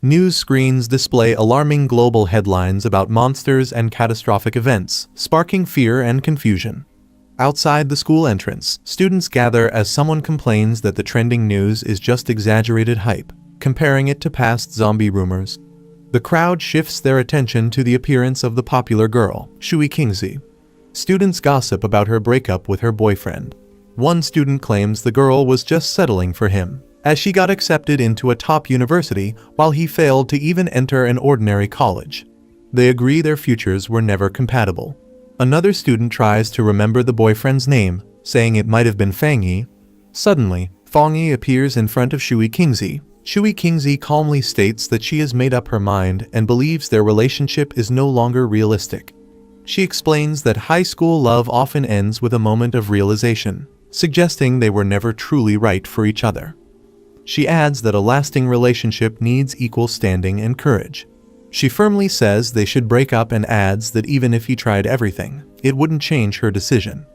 News screens display alarming global headlines about monsters and catastrophic events, sparking fear and confusion. Outside the school entrance, students gather as someone complains that the trending news is just exaggerated hype, comparing it to past zombie rumors. The crowd shifts their attention to the appearance of the popular girl, Shui Kingzi. Students gossip about her breakup with her boyfriend. One student claims the girl was just settling for him, as she got accepted into a top university while he failed to even enter an ordinary college. They agree their futures were never compatible. Another student tries to remember the boyfriend's name, saying it might have been Fangyi. Suddenly, Fangyi appears in front of Shui Kingzi. Shui Kingzi calmly states that she has made up her mind and believes their relationship is no longer realistic. She explains that high school love often ends with a moment of realization, suggesting they were never truly right for each other. She adds that a lasting relationship needs equal standing and courage. She firmly says they should break up and adds that even if he tried everything, it wouldn't change her decision.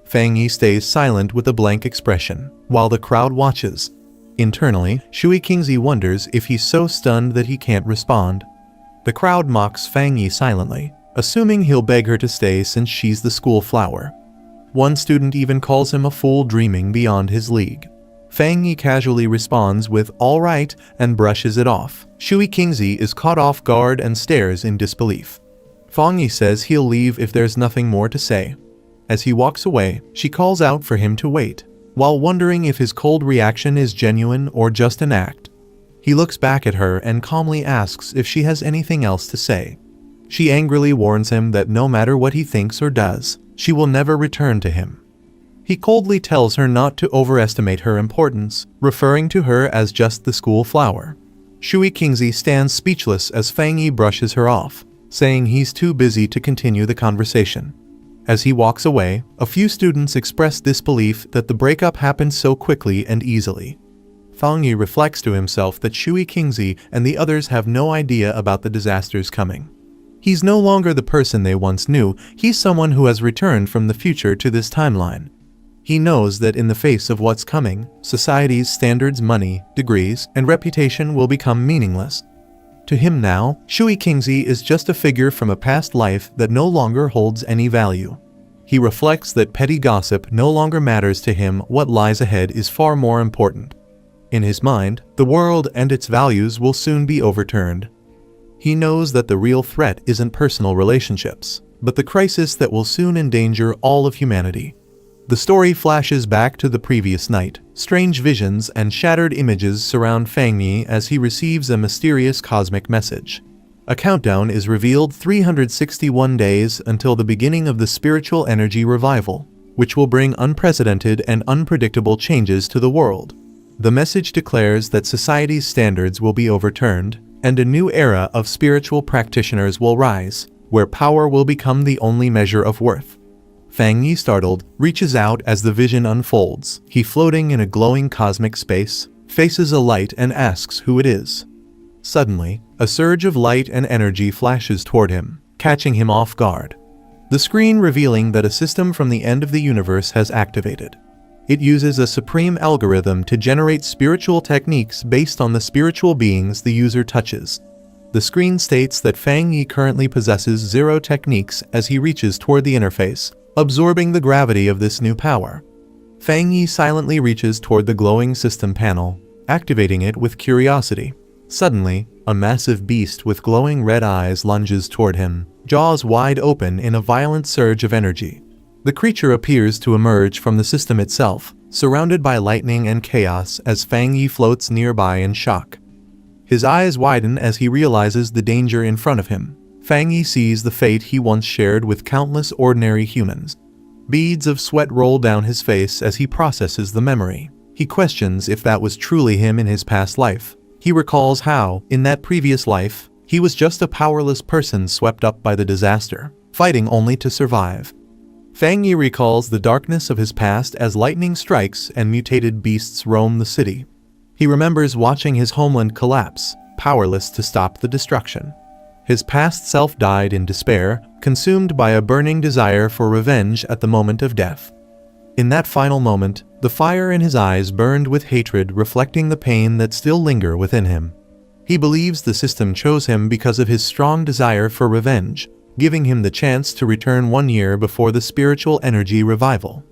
Fangyi stays silent with a blank expression, while the crowd watches. Internally, Shui Kingzi wonders if he's so stunned that he can't respond. The crowd mocks Fangyi silently, assuming he'll beg her to stay since she's the school flower. One student even calls him a fool dreaming beyond his league. Fangyi casually responds with "all right" and brushes it off. Shui Kingzi is caught off guard and stares in disbelief. Fangyi says he'll leave if there's nothing more to say. As he walks away, she calls out for him to wait, while wondering if his cold reaction is genuine or just an act. He looks back at her and calmly asks if she has anything else to say. She angrily warns him that no matter what he thinks or does, she will never return to him. He coldly tells her not to overestimate her importance, referring to her as just the school flower. Shui Kingzi stands speechless as Fangyi brushes her off, saying he's too busy to continue the conversation. As he walks away, a few students express disbelief that the breakup happened so quickly and easily. Fangyi reflects to himself that Shui Kingzi and the others have no idea about the disasters coming. He's no longer the person they once knew, he's someone who has returned from the future to this timeline. He knows that in the face of what's coming, society's standards, money, degrees, and reputation will become meaningless. To him now, Shui Kingzi is just a figure from a past life that no longer holds any value. He reflects that petty gossip no longer matters to him, what lies ahead is far more important. In his mind, the world and its values will soon be overturned. He knows that the real threat isn't personal relationships, but the crisis that will soon endanger all of humanity. The story flashes back to the previous night. Strange visions and shattered images surround Fangyi as he receives a mysterious cosmic message. A countdown is revealed: 361 days until the beginning of the spiritual energy revival, which will bring unprecedented and unpredictable changes to the world. The message declares that society's standards will be overturned, and a new era of spiritual practitioners will rise, where power will become the only measure of worth. Fangyi, startled, reaches out as the vision unfolds. He, floating in a glowing cosmic space, faces a light and asks who it is. Suddenly, a surge of light and energy flashes toward him, catching him off guard. The screen revealing that a system from the end of the universe has activated. It uses a supreme algorithm to generate spiritual techniques based on the spiritual beings the user touches. The screen states that Fangyi currently possesses 0 techniques as he reaches toward the interface, absorbing the gravity of this new power. Fangyi silently reaches toward the glowing system panel, activating it with curiosity. Suddenly, a massive beast with glowing red eyes lunges toward him, jaws wide open in a violent surge of energy. The creature appears to emerge from the system itself, surrounded by lightning and chaos as Fangyi floats nearby in shock. His eyes widen as he realizes the danger in front of him. Fangyi sees the fate he once shared with countless ordinary humans. Beads of sweat roll down his face as he processes the memory. He questions if that was truly him in his past life. He recalls how, in that previous life, he was just a powerless person swept up by the disaster, fighting only to survive. Fangyi recalls the darkness of his past as lightning strikes and mutated beasts roam the city. He remembers watching his homeland collapse, powerless to stop the destruction. His past self died in despair, consumed by a burning desire for revenge at the moment of death. In that final moment, the fire in his eyes burned with hatred, reflecting the pain that still lingered within him. He believes the system chose him because of his strong desire for revenge, giving him the chance to return 1 year before the spiritual energy revival.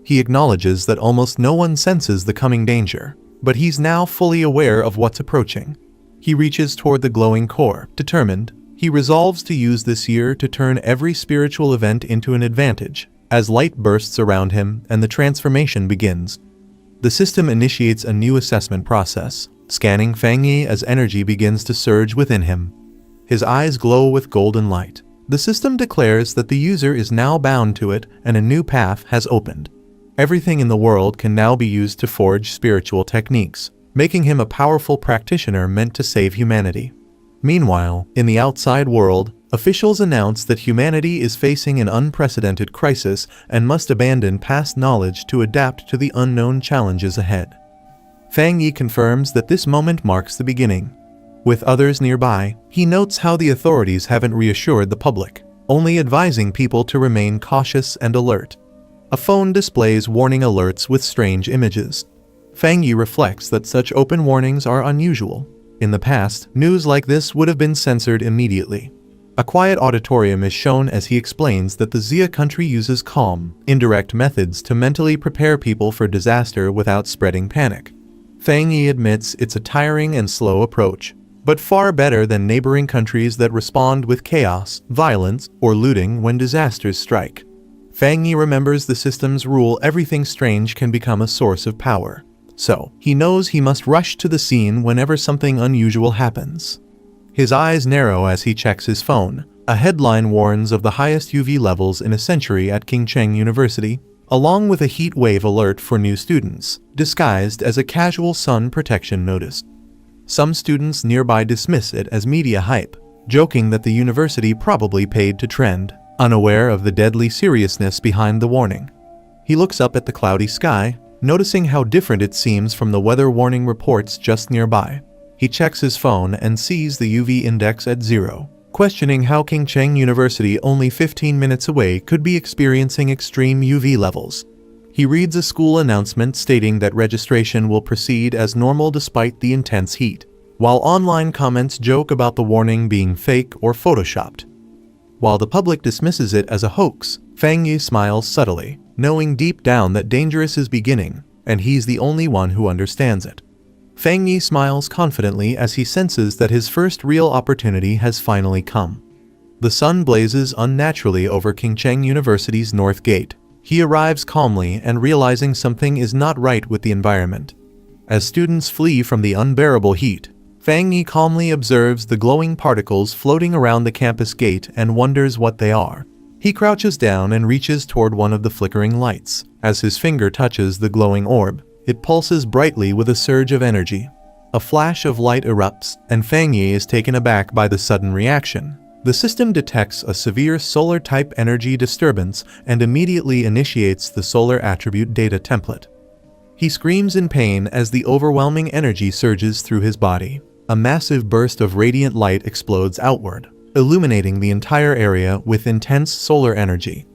He acknowledges that almost no one senses the coming danger, but he's now fully aware of what's approaching. He reaches toward the glowing core, determined. He resolves to use this year to turn every spiritual event into an advantage, as light bursts around him and the transformation begins. The system initiates a new assessment process, scanning Fang Yi as energy begins to surge within him. His eyes glow with golden light. The system declares that the user is now bound to it and a new path has opened. Everything in the world can now be used to forge spiritual techniques, making him a powerful practitioner meant to save humanity. Meanwhile, in the outside world, officials announce that humanity is facing an unprecedented crisis and must abandon past knowledge to adapt to the unknown challenges ahead. Fang Yi confirms that this moment marks the beginning. With others nearby, he notes how the authorities haven't reassured the public, only advising people to remain cautious and alert. A phone displays warning alerts with strange images. Fang Yi reflects that such open warnings are unusual. In the past, news like this would have been censored immediately. A quiet auditorium is shown as he explains that the Xia country uses calm, indirect methods to mentally prepare people for disaster without spreading panic. Fang Yi admits it's a tiring and slow approach, but far better than neighboring countries that respond with chaos, violence, or looting when disasters strike. Fang Yi remembers the system's rule: everything strange can become a source of power. So, he knows he must rush to the scene whenever something unusual happens. His eyes narrow as he checks his phone. A headline warns of the highest UV levels in a century at Qingcheng University, along with a heat wave alert for new students, disguised as a casual sun protection notice. Some students nearby dismiss it as media hype, joking that the university probably paid to trend, unaware of the deadly seriousness behind the warning. He looks up at the cloudy sky, noticing how different it seems from the weather warning reports just nearby. He checks his phone and sees the UV index at 0, questioning how Qingcheng University, only 15 minutes away, could be experiencing extreme UV levels. He reads a school announcement stating that registration will proceed as normal despite the intense heat, while online comments joke about the warning being fake or photoshopped. While the public dismisses it as a hoax, Fang Yi smiles subtly, knowing deep down that dangerous is beginning, and he's the only one who understands it. Fang Yi smiles confidently as he senses that his first real opportunity has finally come. The sun blazes unnaturally over Qingcheng University's north gate. He arrives calmly and realizing something is not right with the environment. As students flee from the unbearable heat, Fang Yi calmly observes the glowing particles floating around the campus gate and wonders what they are. He crouches down and reaches toward one of the flickering lights. As his finger touches the glowing orb, it pulses brightly with a surge of energy. A flash of light erupts, and Fang Yi is taken aback by the sudden reaction. The system detects a severe solar-type energy disturbance and immediately initiates the solar attribute data template. He screams in pain as the overwhelming energy surges through his body. A massive burst of radiant light explodes outward, illuminating the entire area with intense solar energy.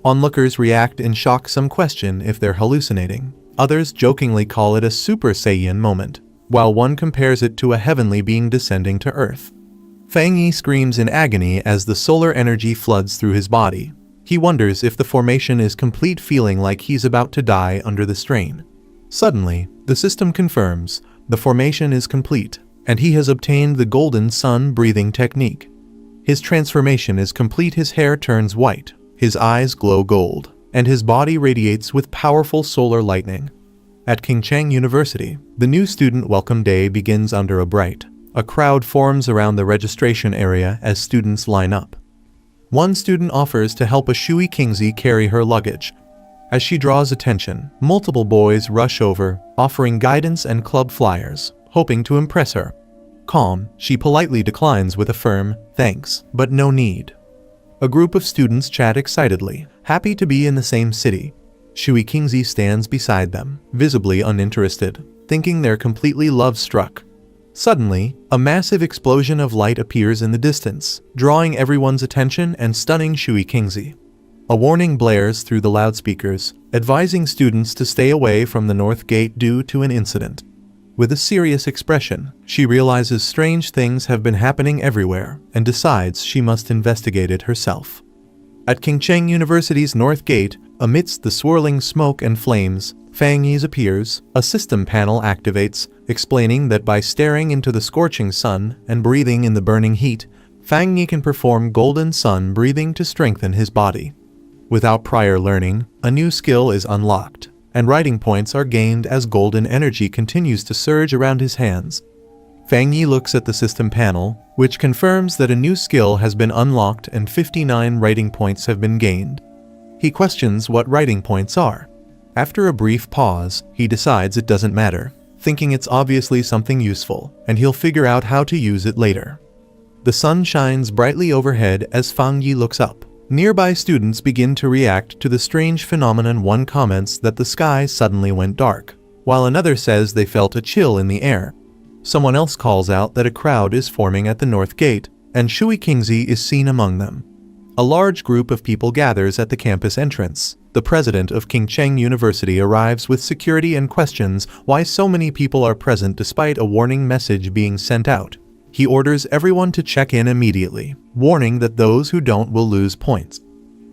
Onlookers react in shock. Some question if they're hallucinating. Others jokingly call it a Super Saiyan moment, while one compares it to a heavenly being descending to Earth. Fang Yi screams in agony as the solar energy floods through his body. He wonders if the formation is complete, feeling like he's about to die under the strain. Suddenly, the system confirms the formation is complete, and he has obtained the golden sun breathing technique. His transformation is complete. His hair turns white, his eyes glow gold, and his body radiates with powerful solar lightning. At Qingcheng University, the new student welcome day begins under a bright. A crowd forms around the registration area as students line up. One student offers to help a Shui Kingzi carry her luggage. As she draws attention, multiple boys rush over, offering guidance and club flyers, hoping to impress her. Calm, she politely declines with a firm, "Thanks, but no need." A group of students chat excitedly, happy to be in the same city. Shui Kingzi stands beside them, visibly uninterested, thinking they're completely love-struck. Suddenly, a massive explosion of light appears in the distance, drawing everyone's attention and stunning Shui Kingzi. A warning blares through the loudspeakers, advising students to stay away from the north gate due to an incident. With a serious expression, she realizes strange things have been happening everywhere and decides she must investigate it herself. At Qingcheng University's North Gate, amidst the swirling smoke and flames, Fang Yi appears. A system panel activates, explaining that by staring into the scorching sun and breathing in the burning heat, Fang Yi can perform golden sun breathing to strengthen his body. Without prior learning, a new skill is unlocked, and writing points are gained as golden energy continues to surge around his hands. Fang Yi looks at the system panel, which confirms that a new skill has been unlocked and 59 writing points have been gained. He questions what writing points are. After a brief pause, he decides it doesn't matter, thinking it's obviously something useful, and he'll figure out how to use it later. The sun shines brightly overhead as Fang Yi looks up. Nearby students begin to react to the strange phenomenon. One comments that the sky suddenly went dark, while another says they felt a chill in the air. Someone else calls out that a crowd is forming at the North Gate, and Shui Qingzi is seen among them. A large group of people gathers at the campus entrance. The president of Qingcheng University arrives with security and questions why so many people are present despite a warning message being sent out. He orders everyone to check in immediately, warning that those who don't will lose points.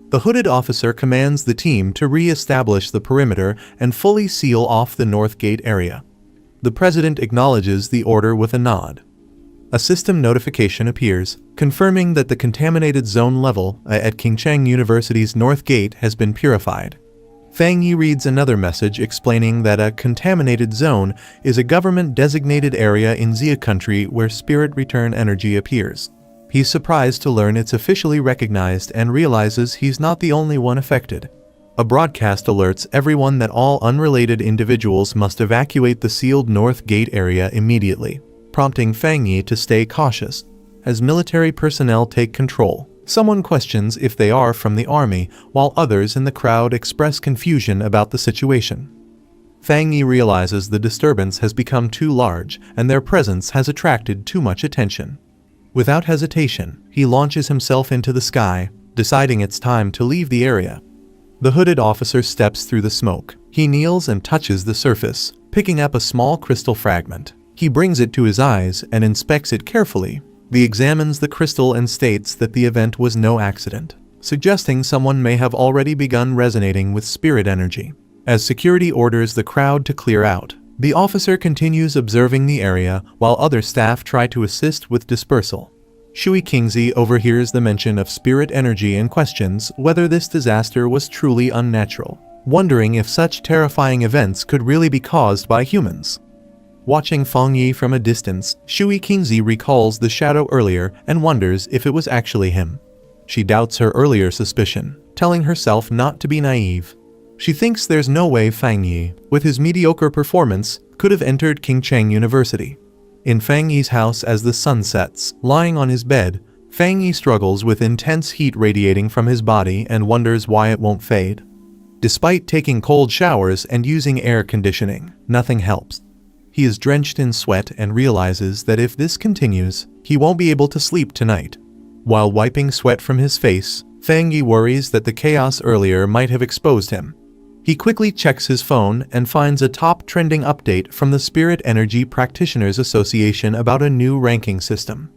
The hooded officer commands the team to re-establish the perimeter and fully seal off the North Gate area. The president acknowledges the order with a nod. A system notification appears, confirming that the contaminated zone level at Qingcheng University's North Gate has been purified. Fang Yi reads another message explaining that a contaminated zone is a government-designated area in Xia country where spirit return energy appears. He's surprised to learn it's officially recognized and realizes he's not the only one affected. A broadcast alerts everyone that all unrelated individuals must evacuate the sealed North Gate area immediately, prompting Fang Yi to stay cautious. As military personnel take control, someone questions if they are from the army, while others in the crowd express confusion about the situation. Fang Yi realizes the disturbance has become too large and their presence has attracted too much attention. Without hesitation, he launches himself into the sky, deciding it's time to leave the area. The hooded officer steps through the smoke. He kneels and touches the surface, picking up a small crystal fragment. He brings it to his eyes and inspects it carefully. He examines the crystal and states that the event was no accident, suggesting someone may have already begun resonating with spirit energy. As security orders the crowd to clear out, the officer continues observing the area while other staff try to assist with dispersal. Shui Qingzi overhears the mention of spirit energy and questions whether this disaster was truly unnatural, wondering if such terrifying events could really be caused by humans. Watching Fang Yi from a distance, Shui Qingzi recalls the shadow earlier and wonders if it was actually him. She doubts her earlier suspicion, telling herself not to be naive. She thinks there's no way Fang Yi, with his mediocre performance, could have entered Qingcheng University. In Fang Yi's house as the sun sets, lying on his bed, Fang Yi struggles with intense heat radiating from his body and wonders why it won't fade. Despite taking cold showers and using air conditioning, nothing helps. He is drenched in sweat and realizes that if this continues, he won't be able to sleep tonight. While wiping sweat from his face, Fang Yi worries that the chaos earlier might have exposed him. He quickly checks his phone and finds a top trending update from the Spirit Energy Practitioners Association about a new ranking system.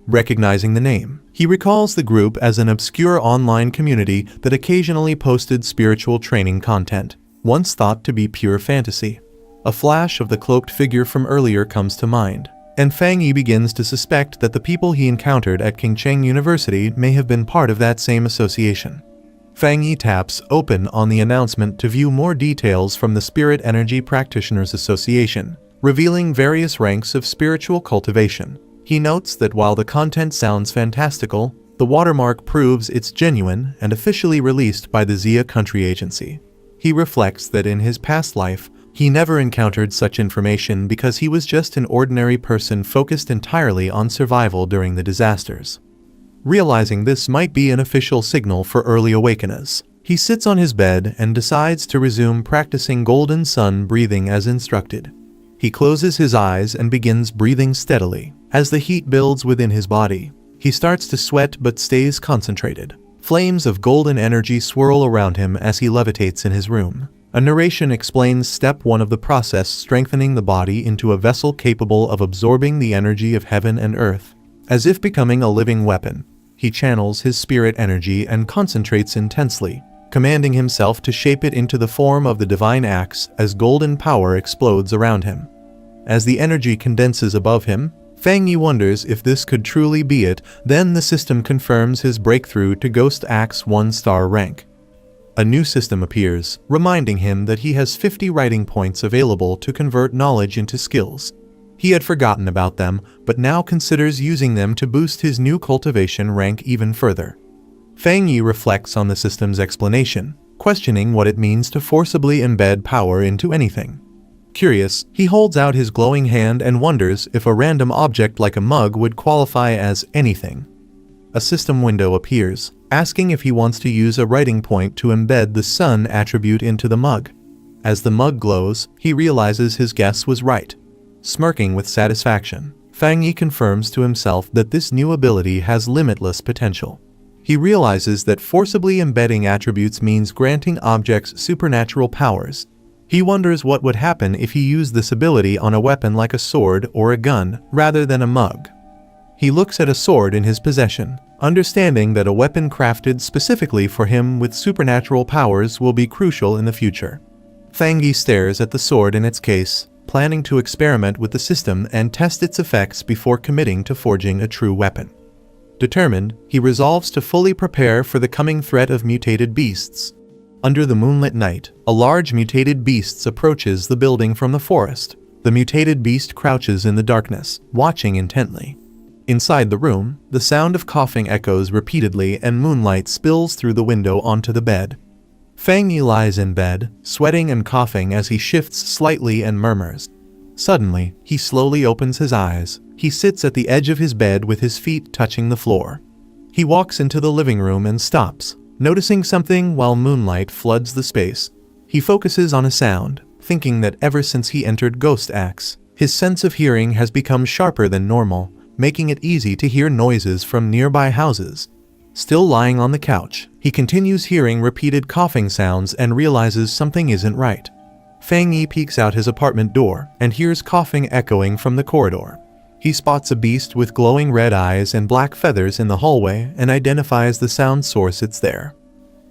Recognizing the name, he recalls the group as an obscure online community that occasionally posted spiritual training content, once thought to be pure fantasy. A flash of the cloaked figure from earlier comes to mind, and Fang Yi begins to suspect that the people he encountered at Qingcheng University may have been part of that same association. Fang Yi taps open on the announcement to view more details from the Spirit Energy Practitioners Association, revealing various ranks of spiritual cultivation. He notes that while the content sounds fantastical, the watermark proves it's genuine and officially released by the Xia Country Agency. He reflects that in his past life, he never encountered such information because he was just an ordinary person focused entirely on survival during the disasters. Realizing this might be an official signal for early awakeners, he sits on his bed and decides to resume practicing golden sun breathing as instructed. He closes his eyes and begins breathing steadily. As the heat builds within his body, he starts to sweat but stays concentrated. Flames of golden energy swirl around him as he levitates in his room. A narration explains step 1 of the process, strengthening the body into a vessel capable of absorbing the energy of heaven and earth. As if becoming a living weapon, he channels his spirit energy and concentrates intensely, commanding himself to shape it into the form of the divine axe as golden power explodes around him. As the energy condenses above him, Fang Yi wonders if this could truly be it. Then the system confirms his breakthrough to Ghost Axe 1-star rank. A new system appears, reminding him that he has 50 writing points available to convert knowledge into skills. He had forgotten about them, but now considers using them to boost his new cultivation rank even further. Fang Yi reflects on the system's explanation, questioning what it means to forcibly embed power into anything. Curious, he holds out his glowing hand and wonders if a random object like a mug would qualify as anything. A system window appears, asking if he wants to use a writing point to embed the sun attribute into the mug. As the mug glows, he realizes his guess was right. Smirking with satisfaction, Fang Yi confirms to himself that this new ability has limitless potential. He realizes that forcibly embedding attributes means granting objects supernatural powers. He wonders what would happen if he used this ability on a weapon like a sword or a gun, rather than a mug. He looks at a sword in his possession, understanding that a weapon crafted specifically for him with supernatural powers will be crucial in the future. Fang Yi stares at the sword in its case, planning to experiment with the system and test its effects before committing to forging a true weapon. Determined, he resolves to fully prepare for the coming threat of mutated beasts. Under the moonlit night, a large mutated beast approaches the building from the forest. The mutated beast crouches in the darkness, watching intently. Inside the room, the sound of coughing echoes repeatedly and moonlight spills through the window onto the bed. Fang Yi lies in bed, sweating and coughing as he shifts slightly and murmurs. Suddenly, he slowly opens his eyes. He sits at the edge of his bed with his feet touching the floor. He walks into the living room and stops, noticing something while moonlight floods the space. He focuses on a sound, thinking that ever since he entered Ghost Axe, his sense of hearing has become sharper than normal, making it easy to hear noises from nearby houses. Still lying on the couch, he continues hearing repeated coughing sounds and realizes something isn't right. Fang Yi peeks out his apartment door and hears coughing echoing from the corridor. He spots a beast with glowing red eyes and black feathers in the hallway and identifies the sound source. It's there.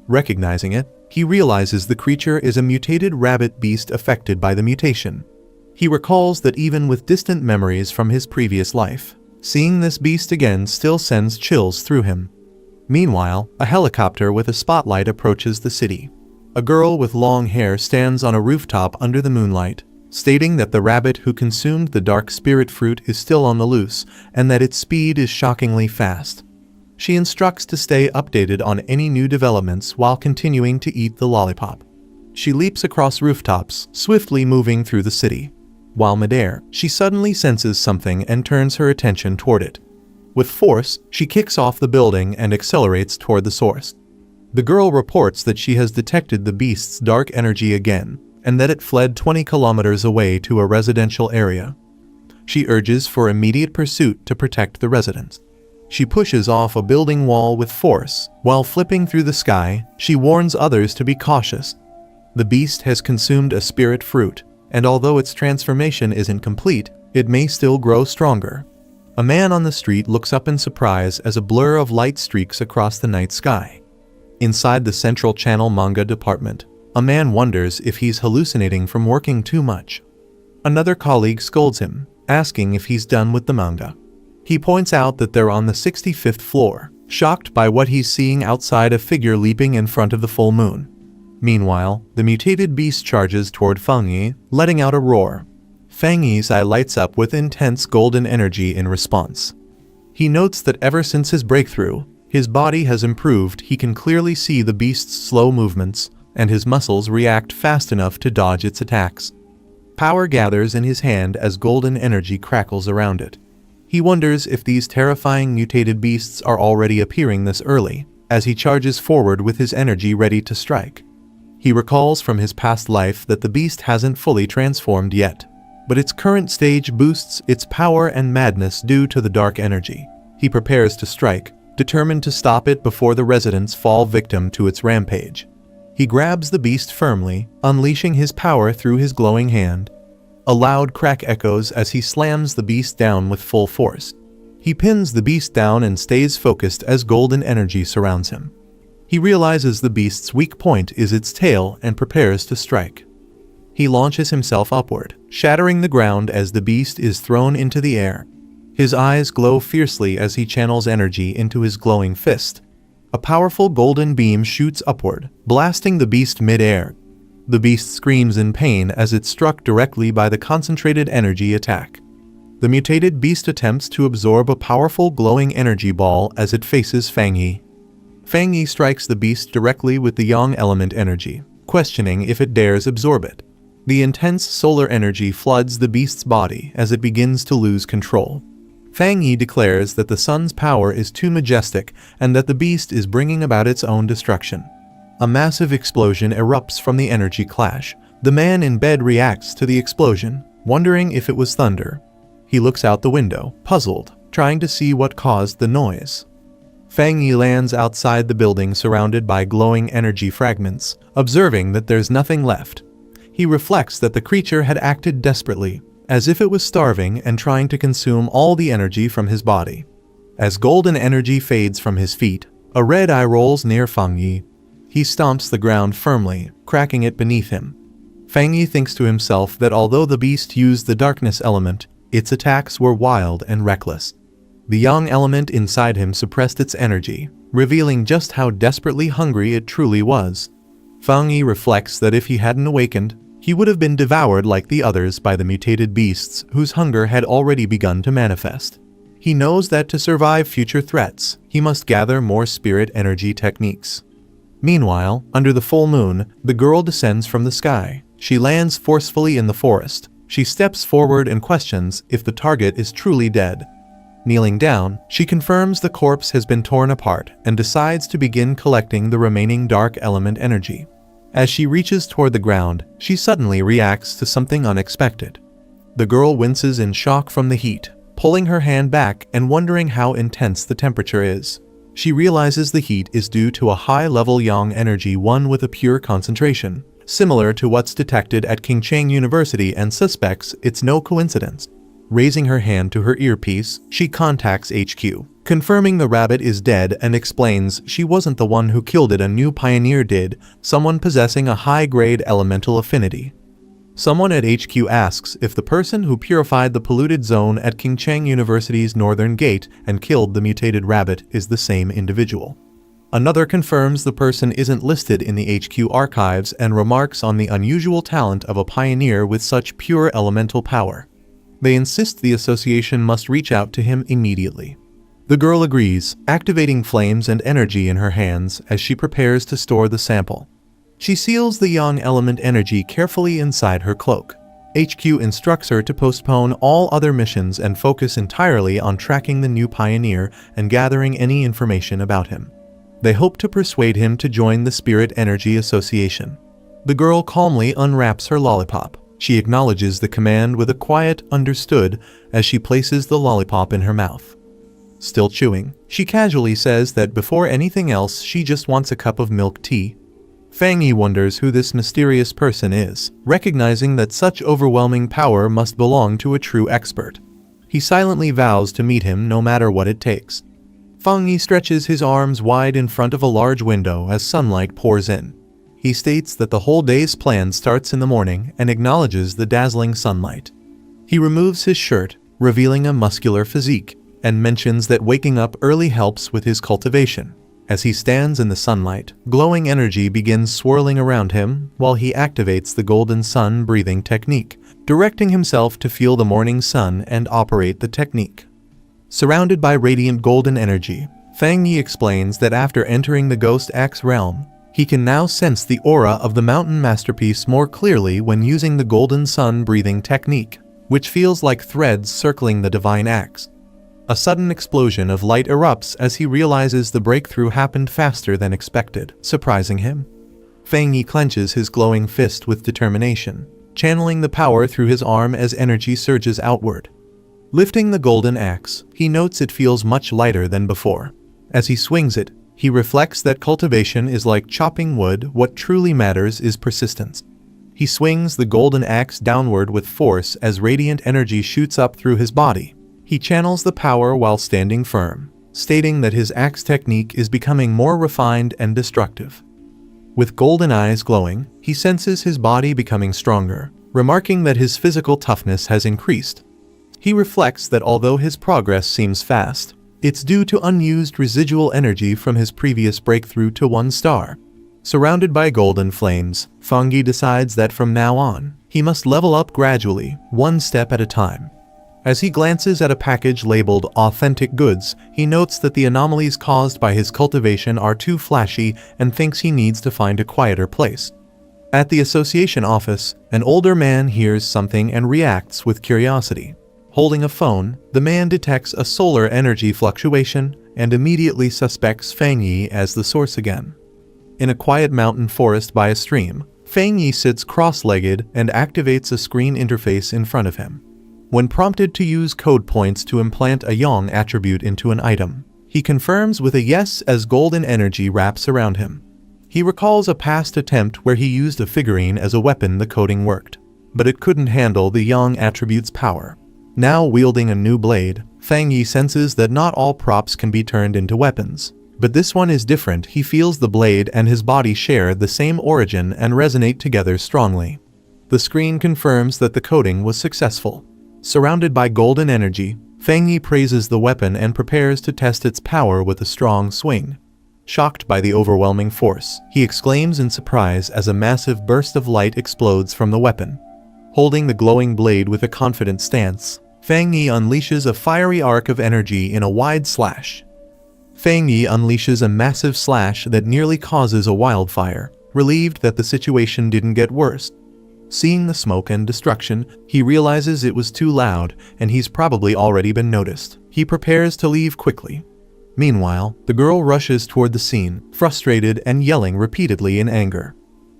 Recognizing it, he realizes the creature is a mutated rabbit beast affected by the mutation. He recalls that even with distant memories from his previous life, seeing this beast again still sends chills through him. Meanwhile, a helicopter with a spotlight approaches the city. A girl with long hair stands on a rooftop under the moonlight, stating that the rabbit who consumed the dark spirit fruit is still on the loose and that its speed is shockingly fast. She instructs to stay updated on any new developments while continuing to eat the lollipop. She leaps across rooftops, swiftly moving through the city. While midair, she suddenly senses something and turns her attention toward it. With force, she kicks off the building and accelerates toward the source. The girl reports that she has detected the beast's dark energy again, and that it fled 20 kilometers away to a residential area. She urges for immediate pursuit to protect the residents. She pushes off a building wall with force. While flipping through the sky, she warns others to be cautious. The beast has consumed a spirit fruit, and although its transformation isn't complete, it may still grow stronger. A man on the street looks up in surprise as a blur of light streaks across the night sky. Inside the Central Channel manga department, a man wonders if he's hallucinating from working too much. Another colleague scolds him, asking if he's done with the manga. He points out that they're on the 65th floor, shocked by what he's seeing outside, a figure leaping in front of the full moon. Meanwhile, the mutated beast charges toward Fang Yi, letting out a roar. Fang Yi's eye lights up with intense golden energy in response. He notes that ever since his breakthrough, his body has improved. He can clearly see the beast's slow movements, and his muscles react fast enough to dodge its attacks. Power gathers in his hand as golden energy crackles around it. He wonders if these terrifying mutated beasts are already appearing this early, as he charges forward with his energy ready to strike. He recalls from his past life that the beast hasn't fully transformed yet, but its current stage boosts its power and madness due to the dark energy. He prepares to strike, determined to stop it before the residents fall victim to its rampage. He grabs the beast firmly, unleashing his power through his glowing hand. A loud crack echoes as he slams the beast down with full force. He pins the beast down and stays focused as golden energy surrounds him. He realizes the beast's weak point is its tail and prepares to strike. He launches himself upward, shattering the ground as the beast is thrown into the air. His eyes glow fiercely as he channels energy into his glowing fist. A powerful golden beam shoots upward, blasting the beast mid-air. The beast screams in pain as it's struck directly by the concentrated energy attack. The mutated beast attempts to absorb a powerful glowing energy ball as it faces Fang Yi. Fang Yi strikes the beast directly with the yang element energy, questioning if it dares absorb it. The intense solar energy floods the beast's body as it begins to lose control. Fang Yi declares that the sun's power is too majestic and that the beast is bringing about its own destruction. A massive explosion erupts from the energy clash. The man in bed reacts to the explosion, wondering if it was thunder. He looks out the window, puzzled, trying to see what caused the noise. Fang Yi lands outside the building surrounded by glowing energy fragments, observing that there's nothing left. He reflects that the creature had acted desperately, as if it was starving and trying to consume all the energy from his body. As golden energy fades from his feet, a red eye rolls near Fang Yi. He stomps the ground firmly, cracking it beneath him. Fang Yi thinks to himself that although the beast used the darkness element, its attacks were wild and reckless. The yang element inside him suppressed its energy, revealing just how desperately hungry it truly was. Fang Yi reflects that if he hadn't awakened, he would have been devoured like the others by the mutated beasts whose hunger had already begun to manifest. He knows that to survive future threats, he must gather more spirit energy techniques. Meanwhile, under the full moon, the girl descends from the sky. She lands forcefully in the forest. She steps forward and questions if the target is truly dead. Kneeling down, she confirms the corpse has been torn apart and decides to begin collecting the remaining dark element energy. As she reaches toward the ground, she suddenly reacts to something unexpected. The girl winces in shock from the heat, pulling her hand back and wondering how intense the temperature is. She realizes the heat is due to a high-level yang energy, one with a pure concentration, similar to what's detected at Qingcheng University, and suspects it's no coincidence. Raising her hand to her earpiece, she contacts HQ, confirming the rabbit is dead and explains she wasn't the one who killed it. A new pioneer did, someone possessing a high-grade elemental affinity. Someone at HQ asks if the person who purified the polluted zone at Qingcheng University's northern gate and killed the mutated rabbit is the same individual. Another confirms the person isn't listed in the HQ archives and remarks on the unusual talent of a pioneer with such pure elemental power. They insist the association must reach out to him immediately. The girl agrees, activating flames and energy in her hands as she prepares to store the sample. She seals the yang element energy carefully inside her cloak. HQ instructs her to postpone all other missions and focus entirely on tracking the new pioneer and gathering any information about him. They hope to persuade him to join the Spirit Energy Association. The girl calmly unwraps her lollipop. She acknowledges the command with a quiet "understood" as she places the lollipop in her mouth. Still chewing, she casually says that before anything else she just wants a cup of milk tea. Fang Yi wonders who this mysterious person is, recognizing that such overwhelming power must belong to a true expert. He silently vows to meet him no matter what it takes. Fang Yi stretches his arms wide in front of a large window as sunlight pours in. He states that the whole day's plan starts in the morning and acknowledges the dazzling sunlight. He removes his shirt, revealing a muscular physique, and mentions that waking up early helps with his cultivation. As he stands in the sunlight, glowing energy begins swirling around him while he activates the golden sun breathing technique, directing himself to feel the morning sun and operate the technique. Surrounded by radiant golden energy, Fang Yi explains that after entering the Ghost Axe realm, he can now sense the aura of the mountain masterpiece more clearly when using the golden sun breathing technique, which feels like threads circling the divine axe. A sudden explosion of light erupts as he realizes the breakthrough happened faster than expected, surprising him. Fang Yi clenches his glowing fist with determination, channeling the power through his arm as energy surges outward. Lifting the golden axe, he notes it feels much lighter than before. As he swings it, He reflects that cultivation is like chopping wood, what truly matters is persistence. He swings the golden axe downward with force as radiant energy shoots up through his body. He channels the power while standing firm, stating that his axe technique is becoming more refined and destructive. With golden eyes glowing, he senses his body becoming stronger, remarking that his physical toughness has increased. He reflects that although his progress seems fast, it's due to unused residual energy from his previous breakthrough to 1 star. Surrounded by golden flames, Fangi decides that from now on, he must level up gradually, 1 step at a time. As he glances at a package labeled authentic goods, he notes that the anomalies caused by his cultivation are too flashy and thinks he needs to find a quieter place. At the association office, an older man hears something and reacts with curiosity. Holding a phone, the man detects a solar energy fluctuation and immediately suspects Fang Yi as the source again. In a quiet mountain forest by a stream, Fang Yi sits cross-legged and activates a screen interface in front of him. When prompted to use code points to implant a yang attribute into an item, he confirms with a yes as golden energy wraps around him. He recalls a past attempt where he used a figurine as a weapon. The coding worked, but it couldn't handle the yang attribute's power. Now wielding a new blade, Fang Yi senses that not all props can be turned into weapons. But this one is different. He feels the blade and his body share the same origin and resonate together strongly. The screen confirms that the coding was successful. Surrounded by golden energy, Fang Yi praises the weapon and prepares to test its power with a strong swing. Shocked by the overwhelming force, he exclaims in surprise as a massive burst of light explodes from the weapon. Holding the glowing blade with a confident stance, Fang Yi unleashes a fiery arc of energy in a wide slash. Fang Yi unleashes a massive slash that nearly causes a wildfire, relieved that the situation didn't get worse. Seeing the smoke and destruction, he realizes it was too loud and he's probably already been noticed. He prepares to leave quickly. Meanwhile, the girl rushes toward the scene, frustrated and yelling repeatedly in anger.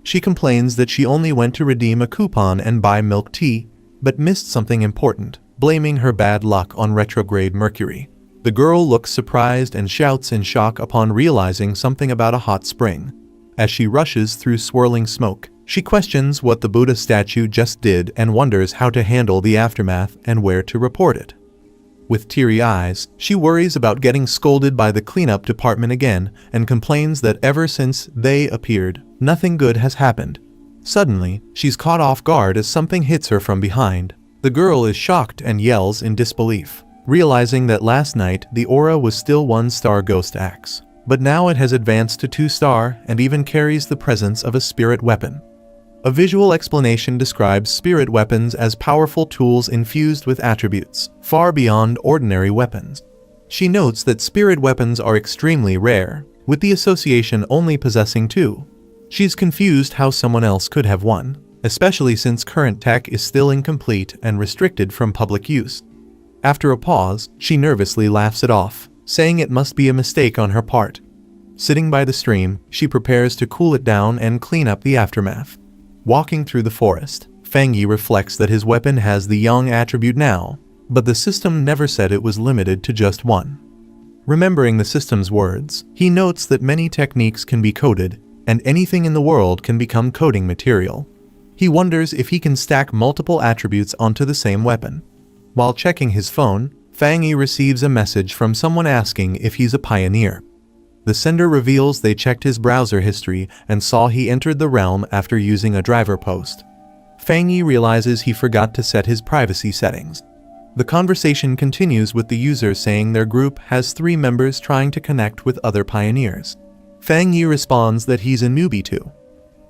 She complains that she only went to redeem a coupon and buy milk tea, but missed something important, blaming her bad luck on retrograde Mercury. The girl looks surprised and shouts in shock upon realizing something about a hot spring. As she rushes through swirling smoke, she questions what the Buddha statue just did and wonders how to handle the aftermath and where to report it. With teary eyes, she worries about getting scolded by the cleanup department again and complains that ever since they appeared, nothing good has happened. Suddenly, she's caught off guard as something hits her from behind. The girl is shocked and yells in disbelief, realizing that last night the aura was still 1-star ghost axe, but now it has advanced to 2-star and even carries the presence of a spirit weapon. A visual explanation describes spirit weapons as powerful tools infused with attributes, far beyond ordinary weapons. She notes that spirit weapons are extremely rare, with the association only possessing 2. She's confused how someone else could have one, especially since current tech is still incomplete and restricted from public use. After a pause, she nervously laughs it off, saying it must be a mistake on her part. Sitting by the stream, she prepares to cool it down and clean up the aftermath. Walking through the forest, Fang Yi reflects that his weapon has the yang attribute now, but the system never said it was limited to just 1. Remembering the system's words, he notes that many techniques can be coded, and anything in the world can become coding material. He wonders if he can stack multiple attributes onto the same weapon. While checking his phone, Fang Yi receives a message from someone asking if he's a pioneer. The sender reveals they checked his browser history and saw he entered the realm after using a driver post. Fang Yi realizes he forgot to set his privacy settings. The conversation continues with the user saying their group has 3 members trying to connect with other pioneers. Fang Yi responds that he's a newbie too.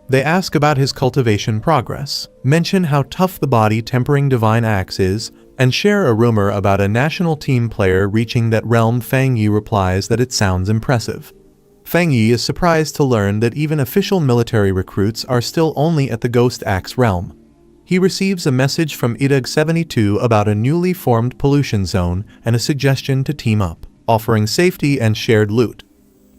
They ask about his cultivation progress, mention how tough the body tempering divine axe is, and share a rumor about a national team player reaching that realm. Fang Yi replies that it sounds impressive. Fang Yi is surprised to learn that even official military recruits are still only at the Ghost Axe realm. He receives a message from IDUG-72 about a newly formed pollution zone and a suggestion to team up, offering safety and shared loot.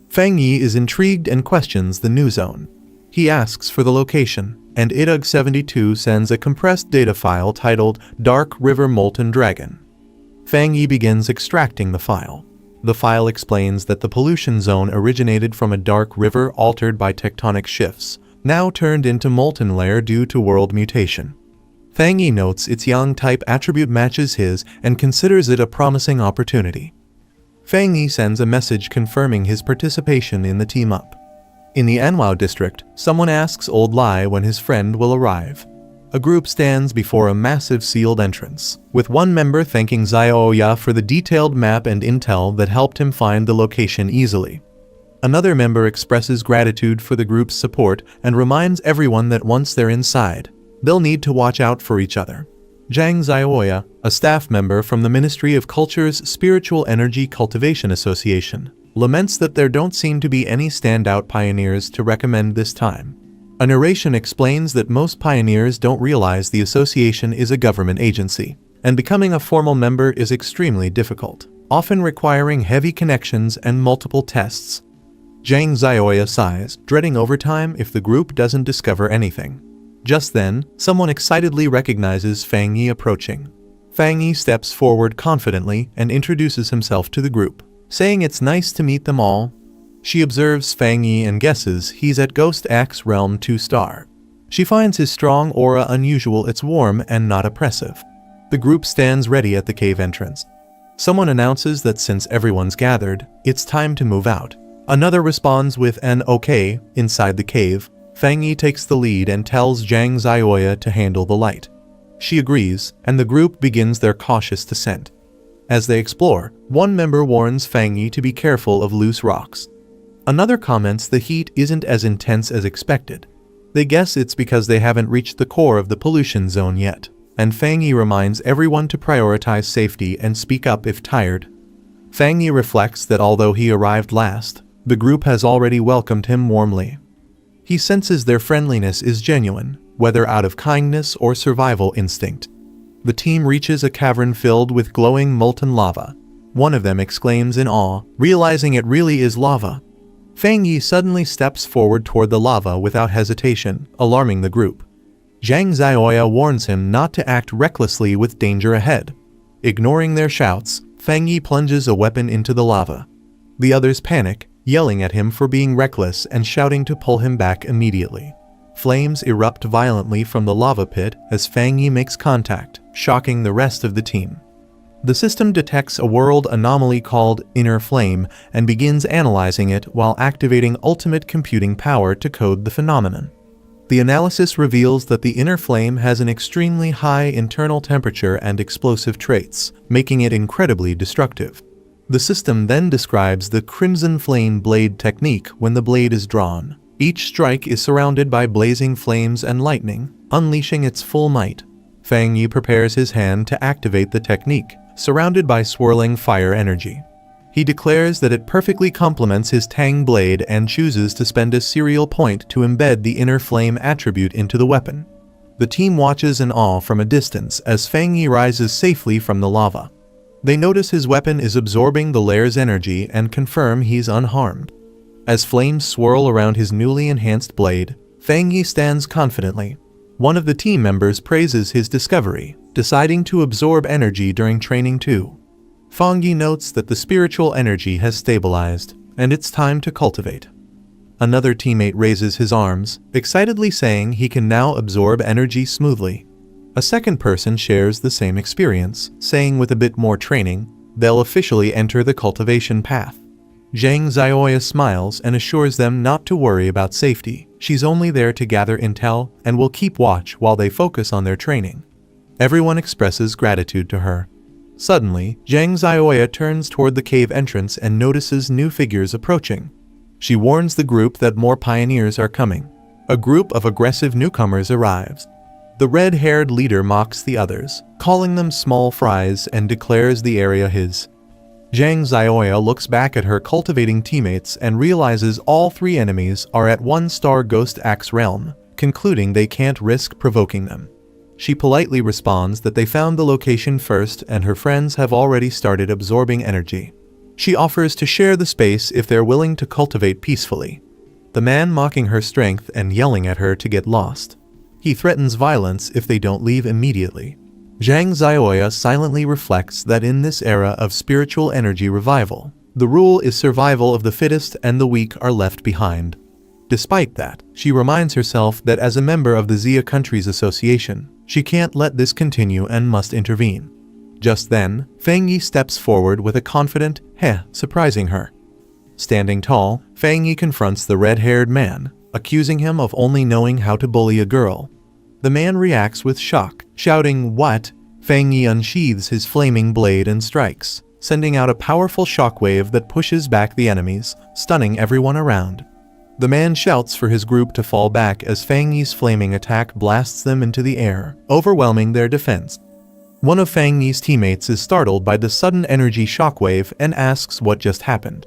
Fang Yi is intrigued and questions the new zone. He asks for the location, and IDUG-72 sends a compressed data file titled Dark River Molten Dragon. Fang Yi begins extracting the file. The file explains that the pollution zone originated from a dark river altered by tectonic shifts, now turned into molten layer due to world mutation. Fang Yi notes its yang type attribute matches his and considers it a promising opportunity. Fang Yi sends a message confirming his participation in the team-up. In the Anwao district, someone asks Old Lai when his friend will arrive. A group stands before a massive sealed entrance, with one member thanking Xiaoya for the detailed map and intel that helped him find the location easily. Another member expresses gratitude for the group's support and reminds everyone that once they're inside, they'll need to watch out for each other. Zhang Xiaoya, a staff member from the Ministry of Culture's Spiritual Energy Cultivation Association, laments that there don't seem to be any standout pioneers to recommend this time. A narration explains that most pioneers don't realize the association is a government agency, and becoming a formal member is extremely difficult, often requiring heavy connections and multiple tests. Zhang Xiaoya sighs, dreading overtime if the group doesn't discover anything. Just then, someone excitedly recognizes Fang Yi approaching. Fang Yi steps forward confidently and introduces himself to the group, saying it's nice to meet them all. She observes Fang Yi and guesses he's at Ghost Axe Realm 2-star. She finds his strong aura unusual, it's warm and not oppressive. The group stands ready at the cave entrance. Someone announces that since everyone's gathered, it's time to move out. Another responds with an okay. Inside the cave, Fang Yi takes the lead and tells Zhang Xiaoya to handle the light. She agrees, and the group begins their cautious descent. As they explore, one member warns Fang Yi to be careful of loose rocks. Another comments the heat isn't as intense as expected. They guess it's because they haven't reached the core of the pollution zone yet, and Fang Yi reminds everyone to prioritize safety and speak up if tired. Fang Yi reflects that although he arrived last, the group has already welcomed him warmly. He senses their friendliness is genuine, whether out of kindness or survival instinct. The team reaches a cavern filled with glowing molten lava. One of them exclaims in awe, realizing it really is lava. Fang Yi suddenly steps forward toward the lava without hesitation, alarming the group. Zhang Xiaoya warns him not to act recklessly with danger ahead. Ignoring their shouts, Fang Yi plunges a weapon into the lava. The others panic, yelling at him for being reckless and shouting to pull him back immediately. Flames erupt violently from the lava pit as Fang Yi makes contact, shocking the rest of the team. The system detects a world anomaly called Inner Flame and begins analyzing it while activating ultimate computing power to code the phenomenon. The analysis reveals that the Inner Flame has an extremely high internal temperature and explosive traits, making it incredibly destructive. The system then describes the Crimson Flame Blade technique when the blade is drawn. Each strike is surrounded by blazing flames and lightning, unleashing its full might. Fang Yi prepares his hand to activate the technique, surrounded by swirling fire energy. He declares that it perfectly complements his Tang blade and chooses to spend a serial point to embed the Inner Flame attribute into the weapon. The team watches in awe from a distance as Fang Yi rises safely from the lava. They notice his weapon is absorbing the layer's energy and confirm he's unharmed. As flames swirl around his newly enhanced blade, Fang Yi stands confidently. One of the team members praises his discovery, deciding to absorb energy during training too. Fang Yi notes that the spiritual energy has stabilized, and it's time to cultivate. Another teammate raises his arms, excitedly saying he can now absorb energy smoothly. A second person shares the same experience, saying with a bit more training, they'll officially enter the cultivation path. Zhang Xiaoya smiles and assures them not to worry about safety. She's only there to gather intel and will keep watch while they focus on their training. Everyone expresses gratitude to her. Suddenly, Zhang Xiaoya turns toward the cave entrance and notices new figures approaching. She warns the group that more pioneers are coming. A group of aggressive newcomers arrives. The red-haired leader mocks the others, calling them small fries, and declares the area his. Zhang Xiaoya looks back at her cultivating teammates and realizes all three enemies are at 1-star Ghost Axe Realm, concluding they can't risk provoking them. She politely responds that they found the location first and her friends have already started absorbing energy. She offers to share the space if they're willing to cultivate peacefully. The man mocking her strength and yelling at her to get lost. He threatens violence if they don't leave immediately. Zhang Xiaoya silently reflects that in this era of spiritual energy revival, The rule is survival of the fittest and the weak are left behind. Despite that, she reminds herself that as a member of the Xia Countries Association, she can't let this continue and must intervene. Just then, Fang Yi steps forward with a confident "heh," surprising her. Standing tall, Fang Yi confronts the red-haired man, accusing him of only knowing how to bully a girl. The man reacts with shock, shouting, "What?" Fang Yi unsheathes his flaming blade and strikes, sending out a powerful shockwave that pushes back the enemies, stunning everyone around. The man shouts for his group to fall back as Fang Yi's flaming attack blasts them into the air, overwhelming their defense. One of Fang Yi's teammates is startled by the sudden energy shockwave and asks what just happened.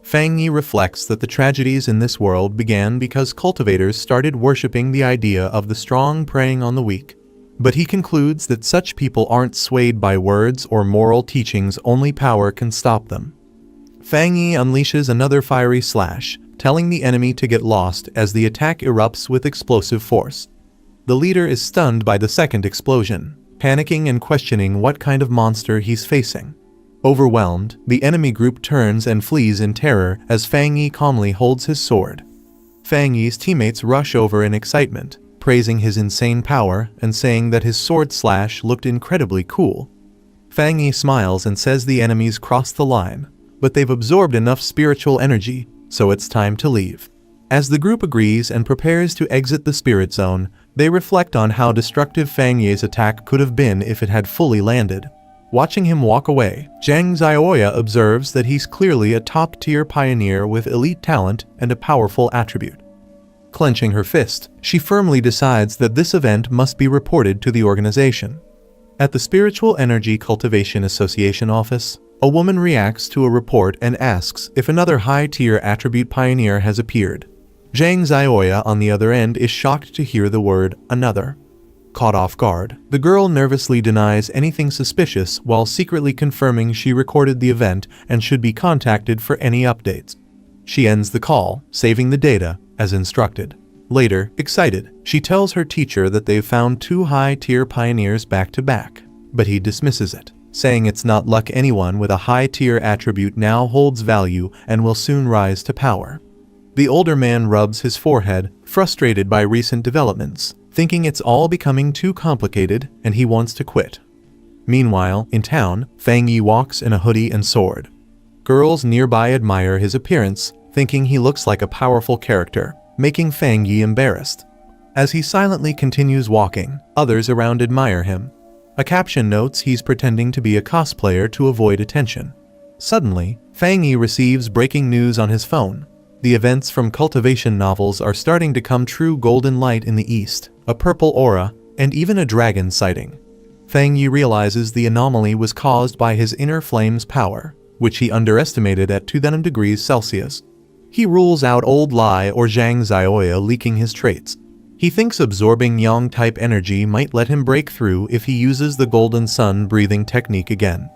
Fang Yi reflects that the tragedies in this world began because cultivators started worshipping the idea of the strong preying on the weak. But he concludes that such people aren't swayed by words or moral teachings, only power can stop them. Fang Yi unleashes another fiery slash, telling the enemy to get lost as the attack erupts with explosive force. The leader is stunned by the second explosion, panicking and questioning what kind of monster he's facing. Overwhelmed, the enemy group turns and flees in terror as Fang Yi calmly holds his sword. Fang Yi's teammates rush over in excitement, praising his insane power and saying that his sword slash looked incredibly cool. Fang Yi smiles and says the enemies crossed the line, but they've absorbed enough spiritual energy, so it's time to leave. As the group agrees and prepares to exit the spirit zone, they reflect on how destructive Fang Yi's attack could have been if it had fully landed. Watching him walk away, Zhang Xiaoya observes that he's clearly a top-tier pioneer with elite talent and a powerful attribute. Clenching her fist, she firmly decides that this event must be reported to the organization. At the Spiritual Energy Cultivation Association office, a woman reacts to a report and asks if another high-tier attribute pioneer has appeared. Zhang Xiaoya, on the other end, is shocked to hear the word "another." Caught off guard, the girl nervously denies anything suspicious while secretly confirming she recorded the event and should be contacted for any updates. She ends the call, saving the data, as instructed. Later, excited, she tells her teacher that they've found 2 high-tier pioneers back-to-back, but he dismisses it, saying it's not luck. Anyone with a high-tier attribute now holds value and will soon rise to power. The older man rubs his forehead, frustrated by recent developments, thinking it's all becoming too complicated and he wants to quit. Meanwhile, in town, Fang Yi walks in a hoodie and sword. Girls nearby admire his appearance, thinking he looks like a powerful character, making Fang Yi embarrassed. As he silently continues walking, others around admire him. A caption notes he's pretending to be a cosplayer to avoid attention. Suddenly, Fang Yi receives breaking news on his phone. The events from cultivation novels are starting to come true. Golden light in the east, a purple aura, and even a dragon sighting. Fang Yi realizes the anomaly was caused by his inner flame's power, which he underestimated at 2,000 degrees Celsius. He rules out Old Lai or Zhang Xiaoya leaking his traits. He thinks absorbing yang-type energy might let him break through if he uses the golden sun breathing technique again.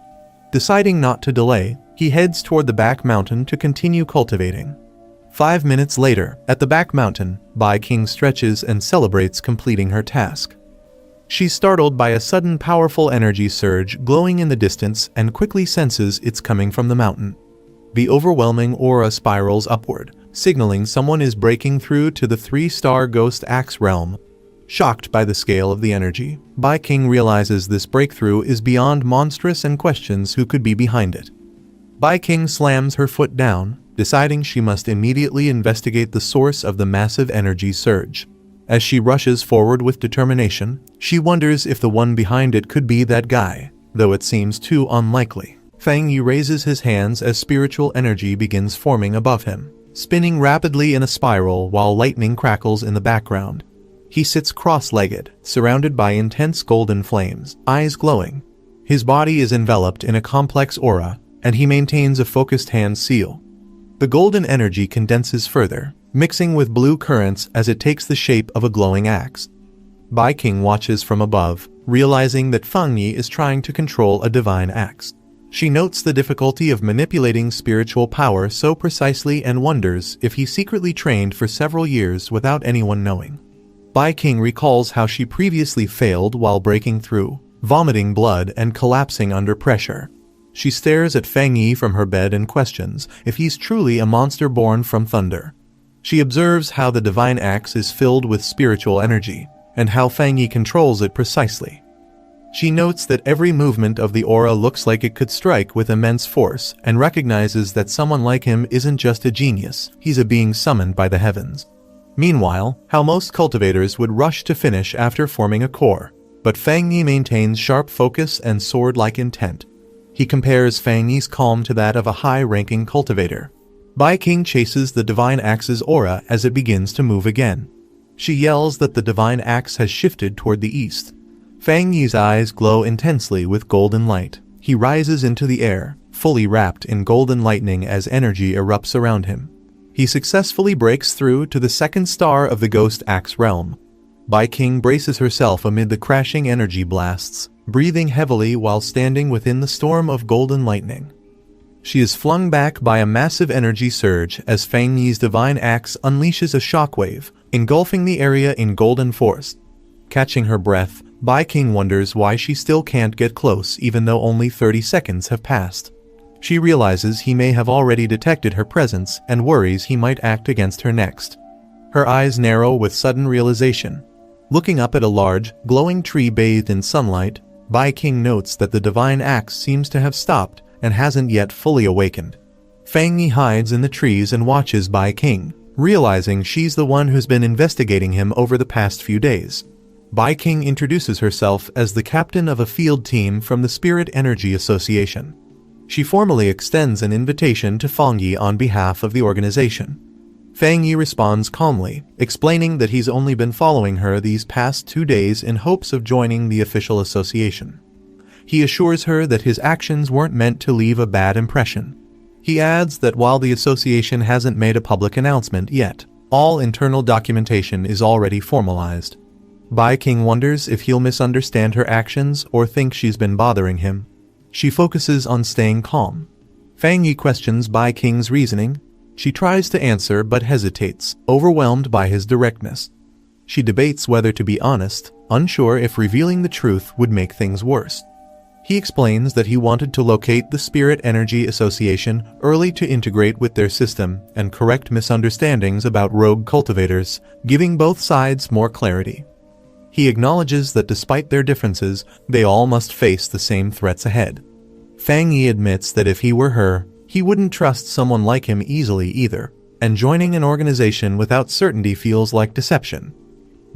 Deciding not to delay, he heads toward the back mountain to continue cultivating. 5 minutes later, at the back mountain, Bai King stretches and celebrates completing her task. She's startled by a sudden powerful energy surge glowing in the distance and quickly senses it's coming from the mountain. The overwhelming aura spirals upward, signaling someone is breaking through to the 3-star Ghost Axe realm. Shocked by the scale of the energy, Bai King realizes this breakthrough is beyond monstrous and questions who could be behind it. Bai King slams her foot down, deciding she must immediately investigate the source of the massive energy surge. As she rushes forward with determination, she wonders if the one behind it could be that guy, though it seems too unlikely. Fang Yi raises his hands as spiritual energy begins forming above him, spinning rapidly in a spiral while lightning crackles in the background. He sits cross-legged, surrounded by intense golden flames, eyes glowing. His body is enveloped in a complex aura, and he maintains a focused hand seal. The golden energy condenses further, mixing with blue currents as it takes the shape of a glowing axe. Bai King watches from above, realizing that Fang Yi is trying to control a divine axe. She notes the difficulty of manipulating spiritual power so precisely and wonders if he secretly trained for several years without anyone knowing. Bai King recalls how she previously failed while breaking through, vomiting blood and collapsing under pressure. She stares at Fang Yi from her bed and questions if he's truly a monster born from thunder. She observes how the divine axe is filled with spiritual energy, and how Fang Yi controls it precisely. She notes that every movement of the aura looks like it could strike with immense force, and recognizes that someone like him isn't just a genius, he's a being summoned by the heavens. Meanwhile, how most cultivators would rush to finish after forming a core, but Fang Yi maintains sharp focus and sword-like intent. He compares Fang Yi's calm to that of a high-ranking cultivator. Bai Qing chases the divine axe's aura as it begins to move again. She yells that the divine axe has shifted toward the east. Fang Yi's eyes glow intensely with golden light. He rises into the air, fully wrapped in golden lightning as energy erupts around him. He successfully breaks through to the second star of the Ghost Axe realm. Bai Qing braces herself amid the crashing energy blasts, breathing heavily while standing within the storm of golden lightning. She is flung back by a massive energy surge as Fang Yi's divine axe unleashes a shockwave, engulfing the area in golden force. Catching her breath, Bai Qing wonders why she still can't get close even though only 30 seconds have passed. She realizes he may have already detected her presence and worries he might act against her next. Her eyes narrow with sudden realization. Looking up at a large, glowing tree bathed in sunlight, Bai Qing notes that the divine axe seems to have stopped and hasn't yet fully awakened. Fang Yi hides in the trees and watches Bai Qing, realizing she's the one who's been investigating him over the past few days. Bai Qing introduces herself as the captain of a field team from the Spirit Energy Association. She formally extends an invitation to Fang Yi on behalf of the organization. Fang Yi responds calmly, explaining that he's only been following her these past 2 days in hopes of joining the official association. He assures her that his actions weren't meant to leave a bad impression. He adds that while the association hasn't made a public announcement yet, all internal documentation is already formalized. Bai Qing wonders if he'll misunderstand her actions or think she's been bothering him. She focuses on staying calm. Fang Yi questions Bai Qing's reasoning. She tries to answer but hesitates, overwhelmed by his directness. She debates whether to be honest, unsure if revealing the truth would make things worse. He explains that he wanted to locate the Spirit Energy Association early to integrate with their system and correct misunderstandings about rogue cultivators, giving both sides more clarity. He acknowledges that despite their differences, they all must face the same threats ahead. Fang Yi admits that if he were her, he wouldn't trust someone like him easily either, and joining an organization without certainty feels like deception.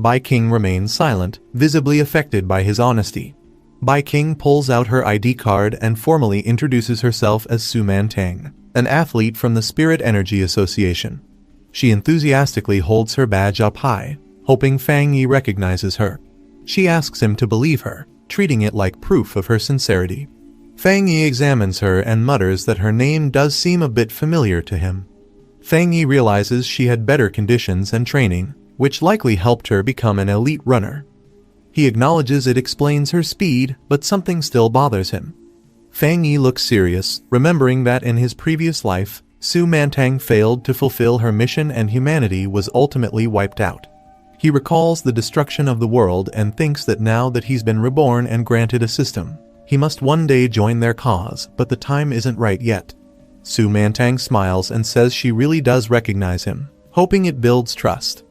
Bai Qing remains silent, visibly affected by his honesty. Bai Qing pulls out her ID card and formally introduces herself as Su Mantang, an athlete from the Spirit Energy Association. She enthusiastically holds her badge up high, hoping Fang Yi recognizes her. She asks him to believe her, treating it like proof of her sincerity. Fang Yi examines her and mutters that her name does seem a bit familiar to him. Fang Yi realizes she had better conditions and training, which likely helped her become an elite runner. He acknowledges it explains her speed, but something still bothers him. Fang Yi looks serious, remembering that in his previous life, Su Mantang failed to fulfill her mission and humanity was ultimately wiped out. He recalls the destruction of the world and thinks that now that he's been reborn and granted a system, he must one day join their cause, but the time isn't right yet. Su Mantang smiles and says she really does recognize him, hoping it builds trust.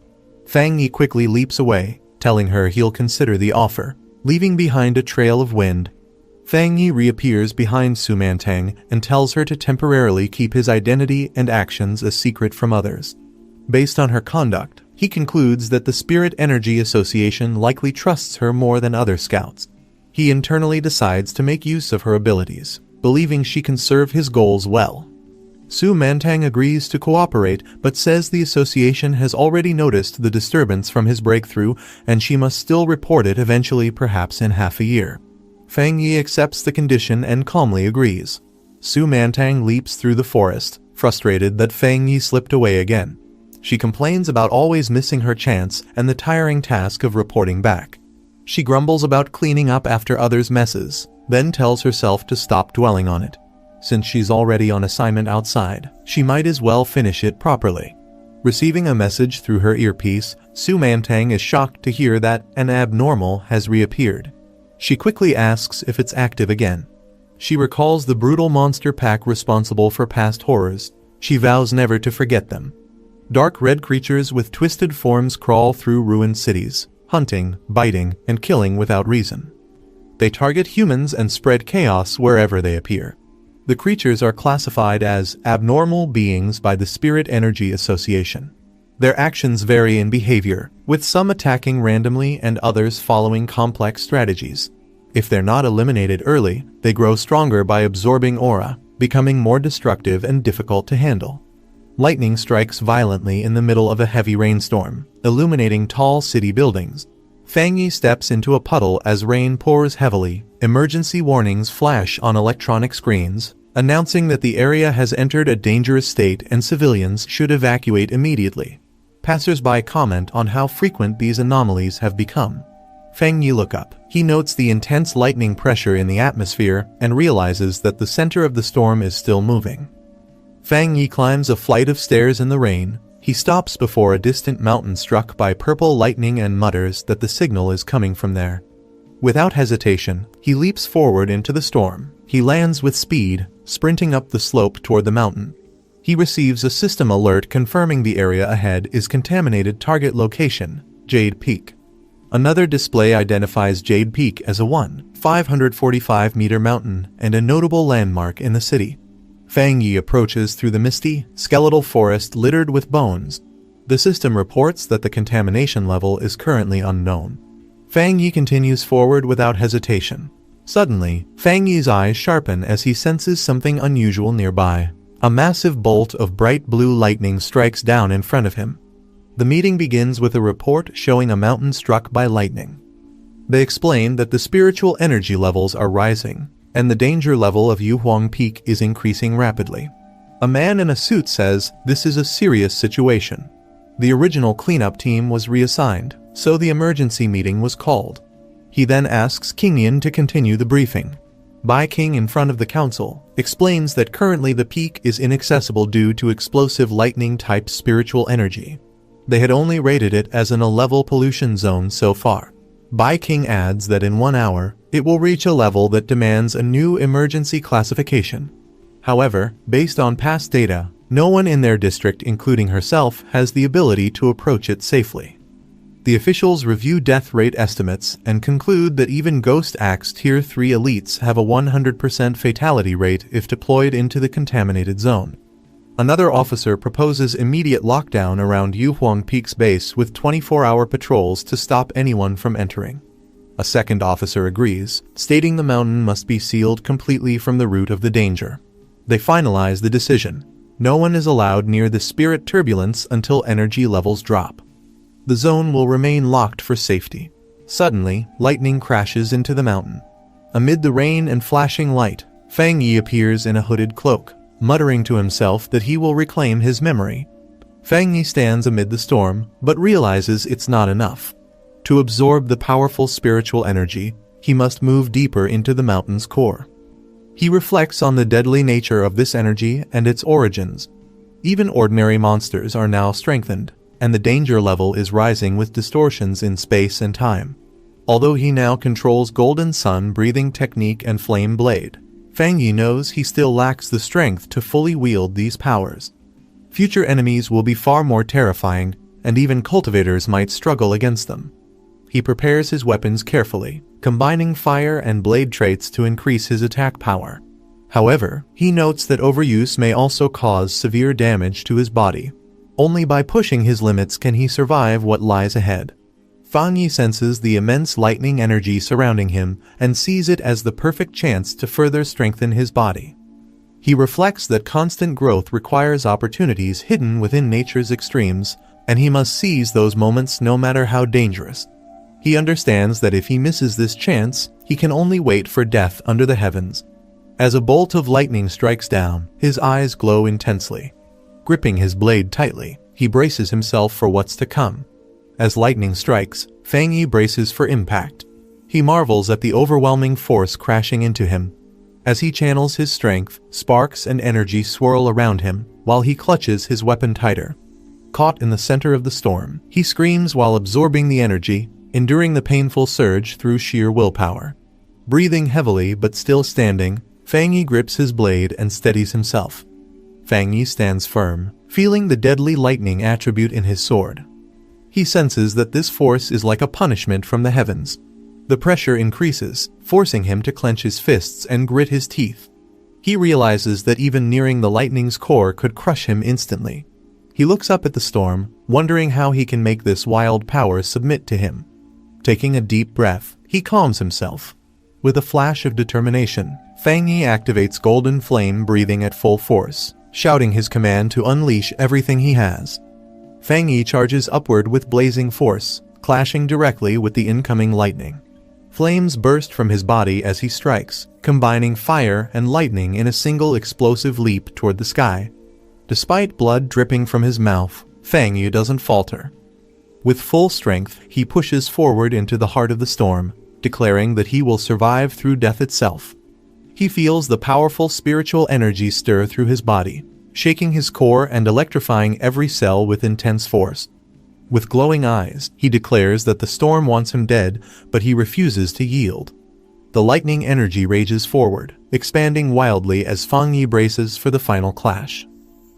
Fang Yi quickly leaps away, telling her he'll consider the offer, leaving behind a trail of wind. Fang Yi reappears behind Su Mantang and tells her to temporarily keep his identity and actions a secret from others. Based on her conduct, he concludes that the Spirit Energy Association likely trusts her more than other scouts. He internally decides to make use of her abilities, believing she can serve his goals well. Su Mantang agrees to cooperate but says the association has already noticed the disturbance from his breakthrough and she must still report it eventually, perhaps in half a year. Fang Yi accepts the condition and calmly agrees. Su Mantang leaps through the forest, frustrated that Fang Yi slipped away again. She complains about always missing her chance and the tiring task of reporting back. She grumbles about cleaning up after others' messes, then tells herself to stop dwelling on it. Since she's already on assignment outside, she might as well finish it properly. Receiving a message through her earpiece, Su Mantang is shocked to hear that an abnormal has reappeared. She quickly asks if it's active again. She recalls the brutal monster pack responsible for past horrors. She vows never to forget them. Dark red creatures with twisted forms crawl through ruined cities, hunting, biting, and killing without reason. They target humans and spread chaos wherever they appear. The creatures are classified as abnormal beings by the Spirit Energy Association. Their actions vary in behavior, with some attacking randomly and others following complex strategies. If they're not eliminated early, they grow stronger by absorbing aura, becoming more destructive and difficult to handle. Lightning strikes violently in the middle of a heavy rainstorm, illuminating tall city buildings. Fang Yi steps into a puddle as rain pours heavily. Emergency warnings flash on electronic screens, announcing that the area has entered a dangerous state and civilians should evacuate immediately. Passers-by comment on how frequent these anomalies have become. Fang Yi looks up. He notes the intense lightning pressure in the atmosphere and realizes that the center of the storm is still moving. Fang Yi climbs a flight of stairs in the rain. He stops before a distant mountain struck by purple lightning and mutters that the signal is coming from there. Without hesitation, he leaps forward into the storm. He lands with speed, sprinting up the slope toward the mountain. He receives a system alert confirming the area ahead is contaminated. Target location, Jade Peak. Another display identifies Jade Peak as a 545-meter mountain and a notable landmark in the city. Fang Yi approaches through the misty, skeletal forest littered with bones. The system reports that the contamination level is currently unknown. Fang Yi continues forward without hesitation. Suddenly, Fang Yi's eyes sharpen as he senses something unusual nearby. A massive bolt of bright blue lightning strikes down in front of him. The meeting begins with a report showing a mountain struck by lightning. They explain that the spiritual energy levels are rising, and the danger level of Yuhuang Peak is increasing rapidly. A man in a suit says, "This is a serious situation." The original cleanup team was reassigned, so the emergency meeting was called. He then asks King Yin to continue the briefing. Bai King, in front of the council, explains that currently the peak is inaccessible due to explosive lightning-type spiritual energy. They had only rated it as an A-level pollution zone so far. Bai King adds that in 1 hour, it will reach a level that demands a new emergency classification. However, based on past data, no one in their district, including herself, has the ability to approach it safely. The officials review death rate estimates and conclude that even Ghost Axe Tier 3 elites have a 100% fatality rate if deployed into the contaminated zone. Another officer proposes immediate lockdown around Yuhuang Peak's base with 24-hour patrols to stop anyone from entering. A second officer agrees, stating the mountain must be sealed completely from the root of the danger. They finalize the decision. No one is allowed near the spirit turbulence until energy levels drop. The zone will remain locked for safety. Suddenly, lightning crashes into the mountain. Amid the rain and flashing light, Fang Yi appears in a hooded cloak, muttering to himself that he will reclaim his memory. Fang Yi stands amid the storm, but realizes it's not enough. To absorb the powerful spiritual energy, he must move deeper into the mountain's core. He reflects on the deadly nature of this energy and its origins. Even ordinary monsters are now strengthened, and the danger level is rising with distortions in space and time. Although he now controls Golden Sun breathing technique and Flame Blade, Fang Yi knows he still lacks the strength to fully wield these powers. Future enemies will be far more terrifying, and even cultivators might struggle against them. He prepares his weapons carefully, combining fire and blade traits to increase his attack power. However, he notes that overuse may also cause severe damage to his body. Only by pushing his limits can he survive what lies ahead. Fang Yi senses the immense lightning energy surrounding him and sees it as the perfect chance to further strengthen his body. He reflects that constant growth requires opportunities hidden within nature's extremes, and he must seize those moments no matter how dangerous. He understands that if he misses this chance, he can only wait for death under the heavens. As a bolt of lightning strikes down, his eyes glow intensely. Gripping his blade tightly, he braces himself for what's to come. As lightning strikes, Fang Yi braces for impact. He marvels at the overwhelming force crashing into him. As he channels his strength, sparks and energy swirl around him, while he clutches his weapon tighter. Caught in the center of the storm, he screams while absorbing the energy, enduring the painful surge through sheer willpower. Breathing heavily but still standing, Fang Yi grips his blade and steadies himself. Fang Yi stands firm, feeling the deadly lightning attribute in his sword. He senses that this force is like a punishment from the heavens. The pressure increases, forcing him to clench his fists and grit his teeth. He realizes that even nearing the lightning's core could crush him instantly. He looks up at the storm, wondering how he can make this wild power submit to him. Taking a deep breath, he calms himself. With a flash of determination, Fang Yi activates Golden Flame breathing at full force, shouting his command to unleash everything he has. Fang Yi charges upward with blazing force, clashing directly with the incoming lightning. Flames burst from his body as he strikes, combining fire and lightning in a single explosive leap toward the sky. Despite blood dripping from his mouth, Fang Yi doesn't falter. With full strength, he pushes forward into the heart of the storm, declaring that he will survive through death itself. He feels the powerful spiritual energy stir through his body, shaking his core and electrifying every cell with intense force. With glowing eyes, he declares that the storm wants him dead, but he refuses to yield. The lightning energy rages forward, expanding wildly as Fang Yi braces for the final clash.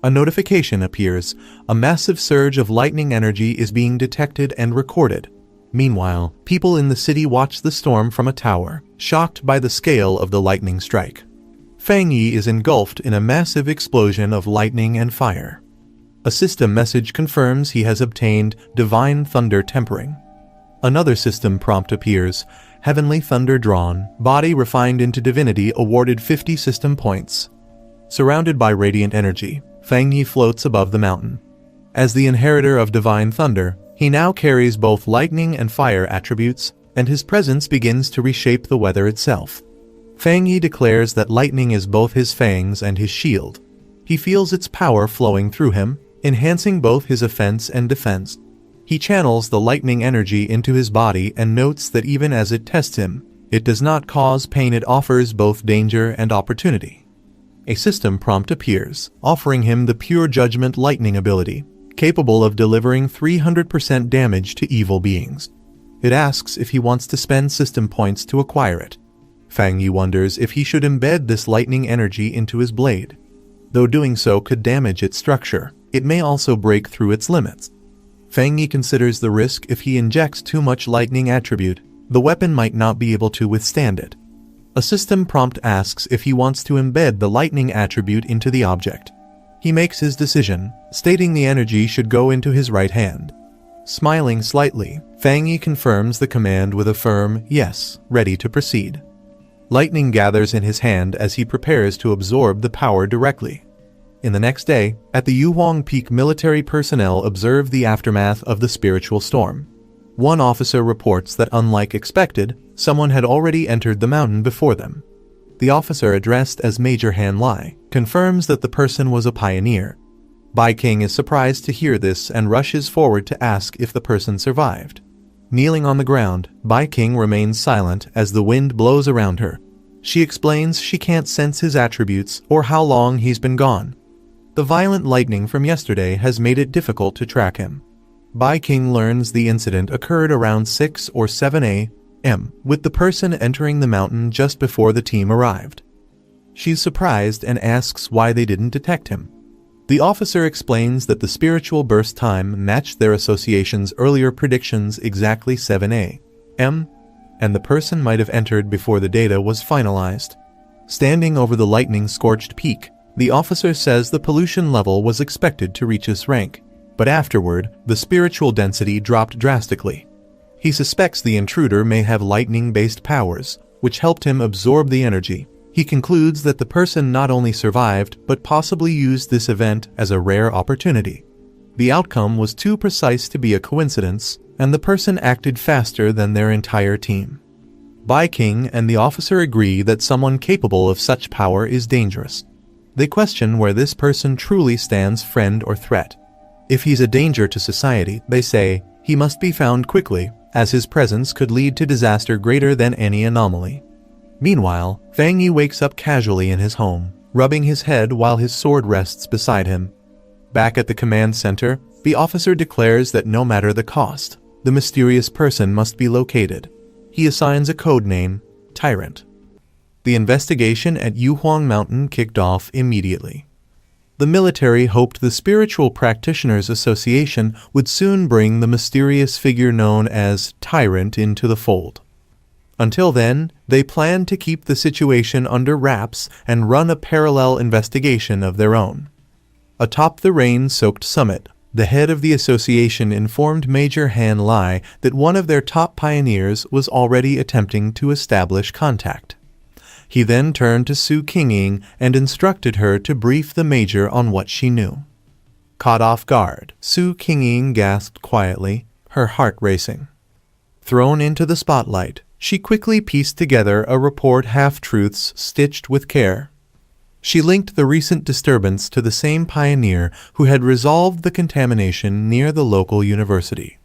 A notification appears. A massive surge of lightning energy is being detected and recorded. Meanwhile, people in the city watch the storm from a tower, shocked by the scale of the lightning strike. Fang Yi is engulfed in a massive explosion of lightning and fire. A system message confirms he has obtained Divine Thunder Tempering. Another system prompt appears. Heavenly Thunder drawn, body refined into divinity awarded 50 system points. Surrounded by radiant energy, Fang Yi floats above the mountain. As the inheritor of Divine Thunder, he now carries both lightning and fire attributes, and his presence begins to reshape the weather itself. Fang Yi declares that lightning is both his fangs and his shield. He feels its power flowing through him, enhancing both his offense and defense. He channels the lightning energy into his body and notes that even as it tests him, it does not cause pain. It offers both danger and opportunity. A system prompt appears, offering him the Pure Judgment Lightning ability, capable of delivering 300% damage to evil beings. It asks if he wants to spend system points to acquire it. Fang Yi wonders if he should embed this lightning energy into his blade. Though doing so could damage its structure, it may also break through its limits. Fang Yi considers the risk. If he injects too much lightning attribute, the weapon might not be able to withstand it. A system prompt asks if he wants to embed the lightning attribute into the object. He makes his decision, stating the energy should go into his right hand. Smiling slightly, Fang Yi confirms the command with a firm yes, ready to proceed. Lightning gathers in his hand as he prepares to absorb the power directly. In the next day, at the Yuhuang Peak, military personnel observe the aftermath of the spiritual storm. One officer reports that, unlike expected, someone had already entered the mountain before them. The officer, addressed as Major Han Lai, confirms that the person was a pioneer. Bai King is surprised to hear this and rushes forward to ask if the person survived. Kneeling on the ground, Bai King remains silent as the wind blows around her. She explains she can't sense his attributes or how long he's been gone. The violent lightning from yesterday has made it difficult to track him. Bai King learns the incident occurred around 6 or 7 a.m., with the person entering the mountain just before the team arrived. She's surprised and asks why they didn't detect him. The officer explains that the spiritual burst time matched their association's earlier predictions exactly 7 a.m., and the person might have entered before the data was finalized. Standing over the lightning-scorched peak, the officer says the pollution level was expected to reach this rank, but afterward, the spiritual density dropped drastically. He suspects the intruder may have lightning-based powers, which helped him absorb the energy. He concludes that the person not only survived, but possibly used this event as a rare opportunity. The outcome was too precise to be a coincidence, and the person acted faster than their entire team. Bai King and the officer agree that someone capable of such power is dangerous. They question where this person truly stands, friend or threat. If he's a danger to society, they say, he must be found quickly, as his presence could lead to disaster greater than any anomaly. Meanwhile, Fang Yi wakes up casually in his home, rubbing his head while his sword rests beside him. Back at the command center, the officer declares that no matter the cost, the mysterious person must be located. He assigns a code name, Tyrant. The investigation at Yuhuang Mountain kicked off immediately. The military hoped the Spiritual Practitioners Association would soon bring the mysterious figure known as Tyrant into the fold. Until then, they planned to keep the situation under wraps and run a parallel investigation of their own. Atop the rain-soaked summit, the head of the association informed Major Han Lai that one of their top pioneers was already attempting to establish contact. He then turned to Su Qingying and instructed her to brief the major on what she knew. Caught off guard, Su Qingying gasped quietly, her heart racing. Thrown into the spotlight, she quickly pieced together a report half-truths stitched with care. She linked the recent disturbance to the same pioneer who had resolved the contamination near the local university.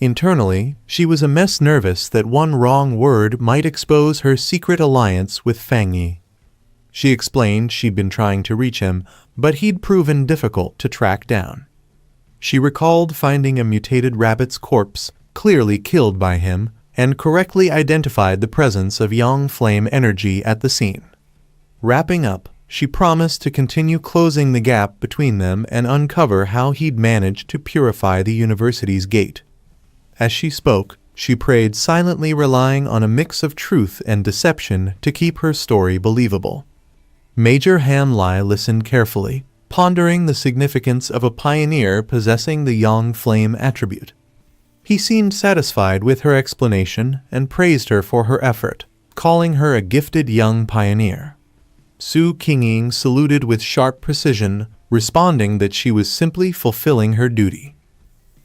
Internally, she was a mess nervous that one wrong word might expose her secret alliance with Fang Yi. She explained she'd been trying to reach him, but he'd proven difficult to track down. She recalled finding a mutated rabbit's corpse, clearly killed by him, and correctly identified the presence of yang flame energy at the scene. Wrapping up, she promised to continue closing the gap between them and uncover how he'd managed to purify the university's gate. As she spoke, she prayed silently, relying on a mix of truth and deception to keep her story believable. Major Han Lai listened carefully, pondering the significance of a pioneer possessing the yang flame attribute. He seemed satisfied with her explanation and praised her for her effort, calling her a gifted young pioneer. Su Qingying saluted with sharp precision, responding that she was simply fulfilling her duty.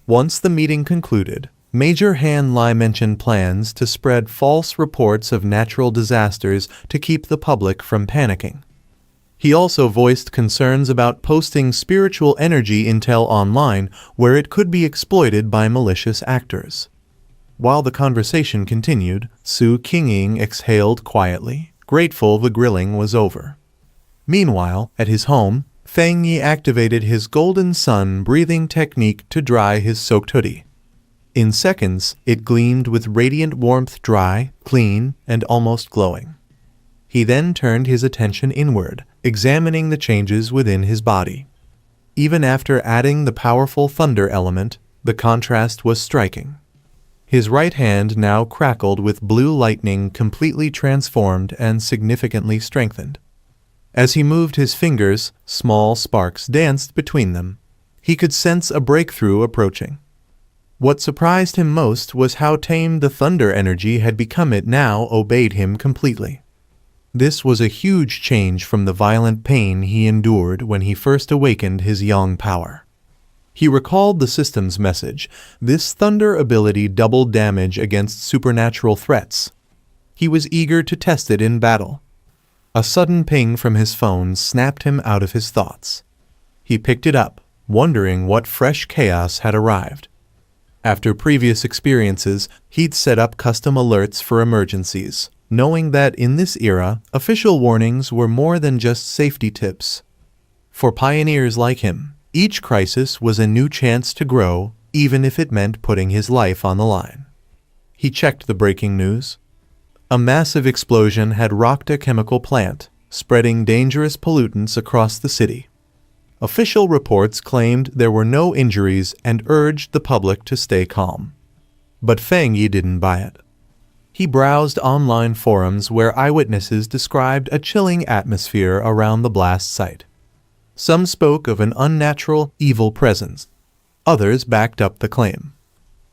Once the meeting concluded, Major Han Lai mentioned plans to spread false reports of natural disasters to keep the public from panicking. He also voiced concerns about posting spiritual energy intel online where it could be exploited by malicious actors. While the conversation continued, Su Qingying exhaled quietly, grateful the grilling was over. Meanwhile, at his home, Fang Yi activated his golden sun breathing technique to dry his soaked hoodie. In seconds, it gleamed with radiant warmth, dry, clean, and almost glowing. He then turned his attention inward, examining the changes within his body. Even after adding the powerful thunder element, the contrast was striking. His right hand now crackled with blue lightning, completely transformed and significantly strengthened. As he moved his fingers, small sparks danced between them. He could sense a breakthrough approaching. What surprised him most was how tame the thunder energy had become. It now obeyed him completely. This was a huge change from the violent pain he endured when he first awakened his yang power. He recalled the system's message. This thunder ability doubled damage against supernatural threats. He was eager to test it in battle. A sudden ping from his phone snapped him out of his thoughts. He picked it up, wondering what fresh chaos had arrived. After previous experiences, he'd set up custom alerts for emergencies, knowing that in this era, official warnings were more than just safety tips. For pioneers like him, each crisis was a new chance to grow, even if it meant putting his life on the line. He checked the breaking news. A massive explosion had rocked a chemical plant, spreading dangerous pollutants across the city. Official reports claimed there were no injuries and urged the public to stay calm. But Fang Yi didn't buy it. He browsed online forums where eyewitnesses described a chilling atmosphere around the blast site. Some spoke of an unnatural, evil presence. Others backed up the claim.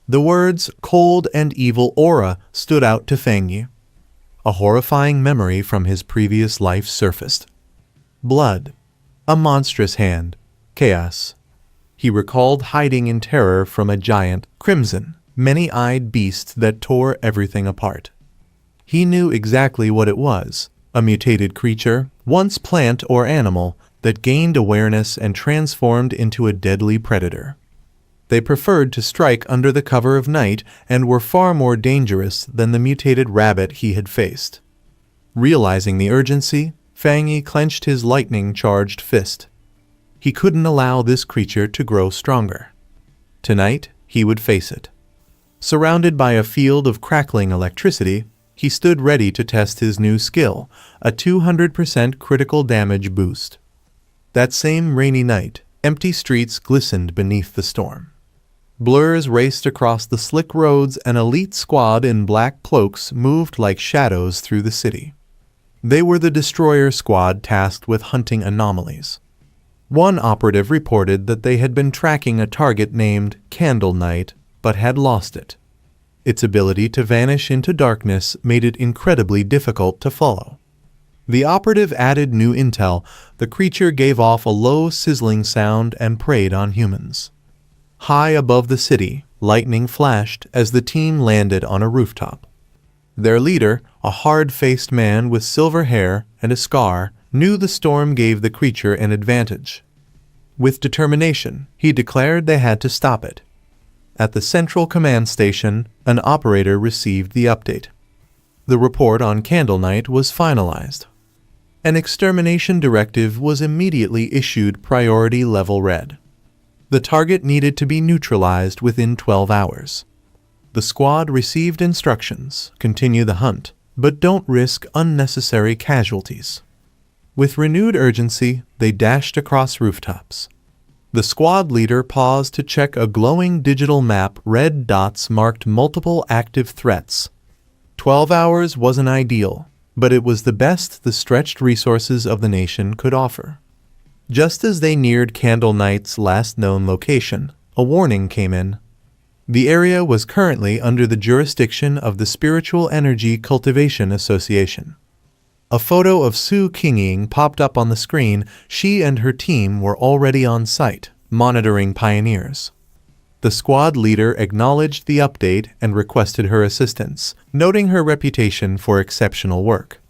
The words "cold and evil aura" stood out to Fang Yi. A horrifying memory from his previous life surfaced. Blood. A monstrous hand. Chaos. He recalled hiding in terror from a giant, crimson, many-eyed beast that tore everything apart. He knew exactly what it was, a mutated creature, once plant or animal, that gained awareness and transformed into a deadly predator. They preferred to strike under the cover of night and were far more dangerous than the mutated rabbit he had faced. Realizing the urgency, Fang Yi clenched his lightning-charged fist. He couldn't allow this creature to grow stronger. Tonight, he would face it. Surrounded by a field of crackling electricity, He stood ready to test his new skill, a 200% critical damage boost. That same rainy night, empty streets glistened beneath the storm. Blurs raced across the slick roads, and an elite squad in black cloaks moved like shadows through the city. They were the destroyer squad tasked with hunting anomalies. One operative reported that they had been tracking a target named Candle Knight, but had lost it. Its ability to vanish into darkness made it incredibly difficult to follow. The operative added new intel. The creature gave off a low, sizzling sound and preyed on humans. High above the city, lightning flashed as the team landed on a rooftop. Their leader, a hard-faced man with silver hair and a scar, knew the storm gave the creature an advantage. With determination, he declared they had to stop it. At the central command station, an operator received the update. The report on Candle Knight was finalized. An extermination directive was immediately issued, priority level red. The target needed to be neutralized within 12 hours. The squad received instructions: continue the hunt, but don't risk unnecessary casualties. With renewed urgency, they dashed across rooftops. The squad leader paused to check a glowing digital map. Red dots marked multiple active threats. 12 hours wasn't ideal, but it was the best the stretched resources of the nation could offer. Just as they neared Candle Knight's last known location, a warning came in. The area was currently under the jurisdiction of the Spiritual Energy Cultivation Association. A photo of Su Qingying popped up on the screen. She and her team were already on site, monitoring pioneers. The squad leader acknowledged the update and requested her assistance, noting her reputation for exceptional work.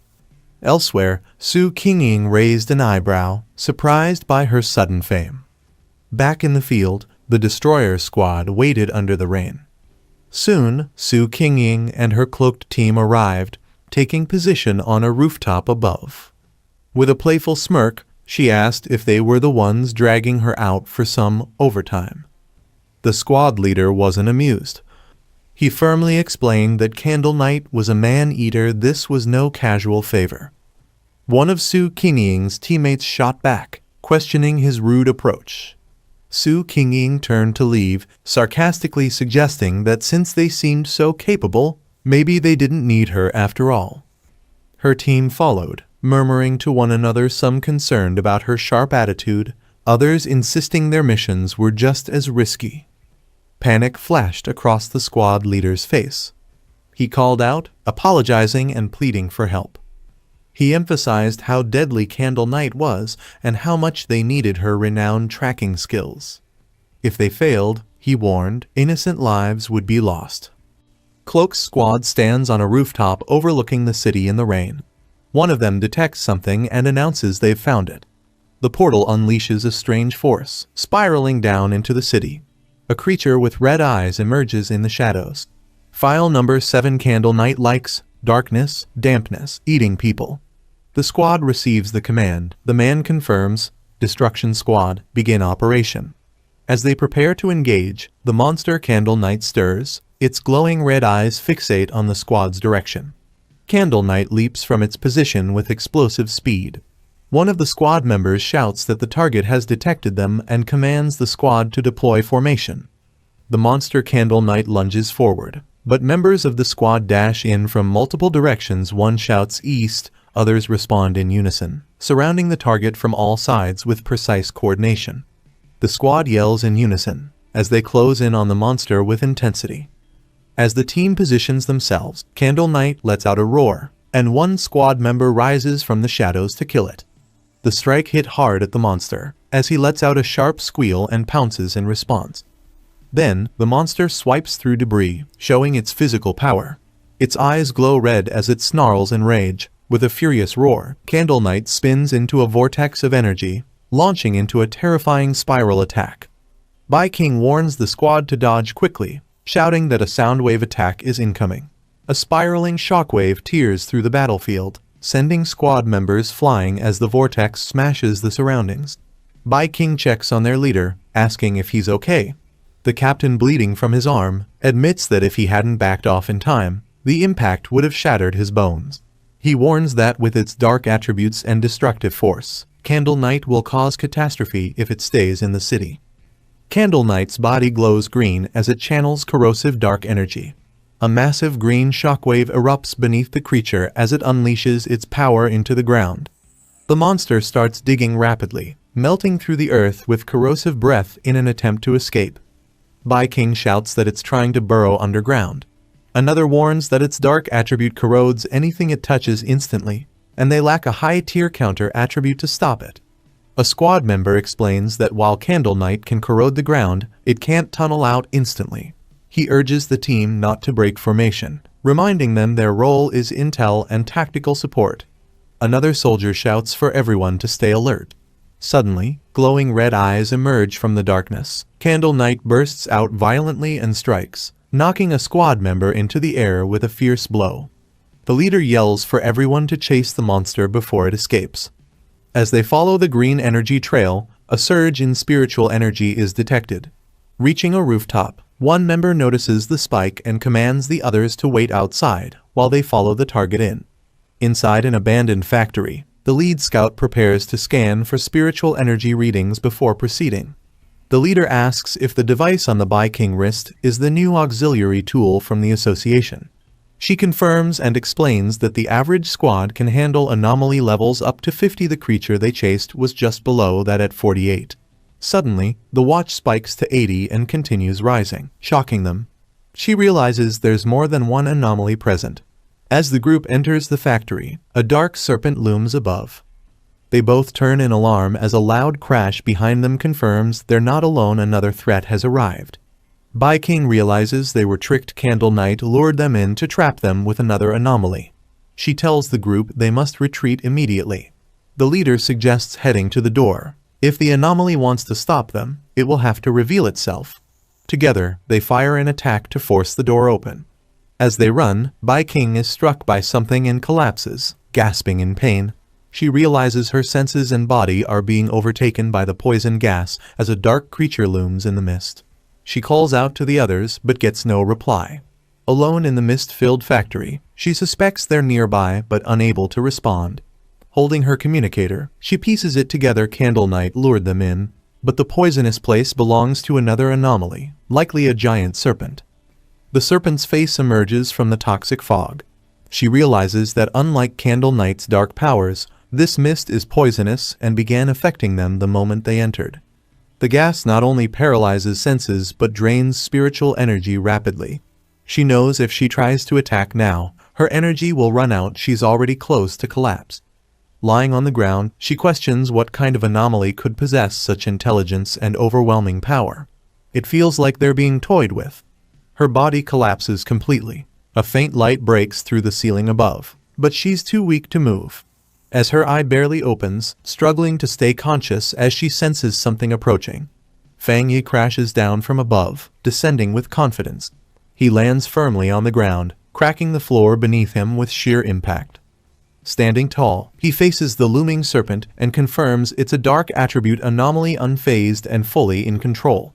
Elsewhere, Su Qingying raised an eyebrow, surprised by her sudden fame. Back in the field, the destroyer squad waited under the rain. Soon, Su Qingying and her cloaked team arrived, taking position on a rooftop above. With a playful smirk, she asked if they were the ones dragging her out for some overtime. The squad leader wasn't amused. He firmly explained that Candle Knight was a man-eater. This was no casual favor. One of Su Qingying's teammates shot back, questioning his rude approach. Su Qingying turned to leave, sarcastically suggesting that since they seemed so capable, maybe they didn't need her after all. Her team followed, murmuring to one another, some concerned about her sharp attitude, others insisting their missions were just as risky. Panic flashed across the squad leader's face. He called out, apologizing and pleading for help. He emphasized how deadly Candle Knight was and how much they needed her renowned tracking skills. If they failed, he warned, innocent lives would be lost. Cloak's squad stands on a rooftop overlooking the city in the rain. One of them detects something and announces they've found it. The portal unleashes a strange force, spiraling down into the city. A creature with red eyes emerges in the shadows. File number 7. Candle Knight likes darkness, dampness, eating people. The squad receives the command. The man confirms, Destruction Squad, begin operation. As they prepare to engage, the monster Candle Knight stirs. Its glowing red eyes fixate on the squad's direction. Candle Knight leaps from its position with explosive speed. One of the squad members shouts that the target has detected them and commands the squad to deploy formation. The monster Candle Knight lunges forward, but members of the squad dash in from multiple directions. One shouts east, others respond in unison, surrounding the target from all sides with precise coordination. The squad yells in unison as they close in on the monster with intensity. As the team positions themselves, Candle Knight lets out a roar, and one squad member rises from the shadows to kill it. The strike hit hard at the monster, as he lets out a sharp squeal and pounces in response. Then, the monster swipes through debris, showing its physical power. Its eyes glow red as it snarls in rage. With a furious roar, Candle Knight spins into a vortex of energy, launching into a terrifying spiral attack. Bai King warns the squad to dodge quickly, shouting that a soundwave attack is incoming. A spiraling shockwave tears through the battlefield, sending squad members flying as the vortex smashes the surroundings. Bai King checks on their leader, asking if he's okay. The captain, bleeding from his arm, admits that if he hadn't backed off in time, The impact would have shattered his bones. He warns that with its dark attributes and destructive force, Candle Knight will cause catastrophe if it stays in the city. Candle Knight's body glows green as it channels corrosive dark energy. A massive green shockwave erupts beneath the creature as it unleashes its power into the ground. The monster starts digging rapidly, melting through the earth with corrosive breath in an attempt to escape. Bai-King shouts that it's trying to burrow underground. Another warns that its dark attribute corrodes anything it touches instantly, and they lack a high-tier counter attribute to stop it. A squad member explains that while Candle Knight can corrode the ground, it can't tunnel out instantly. He urges the team not to break formation, reminding them their role is intel and tactical support. Another soldier shouts for everyone to stay alert. Suddenly, glowing red eyes emerge from the darkness. Candle Knight bursts out violently and strikes, knocking a squad member into the air with a fierce blow. The leader yells for everyone to chase the monster before it escapes. As they follow the green energy trail, a surge in spiritual energy is detected. Reaching a rooftop, one member notices the spike and commands the others to wait outside while they follow the target in. Inside an abandoned factory, the lead scout prepares to scan for spiritual energy readings before proceeding. The leader asks if the device on the Bai-King wrist is the new auxiliary tool from the association. She confirms and explains that the average squad can handle anomaly levels up to 50. The creature they chased was just below that at 48. Suddenly, the watch spikes to 80 and continues rising, shocking them. She realizes there's more than one anomaly present. As the group enters the factory, a dark serpent looms above. They both turn in alarm as a loud crash behind them confirms they're not alone. Another threat has arrived. Bai-King realizes they were tricked. Candle Knight lured them in to trap them with another anomaly. She tells the group they must retreat immediately. The leader suggests heading to the door. If the anomaly wants to stop them, it will have to reveal itself. Together, they fire an attack to force the door open. As they run, Bai-King is struck by something and collapses, gasping in pain. She realizes her senses and body are being overtaken by the poison gas as a dark creature looms in the mist. She calls out to the others but gets no reply. Alone in the mist-filled factory, she suspects they're nearby but unable to respond. Holding her communicator, she pieces it together. Candle Knight lured them in, but the poisonous place belongs to another anomaly, likely a giant serpent. The serpent's face emerges from the toxic fog. She realizes that unlike Candle Knight's dark powers, this mist is poisonous and began affecting them the moment they entered. The gas not only paralyzes senses but drains spiritual energy rapidly. She knows if she tries to attack now, her energy will run out. She's already close to collapse. Lying on the ground, she questions what kind of anomaly could possess such intelligence and overwhelming power. It feels like they're being toyed with. Her body collapses completely. A faint light breaks through the ceiling above, but she's too weak to move. As her eye barely opens, struggling to stay conscious as she senses something approaching. Fang Yi crashes down from above, descending with confidence. He lands firmly on the ground, cracking the floor beneath him with sheer impact. Standing tall, he faces the looming serpent and confirms it's a dark attribute anomaly, unfazed and fully in control.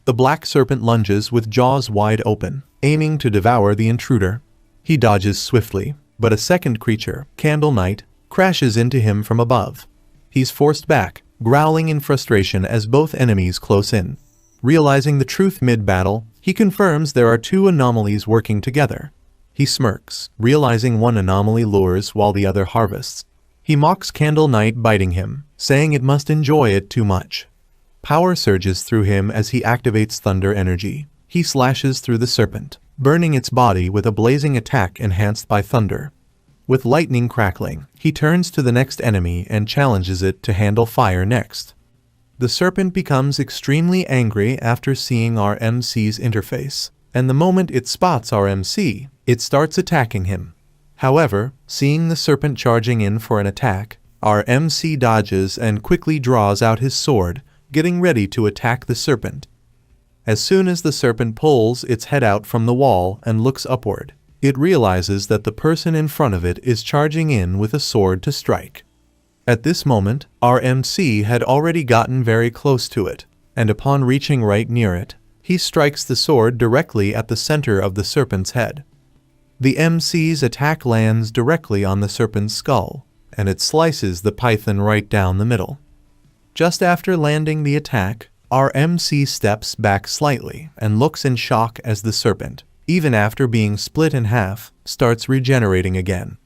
The black serpent lunges with jaws wide open, aiming to devour the intruder. He dodges swiftly, but a second creature, Candle Knight, crashes into him from above. He's forced back, growling in frustration as both enemies close in. Realizing the truth mid-battle, he confirms there are two anomalies working together. He smirks, realizing one anomaly lures while the other harvests. He mocks Candle Knight, biting him, saying it must enjoy it too much. Power surges through him as he activates thunder energy. He slashes through the serpent, burning its body with a blazing attack enhanced by thunder. With lightning crackling, he turns to the next enemy and challenges it to handle fire next. The serpent becomes extremely angry after seeing RMC's interface, and the moment it spots RMC, it starts attacking him. However, seeing the serpent charging in for an attack, RMC dodges and quickly draws out his sword, getting ready to attack the serpent. As soon as the serpent pulls its head out from the wall and looks upward, it realizes that the person in front of it is charging in with a sword to strike. At this moment, RMC had already gotten very close to it, and upon reaching right near it, he strikes the sword directly at the center of the serpent's head. The MC's attack lands directly on the serpent's skull, and it slices the python right down the middle. Just after landing the attack, our MC steps back slightly and looks in shock as the serpent, even after being split in half, starts regenerating again.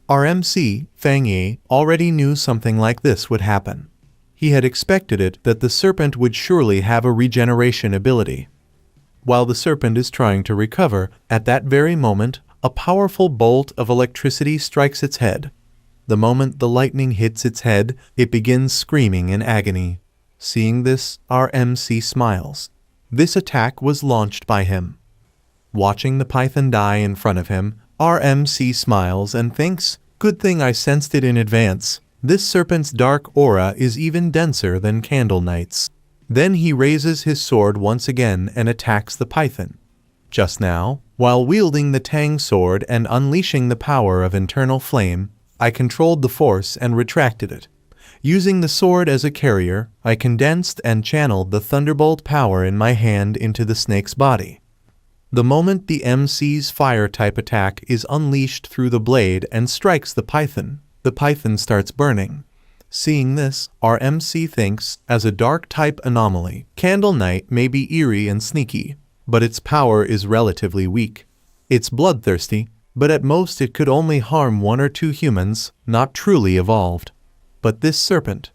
Our MC, Fang Yi, already knew something like this would happen. He had expected it that the serpent would surely have a regeneration ability. While the serpent is trying to recover, at that very moment, a powerful bolt of electricity strikes its head. The moment the lightning hits its head, it begins screaming in agony. Seeing this, our MC smiles. This attack was launched by him. Watching the python die in front of him, our MC smiles and thinks, "Good thing I sensed it in advance. This serpent's dark aura is even denser than Candle Knight's." Then he raises his sword once again and attacks the python. Just now, while wielding the Tang sword and unleashing the power of internal flame, I controlled the force and retracted it. Using the sword as a carrier, I condensed and channeled the thunderbolt power in my hand into the snake's body. The moment the MC's fire-type attack is unleashed through the blade and strikes the python starts burning. Seeing this, our MC thinks, as a dark-type anomaly, Candle Knight may be eerie and sneaky, but its power is relatively weak. It's bloodthirsty, but at most it could only harm 1 or 2 humans, not truly evolved. But this serpent.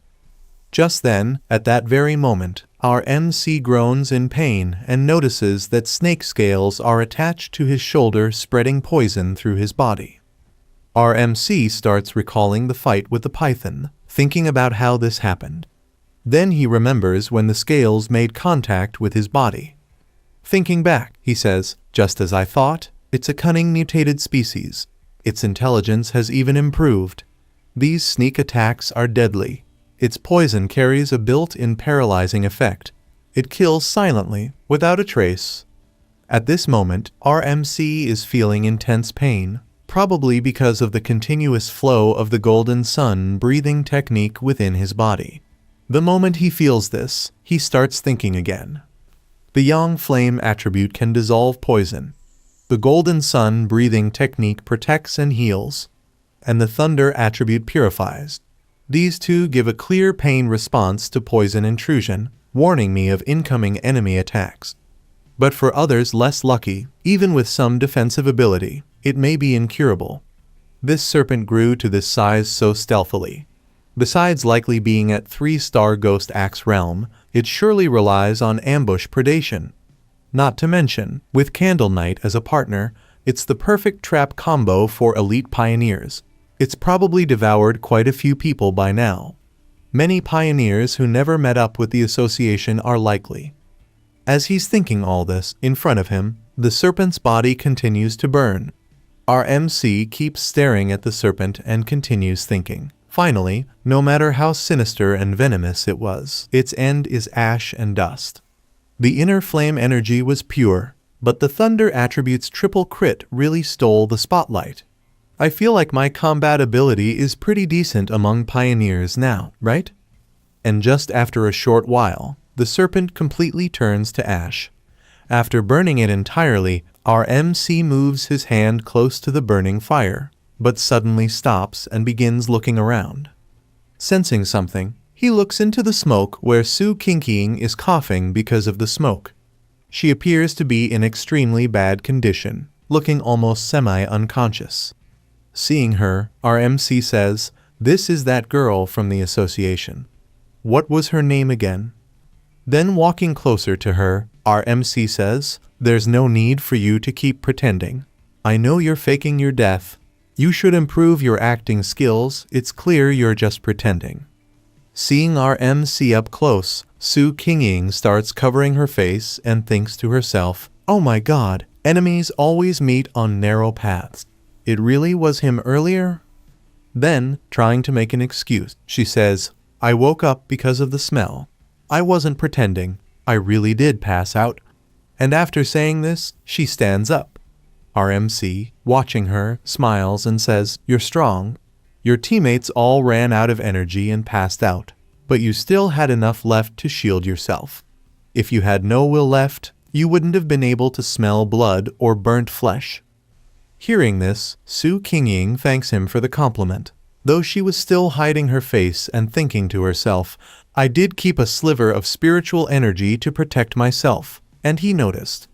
Just then, at that very moment, our MC groans in pain and notices that snake scales are attached to his shoulder, spreading poison through his body. Our MC starts recalling the fight with the python, thinking about how this happened. Then he remembers when the scales made contact with his body. Thinking back, he says, "Just as I thought, it's a cunning mutated species. Its intelligence has even improved. These sneak attacks are deadly. Its poison carries a built-in paralyzing effect. It kills silently, without a trace." At this moment, our MC is feeling intense pain, probably because of the continuous flow of the golden sun breathing technique within his body. The moment he feels this, he starts thinking again. The yang flame attribute can dissolve poison. The golden sun breathing technique protects and heals, and the thunder attribute purifies. These two give a clear pain response to poison intrusion, warning me of incoming enemy attacks. But for others less lucky, even with some defensive ability, it may be incurable. This serpent grew to this size so stealthily. Besides likely being at 3-star Ghost Axe realm, it surely relies on ambush predation. Not to mention, with Candle Knight as a partner, it's the perfect trap combo for elite pioneers. It's probably devoured quite a few people by now. Many pioneers who never met up with the association are likely. As he's thinking all this, in front of him, the serpent's body continues to burn. Our MC keeps staring at the serpent and continues thinking. Finally, no matter how sinister and venomous it was, its end is ash and dust. The inner flame energy was pure, but the thunder attribute's triple crit really stole the spotlight. I feel like my combat ability is pretty decent among pioneers now, right? And just after a short while, the serpent completely turns to ash. After burning it entirely, our MC moves his hand close to the burning fire, but suddenly stops and begins looking around. Sensing something, he looks into the smoke where Su Qingqing is coughing because of the smoke. She appears to be in extremely bad condition, looking almost semi-unconscious. Seeing her, our MC says, "This is that girl from the association. What was her name again?" Then walking closer to her, our MC says, "There's no need for you to keep pretending. I know you're faking your death. You should improve your acting skills. It's clear you're just pretending." Seeing our MC up close, Su Qingqing starts covering her face and thinks to herself, "Oh my god, enemies always meet on narrow paths. It really was him earlier?" Then, trying to make an excuse, she says, "I woke up because of the smell. I wasn't pretending. I really did pass out." And after saying this, she stands up. Our MC, watching her, smiles and says, "You're strong. Your teammates all ran out of energy and passed out, but you still had enough left to shield yourself. If you had no will left, you wouldn't have been able to smell blood or burnt flesh." Hearing this, Su Qingying thanks him for the compliment. Though she was still hiding her face and thinking to herself, I did keep a sliver of spiritual energy to protect myself, and he noticed.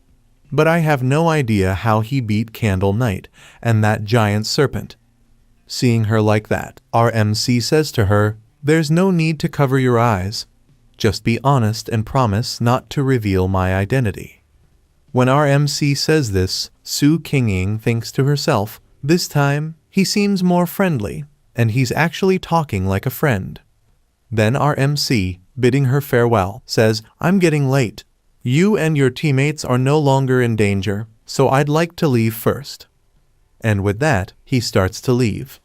But I have no idea how he beat Candle Knight and that giant serpent. Seeing her like that, our MC says to her, there's no need to cover your eyes. Just be honest and promise not to reveal my identity. When our MC says this, Su Qingying thinks to herself, this time, he seems more friendly, and he's actually talking like a friend. Then our MC, bidding her farewell, says, I'm getting late. You and your teammates are no longer in danger, so I'd like to leave first. And with that, he starts to leave.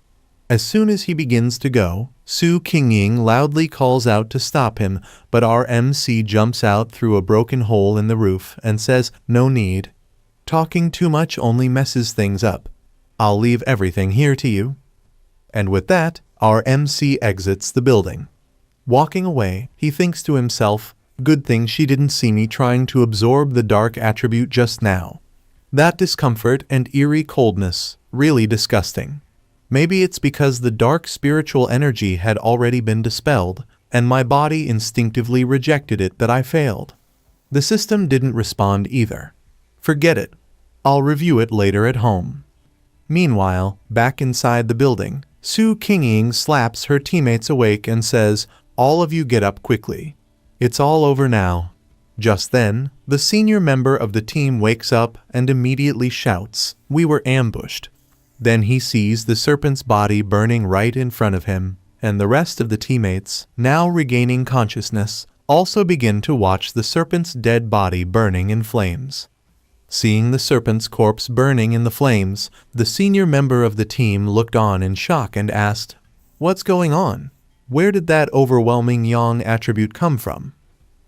As soon as he begins to go, Su Qingying loudly calls out to stop him, but our MC jumps out through a broken hole in the roof and says, no need. Talking too much only messes things up. I'll leave everything here to you. And with that, our MC exits the building. Walking away, he thinks to himself, good thing she didn't see me trying to absorb the dark attribute just now. That discomfort and eerie coldness, really disgusting. Maybe it's because the dark spiritual energy had already been dispelled, and my body instinctively rejected it that I failed. The system didn't respond either. Forget it. I'll review it later at home. Meanwhile, back inside the building, Su Qingying slaps her teammates awake and says, all of you get up quickly. It's all over now. Just then, the senior member of the team wakes up and immediately shouts, we were ambushed. Then he sees the serpent's body burning right in front of him, and the rest of the teammates, now regaining consciousness, also begin to watch the serpent's dead body burning in flames. Seeing the serpent's corpse burning in the flames, the senior member of the team looked on in shock and asked, what's going on? Where did that overwhelming yang attribute come from?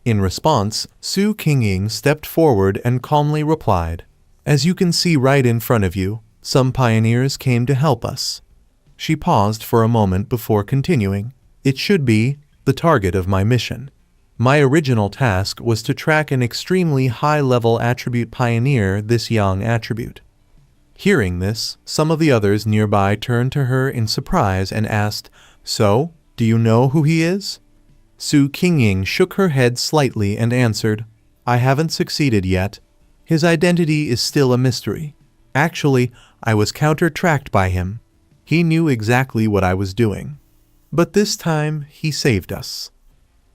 In response, Su Qingying stepped forward and calmly replied, as you can see right in front of you, some pioneers came to help us. She paused for a moment before continuing, it should be the target of my mission. My original task was to track an extremely high-level attribute pioneer this yang attribute. Hearing this, some of the others nearby turned to her in surprise and asked, so, do you know who he is? Su Qingying shook her head slightly and answered, I haven't succeeded yet. His identity is still a mystery. Actually, I was counter-tracked by him. He knew exactly what I was doing. But this time, he saved us.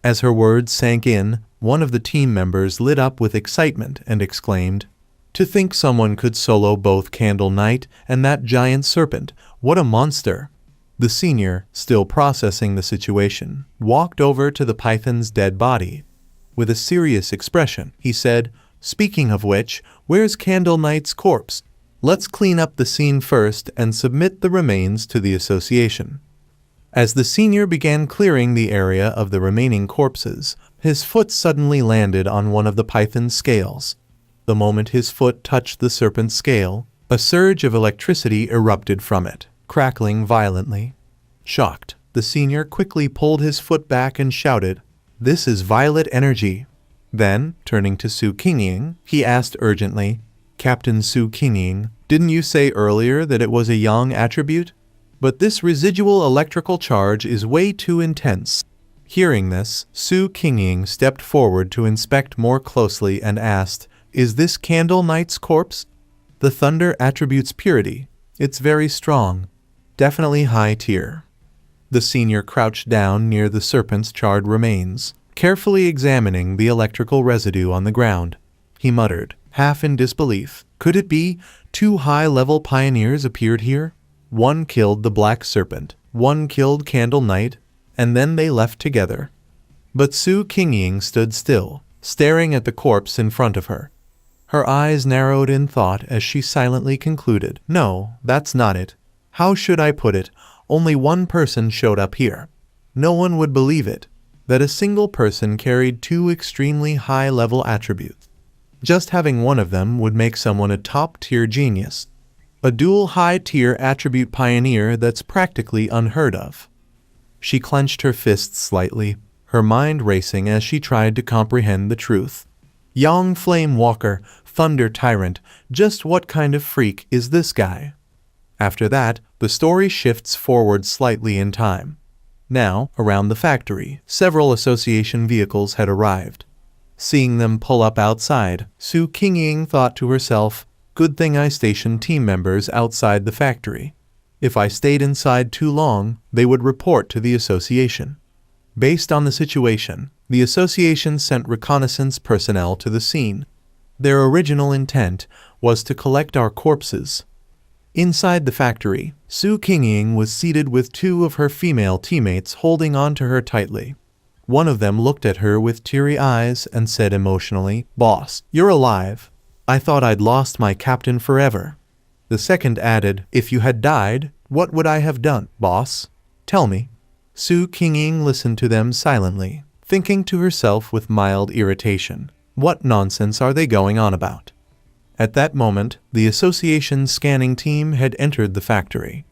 As her words sank in, one of the team members lit up with excitement and exclaimed, to think someone could solo both Candle Knight and that giant serpent, what a monster! The senior, still processing the situation, walked over to the python's dead body. With a serious expression, he said, speaking of which, where's Candle Knight's corpse? Let's clean up the scene first and submit the remains to the association. As the senior began clearing the area of the remaining corpses, his foot suddenly landed on one of the python's scales. The moment his foot touched the serpent's scale, a surge of electricity erupted from it, crackling violently. Shocked, the senior quickly pulled his foot back and shouted, this is violet energy. Then, turning to Su Qingying, he asked urgently, Captain Su Qingying, didn't you say earlier that it was a yang attribute? But this residual electrical charge is way too intense. Hearing this, Su Qingying stepped forward to inspect more closely and asked, is this Candle Knight's corpse? The thunder attribute's purity. It's very strong. Definitely high tier. The senior crouched down near the serpent's charred remains, carefully examining the electrical residue on the ground. He muttered, half in disbelief, could it be 2 high-level pioneers appeared here? One killed the black serpent, one killed Candle Knight, and then they left together. But Su Qingying stood still, staring at the corpse in front of her. Her eyes narrowed in thought as she silently concluded, no, that's not it. How should I put it? Only one person showed up here. No one would believe it, that a single person carried 2 extremely high-level attributes. Just having one of them would make someone a top-tier genius. A dual high-tier attribute pioneer that's practically unheard of. She clenched her fists slightly, her mind racing as she tried to comprehend the truth. Yang Flame Walker, Thunder Tyrant, just what kind of freak is this guy? After that, the story shifts forward slightly in time. Now, around the factory, several association vehicles had arrived. Seeing them pull up outside, Su Qingying thought to herself, good thing I stationed team members outside the factory. If I stayed inside too long, they would report to the association. Based on the situation, the association sent reconnaissance personnel to the scene. Their original intent was to collect our corpses. Inside the factory, Su Qingying was seated with two of her female teammates holding on to her tightly. One of them looked at her with teary eyes and said emotionally, "Boss, you're alive. I thought I'd lost my captain forever." The second added, "If you had died, what would I have done, boss? Tell me." Su Qingying listened to them silently, thinking to herself with mild irritation, what nonsense are they going on about? At that moment, the association's scanning team had entered the factory.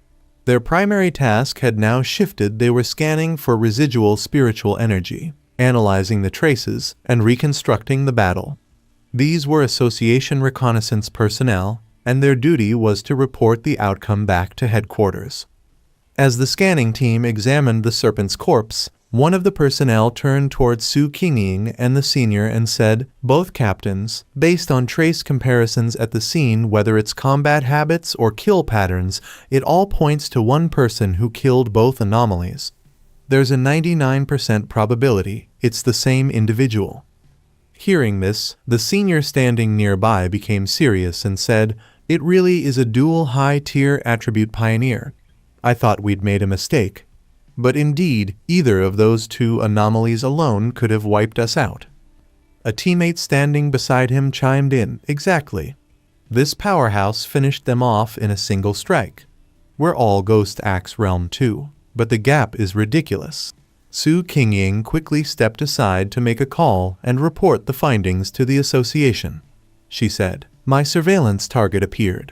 Their primary task had now shifted. They were scanning for residual spiritual energy, analyzing the traces, and reconstructing the battle. These were association reconnaissance personnel, and their duty was to report the outcome back to headquarters. As the scanning team examined the serpent's corpse, one of the personnel turned towards Su Qingying and the senior and said, "Both captains, based on trace comparisons at the scene, whether it's combat habits or kill patterns, it all points to one person who killed both anomalies. There's a 99% probability it's the same individual." Hearing this, the senior standing nearby became serious and said, "It really is a dual high-tier attribute pioneer. I thought we'd made a mistake. But indeed, either of those two anomalies alone could have wiped us out." A teammate standing beside him chimed in, "Exactly. This powerhouse finished them off in a single strike. We're all Ghost Axe Realm too, but the gap is ridiculous." Su Qingying quickly stepped aside to make a call and report the findings to the association. She said, "My surveillance target appeared.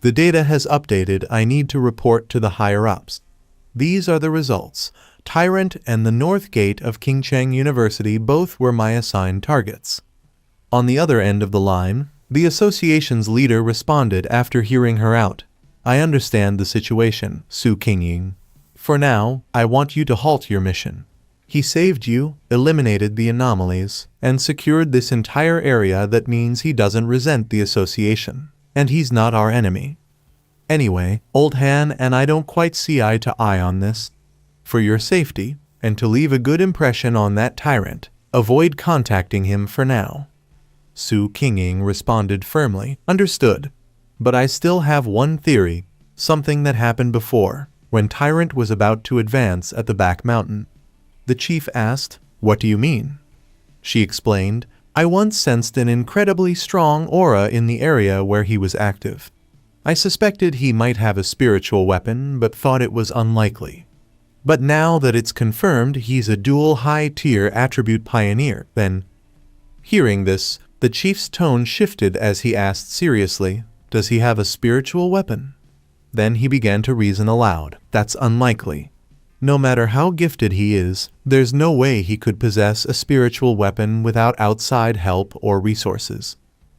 The data has updated. I need to report to the higher-ups. These are the results. Tyrant and the North Gate of Qingcheng University both were my assigned targets." On the other end of the line, the association's leader responded after hearing her out. "I understand the situation, Su Qingying. For now, I want you to halt your mission. He saved you, eliminated the anomalies, and secured this entire area. That means he doesn't resent the association, and he's not our enemy. Anyway, Old Han and I don't quite see eye to eye on this. For your safety, and to leave a good impression on that tyrant, avoid contacting him for now." Su Qingying responded firmly, "Understood. But I still have one theory, something that happened before, when Tyrant was about to advance at the back mountain." The chief asked, "What do you mean?" She explained, "I once sensed an incredibly strong aura in the area where he was active. I suspected he might have a spiritual weapon, but thought it was unlikely. But now that it's confirmed he's a dual high-tier attribute pioneer, then..." Hearing this, the chief's tone shifted as he asked seriously, "Does he have a spiritual weapon?" Then he began to reason aloud, "That's unlikely. No matter how gifted he is, there's no way he could possess a spiritual weapon without outside help or resources.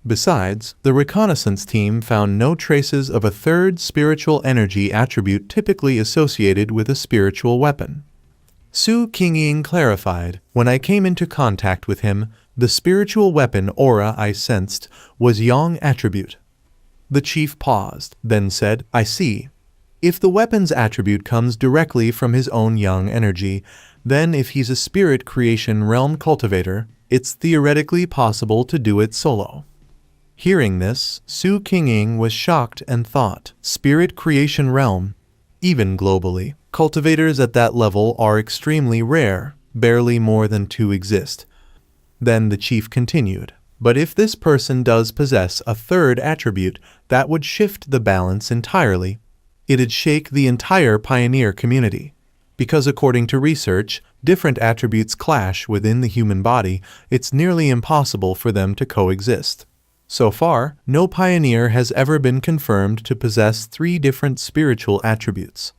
Besides, the reconnaissance team found no traces of a third spiritual energy attribute typically associated with a spiritual weapon." Su Qingying clarified, "When I came into contact with him, the spiritual weapon aura I sensed was Yang attribute." The chief paused, then said, "I see. If the weapon's attribute comes directly from his own Yang energy, then if he's a spirit creation realm cultivator, it's theoretically possible to do it solo." Hearing this, Su Qingying was shocked and thought, "Spirit creation realm? Even globally, cultivators at that level are extremely rare, barely more than 2 exist." Then the chief continued, "But if this person does possess a third attribute, that would shift the balance entirely. It'd shake the entire pioneer community. Because according to research, different attributes clash within the human body. It's nearly impossible for them to coexist. So far, no pioneer has ever been confirmed to possess 3 different spiritual attributes."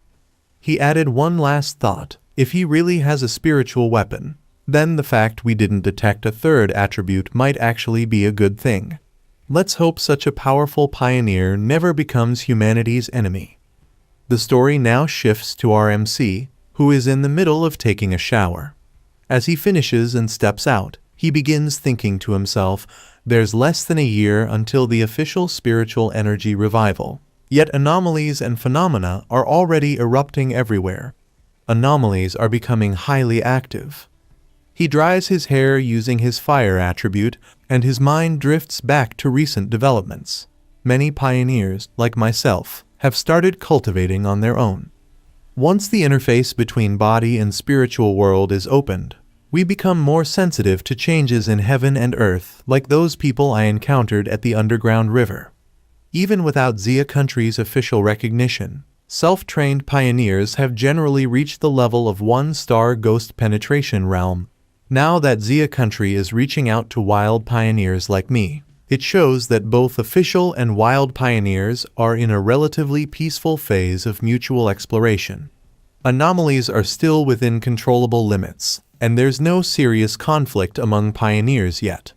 He added one last thought, "If he really has a spiritual weapon, then the fact we didn't detect a third attribute might actually be a good thing. Let's hope such a powerful pioneer never becomes humanity's enemy. The story now shifts to our MC, who is in the middle of taking a shower. As he finishes and steps out, he begins thinking to himself, there's less than a year until the official spiritual energy revival. Yet anomalies and phenomena are already erupting everywhere. Anomalies are becoming highly active. He dries his hair using his fire attribute, and his mind drifts back to recent developments. Many pioneers, like myself, have started cultivating on their own. Once the interface between body and spiritual world is opened, we become more sensitive to changes in heaven and earth, like those people I encountered at the underground river. Even without Xia country's official recognition, self-trained pioneers have generally reached the level of one-star ghost penetration realm. Now that Xia country is reaching out to wild pioneers like me, it shows that both official and wild pioneers are in a relatively peaceful phase of mutual exploration. Anomalies are still within controllable limits, and there's no serious conflict among pioneers yet.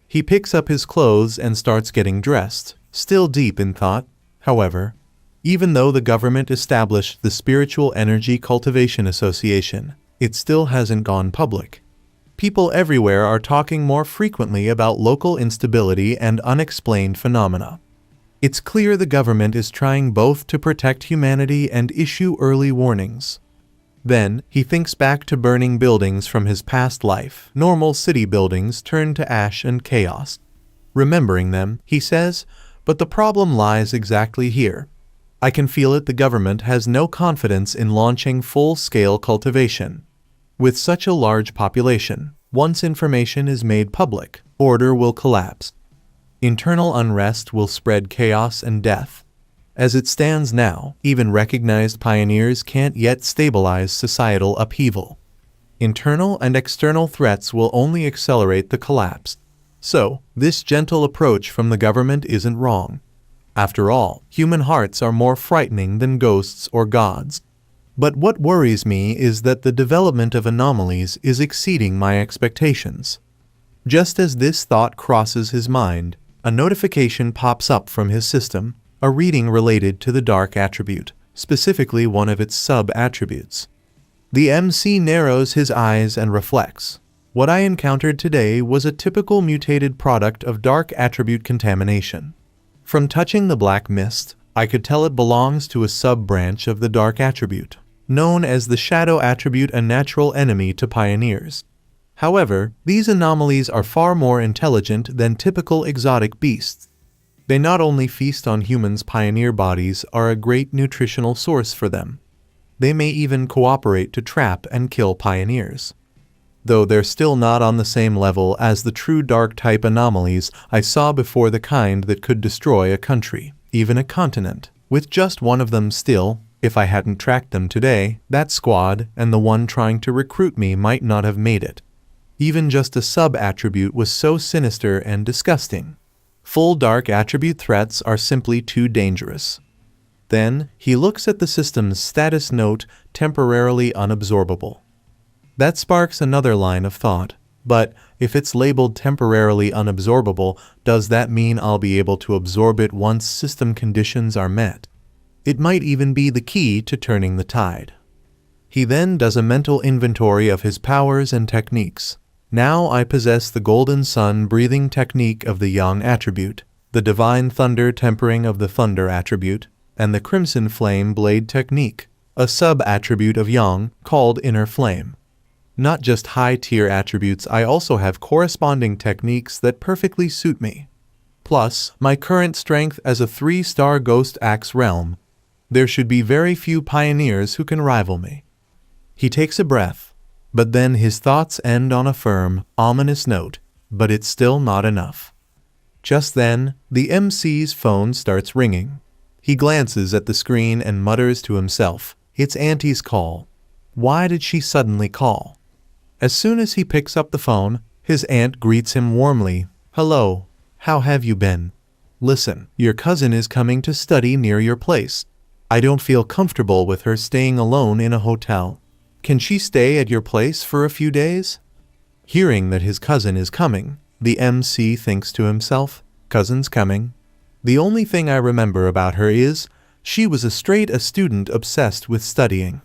He picks up his clothes and starts getting dressed, still deep in thought. However, even though the government established the Spiritual Energy Cultivation Association, it still hasn't gone public. People everywhere are talking more frequently about local instability and unexplained phenomena. It's clear the government is trying both to protect humanity and issue early warnings. Then, he thinks back to burning buildings from his past life. Normal city buildings turned to ash and chaos. Remembering them, he says, but the problem lies exactly here. I can feel it. The government has no confidence in launching full-scale cultivation. With such a large population, once information is made public, order will collapse. Internal unrest will spread chaos and death. As it stands now, even recognized pioneers can't yet stabilize societal upheaval. Internal and external threats will only accelerate the collapse. So, this gentle approach from the government isn't wrong. After all, human hearts are more frightening than ghosts or gods. But what worries me is that the development of anomalies is exceeding my expectations. Just as this thought crosses his mind, a notification pops up from his system, a reading related to the dark attribute, specifically one of its sub-attributes. The MC narrows his eyes and reflects. What I encountered today was a typical mutated product of dark attribute contamination. From touching the black mist, I could tell it belongs to a sub-branch of the dark attribute, known as the shadow attribute, a natural enemy to pioneers. However, these anomalies are far more intelligent than typical exotic beasts. They not only feast on humans, pioneer bodies are a great nutritional source for them. They may even cooperate to trap and kill pioneers. Though they're still not on the same level as the true dark-type anomalies I saw before, the kind that could destroy a country, even a continent. With just one of them still, if I hadn't tracked them today, that squad and the one trying to recruit me might not have made it. Even just a sub-attribute was so sinister and disgusting. Full dark attribute threats are simply too dangerous. Then, he looks at the system's status note, temporarily unabsorbable. That sparks another line of thought. But, if it's labeled temporarily unabsorbable, does that mean I'll be able to absorb it once system conditions are met? It might even be the key to turning the tide. He then does a mental inventory of his powers and techniques. Now I possess the golden sun breathing technique of the yang attribute, the divine thunder tempering of the thunder attribute, and the crimson flame blade technique, a sub-attribute of yang called inner flame. Not just high-tier attributes, I also have corresponding techniques that perfectly suit me. Plus, my current strength as a 3-star ghost axe realm. There should be very few pioneers who can rival me. He takes a breath. But then his thoughts end on a firm, ominous note, but it's still not enough. Just then, the MC's phone starts ringing. He glances at the screen and mutters to himself, it's Auntie's call. Why did she suddenly call? As soon as he picks up the phone, his aunt greets him warmly. Hello, how have you been? Listen, your cousin is coming to study near your place. I don't feel comfortable with her staying alone in a hotel. Can she stay at your place for a few days? Hearing that his cousin is coming, the MC thinks to himself, cousin's coming. The only thing I remember about her is, she was a student obsessed with studying.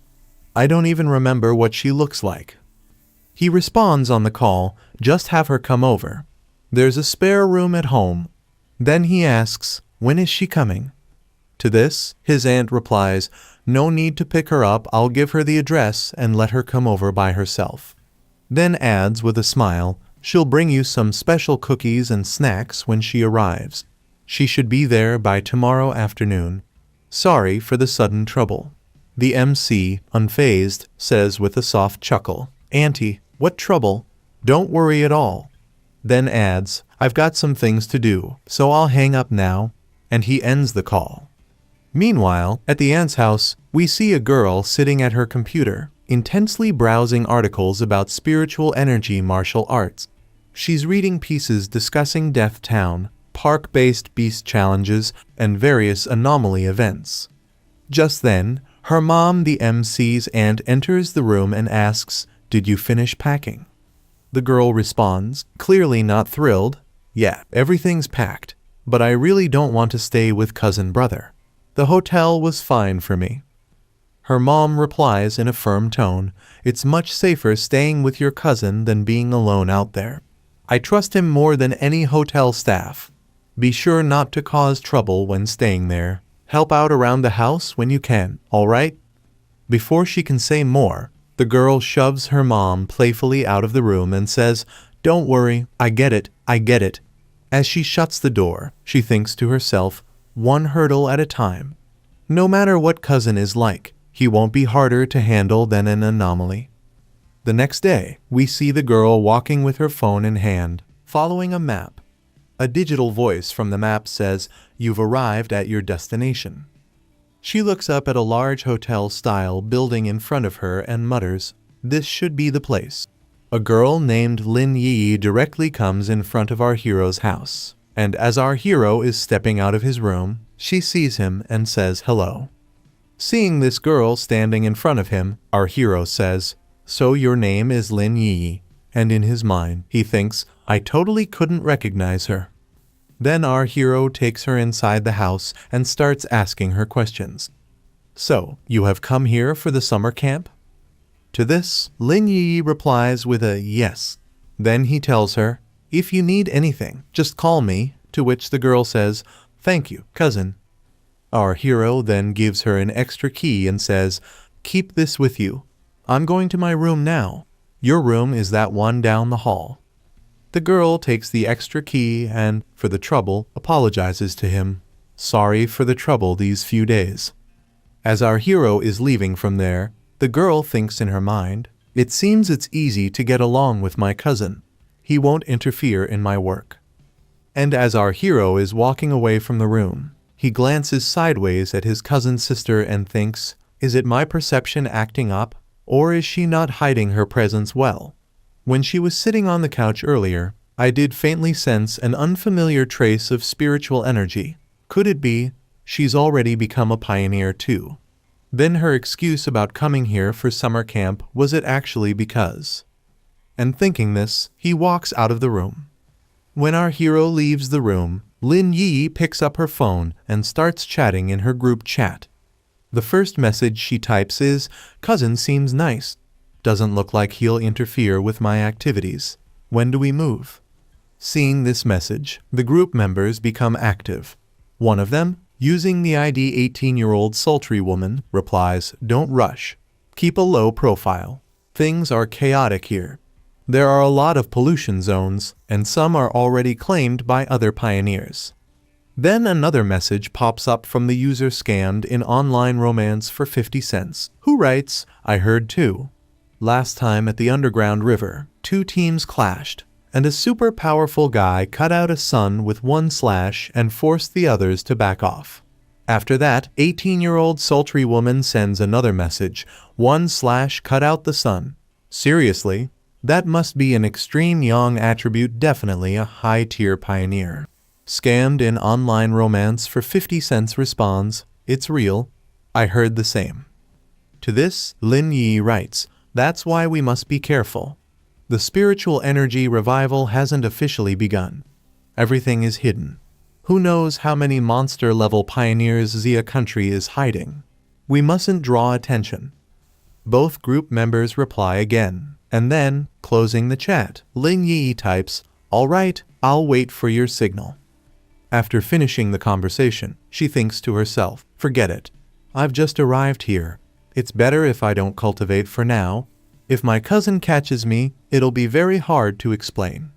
I don't even remember what she looks like. He responds on the call, just have her come over. There's a spare room at home. Then he asks, when is she coming? To this, his aunt replies, no need to pick her up, I'll give her the address and let her come over by herself. Then adds with a smile, she'll bring you some special cookies and snacks when she arrives. She should be there by tomorrow afternoon. Sorry for the sudden trouble. The MC, unfazed, says with a soft chuckle, Auntie, what trouble? Don't worry at all. Then adds, I've got some things to do, so I'll hang up now, and he ends the call. Meanwhile, at the aunt's house, we see a girl sitting at her computer, intensely browsing articles about spiritual energy martial arts. She's reading pieces discussing Death Town, park-based beast challenges, and various anomaly events. Just then, her mom, the MC's aunt, enters the room and asks, did you finish packing? The girl responds, clearly not thrilled, yeah, everything's packed, but I really don't want to stay with cousin brother. The hotel was fine for me. Her mom replies in a firm tone, it's much safer staying with your cousin than being alone out there. I trust him more than any hotel staff. Be sure not to cause trouble when staying there. Help out around the house when you can, all right? Before she can say more, the girl shoves her mom playfully out of the room and says, don't worry, I get it. As she shuts the door, she thinks to herself, one hurdle at a time. No matter what cousin is like, he won't be harder to handle than an anomaly. The next day, we see the girl walking with her phone in hand, following a map. A digital voice from the map says, you've arrived at your destination. She looks up at a large hotel-style building in front of her and mutters, this should be the place. A girl named Lin Yi directly comes in front of our hero's house, and as our hero is stepping out of his room, she sees him and says hello. Seeing this girl standing in front of him, our hero says, so your name is Lin Yi, and in his mind, he thinks, I totally couldn't recognize her. Then our hero takes her inside the house and starts asking her questions. So, you have come here for the summer camp? To this, Lin Yi replies with a yes. Then he tells her, if you need anything, just call me, to which the girl says, thank you, cousin. Our hero then gives her an extra key and says, keep this with you. I'm going to my room now. Your room is that one down the hall. The girl takes the extra key and, for the trouble, apologizes to him. Sorry for the trouble these few days. As our hero is leaving from there, the girl thinks in her mind, it seems it's easy to get along with my cousin. He won't interfere in my work. And as our hero is walking away from the room, he glances sideways at his cousin's sister and thinks, is it my perception acting up, or is she not hiding her presence well? When she was sitting on the couch earlier, I did faintly sense an unfamiliar trace of spiritual energy. Could it be, she's already become a pioneer too? Then her excuse about coming here for summer camp, was it actually because? And thinking this, he walks out of the room. When our hero leaves the room, Lin Yi picks up her phone and starts chatting in her group chat. The first message she types is, cousin seems nice. Doesn't look like he'll interfere with my activities. When do we move? Seeing this message, the group members become active. One of them, using the ID 18-year-old sultry woman, replies, don't rush. Keep a low profile. Things are chaotic here. There are a lot of pollution zones, and some are already claimed by other pioneers. Then another message pops up from the user scammed in online romance for 50 cents, who writes, I heard too. Last time at the underground river, 2 teams clashed, and a super powerful guy cut out a sun with 1 slash and forced the others to back off. After that, 18-year-old sultry woman sends another message, 1 slash cut out the sun. Seriously? That must be an extreme yang attribute, definitely a high-tier pioneer. Scammed in online romance for 50 cents responds, it's real. I heard the same. To this, Lin Yi writes, that's why we must be careful. The spiritual energy revival hasn't officially begun. Everything is hidden. Who knows how many monster-level pioneers Zia country is hiding? We mustn't draw attention. Both group members reply again, and then, closing the chat, Lin Yi types, "All right, I'll wait for your signal." After finishing the conversation, she thinks to herself, "Forget it. I've just arrived here. It's better if I don't cultivate for now. If my cousin catches me, it'll be very hard to explain."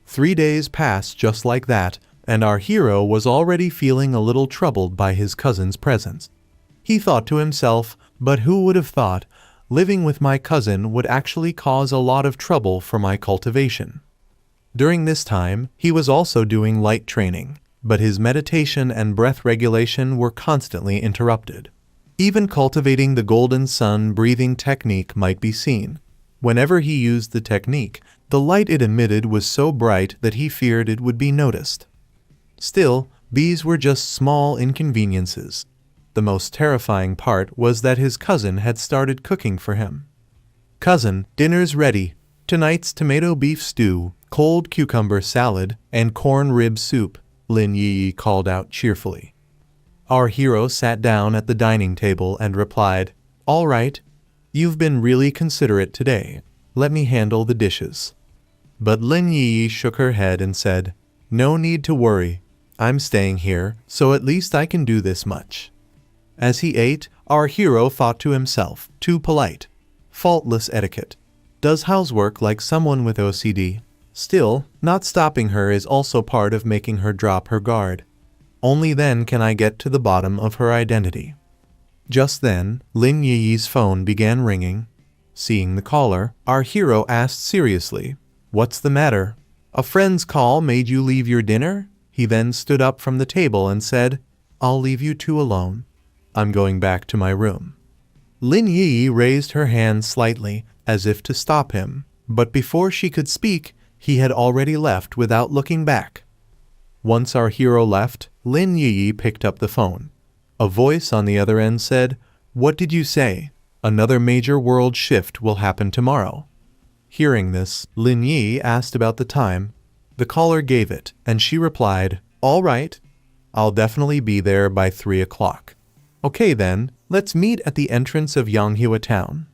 3 days pass just like that, and our hero was already feeling a little troubled by his cousin's presence. He thought to himself, but who would have thought, living with my cousin would actually cause a lot of trouble for my cultivation. During this time, he was also doing light training, but his meditation and breath regulation were constantly interrupted. Even cultivating the golden sun breathing technique might be seen. Whenever he used the technique, the light it emitted was so bright that he feared it would be noticed. Still, these were just small inconveniences. The most terrifying part was that his cousin had started cooking for him. "Cousin, dinner's ready. Tonight's tomato beef stew, cold cucumber salad, and corn rib soup," Lin Yi called out cheerfully. Our hero sat down at the dining table and replied, "All right. You've been really considerate today. Let me handle the dishes." But Lin Yi shook her head and said, "No need to worry. I'm staying here, so at least I can do this much." As he ate, our hero thought to himself, too polite. Faultless etiquette. Does housework like someone with OCD. Still, not stopping her is also part of making her drop her guard. Only then can I get to the bottom of her identity. Just then, Lin Yi's phone began ringing. Seeing the caller, our hero asked seriously, "What's the matter? A friend's call made you leave your dinner?" He then stood up from the table and said, "I'll leave you two alone. I'm going back to my room." Lin Yi raised her hand slightly, as if to stop him, but before she could speak, he had already left without looking back. Once our hero left, Lin Yi picked up the phone. A voice on the other end said, "What did you say? Another major world shift will happen tomorrow." Hearing this, Lin Yi asked about the time. The caller gave it, and she replied, "All right. I'll definitely be there by 3 o'clock. Okay then, let's meet at the entrance of Yonghua town."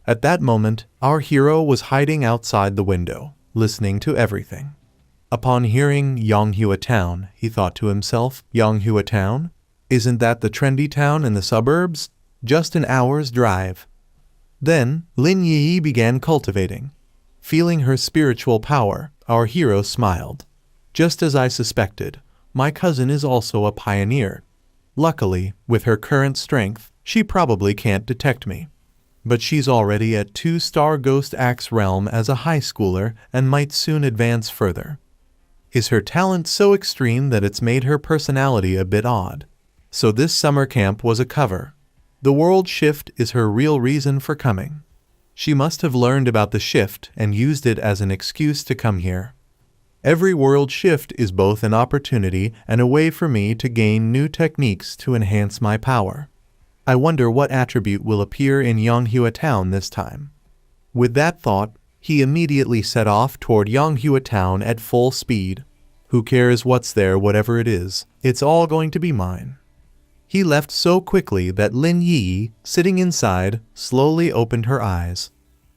At that moment, our hero was hiding outside the window, listening to everything. Upon hearing Yonghua town, he thought to himself, "Yonghua town? Isn't that the trendy town in the suburbs? Just an hour's drive." Then, Lin Yi began cultivating. Feeling her spiritual power, our hero smiled. "Just as I suspected, my cousin is also a pioneer. Luckily, with her current strength, she probably can't detect me. But she's already at 2-star Ghost Axe realm as a high schooler and might soon advance further. Is her talent so extreme that it's made her personality a bit odd? So this summer camp was a cover. The world shift is her real reason for coming. She must have learned about the shift and used it as an excuse to come here. Every world shift is both an opportunity and a way for me to gain new techniques to enhance my power. I wonder what attribute will appear in Yonghua town this time." With that thought, he immediately set off toward Yonghua town at full speed. Who cares what's there, whatever it is, it's all going to be mine. He left so quickly that Lin Yi, sitting inside, slowly opened her eyes.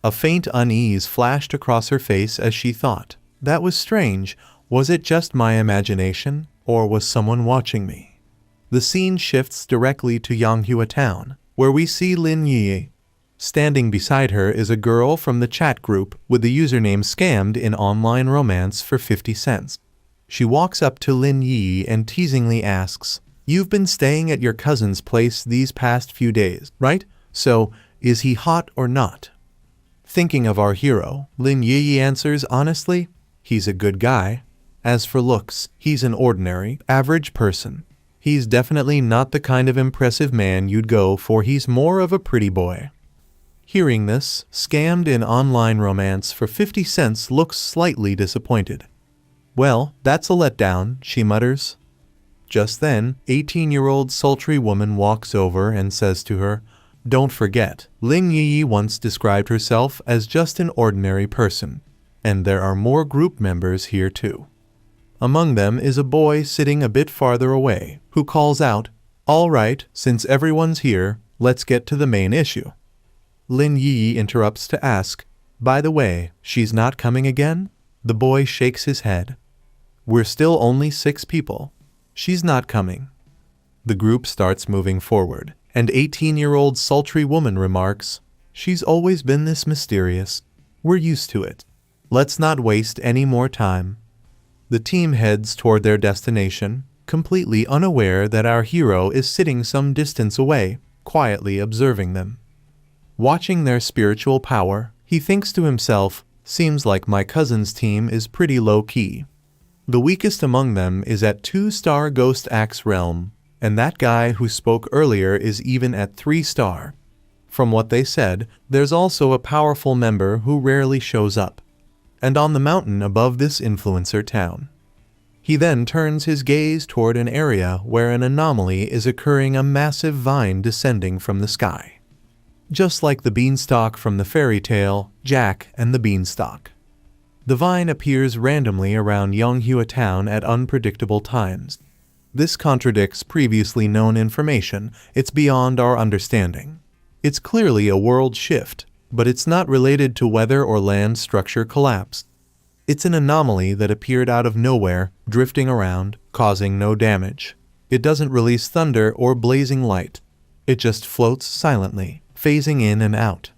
A faint unease flashed across her face as she thought, "That was strange. Was it just my imagination, or was someone watching me?" The scene shifts directly to Yonghua town, where we see Lin Yi. Standing beside her is a girl from the chat group with the username scammed in online romance for 50 cents. She walks up to Lin Yi and teasingly asks, "You've been staying at your cousin's place these past few days, right? So, is he hot or not?" Thinking of our hero, Lin Yi answers honestly, "He's a good guy. As for looks, he's an ordinary, average person. He's definitely not the kind of impressive man you'd go for. He's more of a pretty boy." Hearing this, scammed in online romance for 50 cents looks slightly disappointed. "Well, that's a letdown," she mutters. Just then, 18-year-old sultry woman walks over and says to her, Don't forget, Lin Yi once described herself as just an ordinary person, and there are more group members here too. Among them is a boy sitting a bit farther away, who calls out, "All right, since everyone's here, let's get to the main issue." Lin Yi interrupts to ask, "By the way, she's not coming again?" The boy shakes his head. "We're still only 6 people. She's not coming." The group starts moving forward, and 18-year-old sultry woman remarks, "She's always been this mysterious. We're used to it. Let's not waste any more time." The team heads toward their destination, completely unaware that our hero is sitting some distance away, quietly observing them. Watching their spiritual power, he thinks to himself, "Seems like my cousin's team is pretty low-key. The weakest among them is at 2-star Ghost Axe Realm, and that guy who spoke earlier is even at 3-star. From what they said, there's also a powerful member who rarely shows up. And on the mountain above this influencer town." He then turns his gaze toward an area where an anomaly is occurring, a massive vine descending from the sky. Just like the beanstalk from the fairy tale, Jack and the Beanstalk. The vine appears randomly around Yonghua town at unpredictable times. This contradicts previously known information. It's beyond our understanding. It's clearly a world shift, but it's not related to weather or land structure collapse. It's an anomaly that appeared out of nowhere, drifting around, causing no damage. It doesn't release thunder or blazing light. It just floats silently, phasing in and out.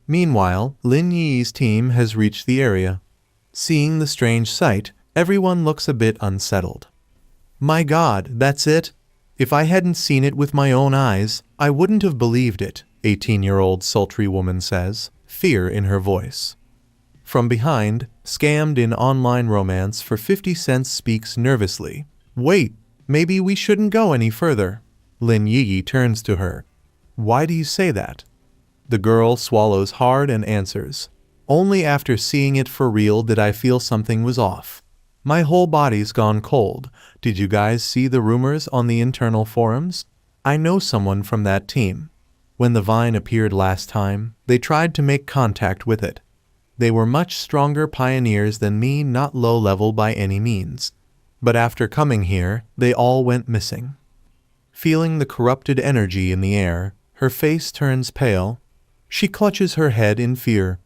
Meanwhile, Lin Yi's team has reached the area. Seeing the strange sight, everyone looks a bit unsettled. "My God, that's it? If I hadn't seen it with my own eyes, I wouldn't have believed it," 18-year-old sultry woman says, fear in her voice. From behind, Scammed in Online Romance for 50 cents speaks nervously. "Wait, maybe we shouldn't go any further." Lin Yi turns to her. "Why do you say that?" The girl swallows hard and answers, "Only after seeing it for real did I feel something was off. My whole body's gone cold. Did you guys see the rumors on the internal forums? I know someone from that team. When the vine appeared last time, they tried to make contact with it. They were much stronger pioneers than me, not low-level by any means. But after coming here, they all went missing." Feeling the corrupted energy in the air, her face turns pale. She clutches her head in fear.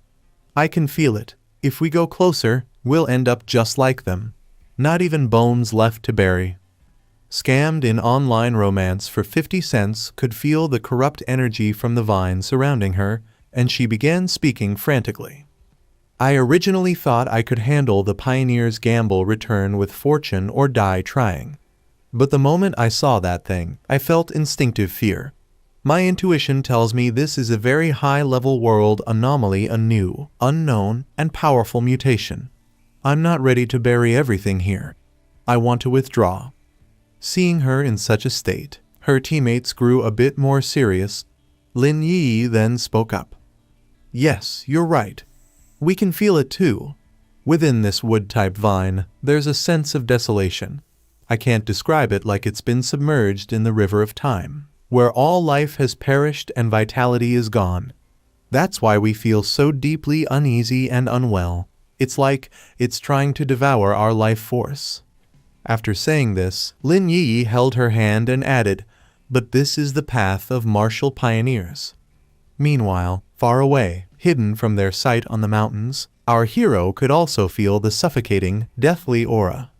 "I can feel it. If we go closer, we'll end up just like them. Not even bones left to bury." Scammed in Online Romance for 50 cents could feel the corrupt energy from the vine surrounding her, and she began speaking frantically. "I originally thought I could handle the pioneer's gamble, return with fortune or die trying. But the moment I saw that thing, I felt instinctive fear. My intuition tells me this is a very high-level world anomaly, a new, unknown, and powerful mutation. I'm not ready to bury everything here. I want to withdraw." Seeing her in such a state, her teammates grew a bit more serious. Lin Yi then spoke up. "Yes, you're right. We can feel it too. Within this wood-type vine, there's a sense of desolation. I can't describe it, like it's been submerged in the river of time, where all life has perished and vitality is gone. That's why we feel so deeply uneasy and unwell. It's like it's trying to devour our life force." After saying this, Lin Yi held her hand and added, "But this is the path of martial pioneers." Meanwhile, far away, hidden from their sight on the mountains, our hero could also feel the suffocating, deathly aura.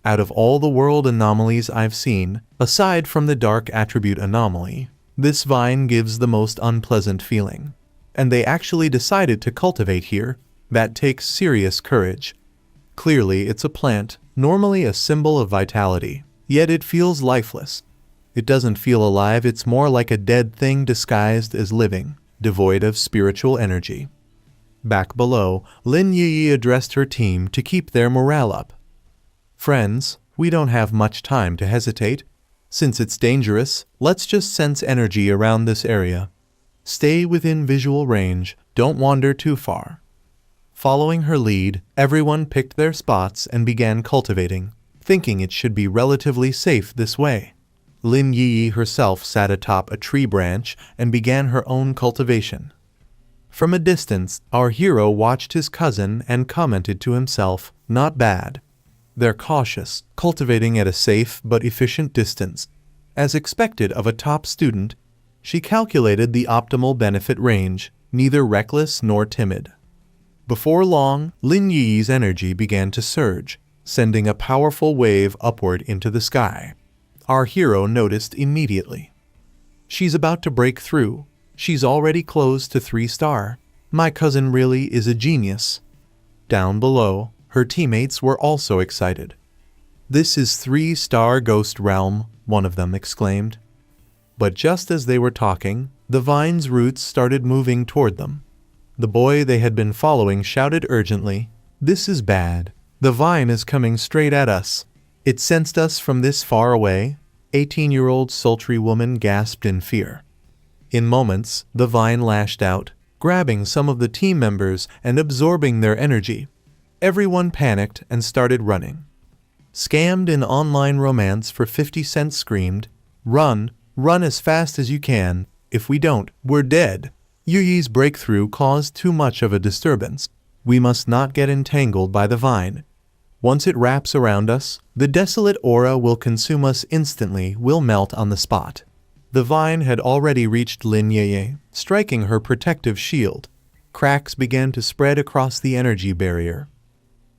Out of all the world anomalies I've seen, aside from the dark attribute anomaly, this vine gives the most unpleasant feeling. And they actually decided to cultivate here. That takes serious courage. Clearly it's a plant, normally a symbol of vitality, yet it feels lifeless. It doesn't feel alive, it's more like a dead thing disguised as living, devoid of spiritual energy. Back below, Lin Yi addressed her team to keep their morale up. "Friends, we don't have much time to hesitate. Since it's dangerous, let's just sense energy around this area. Stay within visual range, don't wander too far." Following her lead, everyone picked their spots and began cultivating, thinking it should be relatively safe this way. Lin Yi herself sat atop a tree branch and began her own cultivation. From a distance, our hero watched his cousin and commented to himself, "Not bad. They're cautious, cultivating at a safe but efficient distance." As expected of a top student, she calculated the optimal benefit range, neither reckless nor timid. Before long, Lin Yi's energy began to surge, sending a powerful wave upward into the sky. Our hero noticed immediately. She's about to break through. She's already close to 3-star. My cousin really is a genius. Down below, her teammates were also excited. "This is 3-star Ghost Realm," one of them exclaimed. But just as they were talking, the vine's roots started moving toward them. The boy they had been following shouted urgently, "This is bad. The vine is coming straight at us. It sensed us from this far away." 18-year-old sultry woman gasped in fear. In moments, the vine lashed out, grabbing some of the team members and absorbing their energy. Everyone panicked and started running. Scammed in online romance for 50 cents screamed, "Run, run as fast as you can. If we don't, we're dead." Yuyi's breakthrough caused too much of a disturbance. We must not get entangled by the vine. Once it wraps around us, the desolate aura will consume us instantly, we'll melt on the spot. The vine had already reached Lin Yi, striking her protective shield. Cracks began to spread across the energy barrier.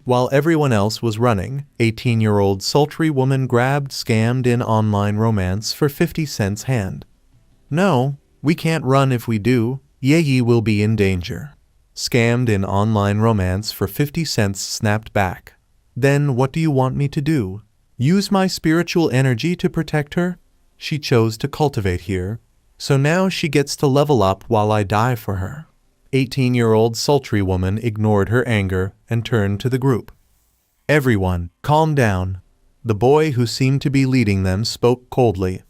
While everyone else was running, 18-year-old sultry woman grabbed scammed in online romance for 50 cents hand. "No, we can't run. If we do, Yi will be in danger." Scammed in online romance for 50 cents snapped back. "Then what do you want me to do? Use my spiritual energy to protect her? She chose to cultivate here, so now she gets to level up while I die for her." 18-year-old sultry woman ignored her anger and turned to the group. "Everyone, calm down." The boy who seemed to be leading them spoke coldly.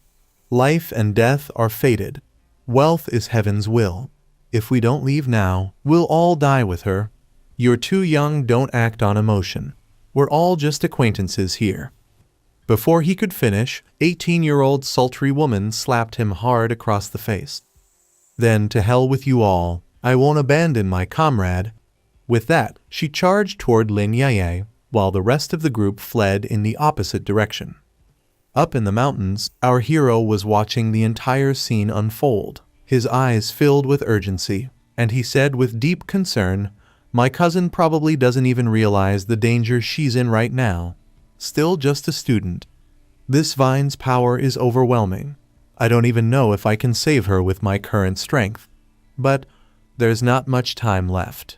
"Life and death are fated. Wealth is heaven's will. If we don't leave now, we'll all die with her. You're too young, don't act on emotion. We're all just acquaintances here." Before he could finish, 18-year-old sultry woman slapped him hard across the face. "Then to hell with you all. I won't abandon my comrade." With that, she charged toward Lin Yi, while the rest of the group fled in the opposite direction. Up in the mountains, our hero was watching the entire scene unfold. His eyes filled with urgency, and he said with deep concern, "My cousin probably doesn't even realize the danger she's in right now. Still just a student. This vine's power is overwhelming. I don't even know if I can save her with my current strength. But there's not much time left."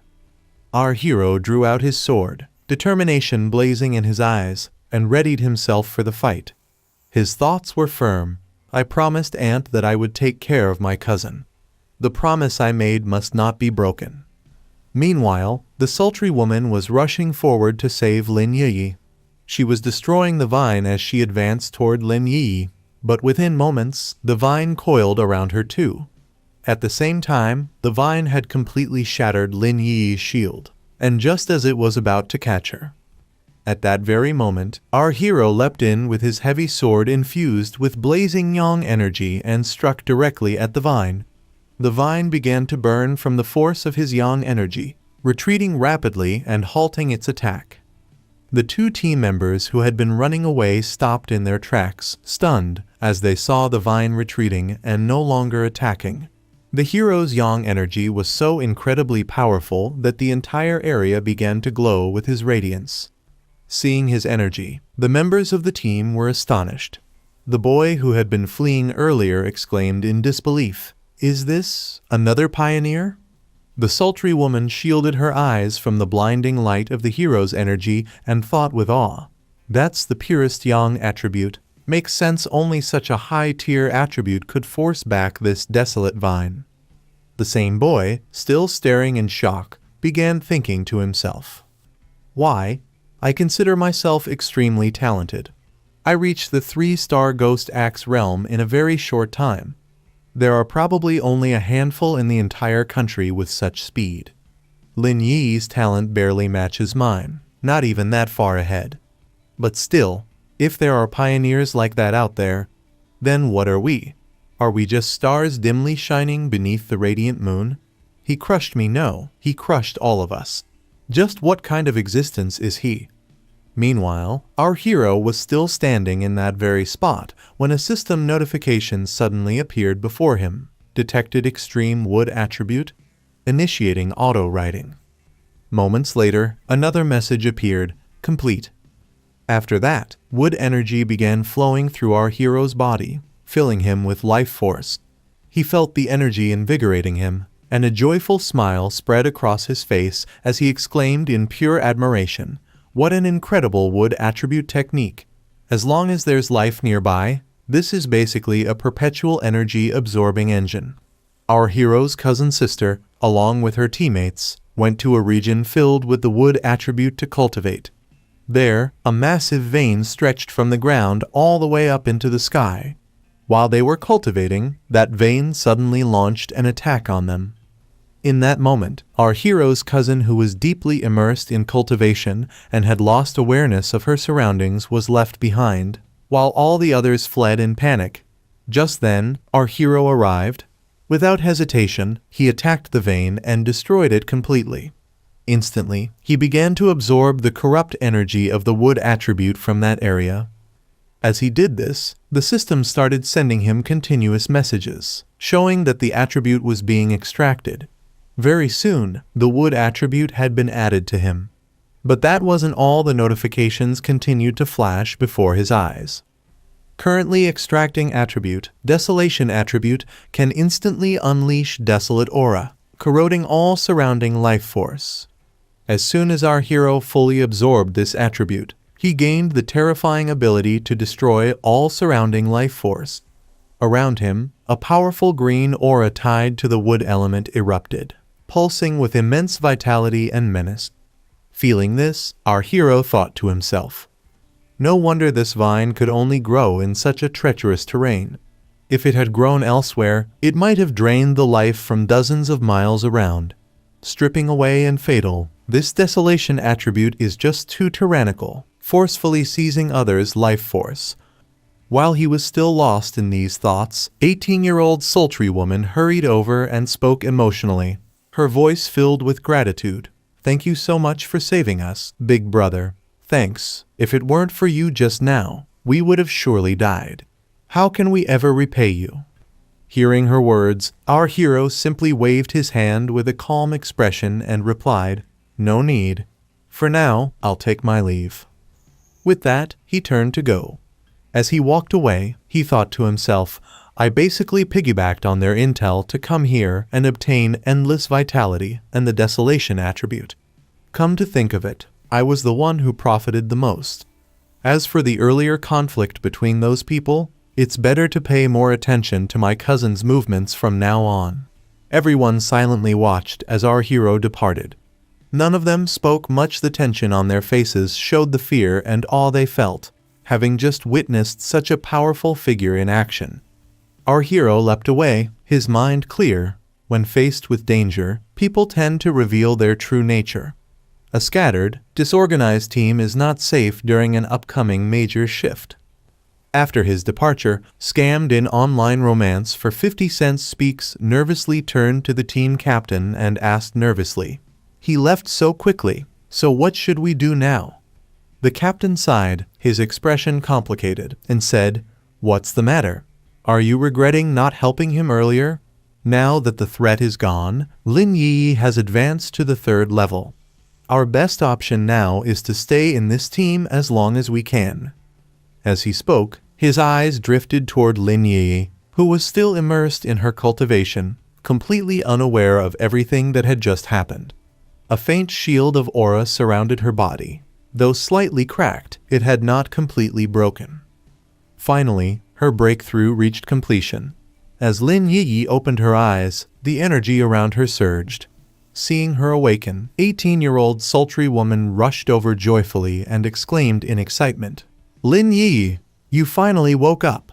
Our hero drew out his sword, determination blazing in his eyes, and readied himself for the fight. His thoughts were firm. "I promised Aunt that I would take care of my cousin. The promise I made must not be broken." Meanwhile, the sultry woman was rushing forward to save Lin Yi. She was destroying the vine as she advanced toward Lin Yi, but within moments, the vine coiled around her too. At the same time, the vine had completely shattered Lin Yi's shield, and just as it was about to catch her. At that very moment, our hero leapt in with his heavy sword infused with blazing yang energy and struck directly at the vine. The vine began to burn from the force of his yang energy, retreating rapidly and halting its attack. The two team members who had been running away stopped in their tracks, stunned, as they saw the vine retreating and no longer attacking. The hero's yang energy was so incredibly powerful that the entire area began to glow with his radiance. Seeing his energy, the members of the team were astonished. The boy who had been fleeing earlier exclaimed in disbelief, "Is this another pioneer?" The sultry woman shielded her eyes from the blinding light of the hero's energy and thought with awe, "That's the purest yang attribute. Makes sense, only such a high-tier attribute could force back this desolate vine." The same boy, still staring in shock, began thinking to himself, "Why? I consider myself extremely talented. I reached the 3-star Ghost Axe realm in a very short time. There are probably only a handful in the entire country with such speed. Lin Yi's talent barely matches mine, not even that far ahead. But still, if there are pioneers like that out there, Then what are we? Are we just stars dimly shining beneath the radiant moon? He crushed me, no, he crushed all of us. Just what kind of existence is he? Meanwhile, our hero was still standing in that very spot when a system notification suddenly appeared before him. Detected extreme wood attribute, initiating auto-writing. Moments later, another message appeared, complete. After that, wood energy began flowing through our hero's body, filling him with life force. He felt the energy invigorating him, and a joyful smile spread across his face as he exclaimed in pure admiration, "What an incredible wood attribute technique! As long as there's life nearby, this is basically a perpetual energy-absorbing engine." Our hero's cousin sister, along with her teammates, went to a region filled with the wood attribute to cultivate. There, a massive vein stretched from the ground all the way up into the sky. While they were cultivating, that vein suddenly launched an attack on them. In that moment, our hero's cousin, who was deeply immersed in cultivation and had lost awareness of her surroundings, was left behind, while all the others fled in panic. Just then, our hero arrived. Without hesitation, he attacked the vein and destroyed it completely. Instantly, he began to absorb the corrupt energy of the wood attribute from that area. As he did this, the system started sending him continuous messages, showing that the attribute was being extracted. Very soon, the wood attribute had been added to him. But that wasn't all. The notifications continued to flash before his eyes. Currently extracting attribute, desolation attribute, can instantly unleash desolate aura, corroding all surrounding life force. As soon as our hero fully absorbed this attribute, he gained the terrifying ability to destroy all surrounding life force. Around him, a powerful green aura tied to the wood element erupted, pulsing with immense vitality and menace. Feeling this, our hero thought to himself, "No wonder this vine could only grow in such a treacherous terrain. If it had grown elsewhere, it might have drained the life from dozens of miles around. Stripping away and fatal, this desolation attribute is just too tyrannical, forcefully seizing others' life force." While he was still lost in these thoughts, 18-year-old sultry woman hurried over and spoke emotionally, her voice filled with gratitude. "Thank you so much for saving us, big brother. Thanks. If it weren't for you just now, we would have surely died. How can we ever repay you?" Hearing her words, our hero simply waved his hand with a calm expression and replied, "No need. For now, I'll take my leave." With that, he turned to go. As he walked away, he thought to himself, "I basically piggybacked on their intel to come here and obtain endless vitality and the desolation attribute. Come to think of it, I was the one who profited the most. As for the earlier conflict between those people, it's better to pay more attention to my cousin's movements from now on." Everyone silently watched as our hero departed. None of them spoke much. The tension on their faces showed the fear and awe they felt, having just witnessed such a powerful figure in action. Our hero leapt away, his mind clear. When faced with danger, people tend to reveal their true nature. A scattered, disorganized team is not safe during an upcoming major shift. After his departure, Scammed in Online Romance for 50 cents Speaks nervously turned to the team captain and asked nervously, "He left so quickly, so what should we do now?" The captain sighed, his expression complicated, and said, "What's the matter? Are you regretting not helping him earlier? Now that the threat is gone, Lin Yi has advanced to the 3rd level. Our best option now is to stay in this team as long as we can." As he spoke, his eyes drifted toward Lin Yi, who was still immersed in her cultivation, completely unaware of everything that had just happened. A faint shield of aura surrounded her body. Though slightly cracked, it had not completely broken. Finally, her breakthrough reached completion. As Lin Yi opened her eyes, the energy around her surged. Seeing her awaken, 18-year-old sultry woman rushed over joyfully and exclaimed in excitement, "Lin Yi, you finally woke up."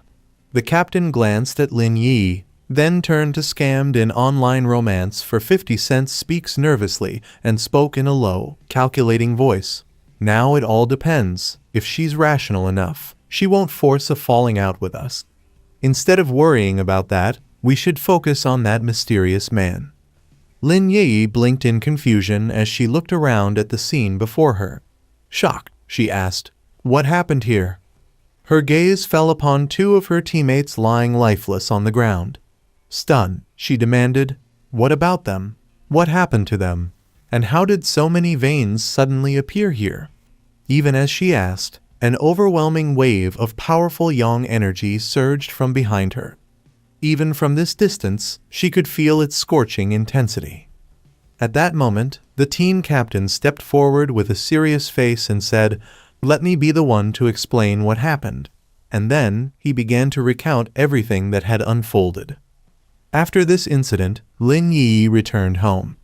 The captain glanced at Lin Yi, then turned to Scammed in Online Romance for 50 cents Speaks nervously and spoke in a low, calculating voice. "Now it all depends. If she's rational enough, she won't force a falling out with us." Instead of worrying about that, we should focus on that mysterious man. Lin Yi blinked in confusion as she looked around at the scene before her. Shocked, she asked, "What happened here?" Her gaze fell upon two of her teammates lying lifeless on the ground. Stunned, she demanded, "What about them? What happened to them? And how did so many veins suddenly appear here?" Even as she asked, an overwhelming wave of powerful yang energy surged from behind her. Even from this distance, she could feel its scorching intensity. At that moment, the team captain stepped forward with a serious face and said, "Let me be the one to explain what happened." And then, he began to recount everything that had unfolded. After this incident, Lin Yi returned home.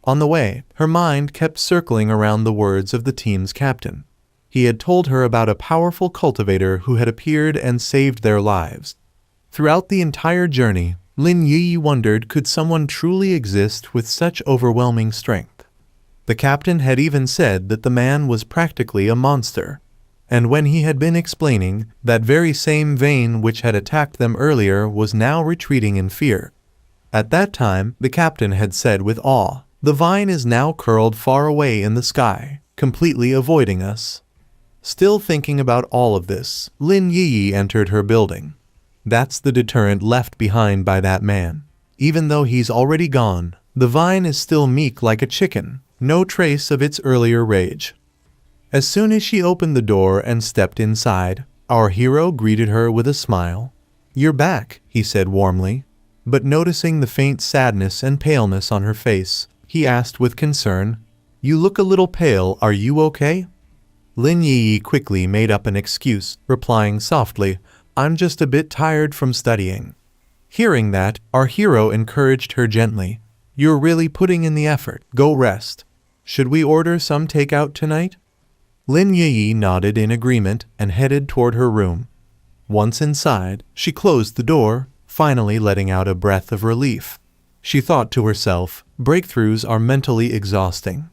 On the way, her mind kept circling around the words of the team's captain. He had told her about a powerful cultivator who had appeared and saved their lives. Throughout the entire journey, Lin Yi wondered, could someone truly exist with such overwhelming strength? The captain had even said that the man was practically a monster. And when he had been explaining, that very same vein which had attacked them earlier was now retreating in fear. At that time, the captain had said with awe, "The vine is now curled far away in the sky, completely avoiding us." Still thinking about all of this, Lin Yi entered her building. That's the deterrent left behind by that man. Even though he's already gone, the vine is still meek like a chicken, no trace of its earlier rage. As soon as she opened the door and stepped inside, our hero greeted her with a smile. "You're back," he said warmly. But noticing the faint sadness and paleness on her face, he asked with concern, "You look a little pale, are you okay?" Lin Yi quickly made up an excuse, replying softly, "I'm just a bit tired from studying." Hearing that, our hero encouraged her gently, "You're really putting in the effort, go rest. Should we order some takeout tonight?" Lin Yi nodded in agreement and headed toward her room. Once inside, she closed the door, finally letting out a breath of relief. She thought to herself, breakthroughs are mentally exhausting.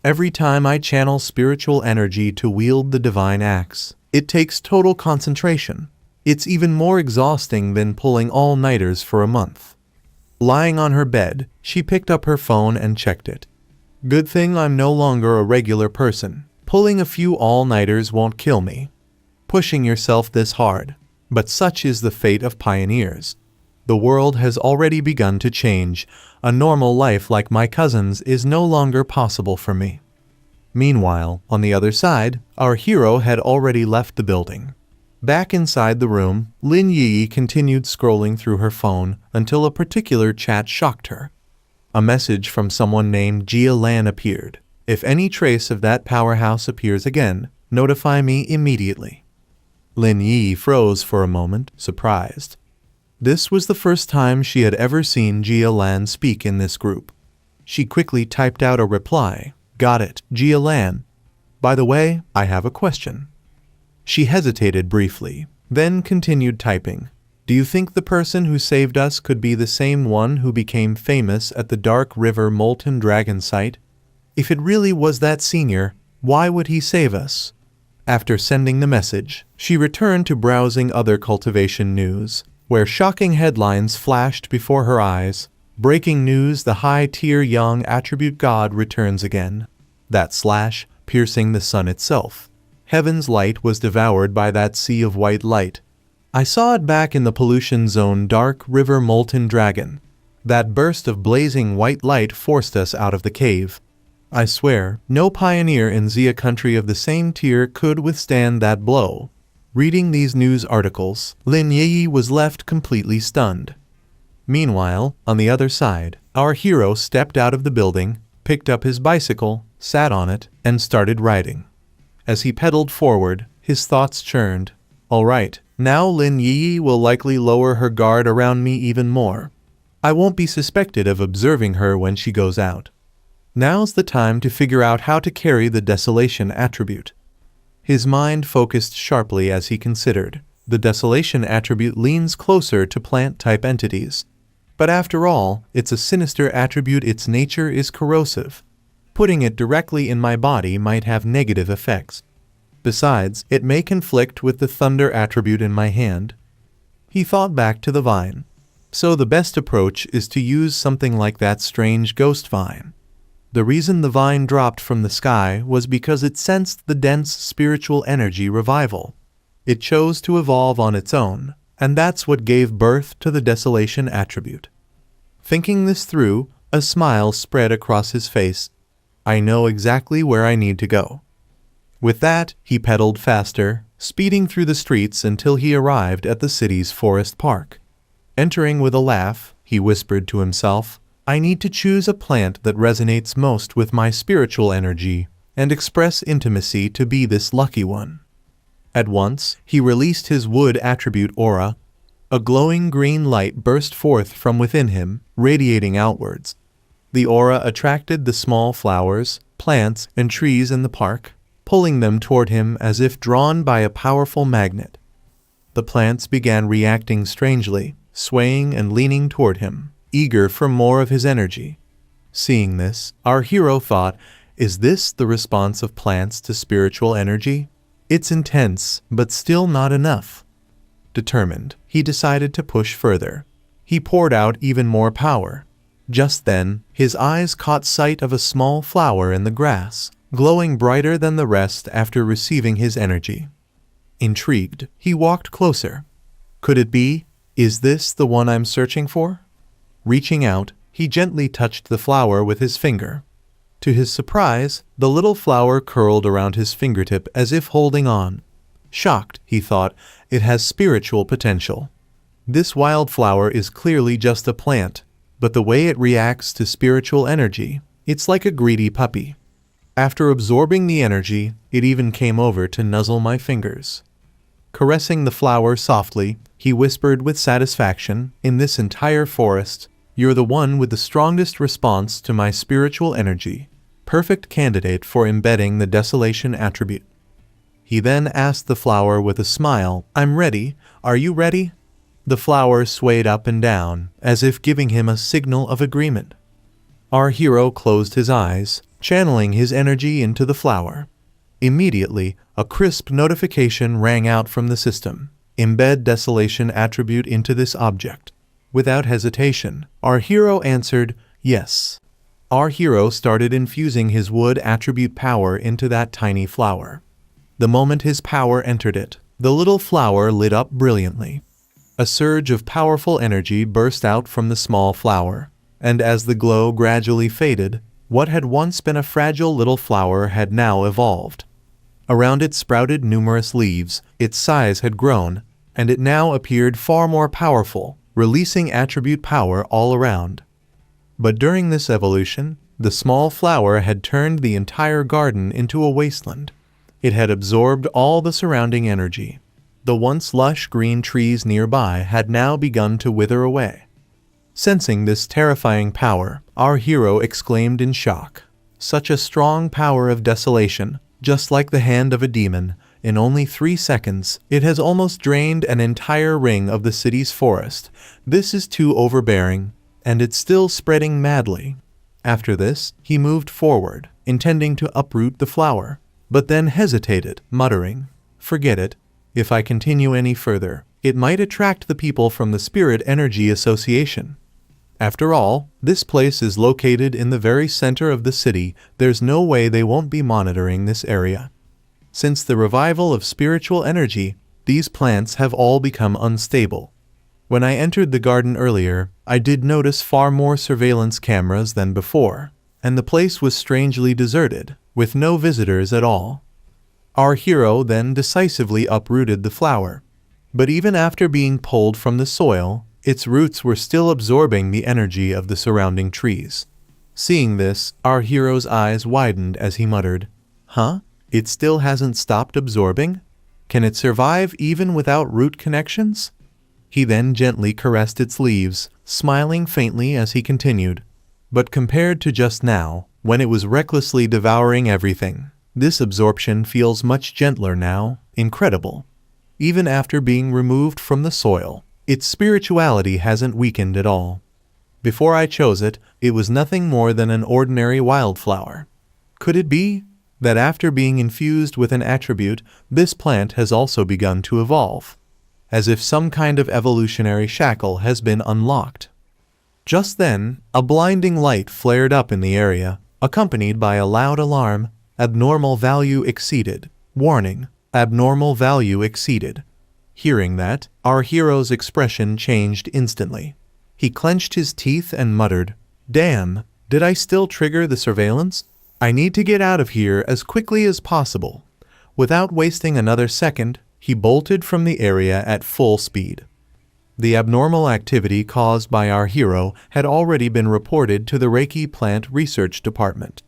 Every time I channel spiritual energy to wield the divine axe, it takes total concentration. It's even more exhausting than pulling all-nighters for a month. Lying on her bed, she picked up her phone and checked it. Good thing I'm no longer a regular person. Pulling a few all-nighters won't kill me. Pushing yourself this hard. But such is the fate of pioneers. The world has already begun to change. A normal life like my cousin's is no longer possible for me. Meanwhile, on the other side, our hero had already left the building. Back inside the room, Lin Yi continued scrolling through her phone until a particular chat shocked her. A message from someone named Jia Lan appeared. "If any trace of that powerhouse appears again, notify me immediately." Lin Yi froze for a moment, surprised. This was the first time she had ever seen Jia Lan speak in this group. She quickly typed out a reply. "Got it, Jia Lan. By the way, I have a question." She hesitated briefly, then continued typing. "Do you think the person who saved us could be the same one who became famous at the Dark River Molten Dragon site? If it really was that senior, why would he save us?" After sending the message, she returned to browsing other cultivation news, where shocking headlines flashed before her eyes. Breaking news: the high-tier young attribute god returns again. That slash, piercing the sun itself. Heaven's light was devoured by that sea of white light. I saw it back in the pollution zone Dark River Molten Dragon. That burst of blazing white light forced us out of the cave. I swear, no pioneer in Xia country of the same tier could withstand that blow. Reading these news articles, Lin Yi was left completely stunned. Meanwhile, on the other side, our hero stepped out of the building, picked up his bicycle, sat on it, and started riding. As he pedaled forward, his thoughts churned. All right, now Lin Yi will likely lower her guard around me even more. I won't be suspected of observing her when she goes out. Now's the time to figure out how to carry the desolation attribute. His mind focused sharply as he considered. The desolation attribute leans closer to plant-type entities. But after all, it's a sinister attribute. Its nature is corrosive. Putting it directly in my body might have negative effects. Besides, it may conflict with the thunder attribute in my hand. He thought back to the vine. So the best approach is to use something like that strange ghost vine. The reason the vine dropped from the sky was because it sensed the dense spiritual energy revival. It chose to evolve on its own, and that's what gave birth to the desolation attribute. Thinking this through, a smile spread across his face. I know exactly where I need to go. With that, he pedaled faster, speeding through the streets until he arrived at the city's forest park. Entering with a laugh, he whispered to himself, I need to choose a plant that resonates most with my spiritual energy and express intimacy to be this lucky one. At once, he released his wood attribute aura. A glowing green light burst forth from within him, radiating outwards. The aura attracted the small flowers, plants, and trees in the park, pulling them toward him as if drawn by a powerful magnet. The plants began reacting strangely, swaying and leaning toward him, eager for more of his energy. Seeing this, our hero thought, is this the response of plants to spiritual energy? It's intense, but still not enough. Determined, he decided to push further. He poured out even more power. Just then, his eyes caught sight of a small flower in the grass, glowing brighter than the rest after receiving his energy. Intrigued, he walked closer. Could it be? Is this the one I'm searching for? Reaching out, he gently touched the flower with his finger. To his surprise, the little flower curled around his fingertip as if holding on. Shocked, he thought, it has spiritual potential. This wildflower is clearly just a plant, but the way it reacts to spiritual energy, it's like a greedy puppy. After absorbing the energy, it even came over to nuzzle my fingers. Caressing the flower softly, he whispered with satisfaction, in this entire forest, you're the one with the strongest response to my spiritual energy, perfect candidate for embedding the desolation attribute. He then asked the flower with a smile, I'm ready, are you ready? The flower swayed up and down, as if giving him a signal of agreement. Our hero closed his eyes, channeling his energy into the flower. Immediately, a crisp notification rang out from the system. Embed desolation attribute into this object. Without hesitation, our hero answered, yes. Our hero started infusing his wood attribute power into that tiny flower. The moment his power entered it, the little flower lit up brilliantly. A surge of powerful energy burst out from the small flower, and as the glow gradually faded, what had once been a fragile little flower had now evolved. Around it sprouted numerous leaves, its size had grown, and it now appeared far more powerful, releasing attribute power all around. But during this evolution, the small flower had turned the entire garden into a wasteland. It had absorbed all the surrounding energy. The once lush green trees nearby had now begun to wither away. Sensing this terrifying power, our hero exclaimed in shock. Such a strong power of desolation, just like the hand of a demon, in only 3 seconds, it has almost drained an entire ring of the city's forest. This is too overbearing, and it's still spreading madly. After this, he moved forward, intending to uproot the flower, but then hesitated, muttering, forget it. If I continue any further, it might attract the people from the Spirit Energy Association. After all, this place is located in the very center of the city. There's no way they won't be monitoring this area. Since the revival of spiritual energy, these plants have all become unstable. When I entered the garden earlier, I did notice far more surveillance cameras than before, and the place was strangely deserted, with no visitors at all. Our hero then decisively uprooted the flower, but even after being pulled from the soil, its roots were still absorbing the energy of the surrounding trees. Seeing this, our hero's eyes widened as he muttered, huh? It still hasn't stopped absorbing? Can it survive even without root connections? He then gently caressed its leaves, smiling faintly as he continued. But compared to just now, when it was recklessly devouring everything, this absorption feels much gentler now. Incredible. Even after being removed from the soil, its spirituality hasn't weakened at all. Before I chose it, it was nothing more than an ordinary wildflower. Could it be that after being infused with an attribute, this plant has also begun to evolve? as if some kind of evolutionary shackle has been unlocked. Just then, a blinding light flared up in the area, accompanied by a loud alarm. Abnormal value exceeded. Warning, abnormal value exceeded. Hearing that, our hero's expression changed instantly. He clenched his teeth and muttered, "Damn, did I still trigger the surveillance? I need to get out of here as quickly as possible." Without wasting another second, he bolted from the area at full speed. The abnormal activity caused by our hero had already been reported to the Reiki Plant Research Department.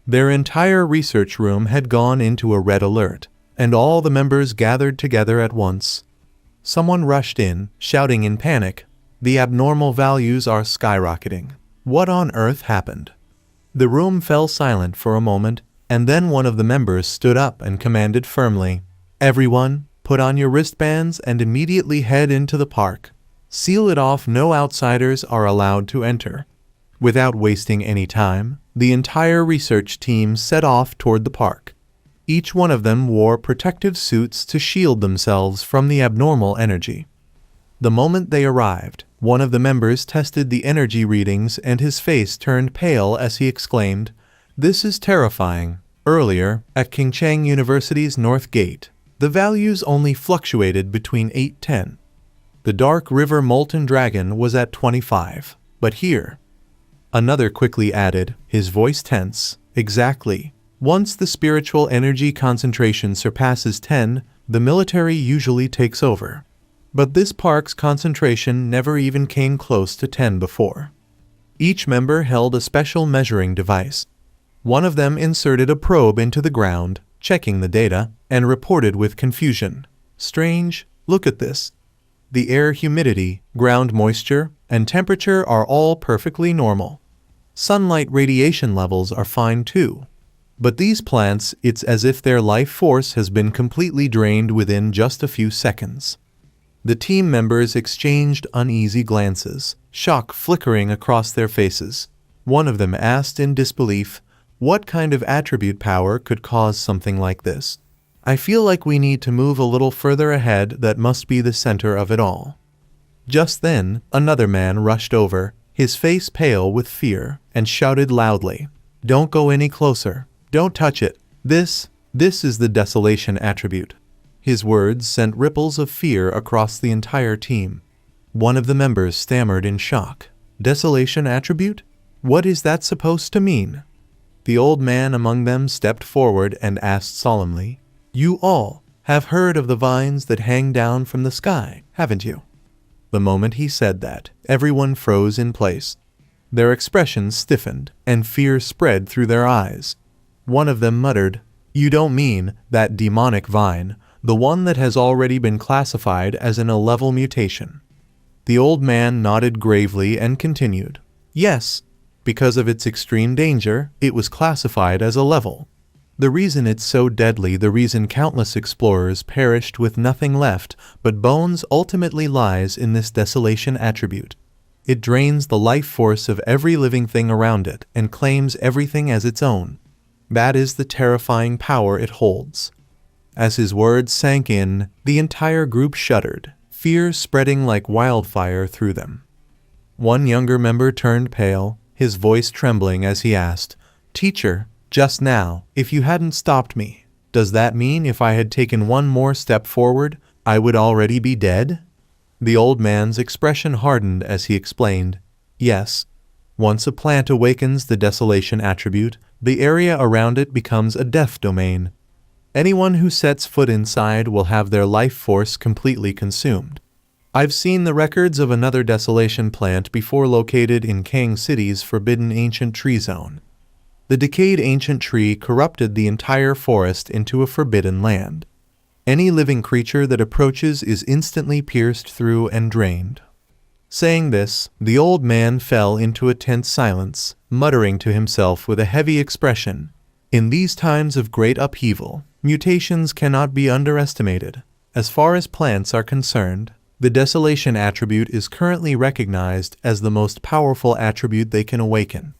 Their entire research room had gone into a red alert, and all the members gathered together at once. Someone rushed in, shouting in panic, "The abnormal values are skyrocketing. What on earth happened?" The room fell silent for a moment, and then one of the members stood up and commanded firmly, "Everyone, put on your wristbands and immediately head into the park. Seal it off, no outsiders are allowed to enter." Without wasting any time, the entire research team set off toward the park. Each one of them wore protective suits to shield themselves from the abnormal energy. The moment they arrived, one of the members tested the energy readings and his face turned pale as he exclaimed, "This is terrifying. Earlier, at Qingcheng University's North Gate, the values only fluctuated between 8-10. The Dark River Molten Dragon was at 25, but here..." Another quickly added, his voice tense, "Exactly. Once the spiritual energy concentration surpasses 10, the military usually takes over. But this park's concentration never even came close to 10 before." Each member held a special measuring device. One of them inserted a probe into the ground, checking the data, and reported with confusion, "Strange, look at this. The air humidity, ground moisture, and temperature are all perfectly normal. Sunlight radiation levels are fine too. But these plants, it's as if their life force has been completely drained within just a few seconds." The team members exchanged uneasy glances, shock flickering across their faces. One of them asked in disbelief, "What kind of attribute power could cause something like this? I feel like we need to move a little further ahead. That must be the center of it all." Just then, another man rushed over, his face pale with fear, and shouted loudly, "Don't go any closer. Don't touch it. This is the desolation attribute." His words sent ripples of fear across the entire team. One of the members stammered in shock, "Desolation attribute? What is that supposed to mean?" The old man among them stepped forward and asked solemnly, "You all have heard of the vines that hang down from the sky, haven't you?" The moment he said that, everyone froze in place. Their expressions stiffened, and fear spread through their eyes. One of them muttered, "You don't mean that demonic vine, the one that has already been classified as an A-level mutation?" The old man nodded gravely and continued, "Yes, because of its extreme danger, it was classified as a level. The reason it's so deadly, the reason countless explorers perished with nothing left but bones ultimately lies in this desolation attribute. It drains the life force of every living thing around it and claims everything as its own. That is the terrifying power it holds." As his words sank in, the entire group shuddered, fear spreading like wildfire through them. One younger member turned pale, his voice trembling as he asked, "Teacher, just now, if you hadn't stopped me, does that mean if I had taken one more step forward, I would already be dead?" The old man's expression hardened as he explained, "Yes. Once a plant awakens the desolation attribute, the area around it becomes a death domain. Anyone who sets foot inside will have their life force completely consumed. I've seen the records of another desolation plant before located in Kang City's forbidden ancient tree zone. The decayed ancient tree corrupted the entire forest into a forbidden land. Any living creature that approaches is instantly pierced through and drained." Saying this, the old man fell into a tense silence, muttering to himself with a heavy expression, "In these times of great upheaval, mutations cannot be underestimated. As far as plants are concerned, the desolation attribute is currently recognized as the most powerful attribute they can awaken,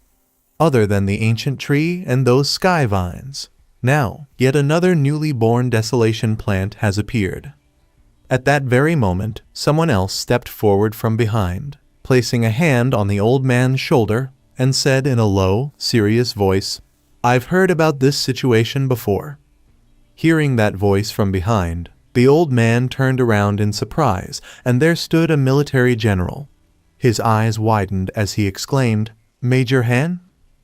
other than the ancient tree and those sky vines. Now, yet another newly born desolation plant has appeared. At that very moment, someone else stepped forward from behind, placing a hand on the old man's shoulder, and said in a low, serious voice, "I've heard about this situation before." Hearing that voice from behind, the old man turned around in surprise, and there stood a military general. His eyes widened as he exclaimed, "Major Han?"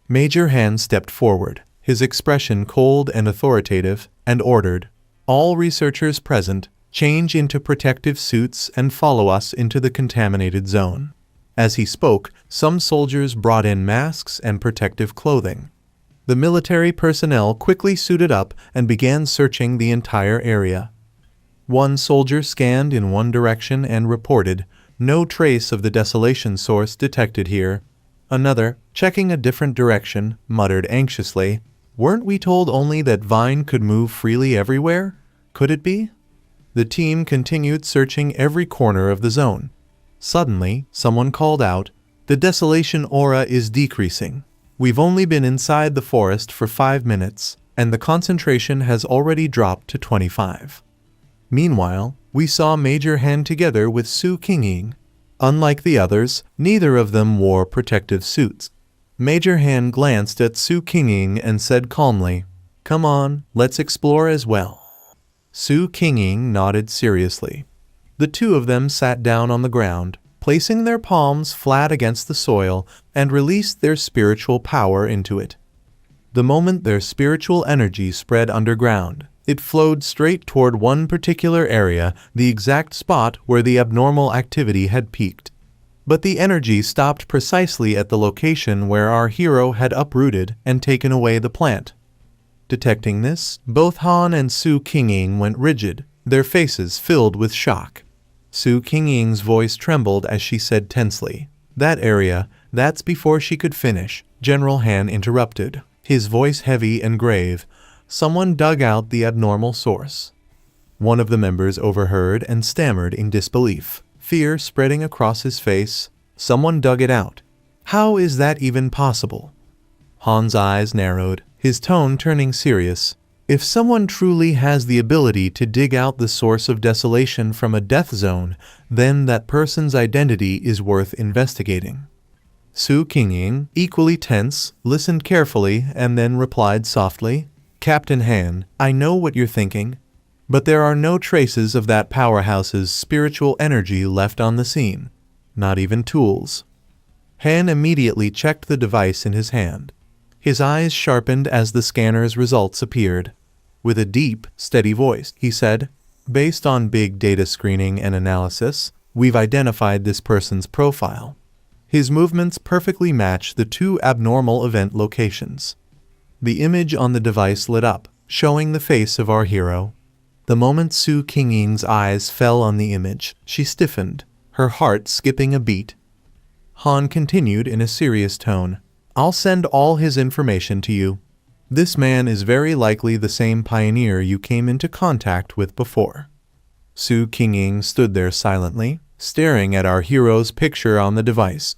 Major Han stepped forward, his expression cold and authoritative, and ordered, "All researchers present, change into protective suits and follow us into the contaminated zone." As he spoke, some soldiers brought in masks and protective clothing. The military personnel quickly suited up and began searching the entire area. One soldier scanned in one direction and reported, "No trace of the desolation source detected here." Another, checking a different direction, muttered anxiously, "Weren't we told only that Vine could move freely everywhere? Could it be?" The team continued searching every corner of the zone. Suddenly, someone called out, "The desolation aura is decreasing. We've only been inside the forest for 5 minutes, and the concentration has already dropped to 25. Meanwhile, we saw Major Han together with Su Qingying. Unlike the others, neither of them wore protective suits. Major Han glanced at Su Qingying and said calmly, "Come on, let's explore as well." Su Qingying nodded seriously. The two of them sat down on the ground, placing their palms flat against the soil, and released their spiritual power into it. The moment their spiritual energy spread underground, it flowed straight toward one particular area, the exact spot where the abnormal activity had peaked. But the energy stopped precisely at the location where our hero had uprooted and taken away the plant. Detecting this, both Han and Su Qingying went rigid, their faces filled with shock. Su Qingying's voice trembled as she said tensely, "That area, that's..." Before she could finish, General Han interrupted, his voice heavy and grave. Someone dug out the abnormal source. One of the members overheard and stammered in disbelief, fear spreading across his face. Someone dug it out. How is that even possible? Han's eyes narrowed, his tone turning serious. If someone truly has the ability to dig out the source of desolation from a death zone, then that person's identity is worth investigating. Su Qingying, equally tense, listened carefully and then replied softly, "Captain Han, I know what you're thinking, but there are no traces of that powerhouse's spiritual energy left on the scene. Not even tools." Han immediately checked the device in his hand. His eyes sharpened as the scanner's results appeared. With a deep, steady voice, he said, "Based on big data screening and analysis, we've identified this person's profile. His movements perfectly match the two abnormal event locations." The image on the device lit up, showing the face of our hero. The moment Su Qingying's eyes fell on the image, she stiffened, her heart skipping a beat. Han continued in a serious tone, "I'll send all his information to you. This man is very likely the same pioneer you came into contact with before." Su Qingying stood there silently, staring at our hero's picture on the device.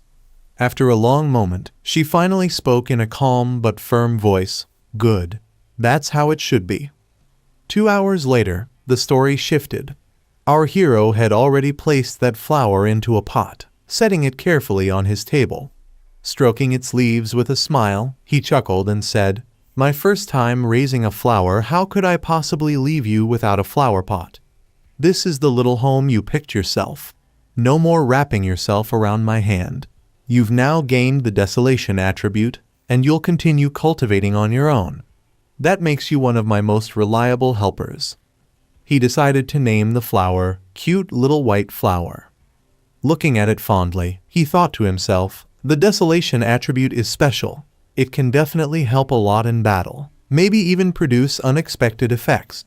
After a long moment, she finally spoke in a calm but firm voice, "Good. That's how it should be." 2 hours later, the story shifted. Our hero had already placed that flower into a pot, setting it carefully on his table. Stroking its leaves with a smile, he chuckled and said, "My first time raising a flower, how could I possibly leave you without a flower pot? This is the little home you picked yourself. No more wrapping yourself around my hand. You've now gained the desolation attribute, and you'll continue cultivating on your own. That makes you one of my most reliable helpers." He decided to name the flower, "Cute Little White Flower." Looking at it fondly, he thought to himself, "The desolation attribute is special. It can definitely help a lot in battle, maybe even produce unexpected effects.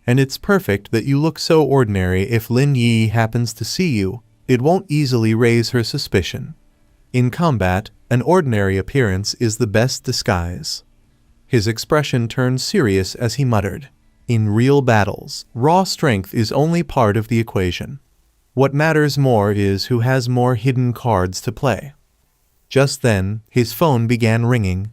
And it's perfect that you look so ordinary. If Lin Yi happens to see you, it won't easily raise her suspicion. In combat, an ordinary appearance is the best disguise." His expression turned serious as he muttered, "In real battles, raw strength is only part of the equation. What matters more is who has more hidden cards to play." Just then, his phone began ringing.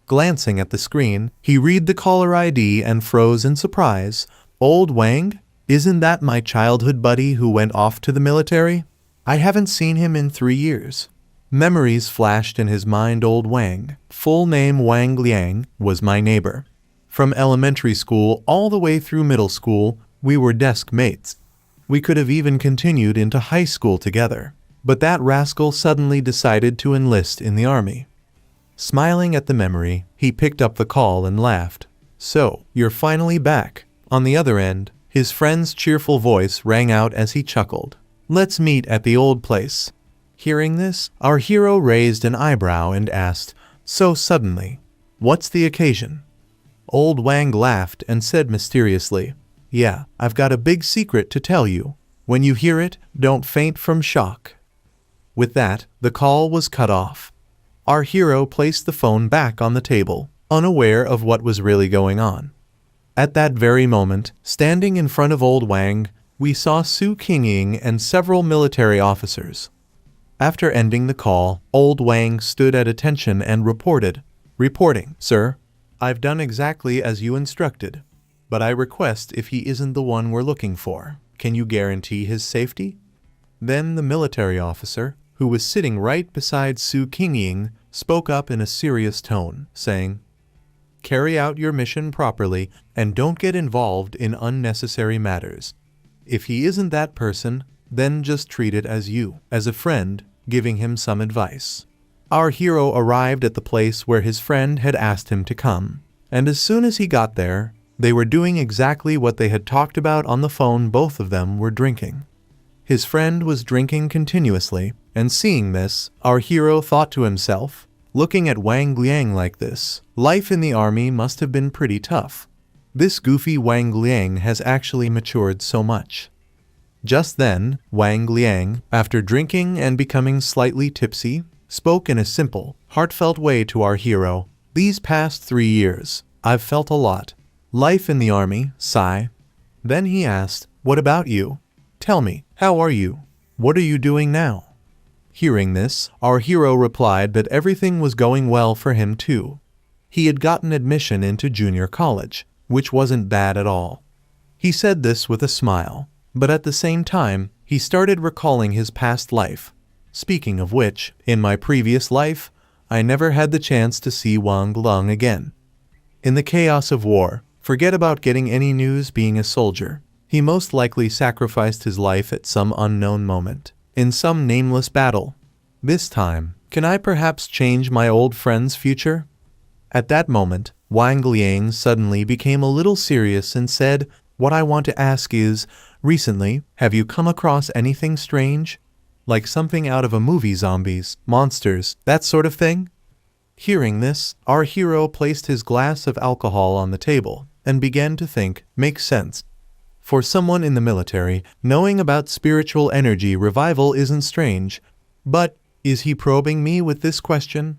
Glancing at the screen, he read the caller ID and froze in surprise. "Old Wang? Isn't that my childhood buddy who went off to the military? I haven't seen him in 3 years. Memories flashed in his mind. Old Wang, full name Wang Liang, was my neighbor. From elementary school all the way through middle school, we were desk mates. We could have even continued into high school together. But that rascal suddenly decided to enlist in the army. Smiling at the memory, he picked up the call and laughed. So, you're finally back. On the other end, his friend's cheerful voice rang out as he chuckled. Let's meet at the old place. Hearing this, our hero raised an eyebrow and asked, so suddenly, what's the occasion? Old Wang laughed and said mysteriously, yeah, I've got a big secret to tell you. When you hear it, don't faint from shock. With that, the call was cut off. Our hero placed the phone back on the table, unaware of what was really going on. At that very moment, standing in front of Old Wang, we saw Su Qingying and several military officers. After ending the call, Old Wang stood at attention and reported, Reporting, sir. I've done exactly as you instructed. But I request if he isn't the one we're looking for, can you guarantee his safety? Then the military officer, who was sitting right beside Su Qingying, spoke up in a serious tone, saying, Carry out your mission properly and don't get involved in unnecessary matters. If he isn't that person, then just treat it as a friend, giving him some advice. Our hero arrived at the place where his friend had asked him to come, and as soon as he got there, they were doing exactly what they had talked about on the phone. Both of them were drinking. His friend was drinking continuously, and seeing this, our hero thought to himself, looking at Wang Liang like this, life in the army must have been pretty tough. This goofy Wang Liang has actually matured so much. Just then, Wang Liang, after drinking and becoming slightly tipsy, spoke in a simple, heartfelt way to our hero. These past 3 years, I've felt a lot. Life in the army, sigh. Then he asked, what about you? Tell me, how are you? What are you doing now? Hearing this, our hero replied that everything was going well for him too. He had gotten admission into junior college, which wasn't bad at all. He said this with a smile, but at the same time, he started recalling his past life. Speaking of which, in my previous life, I never had the chance to see Wang Lung again. In the chaos of war, forget about getting any news. Being a soldier, he most likely sacrificed his life at some unknown moment, in some nameless battle. This time, can I perhaps change my old friend's future? At that moment, Wang Liang suddenly became a little serious and said, what I want to ask is, recently, have you come across anything strange? Like something out of a movie, zombies, monsters, that sort of thing? Hearing this, our hero placed his glass of alcohol on the table and began to think, makes sense. For someone in the military, knowing about spiritual energy revival isn't strange. But, is he probing me with this question?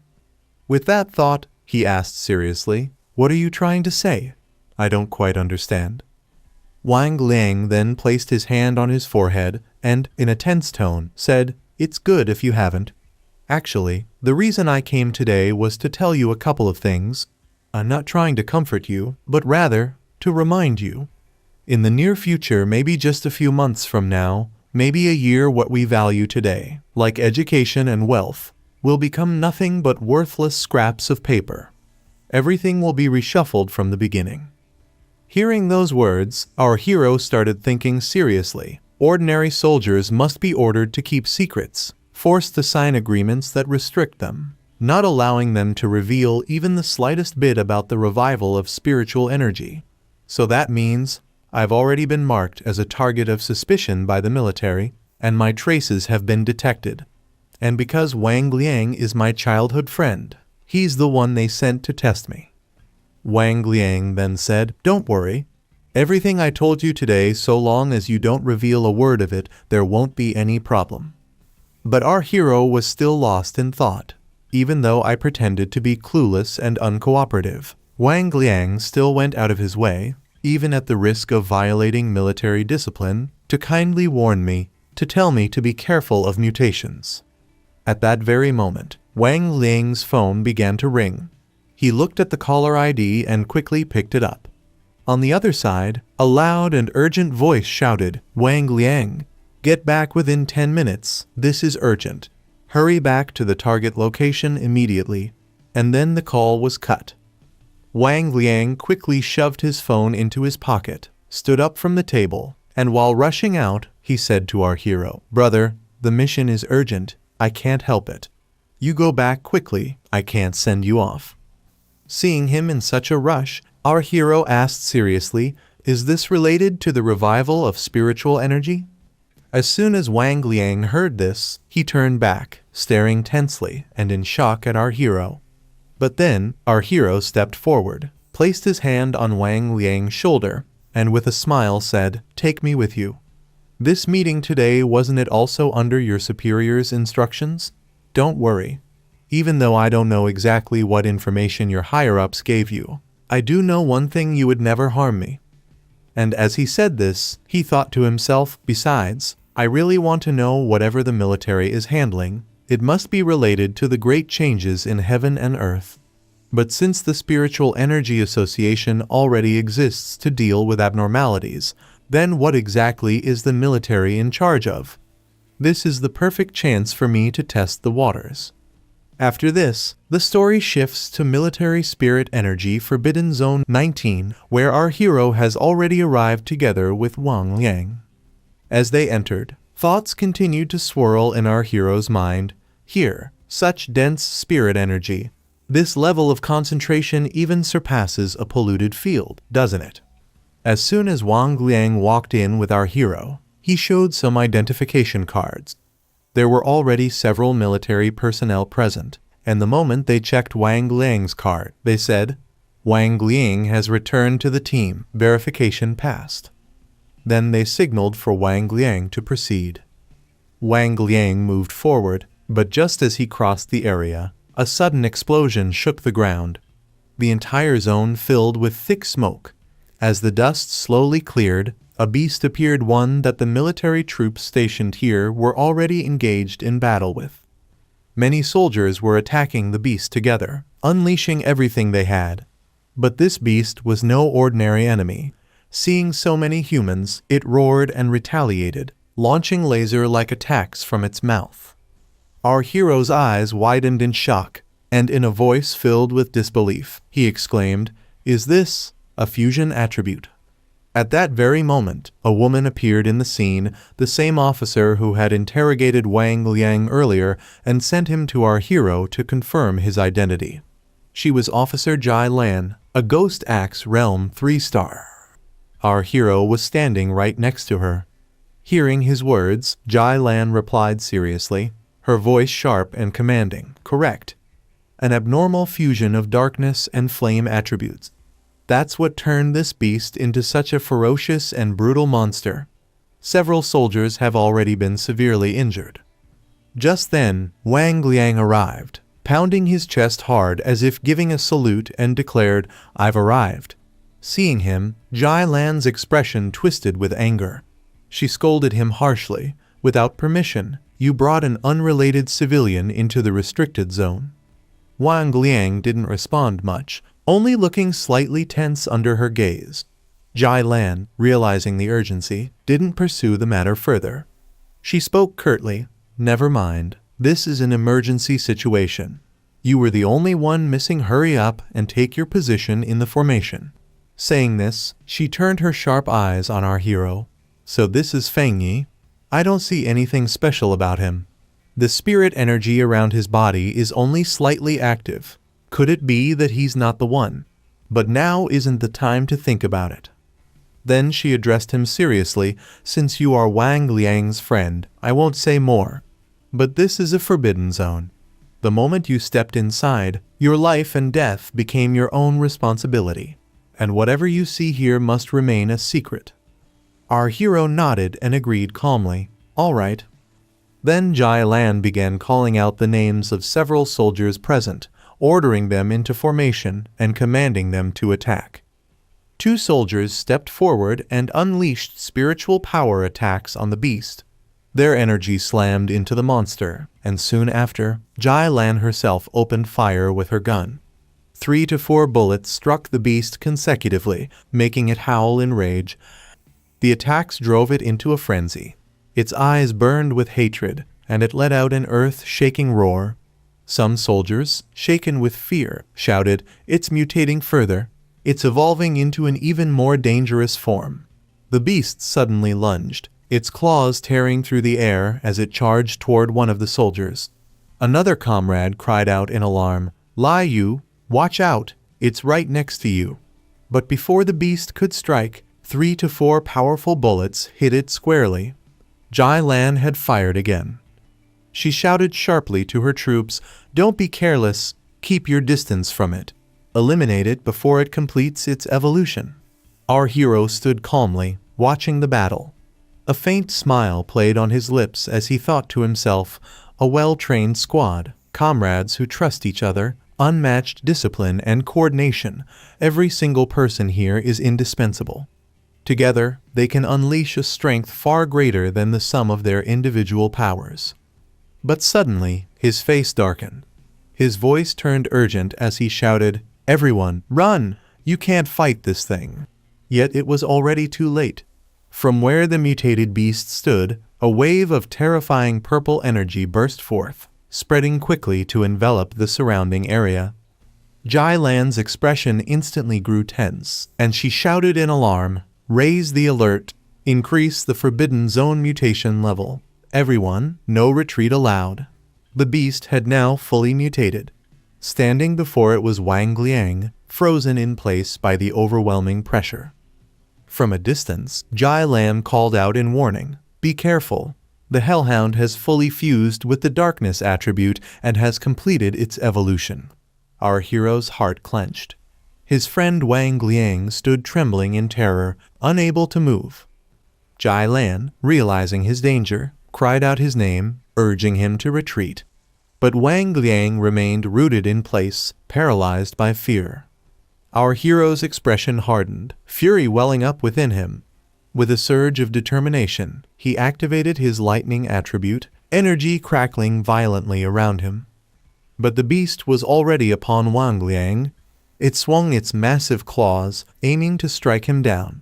With that thought, he asked seriously, what are you trying to say? I don't quite understand. Wang Liang then placed his hand on his forehead and, in a tense tone, said, it's good if you haven't. Actually, the reason I came today was to tell you a couple of things. I'm not trying to comfort you, but rather, to remind you. In the near future, maybe just a few months from now, maybe a year, what we value today, like education and wealth, will become nothing but worthless scraps of paper. Everything will be reshuffled from the beginning. Hearing those words, our hero started thinking seriously. Ordinary soldiers must be ordered to keep secrets, forced to sign agreements that restrict them, not allowing them to reveal even the slightest bit about the revival of spiritual energy. So that means, I've already been marked as a target of suspicion by the military, and my traces have been detected. And because Wang Liang is my childhood friend, he's the one they sent to test me. Wang Liang then said, don't worry. Everything I told you today, so long as you don't reveal a word of it, there won't be any problem. But our hero was still lost in thought. Even though I pretended to be clueless and uncooperative, Wang Liang still went out of his way, even at the risk of violating military discipline, to kindly warn me, to tell me to be careful of mutations. At that very moment, Wang Liang's phone began to ring. He looked at the caller ID and quickly picked it up. On the other side, a loud and urgent voice shouted, "Wang Liang, get back within 10 minutes, this is urgent. Hurry back to the target location immediately." And then the call was cut. Wang Liang quickly shoved his phone into his pocket, stood up from the table, and while rushing out, he said to our hero, "Brother, the mission is urgent, I can't help it. You go back quickly, I can't send you off." Seeing him in such a rush, our hero asked seriously, "Is this related to the revival of spiritual energy?" As soon as Wang Liang heard this, he turned back, staring tensely and in shock at our hero. But then, our hero stepped forward, placed his hand on Wang Liang's shoulder, and with a smile said, "Take me with you. This meeting today, wasn't it also under your superior's instructions? Don't worry. Even though I don't know exactly what information your higher-ups gave you, I do know one thing: you would never harm me." And as he said this, he thought to himself, "Besides, I really want to know whatever the military is handling. It must be related to the great changes in heaven and earth. But since the Spiritual Energy Association already exists to deal with abnormalities, then what exactly is the military in charge of? This is the perfect chance for me to test the waters." After this, the story shifts to Military Spirit Energy Forbidden Zone 19, where our hero has already arrived together with Wang Liang. As they entered, thoughts continued to swirl in our hero's mind. Here, such dense spirit energy. This level of concentration even surpasses a polluted field, doesn't it? As soon as Wang Liang walked in with our hero, he showed some identification cards. There were already several military personnel present, and the moment they checked Wang Liang's card, they said, "Wang Liang has returned to the team, verification passed." Then they signaled for Wang Liang to proceed. Wang Liang moved forward, but just as he crossed the area, a sudden explosion shook the ground. The entire zone filled with thick smoke. As the dust slowly cleared, a beast appeared, one that the military troops stationed here were already engaged in battle with. Many soldiers were attacking the beast together, unleashing everything they had. But this beast was no ordinary enemy. Seeing so many humans, it roared and retaliated, launching laser-like attacks from its mouth. Our hero's eyes widened in shock, and in a voice filled with disbelief, he exclaimed, "Is this a fusion attribute?" At that very moment, a woman appeared in the scene, the same officer who had interrogated Wang Liang earlier and sent him to our hero to confirm his identity. She was Officer Jai Lan, a Ghost Axe Realm 3-star. Our hero was standing right next to her. Hearing his words, Jai Lan replied seriously, her voice sharp and commanding, "Correct. An abnormal fusion of darkness and flame attributes. That's what turned this beast into such a ferocious and brutal monster. Several soldiers have already been severely injured." Just then, Wang Liang arrived, pounding his chest hard as if giving a salute, and declared, "I've arrived." Seeing him, Jai Lan's expression twisted with anger. She scolded him harshly, "Without permission, you brought an unrelated civilian into the restricted zone." Wang Liang didn't respond much, only looking slightly tense under her gaze. Jai Lan, realizing the urgency, didn't pursue the matter further. She spoke curtly, "Never mind, this is an emergency situation. You were the only one missing. Hurry up and take your position in the formation." Saying this, she turned her sharp eyes on our hero. "So this is Feng Yi? I don't see anything special about him. The spirit energy around his body is only slightly active. Could it be that he's not the one? But now isn't the time to think about it." Then she addressed him seriously, "Since you are Wang Liang's friend, I won't say more. But this is a forbidden zone. The moment you stepped inside, your life and death became your own responsibility. And whatever you see here must remain a secret." Our hero nodded and agreed calmly, "All right." Then Jai Lan began calling out the names of several soldiers present, ordering them into formation and commanding them to attack. 2 soldiers stepped forward and unleashed spiritual power attacks on the beast. Their energy slammed into the monster, and soon after, Jai Lan herself opened fire with her gun. 3 to 4 bullets struck the beast consecutively, making it howl in rage. The attacks drove it into a frenzy. Its eyes burned with hatred, and it let out an earth-shaking roar. Some soldiers, shaken with fear, shouted, "It's mutating further. It's evolving into an even more dangerous form." The beast suddenly lunged, its claws tearing through the air as it charged toward one of the soldiers. Another comrade cried out in alarm, "Liu, watch out, it's right next to you." But before the beast could strike, 3 to 4 powerful bullets hit it squarely. Jai Lan had fired again. She shouted sharply to her troops, "Don't be careless, keep your distance from it. Eliminate it before it completes its evolution." Our hero stood calmly, watching the battle. A faint smile played on his lips as he thought to himself, a well-trained squad, comrades who trust each other, unmatched discipline and coordination. Every single person here is indispensable. Together, they can unleash a strength far greater than the sum of their individual powers. But suddenly, his face darkened. His voice turned urgent as he shouted, "Everyone, run! You can't fight this thing." Yet it was already too late. From where the mutated beast stood, a wave of terrifying purple energy burst forth, spreading quickly to envelop the surrounding area. Jai Lan's expression instantly grew tense, and she shouted in alarm, "Raise the alert! Increase the forbidden zone mutation level. Everyone, no retreat allowed." The beast had now fully mutated. Standing before it was Wang Liang, frozen in place by the overwhelming pressure. From a distance, Jai Lan called out in warning, "Be careful. The Hellhound has fully fused with the darkness attribute and has completed its evolution." Our hero's heart clenched. His friend Wang Liang stood trembling in terror, unable to move. Jai Lan, realizing his danger, cried out his name, urging him to retreat. But Wang Liang remained rooted in place, paralyzed by fear. Our hero's expression hardened, fury welling up within him. With a surge of determination, he activated his lightning attribute, energy crackling violently around him. But the beast was already upon Wang Liang. It swung its massive claws, aiming to strike him down.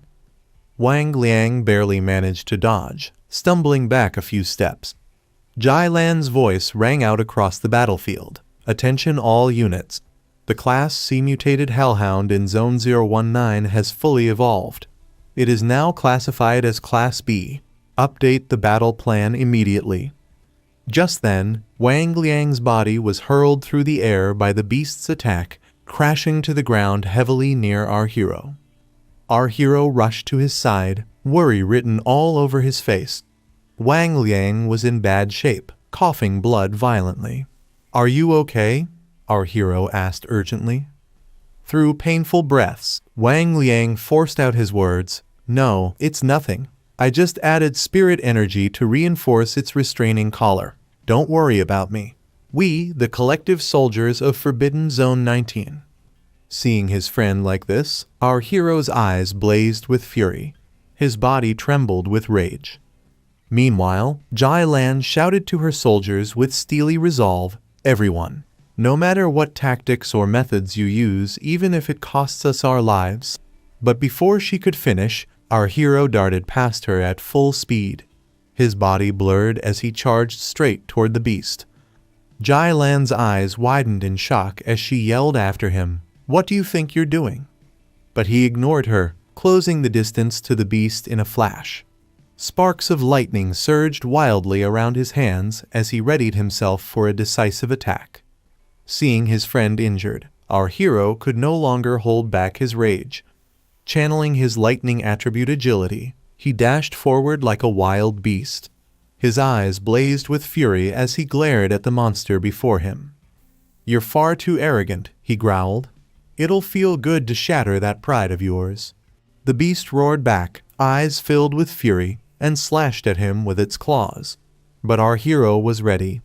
Wang Liang barely managed to dodge, stumbling back a few steps. Jai Lan's voice rang out across the battlefield. "Attention all units. The Class C mutated Hellhound in Zone 019 has fully evolved. It is now classified as Class B. Update the battle plan immediately." Just then, Wang Liang's body was hurled through the air by the beast's attack, crashing to the ground heavily near our hero. Our hero rushed to his side, worry written all over his face. Wang Liang was in bad shape, coughing blood violently. "Are you okay?" our hero asked urgently. Through painful breaths, Wang Liang forced out his words, "No, it's nothing. I just added spirit energy to reinforce its restraining collar. Don't worry about me. We, the collective soldiers of Forbidden Zone 19. Seeing his friend like this, our hero's eyes blazed with fury. His body trembled with rage. Meanwhile, Jai Lan shouted to her soldiers with steely resolve, "Everyone, no matter what tactics or methods you use, even if it costs us our lives." But before she could finish, our hero darted past her at full speed. His body blurred as he charged straight toward the beast. Jai Lan's eyes widened in shock as she yelled after him, "What do you think you're doing?" But he ignored her, closing the distance to the beast in a flash. Sparks of lightning surged wildly around his hands as he readied himself for a decisive attack. Seeing his friend injured, our hero could no longer hold back his rage. Channeling his lightning attribute agility, he dashed forward like a wild beast. His eyes blazed with fury as he glared at the monster before him. "You're far too arrogant," he growled. "It'll feel good to shatter that pride of yours." The beast roared back, eyes filled with fury, and slashed at him with its claws. But our hero was ready.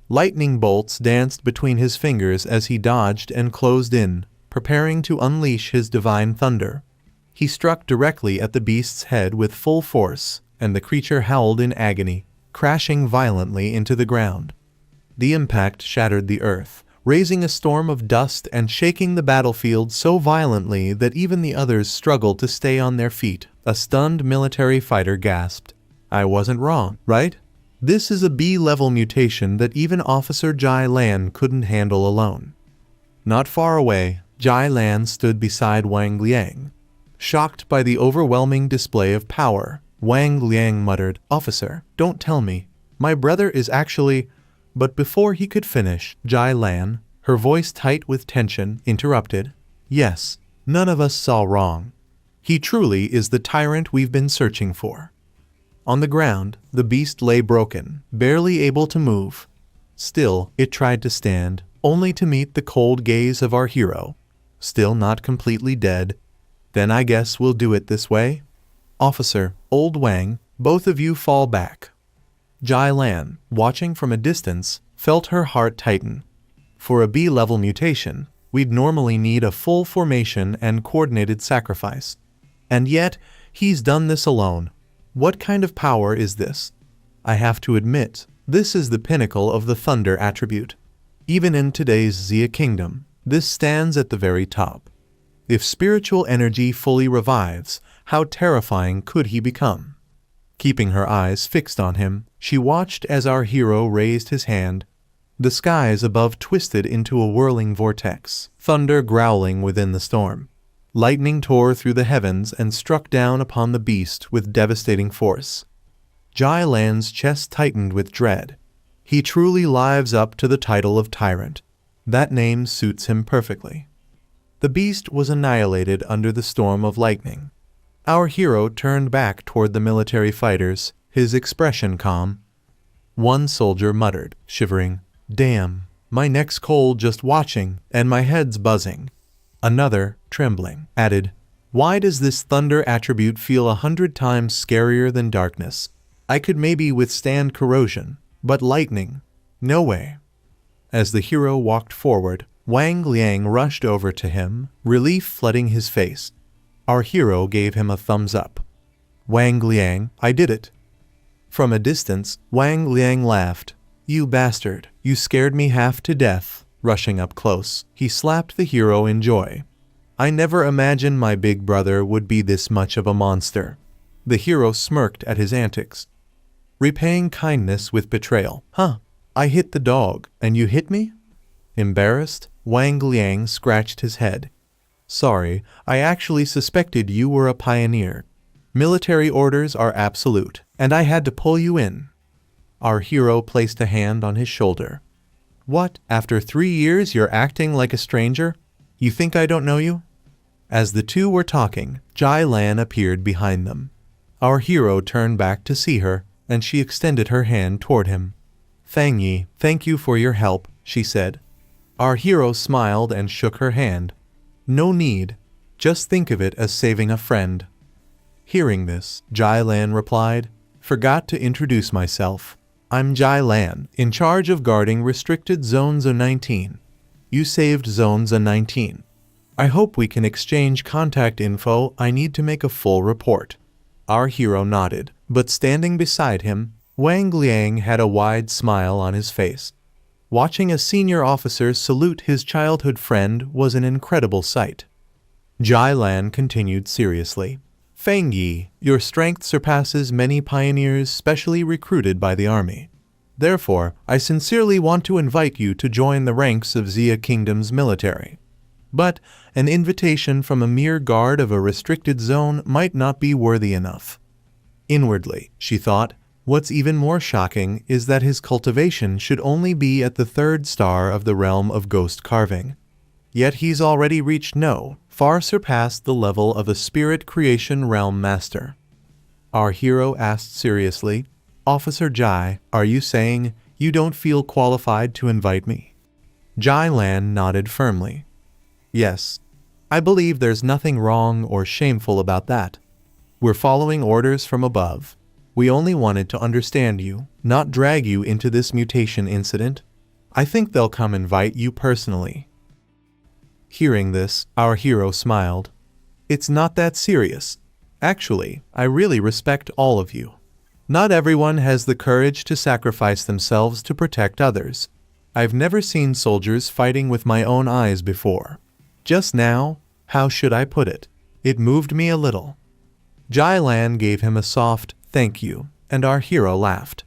Lightning bolts danced between his fingers as he dodged and closed in, preparing to unleash his divine thunder. He struck directly at the beast's head with full force, and the creature howled in agony, crashing violently into the ground. The impact shattered the earth, raising a storm of dust and shaking the battlefield so violently that even the others struggled to stay on their feet. A stunned military fighter gasped. I wasn't wrong, right? This is a B-level mutation that even Officer Jai Lan couldn't handle alone. Not far away, Jai Lan stood beside Wang Liang. Shocked by the overwhelming display of power, Wang Liang muttered, "Officer, don't tell me. My brother is actually—" But before he could finish, Jai Lan, her voice tight with tension, interrupted. "Yes, none of us saw wrong. He truly is the tyrant we've been searching for." On the ground, the beast lay broken, barely able to move. Still, it tried to stand, only to meet the cold gaze of our hero. Still not completely dead. "Then I guess we'll do it this way. Officer, old Wang, both of you fall back." Jai Lan, watching from a distance, felt her heart tighten. For a B-level mutation, we'd normally need a full formation and coordinated sacrifice. And yet, he's done this alone. What kind of power is this? I have to admit, this is the pinnacle of the thunder attribute. Even in today's Xia kingdom, this stands at the very top. If spiritual energy fully revives, how terrifying could he become? Keeping her eyes fixed on him, she watched as our hero raised his hand. The skies above twisted into a whirling vortex, thunder growling within the storm. Lightning tore through the heavens and struck down upon the beast with devastating force. Jai Lan's chest tightened with dread. He truly lives up to the title of tyrant. That name suits him perfectly. The beast was annihilated under the storm of lightning. Our hero turned back toward the military fighters, his expression calm. One soldier muttered, shivering, "Damn, my neck's cold just watching, and my head's buzzing." Another, trembling, added, "Why does this thunder attribute feel 100 times scarier than darkness? I could maybe withstand corrosion, but lightning? No way." As the hero walked forward, Wang Liang rushed over to him, relief flooding his face. Our hero gave him a thumbs up. "Wang Liang, I did it." From a distance, Wang Liang laughed. "You bastard, you scared me half to death." Rushing up close, he slapped the hero in joy. "I never imagined my big brother would be this much of a monster." The hero smirked at his antics. Repaying kindness with betrayal. "Huh, I hit the dog, and you hit me?" Embarrassed, Wang Liang scratched his head. "Sorry, I actually suspected you were a pioneer. Military orders are absolute, and I had to pull you in." Our hero placed a hand on his shoulder. "What, after 3 years you're acting like a stranger? You think I don't know you?" As the two were talking, Jai Lan appeared behind them. Our hero turned back to see her, and she extended her hand toward him. "Fang Yi, thank you for your help," she said. Our hero smiled and shook her hand. "No need. Just think of it as saving a friend." Hearing this, Jai Lan replied, "Forgot to introduce myself. I'm Jai Lan, in charge of guarding restricted Zone 19. You saved Zone 19. I hope we can exchange contact info. I need to make a full report." Our hero nodded, but standing beside him, Wang Liang had a wide smile on his face. Watching a senior officer salute his childhood friend was an incredible sight. Jai Lan continued seriously. "Fang Yi, your strength surpasses many pioneers specially recruited by the army. Therefore, I sincerely want to invite you to join the ranks of Xia Kingdom's military. But an invitation from a mere guard of a restricted zone might not be worthy enough." Inwardly, she thought, what's even more shocking is that his cultivation should only be at the 3rd star of the realm of ghost carving. Yet he's already reached far surpassed the level of a spirit creation realm master. Our hero asked seriously, "Officer Jai, are you saying you don't feel qualified to invite me?" Jai Lan nodded firmly. "Yes, I believe there's nothing wrong or shameful about that. We're following orders from above. We only wanted to understand you, not drag you into this mutation incident. I think they'll come invite you personally." Hearing this, our hero smiled. "It's not that serious. Actually, I really respect all of you. Not everyone has the courage to sacrifice themselves to protect others. I've never seen soldiers fighting with my own eyes before. Just now, how should I put it? It moved me a little." Jai Lan gave him a soft, "Thank you," and our hero laughed.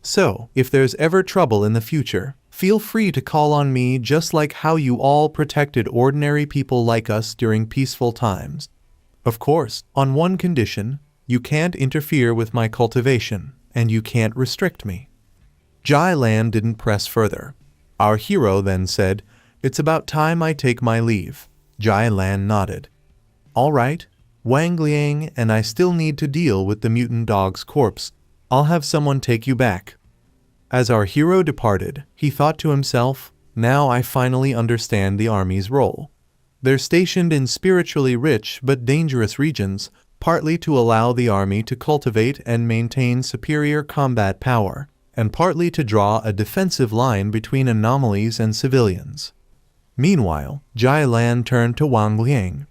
"So, if there's ever trouble in the future, feel free to call on me just like how you all protected ordinary people like us during peaceful times. Of course, on one condition, you can't interfere with my cultivation, and you can't restrict me." Jai Lan didn't press further. Our hero then said, "It's about time I take my leave." Jai Lan nodded. "All right, Wang Liang and I still need to deal with the mutant dog's corpse. I'll have someone take you back." As our hero departed, he thought to himself, "Now I finally understand the army's role. They're stationed in spiritually rich but dangerous regions, partly to allow the army to cultivate and maintain superior combat power, and partly to draw a defensive line between anomalies and civilians." Meanwhile, Jai Lan turned to Wang Liang.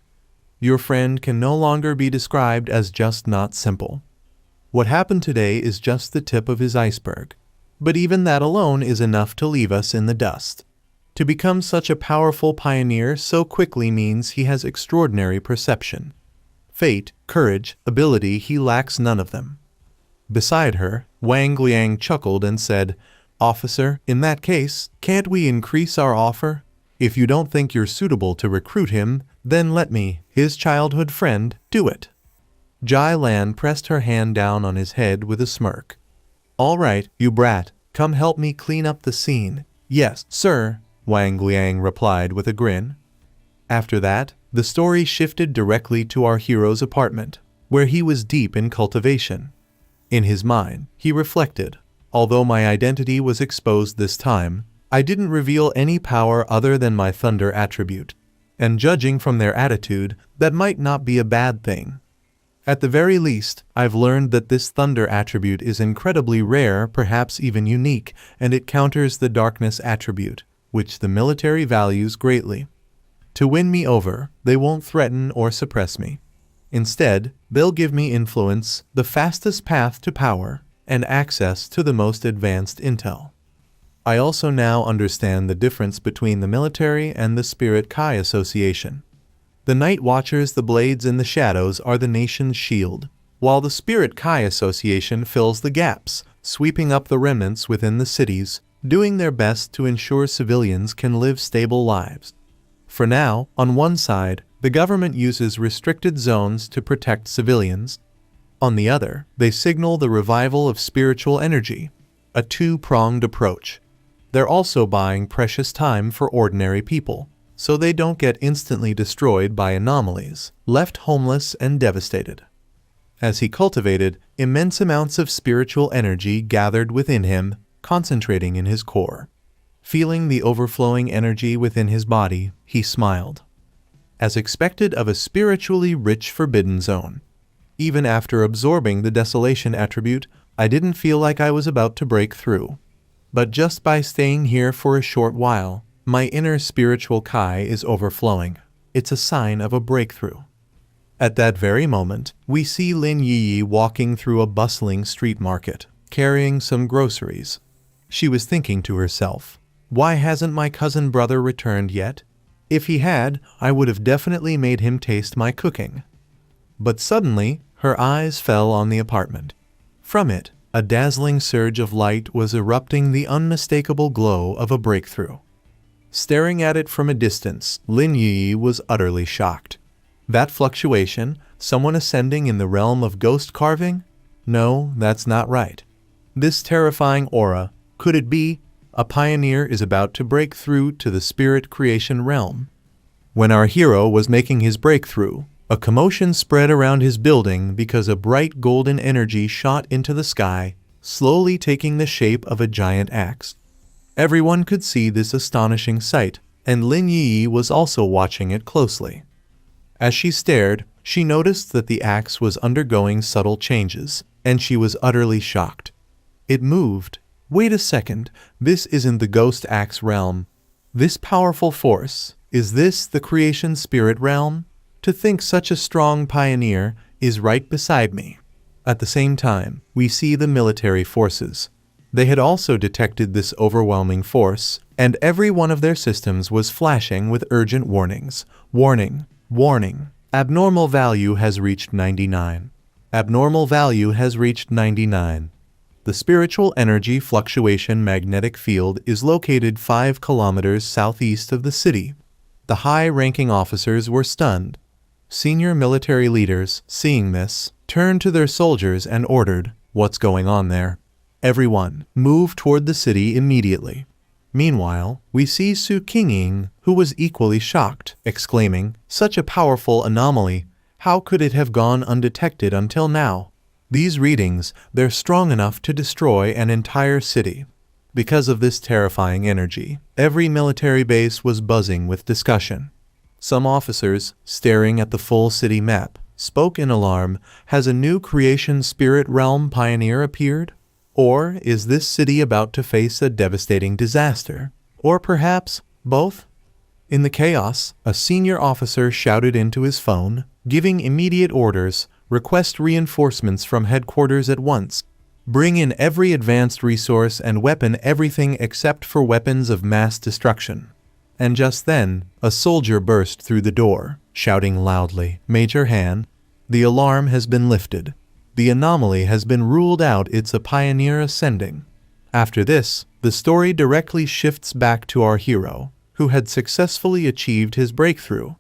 "Your friend can no longer be described as just not simple. What happened today is just the tip of his iceberg. But even that alone is enough to leave us in the dust. To become such a powerful pioneer so quickly means he has extraordinary perception. Fate, courage, ability, he lacks none of them." Beside her, Wang Liang chuckled and said, "Officer, in that case, can't we increase our offer? If you don't think you're suitable to recruit him, then let me, his childhood friend, do it." Jai Lan pressed her hand down on his head with a smirk. "All right, you brat, come help me clean up the scene." "Yes, sir," Wang Liang replied with a grin. After that, the story shifted directly to our hero's apartment, where he was deep in cultivation. In his mind, he reflected, "Although my identity was exposed this time, I didn't reveal any power other than my thunder attribute. And judging from their attitude, that might not be a bad thing. At the very least, I've learned that this thunder attribute is incredibly rare, perhaps even unique, and it counters the darkness attribute, which the military values greatly. To win me over, they won't threaten or suppress me. Instead, they'll give me influence, the fastest path to power, and access to the most advanced intel. I also now understand the difference between the military and the Spirit Kai Association. The Night Watchers, the Blades in the Shadows, are the nation's shield, while the Spirit Kai Association fills the gaps, sweeping up the remnants within the cities, doing their best to ensure civilians can live stable lives. For now, on one side, the government uses restricted zones to protect civilians. On the other, they signal the revival of spiritual energy, a two-pronged approach. They're also buying precious time for ordinary people, so they don't get instantly destroyed by anomalies, left homeless and devastated. As he cultivated, immense amounts of spiritual energy gathered within him, concentrating in his core. Feeling the overflowing energy within his body, he smiled. As expected of a spiritually rich forbidden zone. Even after absorbing the desolation attribute, I didn't feel like I was about to break through. But just by staying here for a short while, my inner spiritual Kai is overflowing. It's a sign of a breakthrough. At that very moment, we see Lin Yi walking through a bustling street market, carrying some groceries. She was thinking to herself, "Why hasn't my cousin brother returned yet? If he had, I would have definitely made him taste my cooking." But suddenly, her eyes fell on the apartment. From it, a dazzling surge of light was erupting, the unmistakable glow of a breakthrough. Staring at it from a distance, Lin Yi was utterly shocked. That fluctuation, someone ascending in the realm of ghost carving? No, that's not right. This terrifying aura, could it be a pioneer is about to break through to the spirit creation realm? When our hero was making his breakthrough, a commotion spread around his building because a bright golden energy shot into the sky, slowly taking the shape of a giant axe. Everyone could see this astonishing sight, and Lin Yi was also watching it closely. As she stared, she noticed that the axe was undergoing subtle changes, and she was utterly shocked. It moved. Wait a second, this isn't the ghost axe realm. This powerful force, is this the creation spirit realm? To think such a strong pioneer is right beside me. At the same time, we see the military forces. They had also detected this overwhelming force, and every one of their systems was flashing with urgent warnings. Warning, warning. Abnormal value has reached 99. Abnormal value has reached 99. The spiritual energy fluctuation magnetic field is located 5 kilometers southeast of the city. The high-ranking officers were stunned. Senior military leaders, seeing this, turned to their soldiers and ordered, "What's going on there? Everyone, move toward the city immediately." Meanwhile, we see Su Qingying, who was equally shocked, exclaiming, "Such a powerful anomaly! How could it have gone undetected until now? These readings, they're strong enough to destroy an entire city." Because of this terrifying energy, every military base was buzzing with discussion. Some officers, staring at the full city map, spoke in alarm. Has a new creation spirit realm pioneer appeared? Or is this city about to face a devastating disaster? Or perhaps both? In the chaos, a senior officer shouted into his phone, giving immediate orders, "Request reinforcements from headquarters at once. Bring in every advanced resource and weapon, everything except for weapons of mass destruction." And just then, a soldier burst through the door, shouting loudly, "Major Han, the alarm has been lifted. The anomaly has been ruled out. It's a pioneer ascending." After this, the story directly shifts back to our hero, who had successfully achieved his breakthrough.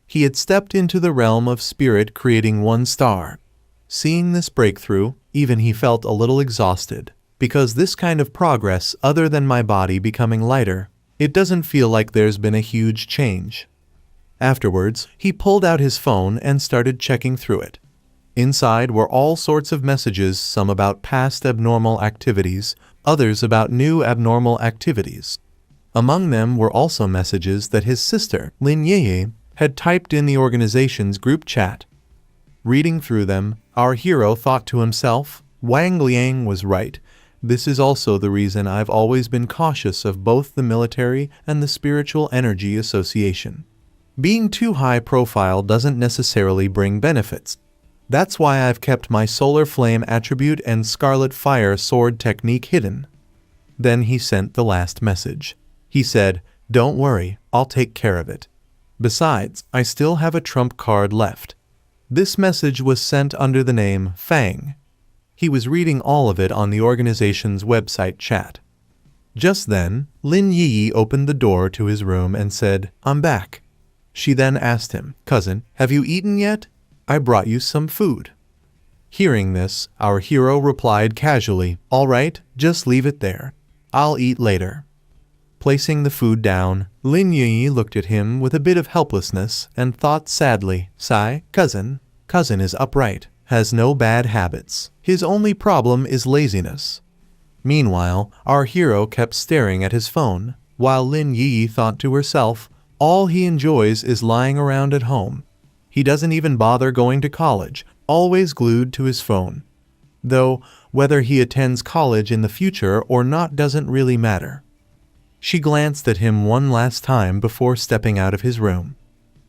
He had stepped into the realm of spirit, creating 1 star. Seeing this breakthrough, even he felt a little exhausted, because this kind of progress, other than my body becoming lighter, it doesn't feel like there's been a huge change. Afterwards, he pulled out his phone and started checking through it. Inside were all sorts of messages, some about past abnormal activities, others about new abnormal activities. Among them were also messages that his sister, Lin Yeye, had typed in the organization's group chat. Reading through them, our hero thought to himself, "Wang Liang was right. This is also the reason I've always been cautious of both the military and the spiritual energy association. Being too high profile doesn't necessarily bring benefits. That's why I've kept my solar flame attribute and scarlet fire sword technique hidden." Then he sent the last message. He said, "Don't worry, I'll take care of it. Besides, I still have a trump card left." This message was sent under the name Fang. He was reading all of it on the organization's website chat. Just then, Lin Yi opened the door to his room and said, "I'm back." She then asked him, "Cousin, have you eaten yet? I brought you some food." Hearing this, our hero replied casually, "All right, just leave it there. I'll eat later." Placing the food down, Lin Yi looked at him with a bit of helplessness and thought sadly, "Sigh, cousin is upright, has no bad habits. His only problem is laziness." Meanwhile, our hero kept staring at his phone, while Lin Yi thought to herself, "All he enjoys is lying around at home. He doesn't even bother going to college, always glued to his phone." Though, whether he attends college in the future or not doesn't really matter. She glanced at him one last time before stepping out of his room.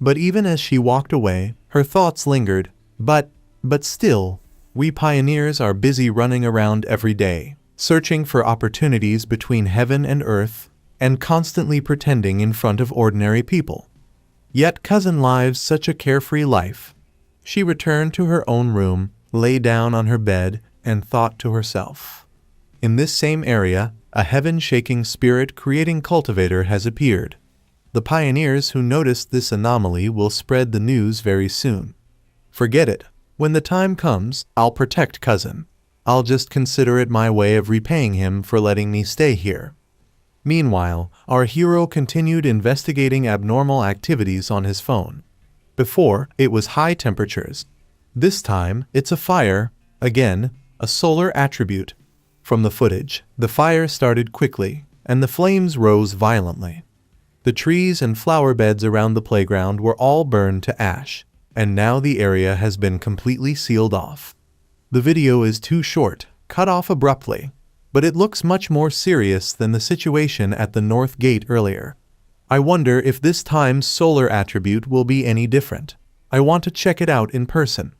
But even as she walked away, her thoughts lingered. But still, we pioneers are busy running around every day, searching for opportunities between heaven and earth, and constantly pretending in front of ordinary people. Yet cousin lives such a carefree life. She returned to her own room, lay down on her bed, and thought to herself. In this same area, a heaven-shaking spirit-creating cultivator has appeared. The pioneers who noticed this anomaly will spread the news very soon. Forget it. When the time comes, I'll protect cousin. I'll just consider it my way of repaying him for letting me stay here. Meanwhile, our hero continued investigating abnormal activities on his phone. Before, it was high temperatures. This time, it's a fire, again, a solar attribute. From the footage, the fire started quickly, and the flames rose violently. The trees and flower beds around the playground were all burned to ash, and now the area has been completely sealed off. The video is too short, cut off abruptly, but it looks much more serious than the situation at the North Gate earlier. I wonder if this time's solar attribute will be any different. I want to check it out in person.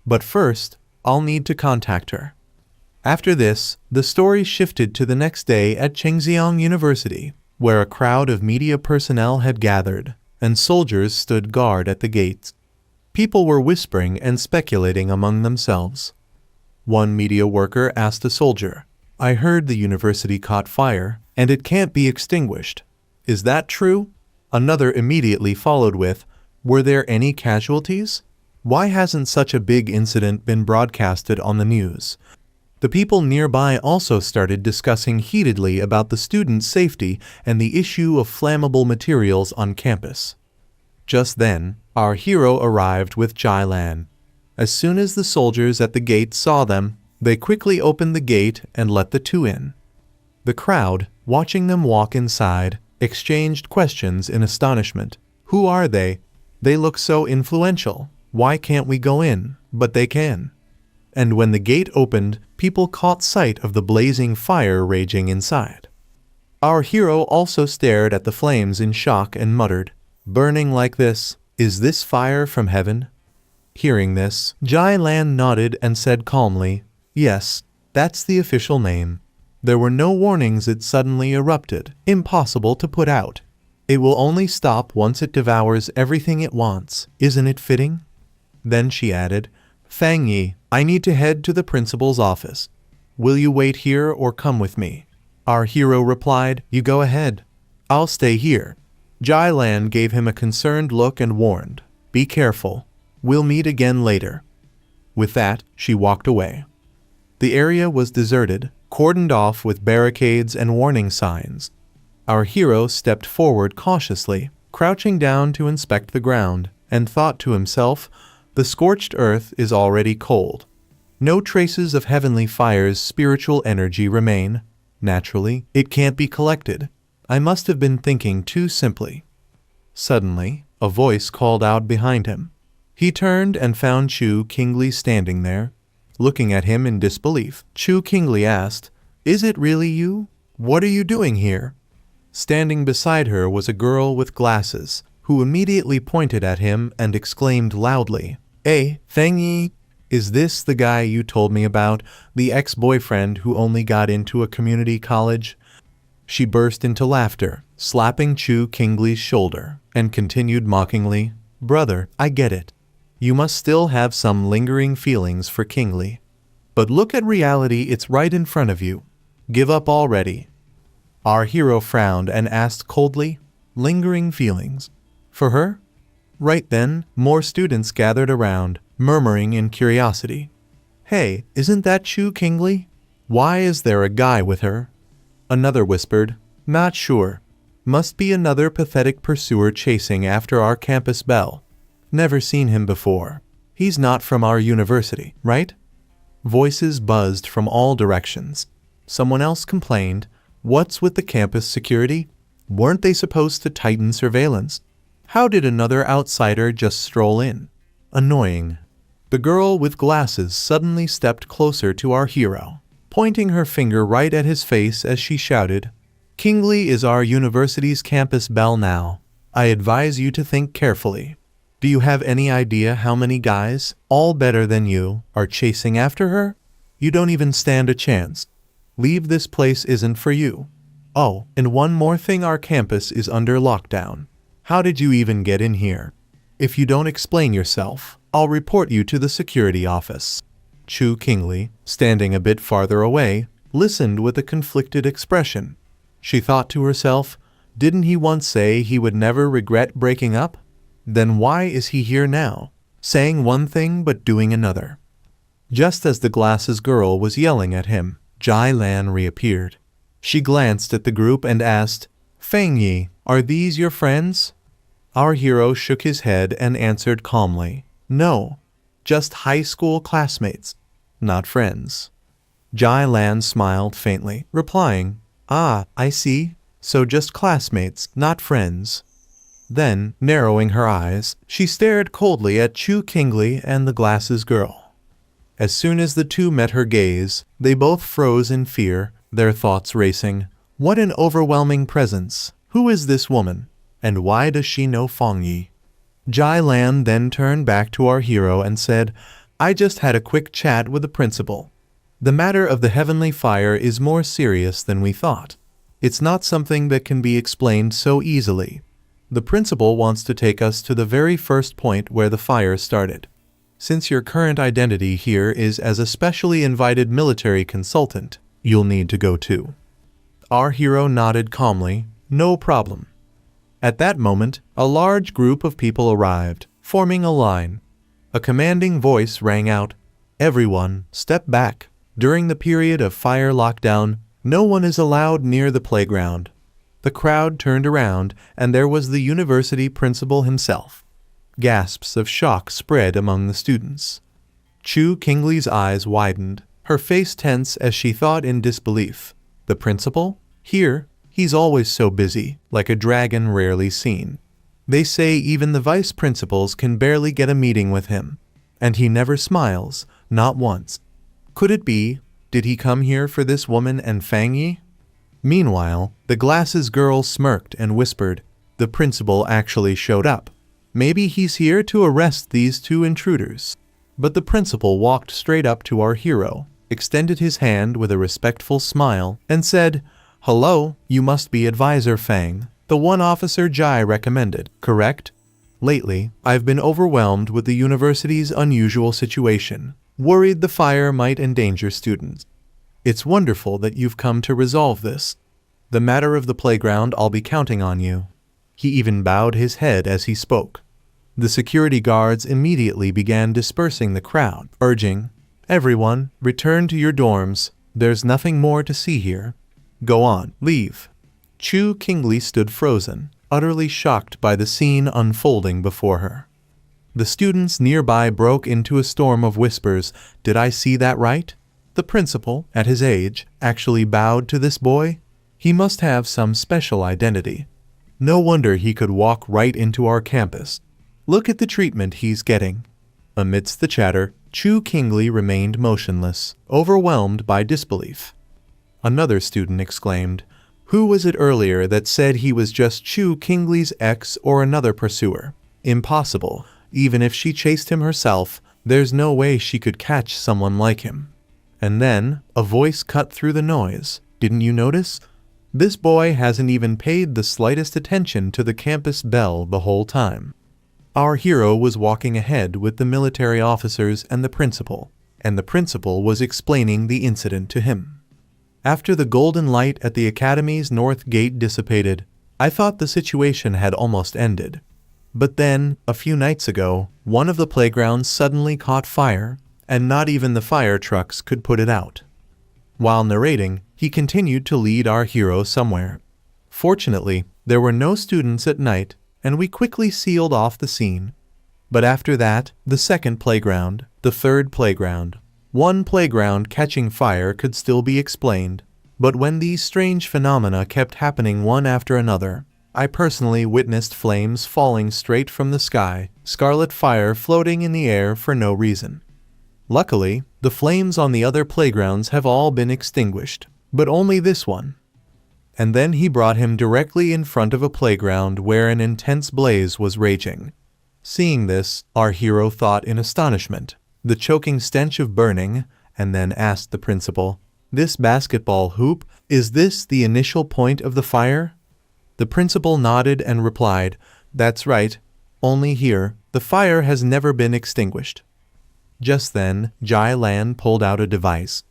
But first, I'll need to contact her. After this, the story shifted to the next day at Chengxiang University. where a crowd of media personnel had gathered, and soldiers stood guard at the gates. People were whispering and speculating among themselves. One media worker asked a soldier, "I heard the university caught fire, and it can't be extinguished. Is that true?" Another immediately followed with, "Were there any casualties? Why hasn't such a big incident been broadcasted on the news?" The people nearby also started discussing heatedly about the students' safety and the issue of flammable materials on campus. Just then, our hero arrived with Jai-lan. As soon as the soldiers at the gate saw them, they quickly opened the gate and let the two in. The crowd, watching them walk inside, exchanged questions in astonishment. "Who are they? They look so influential. Why can't we go in?" But they can. And when the gate opened, people caught sight of the blazing fire raging inside. Our hero also stared at the flames in shock and muttered, "Burning like this, is this fire from heaven?" Hearing this, Jai-lan nodded and said calmly, "Yes, that's the official name. There were no warnings, it suddenly erupted, impossible to put out. It will only stop once it devours everything it wants, isn't it fitting?" Then she added, "Fang Yi, I need to head to the principal's office. Will you wait here or come with me?" Our hero replied, "You go ahead. I'll stay here." Jai-lan gave him a concerned look and warned, "Be careful. We'll meet again later." With that, she walked away. The area was deserted, cordoned off with barricades and warning signs. Our hero stepped forward cautiously, crouching down to inspect the ground, and thought to himself, "The scorched earth is already cold. No traces of heavenly fire's spiritual energy remain. Naturally, it can't be collected. I must have been thinking too simply." Suddenly, a voice called out behind him. He turned and found Chu Kingli standing there. Looking at him in disbelief, Chu Kingli asked, "Is it really you? What are you doing here?" Standing beside her was a girl with glasses, who immediately pointed at him and exclaimed loudly, Fang Yi, is this the guy you told me about, the ex-boyfriend who only got into a community college?" She burst into laughter, slapping Chu Kingli's shoulder, and continued mockingly, "Brother, I get it. You must still have some lingering feelings for Kingli. But look at reality, it's right in front of you. Give up already." Our hero frowned and asked coldly, "Lingering feelings? For her?" Right then, more students gathered around, murmuring in curiosity, "Hey, isn't that Chu Kingli? Why is there a guy with her?" Another whispered, "Not sure. Must be another pathetic pursuer chasing after our campus belle. Never seen him before. He's not from our university, right?" Voices buzzed from all directions. Someone else complained, "What's with the campus security? Weren't they supposed to tighten surveillance? How did another outsider just stroll in? Annoying." The girl with glasses suddenly stepped closer to our hero, pointing her finger right at his face as she shouted, "Kingli is our university's campus belle now. I advise you to think carefully. Do you have any idea how many guys, all better than you, are chasing after her? You don't even stand a chance. Leave, this place isn't for you. Oh, and one more thing, our campus is under lockdown. How did you even get in here? If you don't explain yourself, I'll report you to the security office." Chu Kingli, standing a bit farther away, listened with a conflicted expression. She thought to herself, didn't he once say he would never regret breaking up? Then why is he here now, saying one thing but doing another? Just as the glasses girl was yelling at him, Jai-lan reappeared. She glanced at the group and asked, "Fang Yi, are these your friends?" Our hero shook his head and answered calmly, "No, just high school classmates, not friends." Jai-lan smiled faintly, replying, "Ah, I see, so just classmates, not friends." Then, narrowing her eyes, she stared coldly at Chu Kingli and the glasses girl. As soon as the two met her gaze, they both froze in fear, their thoughts racing. What an overwhelming presence! Who is this woman? And why does she know Fang Yi? Jai-lan then turned back to our hero and said, "I just had a quick chat with the principal. The matter of the heavenly fire is more serious than we thought. It's not something that can be explained so easily. The principal wants to take us to the very first point where the fire started. Since your current identity here is as a specially invited military consultant, you'll need to go too. Our hero nodded calmly, no problem. At that moment, a large group of people arrived, forming a line. A commanding voice rang out, "Everyone, step back. During the period of fire lockdown, no one is allowed near the playground." The crowd turned around, and there was the university principal himself. Gasps of shock spread among the students. Chu Kingley's eyes widened, her face tense as she thought in disbelief. The principal? Here? He's always so busy, like a dragon rarely seen. They say even the vice principals can barely get a meeting with him. And he never smiles, not once. Could it be? Did he come here for this woman and Fangyi? Meanwhile, the glasses girl smirked and whispered, "The principal actually showed up. Maybe he's here to arrest these two intruders." But the principal walked straight up to our hero, extended his hand with a respectful smile, and said, "Hello, you must be Advisor Fang, the one Officer Jai recommended, correct? Lately, I've been overwhelmed with the university's unusual situation, worried the fire might endanger students. It's wonderful that you've come to resolve this. The matter of the playground, I'll be counting on you." He even bowed his head as he spoke. The security guards immediately began dispersing the crowd, urging, "Everyone, return to your dorms. There's nothing more to see here. Go on, leave." Chu Kingley stood frozen, utterly shocked by the scene unfolding before her. The students nearby broke into a storm of whispers. Did I see that right? The principal, at his age, actually bowed to this boy? He must have some special identity. No wonder he could walk right into our campus. Look at the treatment he's getting. Amidst the chatter, Chu Kingley remained motionless, overwhelmed by disbelief. Another student exclaimed, "Who was it earlier that said he was just Chu Kingley's ex or another pursuer? Impossible. Even if she chased him herself, there's no way she could catch someone like him." And then, a voice cut through the noise. "Didn't you notice? This boy hasn't even paid the slightest attention to the campus bell the whole time." Our hero was walking ahead with the military officers and the principal was explaining the incident to him. After the golden light at the academy's north gate dissipated, I thought the situation had almost ended. But then, a few nights ago, one of the playgrounds suddenly caught fire, and not even the fire trucks could put it out. While narrating, he continued to lead our hero somewhere. Fortunately, there were no students at night, and we quickly sealed off the scene. But after that, the second playground, the third playground, one playground catching fire could still be explained. But when these strange phenomena kept happening one after another, I personally witnessed flames falling straight from the sky, scarlet fire floating in the air for no reason. Luckily, the flames on the other playgrounds have all been extinguished, but only this one. And then he brought him directly in front of a playground where an intense blaze was raging. Seeing this, our hero thought in astonishment, the choking stench of burning, and then asked the principal, "This basketball hoop, is this the initial point of the fire?" The principal nodded and replied, "That's right, only here, the fire has never been extinguished." Just then, Jai Lan pulled out a device.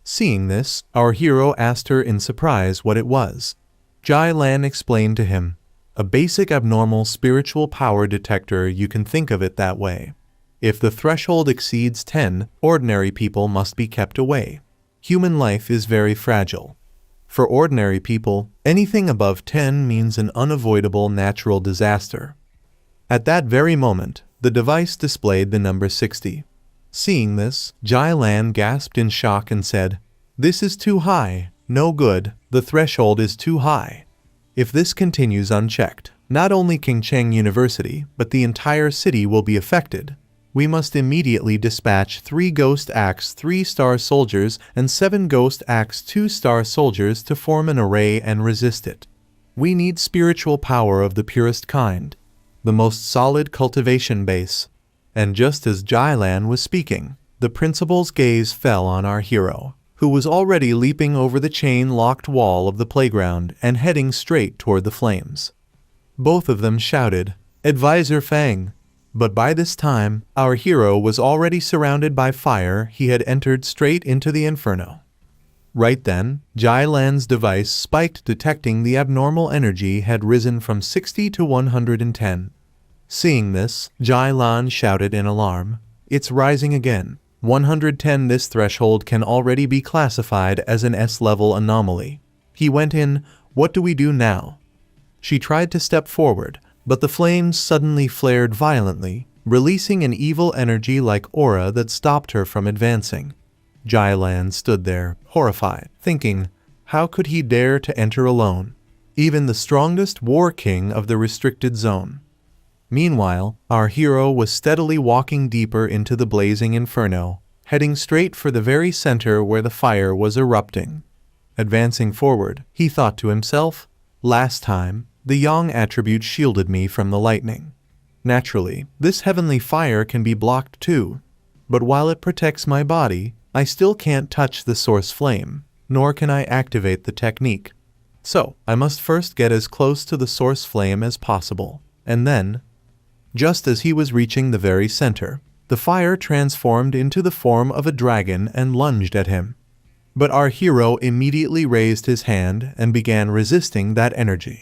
Seeing this, our hero asked her in surprise what it was. Jai Lan explained to him, "A basic abnormal spiritual power detector, you can think of it that way. If the threshold exceeds 10, ordinary people must be kept away. Human life is very fragile. For ordinary people, anything above 10 means an unavoidable natural disaster." At that very moment, the device displayed the number 60. Seeing this, Jai Lan gasped in shock and said, "This is too high, no good, the threshold is too high. If this continues unchecked, not only Qingcheng University, but the entire city will be affected. We must immediately dispatch 3 Ghost Axe 3-star soldiers and 7 Ghost Axe 2-star soldiers to form an array and resist it. We need spiritual power of the purest kind, the most solid cultivation base." And just as Jai Lan was speaking, the principal's gaze fell on our hero, who was already leaping over the chain-locked wall of the playground and heading straight toward the flames. Both of them shouted, "Advisor Fang!" But by this time, our hero was already surrounded by fire. He had entered straight into the inferno. Right then, Jai Lan's device spiked, detecting the abnormal energy had risen from 60 to 110. Seeing this, Jai Lan shouted in alarm, "It's rising again. 110. This threshold can already be classified as an S-level anomaly." He went in. "What do we do now?" She tried to step forward, but the flames suddenly flared violently, releasing an evil energy-like aura that stopped her from advancing. Jai Lan stood there, horrified, thinking, how could he dare to enter alone? Even the strongest war king of the restricted zone. Meanwhile, our hero was steadily walking deeper into the blazing inferno, heading straight for the very center where the fire was erupting. Advancing forward, he thought to himself, "Last time, the yang attribute shielded me from the lightning. Naturally, this heavenly fire can be blocked too. But while it protects my body, I still can't touch the source flame, nor can I activate the technique. So, I must first get as close to the source flame as possible, and then..." Just as he was reaching the very center, the fire transformed into the form of a dragon and lunged at him. But our hero immediately raised his hand and began resisting that energy.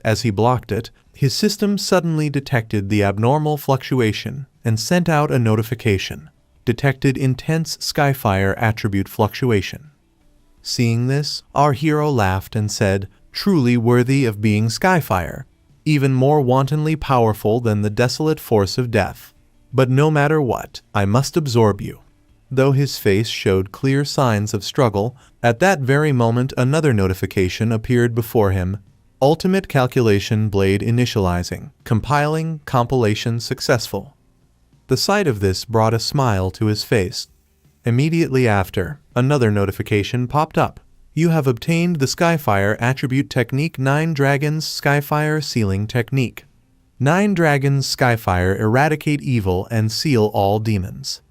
As he blocked it, his system suddenly detected the abnormal fluctuation and sent out a notification. Detected intense skyfire attribute fluctuation. Seeing this, our hero laughed and said, "Truly worthy of being Skyfire, even more wantonly powerful than the desolate force of death. But no matter what, I must absorb you." Though his face showed clear signs of struggle, at that very moment another notification appeared before him. Ultimate calculation blade initializing, compiling, compilation successful. The sight of this brought a smile to his face. Immediately after, another notification popped up. "You have obtained the Skyfire Attribute Technique 9 Dragons Skyfire Sealing Technique. 9 Dragons Skyfire eradicate evil and seal all demons."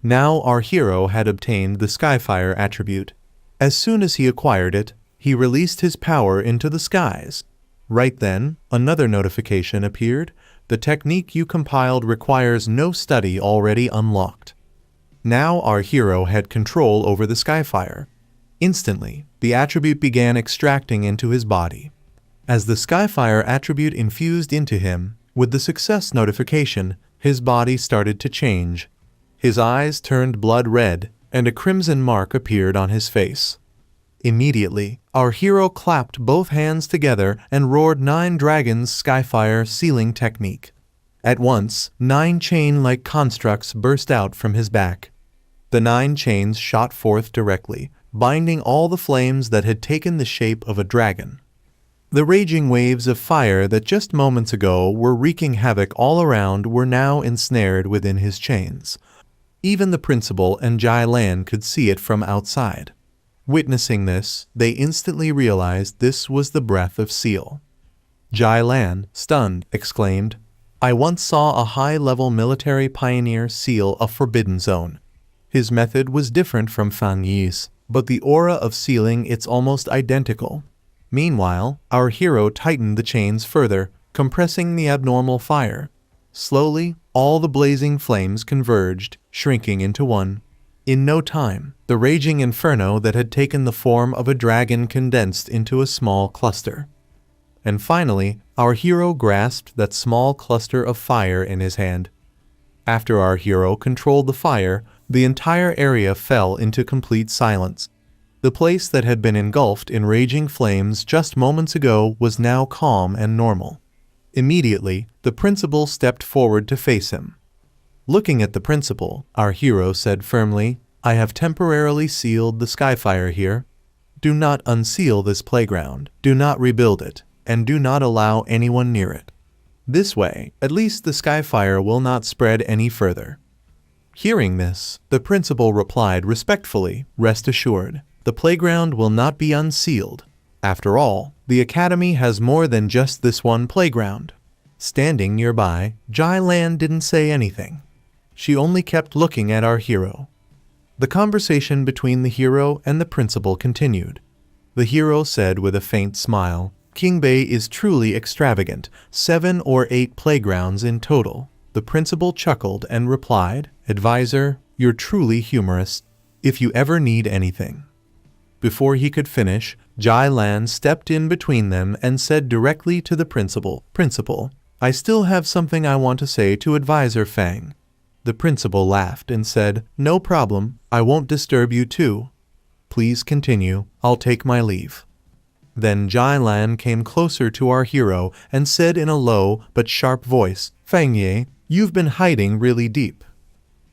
Now our hero had obtained the Skyfire attribute. As soon as he acquired it, he released his power into the skies. Right then, another notification appeared. "The technique you compiled requires no study already unlocked." Now our hero had control over the Skyfire. Instantly, the attribute began extracting into his body. As the Skyfire attribute infused into him, with the success notification, his body started to change. His eyes turned blood red, and a crimson mark appeared on his face. Immediately, our hero clapped both hands together and roared 9 Dragons Skyfire Sealing Technique. At once, 9 chain-like constructs burst out from his back. The 9 chains shot forth directly, binding all the flames that had taken the shape of a dragon. The raging waves of fire that just moments ago were wreaking havoc all around were now ensnared within his chains. Even the principal and Jai Lan could see it from outside. Witnessing this, they instantly realized this was the breath of Seal. Jai Lan, stunned, exclaimed, "I once saw a high-level military pioneer seal a forbidden zone. His method was different from Fang Yi's, but the aura of sealing it's almost identical." Meanwhile, our hero tightened the chains further, compressing the abnormal fire. Slowly, all the blazing flames converged, shrinking into one. In no time, the raging inferno that had taken the form of a dragon condensed into a small cluster. And finally, our hero grasped that small cluster of fire in his hand. After our hero controlled the fire, the entire area fell into complete silence. The place that had been engulfed in raging flames just moments ago was now calm and normal. Immediately, the principal stepped forward to face him. Looking at the principal, our hero said firmly, "I have temporarily sealed the Skyfire here. Do not unseal this playground, do not rebuild it, and do not allow anyone near it. This way, at least the Skyfire will not spread any further." Hearing this, the principal replied respectfully, "Rest assured, the playground will not be unsealed. After all, the academy has more than just this one playground." Standing nearby, Jai Lan didn't say anything. She only kept looking at our hero. The conversation between the hero and the principal continued. The hero said with a faint smile, King Bei is truly extravagant, 7 or 8 playgrounds in total. The principal chuckled and replied, Advisor, you're truly humorous, if you ever need anything. Before he could finish, Jai Lan stepped in between them and said directly to the principal, Principal, I still have something I want to say to Advisor Fang. The principal laughed and said, No problem, I won't disturb you too. Please continue, I'll take my leave. Then Jai Lan came closer to our hero and said in a low but sharp voice, Fang Ye, you've been hiding really deep.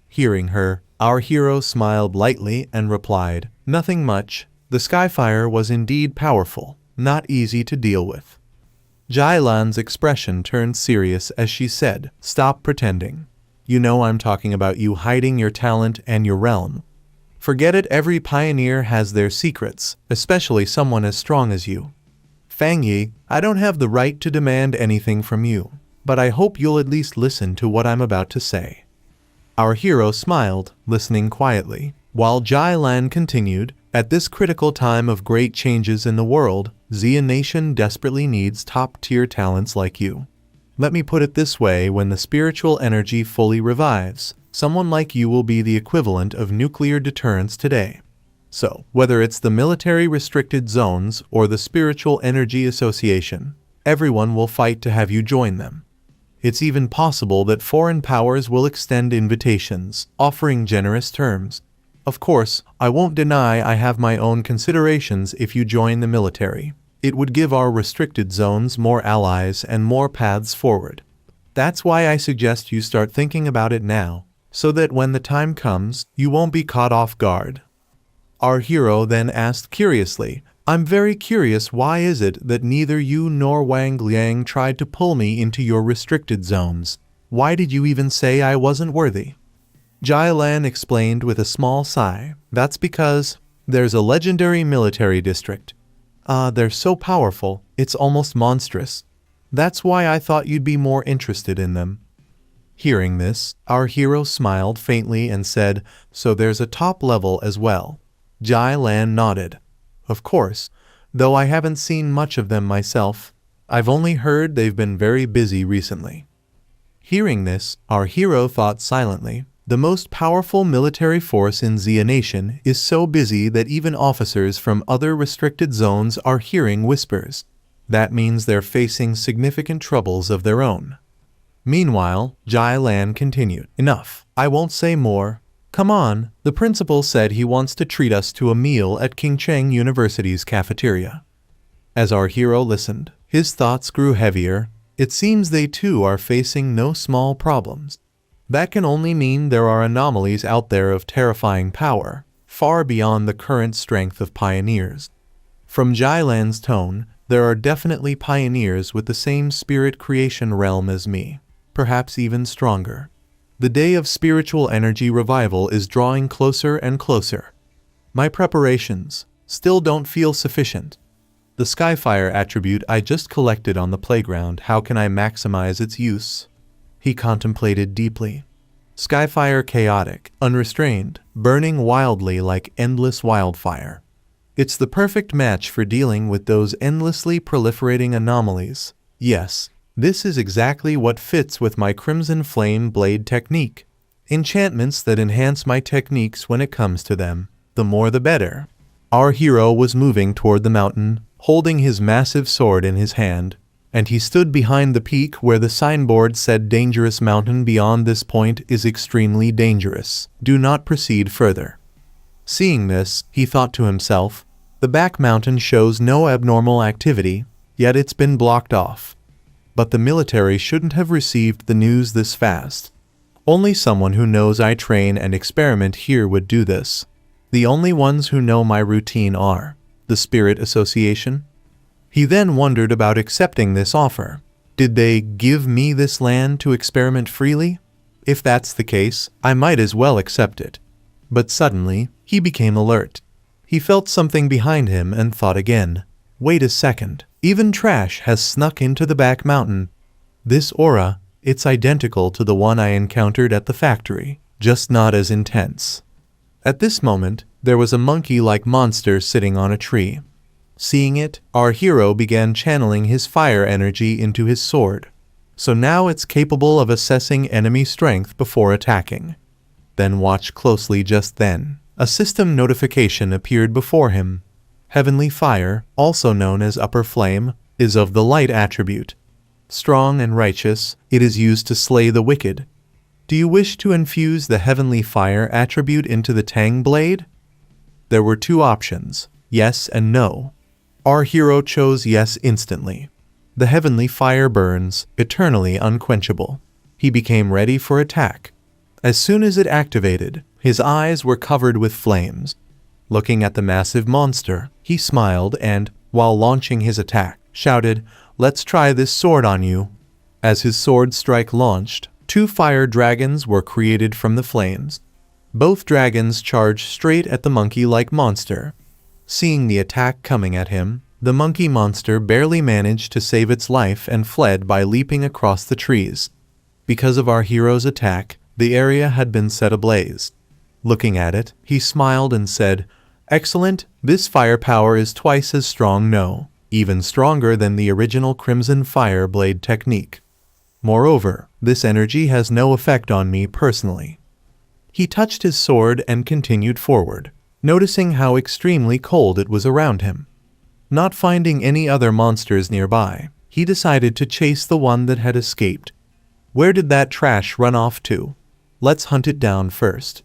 Hearing her, our hero smiled lightly and replied, Nothing much. The Skyfire was indeed powerful, not easy to deal with. Jai Lan's expression turned serious as she said, Stop pretending. You know I'm talking about you hiding your talent and your realm. Forget it, every pioneer has their secrets, especially someone as strong as you. Fang Yi, I don't have the right to demand anything from you, but I hope you'll at least listen to what I'm about to say. Our hero smiled, listening quietly, while Jai Lan continued, At this critical time of great changes in the world, Xia Nation desperately needs top-tier talents like you. Let me put it this way, when the spiritual energy fully revives, someone like you will be the equivalent of nuclear deterrence today. So, whether it's the military restricted zones or the spiritual energy association, everyone will fight to have you join them. It's even possible that foreign powers will extend invitations, offering generous terms. Of course, I won't deny I have my own considerations if you join the military. It would give our restricted zones more allies and more paths forward. That's why I suggest you start thinking about it now, so that when the time comes, you won't be caught off guard. Our hero then asked curiously, I'm very curious, why is it that neither you nor Wang Liang tried to pull me into your restricted zones? Why did you even say I wasn't worthy? Jai Lan explained with a small sigh, That's because there's a legendary military district. They're so powerful, it's almost monstrous. That's why I thought you'd be more interested in them. Hearing this, our hero smiled faintly and said, So there's a top level as well. Jai Lan nodded. Of course, though I haven't seen much of them myself. I've only heard they've been very busy recently. Hearing this, our hero thought silently, The most powerful military force in Xia Nation is so busy that even officers from other restricted zones are hearing whispers. That means they're facing significant troubles of their own. Meanwhile, Jai Lan continued, Enough, I won't say more. Come on, the principal said he wants to treat us to a meal at Qingcheng University's cafeteria. As our hero listened, his thoughts grew heavier. It seems they too are facing no small problems. That can only mean there are anomalies out there of terrifying power, far beyond the current strength of pioneers. From Jai Lan's tone, there are definitely pioneers with the same spirit creation realm as me, perhaps even stronger. The day of spiritual energy revival is drawing closer and closer. My preparations still don't feel sufficient. The Skyfire attribute I just collected on the playground, how can I maximize its use? He contemplated deeply. Skyfire chaotic, unrestrained, burning wildly like endless wildfire. It's the perfect match for dealing with those endlessly proliferating anomalies. Yes, this is exactly what fits with my Crimson Flame Blade technique. Enchantments that enhance my techniques when it comes to them, the more the better. Our hero was moving toward the mountain, holding his massive sword in his hand, and he stood behind the peak where the signboard said Dangerous Mountain beyond this point is extremely dangerous. Do not proceed further. Seeing this, he thought to himself, the back mountain shows no abnormal activity, yet it's been blocked off. But the military shouldn't have received the news this fast. Only someone who knows I train and experiment here would do this. The only ones who know my routine are the Spirit Association. He then wondered about accepting this offer. Did they give me this land to experiment freely? If that's the case, I might as well accept it. But suddenly, he became alert. He felt something behind him and thought again. Wait a second, even trash has snuck into the back mountain. This aura, it's identical to the one I encountered at the factory, just not as intense. At this moment, there was a monkey-like monster sitting on a tree. Seeing it, our hero began channeling his fire energy into his sword. So now it's capable of assessing enemy strength before attacking. Then watch closely. Just then, a system notification appeared before him. Heavenly fire, also known as upper flame, is of the light attribute. Strong and righteous, it is used to slay the wicked. Do you wish to infuse the heavenly fire attribute into the Tang blade? There were two options, yes and no. Our hero chose yes instantly. The heavenly fire burns, eternally unquenchable. He became ready for attack. As soon as it activated, his eyes were covered with flames. Looking at the massive monster, he smiled and, while launching his attack, shouted, "Let's try this sword on you." As his sword strike launched, two fire dragons were created from the flames. Both dragons charged straight at the monkey-like monster. Seeing the attack coming at him, the monkey monster barely managed to save its life and fled by leaping across the trees. Because of our hero's attack, the area had been set ablaze. Looking at it, he smiled and said, "Excellent, this firepower is twice as strong, no, even stronger than the original Crimson Fire Blade technique. Moreover, this energy has no effect on me personally." He touched his sword and continued forward, noticing how extremely cold it was around him. Not finding any other monsters nearby, he decided to chase the one that had escaped. Where did that trash run off to? Let's hunt it down first.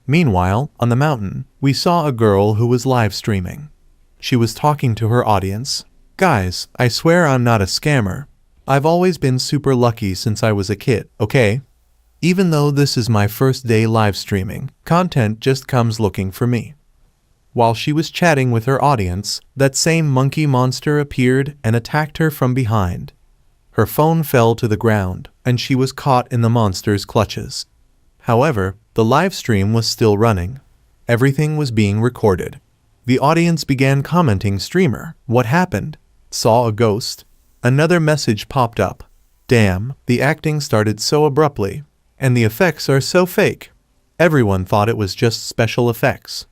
Meanwhile, on the mountain, we saw a girl who was live streaming. She was talking to her audience. "Guys, I swear I'm not a scammer. I've always been super lucky since I was a kid, okay? Even though this is my first day live streaming, content just comes looking for me." While she was chatting with her audience, that same monkey monster appeared and attacked her from behind. Her phone fell to the ground, and she was caught in the monster's clutches. However, the live stream was still running. Everything was being recorded. The audience began commenting, "Streamer, what happened? Saw a ghost?" Another message popped up. "Damn, the acting started so abruptly. And the effects are so fake." Everyone thought it was just special effects.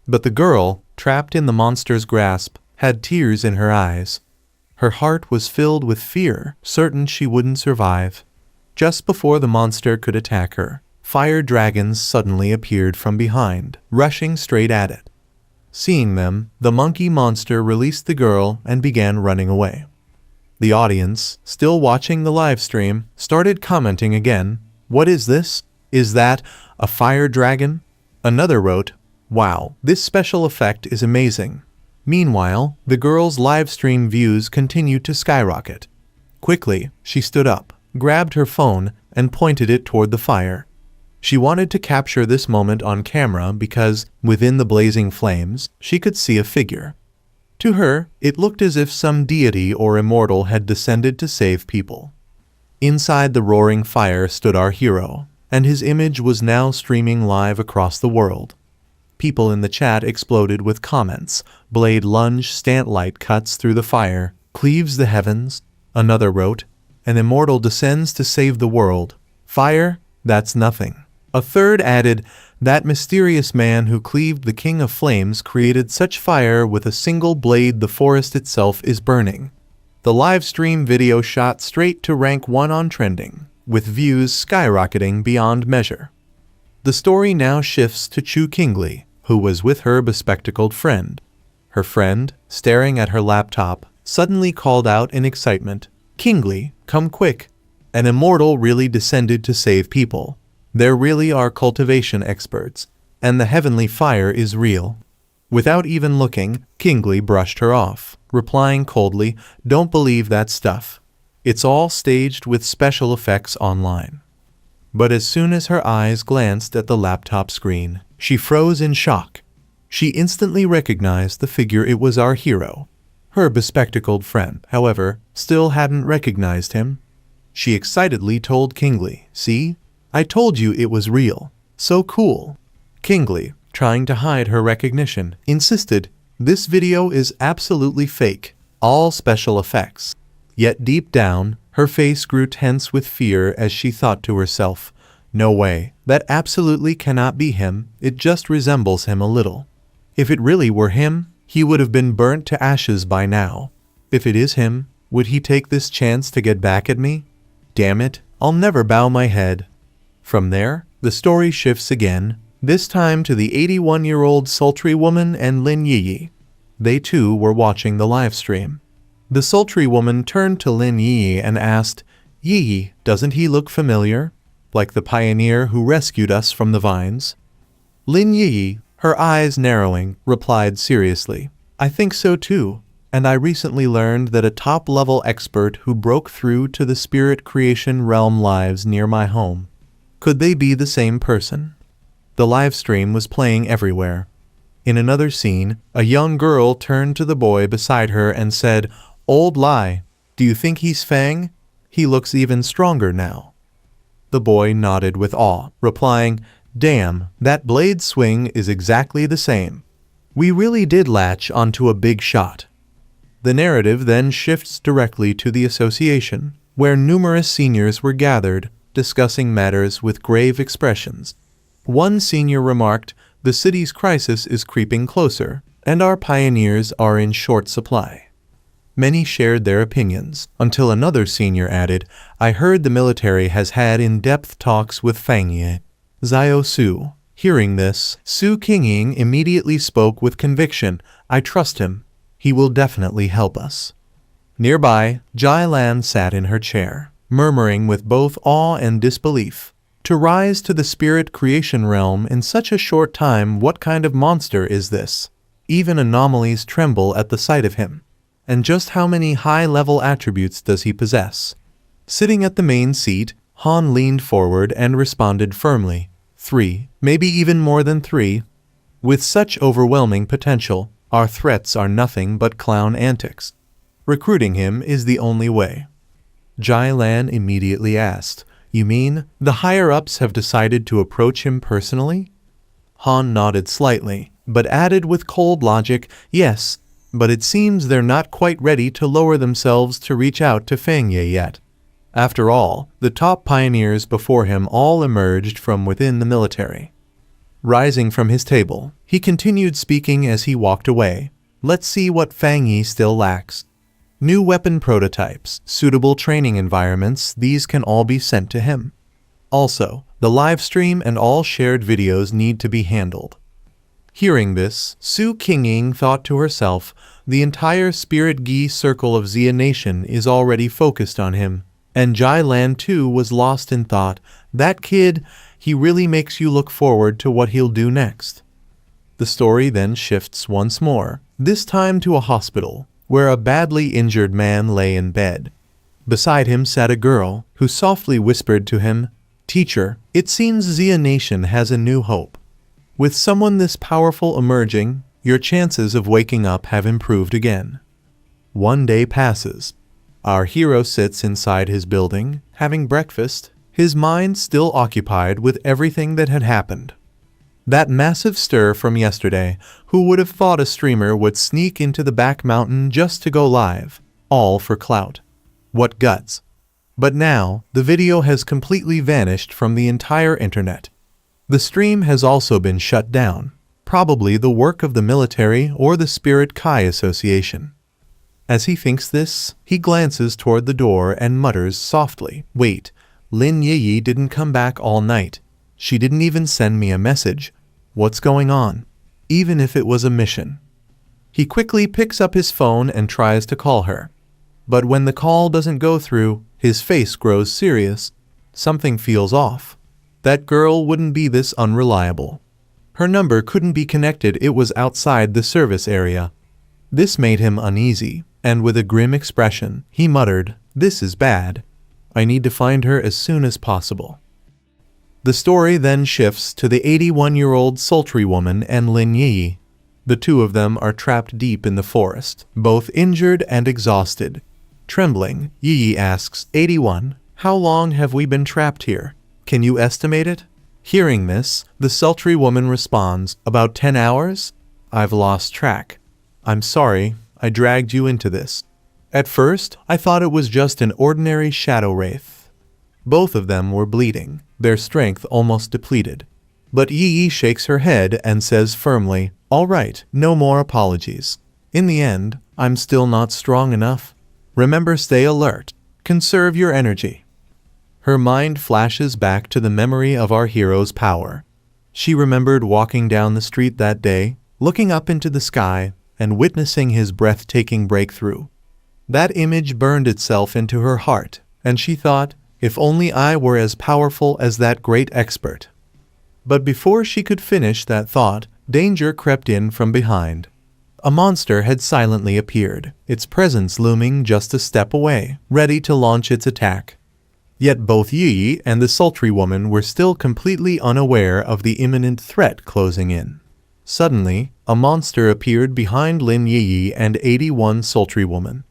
But the girl, trapped in the monster's grasp, had tears in her eyes. Her heart was filled with fear, certain she wouldn't survive. Just before the monster could attack her, fire dragons suddenly appeared from behind, rushing straight at it. Seeing them, the monkey monster released the girl and began running away. The audience, still watching the live stream, started commenting again. "What is this? Is that a fire dragon?" Another wrote, "Wow, this special effect is amazing." Meanwhile, the girl's live stream views continued to skyrocket. Quickly, she stood up, grabbed her phone, and pointed it toward the fire. She wanted to capture this moment on camera because, within the blazing flames, she could see a figure. To her, it looked as if some deity or immortal had descended to save people. Inside the roaring fire stood our hero, and his image was now streaming live across the world. People in the chat exploded with comments. "Blade lunge, stant light cuts through the fire, cleaves the heavens." Another wrote, "An immortal descends to save the world. Fire? That's nothing." A third added, "That mysterious man who cleaved the King of Flames created such fire with a single blade the forest itself is burning." The live stream video shot straight to rank 1 on trending, with views skyrocketing beyond measure. The story now shifts to Chu Kingli, who was with her bespectacled friend. Her friend, staring at her laptop, suddenly called out in excitement, "Kingli, come quick! An immortal really descended to save people. There really are cultivation experts, and the heavenly fire is real." Without even looking, Kingli brushed her off, replying coldly, "Don't believe that stuff. It's all staged with special effects online." But as soon as her eyes glanced at the laptop screen, she froze in shock. She instantly recognized the figure. It was our hero. Her bespectacled friend, however, still hadn't recognized him. She excitedly told Kingli, "See? I told you it was real. So cool." Kingli, trying to hide her recognition, insisted, "This video is absolutely fake. All special effects." Yet deep down, her face grew tense with fear as she thought to herself, "No way. That absolutely cannot be him, it just resembles him a little. If it really were him, he would have been burnt to ashes by now. If it is him, would he take this chance to get back at me? Damn it, I'll never bow my head. From there, the story shifts again, this time to the 81-year-old sultry woman and Lin Yi. They too were watching the live stream. The sultry woman turned to Lin Yi and asked, "Yi, doesn't he look familiar? Like the pioneer who rescued us from the vines?" Lin Yi, her eyes narrowing, replied seriously, "I think so too, and I recently learned that a top-level expert who broke through to the spirit creation realm lives near my home. Could they be the same person?" The live stream was playing everywhere. In another scene, a young girl turned to the boy beside her and said, "Old Lai, do you think he's Fang? He looks even stronger now." The boy nodded with awe, replying, "Damn, that blade swing is exactly the same. We really did latch onto a big shot." The narrative then shifts directly to the association, where numerous seniors were gathered, discussing matters with grave expressions. One senior remarked, "The city's crisis is creeping closer, and our pioneers are in short supply." Many shared their opinions, until another senior added, "I heard the military has had in-depth talks with Fang Ye." Xiao Su. Hearing this, Su Qingying immediately spoke with conviction, "I trust him. He will definitely help us." Nearby, Jai Lan sat in her chair, murmuring with both awe and disbelief. To rise to the spirit creation realm in such a short time, what kind of monster is this? Even anomalies tremble at the sight of him. And just how many high-level attributes does he possess? Sitting at the main seat, Han leaned forward and responded firmly, 3, maybe even more than 3. With such overwhelming potential, our threats are nothing but clown antics. Recruiting him is the only way. Jai Lan immediately asked, "You mean the higher-ups have decided to approach him personally?" Han nodded slightly, but added with cold logic, "Yes, but it seems they're not quite ready to lower themselves to reach out to Fang Ye yet." After all, the top pioneers before him all emerged from within the military. Rising from his table, he continued speaking as he walked away. "Let's see what Fang Ye still lacks. New weapon prototypes, suitable training environments, these can all be sent to him. Also, the live stream and all shared videos need to be handled." Hearing this, Su Qingying thought to herself, the entire Spirit Gi circle of Xia Nation is already focused on him, and Jai Lan too was lost in thought. That kid, he really makes you look forward to what he'll do next. The story then shifts once more, this time to a hospital, where a badly injured man lay in bed. Beside him sat a girl, who softly whispered to him, "Teacher, it seems Xia Nation has a new hope. With someone this powerful emerging, your chances of waking up have improved again." One day passes. Our hero sits inside his building, having breakfast, his mind still occupied with everything that had happened. That massive stir from yesterday, who would have thought a streamer would sneak into the back mountain just to go live, all for clout. What guts. But now, the video has completely vanished from the entire internet. The stream has also been shut down, probably the work of the military or the Spirit Kai Association. As he thinks this, he glances toward the door and mutters softly, "Wait, Lin Yi didn't come back all night. She didn't even send me a message. What's going on? Even if it was a mission." He quickly picks up his phone and tries to call her. But when the call doesn't go through, his face grows serious. Something feels off. That girl wouldn't be this unreliable. Her number couldn't be connected, it was outside the service area. This made him uneasy, and with a grim expression, he muttered, "This is bad. I need to find her as soon as possible." The story then shifts to the 81-year-old sultry woman and Lin Yi. The two of them are trapped deep in the forest, both injured and exhausted. Trembling, Yi asks, 81, "How long have we been trapped here? Can you estimate it?" Hearing this, the sultry woman responds, "About 10 hours? I've lost track. I'm sorry, I dragged you into this. At first, I thought it was just an ordinary shadow wraith." Both of them were bleeding. their strength almost depleted. But Yi shakes her head and says firmly, "All right, no more apologies. In the end, I'm still not strong enough. Remember, stay alert. Conserve your energy." Her mind flashes back to the memory of our hero's power. She remembered walking down the street that day, looking up into the sky, and witnessing his breathtaking breakthrough. That image burned itself into her heart, and she thought, if only I were as powerful as that great expert. But before she could finish that thought, danger crept in from behind. A monster had silently appeared, its presence looming just a step away, ready to launch its attack. Yet both Yi and the sultry woman were still completely unaware of the imminent threat closing in. Suddenly, a monster appeared behind Lin Yi and 81 sultry woman.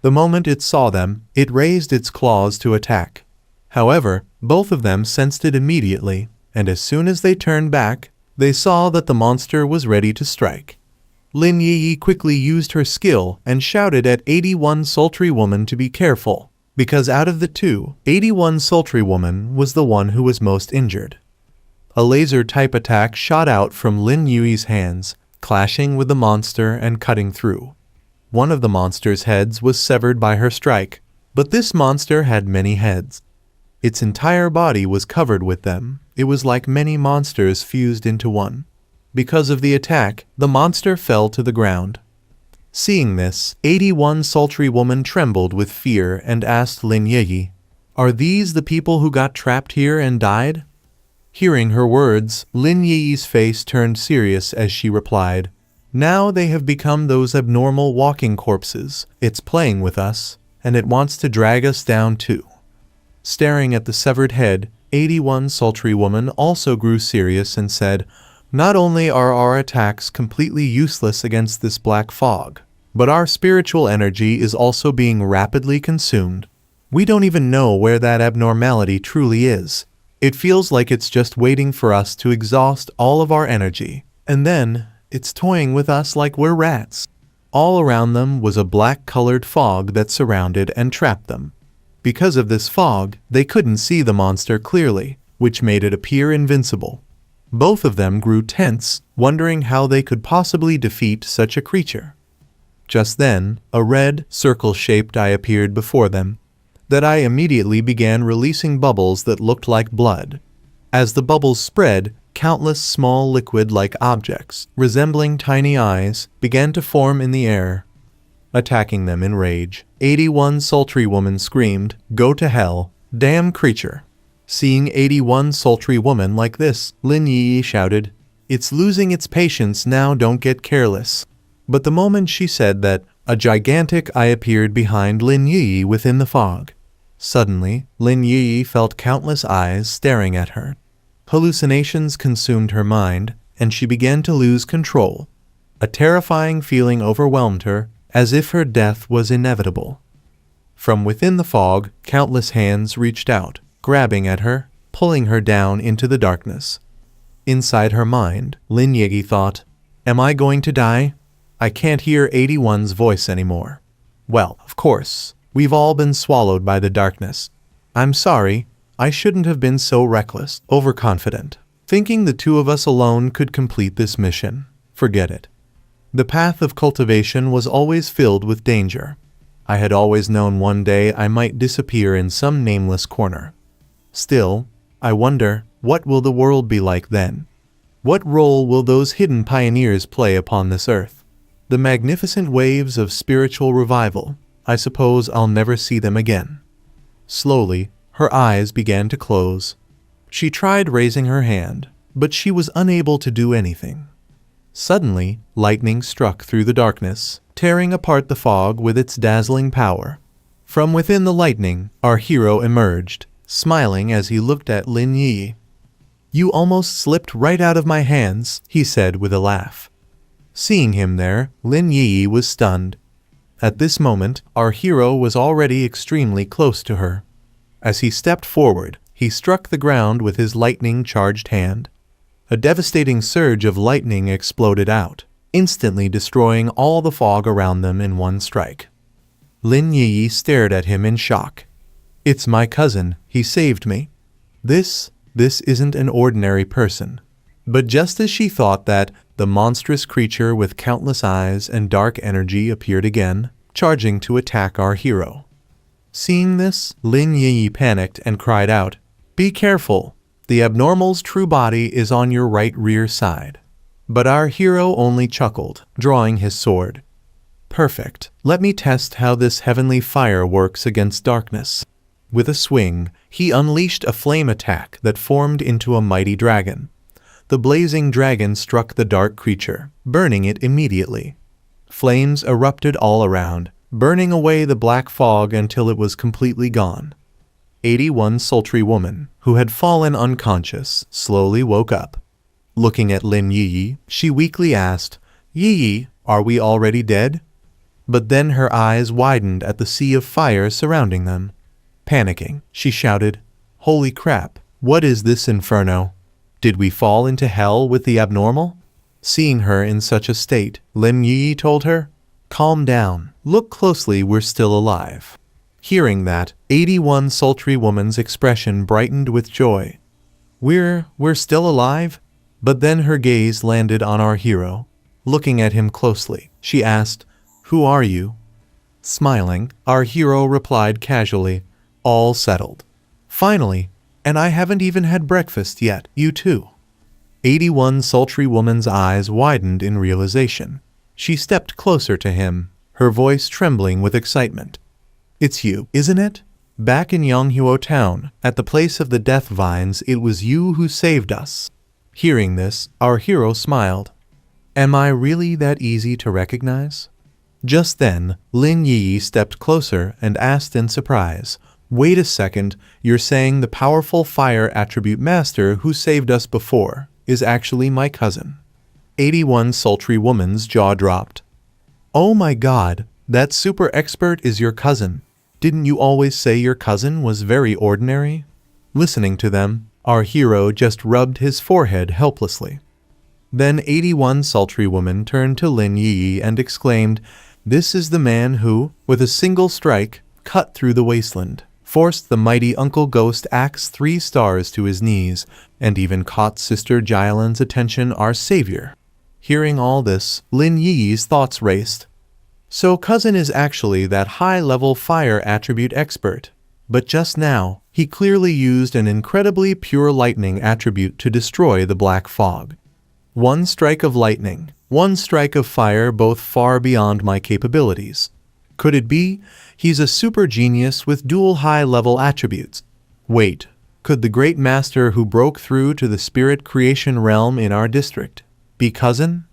The moment it saw them, it raised its claws to attack. However, both of them sensed it immediately, and as soon as they turned back, they saw that the monster was ready to strike. Lin Yi quickly used her skill and shouted at 81 sultry woman to be careful, because out of the two, 81 sultry woman was the one who was most injured. A laser-type attack shot out from Lin Yi's hands, clashing with the monster and cutting through. One of the monster's heads was severed by her strike, but this monster had many heads. Its entire body was covered with them. It was like many monsters fused into one. Because of the attack, the monster fell to the ground. Seeing this, 81 sultry woman trembled with fear and asked Lin Yi, "Are these the people who got trapped here and died?" Hearing her words, Lin Yi's face turned serious as she replied, "Now they have become those abnormal walking corpses. It's playing with us, and it wants to drag us down too." Staring at the severed head, 81 sultry woman also grew serious and said, "Not only are our attacks completely useless against this black fog, but our spiritual energy is also being rapidly consumed. We don't even know where that abnormality truly is. It feels like it's just waiting for us to exhaust all of our energy, and then it's toying with us like we're rats." All around them was a black-colored fog that surrounded and trapped them. Because of this fog, they couldn't see the monster clearly, which made it appear invincible. Both of them grew tense, wondering how they could possibly defeat such a creature. Just then, a red, circle-shaped eye appeared before them. That eye immediately began releasing bubbles that looked like blood. As the bubbles spread, countless small liquid-like objects, resembling tiny eyes, began to form in the air. Attacking them in rage, 81 sultry woman screamed, "Go to hell, damn creature!" Seeing 81 sultry woman like this, Lin Yi shouted, "It's losing its patience now, don't get careless." But the moment she said that, a gigantic eye appeared behind Lin Yi within the fog. Suddenly, Lin Yi felt countless eyes staring at her. Hallucinations consumed her mind, and she began to lose control. A terrifying feeling overwhelmed her, as if her death was inevitable. From within the fog, countless hands reached out, grabbing at her, pulling her down into the darkness. Inside her mind, Lin Yi thought, "Am I going to die? I can't hear 81's voice anymore. Well, of course, we've all been swallowed by the darkness. I'm sorry, I shouldn't have been so reckless, overconfident, thinking the two of us alone could complete this mission. Forget it." The path of cultivation was always filled with danger. I had always known one day I might disappear in some nameless corner. Still, I wonder, what will the world be like then? What role will those hidden pioneers play upon this earth? The magnificent waves of spiritual revival, I suppose I'll never see them again. Slowly, her eyes began to close. She tried raising her hand, but she was unable to do anything. Suddenly, lightning struck through the darkness, tearing apart the fog with its dazzling power. From within the lightning, our hero emerged, smiling as he looked at Lin Yi. "You almost slipped right out of my hands," he said with a laugh. Seeing him there, Lin Yi was stunned. At this moment, our hero was already extremely close to her. As he stepped forward, he struck the ground with his lightning-charged hand. A devastating surge of lightning exploded out, instantly destroying all the fog around them in one strike. Lin Yi stared at him in shock. "It's my cousin, he saved me." This this isn't an ordinary person. But just as she thought that, the monstrous creature with countless eyes and dark energy appeared again, charging to attack our hero. Seeing this, Lin Yi panicked and cried out, "Be careful! The abnormal's true body is on your right rear side." But our hero only chuckled, drawing his sword. "Perfect. Let me test how this heavenly fire works against darkness." With a swing, he unleashed a flame attack that formed into a mighty dragon. The blazing dragon struck the dark creature, burning it immediately. Flames erupted all around, burning away the black fog until it was completely gone. 81 sultry woman, who had fallen unconscious, slowly woke up. Looking at Lin Yi, she weakly asked, "Yi, are we already dead?" But then her eyes widened at the sea of fire surrounding them. Panicking, she shouted, "Holy crap, what is this inferno? Did we fall into hell with the abnormal?" Seeing her in such a state, Lin Yi told her, "Calm down, look closely, we're still alive." Hearing that, 81 sultry woman's expression brightened with joy. We're still alive?" But then her gaze landed on our hero. Looking at him closely, she asked, "Who are you?" Smiling, our hero replied casually, "All settled." Finally, "And I haven't even had breakfast yet, you too." 81 sultry woman's eyes widened in realization. She stepped closer to him, her voice trembling with excitement. "It's you, isn't it? Back in Yonghuo town, at the place of the death vines, it was you who saved us." Hearing this, our hero smiled. "Am I really that easy to recognize?" Just then, Lin Yi stepped closer and asked in surprise, "Wait a second, you're saying the powerful fire attribute master who saved us before is actually my cousin?" 81 sultry woman's jaw dropped. "Oh my god, that super expert is your cousin. Didn't you always say your cousin was very ordinary?" Listening to them, our hero just rubbed his forehead helplessly. Then 81 sultry woman turned to Lin Yi and exclaimed, "This is the man who, with a single strike, cut through the wasteland, forced the mighty Uncle Ghost Axe 3 stars to his knees, and even caught Sister Jailan's attention, our savior." Hearing all this, Lin Yi's thoughts raced. So cousin is actually that high-level fire attribute expert. But just now, he clearly used an incredibly pure lightning attribute to destroy the black fog. One strike of lightning, one strike of fire, both far beyond my capabilities. Could it be he's a super genius with dual high-level attributes? Wait, could the great master who broke through to the spirit creation realm in our district be cousin?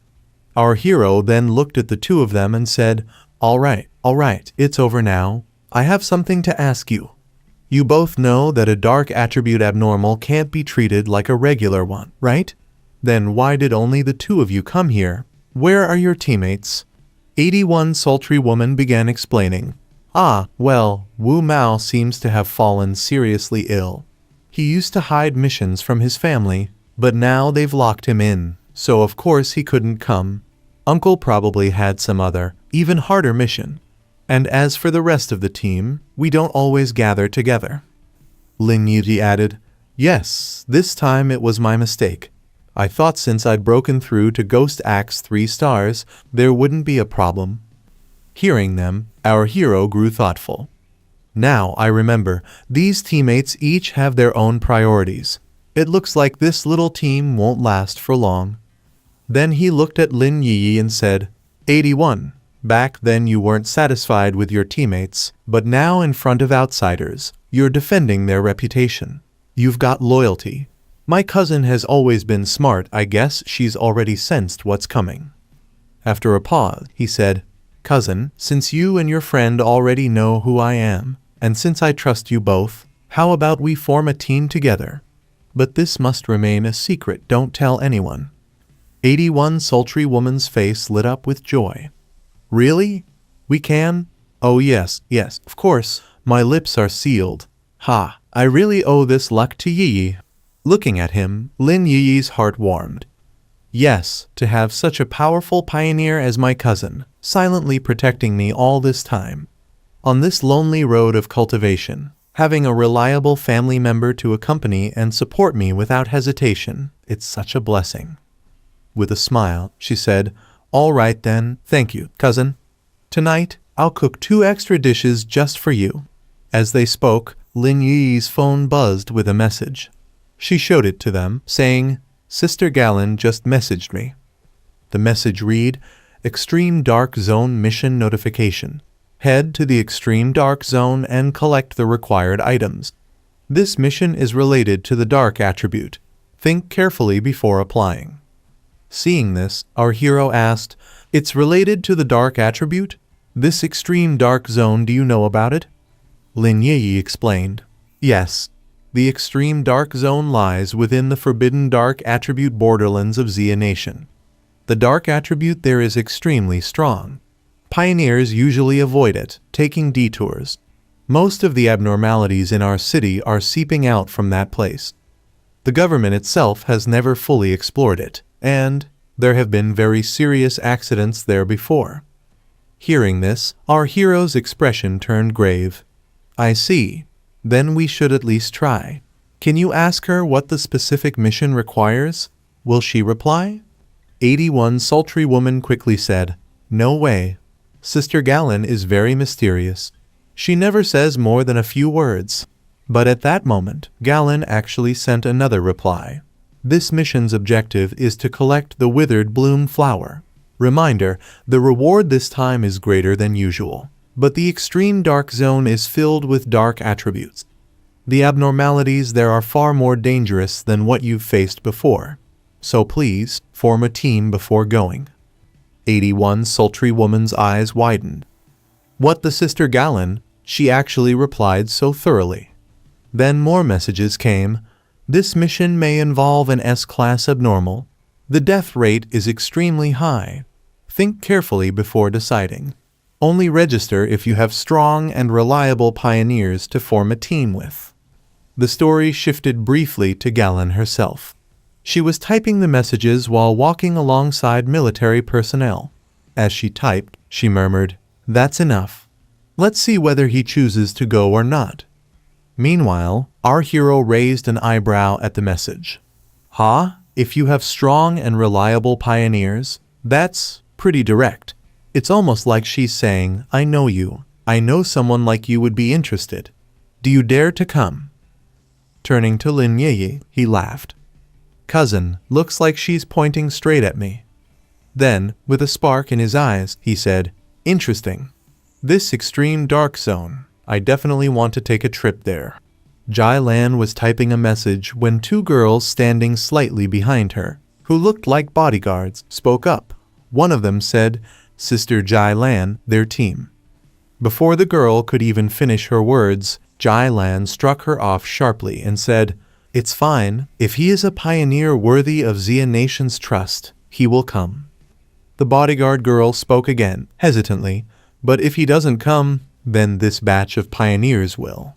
Our hero then looked at the two of them and said, all right, it's over now. I have something to ask you. You both know that a dark attribute abnormal can't be treated like a regular one, right? Then why did only the two of you come here? Where are your teammates?" 81 sultry woman began explaining. Well, Wu Mao seems to have fallen seriously ill. He used to hide missions from his family, but now they've locked him in, so of course he couldn't come. Uncle probably had some other, even harder mission. And as for the rest of the team, we don't always gather together." Lin Yuji added, "Yes, this time it was my mistake. I thought since I'd broken through to Ghost Axe 3 stars, there wouldn't be a problem." Hearing them, our hero grew thoughtful. "Now I remember, these teammates each have their own priorities. It looks like this little team won't last for long." Then he looked at Lin Yi and said, 81, back then you weren't satisfied with your teammates, but now in front of outsiders, you're defending their reputation. You've got loyalty. My cousin has always been smart. I guess she's already sensed what's coming." After a pause, he said, "Cousin, since you and your friend already know who I am, and since I trust you both, how about we form a team together? But this must remain a secret. Don't tell anyone." 81 sultry woman's face lit up with joy. "Really? We can? Oh yes, of course. My lips are sealed. I really owe this luck to Yi." Looking at him, Lin Yi's heart warmed. Yes, to have such a powerful pioneer as my cousin, silently protecting me all this time. On this lonely road of cultivation, Having a reliable family member to accompany and support me without hesitation, it's such a blessing. With a smile, she said, "All right then, thank you, cousin. Tonight, I'll cook 2 extra dishes just for you." As they spoke, Lin Yi's phone buzzed with a message. She showed it to them, saying, "Sister Galen just messaged me." The message read, "Extreme Dark Zone Mission Notification. Head to the Extreme Dark Zone and collect the required items. This mission is related to the Dark attribute. Think carefully before applying." Seeing this, our hero asked, "It's related to the Dark attribute? This Extreme Dark Zone, do you know about it?" Lin Yi explained, "Yes. The Extreme Dark Zone lies within the Forbidden Dark attribute borderlands of Xia Nation. The Dark attribute there is extremely strong. Pioneers usually avoid it, taking detours. Most of the abnormalities in our city are seeping out from that place. The government itself has never fully explored it, and there have been very serious accidents there before." Hearing this, our hero's expression turned grave. "I see. Then we should at least try. Can you ask her what the specific mission requires? Will she reply?" 81 sultry woman quickly said, "No way. Sister Galen is very mysterious. She never says more than a few words." But at that moment, Galen actually sent another reply. "This mission's objective is to collect the withered bloom flower. Reminder, the reward this time is greater than usual. But the extreme dark zone is filled with dark attributes. The abnormalities there are far more dangerous than what you've faced before. So please, form a team before going." 81 sultry woman's eyes widened. What the Sister Galen? She actually replied so thoroughly. Then more messages came. "This mission may involve an S-class abnormal. The death rate is extremely high. Think carefully before deciding. Only register if you have strong and reliable pioneers to form a team with." The story shifted briefly to Galen herself. She was typing the messages while walking alongside military personnel. As she typed, she murmured, "That's enough. Let's see whether he chooses to go or not." Meanwhile, our hero raised an eyebrow at the message. "Huh? If you have strong and reliable pioneers? That's pretty direct. It's almost like she's saying, I know you. I know someone like you would be interested. Do you dare to come?" Turning to Lin Yi, he laughed. "Cousin, looks like she's pointing straight at me." Then, with a spark in his eyes, he said, "Interesting. This extreme dark zone. I definitely want to take a trip there." Jai Lan was typing a message when 2 girls standing slightly behind her, who looked like bodyguards, spoke up. One of them said, "Sister Jai Lan, their team." Before the girl could even finish her words, Jai Lan struck her off sharply and said, "It's fine. If he is a pioneer worthy of Xia Nation's trust, he will come." The bodyguard girl spoke again, hesitantly, "But if he doesn't come, then this batch of pioneers will."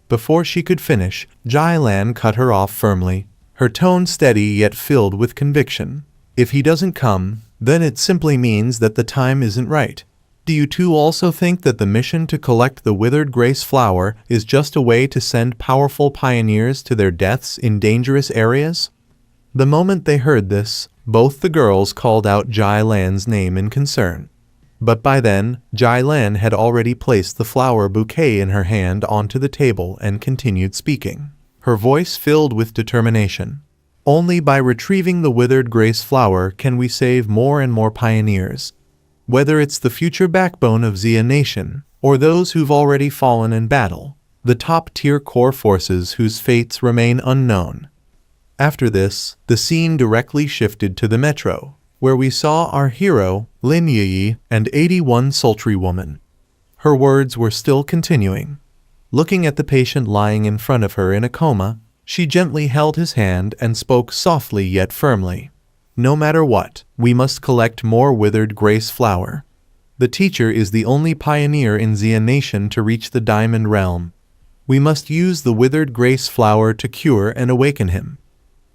Before she could finish, Jai Lan cut her off firmly, her tone steady yet filled with conviction. "If he doesn't come, then it simply means that the time isn't right. Do you two also think that the mission to collect the withered grace flower is just a way to send powerful pioneers to their deaths in dangerous areas?" The moment they heard this, both the girls called out Jai Lan's name in concern. But by then, Jai Lan had already placed the flower bouquet in her hand onto the table and continued speaking, her voice filled with determination. "Only by retrieving the withered grace flower can we save more and more pioneers. Whether it's the future backbone of Xia Nation, or those who've already fallen in battle, the top-tier core forces whose fates remain unknown." After this, the scene directly shifted to the metro, where we saw our hero, Lin Yi, and 81 sultry woman. Her words were still continuing. Looking at the patient lying in front of her in a coma, she gently held his hand and spoke softly yet firmly. "No matter what, we must collect more withered grace flower. The teacher is the only pioneer in Xia Nation to reach the Diamond Realm. We must use the withered grace flower to cure and awaken him.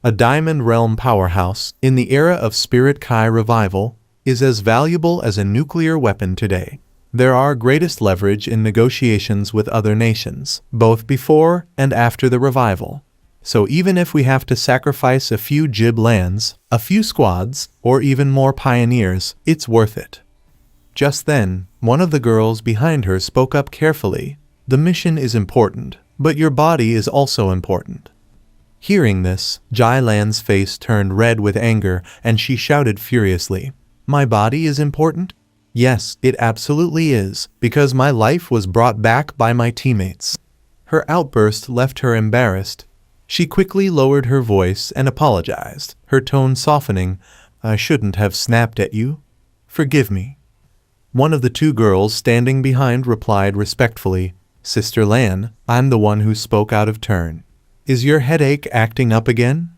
A Diamond Realm powerhouse, in the era of Spirit Kai revival, is as valuable as a nuclear weapon today. There are greatest leverage in negotiations with other nations, both before and after the revival. So even if we have to sacrifice a few Jib lands, a few squads, or even more pioneers, it's worth it. Just then, one of the girls behind her spoke up carefully. The mission is important, but your body is also important. Hearing this, Jai Lan's face turned red with anger, and she shouted furiously, "My body is important? Yes, it absolutely is, because my life was brought back by my teammates." Her outburst left her embarrassed. She quickly lowered her voice and apologized, her tone softening. "I shouldn't have snapped at you. Forgive me." One of the two girls standing behind replied respectfully, "Sister Lan, I'm the one who spoke out of turn. Is your headache acting up again?"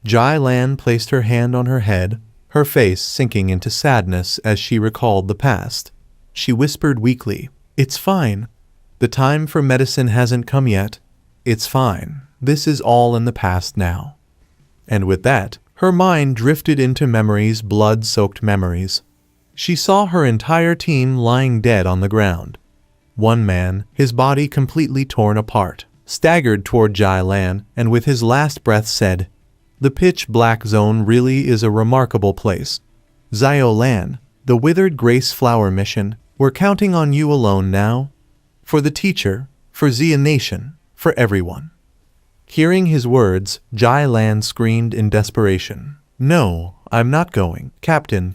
Jai Lan placed her hand on her head, her face sinking into sadness as she recalled the past. She whispered weakly, "It's fine. The time for medicine hasn't come yet. It's fine. This is all in the past now." And with that, her mind drifted into memories, blood-soaked memories. She saw her entire team lying dead on the ground. One man, his body completely torn apart, staggered toward Jai Lan and with his last breath said, "The pitch black zone really is a remarkable place. Zio Lan, the withered grace flower mission, we're counting on you alone now. For the teacher, for Zia Nation, for everyone." Hearing his words, Jai Lan screamed in desperation, "No, I'm not going, Captain."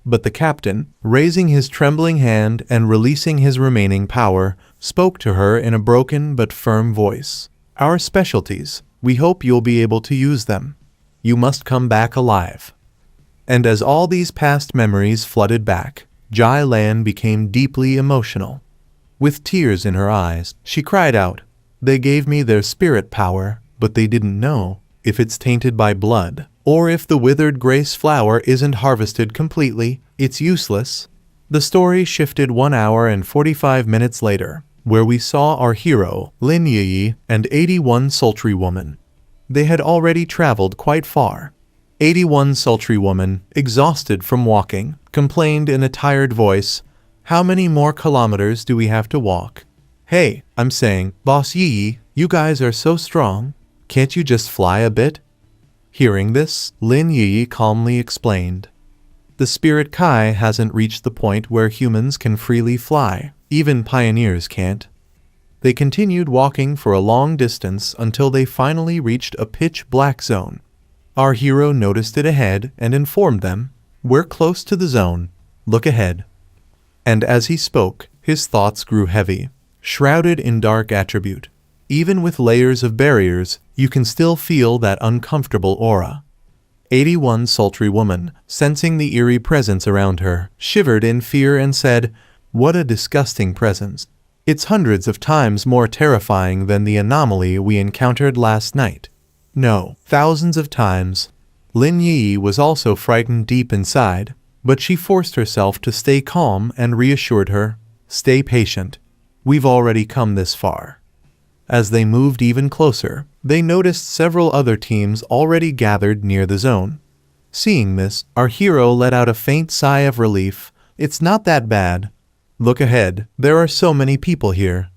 But the captain, raising his trembling hand and releasing his remaining power, spoke to her in a broken but firm voice. "Our specialties, we hope you'll be able to use them. You must come back alive." And as all these past memories flooded back, Jai Lan became deeply emotional. With tears in her eyes, she cried out, "They gave me their spirit power, but they didn't know if it's tainted by blood, or if the withered grace flower isn't harvested completely, it's useless." The story shifted 1 hour and 45 minutes later, where we saw our hero, Lin Yi, and 81 sultry woman. They had already traveled quite far. 81 sultry woman, exhausted from walking, complained in a tired voice, "How many more kilometers do we have to walk? Hey, I'm saying, Boss Yi, you guys are so strong. Can't you just fly a bit?" Hearing this, Lin Yi calmly explained, "The spirit Kai hasn't reached the point where humans can freely fly. Even pioneers can't." They continued walking for a long distance until they finally reached a pitch-black zone. Our hero noticed it ahead and informed them, "We're close to the zone. Look ahead." And as he spoke, his thoughts grew heavy, shrouded in dark attribute. Even with layers of barriers, you can still feel that uncomfortable aura. 81 sultry woman, sensing the eerie presence around her, shivered in fear and said, "What a disgusting presence. It's hundreds of times more terrifying than the anomaly we encountered last night." No, thousands of times. Lin Yi was also frightened deep inside, but she forced herself to stay calm and reassured her, "Stay patient. We've already come this far." As they moved even closer, they noticed several other teams already gathered near the zone. Seeing this, our hero let out a faint sigh of relief. "It's not that bad. Look ahead, there are so many people here."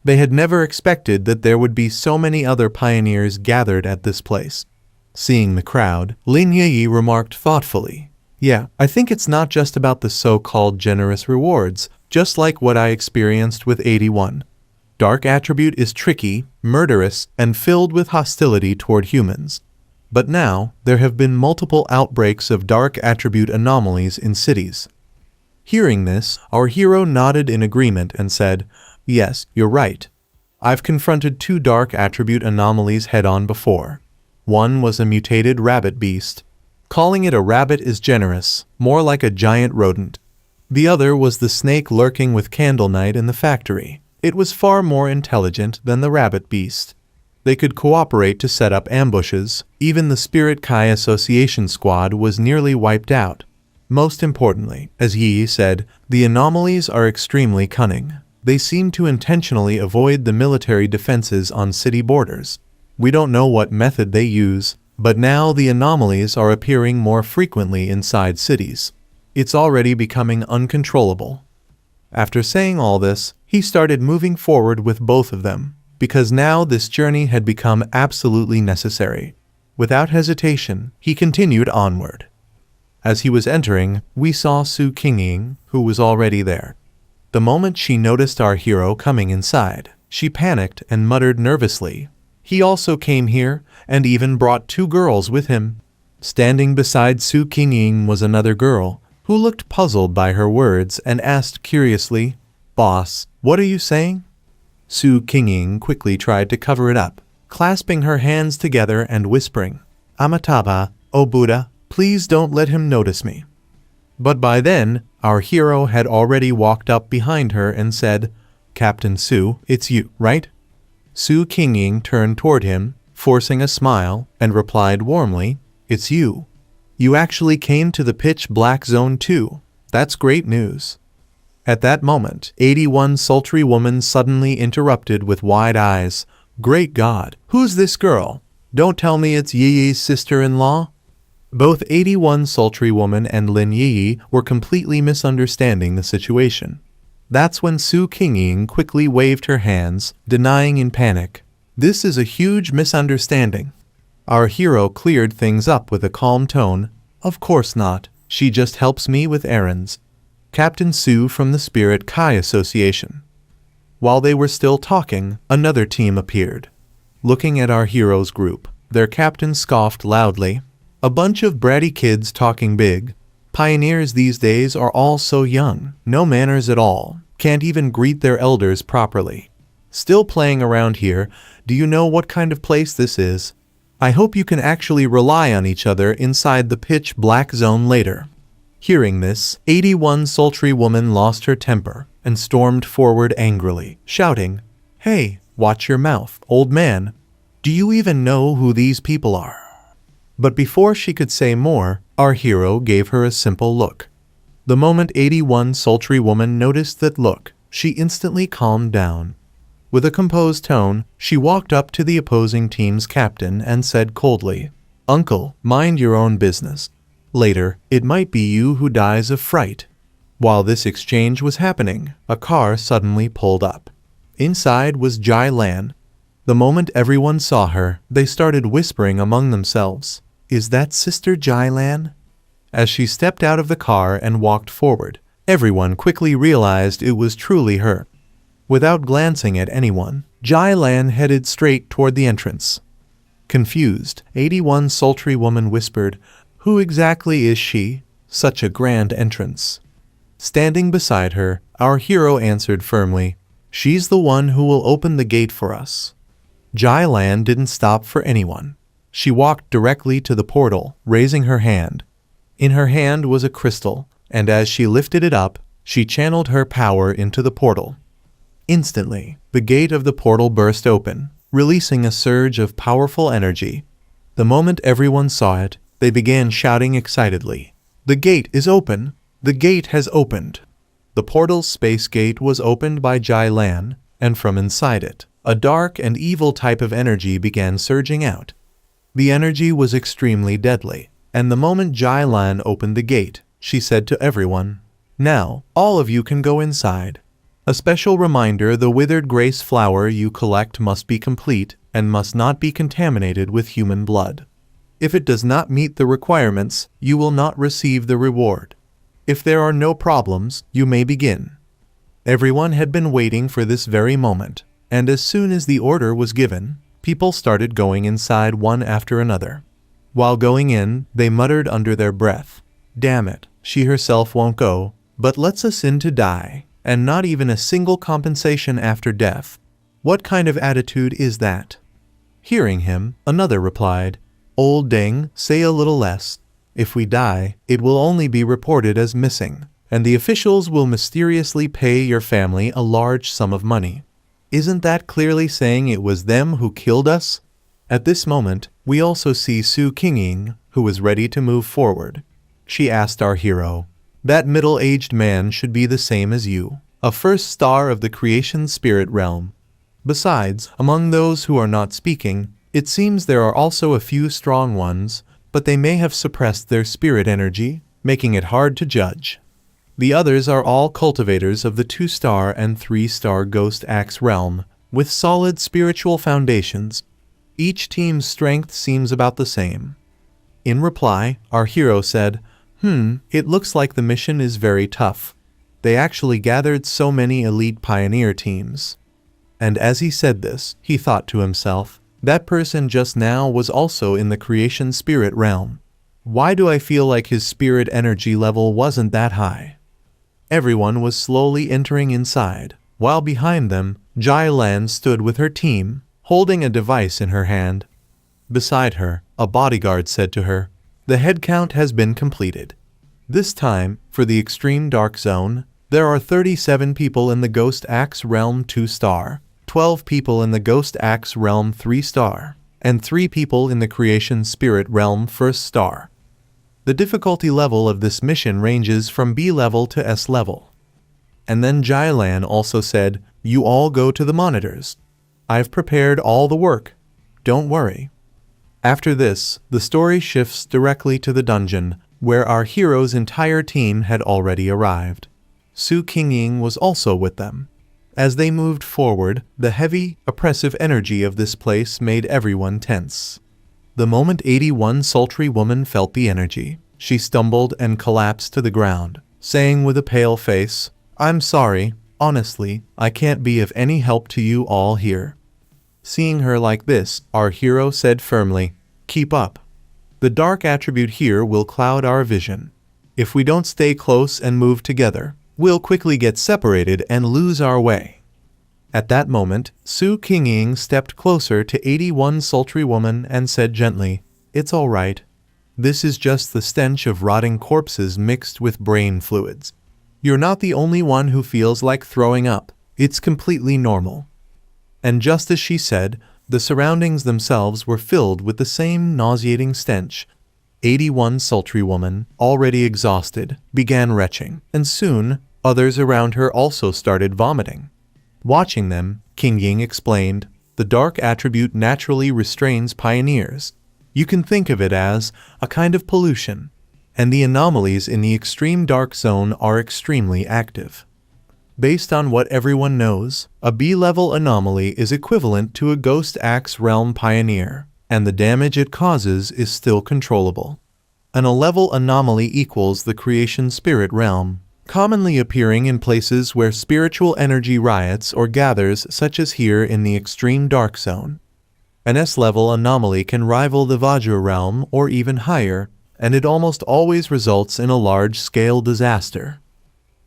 They had never expected that there would be so many other pioneers gathered at this place. Seeing the crowd, Lin Yi remarked thoughtfully, "Yeah, I think it's not just about the so-called generous rewards, just like what I experienced with 81. Dark attribute is tricky, murderous, and filled with hostility toward humans. But now, there have been multiple outbreaks of dark attribute anomalies in cities." Hearing this, our hero nodded in agreement and said, "Yes, you're right. I've confronted 2 dark attribute anomalies head-on before. One was a mutated rabbit beast. Calling it a rabbit is generous, more like a giant rodent. The other was the snake lurking with Candle Knight in the factory. It was far more intelligent than the rabbit beast. They could cooperate to set up ambushes. Even the Spirit Kai Association squad was nearly wiped out. Most importantly, as Yi said, the anomalies are extremely cunning. They seem to intentionally avoid the military defenses on city borders. We don't know what method they use, but now the anomalies are appearing more frequently inside cities. It's already becoming uncontrollable." After saying all this, he started moving forward with both of them, because now this journey had become absolutely necessary. Without hesitation, he continued onward. As he was entering, we saw Su Qingying, who was already there. The moment she noticed our hero coming inside, she panicked and muttered nervously. He also came here, and even brought 2 girls with him. Standing beside Su Qingying was another girl, who looked puzzled by her words and asked curiously, "Boss, what are you saying?" Su Qingying quickly tried to cover it up, clasping her hands together and whispering, "Amitabha, O Buddha, please don't let him notice me." But by then, our hero had already walked up behind her and said, "Captain Su, it's you, right?" Su Qingying turned toward him, forcing a smile, and replied warmly, "It's you. You actually came to the pitch black zone too. That's great news." At that moment, 81 sultry woman suddenly interrupted with wide eyes. "Great God, who's this girl? Don't tell me it's Yi's sister-in-law?" Both 81 sultry woman and Lin Yi were completely misunderstanding the situation. That's when Su Qingying quickly waved her hands, denying in panic, "This is a huge misunderstanding." Our hero cleared things up with a calm tone. "Of course not, she just helps me with errands." Captain Su from the Spirit Kai Association. While they were still talking, another team appeared. Looking at our hero's group, their captain scoffed loudly. "A bunch of bratty kids talking big. Pioneers these days are all so young, no manners at all, can't even greet their elders properly. Still playing around here, do you know what kind of place this is? I hope you can actually rely on each other inside the pitch black zone later." Hearing this, 81 sultry woman lost her temper and stormed forward angrily, shouting, "Hey, watch your mouth, old man. Do you even know who these people are?" But before she could say more, our hero gave her a simple look. The moment 81 sultry woman noticed that look, she instantly calmed down. With a composed tone, she walked up to the opposing team's captain and said coldly, "Uncle, mind your own business. Later, it might be you who dies of fright." While this exchange was happening, a car suddenly pulled up. Inside was Jai Lan. The moment everyone saw her, they started whispering among themselves, "Is that Sister Jai Lan?" As she stepped out of the car and walked forward, everyone quickly realized it was truly her. Without glancing at anyone, Jai Lan headed straight toward the entrance. Confused, 81 sultry woman whispered, "Who exactly is she? Such a grand entrance." Standing beside her, our hero answered firmly, "She's the one who will open the gate for us." Jai Lan didn't stop for anyone. She walked directly to the portal, raising her hand. In her hand was a crystal, and as she lifted it up, she channeled her power into the portal. Instantly, the gate of the portal burst open, releasing a surge of powerful energy. The moment everyone saw it, they began shouting excitedly, "The gate is open! The gate has opened!" The portal's space gate was opened by Jai Lan, and from inside it, a dark and evil type of energy began surging out. The energy was extremely deadly, and the moment Jai Lan opened the gate, she said to everyone, "Now, all of you can go inside. A special reminder, the withered grace flower you collect must be complete and must not be contaminated with human blood. If it does not meet the requirements, you will not receive the reward. If there are no problems, you may begin." Everyone had been waiting for this very moment, and as soon as the order was given, people started going inside one after another. While going in, they muttered under their breath, "Damn it, she herself won't go, but lets us in to die. And not even a single compensation after death. What kind of attitude is that?" Hearing him, another replied, "Old Deng, say a little less. If we die, it will only be reported as missing, and the officials will mysteriously pay your family a large sum of money. Isn't that clearly saying it was them who killed us?" At this moment, we also see Su Qingying, who was ready to move forward. She asked our hero, "That middle-aged man should be the same as you, a first star of the creation spirit realm. Besides, among those who are not speaking, it seems there are also a few strong ones, but they may have suppressed their spirit energy, making it hard to judge." The others are all cultivators of the 2-star and 3-star Ghost Axe realm, with solid spiritual foundations. Each team's strength seems about the same. In reply, our hero said, it looks like the mission is very tough. They actually gathered so many elite pioneer teams. And as he said this, he thought to himself, that person just now was also in the creation spirit realm. Why do I feel like his spirit energy level wasn't that high? Everyone was slowly entering inside, while behind them, Jai Lan stood with her team, holding a device in her hand. Beside her, a bodyguard said to her, "The head count has been completed. This time, for the extreme dark zone, there are 37 people in the Ghost Axe realm 2-star, 12 people in the Ghost Axe realm 3-star, and 3 people in the creation spirit realm 1-star. The difficulty level of this mission ranges from B level to S level." And then Jai Lan also said, "You all go to the monitors. I've prepared all the work. Don't worry." After this, the story shifts directly to the dungeon, where our hero's entire team had already arrived. Su Qingying was also with them. As they moved forward, the heavy, oppressive energy of this place made everyone tense. The moment 81 sultry woman felt the energy, she stumbled and collapsed to the ground, saying with a pale face, "I'm sorry, honestly, I can't be of any help to you all here." Seeing her like this, our hero said firmly, "Keep up. The dark attribute here will cloud our vision. If we don't stay close and move together, we'll quickly get separated and lose our way." At that moment, Su Qingying stepped closer to 81 sultry woman and said gently, "It's all right. This is just the stench of rotting corpses mixed with brain fluids. You're not the only one who feels like throwing up. It's completely normal." And just as she said, the surroundings themselves were filled with the same nauseating stench. 81 sultry woman, already exhausted, began retching, and soon, others around her also started vomiting. Watching them, Qingying explained, "The dark attribute naturally restrains pioneers. You can think of it as a kind of pollution, and the anomalies in the extreme dark zone are extremely active. Based on what everyone knows, a B-level anomaly is equivalent to a Ghost Axe realm pioneer, and the damage it causes is still controllable. An A-level anomaly equals the creation spirit realm, commonly appearing in places where spiritual energy riots or gathers, such as here in the extreme dark zone. An S-level anomaly can rival the Vajra realm or even higher, and it almost always results in a large-scale disaster.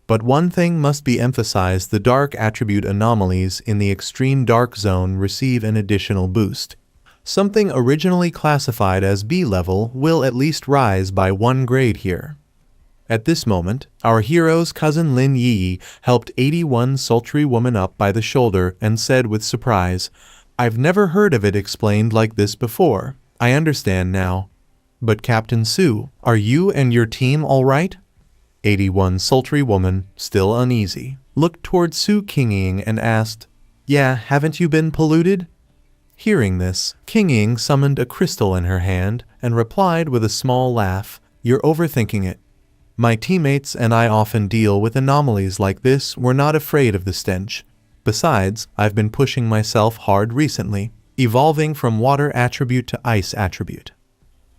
But one thing must be emphasized: the dark attribute anomalies in the extreme dark zone receive an additional boost. Something originally classified as B-level will at least rise by 1 grade here. At this moment, our hero's cousin Lin Yi helped 81 sultry woman up by the shoulder and said with surprise, "I've never heard of it explained like this before. I understand now. But Captain Su, are you and your team all right?" 81 sultry woman, still uneasy, looked toward Su Qingying and asked, "Yeah, haven't you been polluted?" Hearing this, Qingying summoned a crystal in her hand and replied with a small laugh, "You're overthinking it. My teammates and I often deal with anomalies like this. We're not afraid of the stench. Besides, I've been pushing myself hard recently, evolving from water attribute to ice attribute."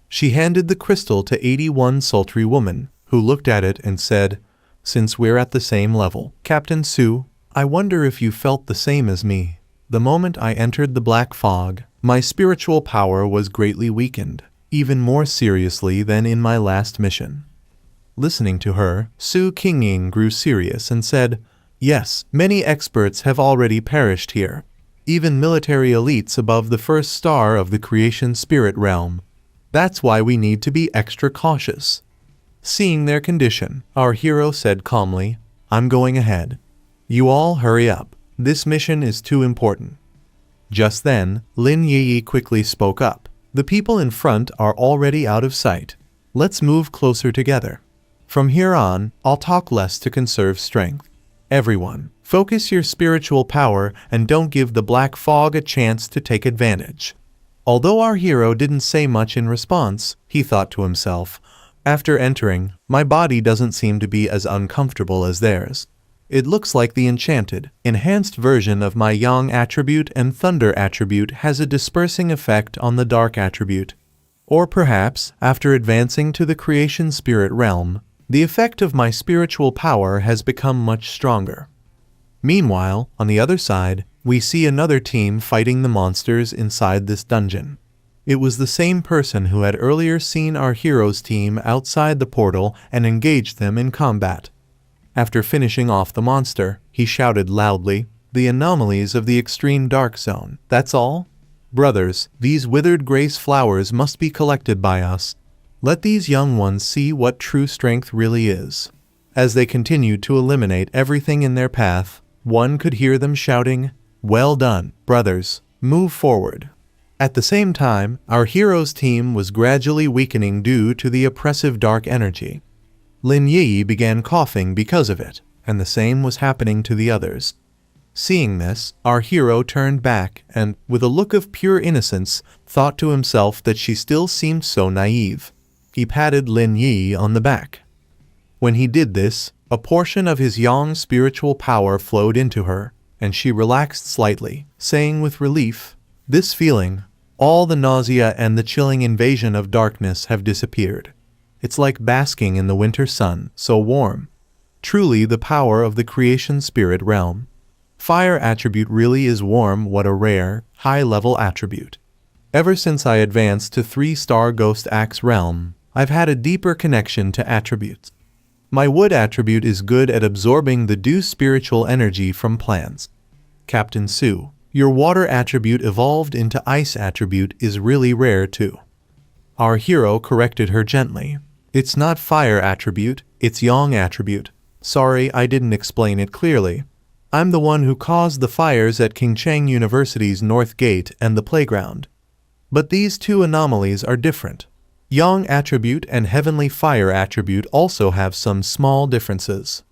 She handed the crystal to 81 sultry woman, who looked at it and said, "Since we're at the same level, Captain Su, I wonder if you felt the same as me. The moment I entered the black fog, my spiritual power was greatly weakened, even more seriously than in my last mission." Listening to her, Su Qingying grew serious and said, "Yes, many experts have already perished here, even military elites above the 1-star of the creation spirit realm. That's why we need to be extra cautious." Seeing their condition, our hero said calmly, "I'm going ahead. You all hurry up. This mission is too important." Just then, Lin Yi quickly spoke up. "The people in front are already out of sight. Let's move closer together. From here on, I'll talk less to conserve strength. Everyone, focus your spiritual power and don't give the black fog a chance to take advantage." Although our hero didn't say much in response, he thought to himself, After entering, my body doesn't seem to be as uncomfortable as theirs. It looks like the enchanted, enhanced version of my yang attribute and thunder attribute has a dispersing effect on the dark attribute. Or perhaps, after advancing to the creation spirit realm, the effect of my spiritual power has become much stronger. Meanwhile, on the other side, we see another team fighting the monsters inside this dungeon. It was the same person who had earlier seen our hero's team outside the portal and engaged them in combat. After finishing off the monster, he shouted loudly, "The anomalies of the extreme dark zone, that's all? Brothers, these withered grace flowers must be collected by us. Let these young ones see what true strength really is." As they continued to eliminate everything in their path, one could hear them shouting, "Well done, brothers, move forward." At the same time, our hero's team was gradually weakening due to the oppressive dark energy. Lin Yi began coughing because of it, and the same was happening to the others. Seeing this, our hero turned back and, with a look of pure innocence, thought to himself that she still seemed so naive. He patted Lin Yi on the back. When he did this, a portion of his yang spiritual power flowed into her, and she relaxed slightly, saying with relief, "This feeling, all the nausea and the chilling invasion of darkness have disappeared. It's like basking in the winter sun, so warm. Truly the power of the creation spirit realm. Fire attribute really is warm. What a rare, high-level attribute. Ever since I advanced to 3-star Ghost Axe realm, I've had a deeper connection to attributes. My wood attribute is good at absorbing the due spiritual energy from plants. Captain Su, your water attribute evolved into ice attribute is really rare too." Our hero corrected her gently. "It's not fire attribute, it's yang attribute. Sorry I didn't explain it clearly. I'm the one who caused the fires at Qingcheng University's North Gate and the playground. But these two anomalies are different. Yang attribute and heavenly fire attribute also have some small differences."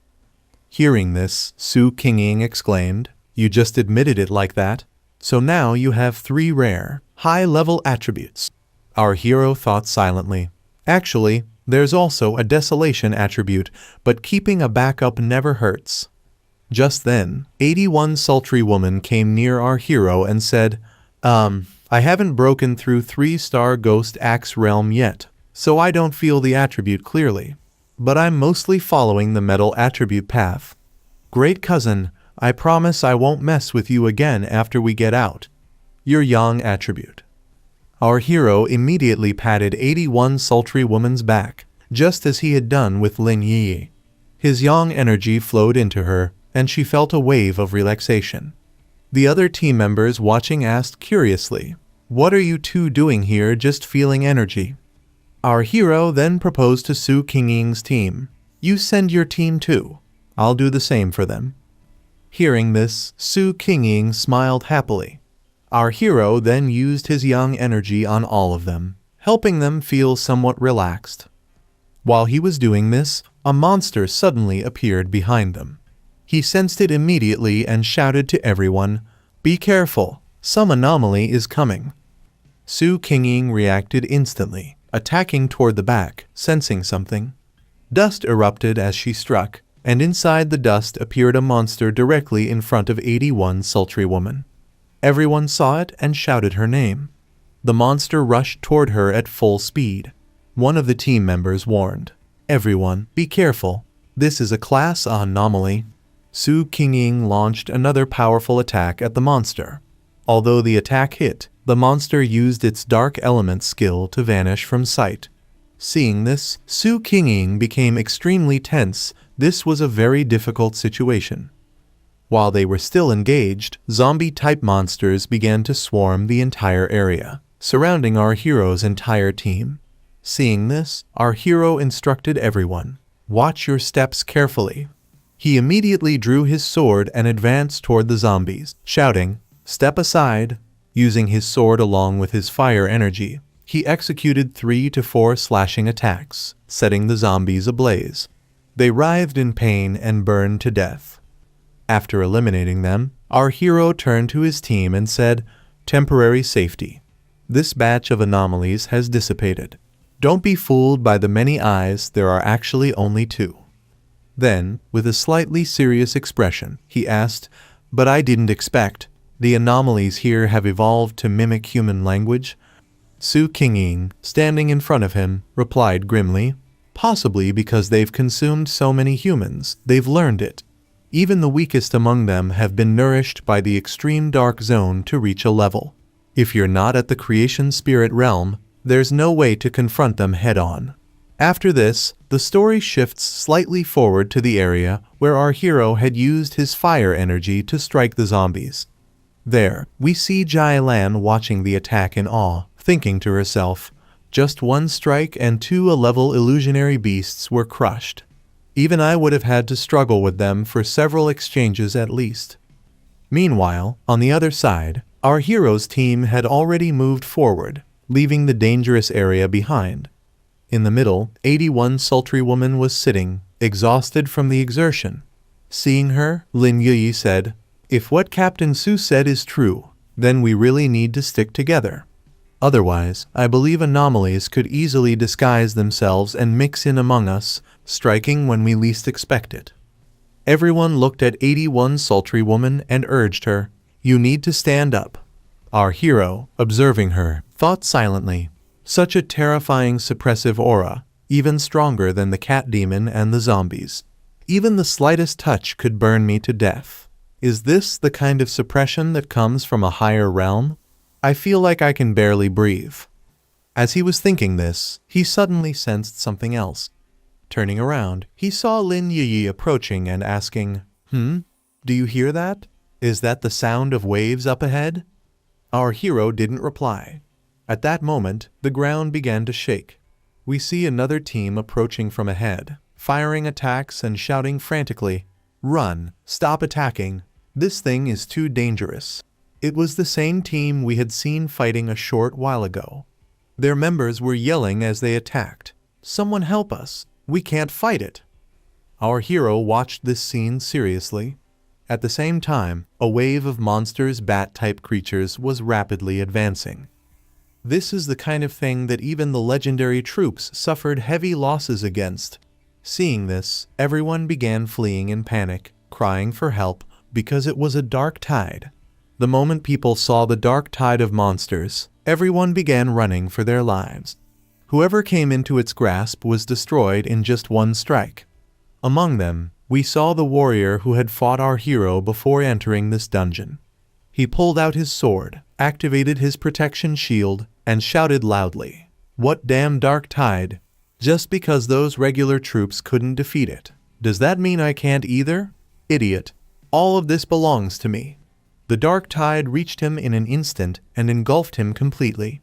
Hearing this, Su Qingying exclaimed, "You just admitted it like that? So now you have 3 rare, high-level attributes." Our hero thought silently. Actually, there's also a desolation attribute, but keeping a backup never hurts. Just then, 81 sultry woman came near our hero and said, I haven't broken through 3-star Ghost Axe realm yet, so I don't feel the attribute clearly. But I'm mostly following the metal attribute path. Great cousin, I promise I won't mess with you again after we get out. Your yang attribute." Our hero immediately patted 81 sultry woman's back, just as he had done with Lin Yi. His yang energy flowed into her, and she felt a wave of relaxation. The other team members watching asked curiously, "What are you two doing here, just feeling energy?" Our hero then proposed to Su Qingying's team, "You send your team too. I'll do the same for them." Hearing this, Su Qingying smiled happily. Our hero then used his yang energy on all of them, helping them feel somewhat relaxed. While he was doing this, a monster suddenly appeared behind them. He sensed it immediately and shouted to everyone, "Be careful, some anomaly is coming." Su Qingying reacted instantly, attacking toward the back, sensing something. Dust erupted as she struck, and inside the dust appeared a monster directly in front of 81 sultry woman. Everyone saw it and shouted her name. The monster rushed toward her at full speed. One of the team members warned, "Everyone, be careful. This is a class anomaly." Su Qingying launched another powerful attack at the monster. Although the attack hit, the monster used its dark element skill to vanish from sight. Seeing this, Su Qingying became extremely tense. This was a very difficult situation. While they were still engaged, zombie-type monsters began to swarm the entire area, surrounding our hero's entire team. Seeing this, our hero instructed everyone, "Watch your steps carefully." He immediately drew his sword and advanced toward the zombies, shouting, "Step aside." Using his sword along with his fire energy, he executed 3 to 4 slashing attacks, setting the zombies ablaze. They writhed in pain and burned to death. After eliminating them, our hero turned to his team and said, "Temporary safety. This batch of anomalies has dissipated. Don't be fooled by the many eyes, there are actually only two. Then, with a slightly serious expression, he asked, "But I didn't expect. The anomalies here have evolved to mimic human language?" Su Qingying, standing in front of him, replied grimly, "Possibly because they've consumed so many humans, they've learned it. Even the weakest among them have been nourished by the extreme dark zone to reach a level. If you're not at the creation spirit realm, there's no way to confront them head-on." After this, the story shifts slightly forward to the area where our hero had used his fire energy to strike the zombies. There, we see Jai Lan watching the attack in awe, thinking to herself, "Just one strike and 2 illusionary beasts were crushed. Even I would have had to struggle with them for several exchanges at least." Meanwhile, on the other side, our hero's team had already moved forward, leaving the dangerous area behind. In the middle, 81 sultry woman was sitting, exhausted from the exertion. Seeing her, Lin Yi said, "If what Captain Su said is true, then we really need to stick together. Otherwise, I believe anomalies could easily disguise themselves and mix in among us, striking when we least expect it." Everyone looked at 81 sultry woman and urged her, "You need to stand up." Our hero, observing her, thought silently, "Such a terrifying suppressive aura, even stronger than the cat demon and the zombies. Even the slightest touch could burn me to death. Is this the kind of suppression that comes from a higher realm? I feel like I can barely breathe." As he was thinking this, he suddenly sensed something else. Turning around, he saw Lin Yi approaching and asking, "Do you hear that? Is that the sound of waves up ahead?" Our hero didn't reply. At that moment, the ground began to shake. We see another team approaching from ahead, firing attacks and shouting frantically, "Run! Stop attacking! This thing is too dangerous." It was the same team we had seen fighting a short while ago. Their members were yelling as they attacked, "Someone help us! We can't fight it!" Our hero watched this scene seriously. At the same time, a wave of monsters, bat-type creatures was rapidly advancing. This is the kind of thing that even the legendary troops suffered heavy losses against. Seeing this, everyone began fleeing in panic, crying for help, because it was a dark tide. The moment people saw the dark tide of monsters, everyone began running for their lives. Whoever came into its grasp was destroyed in just one strike. Among them, we saw the warrior who had fought our hero before entering this dungeon. He pulled out his sword, activated his protection shield, and shouted loudly, "What damn dark tide? Just because those regular troops couldn't defeat it, does that mean I can't either? Idiot! All of this belongs to me." The dark tide reached him in an instant and engulfed him completely.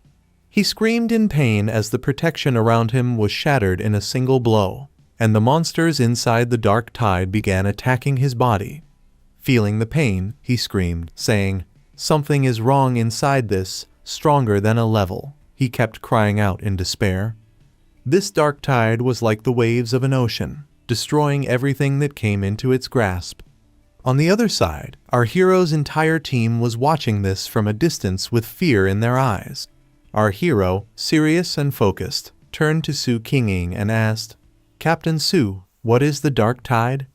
He screamed in pain as the protection around him was shattered in a single blow, and the monsters inside the dark tide began attacking his body. Feeling the pain, he screamed, saying, "Something is wrong inside this, stronger than a level." He kept crying out in despair. This dark tide was like the waves of an ocean, destroying everything that came into its grasp. On the other side, our hero's entire team was watching this from a distance with fear in their eyes. Our hero, serious and focused, turned to Su Qingying and asked, "Captain Su, what is the dark tide?"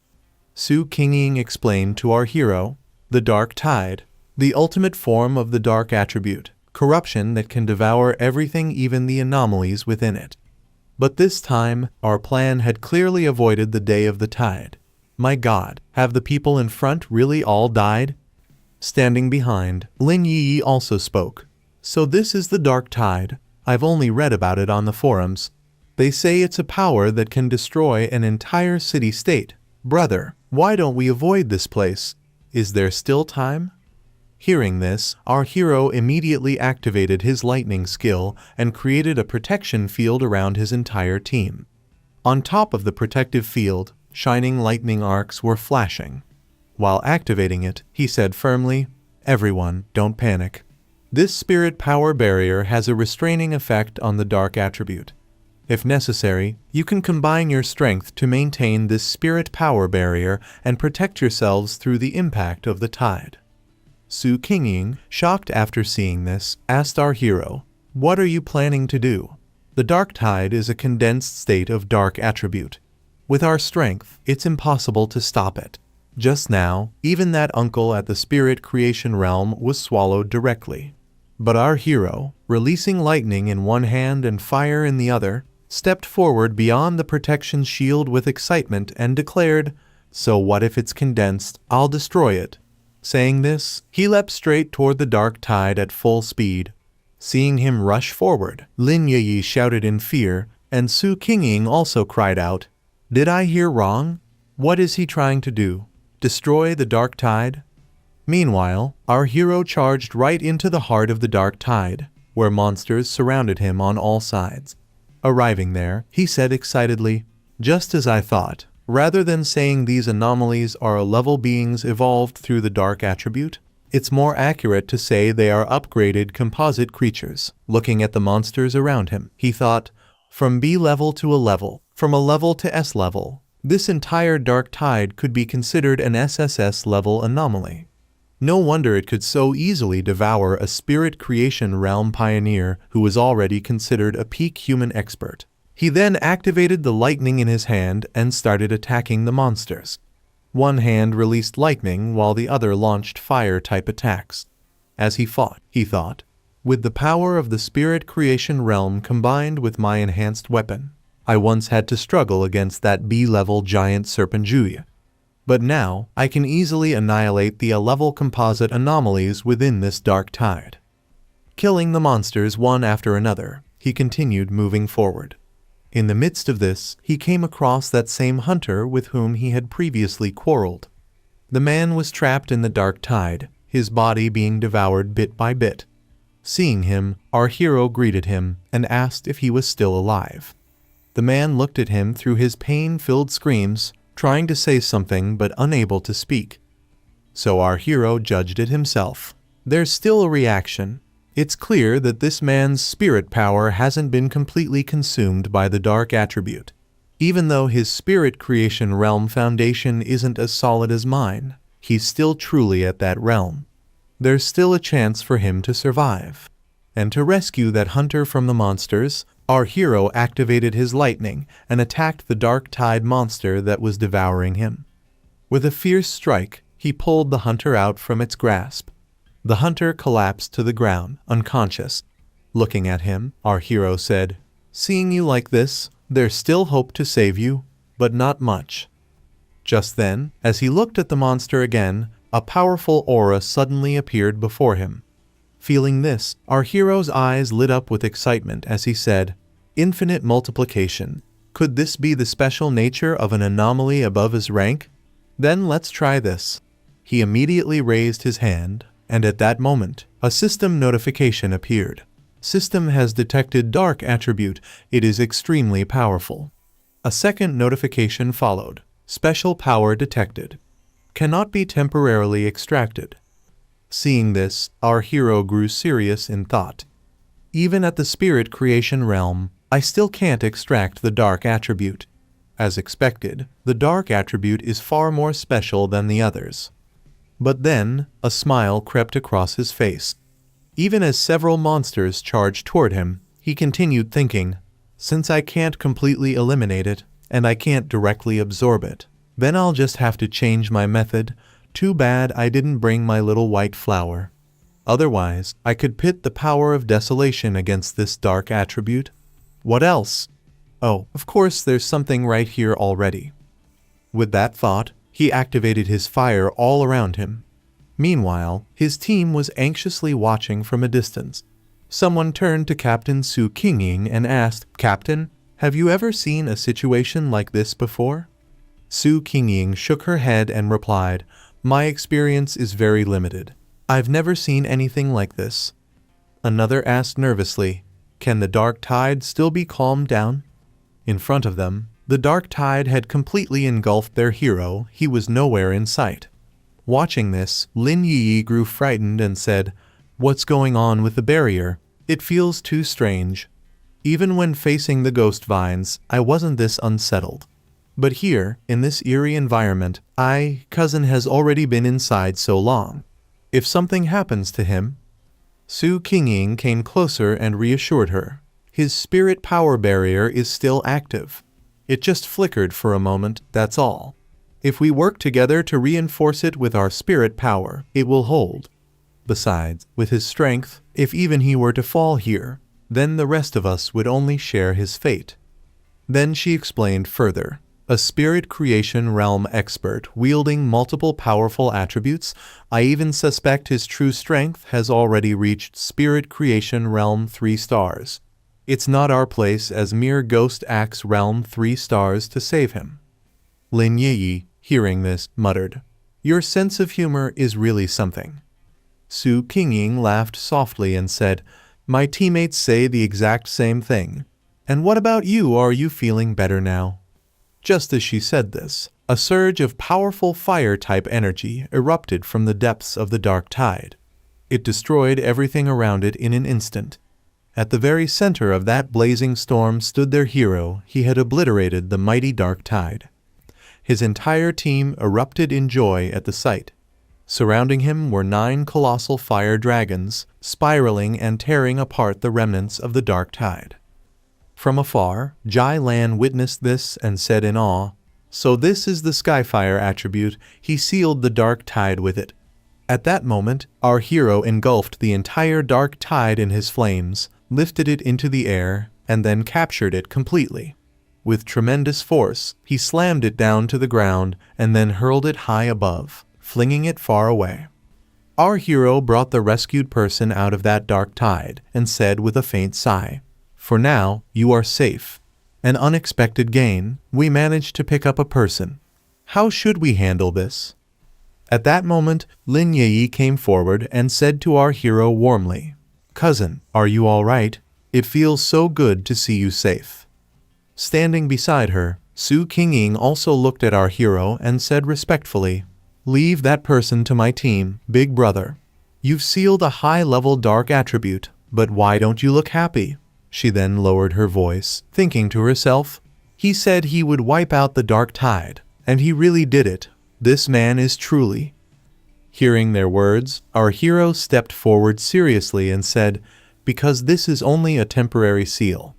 Su Qingying explained to our hero, "The dark tide, the ultimate form of the dark attribute, corruption that can devour everything, even the anomalies within it." But this time, our plan had clearly avoided the day of the tide. My God, have the people in front really all died? Standing behind, Lin Yi also spoke. "So this is the dark tide. I've only read about it on the forums. They say it's a power that can destroy an entire city-state. Brother, why don't we avoid this place? Is there still time?" Hearing this, our hero immediately activated his lightning skill and created a protection field around his entire team. On top of the protective field, shining lightning arcs were flashing. While activating it, he said firmly, "Everyone, don't panic. This spirit power barrier has a restraining effect on the dark attribute. If necessary, you can combine your strength to maintain this spirit power barrier and protect yourselves through the impact of the tide." Su Qingying, shocked after seeing this, asked our hero, "What are you planning to do?" The dark tide is a condensed state of dark attribute. With our strength, it's impossible to stop it. Just now, even that uncle at the spirit creation realm was swallowed directly. But our hero, releasing lightning in one hand and fire in the other, stepped forward beyond the protection shield with excitement and declared, "So what if it's condensed? I'll destroy it." Saying this, he leapt straight toward the dark tide at full speed. Seeing him rush forward, Lin Yi shouted in fear, and Su Qingying also cried out, "Did I hear wrong? What is he trying to do? Destroy the dark tide?" Meanwhile, our hero charged right into the heart of the dark tide, where monsters surrounded him on all sides. Arriving there, he said excitedly, "Just as I thought. Rather than saying these anomalies are level beings evolved through the dark attribute, it's more accurate to say they are upgraded composite creatures." Looking at the monsters around him, he thought, from B level to a level, from a level to S level, this entire dark tide could be considered an SSS level anomaly. No wonder it could so easily devour a spirit creation realm pioneer who was already considered a peak human expert. He then activated the lightning in his hand and started attacking the monsters. One hand released lightning while the other launched fire-type attacks. As he fought, he thought, with the power of the spirit creation realm combined with my enhanced weapon, I once had to struggle against that B-level giant Serpenjuya. But now, I can easily annihilate the A-level composite anomalies within this dark tide. Killing the monsters one after another, he continued moving forward. In the midst of this, he came across that same hunter with whom he had previously quarreled. The man was trapped in the dark tide, his body being devoured bit by bit. Seeing him, our hero greeted him and asked if he was still alive. The man looked at him through his pain-filled screams, trying to say something but unable to speak. So our hero judged it himself. There's still a reaction. It's clear that this man's spirit power hasn't been completely consumed by the dark attribute. Even though his spirit creation realm foundation isn't as solid as mine, he's still truly at that realm. There's still a chance for him to survive. And to rescue that hunter from the monsters, our hero activated his lightning and attacked the dark tide monster that was devouring him. With a fierce strike, he pulled the hunter out from its grasp. The hunter collapsed to the ground, unconscious. Looking at him, our hero said, "Seeing you like this, there's still hope to save you, but not much." Just then, as he looked at the monster again, a powerful aura suddenly appeared before him. Feeling this, our hero's eyes lit up with excitement as he said, "Infinite multiplication. Could this be the special nature of an anomaly above his rank? Then let's try this." He immediately raised his hand, and at that moment, a system notification appeared. System has detected dark attribute. It is extremely powerful. A second notification followed. Special power detected. Cannot be temporarily extracted. Seeing this, our hero grew serious in thought. Even at the spirit creation realm, I still can't extract the dark attribute. As expected, the dark attribute is far more special than the others. But then, a smile crept across his face. Even as several monsters charged toward him, he continued thinking, since I can't completely eliminate it, and I can't directly absorb it, then I'll just have to change my method. Too bad I didn't bring my little white flower. Otherwise, I could pit the power of desolation against this dark attribute. What else? Oh, of course there's something right here already. With that thought, he activated his fire all around him. Meanwhile, his team was anxiously watching from a distance. Someone turned to Captain Su Qingying and asked, "Captain, have you ever seen a situation like this before?" Su Qingying shook her head and replied, "My experience is very limited. I've never seen anything like this." Another asked nervously, "Can the dark tide still be calmed down?" In front of them, the dark tide had completely engulfed their hero. He was nowhere in sight. Watching this, Lin Yi grew frightened and said, "What's going on with the barrier? It feels too strange. Even when facing the ghost vines, I wasn't this unsettled. But here, in this eerie environment, cousin has already been inside so long. If something happens to him..." Su Qingying came closer and reassured her. His spirit power barrier is still active. It just flickered for a moment, that's all. If we work together to reinforce it with our spirit power, it will hold. Besides, with his strength, if even he were to fall here, then the rest of us would only share his fate. Then she explained further. A spirit creation realm expert wielding multiple powerful attributes, I even suspect his true strength has already reached spirit creation realm 3 stars. It's not our place as mere ghost axe realm 3 stars to save him. Lin Yi, hearing this, muttered, "Your sense of humor is really something." Su Qingying laughed softly and said, "My teammates say the exact same thing. And what about you? Are you feeling better now?" Just as she said this, a surge of powerful fire-type energy erupted from the depths of the dark tide. It destroyed everything around it in an instant. At the very center of that blazing storm stood their hero. He had obliterated the mighty dark tide. His entire team erupted in joy at the sight. Surrounding him were 9 colossal fire dragons, spiraling and tearing apart the remnants of the dark tide. From afar, Jai Lan witnessed this and said in awe, "So this is the Skyfire attribute, he sealed the dark tide with it." At that moment, our hero engulfed the entire dark tide in his flames, lifted it into the air, and then captured it completely. With tremendous force, he slammed it down to the ground and then hurled it high above, flinging it far away. Our hero brought the rescued person out of that dark tide and said with a faint sigh, "For now, you are safe. An unexpected gain, we managed to pick up a person. How should we handle this?" At that moment, Lin Yi came forward and said to our hero warmly, "Cousin, are you all right? It feels so good to see you safe." Standing beside her, Su Qingying also looked at our hero and said respectfully, "Leave that person to my team, big brother. You've sealed a high-level dark attribute, but why don't you look happy?" She then lowered her voice, thinking to herself, "He said he would wipe out the dark tide, and he really did it. This man is truly..." Hearing their words, our hero stepped forward seriously and said, "Because this is only a temporary seal.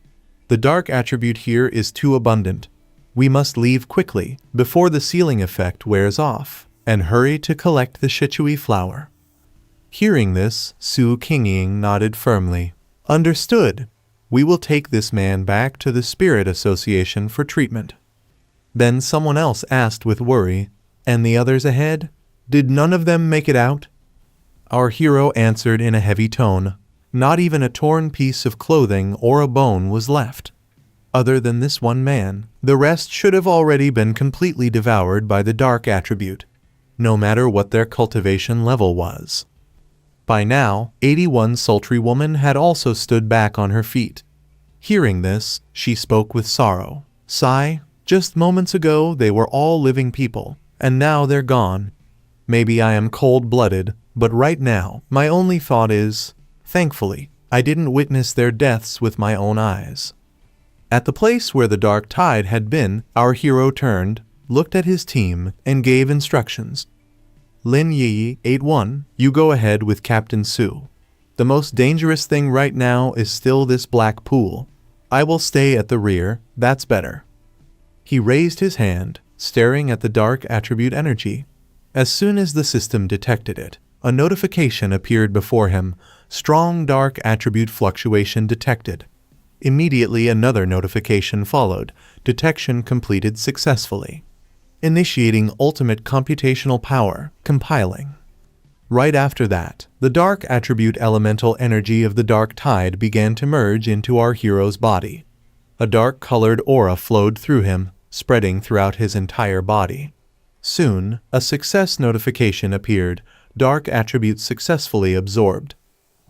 The dark attribute here is too abundant. We must leave quickly, before the sealing effect wears off, and hurry to collect the Shichui flower." Hearing this, Su Qingying nodded firmly. "Understood. We will take this man back to the Spirit Association for treatment." Then someone else asked with worry, "And the others ahead? Did none of them make it out?" Our hero answered in a heavy tone, "Not even a torn piece of clothing or a bone was left. Other than this one man, the rest should have already been completely devoured by the dark attribute, no matter what their cultivation level was." By now, 81 sultry woman had also stood back on her feet. Hearing this, she spoke with sorrow. "Sigh, just moments ago they were all living people, and now they're gone. Maybe I am cold-blooded, but right now, my only thought is, thankfully, I didn't witness their deaths with my own eyes." At the place where the dark tide had been, our hero turned, looked at his team, and gave instructions. "Lin Yi, 81, you go ahead with Captain Su. The most dangerous thing right now is still this black pool. I will stay at the rear, that's better." He raised his hand, staring at the dark attribute energy. As soon as the system detected it, a notification appeared before him, "Strong dark attribute fluctuation detected." Immediately another notification followed, "Detection completed successfully. Initiating ultimate computational power, compiling." Right after that, the dark attribute elemental energy of the dark tide began to merge into our hero's body. A dark-colored aura flowed through him, spreading throughout his entire body. Soon, a success notification appeared, "Dark attribute successfully absorbed."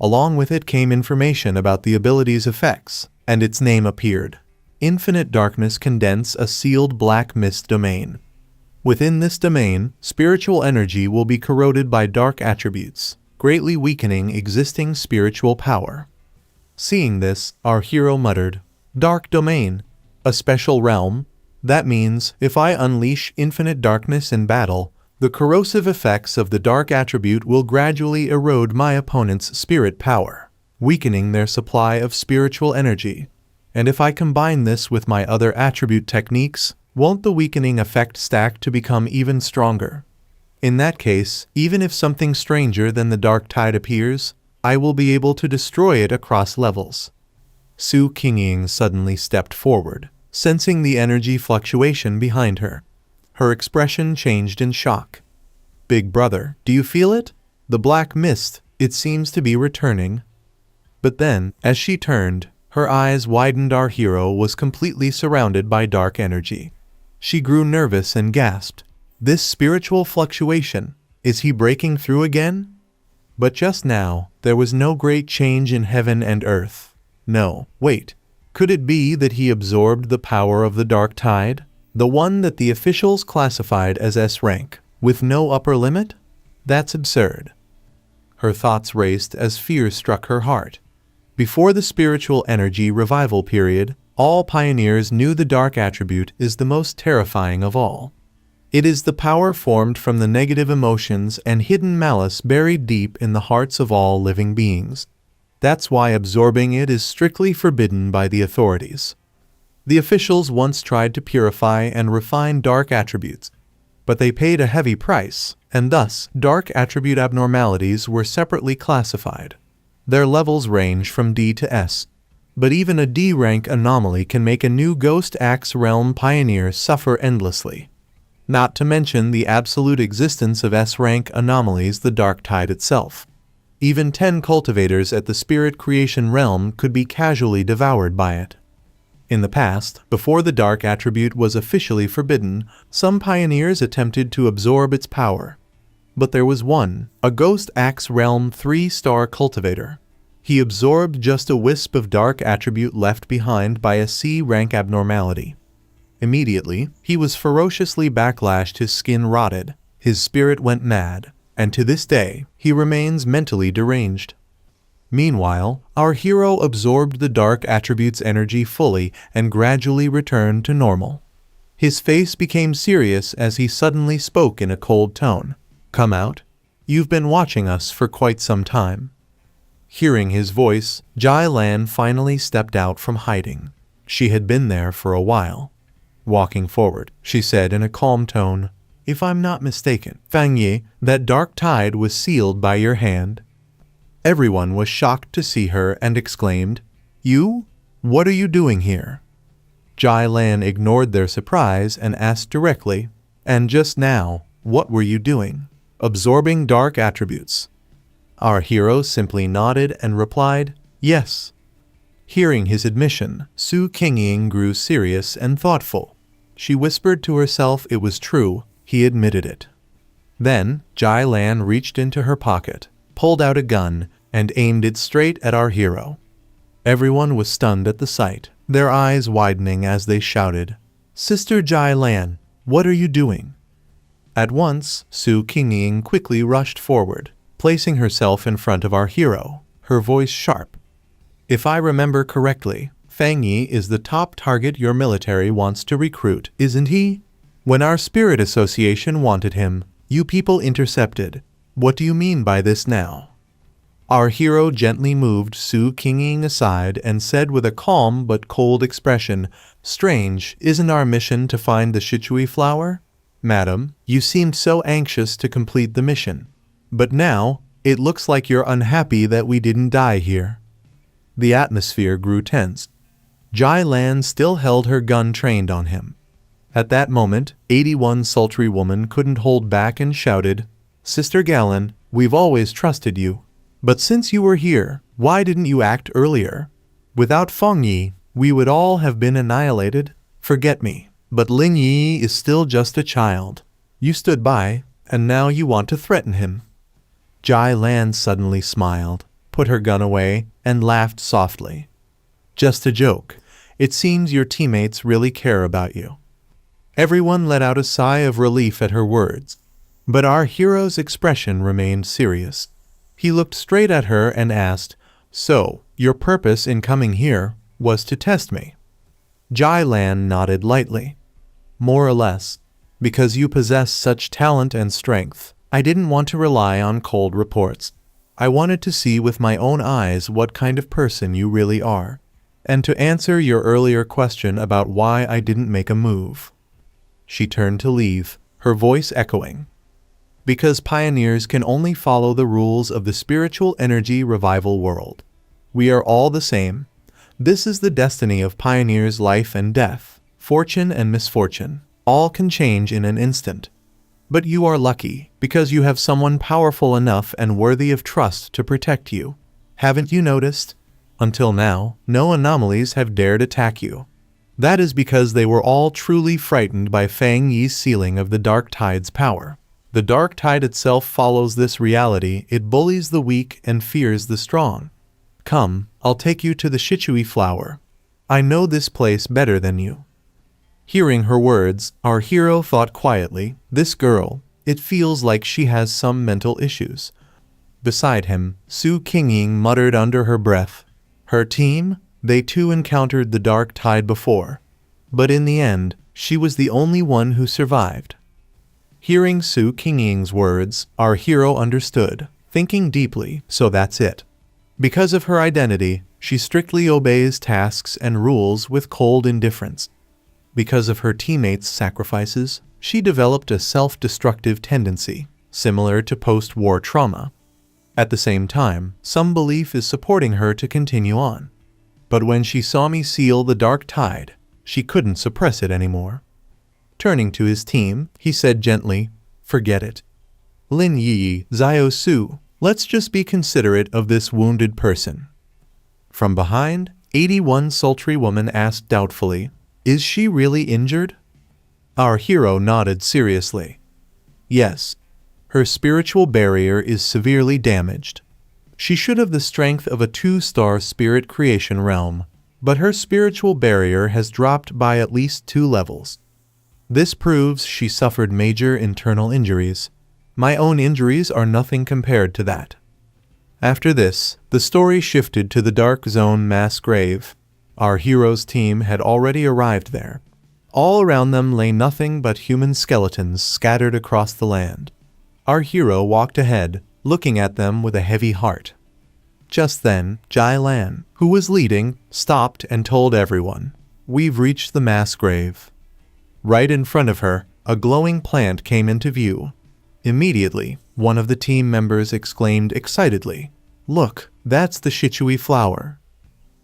Along with it came information about the ability's effects, and its name appeared. "Infinite darkness condense a sealed black mist domain." Within this domain, spiritual energy will be corroded by dark attributes, greatly weakening existing spiritual power. Seeing this, our hero muttered, "Dark domain? A special realm? That means, if I unleash infinite darkness in battle, the corrosive effects of the dark attribute will gradually erode my opponent's spirit power, weakening their supply of spiritual energy. And if I combine this with my other attribute techniques, won't the weakening effect stack to become even stronger? In that case, even if something stranger than the dark tide appears, I will be able to destroy it across levels. Su Qingying suddenly stepped forward, sensing the energy fluctuation behind her. Her expression changed in shock. Big brother, do you feel it? The black mist, it seems to be returning. But then, as she turned, her eyes widened. Our hero was completely surrounded by dark energy. She grew nervous and gasped. This spiritual fluctuation, is he breaking through again? But just now, there was no great change in heaven and earth. No, wait. Could it be that he absorbed the power of the dark tide? The one that the officials classified as S rank, with no upper limit? That's absurd. Her thoughts raced as fear struck her heart. Before the spiritual energy revival period, all pioneers knew the dark attribute is the most terrifying of all. It is the power formed from the negative emotions and hidden malice buried deep in the hearts of all living beings. That's why absorbing it is strictly forbidden by the authorities. The officials once tried to purify and refine dark attributes, but they paid a heavy price, and thus dark attribute abnormalities were separately classified. Their levels range from D to S, but even a D rank anomaly can make a new Ghost Axe Realm pioneer suffer endlessly. Not to mention the absolute existence of S rank anomalies, the dark tide itself. Even 10 cultivators at the spirit creation realm could be casually devoured by it. In the past, before the dark attribute was officially forbidden, some pioneers attempted to absorb its power. But there was one, a Ghost Axe Realm 3-star cultivator. He absorbed just a wisp of dark attribute left behind by a C rank abnormality. Immediately, he was ferociously backlashed, his skin rotted, his spirit went mad, and to this day, he remains mentally deranged. Meanwhile, our hero absorbed the dark attribute's energy fully and gradually returned to normal. His face became serious as he suddenly spoke in a cold tone. "Come out. You've been watching us for quite some time." Hearing his voice, Jai Lan finally stepped out from hiding. She had been there for a while. Walking forward, she said in a calm tone, "If I'm not mistaken, Fang Yi, that dark tide was sealed by your hand." Everyone was shocked to see her and exclaimed, "You? What are you doing here?" Jai Lan ignored their surprise and asked directly, "And just now, what were you doing?" "Absorbing dark attributes." Our hero simply nodded and replied, "Yes." Hearing his admission, Su Qingying grew serious and thoughtful. She whispered to herself it was true, he admitted it. Then, Jai Lan reached into her pocket, pulled out a gun, and aimed it straight at our hero. Everyone was stunned at the sight, their eyes widening as they shouted, "Sister Jai Lan, what are you doing?" At once, Su Qingying quickly rushed forward, placing herself in front of our hero, her voice sharp. "If I remember correctly, Fang Yi is the top target your military wants to recruit, isn't he? When our spirit association wanted him, you people intercepted. What do you mean by this now?" Our hero gently moved Su Qingying aside and said with a calm but cold expression, "Strange, isn't our mission to find the Shichui flower? Madam, you seemed so anxious to complete the mission. But now, it looks like you're unhappy that we didn't die here." The atmosphere grew tense. Jai Lan still held her gun trained on him. At that moment, 81 sultry woman couldn't hold back and shouted, "Sister Galen, we've always trusted you. But since you were here, why didn't you act earlier? Without Feng Yi, we would all have been annihilated. Forget me. But Ling Yi is still just a child. You stood by, and now you want to threaten him." Jai Lan suddenly smiled, put her gun away, and laughed softly. "Just a joke. It seems your teammates really care about you." Everyone let out a sigh of relief at her words, but our hero's expression remained serious. He looked straight at her and asked, "So, your purpose in coming here was to test me?" Jai Lan nodded lightly. "More or less. Because you possess such talent and strength, I didn't want to rely on cold reports. I wanted to see with my own eyes what kind of person you really are. And to answer your earlier question about why I didn't make a move. She turned to leave, her voice echoing. Because pioneers can only follow the rules of the spiritual energy revival world. We are all the same. This is the destiny of pioneers' life and death, fortune and misfortune. All can change in an instant. But you are lucky, because you have someone powerful enough and worthy of trust to protect you. Haven't you noticed? Until now, no anomalies have dared attack you. That is because they were all truly frightened by Fang Yi's sealing of the Dark Tide's power. The Dark Tide itself follows this reality. It bullies the weak and fears the strong. Come, I'll take you to the Shichui flower. I know this place better than you. Hearing her words, our hero thought quietly, this girl, it feels like she has some mental issues. Beside him, Su Qingying muttered under her breath. Her team, they too encountered the Dark Tide before. But in the end, she was the only one who survived. Hearing Su Qingying's words, our hero understood, thinking deeply, so that's it. Because of her identity, she strictly obeys tasks and rules with cold indifference. Because of her teammates' sacrifices, she developed a self-destructive tendency, similar to post-war trauma. At the same time, some belief is supporting her to continue on. But when she saw me seal the Dark Tide, she couldn't suppress it anymore. Turning to his team, he said gently, forget it. Lin Yi, Zio Su, let's just be considerate of this wounded person. From behind, 81 sultry woman asked doubtfully, is she really injured? Our hero nodded seriously. Yes. Her spiritual barrier is severely damaged. She should have the strength of a 2-star spirit creation realm, but her spiritual barrier has dropped by at least 2 levels. This proves she suffered major internal injuries. My own injuries are nothing compared to that. After this, the story shifted to the Dark Zone mass grave. Our hero's team had already arrived there. All around them lay nothing but human skeletons scattered across the land. Our hero walked ahead, looking at them with a heavy heart. Just then, Jai Lan, who was leading, stopped and told everyone, we've reached the mass grave. Right in front of her, a glowing plant came into view. Immediately, one of the team members exclaimed excitedly, look, that's the Shichui flower.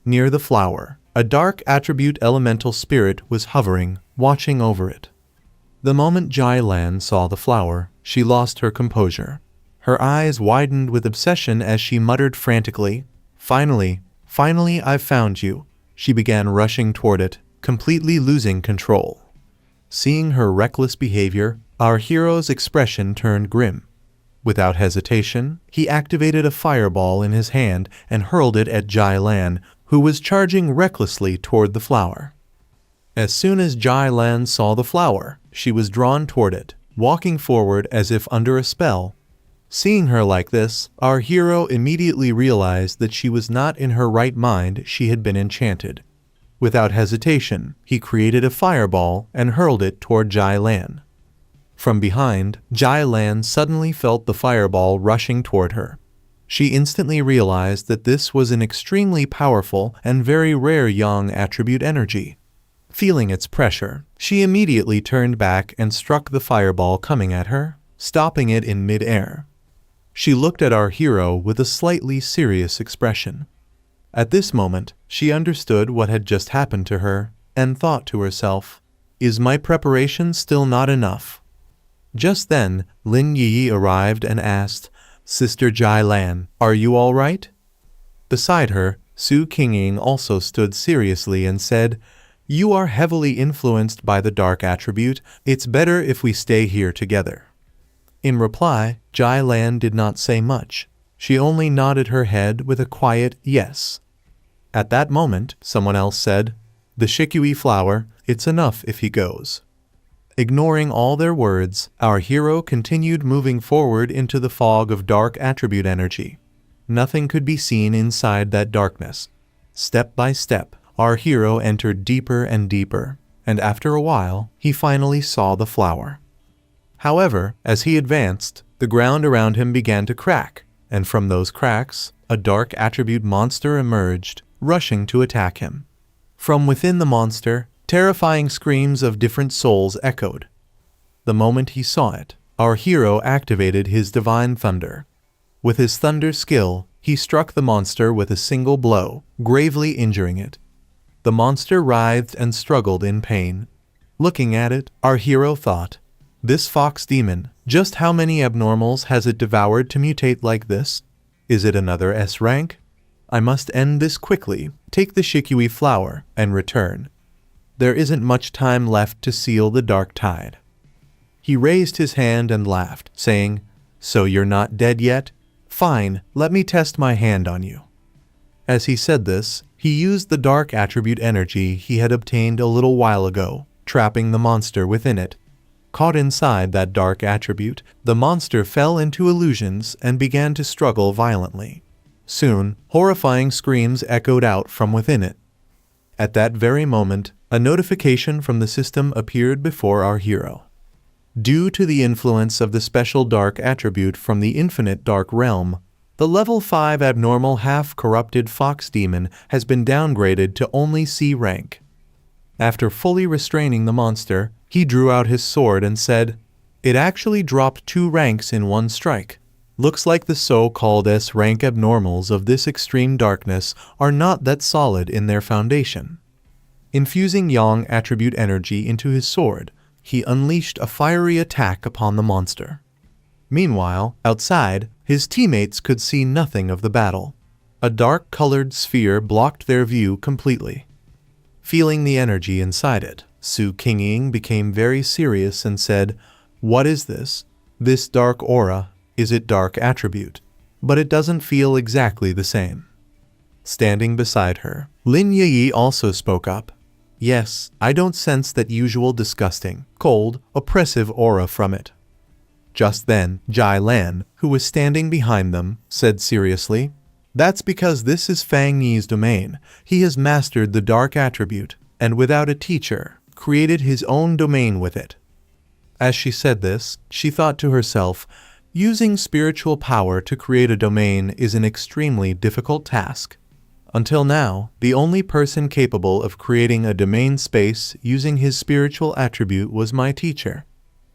Near the flower, a dark attribute elemental spirit was hovering, watching over it. The moment Jai Lan saw the flower, she lost her composure. Her eyes widened with obsession as she muttered frantically, finally, I've found you. She began rushing toward it, completely losing control. Seeing her reckless behavior, our hero's expression turned grim. Without hesitation, he activated a fireball in his hand and hurled it at Jai Lan, who was charging recklessly toward the flower. As soon as Jai Lan saw the flower, she was drawn toward it, walking forward as if under a spell. Seeing her like this, our hero immediately realized that she was not in her right mind. She had been enchanted. Without hesitation, he created a fireball and hurled it toward Jai Lan. From behind, Jai Lan suddenly felt the fireball rushing toward her. She instantly realized that this was an extremely powerful and very rare yang attribute energy. Feeling its pressure, she immediately turned back and struck the fireball coming at her, stopping it in mid-air. She looked at our hero with a slightly serious expression. At this moment, she understood what had just happened to her, and thought to herself, is my preparation still not enough? Just then, Lin Yi arrived and asked, Sister Jai Lan, are you all right? Beside her, Su Qingying also stood seriously and said, you are heavily influenced by the dark attribute. It's better if we stay here together. In reply, Jai Lan did not say much. She only nodded her head with a quiet yes. At that moment, someone else said, the Shichui flower, it's enough if he goes. Ignoring all their words, our hero continued moving forward into the fog of dark attribute energy. Nothing could be seen inside that darkness. Step by step, our hero entered deeper and deeper, and after a while, he finally saw the flower. However, as he advanced, the ground around him began to crack, and from those cracks, a dark attribute monster emerged, rushing to attack him. From within the monster, terrifying screams of different souls echoed. The moment he saw it, our hero activated his divine thunder. With his thunder skill, he struck the monster with a single blow, gravely injuring it. The monster writhed and struggled in pain. Looking at it, our hero thought, "This fox demon, just how many abnormals has it devoured to mutate like this? Is it another S rank? I must end this quickly, take the shikui flower, and return. There isn't much time left to seal the dark tide." He raised his hand and laughed, saying, "So you're not dead yet? Fine, let me test my hand on you." As he said this, he used the dark attribute energy he had obtained a little while ago, trapping the monster within it. Caught inside that dark attribute, the monster fell into illusions and began to struggle violently. Soon, horrifying screams echoed out from within it. At that very moment, a notification from the system appeared before our hero. Due to the influence of the special dark attribute from the infinite dark realm, the level 5 abnormal half-corrupted fox demon has been downgraded to only C rank. After fully restraining the monster, he drew out his sword and said, "It actually dropped 2 ranks in one strike. Looks like the so-called S-rank abnormals of this extreme darkness are not that solid in their foundation." Infusing yang attribute energy into his sword, he unleashed a fiery attack upon the monster. Meanwhile, outside, his teammates could see nothing of the battle. A dark-colored sphere blocked their view completely. Feeling the energy inside it, Su Kingying became very serious and said, "What is this? This dark aura, is it dark attribute? But it doesn't feel exactly the same." Standing beside her, Lin Yi also spoke up. "Yes, I don't sense that usual disgusting, cold, oppressive aura from it." Just then, Jai Lan, who was standing behind them, said seriously, "That's because this is Fang Yi's domain. He has mastered the dark attribute, and without a teacher, created his own domain with it." As she said this, she thought to herself, using spiritual power to create a domain is an extremely difficult task. Until now, the only person capable of creating a domain space using his spiritual attribute was my teacher.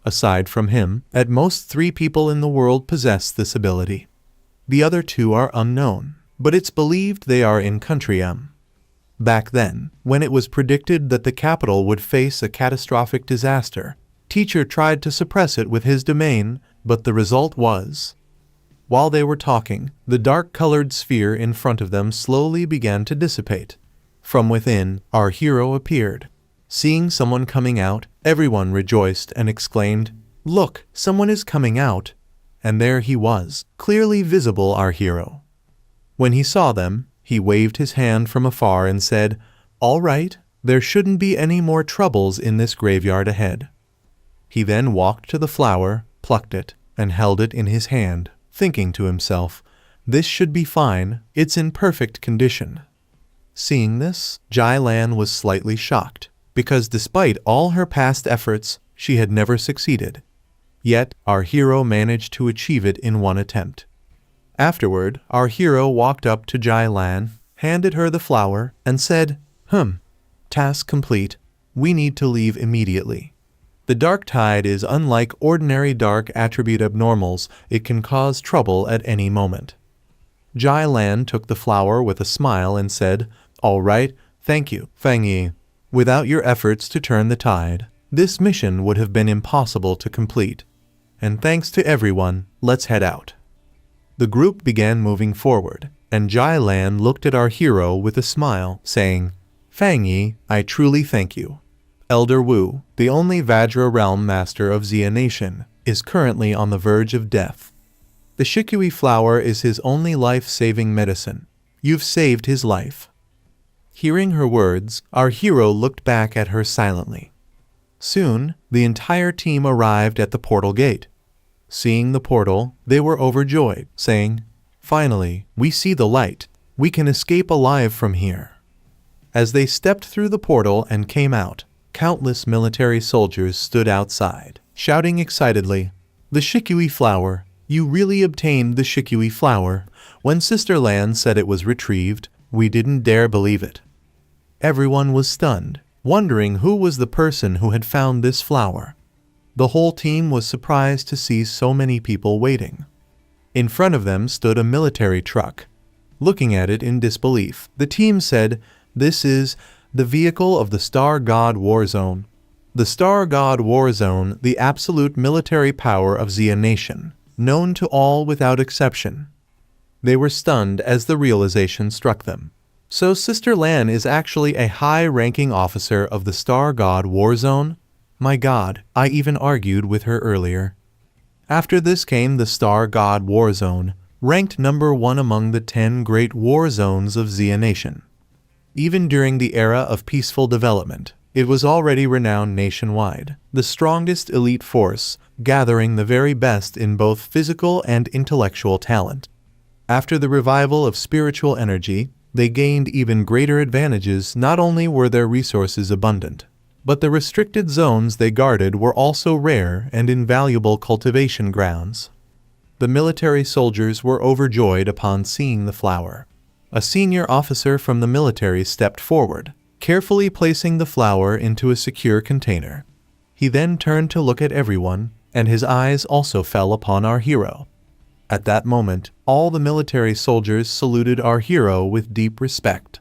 Aside from him, at most 3 people in the world possess this ability. The other 2 are unknown, but it's believed they are in Country M. Back then, when it was predicted that the capital would face a catastrophic disaster, Teacher tried to suppress it with his domain, but the result was... While they were talking, the dark-colored sphere in front of them slowly began to dissipate. From within, our hero appeared. Seeing someone coming out, everyone rejoiced and exclaimed, "Look, someone is coming out!" And there he was, clearly visible our hero. When he saw them, he waved his hand from afar and said, "All right, there shouldn't be any more troubles in this graveyard ahead." He then walked to the flower, plucked it, and held it in his hand, thinking to himself, "This should be fine, it's in perfect condition." Seeing this, Jai Lan was slightly shocked, because despite all her past efforts, she had never succeeded. Yet, our hero managed to achieve it in one attempt. Afterward, our hero walked up to Jai Lan, handed her the flower, and said, "Task complete. We need to leave immediately. The dark tide is unlike ordinary dark attribute abnormals. It can cause trouble at any moment." Jai Lan took the flower with a smile and said, "All right, thank you, Fang Yi. Without your efforts to turn the tide, this mission would have been impossible to complete. And thanks to everyone, let's head out." The group began moving forward, and Jai Lan looked at our hero with a smile, saying, "Fang Yi, I truly thank you. Elder Wu, the only Vajra realm master of Xia Nation, is currently on the verge of death. The shikui flower is his only life-saving medicine. You've saved his life." Hearing her words, our hero looked back at her silently. Soon, the entire team arrived at the portal gate. Seeing the portal, they were overjoyed, saying, "Finally, we see the light. We can escape alive from here." As they stepped through the portal and came out, countless military soldiers stood outside, shouting excitedly, "The shikui flower! You really obtained the shikui flower. When Sister Lan said it was retrieved, we didn't dare believe it." Everyone was stunned, wondering who was the person who had found this flower. The whole team was surprised to see so many people waiting. In front of them stood a military truck. Looking at it in disbelief, the team said, "This is the vehicle of the Star God War Zone." The Star God War Zone, the absolute military power of Xia Nation, known to all without exception. They were stunned as the realization struck them. So Sister Lan is actually a high-ranking officer of the Star God War Zone? My God, I even argued with her earlier. After this came the Star God War Zone, ranked number 1 among the 10 great war zones of Xia Nation. Even during the era of peaceful development, it was already renowned nationwide, the strongest elite force, gathering the very best in both physical and intellectual talent. After the revival of spiritual energy, they gained even greater advantages. Not only were their resources abundant, but the restricted zones they guarded were also rare and invaluable cultivation grounds. The military soldiers were overjoyed upon seeing the flower. A senior officer from the military stepped forward, carefully placing the flower into a secure container. He then turned to look at everyone, and his eyes also fell upon our hero. At that moment, all the military soldiers saluted our hero with deep respect.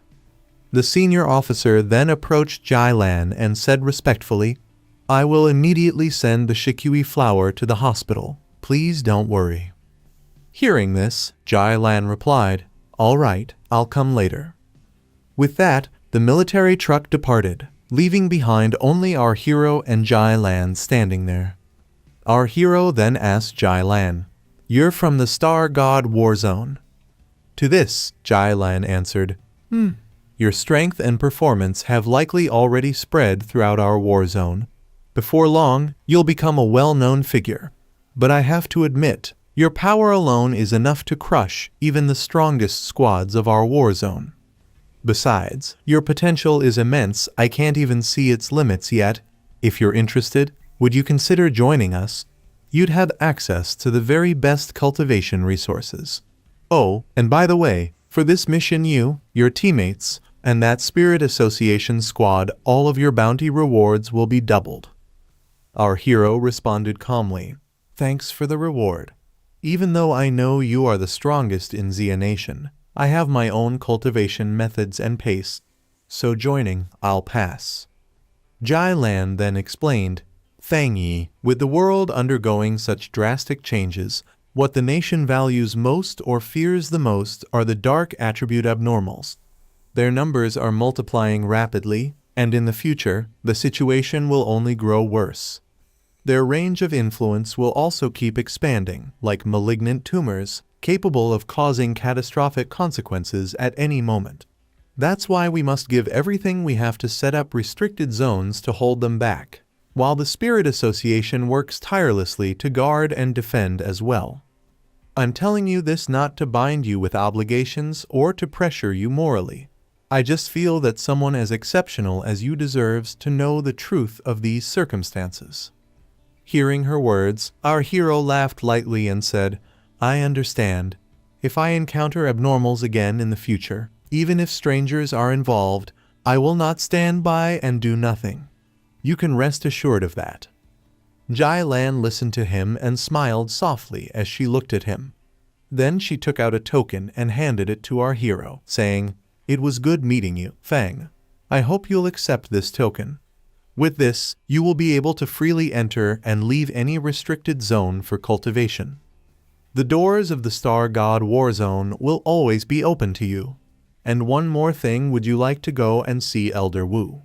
The senior officer then approached Jai Lan and said respectfully, "I will immediately send the Shikui flower to the hospital. Please don't worry." Hearing this, Jai Lan replied, "All right, I'll come later." With that, the military truck departed, leaving behind only our hero and Jai Lan standing there. Our hero then asked Jai Lan, "You're from the Star God War Zone?" To this, Jai Lan answered, Your strength and performance have likely already spread throughout our war zone. Before long, you'll become a well-known figure. But I have to admit, your power alone is enough to crush even the strongest squads of our war zone. Besides, your potential is immense. I can't even see its limits yet. If you're interested, would you consider joining us? You'd have access to the very best cultivation resources. Oh, and by the way, for this mission you, your teammates, and that Spirit Association squad, all of your bounty rewards will be doubled. Our hero responded calmly, "Thanks for the reward. Even though I know you are the strongest in Xia Nation, I have my own cultivation methods and pace, so joining, I'll pass." Jai Lan then explained, "Fang Yi, with the world undergoing such drastic changes, what the nation values most or fears the most are the dark attribute abnormals. Their numbers are multiplying rapidly, and in the future, the situation will only grow worse. Their range of influence will also keep expanding, like malignant tumors, capable of causing catastrophic consequences at any moment. That's why we must give everything we have to set up restricted zones to hold them back, while the Spirit Association works tirelessly to guard and defend as well. I'm telling you this not to bind you with obligations or to pressure you morally. I just feel that someone as exceptional as you deserves to know the truth of these circumstances." Hearing her words, our hero laughed lightly and said, "I understand. If I encounter abnormals again in the future, even if strangers are involved, I will not stand by and do nothing. You can rest assured of that." Jai Lan listened to him and smiled softly as she looked at him. Then she took out a token and handed it to our hero, saying, "It was good meeting you, Fang. I hope you'll accept this token. With this, you will be able to freely enter and leave any restricted zone for cultivation. The doors of the Star God War Zone will always be open to you. And one more thing, would you like to go and see Elder Wu?"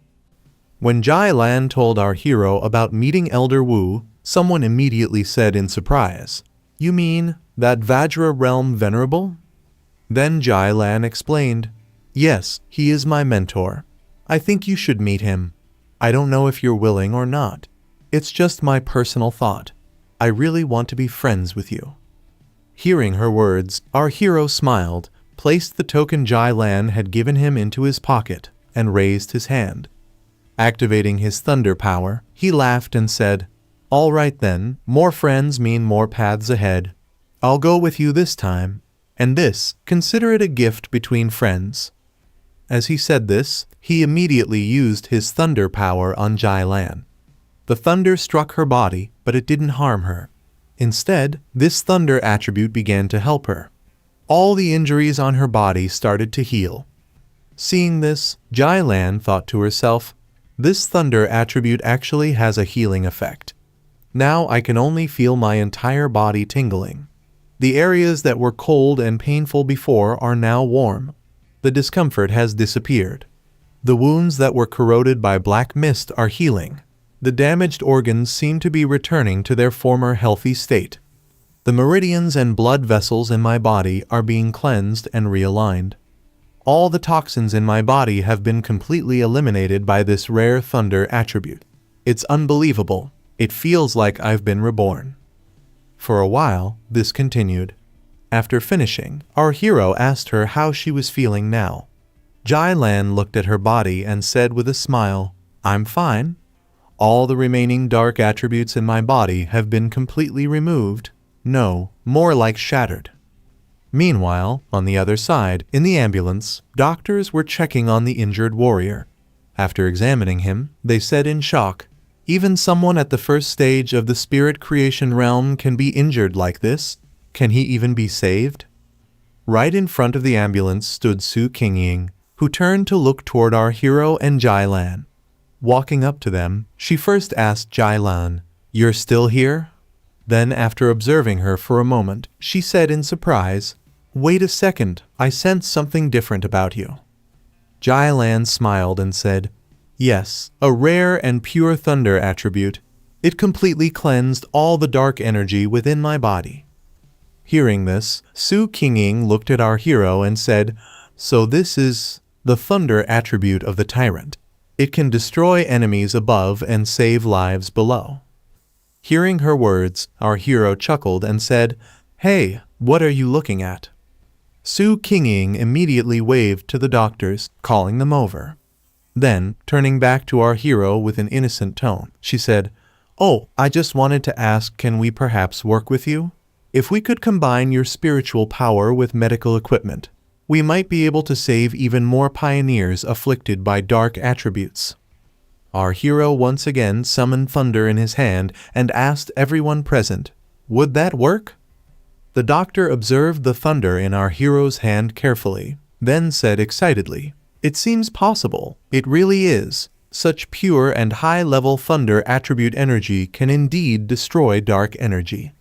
When Jai Lan told our hero about meeting Elder Wu, someone immediately said in surprise, "You mean that Vajra Realm Venerable?" Then Jai Lan explained, "Yes, he is my mentor. I think you should meet him. I don't know if you're willing or not. It's just my personal thought. I really want to be friends with you." Hearing her words, our hero smiled, placed the token Jai Lan had given him into his pocket, and raised his hand. Activating his thunder power, he laughed and said, "All right then, more friends mean more paths ahead. I'll go with you this time, and this, consider it a gift between friends." As he said this, he immediately used his thunder power on Jai Lan. The thunder struck her body, but it didn't harm her. Instead, this thunder attribute began to help her. All the injuries on her body started to heal. Seeing this, Jai Lan thought to herself, this thunder attribute actually has a healing effect. Now I can only feel my entire body tingling. The areas that were cold and painful before are now warm. The discomfort has disappeared. The wounds that were corroded by black mist are healing. The damaged organs seem to be returning to their former healthy state. The meridians and blood vessels in my body are being cleansed and realigned. All the toxins in my body have been completely eliminated by this rare thunder attribute. It's unbelievable. It feels like I've been reborn. For a while, this continued. After finishing, our hero asked her how she was feeling now. Jai Lan looked at her body and said with a smile, I'm fine. All the remaining dark attributes in my body have been completely removed. No, more like shattered. Meanwhile, on the other side, in the ambulance, doctors were checking on the injured warrior. After examining him, they said in shock, even someone at the first stage of the spirit creation realm can be injured like this? Can he even be saved? Right in front of the ambulance stood Su Qingying, who turned to look toward our hero and Jai Lan. Walking up to them, she first asked Jai Lan, You're still here? Then, after observing her for a moment, she said in surprise, Wait a second, I sense something different about you. Jai Lan smiled and said, Yes, a rare and pure thunder attribute. It completely cleansed all the dark energy within my body. Hearing this, Su Qingying looked at our hero and said, So this is the thunder attribute of the tyrant. It can destroy enemies above and save lives below. Hearing her words, our hero chuckled and said, Hey, what are you looking at? Su Qingying immediately waved to the doctors, calling them over. Then, turning back to our hero with an innocent tone, she said, Oh, I just wanted to ask, can we perhaps work with you? If we could combine your spiritual power with medical equipment, we might be able to save even more pioneers afflicted by dark attributes. Our hero once again summoned thunder in his hand and asked everyone present, Would that work? The doctor observed the thunder in our hero's hand carefully, then said excitedly, It seems possible. It really is. Such pure and high-level thunder attribute energy can indeed destroy dark energy.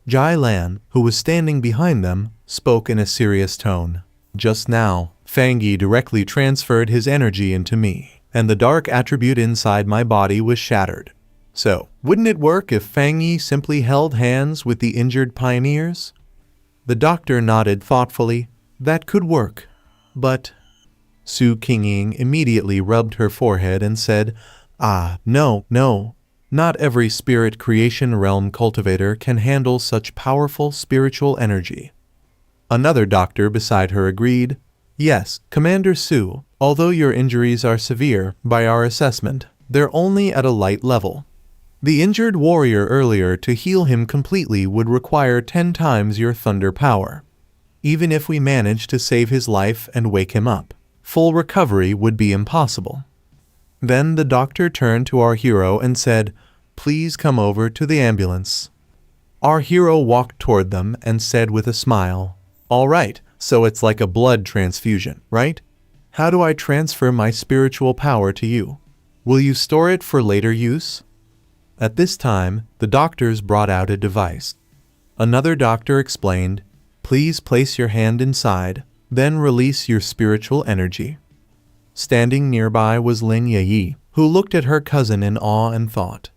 Jai Lan, who was standing behind them, spoke in a serious tone. Just now, Fang Yi directly transferred his energy into me, and the dark attribute inside my body was shattered. So, wouldn't it work if Fang Yi simply held hands with the injured pioneers? The doctor nodded thoughtfully. That could work. But Su Qingying immediately rubbed her forehead and said, No. Not every spirit creation realm cultivator can handle such powerful spiritual energy. Another doctor beside her agreed, Yes, Commander Su, although your injuries are severe, by our assessment, they're only at a light level. The injured warrior earlier, to heal him completely would require 10 times your thunder power. Even if we manage to save his life and wake him up, full recovery would be impossible. Then the doctor turned to our hero and said, Please come over to the ambulance. Our hero walked toward them and said with a smile, All right, so it's like a blood transfusion, right? How do I transfer my spiritual power to you? Will you store it for later use? At this time, the doctors brought out a device. Another doctor explained, Please place your hand inside, then release your spiritual energy. Standing nearby was Lin Yi, who looked at her cousin in awe and thought,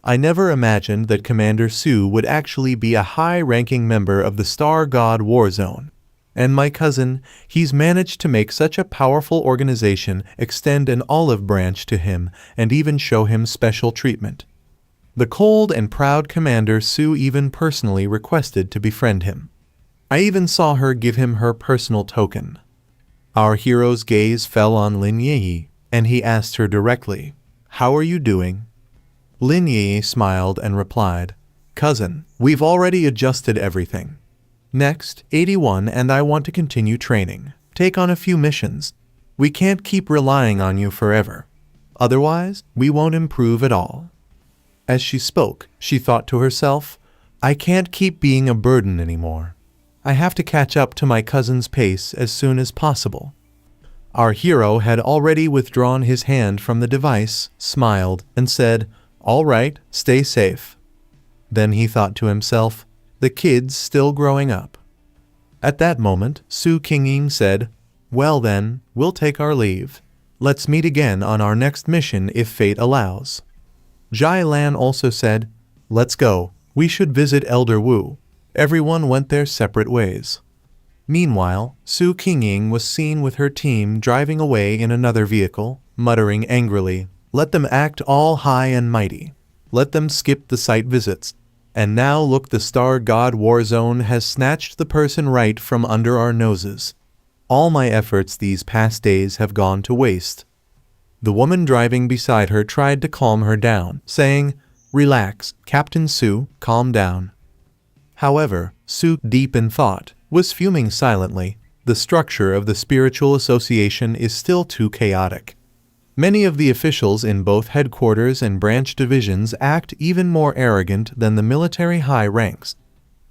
I never imagined that Commander Su would actually be a high-ranking member of the Star God War Zone. And my cousin, he's managed to make such a powerful organization extend an olive branch to him and even show him special treatment. The cold and proud Commander Su even personally requested to befriend him. I even saw her give him her personal token. Our hero's gaze fell on Lin Yi, and he asked her directly, How are you doing? Lin Yi smiled and replied, Cousin, we've already adjusted everything. Next, 81 and I want to continue training, take on a few missions. We can't keep relying on you forever. Otherwise, we won't improve at all." As she spoke, she thought to herself, "I can't keep being a burden anymore. I have to catch up to my cousin's pace as soon as possible." Our hero had already withdrawn his hand from the device, smiled, and said, "All right, stay safe." Then he thought to himself, "The kid's still growing up." At that moment, Su Kingying said, "Well then, we'll take our leave. Let's meet again on our next mission if fate allows." Jai Lan also said, "Let's go. We should visit Elder Wu." Everyone went their separate ways. Meanwhile, Su Kingying was seen with her team driving away in another vehicle, muttering angrily, "Let them act all high and mighty. Let them skip the site visits. And now look, the Star God War Zone has snatched the person right from under our noses. All my efforts these past days have gone to waste." The woman driving beside her tried to calm her down, saying, "Relax, Captain Su, calm down." However, Su, deep in thought, was fuming silently. The structure of the spiritual association is still too chaotic. Many of the officials in both headquarters and branch divisions act even more arrogant than the military high ranks.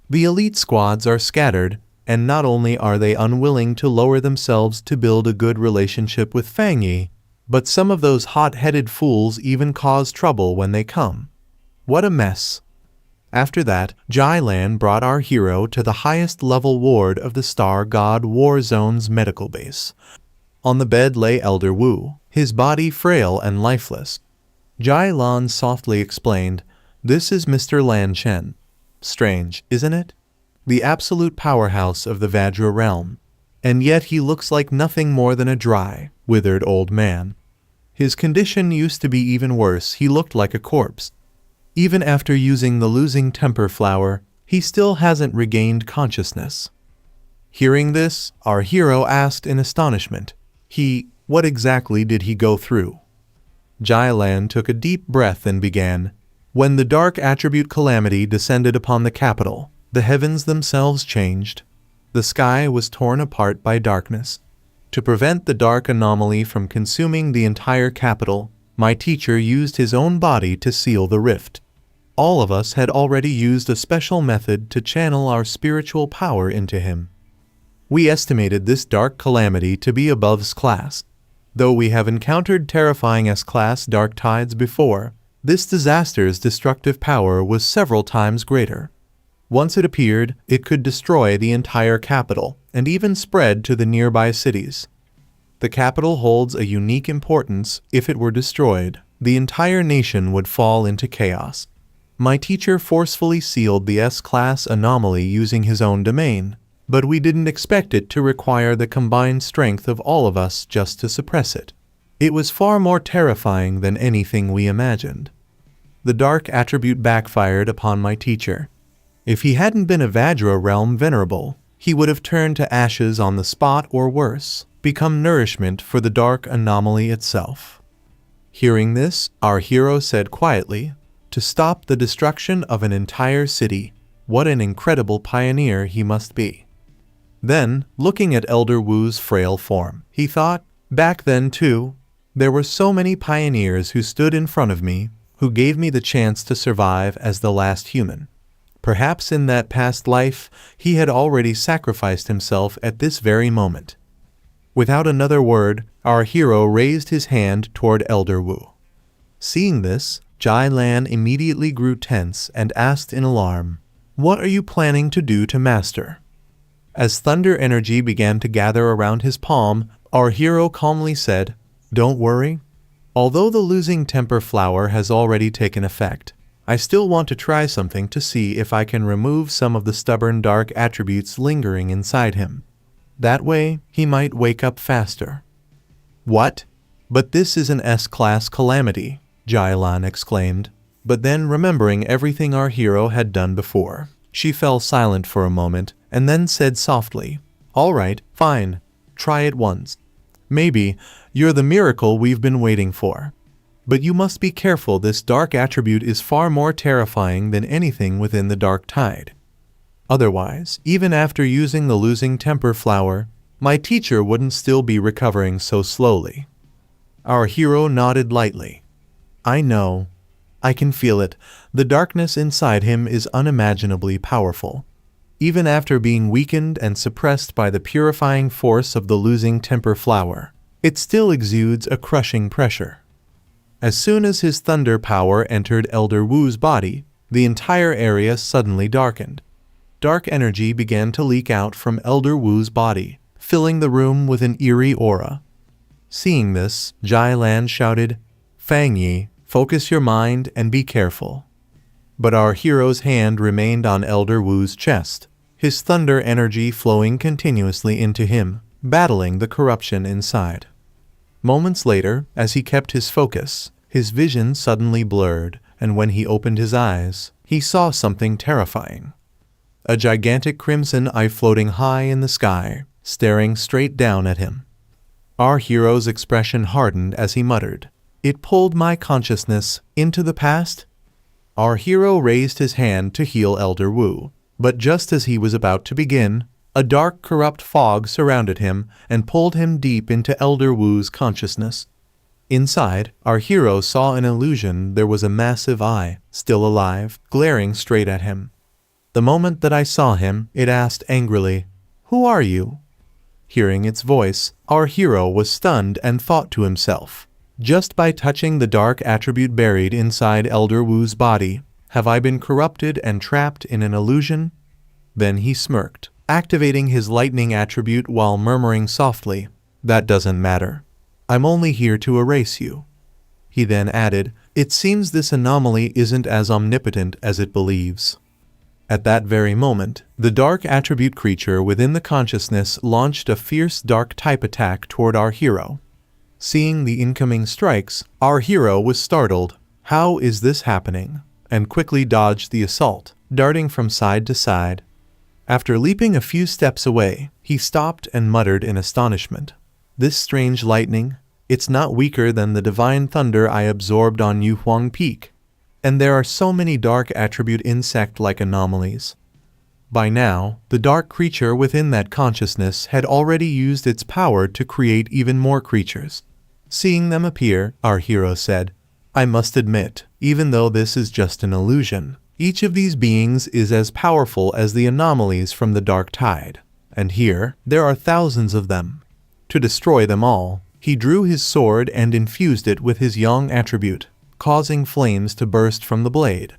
The elite squads are scattered, and not only are they unwilling to lower themselves to build a good relationship with Fang Yi, but some of those hot-headed fools even cause trouble when they come. What a mess. After that, Jai Lan brought our hero to the highest level ward of the Star God War Zone's medical base. On the bed lay Elder Wu, his body frail and lifeless. Jai Lan softly explained, "This is Mr. Lan Chen. Strange, isn't it? The absolute powerhouse of the Vajra realm. And yet he looks like nothing more than a dry, withered old man. His condition used to be even worse. He looked like a corpse. Even after using the losing temper flower, he still hasn't regained consciousness." Hearing this, our hero asked in astonishment, What exactly did he go through?" Jai Lan took a deep breath and began, "When the dark attribute calamity descended upon the capital, the heavens themselves changed. The sky was torn apart by darkness. To prevent the dark anomaly from consuming the entire capital, my teacher used his own body to seal the rift. All of us had already used a special method to channel our spiritual power into him. We estimated this dark calamity to be above S-class. Though we have encountered terrifying S-class dark tides before, this disaster's destructive power was several times greater. Once it appeared, it could destroy the entire capital, and even spread to the nearby cities. The capital holds a unique importance. If it were destroyed, the entire nation would fall into chaos. My teacher forcefully sealed the S-class anomaly using his own domain, but we didn't expect it to require the combined strength of all of us just to suppress it. It was far more terrifying than anything we imagined. The dark attribute backfired upon my teacher. If he hadn't been a Vajra realm venerable, he would have turned to ashes on the spot or worse, become nourishment for the dark anomaly itself." Hearing this, our hero said quietly, "To stop the destruction of an entire city, what an incredible pioneer he must be." Then, looking at Elder Wu's frail form, he thought, "Back then too, there were so many pioneers who stood in front of me, who gave me the chance to survive as the last human. Perhaps in that past life, he had already sacrificed himself at this very moment." Without another word, our hero raised his hand toward Elder Wu. Seeing this, Jai Lan immediately grew tense and asked in alarm, "What are you planning to do to Master?" As thunder energy began to gather around his palm, our hero calmly said, "Don't worry. Although the losing temper flower has already taken effect, I still want to try something to see if I can remove some of the stubborn dark attributes lingering inside him. That way, he might wake up faster." "What? But this is an S-class calamity," Jai Lan exclaimed. But then, remembering everything our hero had done before, she fell silent for a moment and then said softly, "All right, fine. Try it once. Maybe you're the miracle we've been waiting for. But you must be careful. This dark attribute is far more terrifying than anything within the dark tide. Otherwise, even after using the losing temper flower, my teacher wouldn't still be recovering so slowly. Our hero nodded lightly. I know. I can feel it. The darkness inside him is unimaginably powerful. Even after being weakened and suppressed by the purifying force of the losing temper flower, it still exudes a crushing pressure. As soon as his thunder power entered Elder Wu's body, the entire area suddenly darkened. Dark energy began to leak out from Elder Wu's body, filling the room with an eerie aura. Seeing this, Jai Lan shouted, Fang Yi, focus your mind and be careful. But our hero's hand remained on Elder Wu's chest, his thunder energy flowing continuously into him, battling the corruption inside. Moments later, as he kept his focus, his vision suddenly blurred, and when he opened his eyes, he saw something terrifying. A gigantic crimson eye floating high in the sky, staring straight down at him. Our hero's expression hardened as he muttered, It pulled my consciousness into the past? Our hero raised his hand to heal Elder Wu, but just as he was about to begin, a dark, corrupt fog surrounded him and pulled him deep into Elder Wu's consciousness. Inside, our hero saw an illusion. There was a massive eye, still alive, glaring straight at him. The moment that I saw him, it asked angrily, Who are you? Hearing its voice, our hero was stunned and thought to himself, Just by touching the dark attribute buried inside Elder Wu's body, have I been corrupted and trapped in an illusion? Then he smirked, activating his lightning attribute while murmuring softly, That doesn't matter. I'm only here to erase you. He then added, It seems this anomaly isn't as omnipotent as it believes. At that very moment, the dark attribute creature within the consciousness launched a fierce dark type attack toward our hero. Seeing the incoming strikes, our hero was startled. How is this happening? And quickly dodged the assault, darting from side to side. After leaping a few steps away, he stopped and muttered in astonishment. This strange lightning, it's not weaker than the divine thunder I absorbed on Yuhuang Peak. And there are so many dark attribute insect-like anomalies. By now, the dark creature within that consciousness had already used its power to create even more creatures. Seeing them appear, our hero said, I must admit, even though this is just an illusion, each of these beings is as powerful as the anomalies from the dark tide. And here, there are thousands of them. To destroy them all, he drew his sword and infused it with his yang attribute, causing flames to burst from the blade.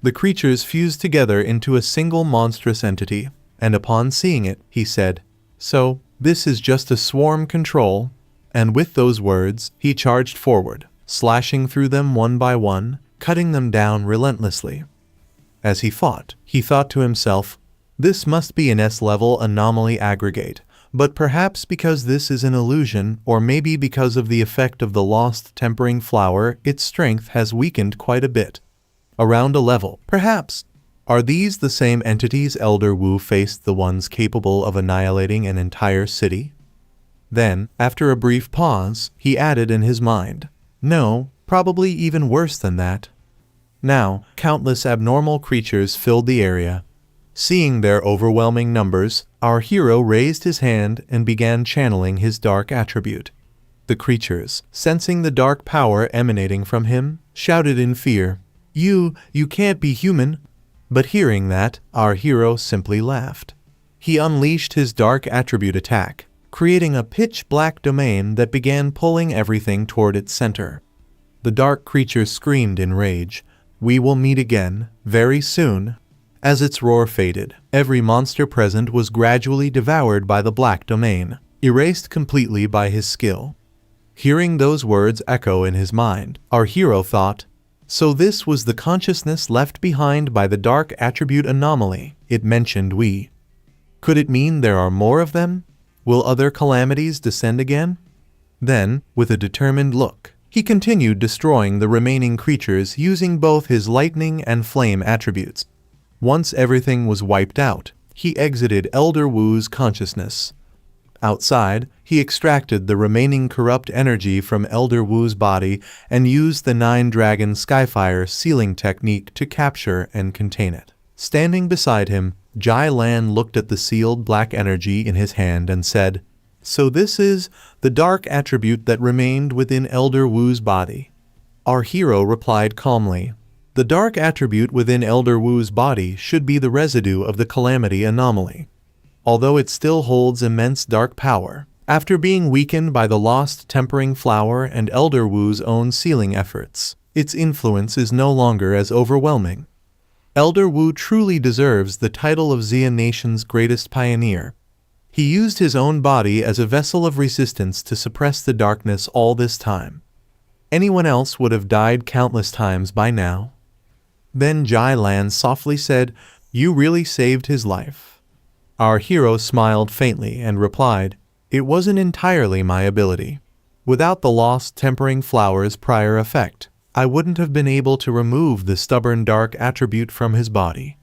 The creatures fused together into a single monstrous entity, and upon seeing it, he said, So, this is just a swarm control? And with those words, he charged forward, slashing through them one by one, cutting them down relentlessly. As he fought, he thought to himself, This must be an S-level anomaly aggregate, but perhaps because this is an illusion, or maybe because of the effect of the lost tempering flower, its strength has weakened quite a bit. Around a level, perhaps. Are these the same entities Elder Wu faced, the ones capable of annihilating an entire city? Then, after a brief pause, he added in his mind, No, probably even worse than that. Now, countless abnormal creatures filled the area. Seeing their overwhelming numbers, our hero raised his hand and began channeling his dark attribute. The creatures, sensing the dark power emanating from him, shouted in fear, You can't be human. But hearing that, our hero simply laughed. He unleashed his dark attribute attack, creating a pitch-black domain that began pulling everything toward its center. The dark creature screamed in rage, We will meet again, very soon. As its roar faded, every monster present was gradually devoured by the black domain, erased completely by his skill. Hearing those words echo in his mind, our hero thought, So this was the consciousness left behind by the dark attribute anomaly it mentioned we. Could it mean there are more of them? Will other calamities descend again? Then, with a determined look, he continued destroying the remaining creatures using both his lightning and flame attributes. Once everything was wiped out, he exited Elder Wu's consciousness. Outside, he extracted the remaining corrupt energy from Elder Wu's body and used the 9-dragon Skyfire sealing technique to capture and contain it. Standing beside him, Jai Lan looked at the sealed black energy in his hand and said, So this is the dark attribute that remained within Elder Wu's body. Our hero replied calmly. The dark attribute within Elder Wu's body should be the residue of the calamity anomaly. Although it still holds immense dark power, after being weakened by the lost tempering flower and Elder Wu's own sealing efforts, its influence is no longer as overwhelming. Elder Wu truly deserves the title of Xia Nation's greatest pioneer. He used his own body as a vessel of resistance to suppress the darkness all this time. Anyone else would have died countless times by now. Then Jai Lan softly said, "You really saved his life." Our hero smiled faintly and replied, "It wasn't entirely my ability. Without the lost tempering flower's prior effect, I wouldn't have been able to remove the stubborn dark attribute from his body."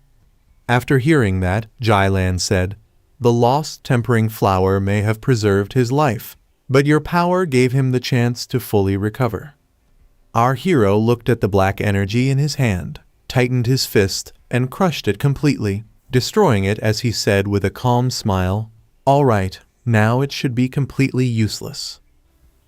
After hearing that, Jai Lan said, "The lost tempering flower may have preserved his life, but your power gave him the chance to fully recover." Our hero looked at the black energy in his hand, tightened his fist, and crushed it completely, destroying it as he said with a calm smile, "All right, now it should be completely useless."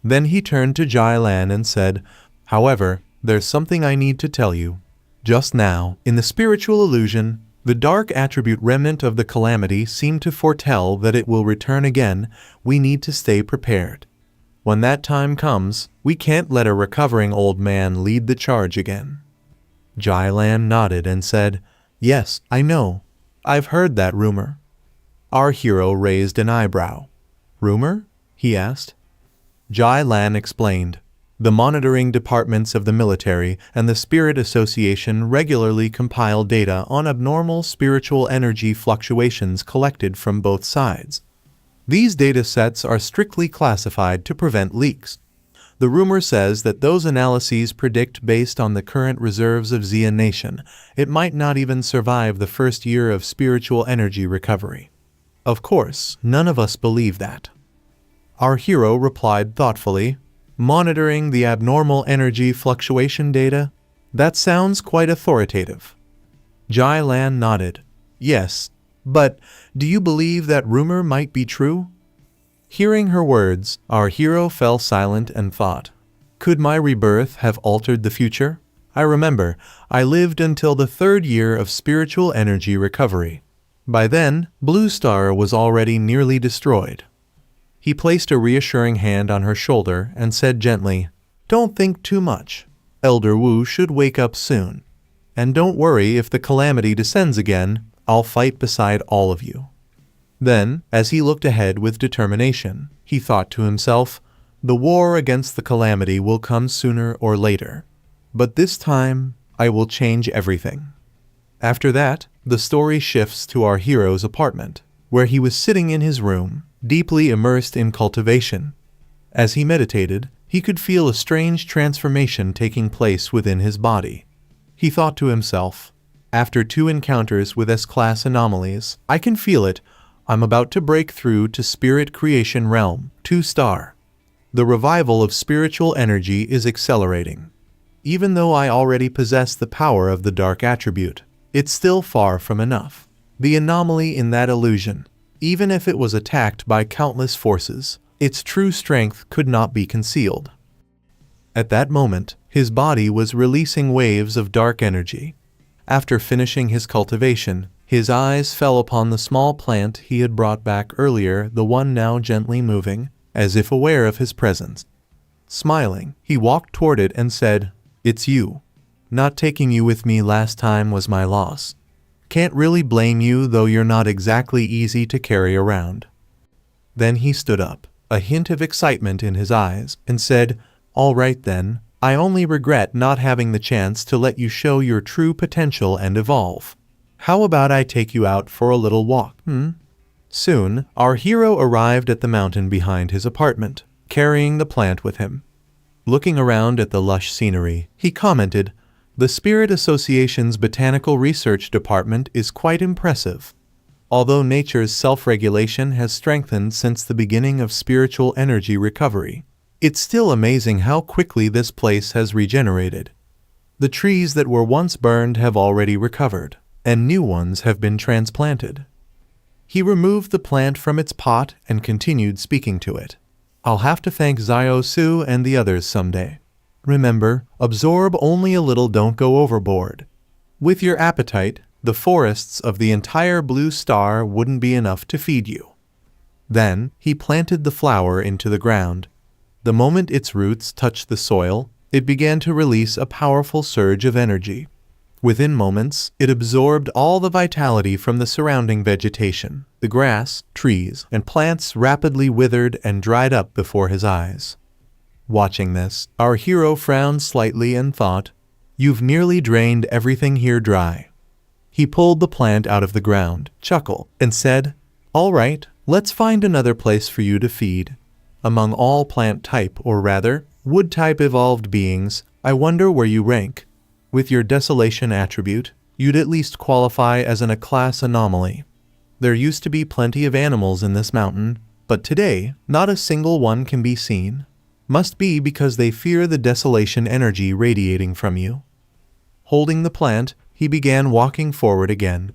Then he turned to Jai Lan and said, "However, there's something I need to tell you. Just now, in the spiritual illusion, the dark attribute remnant of the calamity seemed to foretell that it will return again. We need to stay prepared. When that time comes, we can't let a recovering old man lead the charge again." Jai Lan nodded and said, "Yes, I know. I've heard that rumor." Our hero raised an eyebrow. "Rumor?" he asked. Jai Lan explained, "The monitoring departments of the military and the Spirit Association regularly compile data on abnormal spiritual energy fluctuations collected from both sides. These data sets are strictly classified to prevent leaks. The rumor says that those analyses predict based on the current reserves of Xia Nation, it might not even survive the first year of spiritual energy recovery. Of course, none of us believe that." Our hero replied thoughtfully, "Monitoring the abnormal energy fluctuation data? That sounds quite authoritative." Jai Lan nodded. "Yes, but do you believe that rumor might be true?" Hearing her words, our hero fell silent and thought, "Could my rebirth have altered the future? I remember, I lived until the 3rd year of spiritual energy recovery. By then, Blue Star was already nearly destroyed." He placed a reassuring hand on her shoulder and said gently, "Don't think too much. Elder Wu should wake up soon. And don't worry if the calamity descends again, I'll fight beside all of you." Then, as he looked ahead with determination, he thought to himself, "The war against the calamity will come sooner or later. But this time, I will change everything." After that, the story shifts to our hero's apartment, where he was sitting in his room, deeply immersed in cultivation. As he meditated, he could feel a strange transformation taking place within his body. He thought to himself, "After 2 encounters with S-class anomalies, I can feel it. I'm about to break through to Spirit Creation Realm, 2-star. The revival of spiritual energy is accelerating. Even though I already possess the power of the dark attribute, it's still far from enough. The anomaly in that illusion, even if it was attacked by countless forces, its true strength could not be concealed." At that moment, his body was releasing waves of dark energy. After finishing his cultivation, his eyes fell upon the small plant he had brought back earlier, the one now gently moving, as if aware of his presence. Smiling, he walked toward it and said, "It's you. Not taking you with me last time was my loss. Can't really blame you, though you're not exactly easy to carry around." Then he stood up, a hint of excitement in his eyes, and said, "All right then, I only regret not having the chance to let you show your true potential and evolve. How about I take you out for a little walk, Soon, our hero arrived at the mountain behind his apartment, carrying the plant with him. Looking around at the lush scenery, he commented, "The Spirit Association's Botanical Research Department is quite impressive. Although nature's self-regulation has strengthened since the beginning of spiritual energy recovery, it's still amazing how quickly this place has regenerated. The trees that were once burned have already recovered, and new ones have been transplanted." He removed the plant from its pot and continued speaking to it. I'll have to thank Zio-su and the others someday. Remember, absorb only a little, don't go overboard. With your appetite, the forests of the entire blue star wouldn't be enough to feed you. Then, he planted the flower into the ground. The moment its roots touched the soil, it began to release a powerful surge of energy. Within moments, it absorbed all the vitality from the surrounding vegetation. The grass, trees, and plants rapidly withered and dried up before his eyes. Watching this, our hero frowned slightly and thought, "You've nearly drained everything here dry." He pulled the plant out of the ground, chuckled, and said, "All right, let's find another place for you to feed. Among all plant type, or rather, wood type evolved beings, I wonder where you rank. With your desolation attribute, you'd at least qualify as a class anomaly. There used to be plenty of animals in this mountain, but today, not a single one can be seen. Must be because they fear the desolation energy radiating from you." Holding the plant, he began walking forward again.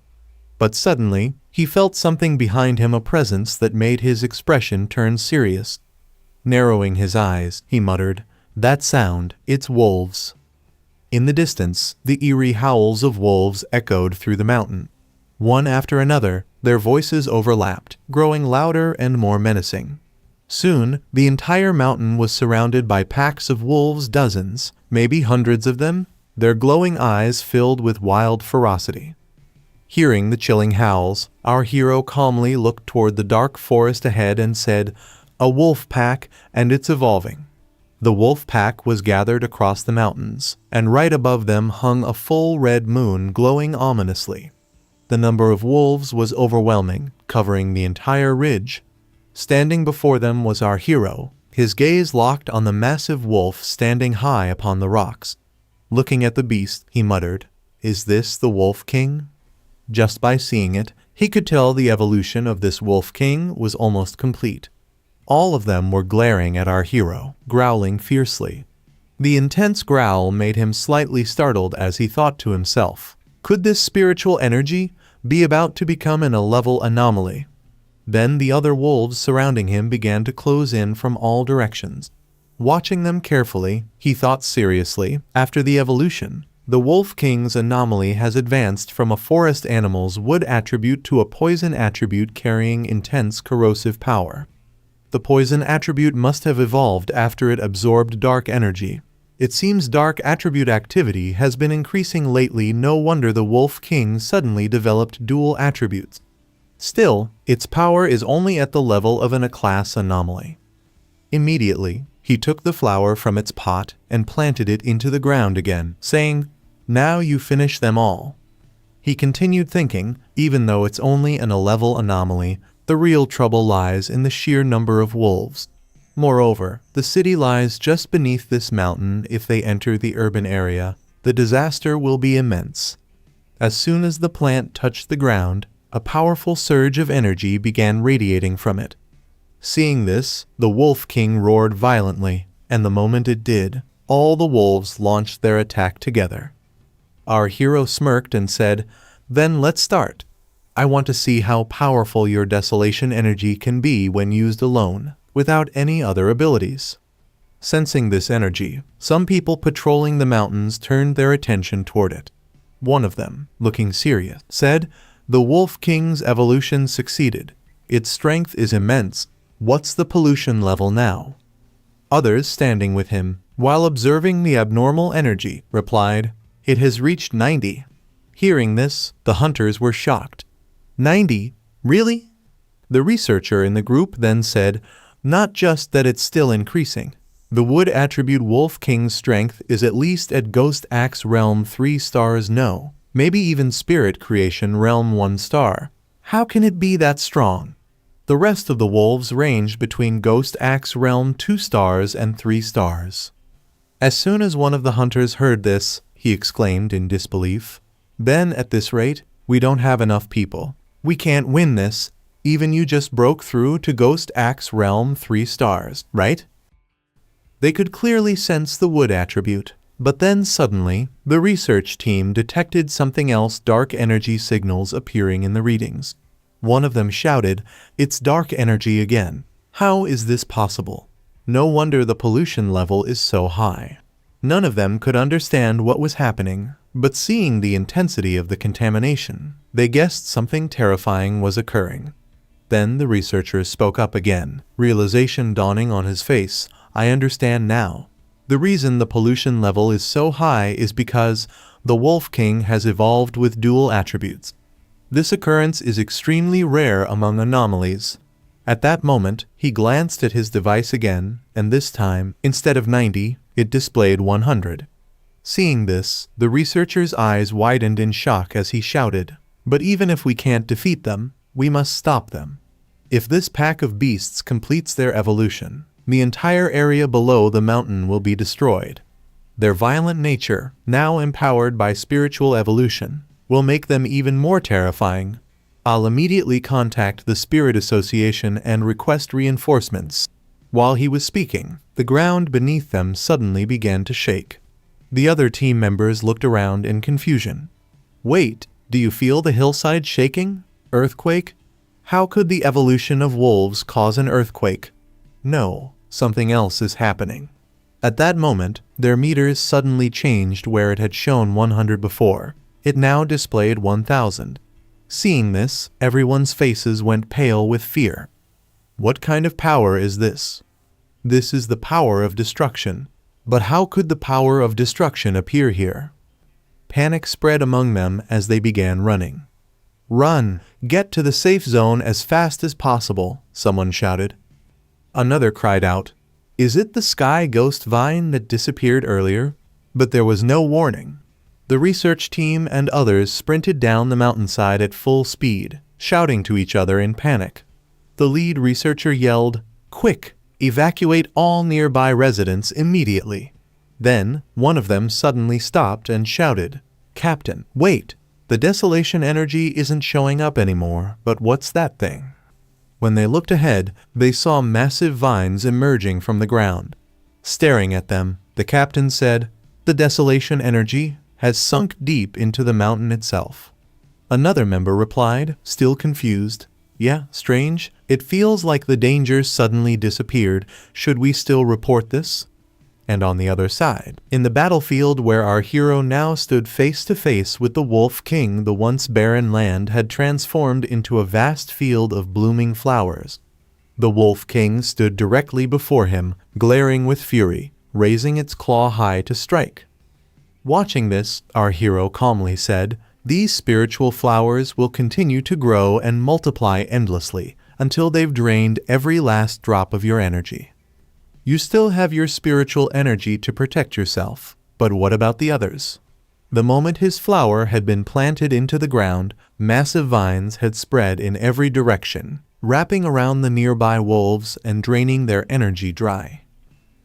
But suddenly, he felt something behind him, a presence that made his expression turn serious. Narrowing his eyes, he muttered, "That sound, it's wolves." In the distance, the eerie howls of wolves echoed through the mountain. One after another, their voices overlapped, growing louder and more menacing. Soon, the entire mountain was surrounded by packs of wolves, dozens, maybe hundreds of them, their glowing eyes filled with wild ferocity. Hearing the chilling howls, our hero calmly looked toward the dark forest ahead and said, "A wolf pack, and it's evolving." The wolf pack was gathered across the mountains, and right above them hung a full red moon glowing ominously. The number of wolves was overwhelming, covering the entire ridge. Standing before them was our hero, his gaze locked on the massive wolf standing high upon the rocks. Looking at the beast, he muttered, "Is this the Wolf King?" Just by seeing it, he could tell the evolution of this Wolf King was almost complete. All of them were glaring at our hero, growling fiercely. The intense growl made him slightly startled as he thought to himself, could this spiritual energy be about to become a level anomaly? Then the other wolves surrounding him began to close in from all directions. Watching them carefully, he thought seriously, after the evolution, the Wolf King's anomaly has advanced from a forest animal's wood attribute to a poison attribute carrying intense corrosive power. The poison attribute must have evolved after it absorbed dark energy. It seems dark attribute activity has been increasing lately, no wonder the Wolf King suddenly developed dual attributes. Still, its power is only at the level of a class anomaly. Immediately, he took the flower from its pot and planted it into the ground again, saying, "Now you finish them all." He continued thinking, even though it's only a level anomaly, the real trouble lies in the sheer number of wolves. Moreover, the city lies just beneath this mountain. If they enter the urban area, the disaster will be immense. As soon as the plant touched the ground, a powerful surge of energy began radiating from it. Seeing this, the Wolf King roared violently, and the moment it did, all the wolves launched their attack together. Our hero smirked and said, "Then let's start. I want to see how powerful your desolation energy can be when used alone, without any other abilities." Sensing this energy, some people patrolling the mountains turned their attention toward it. One of them, looking serious, said, "The Wolf King's evolution succeeded. Its strength is immense. What's the pollution level now?" Others standing with him, while observing the abnormal energy, replied, "It has reached 90. Hearing this, the hunters were shocked. 90? Really? The researcher in the group then said, "Not just that it's still increasing. The wood attribute Wolf King's strength is at least at Ghost Axe Realm 3 stars, no, maybe even Spirit Creation Realm 1 star. How can it be that strong?" The rest of the wolves ranged between Ghost Axe Realm 2 stars and 3 stars. As soon as one of the hunters heard this, he exclaimed in disbelief, "Then at this rate, we don't have enough people. We can't win this. Even you just broke through to Ghost Axe Realm 3 stars, right?" They could clearly sense the wood attribute, but then suddenly, the research team detected something else, dark energy signals appearing in the readings. One of them shouted, "It's dark energy again. How is this possible? No wonder the pollution level is so high." None of them could understand what was happening, but seeing the intensity of the contamination, they guessed something terrifying was occurring. Then the researcher spoke up again, realization dawning on his face. "I understand now. The reason the pollution level is so high is because the Wolf King has evolved with dual attributes. This occurrence is extremely rare among anomalies." At that moment, he glanced at his device again, and this time, instead of 90, it displayed 100. Seeing this, the researcher's eyes widened in shock as he shouted, "But even if we can't defeat them, we must stop them. If this pack of beasts completes their evolution, the entire area below the mountain will be destroyed. Their violent nature, now empowered by spiritual evolution, will make them even more terrifying. I'll immediately contact the Spirit Association and request reinforcements." While he was speaking, the ground beneath them suddenly began to shake. The other team members looked around in confusion. "Wait, do you feel the hillside shaking? Earthquake? How could the evolution of wolves cause an earthquake?" "No, something else is happening." At that moment, their meters suddenly changed where it had shown 100 before. It now displayed 1000. Seeing this, everyone's faces went pale with fear. What kind of power is this? This is the power of destruction. But how could the power of destruction appear here? Panic spread among them as they began running. "Run! Get to the safe zone as fast as possible," someone shouted. Another cried out, "Is it the sky ghost vine that disappeared earlier?" But there was no warning. The research team and others sprinted down the mountainside at full speed, shouting to each other in panic. The lead researcher yelled, "Quick! Evacuate all nearby residents immediately." Then, one of them suddenly stopped and shouted, "Captain, wait! The desolation energy isn't showing up anymore, but what's that thing?" When they looked ahead, they saw massive vines emerging from the ground. Staring at them, the captain said, "The desolation energy has sunk deep into the mountain itself." Another member replied, still confused, "Yeah, strange. It feels like the danger suddenly disappeared. Should we still report this?" And on the other side, in the battlefield where our hero now stood face to face with the Wolf King, the once barren land had transformed into a vast field of blooming flowers. The Wolf King stood directly before him, glaring with fury, raising its claw high to strike. Watching this, our hero calmly said, "These spiritual flowers will continue to grow and multiply endlessly until they've drained every last drop of your energy. You still have your spiritual energy to protect yourself, but what about the others?" The moment his flower had been planted into the ground, massive vines had spread in every direction, wrapping around the nearby wolves and draining their energy dry.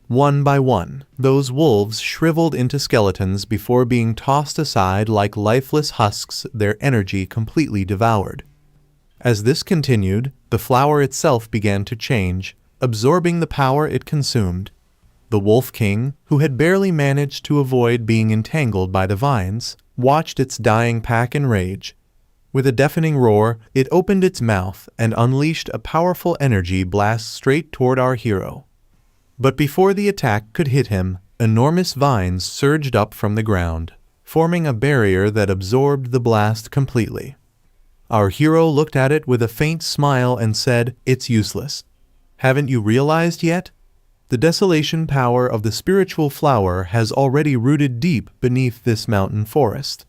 One by one, those wolves shriveled into skeletons before being tossed aside like lifeless husks, their energy completely devoured. As this continued, the flower itself began to change, absorbing the power it consumed. The Wolf King, who had barely managed to avoid being entangled by the vines, watched its dying pack in rage. With a deafening roar, it opened its mouth and unleashed a powerful energy blast straight toward our hero. But before the attack could hit him, enormous vines surged up from the ground, forming a barrier that absorbed the blast completely. Our hero looked at it with a faint smile and said, "It's useless. Haven't you realized yet? The desolation power of the spiritual flower has already rooted deep beneath this mountain forest.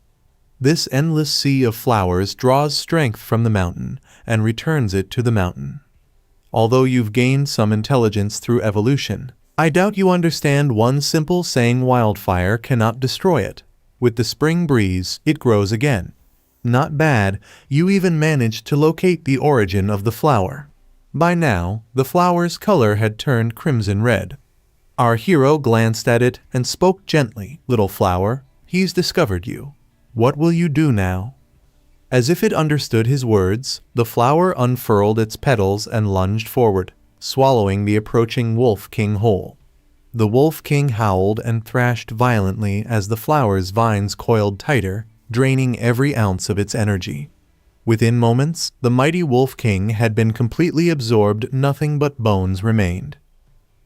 This endless sea of flowers draws strength from the mountain and returns it to the mountain. Although you've gained some intelligence through evolution, I doubt you understand one simple saying: wildfire cannot destroy it. With the spring breeze, it grows again. Not bad, you even managed to locate the origin of the flower." By now, the flower's color had turned crimson red. Our hero glanced at it and spoke gently, "Little flower, he's discovered you. What will you do now?" As if it understood his words, the flower unfurled its petals and lunged forward, swallowing the approaching Wolf King whole. The Wolf King howled and thrashed violently as the flower's vines coiled tighter, draining every ounce of its energy. Within moments, the mighty Wolf King had been completely absorbed, nothing but bones remained.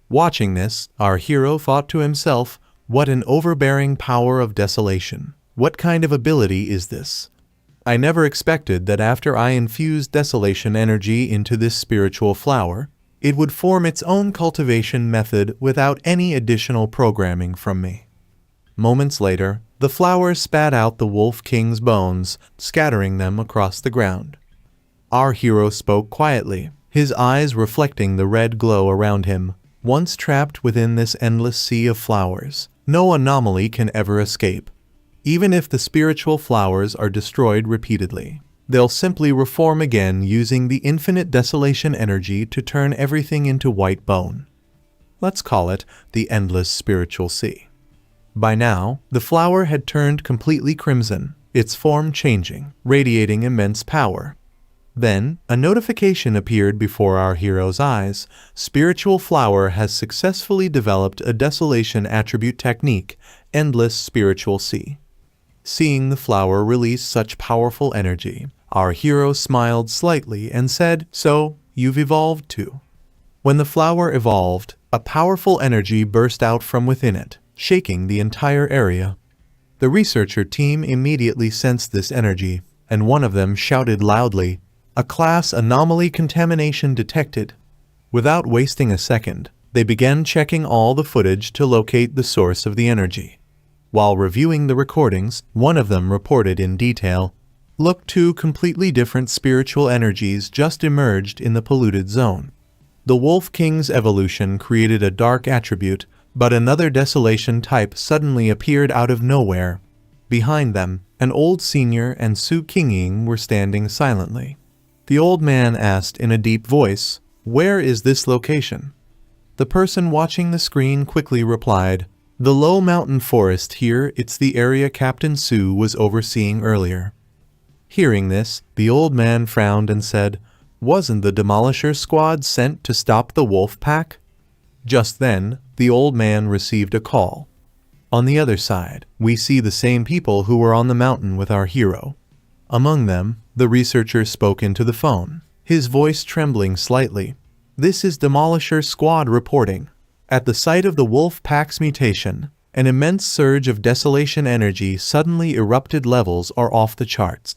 Watching this, our hero thought to himself, what an overbearing power of desolation. What kind of ability is this? I never expected that after I infused desolation energy into this spiritual flower, it would form its own cultivation method without any additional programming from me. Moments later, the flower spat out the Wolf King's bones, scattering them across the ground. Our hero spoke quietly, his eyes reflecting the red glow around him. Once trapped within this endless sea of flowers, no anomaly can ever escape. Even if the spiritual flowers are destroyed repeatedly, they'll simply reform again using the infinite desolation energy to turn everything into white bone. Let's call it the endless spiritual sea. By now, the flower had turned completely crimson, its form changing, radiating immense power. Then, a notification appeared before our hero's eyes. Spiritual flower has successfully developed a desolation attribute technique, endless spiritual sea. Seeing the flower release such powerful energy, our hero smiled slightly and said, "So, you've evolved too." When the flower evolved, a powerful energy burst out from within it, shaking the entire area. The researcher team immediately sensed this energy, and one of them shouted loudly, "A class anomaly contamination detected." Without wasting a second, they began checking all the footage to locate the source of the energy. While reviewing the recordings, one of them reported in detail, "Look, two completely different spiritual energies just emerged in the polluted zone." The Wolf King's evolution created a dark attribute, but another desolation type suddenly appeared out of nowhere. Behind them, an old senior and Su Kingying were standing silently. The old man asked in a deep voice, "Where is this location?" The person watching the screen quickly replied, "The low mountain forest here, it's the area Captain Su was overseeing earlier." Hearing this, the old man frowned and said, "Wasn't the Demolisher squad sent to stop the wolf pack?" Just then, the old man received a call. On the other side, we see the same people who were on the mountain with our hero. Among them, the researcher spoke into the phone, his voice trembling slightly. "This is Demolisher squad reporting. At the site of the wolf pack's mutation, an immense surge of desolation energy suddenly erupted. Levels are off the charts.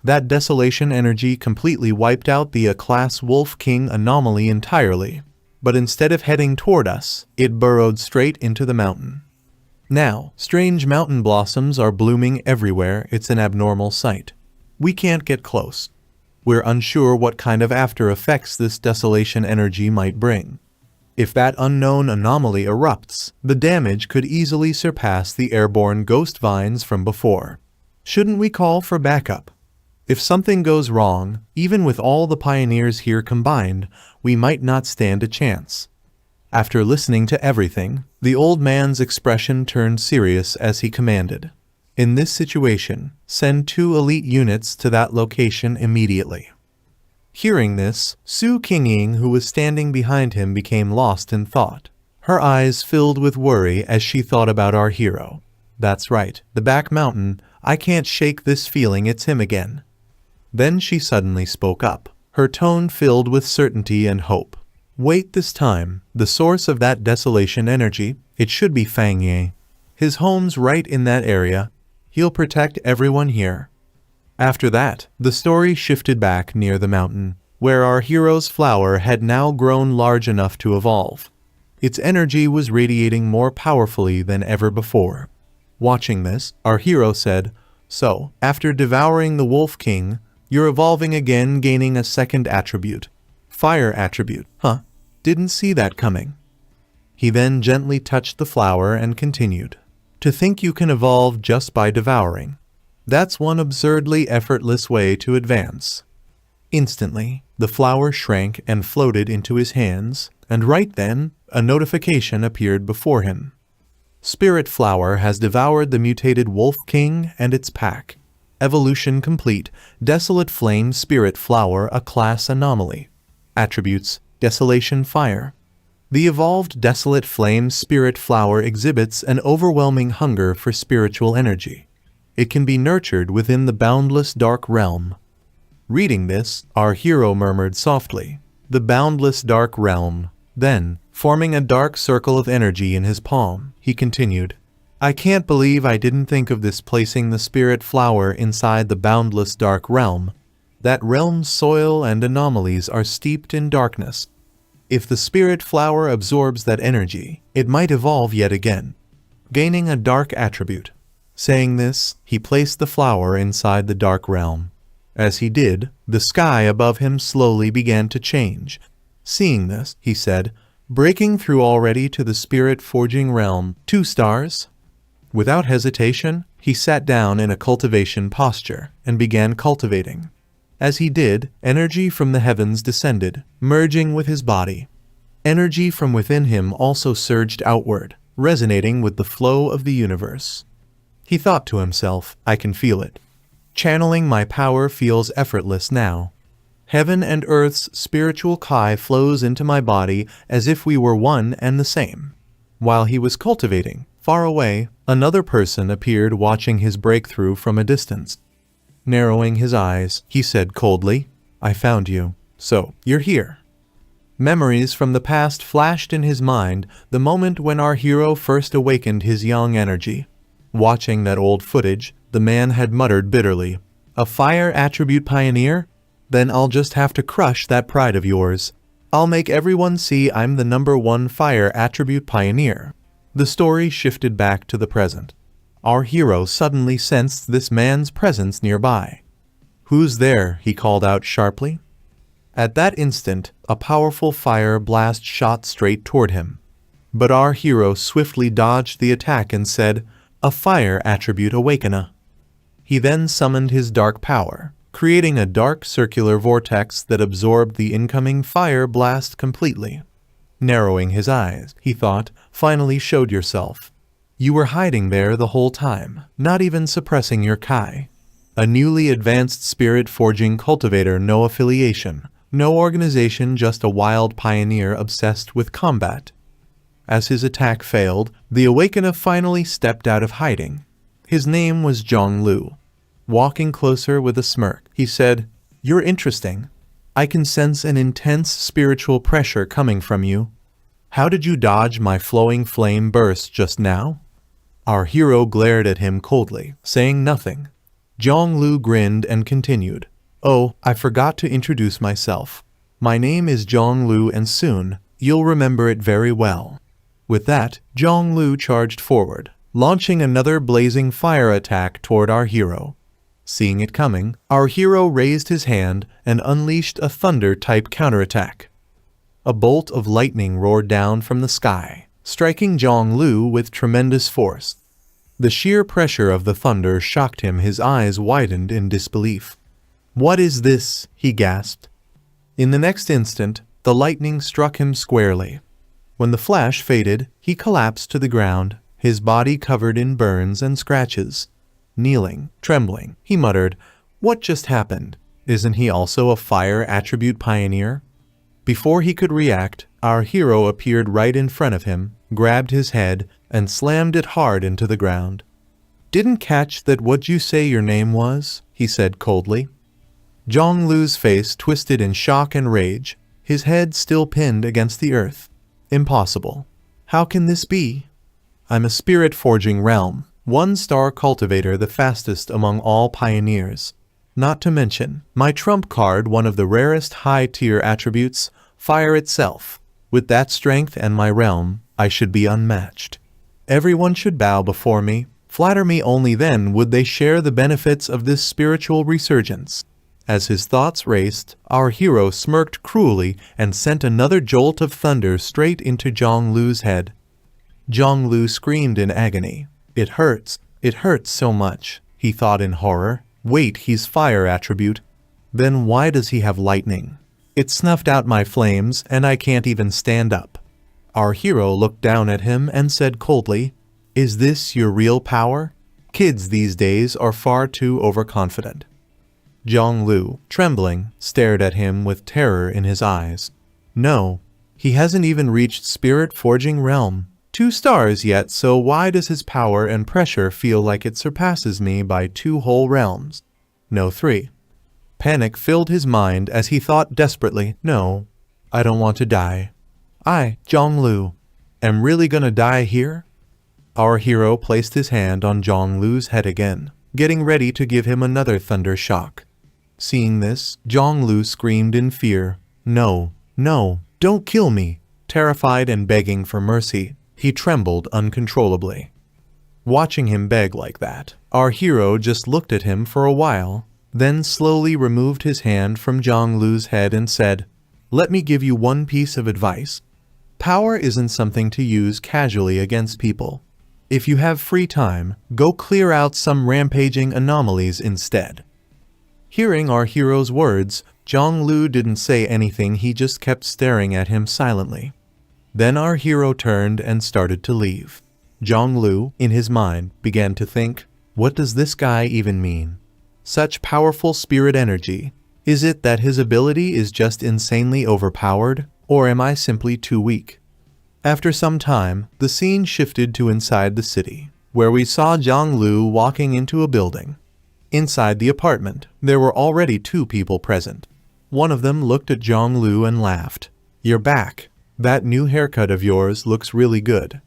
That desolation energy completely wiped out the A-class Wolf King anomaly entirely. But instead of heading toward us, it burrowed straight into the mountain. Now, strange mountain blossoms are blooming everywhere. It's an abnormal sight. We can't get close. We're unsure what kind of after effects this desolation energy might bring. If that unknown anomaly erupts, the damage could easily surpass the airborne ghost vines from before. Shouldn't we call for backup? If something goes wrong, even with all the pioneers here combined, we might not stand a chance." After listening to everything, the old man's expression turned serious as he commanded, "In this situation, send 2 elite units to that location immediately." Hearing this, Su Kingying, who was standing behind him, became lost in thought. Her eyes filled with worry as she thought about our hero. "That's right, the back mountain. I can't shake this feeling it's him again." Then she suddenly spoke up, her tone filled with certainty and hope. "Wait, this time, the source of that desolation energy, it should be Fang Ye. His home's right in that area. He'll protect everyone here." After that, the story shifted back near the mountain, where our hero's flower had now grown large enough to evolve. Its energy was radiating more powerfully than ever before. Watching this, our hero said, "So, after devouring the Wolf King, you're evolving again, gaining a second attribute. Fire attribute, huh? Didn't see that coming." He then gently touched the flower and continued, "To think you can evolve just by devouring. That's one absurdly effortless way to advance." Instantly, the flower shrank and floated into his hands, and right then, a notification appeared before him. "Spirit flower has devoured the mutated Wolf King and its pack. Evolution complete. Desolate flame spirit flower, a class anomaly. Attributes: desolation fire. The evolved desolate flame spirit flower exhibits an overwhelming hunger for spiritual energy. It can be nurtured within the boundless dark realm." Reading this, our hero murmured softly, "The boundless dark realm." Then, forming a dark circle of energy in his palm, he continued, "I can't believe I didn't think of this, placing the spirit flower inside the boundless dark realm. That realm's soil and anomalies are steeped in darkness. If the spirit flower absorbs that energy, it might evolve yet again, gaining a dark attribute." Saying this, he placed the flower inside the dark realm. As he did, the sky above him slowly began to change. Seeing this, he said, "Breaking through already to the spirit forging realm, 2 stars?" Without hesitation, he sat down in a cultivation posture and began cultivating. As he did, energy from the heavens descended, merging with his body. Energy from within him also surged outward, resonating with the flow of the universe. He thought to himself, "I can feel it. Channeling my power feels effortless now. Heaven and earth's spiritual kai flows into my body as if we were one and the same." While he was cultivating, far away, another person appeared, watching his breakthrough from a distance. Narrowing his eyes, he said coldly, "I found you. So, you're here." Memories from the past flashed in his mind, the moment when our hero first awakened his young energy. Watching that old footage, the man had muttered bitterly, "A fire attribute pioneer? Then I'll just have to crush that pride of yours. I'll make everyone see I'm the #1 fire attribute pioneer." The story shifted back to the present. Our hero suddenly sensed this man's presence nearby. "Who's there?" he called out sharply. At that instant, a powerful fire blast shot straight toward him. But our hero swiftly dodged the attack and said, "A fire attribute awakena." He then summoned his dark power, creating a dark circular vortex that absorbed the incoming fire blast completely. Narrowing his eyes, he thought, "Finally showed yourself. You were hiding there the whole time, not even suppressing your kai. A newly advanced spirit forging cultivator, no affiliation, no organization, just a wild pioneer obsessed with combat." As his attack failed, the Awakener finally stepped out of hiding. His name was Zhonglu. Walking closer with a smirk, he said, "You're interesting. I can sense an intense spiritual pressure coming from you. How did you dodge my flowing flame burst just now?" Our hero glared at him coldly, saying nothing. Zhonglu grinned and continued, "Oh, I forgot to introduce myself. My name is Zhonglu, and soon, you'll remember it very well." With that, Zhonglu charged forward, launching another blazing fire attack toward our hero. Seeing it coming, our hero raised his hand and unleashed a thunder-type counterattack. A bolt of lightning roared down from the sky, striking Zhonglu with tremendous force. The sheer pressure of the thunder shocked him. His eyes widened in disbelief. "What is this?" he gasped. In the next instant, the lightning struck him squarely. When the flash faded, he collapsed to the ground, his body covered in burns and scratches. Kneeling, trembling, he muttered, "What just happened? Isn't he also a fire attribute pioneer?" Before he could react, our hero appeared right in front of him, grabbed his head, and slammed it hard into the ground. "Didn't catch that. What'd you say your name was?" he said coldly. Zhonglu's face twisted in shock and rage, his head still pinned against the earth. "Impossible. How can this be? I'm a spirit forging realm, 1-star cultivator, the fastest among all pioneers. Not to mention, my trump card, one of the rarest high-tier attributes, fire itself. With that strength and my realm, I should be unmatched. Everyone should bow before me, flatter me, only then would they share the benefits of this spiritual resurgence." As his thoughts raced, our hero smirked cruelly and sent another jolt of thunder straight into Zhonglu's head. Zhonglu screamed in agony. It hurts so much," he thought in horror. "Wait, he's fire attribute. Then why does he have lightning? It snuffed out my flames and I can't even stand up." Our hero looked down at him and said coldly, "Is this your real power? Kids these days are far too overconfident." Zhonglu, trembling, stared at him with terror in his eyes. "No, he hasn't even reached spirit forging realm 2 stars yet, so why does his power and pressure feel like it surpasses me by 2 whole realms? No, 3. Panic filled his mind as he thought desperately, no, I don't want to die. I, Zhonglu, am really gonna die here? Our hero placed his hand on Zhonglu's head again, getting ready to give him another thunder shock. Seeing this, Zhonglu screamed in fear, no, no, don't kill me. Terrified and begging for mercy, he trembled uncontrollably. Watching him beg like that, our hero just looked at him for a while, then slowly removed his hand from Zhonglu's head and said, "Let me give you one piece of advice. Power isn't something to use casually against people. If you have free time, go clear out some rampaging anomalies instead." Hearing our hero's words, Zhonglu didn't say anything, he just kept staring at him silently. Then our hero turned and started to leave. Zhonglu, in his mind, began to think, what does this guy even mean? Such powerful spirit energy. Is it that his ability is just insanely overpowered, or am I simply too weak? After some time, the scene shifted to inside the city, where we saw Zhonglu walking into a building. Inside the apartment, there were already 2 people present. One of them looked at Zhonglu and laughed. "You're back. That new haircut of yours looks really good."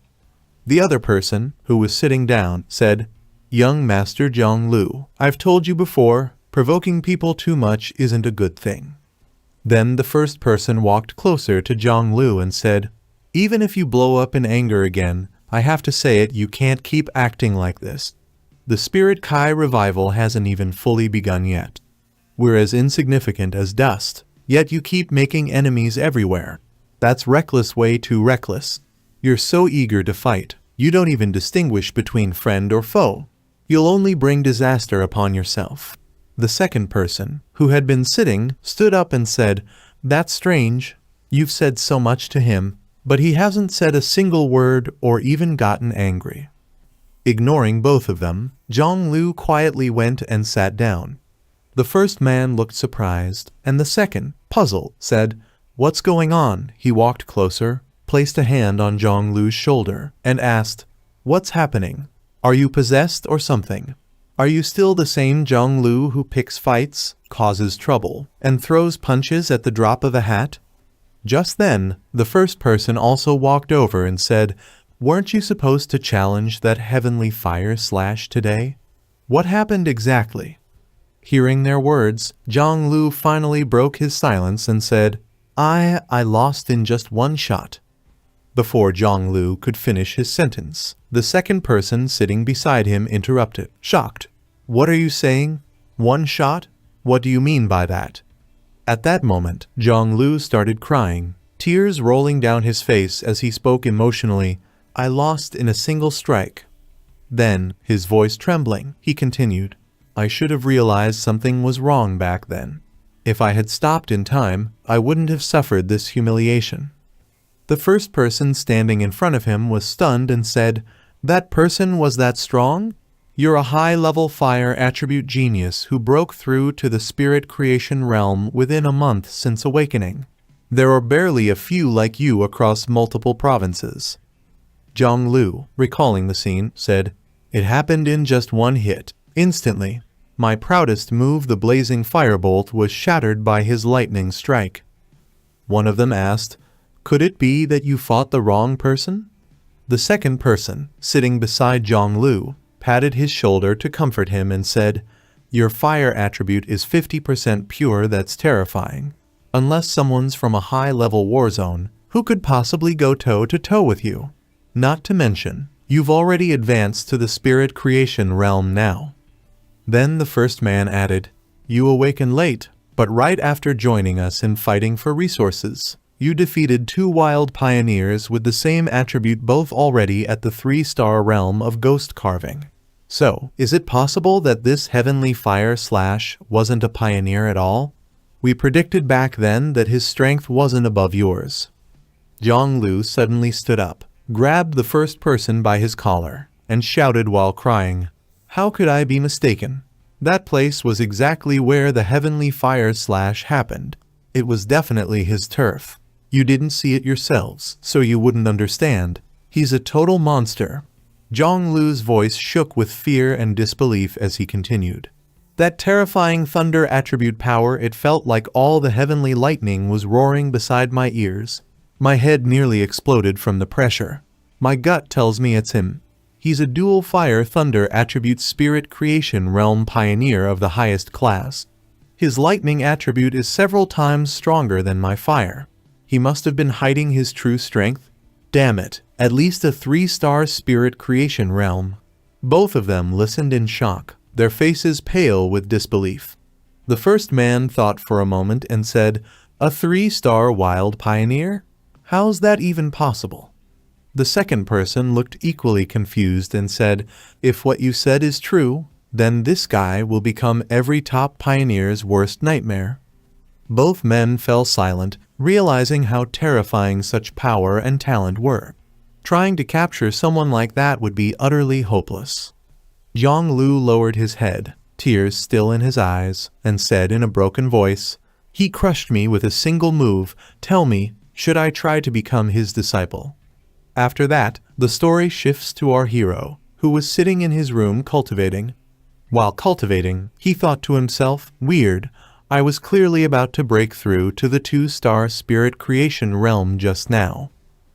The other person, who was sitting down, said, "Young Master Zhonglu, I've told you before, provoking people too much isn't a good thing." Then the first person walked closer to Zhonglu and said, "Even if you blow up in anger again, I have to say it, you can't keep acting like this. The Spirit Kai revival hasn't even fully begun yet. We're as insignificant as dust, yet you keep making enemies everywhere. That's reckless, way too reckless. You're so eager to fight, you don't even distinguish between friend or foe. You'll only bring disaster upon yourself." The second person, who had been sitting, stood up and said, "That's strange. You've said so much to him, but he hasn't said a single word or even gotten angry." Ignoring both of them, Zhonglu quietly went and sat down. The first man looked surprised, and the second, puzzled, said, "What's going on?" He walked closer, placed a hand on Zhonglu's shoulder, and asked, "What's happening? Are you possessed or something? Are you still the same Zhonglu who picks fights, causes trouble, and throws punches at the drop of a hat?" Just then, the first person also walked over and said, "Weren't you supposed to challenge that heavenly fire / today? What happened exactly?" Hearing their words, Zhonglu finally broke his silence and said, I lost in just one shot." Before Zhonglu could finish his sentence, the second person sitting beside him interrupted, shocked. "What are you saying? One shot? What do you mean by that?" At that moment, Zhonglu started crying, tears rolling down his face as he spoke emotionally, "I lost in a single strike." Then, his voice trembling, he continued, "I should have realized something was wrong back then. If I had stopped in time, I wouldn't have suffered this humiliation." The first person standing in front of him was stunned and said, "That person was that strong? You're a high-level fire attribute genius who broke through to the spirit creation realm within a month since awakening. There are barely a few like you across multiple provinces." Zhonglu, recalling the scene, said, "It happened in just one hit. Instantly, my proudest move, the blazing firebolt, was shattered by his lightning strike." One of them asked, "Could it be that you fought the wrong person?" The second person, sitting beside Zhonglu, patted his shoulder to comfort him and said, "Your fire attribute is 50% pure. That's terrifying. Unless someone's from a high-level war zone, who could possibly go toe-to-toe with you? Not to mention, you've already advanced to the spirit creation realm now." Then the first man added, "You awaken late, but right after joining us in fighting for resources, you defeated 2 wild pioneers with the same attribute, both already at the 3-star realm of ghost carving. So, is it possible that this heavenly fire / wasn't a pioneer at all? We predicted back then that his strength wasn't above yours." Zhonglu suddenly stood up, grabbed the first person by his collar, and shouted while crying, "How could I be mistaken? That place was exactly where the heavenly fire / happened. It was definitely his turf. You didn't see it yourselves, so you wouldn't understand. He's a total monster." Zhonglu's voice shook with fear and disbelief as he continued, That terrifying thunder attribute power, it felt like all the heavenly lightning was roaring beside my ears. My head nearly exploded from the pressure. My gut tells me it's him. He's a dual fire thunder attribute spirit creation realm pioneer of the highest class. His lightning attribute is several times stronger than my fire. He must have been hiding his true strength. Damn it, at least a 3-star spirit creation realm. Both of them listened in shock, their faces pale with disbelief. The first man thought for a moment and said, "A 3-star wild pioneer? How's that even possible?" The second person looked equally confused and said, "If what you said is true, then this guy will become every top pioneer's worst nightmare." Both men fell silent, realizing how terrifying such power and talent were. Trying to capture someone like that would be utterly hopeless. Yonglu lowered his head, tears still in his eyes, and said in a broken voice, "He crushed me with a single move. Tell me, should I try to become his disciple?" After that, the story shifts to our hero, who was sitting in his room cultivating. While cultivating, he thought to himself, "Weird, I was clearly about to break through to the 2-star spirit creation realm just now.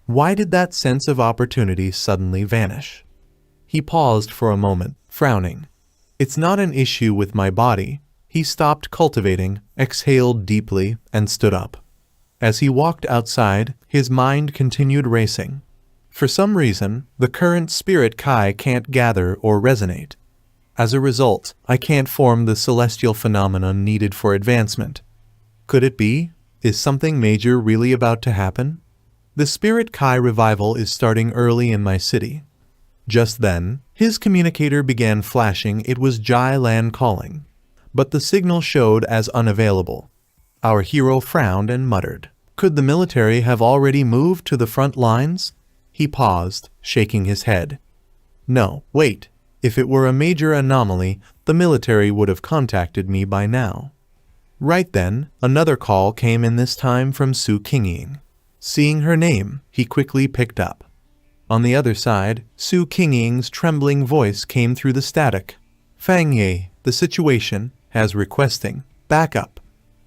Why did that sense of opportunity suddenly vanish?" He paused for a moment, frowning. "It's not an issue with my body." He stopped cultivating, exhaled deeply, and stood up. As he walked outside, his mind continued racing. For some reason, the current spirit Kai can't gather or resonate. As a result, I can't form the celestial phenomenon needed for advancement. Could it be? Is something major really about to happen? The spirit Kai revival is starting early in my city. Just then, his communicator began flashing. It was Jai Lan calling. But the signal showed as unavailable. Our hero frowned and muttered, "Could the military have already moved to the front lines?" He paused, shaking his head. "No, wait. If it were a major anomaly, the military would have contacted me by now." Right then, another call came in, this time from Su Qingying. Seeing her name, he quickly picked up. On the other side, Su Qingying's trembling voice came through the static. "Fang Ye, the situation has requesting backup."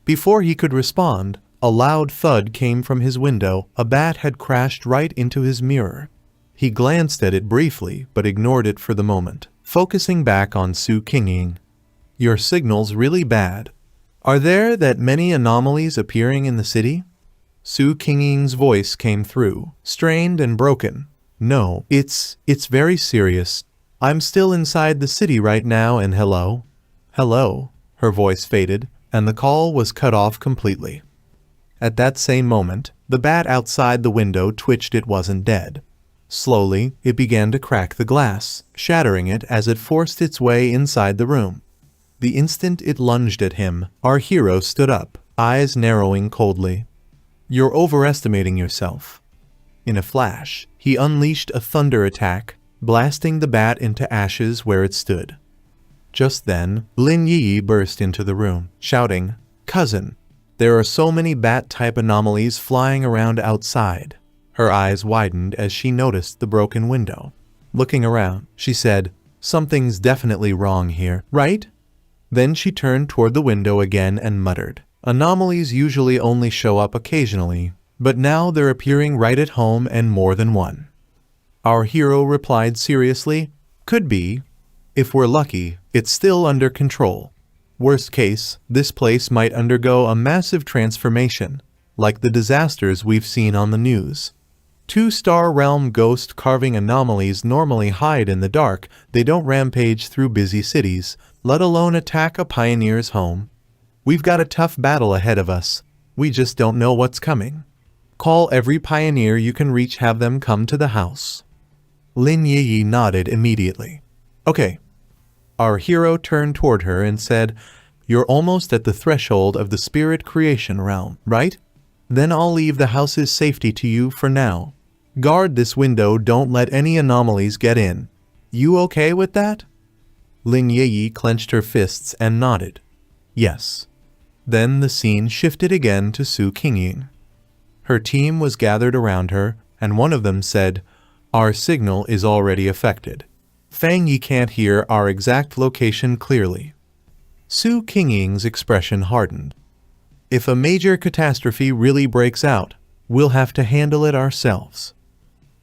Before he could respond, a loud thud came from his window. A bat had crashed right into his mirror. He glanced at it briefly, but ignored it for the moment, focusing back on Su Qingying. "Your signal's really bad. Are there that many anomalies appearing in the city?" Su Qingying's voice came through, strained and broken. "No, it's very serious. I'm still inside the city right now and hello?" "Hello?" Her voice faded, and the call was cut off completely. At that same moment, the bat outside the window twitched. It wasn't dead. Slowly, it began to crack the glass, shattering it as it forced its way inside the room. The instant it lunged at him, our hero stood up, eyes narrowing coldly. "You're overestimating yourself." In a flash, he unleashed a thunder attack, blasting the bat into ashes where it stood. Just then, Lin Yi burst into the room, shouting, "Cousin, there are so many bat-type anomalies flying around outside." Her eyes widened as she noticed the broken window. Looking around, she said, "Something's definitely wrong here, right?" Then she turned toward the window again and muttered, "Anomalies usually only show up occasionally, but now they're appearing right at home and more than one." Our hero replied seriously, "Could be. If we're lucky, it's still under control. Worst case, this place might undergo a massive transformation, like the disasters we've seen on the news. 2-star realm ghost carving anomalies normally hide in the dark. They don't rampage through busy cities, let alone attack a pioneer's home. We've got a tough battle ahead of us. We just don't know what's coming. Call every pioneer you can reach, have them come to the house." Lin Yi nodded immediately. "Okay." Our hero turned toward her and said, "You're almost at the threshold of the spirit creation realm, right? Then I'll leave the house's safety to you for now. Guard this window, don't let any anomalies get in. You okay with that?" Lin Yi clenched her fists and nodded. "Yes." Then the scene shifted again to Su Qingying. Her team was gathered around her, and one of them said, "Our signal is already affected. Fang Yi can't hear our exact location clearly." Su Qingying's expression hardened. If a major catastrophe really breaks out, we'll have to handle it ourselves.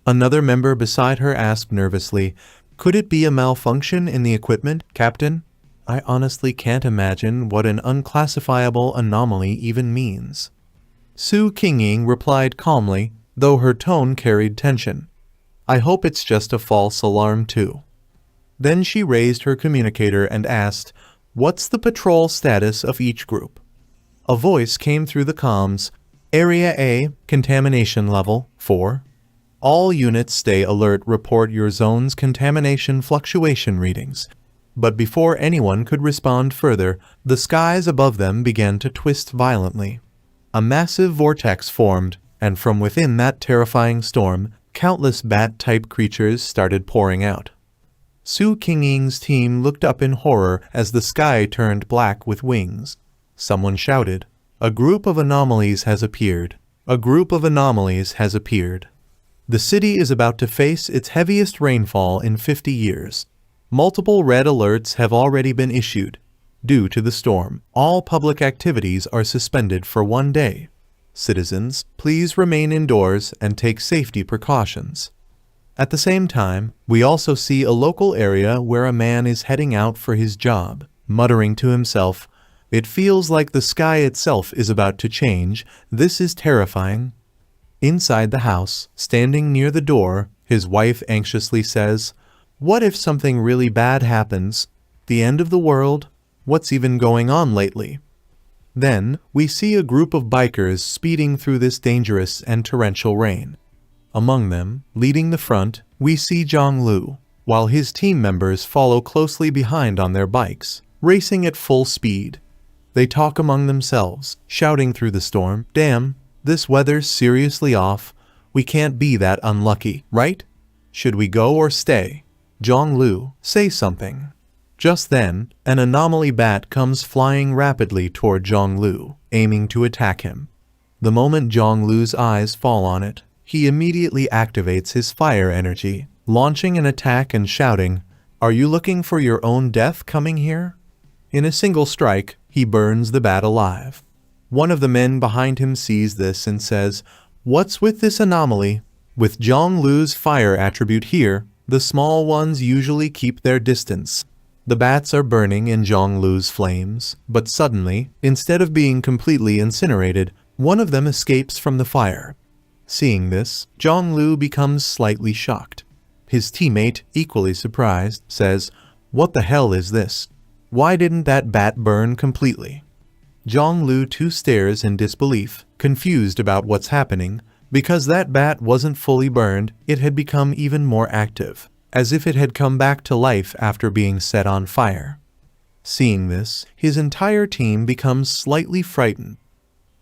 Another member beside her asked nervously, "Could it be a malfunction in the equipment, Captain?" I honestly can't imagine what an unclassifiable anomaly even means. Su Qingying replied calmly, though her tone carried tension. "I hope it's just a false alarm too." Then she raised her communicator and asked, "What's the patrol status of each group?" A voice came through the comms, "Area A, contamination level 4. All units stay alert, report your zone's contamination fluctuation readings." But before anyone could respond further, the skies above them began to twist violently. A massive vortex formed, and from within that terrifying storm, countless bat-type creatures started pouring out. Su Qingying's team looked up in horror as the sky turned black with wings. Someone shouted, "A group of anomalies has appeared. A group of anomalies has appeared." The city is about to face its heaviest rainfall in 50 years. Multiple red alerts have already been issued. Due to the storm, all public activities are suspended for 1 day. Citizens, please remain indoors and take safety precautions. At the same time, we also see a local area where a man is heading out for his job, muttering to himself, "It feels like the sky itself is about to change. This is terrifying." Inside the house, standing near the door, his wife anxiously says, "What if something really bad happens? The end of the world? What's even going on lately?" Then, we see a group of bikers speeding through this dangerous and torrential rain. Among them, leading the front, we see Zhonglu, while his team members follow closely behind on their bikes, racing at full speed. They talk among themselves, shouting through the storm, "Damn, this weather's seriously off. We can't be that unlucky, right? Should we go or stay? Zhonglu, say something." Just then, an anomaly bat comes flying rapidly toward Zhonglu, aiming to attack him. The moment Zhonglu's eyes fall on it, he immediately activates his fire energy, launching an attack and shouting, "Are you looking for your own death coming here?" In a single strike, he burns the bat alive. One of the men behind him sees this and says, "What's with this anomaly? With Zhonglu's fire attribute here, the small ones usually keep their distance." The bats are burning in Zhonglu's flames, but suddenly, instead of being completely incinerated, one of them escapes from the fire. Seeing this, Zhonglu becomes slightly shocked. His teammate, equally surprised, says, "What the hell is this? Why didn't that bat burn completely?" Zhonglu too stares in disbelief, confused about what's happening. Because that bat wasn't fully burned, it had become even more active, as if it had come back to life after being set on fire. Seeing this, his entire team becomes slightly frightened.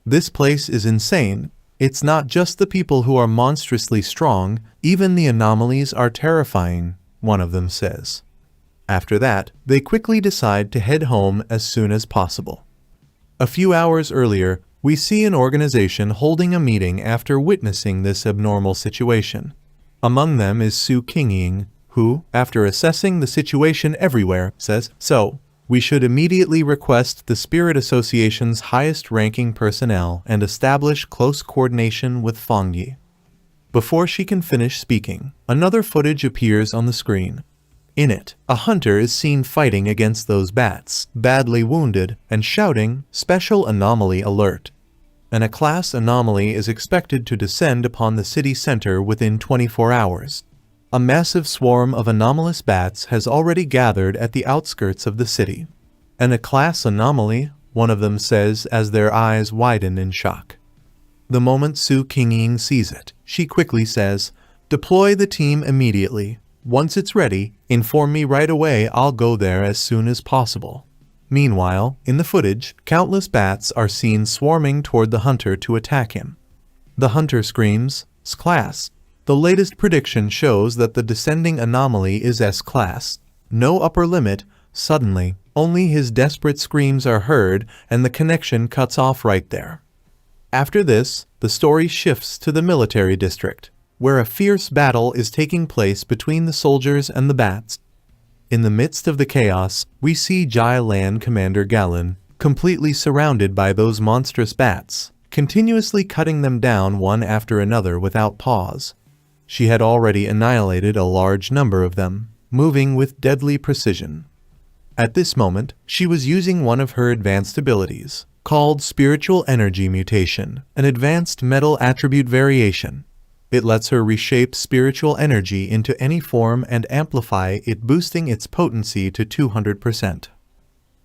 "This place is insane. It's not just the people who are monstrously strong, even the anomalies are terrifying," one of them says. After that, they quickly decide to head home as soon as possible. A few hours earlier, we see an organization holding a meeting after witnessing this abnormal situation. Among them is Su Qingying, who, after assessing the situation everywhere, says, "So, we should immediately request the Spirit Association's highest-ranking personnel and establish close coordination with Fangyi." Before she can finish speaking, another footage appears on the screen. In it, a hunter is seen fighting against those bats, badly wounded, and shouting, "Special Anomaly Alert." An A-class anomaly is expected to descend upon the city center within 24 hours. A massive swarm of anomalous bats has already gathered at the outskirts of the city. "An A-class anomaly," one of them says as their eyes widen in shock. The moment Su Qingying sees it, she quickly says, "Deploy the team immediately. Once it's ready, inform me right away. I'll go there as soon as possible." Meanwhile, in the footage, countless bats are seen swarming toward the hunter to attack him. The hunter screams, "S-class." The latest prediction shows that the descending anomaly is S-class. No upper limit. Suddenly, only his desperate screams are heard and the connection cuts off right there. After this, the story shifts to the military district, where a fierce battle is taking place between the soldiers and the bats. In the midst of the chaos, we see Jai Land Commander Galen, completely surrounded by those monstrous bats, continuously cutting them down one after another without pause. She had already annihilated a large number of them, moving with deadly precision. At this moment, she was using one of her advanced abilities, called Spiritual Energy Mutation, an advanced metal attribute variation. It lets her reshape spiritual energy into any form and amplify it, boosting its potency to 200%.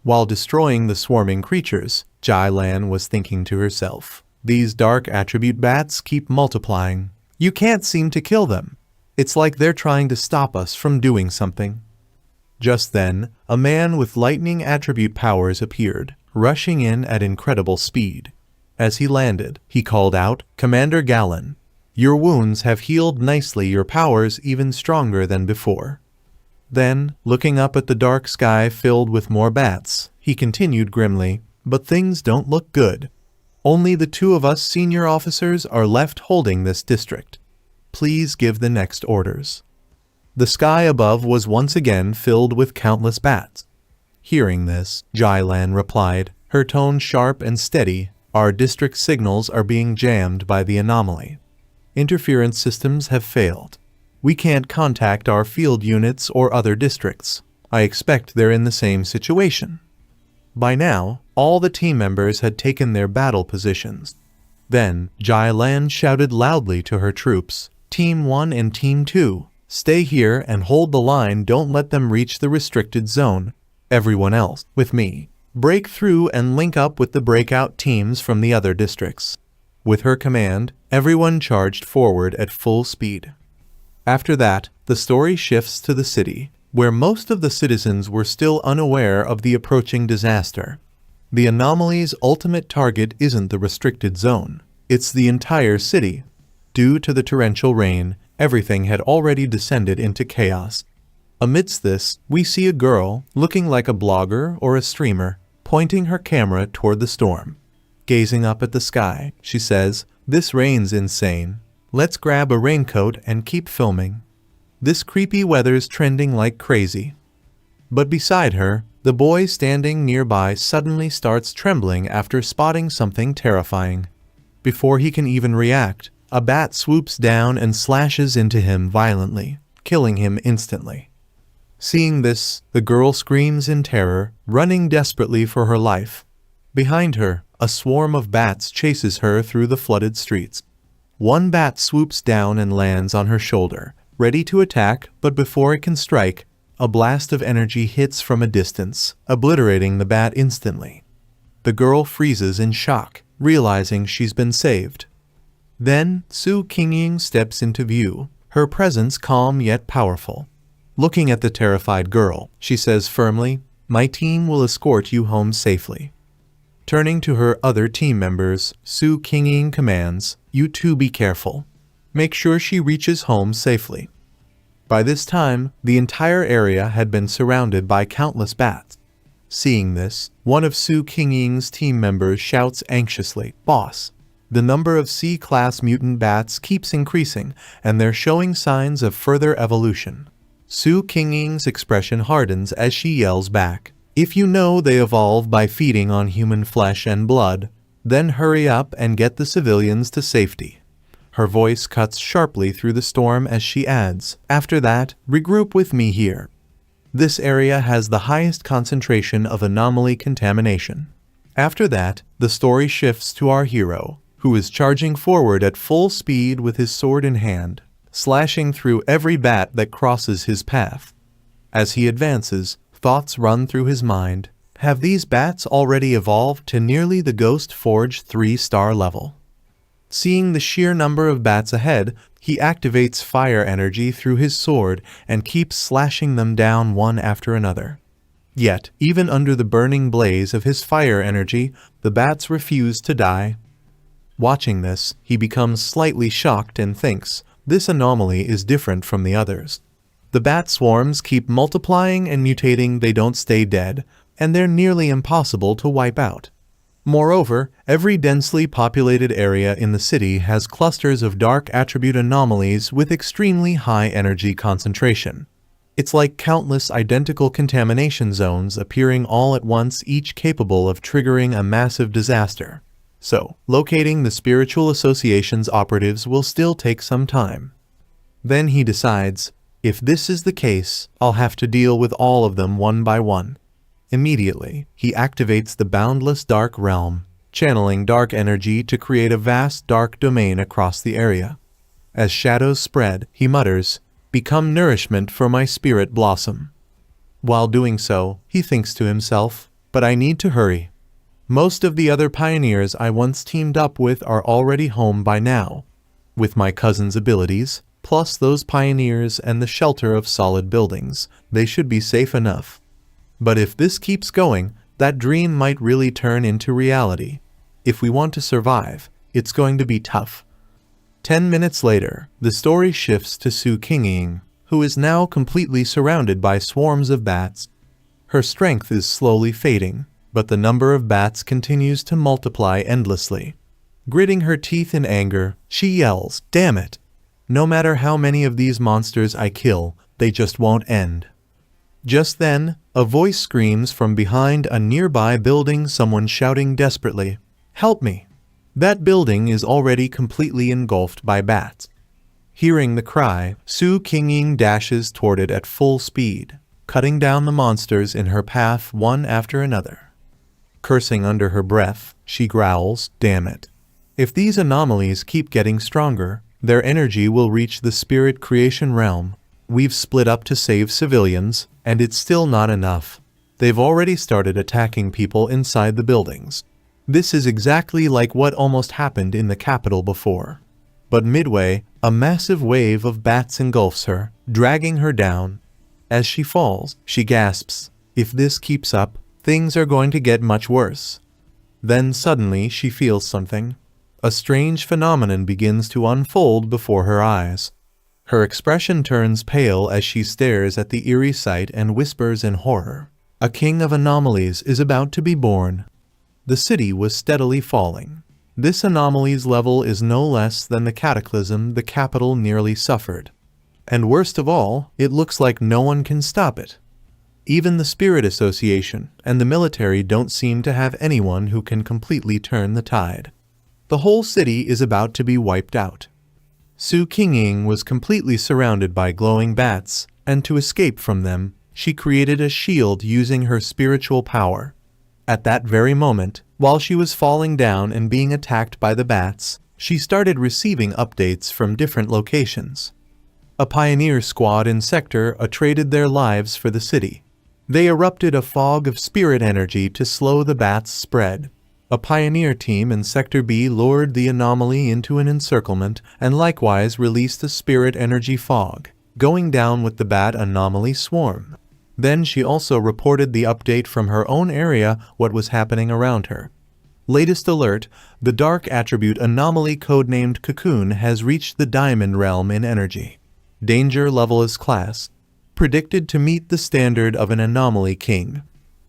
While destroying the swarming creatures, Jai Lan was thinking to herself, "These dark attribute bats keep multiplying. You can't seem to kill them. It's like they're trying to stop us from doing something." Just then, a man with lightning attribute powers appeared, rushing in at incredible speed. As he landed, he called out, "Commander Galen, your wounds have healed nicely, your powers even stronger than before." Then, looking up at the dark sky filled with more bats, he continued grimly, "But things don't look good. Only the two of us senior officers are left holding this district. Please give the next orders." The sky above was once again filled with countless bats. Hearing this, Jai Lan replied, her tone sharp and steady, "Our district signals are being jammed by the anomaly. Interference systems have failed. We can't contact our field units or other districts. I expect they're in the same situation." By now, all the team members had taken their battle positions. Then, Jai Lan shouted loudly to her troops, "Team 1 and Team 2, stay here and hold the line, don't let them reach the restricted zone. Everyone else, with me, break through and link up with the breakout teams from the other districts." With her command, everyone charged forward at full speed. After that, the story shifts to the city, where most of the citizens were still unaware of the approaching disaster. The anomaly's ultimate target isn't the restricted zone, it's the entire city. Due to the torrential rain, everything had already descended into chaos. Amidst this, we see a girl, looking like a blogger or a streamer, pointing her camera toward the storm. Gazing up at the sky, she says, "This rain's insane. Let's grab a raincoat and keep filming. This creepy weather's trending like crazy." But beside her, the boy standing nearby suddenly starts trembling after spotting something terrifying. Before he can even react, a bat swoops down and slashes into him violently, killing him instantly. Seeing this, the girl screams in terror, running desperately for her life. Behind her, a swarm of bats chases her through the flooded streets. One bat swoops down and lands on her shoulder, ready to attack, but before it can strike, a blast of energy hits from a distance, obliterating the bat instantly. The girl freezes in shock, realizing she's been saved. Then, Su Qingying steps into view, her presence calm yet powerful. Looking at the terrified girl, she says firmly, "My team will escort you home safely." Turning to her other team members, Su Qingying commands, "You two be careful. Make sure she reaches home safely." By this time, the entire area had been surrounded by countless bats. Seeing this, one of Su Qingying's team members shouts anxiously, "Boss, the number of C-class mutant bats keeps increasing, and they're showing signs of further evolution." Su Qingying's expression hardens as she yells back, "If you know they evolve by feeding on human flesh and blood, then hurry up and get the civilians to safety." Her voice cuts sharply through the storm as she adds, "After that, regroup with me here. This area has the highest concentration of anomaly contamination." After that, the story shifts to our hero, who is charging forward at full speed with his sword in hand, slashing through every bat that crosses his path. As he advances, thoughts run through his mind. Have these bats already evolved to nearly the Ghost Forge 3-star level? Seeing the sheer number of bats ahead, he activates fire energy through his sword and keeps slashing them down one after another. Yet, even under the burning blaze of his fire energy, the bats refuse to die. Watching this, he becomes slightly shocked and thinks, this anomaly is different from the others. The bat swarms keep multiplying and mutating, they don't stay dead, and they're nearly impossible to wipe out. Moreover, every densely populated area in the city has clusters of dark attribute anomalies with extremely high energy concentration. It's like countless identical contamination zones appearing all at once, each capable of triggering a massive disaster. So, locating the spiritual association's operatives will still take some time. Then he decides, if this is the case, I'll have to deal with all of them one by one. Immediately, he activates the boundless dark realm, channeling dark energy to create a vast dark domain across the area. As shadows spread, he mutters, "Become nourishment for my spirit blossom." While doing so, he thinks to himself, but I need to hurry. Most of the other pioneers I once teamed up with are already home by now. With my cousin's abilities, plus those pioneers and the shelter of solid buildings, they should be safe enough. But if this keeps going, that dream might really turn into reality. If we want to survive, it's going to be tough. 10 minutes later, the story shifts to Su Qingying, who is now completely surrounded by swarms of bats. Her strength is slowly fading, but the number of bats continues to multiply endlessly. Gritting her teeth in anger, she yells, "Damn it! No matter how many of these monsters I kill, they just won't end." Just then, a voice screams from behind a nearby building, someone shouting desperately, "Help me!" That building is already completely engulfed by bats. Hearing the cry, Su Qingying dashes toward it at full speed, cutting down the monsters in her path one after another. Cursing under her breath, she growls, "Damn it! If these anomalies keep getting stronger, their energy will reach the spirit creation realm. We've split up to save civilians, and it's still not enough. They've already started attacking people inside the buildings." This is exactly like what almost happened in the capital before. But midway, a massive wave of bats engulfs her, dragging her down. As she falls, she gasps, "If this keeps up, things are going to get much worse." Then suddenly she feels something. A strange phenomenon begins to unfold before her eyes. Her expression turns pale as she stares at the eerie sight and whispers in horror, "A king of anomalies is about to be born." The city was steadily falling. This anomaly's level is no less than the cataclysm the capital nearly suffered. And worst of all, it looks like no one can stop it. Even the Spirit Association and the military don't seem to have anyone who can completely turn the tide. The whole city is about to be wiped out. Su Qingying was completely surrounded by glowing bats, and to escape from them, she created a shield using her spiritual power. At that very moment, while she was falling down and being attacked by the bats, she started receiving updates from different locations. A pioneer squad in Sector A traded their lives for the city. They erupted a fog of spirit energy to slow the bats' spread. A pioneer team in Sector B lured the anomaly into an encirclement and likewise released a spirit energy fog, going down with the bat anomaly swarm. Then she also reported the update from her own area, what was happening around her. Latest alert, the dark attribute anomaly codenamed Cocoon has reached the diamond realm in energy. Danger level is class. Predicted to meet the standard of an anomaly king.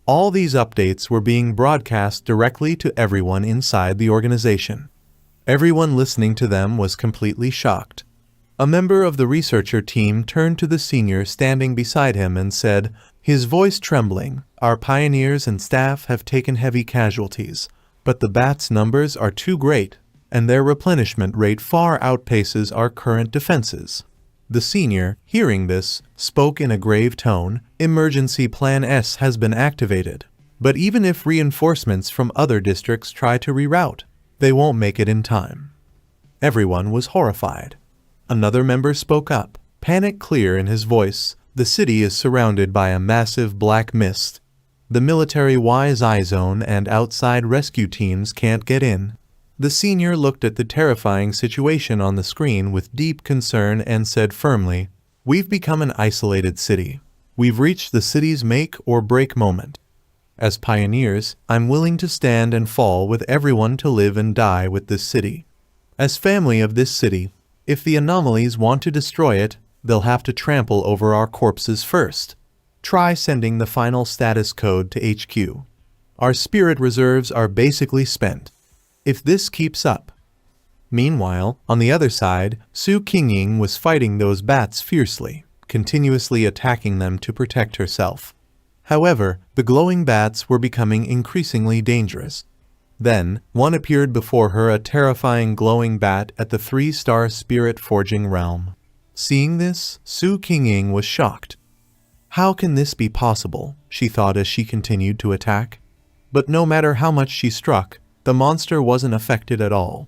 All these updates were being broadcast directly to everyone inside the organization. Everyone listening to them was completely shocked. A member of the researcher team turned to the senior standing beside him and said, his voice trembling, "Our pioneers and staff have taken heavy casualties, but the bats' numbers are too great, and their replenishment rate far outpaces our current defenses." The senior, hearing this, spoke in a grave tone, "Emergency Plan S has been activated, but even if reinforcements from other districts try to reroute, they won't make it in time." Everyone was horrified. Another member spoke up, panic clear in his voice, "The city is surrounded by a massive black mist. The military Y zone and outside rescue teams can't get in." The senior looked at the terrifying situation on the screen with deep concern and said firmly, "We've become an isolated city. We've reached the city's make or break moment. As pioneers, I'm willing to stand and fall with everyone to live and die with this city. As family of this city, if the anomalies want to destroy it, they'll have to trample over our corpses first. Try sending the final status code to HQ. Our spirit reserves are basically spent. If this keeps up." Meanwhile, on the other side, Su Qingying was fighting those bats fiercely, continuously attacking them to protect herself. However, the glowing bats were becoming increasingly dangerous. Then, one appeared before her, a terrifying glowing bat at the 3-star spirit forging realm. Seeing this, Su Qingying was shocked. How can this be possible, she thought as she continued to attack. But no matter how much she struck, the monster wasn't affected at all.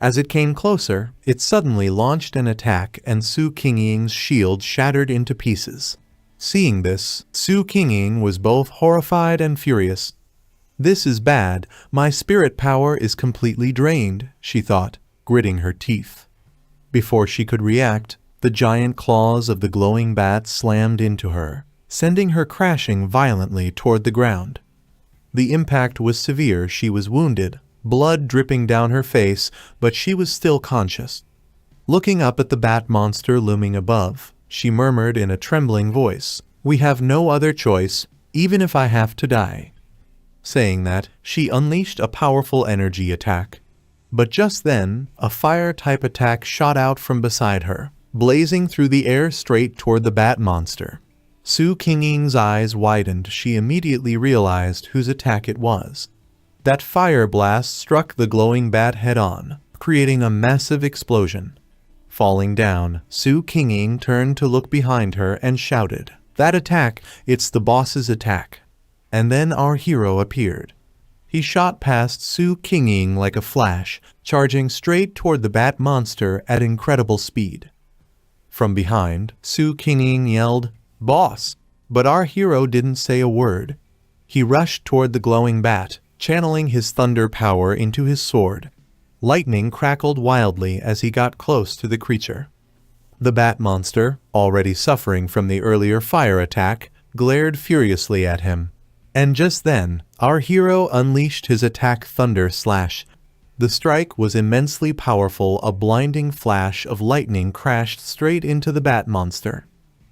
As it came closer, it suddenly launched an attack and Su Qingying's shield shattered into pieces. Seeing this, Su Qingying was both horrified and furious. This is bad, my spirit power is completely drained, she thought, gritting her teeth. Before she could react, the giant claws of the glowing bat slammed into her, sending her crashing violently toward the ground. The impact was severe, she was wounded, blood dripping down her face, but she was still conscious. Looking up at the bat monster looming above, she murmured in a trembling voice, "We have no other choice, even if I have to die." Saying that, she unleashed a powerful energy attack. But just then, a fire-type attack shot out from beside her, blazing through the air straight toward the bat monster. Su Qingying's eyes widened. She immediately realized whose attack it was. That fire blast struck the glowing bat head-on, creating a massive explosion. Falling down, Su Qingying turned to look behind her and shouted, "That attack, it's the boss's attack." And then our hero appeared. He shot past Su Qingying like a flash, charging straight toward the bat monster at incredible speed. From behind, Su Qingying yelled, "Boss!" But our hero didn't say a word. He rushed toward the glowing bat, channeling his thunder power into his sword. Lightning crackled wildly as he got close to the creature. The bat monster, already suffering from the earlier fire attack, glared furiously at him. And just then, our hero unleashed his attack Thunder Slash. The strike was immensely powerful. A blinding flash of lightning crashed straight into the bat monster.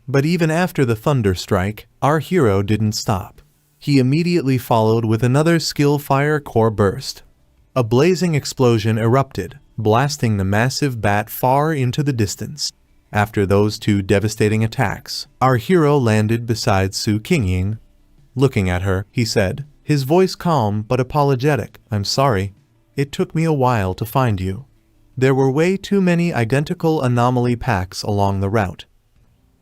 But even after the thunder strike, our hero didn't stop. He immediately followed with another skill fire core burst. A blazing explosion erupted, blasting the massive bat far into the distance. After those two devastating attacks, our hero landed beside Su Qingying. Looking at her, he said, his voice calm but apologetic, "I'm sorry. It took me a while to find you. There were way too many identical anomaly packs along the route."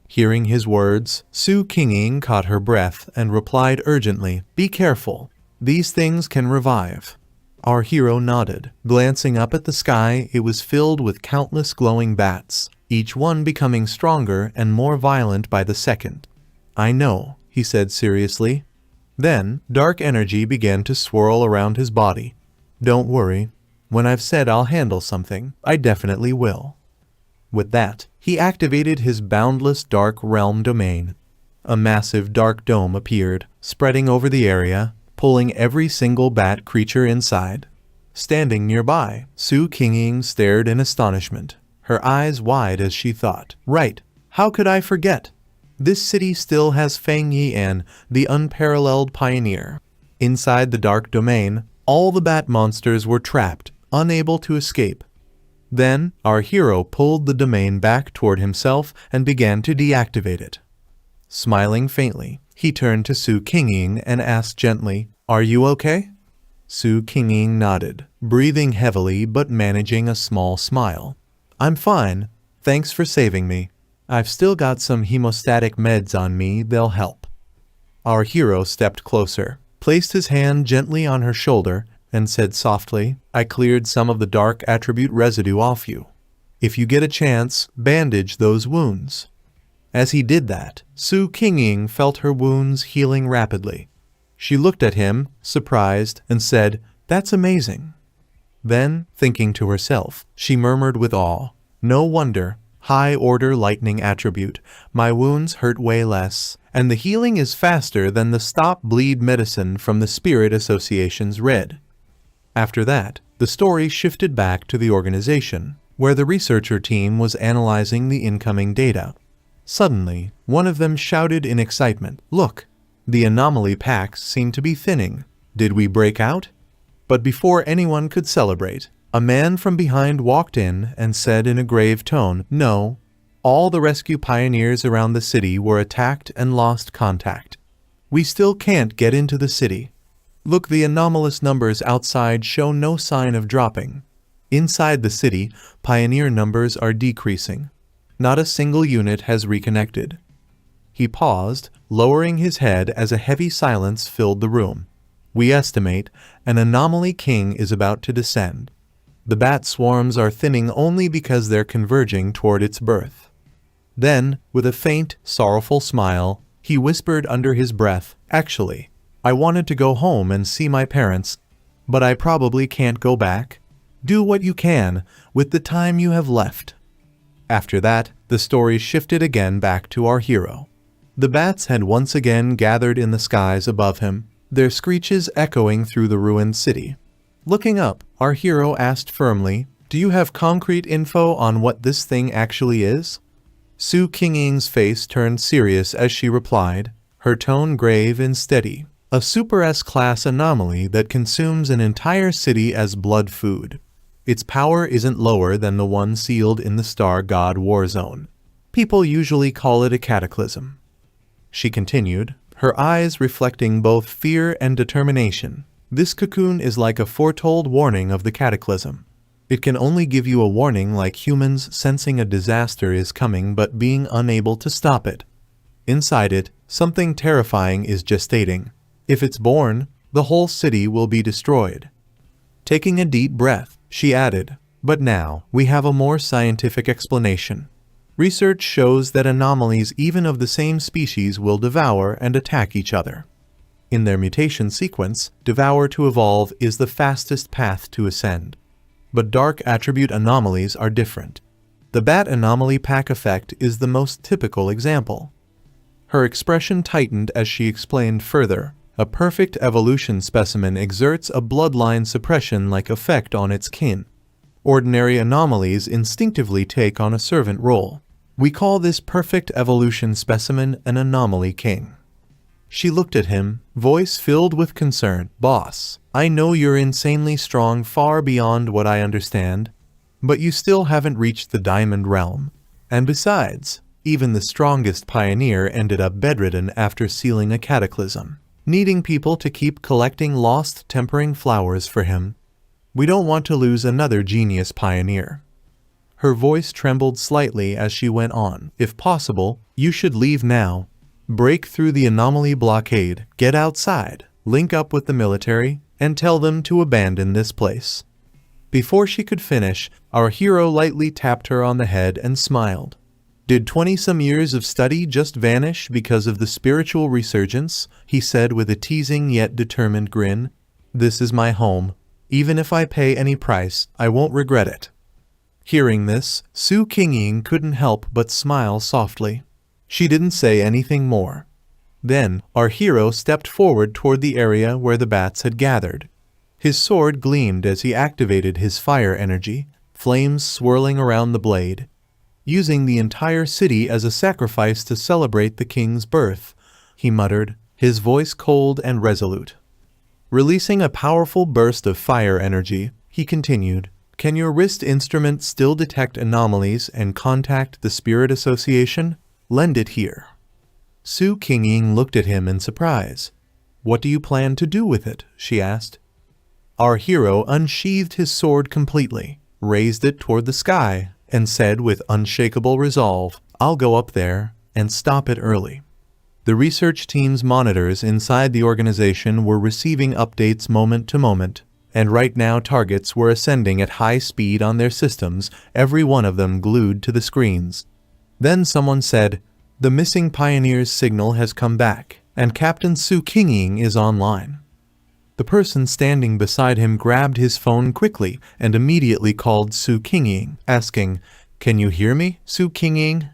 Hearing his words, Su Qingying caught her breath and replied urgently, "Be careful. These things can revive." Our hero nodded. Glancing up at the sky, it was filled with countless glowing bats, each one becoming stronger and more violent by the second. "I know," he said seriously. Then, dark energy began to swirl around his body. "Don't worry. When I've said I'll handle something, I definitely will." With that, he activated his boundless dark realm domain. A massive dark dome appeared, spreading over the area, pulling every single bat creature inside. Standing nearby, Su Qingying stared in astonishment, her eyes wide as she thought, "Right, how could I forget? This city still has Fang Yian, the unparalleled pioneer." Inside the dark domain, all the bat monsters were trapped, unable to escape. Then, our hero pulled the domain back toward himself and began to deactivate it. Smiling faintly, he turned to Su Qingying and asked gently, "Are you okay?" Su Qingying nodded, breathing heavily but managing a small smile. "I'm fine. Thanks for saving me. I've still got some hemostatic meds on me, they'll help." Our hero stepped closer, placed his hand gently on her shoulder, and said softly, "I cleared some of the dark attribute residue off you. If you get a chance, bandage those wounds." As he did that, Su Qingying felt her wounds healing rapidly. She looked at him, surprised, and said, "That's amazing." Then, thinking to herself, she murmured with awe, "No wonder. High-order lightning attribute. My wounds hurt way less, and the healing is faster than the stop-bleed medicine from the Spirit Association's Red." After that, the story shifted back to the organization, where the researcher team was analyzing the incoming data. Suddenly, one of them shouted in excitement, "Look! The anomaly packs seem to be thinning. Did we break out?" But before anyone could celebrate, a man from behind walked in and said in a grave tone, "No, All the rescue pioneers around the city were attacked and lost contact. We still can't get into the city. Look, the anomalous numbers outside show no sign of dropping. Inside the city, pioneer numbers are decreasing. Not a single unit has reconnected. He paused, lowering his head as a heavy silence filled the room. We estimate an anomaly king is about to descend. The bat swarms are thinning only because they're converging toward its birth. Then, with a faint, sorrowful smile, he whispered under his breath, "Actually, I wanted to go home and see my parents, but I probably can't go back. Do what you can with the time you have left." After that, the story shifted again back to our hero. The bats had once again gathered in the skies above him, their screeches echoing through the ruined city. Looking up, our hero asked firmly, "Do you have concrete info on what this thing actually is?" Su Qingying's face turned serious as she replied, her tone grave and steady. "A Super S-class anomaly that consumes an entire city as blood food. Its power isn't lower than the one sealed in the Star God War Zone. People usually call it a cataclysm." She continued, her eyes reflecting both fear and determination. "This cocoon is like a foretold warning of the cataclysm. It can only give you a warning like humans sensing a disaster is coming but being unable to stop it. Inside it, something terrifying is gestating. If it's born, the whole city will be destroyed." Taking a deep breath, she added, "But now, we have a more scientific explanation. Research shows that anomalies even of the same species will devour and attack each other. In their mutation sequence, devour to evolve is the fastest path to ascend. But dark attribute anomalies are different. The bat anomaly pack effect is the most typical example." Her expression tightened as she explained further. "A perfect evolution specimen exerts a bloodline suppression-like effect on its kin. Ordinary anomalies instinctively take on a servant role. We call this perfect evolution specimen an anomaly king." She looked at him, voice filled with concern. "Boss, I know you're insanely strong far beyond what I understand, but you still haven't reached the diamond realm. And besides, even the strongest pioneer ended up bedridden after sealing a cataclysm, needing people to keep collecting lost tempering flowers for him. We don't want to lose another genius pioneer." Her voice trembled slightly as she went on. "If possible, you should leave now. Break through the anomaly blockade, get outside, link up with the military, and tell them to abandon this place." Before she could finish, our hero lightly tapped her on the head and smiled. "Did 20-some years of study just vanish because of the spiritual resurgence?" he said with a teasing yet determined grin. "This is my home. Even if I pay any price, I won't regret it." Hearing this, Su Qingying couldn't help but smile softly. She didn't say anything more. Then, our hero stepped forward toward the area where the bats had gathered. His sword gleamed as he activated his fire energy, flames swirling around the blade. Using the entire city as a sacrifice to celebrate the king's birth, he muttered, his voice cold and resolute. Releasing a powerful burst of fire energy, he continued, "Can your wrist instrument still detect anomalies and contact the Spirit Association? Lend it here." Su Qingying looked at him in surprise. "What do you plan to do with it?" she asked. Our hero unsheathed his sword completely, raised it toward the sky, and said with unshakable resolve, "I'll go up there and stop it early." The research team's monitors inside the organization were receiving updates moment to moment, and right now targets were ascending at high speed on their systems, every one of them glued to the screens. Then someone said, "The missing pioneer's signal has come back, and Captain Su Qingying is online." The person standing beside him grabbed his phone quickly and immediately called Su Qingying, asking, "Can you hear me, Su Qingying?"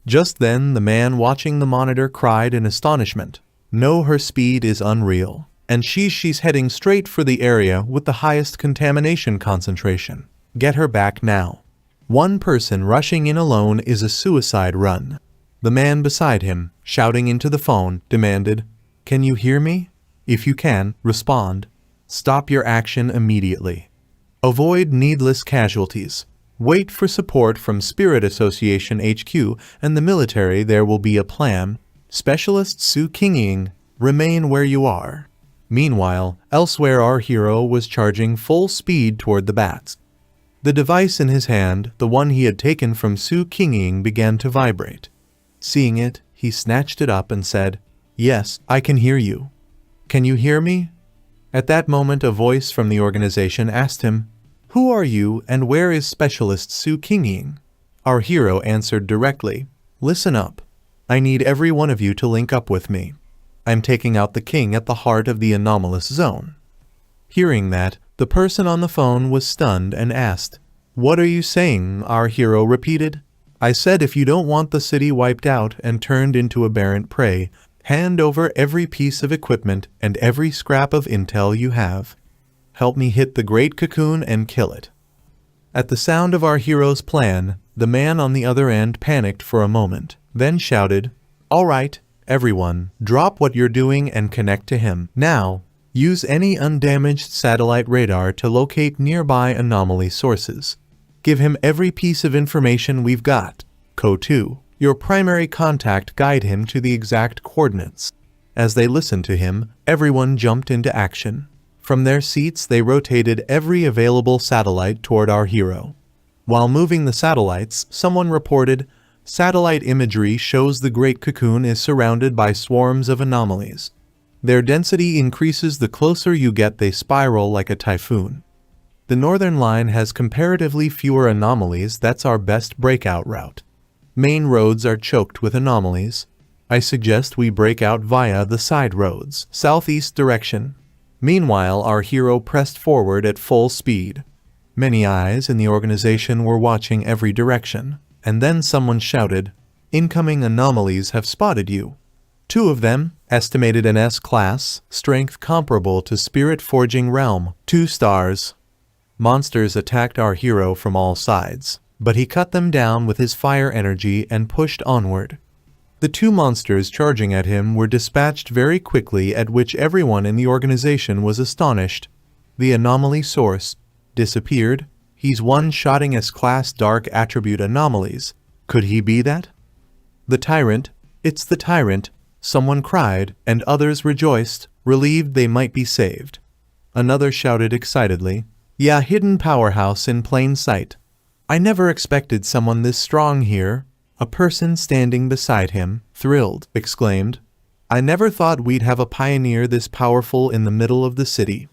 Just then, the man watching the monitor cried in astonishment, "No, her speed is unreal, and she's heading straight for the area with the highest contamination concentration. Get her back now. One person rushing in alone is a suicide run." The man beside him, shouting into the phone, demanded, "Can you hear me? If you can, respond. Stop your action immediately. Avoid needless casualties. Wait for support from Spirit Association HQ and the military. There will be a plan. Specialist Su Kingying, remain where you are. Meanwhile, elsewhere our hero was charging full speed toward the bats. The device in his hand, the one he had taken from Su Kingying, began to vibrate. Seeing it, he snatched it up and said, "Yes, I can hear you. Can you hear me?" At that moment a voice from the organization asked him, "Who are you and where is Specialist Su Kingying?" Our hero answered directly, "Listen up. I need every one of you to link up with me. I'm taking out the king at the heart of the anomalous zone." Hearing that, the person on the phone was stunned and asked, "What are you saying?" Our hero repeated, "I said if you don't want the city wiped out and turned into aberrant prey, hand over every piece of equipment and every scrap of intel you have. Help me hit the great cocoon and kill it." At the sound of our hero's plan, the man on the other end panicked for a moment, then shouted, "All right, everyone, drop what you're doing and connect to him. Now, use any undamaged satellite radar to locate nearby anomaly sources. Give him every piece of information we've got. Co-2, your primary contact, guide him to the exact coordinates." As they listened to him, everyone jumped into action. From their seats they rotated every available satellite toward our hero. While moving the satellites, someone reported, "Satellite imagery shows the Great Cocoon is surrounded by swarms of anomalies. Their density increases the closer you get. They spiral like a typhoon. The northern line has comparatively fewer anomalies. That's our best breakout route. Main roads are choked with anomalies. I suggest we break out via the side roads, southeast direction." Meanwhile, our hero pressed forward at full speed. Many eyes in the organization were watching every direction, and then someone shouted, "Incoming anomalies have spotted you. 2 of them, estimated in S-class, strength comparable to Spirit Forging Realm, 2 stars. Monsters attacked our hero from all sides, but he cut them down with his fire energy and pushed onward. The 2 monsters charging at him were dispatched very quickly, at which everyone in the organization was astonished. The anomaly source disappeared. He's one-shotting S-class dark attribute anomalies. Could he be that? The tyrant, it's the tyrant, someone cried, and others rejoiced, relieved they might be saved. Another shouted excitedly, "Yeah, hidden powerhouse in plain sight. I never expected someone this strong here." A person standing beside him, thrilled, exclaimed, "I never thought we'd have a pioneer this powerful in the middle of the city."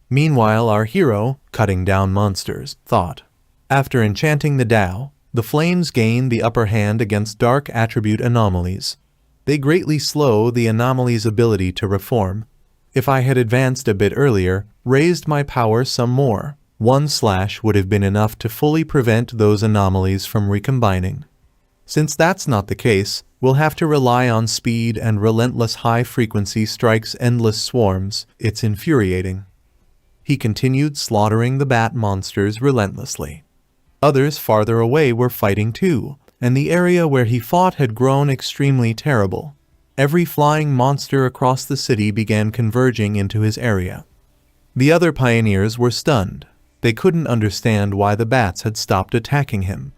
Meanwhile, our hero, cutting down monsters, thought. After enchanting the Tao, the flames gain the upper hand against dark attribute anomalies. They greatly slow the anomaly's ability to reform. If I had advanced a bit earlier, raised my power some more, 1 slash would have been enough to fully prevent those anomalies from recombining. Since that's not the case, we'll have to rely on speed and relentless high-frequency strikes, endless swarms. It's infuriating. He continued slaughtering the bat monsters relentlessly. Others farther away were fighting too, and the area where he fought had grown extremely terrible. Every flying monster across the city began converging into his area. The other pioneers were stunned. They couldn't understand why the bats had stopped attacking him.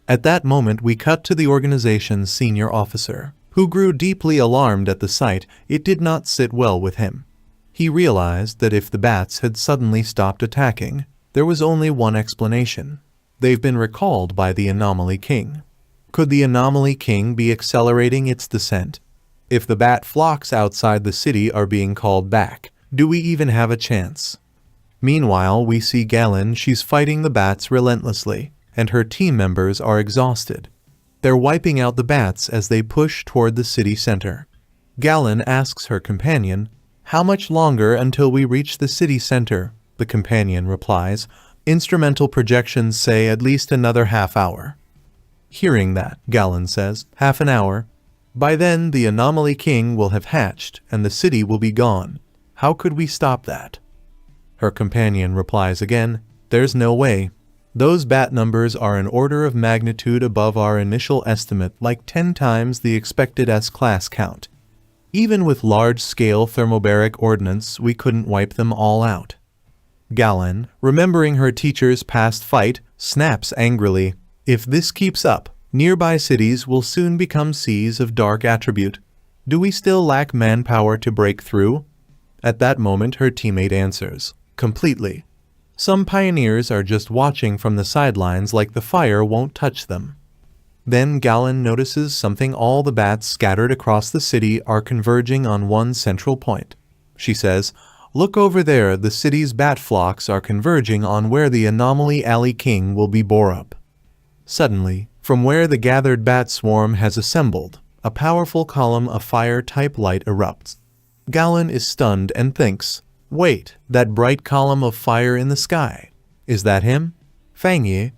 At that moment we cut to the organization's senior officer, who grew deeply alarmed at the sight. It did not sit well with him. He realized that if the bats had suddenly stopped attacking, there was only one explanation. They've been recalled by the Anomaly King. Could the Anomaly King be accelerating its descent? If the bat flocks outside the city are being called back, do we even have a chance? Meanwhile, we see Galen. She's fighting the bats relentlessly, and her team members are exhausted. They're wiping out the bats as they push toward the city center. Galen asks her companion, "How much longer until we reach the city center?" The companion replies, "Instrumental projections say at least another half hour." Hearing that, Galen says, "Half an hour? By then the Anomaly King will have hatched and the city will be gone. How could we stop that?" Her companion replies again, "There's no way. Those bat numbers are an order of magnitude above our initial estimate, like 10 times the expected S-class count. Even with large-scale thermobaric ordnance, we couldn't wipe them all out." Galen, remembering her teacher's past fight, snaps angrily. If this keeps up, nearby cities will soon become seas of dark attribute. Do we still lack manpower to break through? At that moment her teammate answers, completely. Some pioneers are just watching from the sidelines like the fire won't touch them. Then Galen notices something. All the bats scattered across the city are converging on one central point. She says, "Look over there, the city's bat flocks are converging on where the anomaly alley king will be bore up." Suddenly, from where the gathered bat swarm has assembled, a powerful column of fire-type light erupts. Galen is stunned and thinks, wait, that bright column of fire in the sky. Is that him? Fang Yi?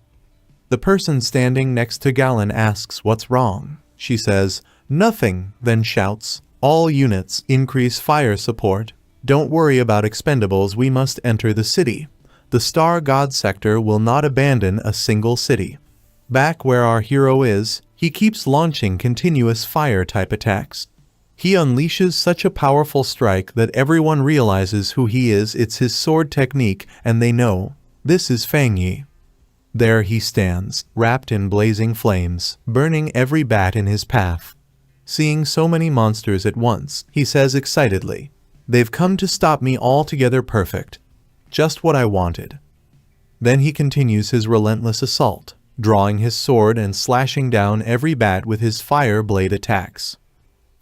The person standing next to Galen asks what's wrong. She says, nothing, then shouts, all units, increase fire support. Don't worry about expendables, we must enter the city. The Star God sector will not abandon a single city. Back where our hero is, he keeps launching continuous fire-type attacks. He unleashes such a powerful strike that everyone realizes who he is. It's his sword technique, and they know, this is Fang Yi. There he stands, wrapped in blazing flames, burning every bat in his path. Seeing so many monsters at once, he says excitedly, they've come to stop me altogether, perfect. Just what I wanted. Then he continues his relentless assault, drawing his sword and slashing down every bat with his fire blade attacks.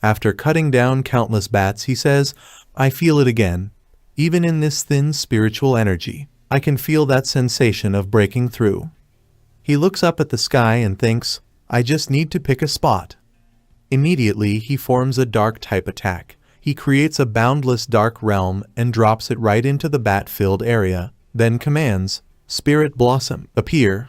After cutting down countless bats, he says, I feel it again. Even in this thin spiritual energy, I can feel that sensation of breaking through. He looks up at the sky and thinks, I just need to pick a spot. Immediately, he forms a dark-type attack. He creates a boundless dark realm and drops it right into the bat-filled area, then commands, Spirit Blossom, appear.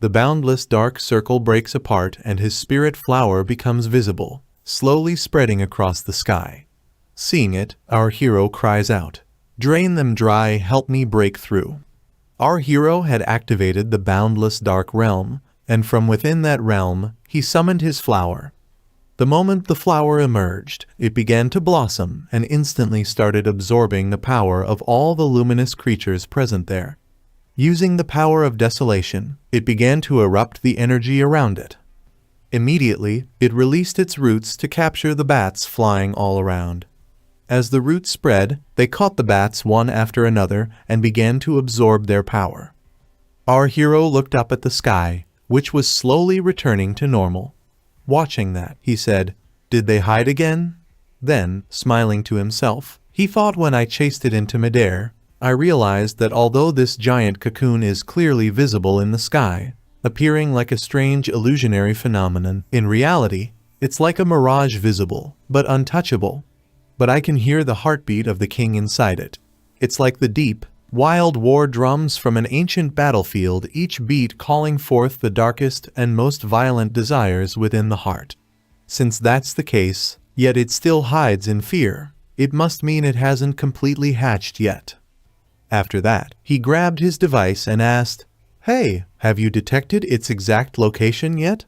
The boundless dark circle breaks apart and his spirit flower becomes visible, slowly spreading across the sky. Seeing it, our hero cries out, drain them dry, help me break through. Our hero had activated the boundless dark realm, and from within that realm, he summoned his flower. The moment the flower emerged, it began to blossom and instantly started absorbing the power of all the luminous creatures present there. Using the power of desolation, it began to erupt the energy around it. Immediately, it released its roots to capture the bats flying all around. As the roots spread, they caught the bats one after another and began to absorb their power. Our hero looked up at the sky, which was slowly returning to normal. Watching that, he said, did they hide again? Then, smiling to himself, he thought, when I chased it into midair, I realized that although this giant cocoon is clearly visible in the sky, appearing like a strange illusionary phenomenon, in reality, it's like a mirage, visible, but untouchable. But I can hear the heartbeat of the king inside it. It's like the deep, wild war drums from an ancient battlefield, each beat calling forth the darkest and most violent desires within the heart. Since that's the case, yet it still hides in fear, it must mean it hasn't completely hatched yet. After that, he grabbed his device and asked, Hey, have you detected its exact location yet?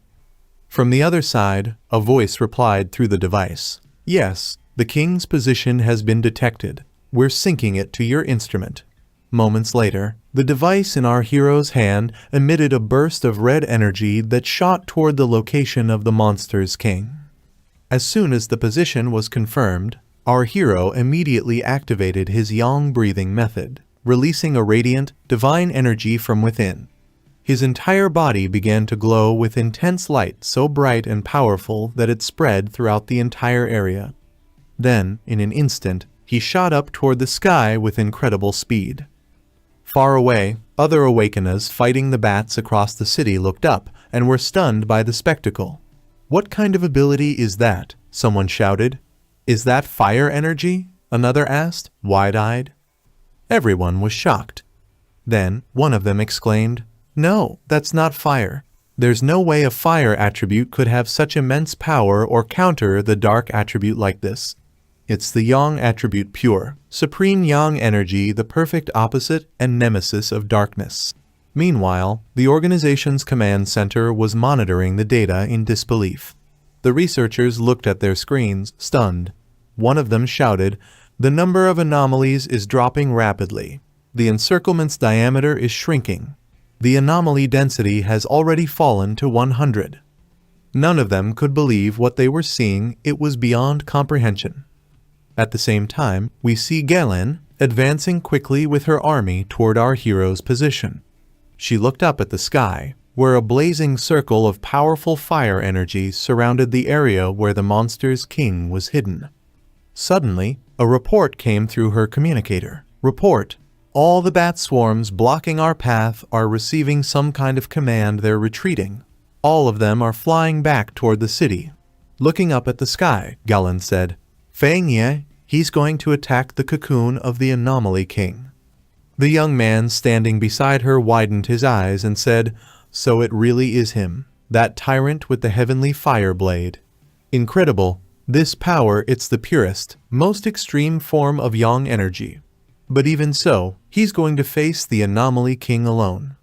From the other side, a voice replied through the device, Yes, the king's position has been detected. We're syncing it to your instrument. Moments later, the device in our hero's hand emitted a burst of red energy that shot toward the location of the monster's king. As soon as the position was confirmed, our hero immediately activated his yang breathing method, releasing a radiant, divine energy from within. His entire body began to glow with intense light so bright and powerful that it spread throughout the entire area. Then, in an instant, he shot up toward the sky with incredible speed. Far away, other awakeners fighting the bats across the city looked up and were stunned by the spectacle. What kind of ability is that? Someone shouted. Is that fire energy? Another asked, wide-eyed. Everyone was shocked. Then, one of them exclaimed, No, that's not fire. There's no way a fire attribute could have such immense power or counter the dark attribute like this. It's the yang attribute, pure, supreme yang energy, the perfect opposite and nemesis of darkness. Meanwhile, the organization's command center was monitoring the data in disbelief. The researchers looked at their screens, stunned. One of them shouted, The number of anomalies is dropping rapidly. The encirclement's diameter is shrinking. The anomaly density has already fallen to 100. None of them could believe what they were seeing. It was beyond comprehension. At the same time, we see Galen advancing quickly with her army toward our hero's position. She looked up at the sky, where a blazing circle of powerful fire energy surrounded the area where the monster's king was hidden. Suddenly, a report came through her communicator. Report. All the bat swarms blocking our path are receiving some kind of command. They're retreating. All of them are flying back toward the city. Looking up at the sky, Galen said, Feng Ye, he's going to attack the cocoon of the anomaly king. The young man standing beside her widened his eyes and said, So it really is him, that tyrant with the heavenly fire blade. Incredible. This power, it's the purest, most extreme form of yang energy. But even so, he's going to face the anomaly king alone.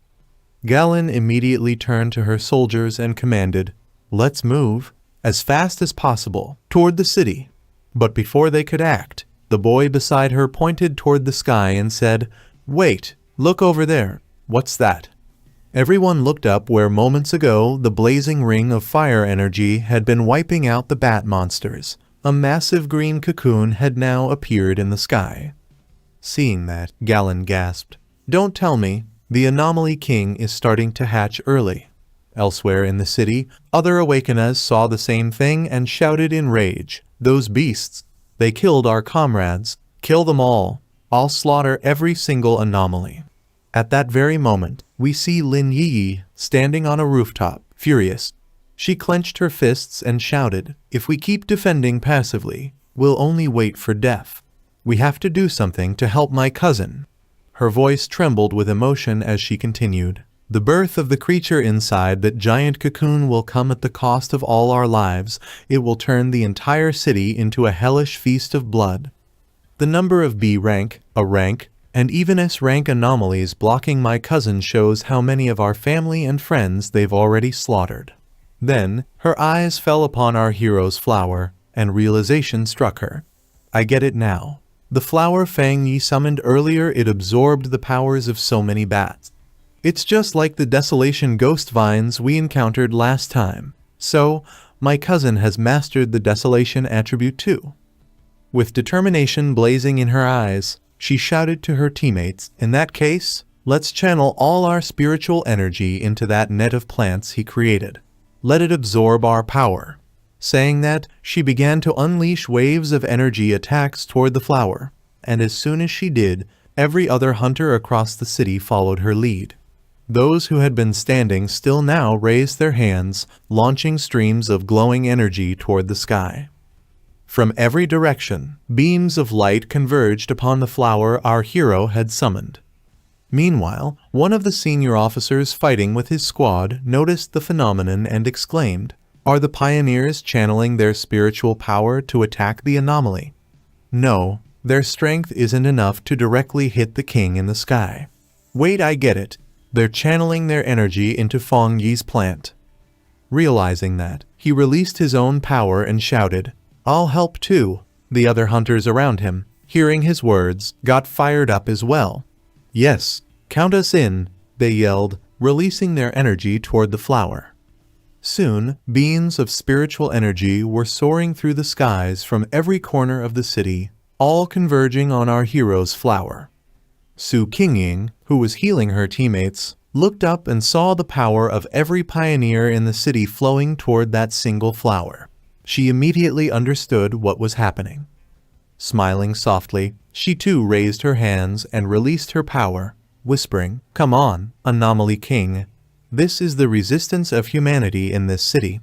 Galen immediately turned to her soldiers and commanded, Let's move, as fast as possible, toward the city. But before they could act, the boy beside her pointed toward the sky and said, Wait, look over there. What's that? Everyone looked up where moments ago the blazing ring of fire energy had been wiping out the bat monsters. A massive green cocoon had now appeared in the sky. Seeing that, Galen gasped, Don't tell me, the anomaly king is starting to hatch early. Elsewhere in the city, other awakeners saw the same thing and shouted in rage, Those beasts! They killed our comrades. Kill them all. I'll slaughter every single anomaly. At that very moment, we see Lin Yi standing on a rooftop, furious. She clenched her fists and shouted, If we keep defending passively, we'll only wait for death. We have to do something to help my cousin. Her voice trembled with emotion as she continued. The birth of the creature inside that giant cocoon will come at the cost of all our lives. It will turn the entire city into a hellish feast of blood. The number of B rank, A rank, and even S rank anomalies blocking my cousin shows how many of our family and friends they've already slaughtered. Then, her eyes fell upon our hero's flower, and realization struck her. I get it now. The flower Fang Yi summoned earlier, it absorbed the powers of so many bats. It's just like the desolation ghost vines we encountered last time. So, my cousin has mastered the desolation attribute too. With determination blazing in her eyes, she shouted to her teammates, In that case, let's channel all our spiritual energy into that net of plants he created. Let it absorb our power. Saying that, she began to unleash waves of energy attacks toward the flower, and as soon as she did, every other hunter across the city followed her lead. Those who had been standing still now raised their hands, launching streams of glowing energy toward the sky. From every direction, beams of light converged upon the flower our hero had summoned. Meanwhile, one of the senior officers fighting with his squad noticed the phenomenon and exclaimed, Are the pioneers channeling their spiritual power to attack the anomaly? No, their strength isn't enough to directly hit the king in the sky. Wait, I get it. They're channeling their energy into Feng Yi's plant. Realizing that, he released his own power and shouted, I'll help too. The other hunters around him, hearing his words, got fired up as well. Yes, count us in, they yelled, releasing their energy toward the flower. Soon, beams of spiritual energy were soaring through the skies from every corner of the city, all converging on our hero's flower. Su Qingying, who was healing her teammates, looked up and saw the power of every pioneer in the city flowing toward that single flower. She immediately understood what was happening. Smiling softly, she too raised her hands and released her power, whispering, Come on, Anomaly King. This is the resistance of humanity in this city.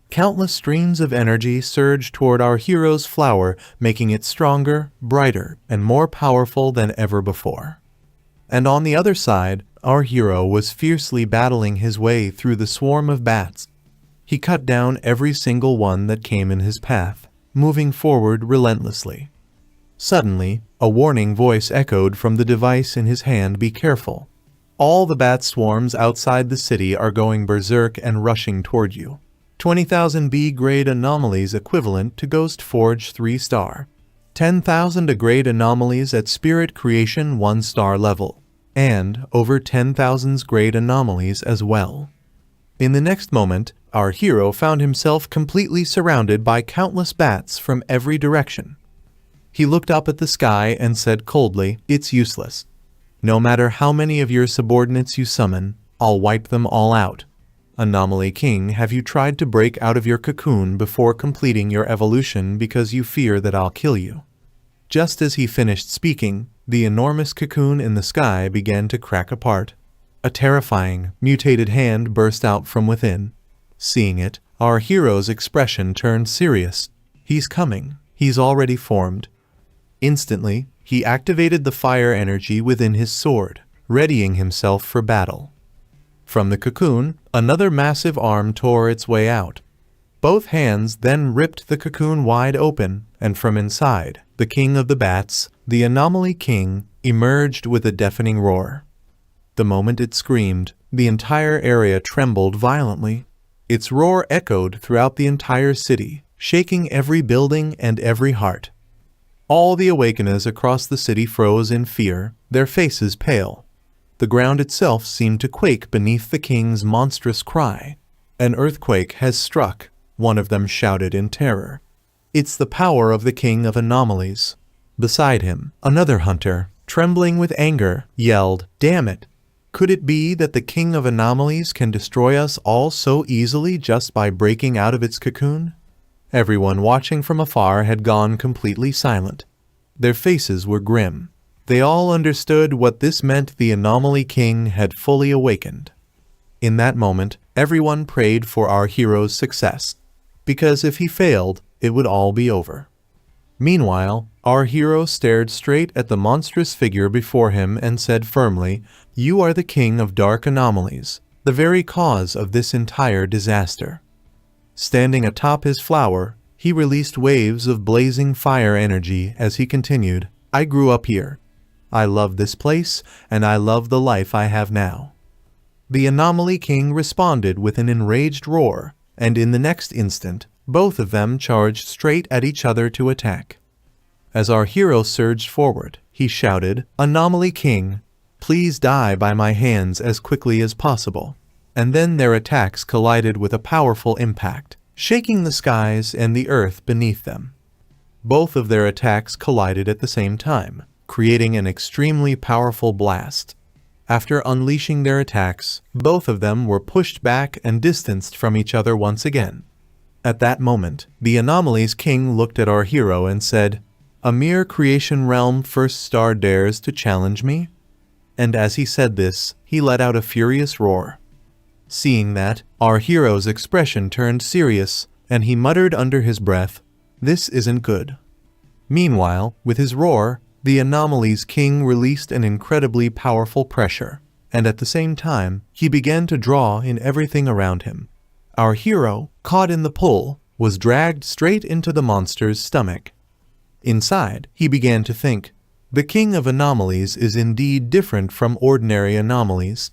Countless streams of energy surged toward our hero's flower, making it stronger, brighter, and more powerful than ever before. And on the other side, our hero was fiercely battling his way through the swarm of bats. He cut down every single one that came in his path, moving forward relentlessly. Suddenly, a warning voice echoed from the device in his hand, Be careful. All the bat swarms outside the city are going berserk and rushing toward you. 20,000 B-grade anomalies equivalent to Ghost Forge 3-star. 10,000 grade anomalies at spirit creation 1-star level, and over 10,000 grade anomalies as well. In the next moment, our hero found himself completely surrounded by countless bats from every direction. He looked up at the sky and said coldly, "It's useless. No matter how many of your subordinates you summon, I'll wipe them all out. Anomaly King, have you tried to break out of your cocoon before completing your evolution because you fear that I'll kill you?" Just as he finished speaking, the enormous cocoon in the sky began to crack apart. A terrifying, mutated hand burst out from within. Seeing it, our hero's expression turned serious. He's coming. He's already formed. Instantly, he activated the fire energy within his sword, readying himself for battle. From the cocoon, another massive arm tore its way out. Both hands then ripped the cocoon wide open, and from inside, the king of the bats, the Anomaly King, emerged with a deafening roar. The moment it screamed, the entire area trembled violently. Its roar echoed throughout the entire city, shaking every building and every heart. All the awakeners across the city froze in fear, their faces pale. The ground itself seemed to quake beneath the king's monstrous cry. "An earthquake has struck," one of them shouted in terror. "It's the power of the king of anomalies." Beside him, another hunter, trembling with anger, yelled, "Damn it! Could it be that the king of anomalies can destroy us all so easily just by breaking out of its cocoon?" Everyone watching from afar had gone completely silent. Their faces were grim. They all understood what this meant. The Anomaly King had fully awakened. In that moment, everyone prayed for our hero's success, because if he failed, it would all be over. Meanwhile, our hero stared straight at the monstrous figure before him and said firmly, "You are the king of dark anomalies, the very cause of this entire disaster." Standing atop his flower, he released waves of blazing fire energy as he continued, "I grew up here. I love this place, and I love the life I have now." The Anomaly King responded with an enraged roar, and in the next instant, both of them charged straight at each other to attack. As our hero surged forward, he shouted, "Anomaly King, please die by my hands as quickly as possible." And then their attacks collided with a powerful impact, shaking the skies and the earth beneath them. Both of their attacks collided at the same time, creating an extremely powerful blast. After unleashing their attacks, both of them were pushed back and distanced from each other once again. At that moment, the Anomaly's king looked at our hero and said, "A mere creation realm first star dares to challenge me?" And as he said this, he let out a furious roar. Seeing that, our hero's expression turned serious, and he muttered under his breath, "This isn't good." Meanwhile, with his roar, the Anomaly's king released an incredibly powerful pressure, and at the same time, he began to draw in everything around him. Our hero, caught in the pull, was dragged straight into the monster's stomach. Inside, he began to think, "The king of anomalies is indeed different from ordinary anomalies.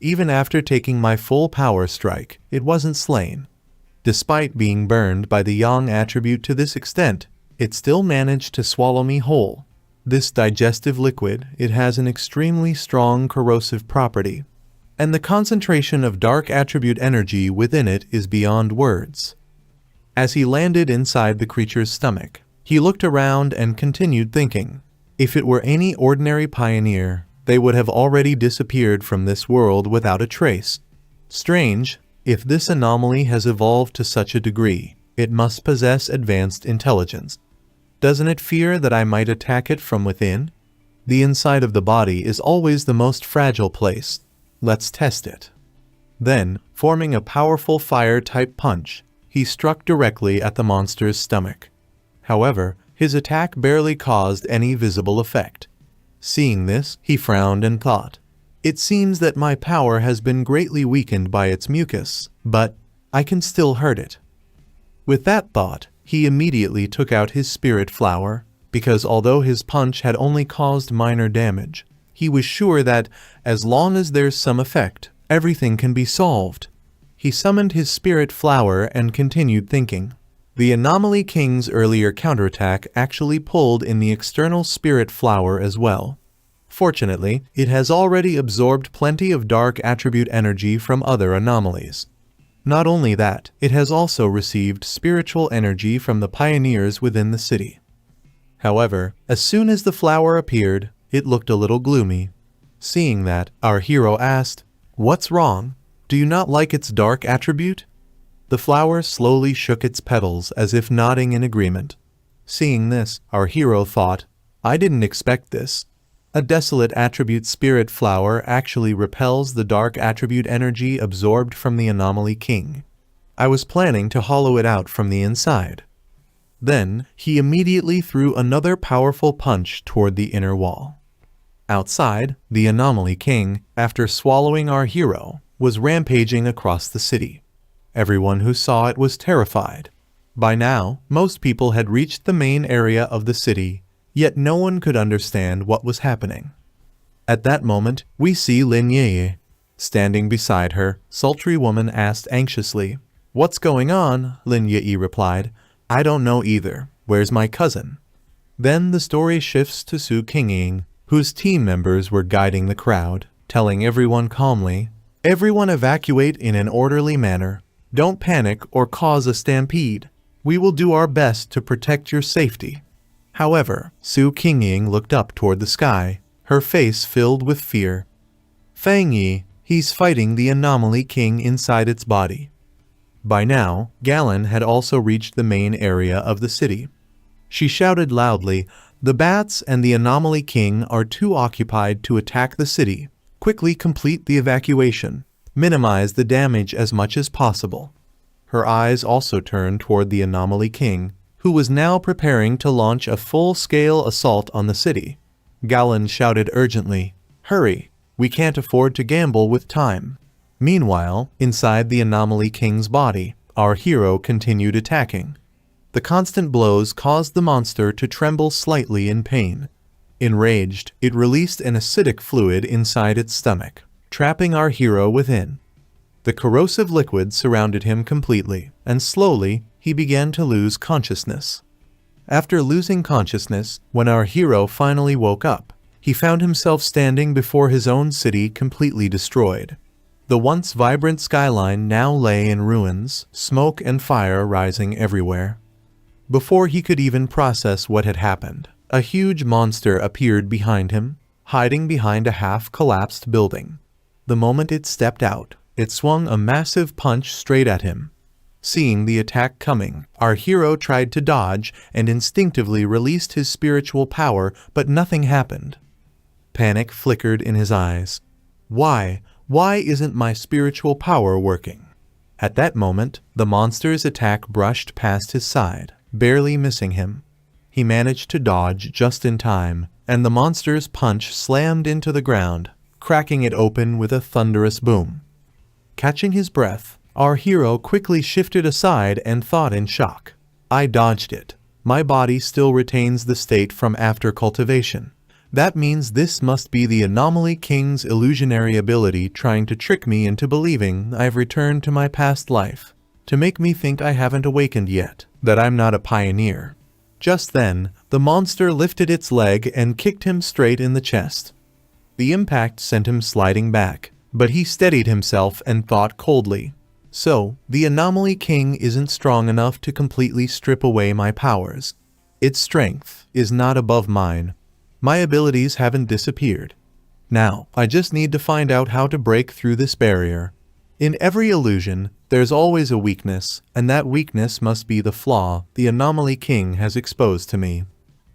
Even after taking my full power strike, it wasn't slain. Despite being burned by the yang attribute to this extent, it still managed to swallow me whole. This digestive liquid, it has an extremely strong corrosive property, and the concentration of dark attribute energy within it is beyond words." As he landed inside the creature's stomach, he looked around and continued thinking, if it were any ordinary pioneer, they would have already disappeared from this world without a trace. Strange, if this anomaly has evolved to such a degree, it must possess advanced intelligence. Doesn't it fear that I might attack it from within? The inside of the body is always the most fragile place. Let's test it. Then, forming a powerful fire-type punch, he struck directly at the monster's stomach. However, his attack barely caused any visible effect. Seeing this, he frowned and thought, "It seems that my power has been greatly weakened by its mucus, but I can still hurt it." With that thought, he immediately took out his spirit flower, because although his punch had only caused minor damage, he was sure that, as long as there's some effect, everything can be solved. He summoned his spirit flower and continued thinking, The Anomaly King's earlier counterattack actually pulled in the external spirit flower as well. Fortunately, it has already absorbed plenty of dark attribute energy from other anomalies. Not only that, it has also received spiritual energy from the pioneers within the city. However, as soon as the flower appeared, it looked a little gloomy. Seeing that, our hero asked, "What's wrong? Do you not like its dark attribute?" The flower slowly shook its petals as if nodding in agreement. Seeing this, our hero thought, "I didn't expect this. A desolate attribute spirit flower actually repels the dark attribute energy absorbed from the Anomaly King. I was planning to hollow it out from the inside." Then, he immediately threw another powerful punch toward the inner wall. Outside, the Anomaly King, after swallowing our hero, was rampaging across the city. Everyone who saw it was terrified. By now, most people had reached the main area of the city, yet no one could understand what was happening. At that moment, we see Lin Ye. Standing beside her, sultry woman asked anxiously, "What's going on?" Lin Ye replied, "I don't know either. Where's my cousin?" Then the story shifts to Su Qingying, whose team members were guiding the crowd, telling everyone calmly, "Everyone evacuate in an orderly manner. Don't panic or cause a stampede. We will do our best to protect your safety." However, Su Qingying looked up toward the sky, her face filled with fear. "Fang Yi, he's fighting the Anomaly King inside its body." By now, Galen had also reached the main area of the city. She shouted loudly, "The bats and the Anomaly King are too occupied to attack the city. Quickly complete the evacuation. Minimize the damage as much as possible." Her eyes also turned toward the Anomaly King, who was now preparing to launch a full-scale assault on the city. Galen shouted urgently, "Hurry! We can't afford to gamble with time." Meanwhile, inside the Anomaly King's body, our hero continued attacking. The constant blows caused the monster to tremble slightly in pain. Enraged, it released an acidic fluid inside its stomach, trapping our hero within. The corrosive liquid surrounded him completely, and slowly, he began to lose consciousness. After losing consciousness, when our hero finally woke up, he found himself standing before his own city completely destroyed. The once vibrant skyline now lay in ruins, smoke and fire rising everywhere. Before he could even process what had happened, a huge monster appeared behind him, hiding behind a half-collapsed building. The moment it stepped out, it swung a massive punch straight at him. Seeing the attack coming, our hero tried to dodge and instinctively released his spiritual power, but nothing happened. Panic flickered in his eyes. Why isn't my spiritual power working? At that moment, the monster's attack brushed past his side, barely missing him. He managed to dodge just in time, and the monster's punch slammed into the ground, cracking it open with a thunderous boom. Catching his breath, our hero quickly shifted aside and thought in shock. "I dodged it. My body still retains the state from after cultivation. That means this must be the Anomaly King's illusionary ability trying to trick me into believing I've returned to my past life, to make me think I haven't awakened yet, that I'm not a pioneer." Just then, the monster lifted its leg and kicked him straight in the chest. The impact sent him sliding back, but he steadied himself and thought coldly, "So, the Anomaly King isn't strong enough to completely strip away my powers. Its strength is not above mine. My abilities haven't disappeared. Now, I just need to find out how to break through this barrier. In every illusion, there's always a weakness, and that weakness must be the flaw the Anomaly King has exposed to me."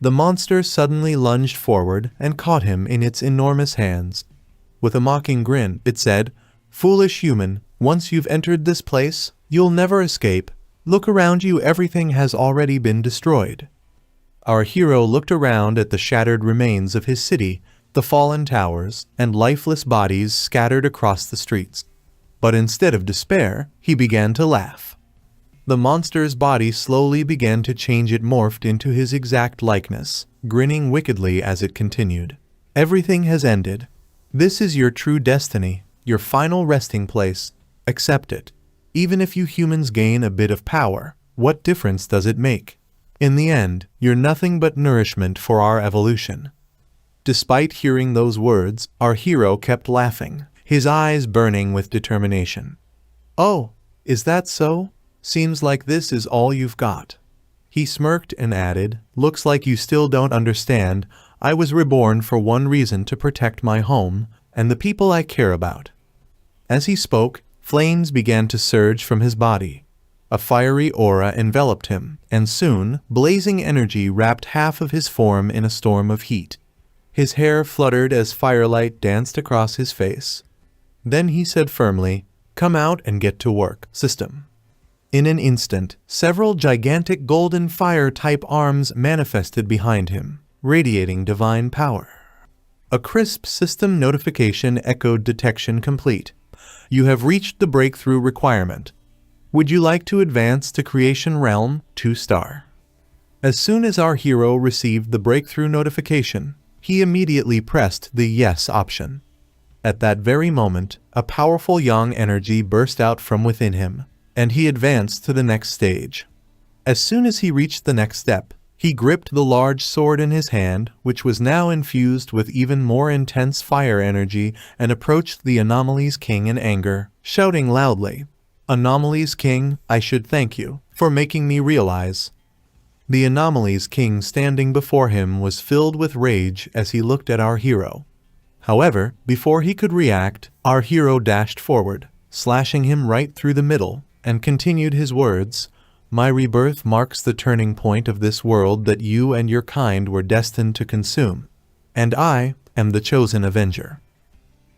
The monster suddenly lunged forward and caught him in its enormous hands. With a mocking grin, it said, "Foolish human, once you've entered this place, you'll never escape. Look around you, everything has already been destroyed." Our hero looked around at the shattered remains of his city, the fallen towers, and lifeless bodies scattered across the streets. But instead of despair, he began to laugh. The monster's body slowly began to change. It morphed into his exact likeness, grinning wickedly as it continued. "Everything has ended. This is your true destiny, your final resting place. Accept it. Even if you humans gain a bit of power, What difference does it make? In the end, you're nothing but nourishment for our evolution." Despite hearing those words, our hero kept laughing, his eyes burning with determination. "Oh, is that so? Seems like this is all you've got." He smirked and added, "Looks like you still don't understand. I was reborn for one reason: to protect my home and the people I care about." As he spoke, flames began to surge from his body. A fiery aura enveloped him, and soon, blazing energy wrapped half of his form in a storm of heat. His hair fluttered as firelight danced across his face. Then he said firmly, "Come out and get to work, system." In an instant, several gigantic golden fire-type arms manifested behind him, radiating divine power. A crisp system notification echoed, "Detection complete. You have reached the breakthrough requirement. Would you like to advance to Creation Realm 2-star?" As soon as our hero received the breakthrough notification, he immediately pressed the yes option. At that very moment, a powerful yang energy burst out from within him, and he advanced to the next stage. As soon as he reached the next step, he gripped the large sword in his hand, which was now infused with even more intense fire energy, and approached the Anomalies King in anger, shouting loudly, "Anomalies King, I should thank you for making me realize." The Anomalies King standing before him was filled with rage as he looked at our hero. However, before he could react, our hero dashed forward, slashing him right through the middle, and continued his words, "My rebirth marks the turning point of this world that you and your kind were destined to consume, and I am the chosen avenger."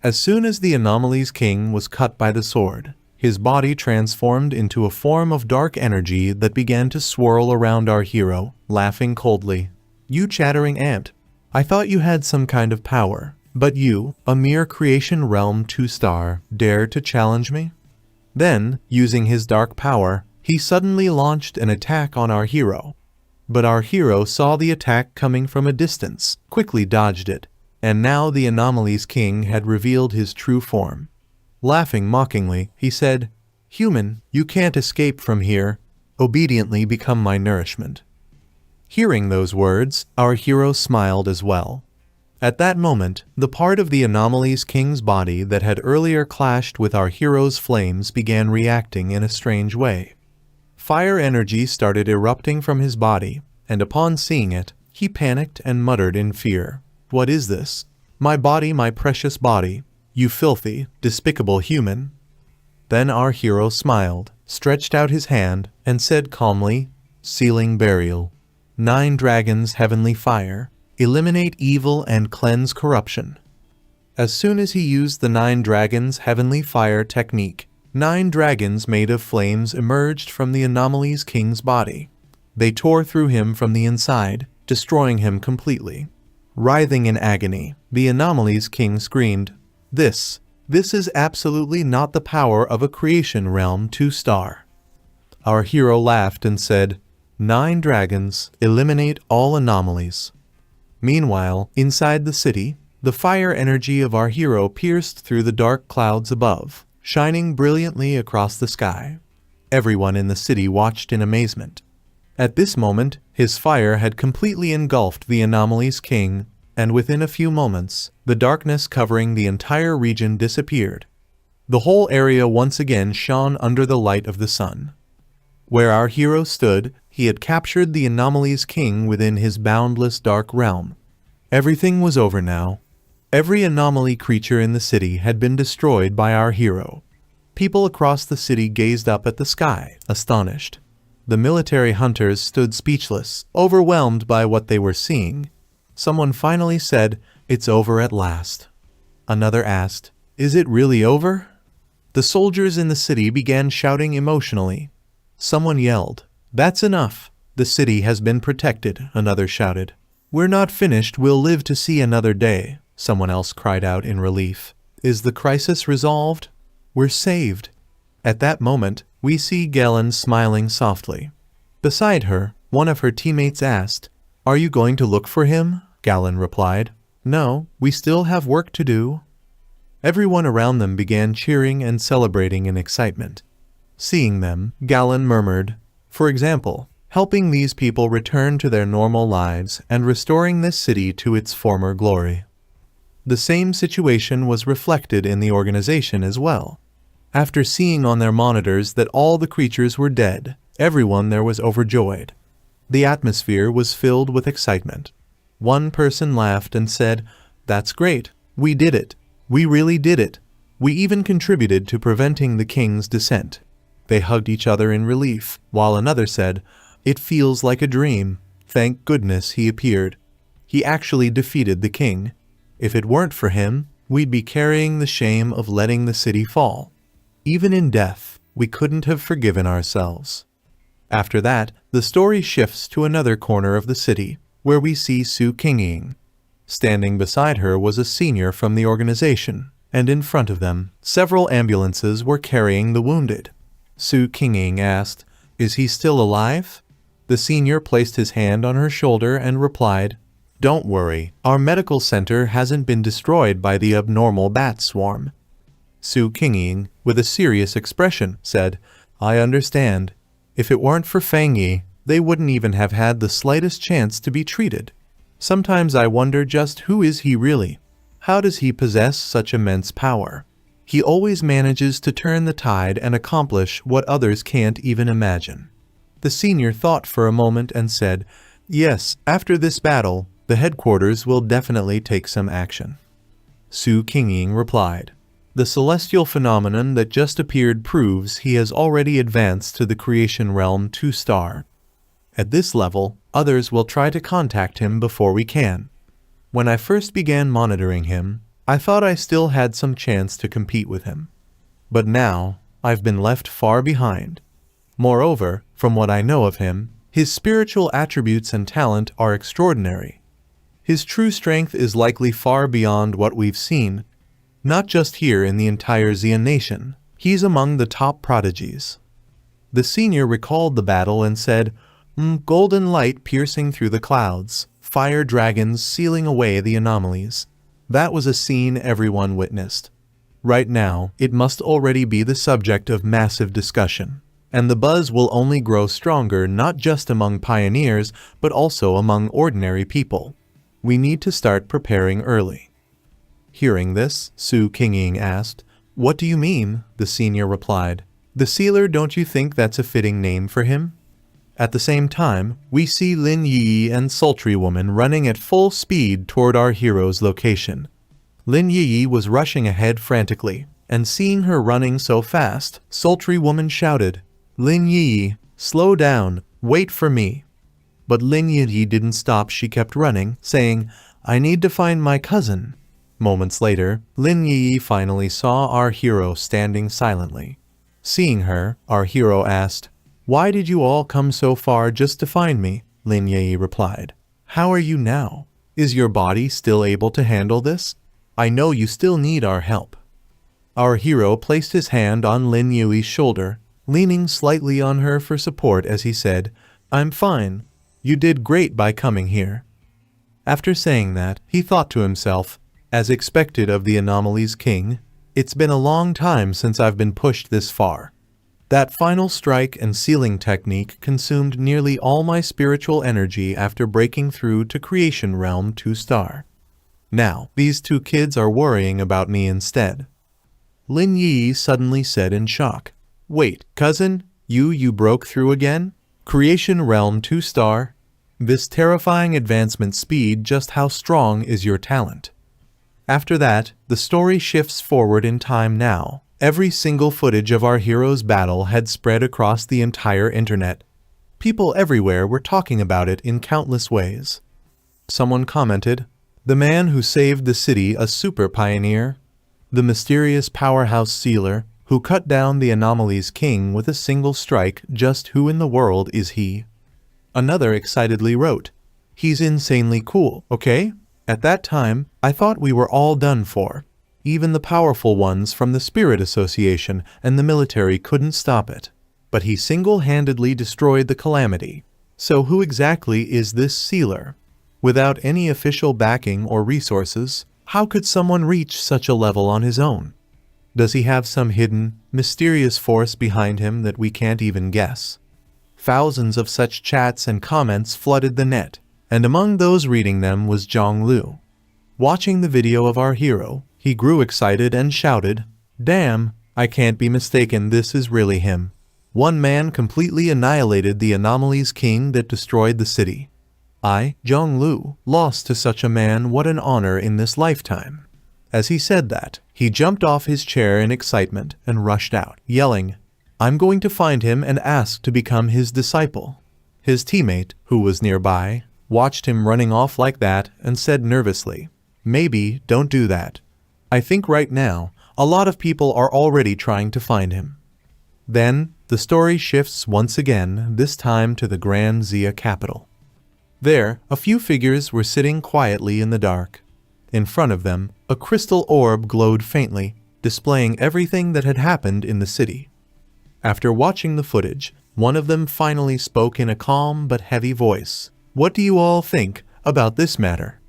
As soon as the Anomalies King was cut by the sword, his body transformed into a form of dark energy that began to swirl around our hero, laughing coldly. "You chattering ant! I thought you had some kind of power, but you, a mere Creation Realm 2-star, dare to challenge me?" Then, using his dark power, he suddenly launched an attack on our hero. But our hero saw the attack coming from a distance, quickly dodged it, and now the Anomalies King had revealed his true form. Laughing mockingly, he said, "Human, you can't escape from here. Obediently become my nourishment." Hearing those words, our hero smiled as well. At that moment, the part of the Anomalies King's body that had earlier clashed with our hero's flames began reacting in a strange way. Fire energy started erupting from his body, and upon seeing it, he panicked and muttered in fear, "What is this? My body, my precious body! You filthy, despicable human!" Then our hero smiled, stretched out his hand, and said calmly, "Sealing burial. 9 dragons, heavenly fire. Eliminate evil and cleanse corruption." As soon as he used the 9 dragons heavenly fire technique, 9 dragons made of flames emerged from the Anomalies King's body. They tore through him from the inside, destroying him completely. Writhing in agony, the Anomalies King screamed, This is absolutely not the power of a Creation Realm 2-star." Our hero laughed and said, 9 dragons, eliminate all anomalies." Meanwhile, inside the city, the fire energy of our hero pierced through the dark clouds above, shining brilliantly across the sky. Everyone in the city watched in amazement. At this moment, his fire had completely engulfed the Anomalies King, and within a few moments, the darkness covering the entire region disappeared. The whole area once again shone under the light of the sun. Where our hero stood, he had captured the Anomalies King within his boundless dark realm. Everything was over now. Every anomaly creature in the city had been destroyed by our hero. People across the city gazed up at the sky, astonished. The military hunters stood speechless, overwhelmed by what they were seeing. Someone finally said, "It's over at last." Another asked, "Is it really over?" The soldiers in the city began shouting emotionally. Someone yelled, "That's enough. The city has been protected," another shouted. "We're not finished, we'll live to see another day," someone else cried out in relief. "Is the crisis resolved? We're saved." At that moment, we see Galen smiling softly. Beside her, one of her teammates asked, "Are you going to look for him?" Galen replied, "No, we still have work to do." Everyone around them began cheering and celebrating in excitement. Seeing them, Galen murmured, For example, helping these people return to their normal lives and restoring this city to its former glory. The same situation was reflected in the organization as well. After seeing on their monitors that all the creatures were dead, everyone there was overjoyed. The atmosphere was filled with excitement. One person laughed and said, "That's great. We did it. We really did it. We even contributed to preventing the king's descent." They hugged each other in relief, while another said, "It feels like a dream. Thank goodness he appeared. He actually defeated the king. If it weren't for him, we'd be carrying the shame of letting the city fall. Even in death, we couldn't have forgiven ourselves." After that, the story shifts to another corner of the city, where we see Su Kingying. Standing beside her was a senior from the organization, and in front of them, several ambulances were carrying the wounded. Su Kingying asked, "Is he still alive?" The senior placed his hand on her shoulder and replied, "Don't worry, our medical center hasn't been destroyed by the abnormal bat swarm." Su Kingying, with a serious expression, said, "I understand. If it weren't for Fangyi, they wouldn't even have had the slightest chance to be treated. Sometimes I wonder just who is he really? How does he possess such immense power? He always manages to turn the tide and accomplish what others can't even imagine." The senior thought for a moment and said, "Yes, after this battle, the headquarters will definitely take some action." Su Kingying replied, "The celestial phenomenon that just appeared proves he has already advanced to the creation realm 2-star. At this level, others will try to contact him before we can. When I first began monitoring him, I thought I still had some chance to compete with him. But now, I've been left far behind. Moreover, from what I know of him, his spiritual attributes and talent are extraordinary. His true strength is likely far beyond what we've seen. Not just here in the entire Xian nation, he's among the top prodigies." The senior recalled the battle and said, "Golden light piercing through the clouds, fire dragons sealing away the anomalies. That was a scene everyone witnessed. Right now, it must already be the subject of massive discussion, and the buzz will only grow stronger not just among pioneers, but also among ordinary people. We need to start preparing early." Hearing this, Su Kingying asked, "What do you mean?" The senior replied, "The sealer, don't you think that's a fitting name for him?" At the same time, we see Lin Yi and Sultry Woman running at full speed toward our hero's location. Lin Yi was rushing ahead frantically, and seeing her running so fast, Sultry Woman shouted, "Lin Yi, slow down, wait for me." But Lin Yi didn't stop. She kept running, saying, "I need to find my cousin." Moments later, Lin Yi finally saw our hero standing silently. Seeing her, our hero asked, "Why did you all come so far just to find me?" Lin Yi replied, "How are you now? Is your body still able to handle this? I know you still need our help." Our hero placed his hand on Lin Yi's shoulder, leaning slightly on her for support as he said, "I'm fine. You did great by coming here." After saying that, he thought to himself, as expected of the Anomalies King, "It's been a long time since I've been pushed this far. That final strike and sealing technique consumed nearly all my spiritual energy after breaking through to Creation Realm 2-star. Now, these two kids are worrying about me instead." Lin Yi suddenly said in shock, "Wait, cousin, you broke through again? Creation Realm 2-star? This terrifying advancement speed, just how strong is your talent?" After that, the story shifts forward in time now. Every single footage of our hero's battle had spread across the entire internet. People everywhere were talking about it in countless ways. Someone commented, "The man who saved the city, a super pioneer. The mysterious powerhouse sealer, who cut down the Anomalies King with a single strike, just who in the world is he?" Another excitedly wrote, "He's insanely cool, okay? At that time, I thought we were all done for. Even the powerful ones from the Spirit Association and the military couldn't stop it. But he single-handedly destroyed the calamity. So who exactly is this sealer? Without any official backing or resources, how could someone reach such a level on his own? Does he have some hidden, mysterious force behind him that we can't even guess?" Thousands of such chats and comments flooded the net, and among those reading them was Zhang Lu. Watching the video of our hero, he grew excited and shouted, "Damn, I can't be mistaken, this is really him. One man completely annihilated the Anomalies King that destroyed the city. I, Zhang Lu, lost to such a man, what an honor in this lifetime." As he said that, he jumped off his chair in excitement and rushed out, yelling, "I'm going to find him and ask to become his disciple." His teammate, who was nearby, watched him running off like that and said nervously, "Maybe don't do that. I think right now, a lot of people are already trying to find him." Then, the story shifts once again, this time to the Grand Xia capital. There, a few figures were sitting quietly in the dark. In front of them, a crystal orb glowed faintly, displaying everything that had happened in the city. After watching the footage, one of them finally spoke in a calm but heavy voice. "What do you all think about this matter?"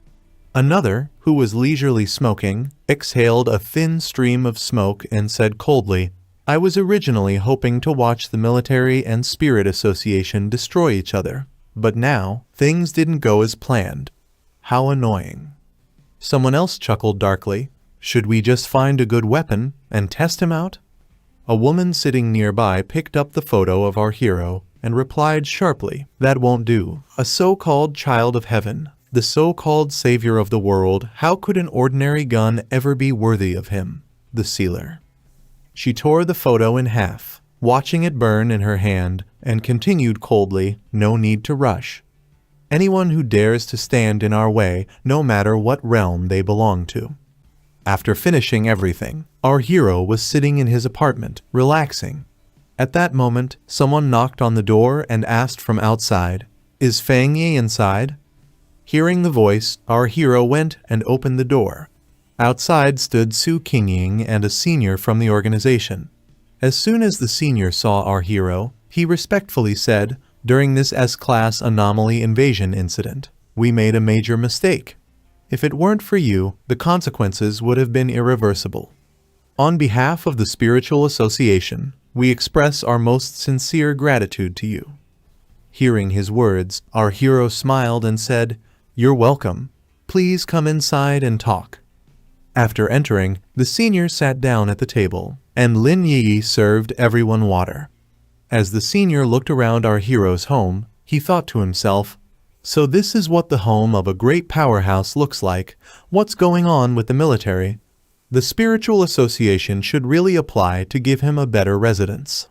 Another, who was leisurely smoking, exhaled a thin stream of smoke and said coldly, "I was originally hoping to watch the military and spirit association destroy each other, but now things didn't go as planned. How annoying." Someone else chuckled darkly, "Should we just find a good weapon and test him out?" A woman sitting nearby picked up the photo of our hero and replied sharply, "That won't do. A so-called child of heaven, the so-called savior of the world, how could an ordinary gun ever be worthy of him, the sealer?" She tore the photo in half, watching it burn in her hand, and continued coldly, "No need to rush. Anyone who dares to stand in our way, no matter what realm they belong to." After finishing everything, our hero was sitting in his apartment, relaxing. At that moment, someone knocked on the door and asked from outside, "Is Fang Yi inside?" Hearing the voice, our hero went and opened the door. Outside stood Su Qingying and a senior from the organization. As soon as the senior saw our hero, he respectfully said, "During this S-class anomaly invasion incident, we made a major mistake. If it weren't for you, the consequences would have been irreversible. On behalf of the Spiritual Association, we express our most sincere gratitude to you." Hearing his words, our hero smiled and said, "You're welcome. Please come inside and talk." After entering, the senior sat down at the table, and Lin Yi served everyone water. As the senior looked around our hero's home, he thought to himself, "So this is what the home of a great powerhouse looks like. What's going on with the military? The Spiritual Association should really apply to give him a better residence."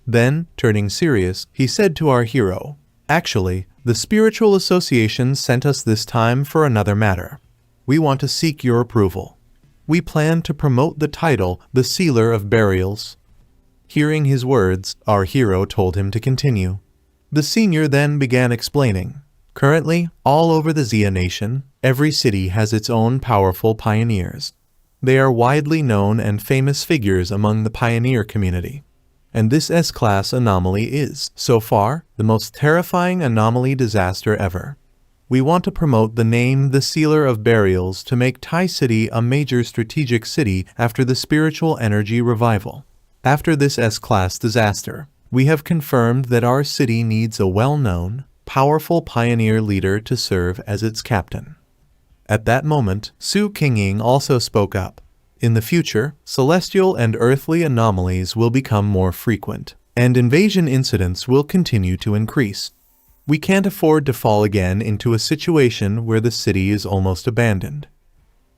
Then, turning serious, he said to our hero, "Actually, the Spiritual Association sent us this time for another matter. We want to seek your approval. We plan to promote the title, the Sealer of Burials." Hearing his words, our hero told him to continue. The senior then began explaining. Currently, all over the Xia nation, every city has its own powerful pioneers. They are widely known and famous figures among the pioneer community. And this S-class anomaly is, so far, the most terrifying anomaly disaster ever. We want to promote the name the Sealer of Burials to make Tai City a major strategic city after the spiritual energy revival. After this S-class disaster, we have confirmed that our city needs a well-known, powerful pioneer leader to serve as its captain. At that moment, Su Qingying also spoke up. In the future, celestial and earthly anomalies will become more frequent, and invasion incidents will continue to increase. We can't afford to fall again into a situation where the city is almost abandoned.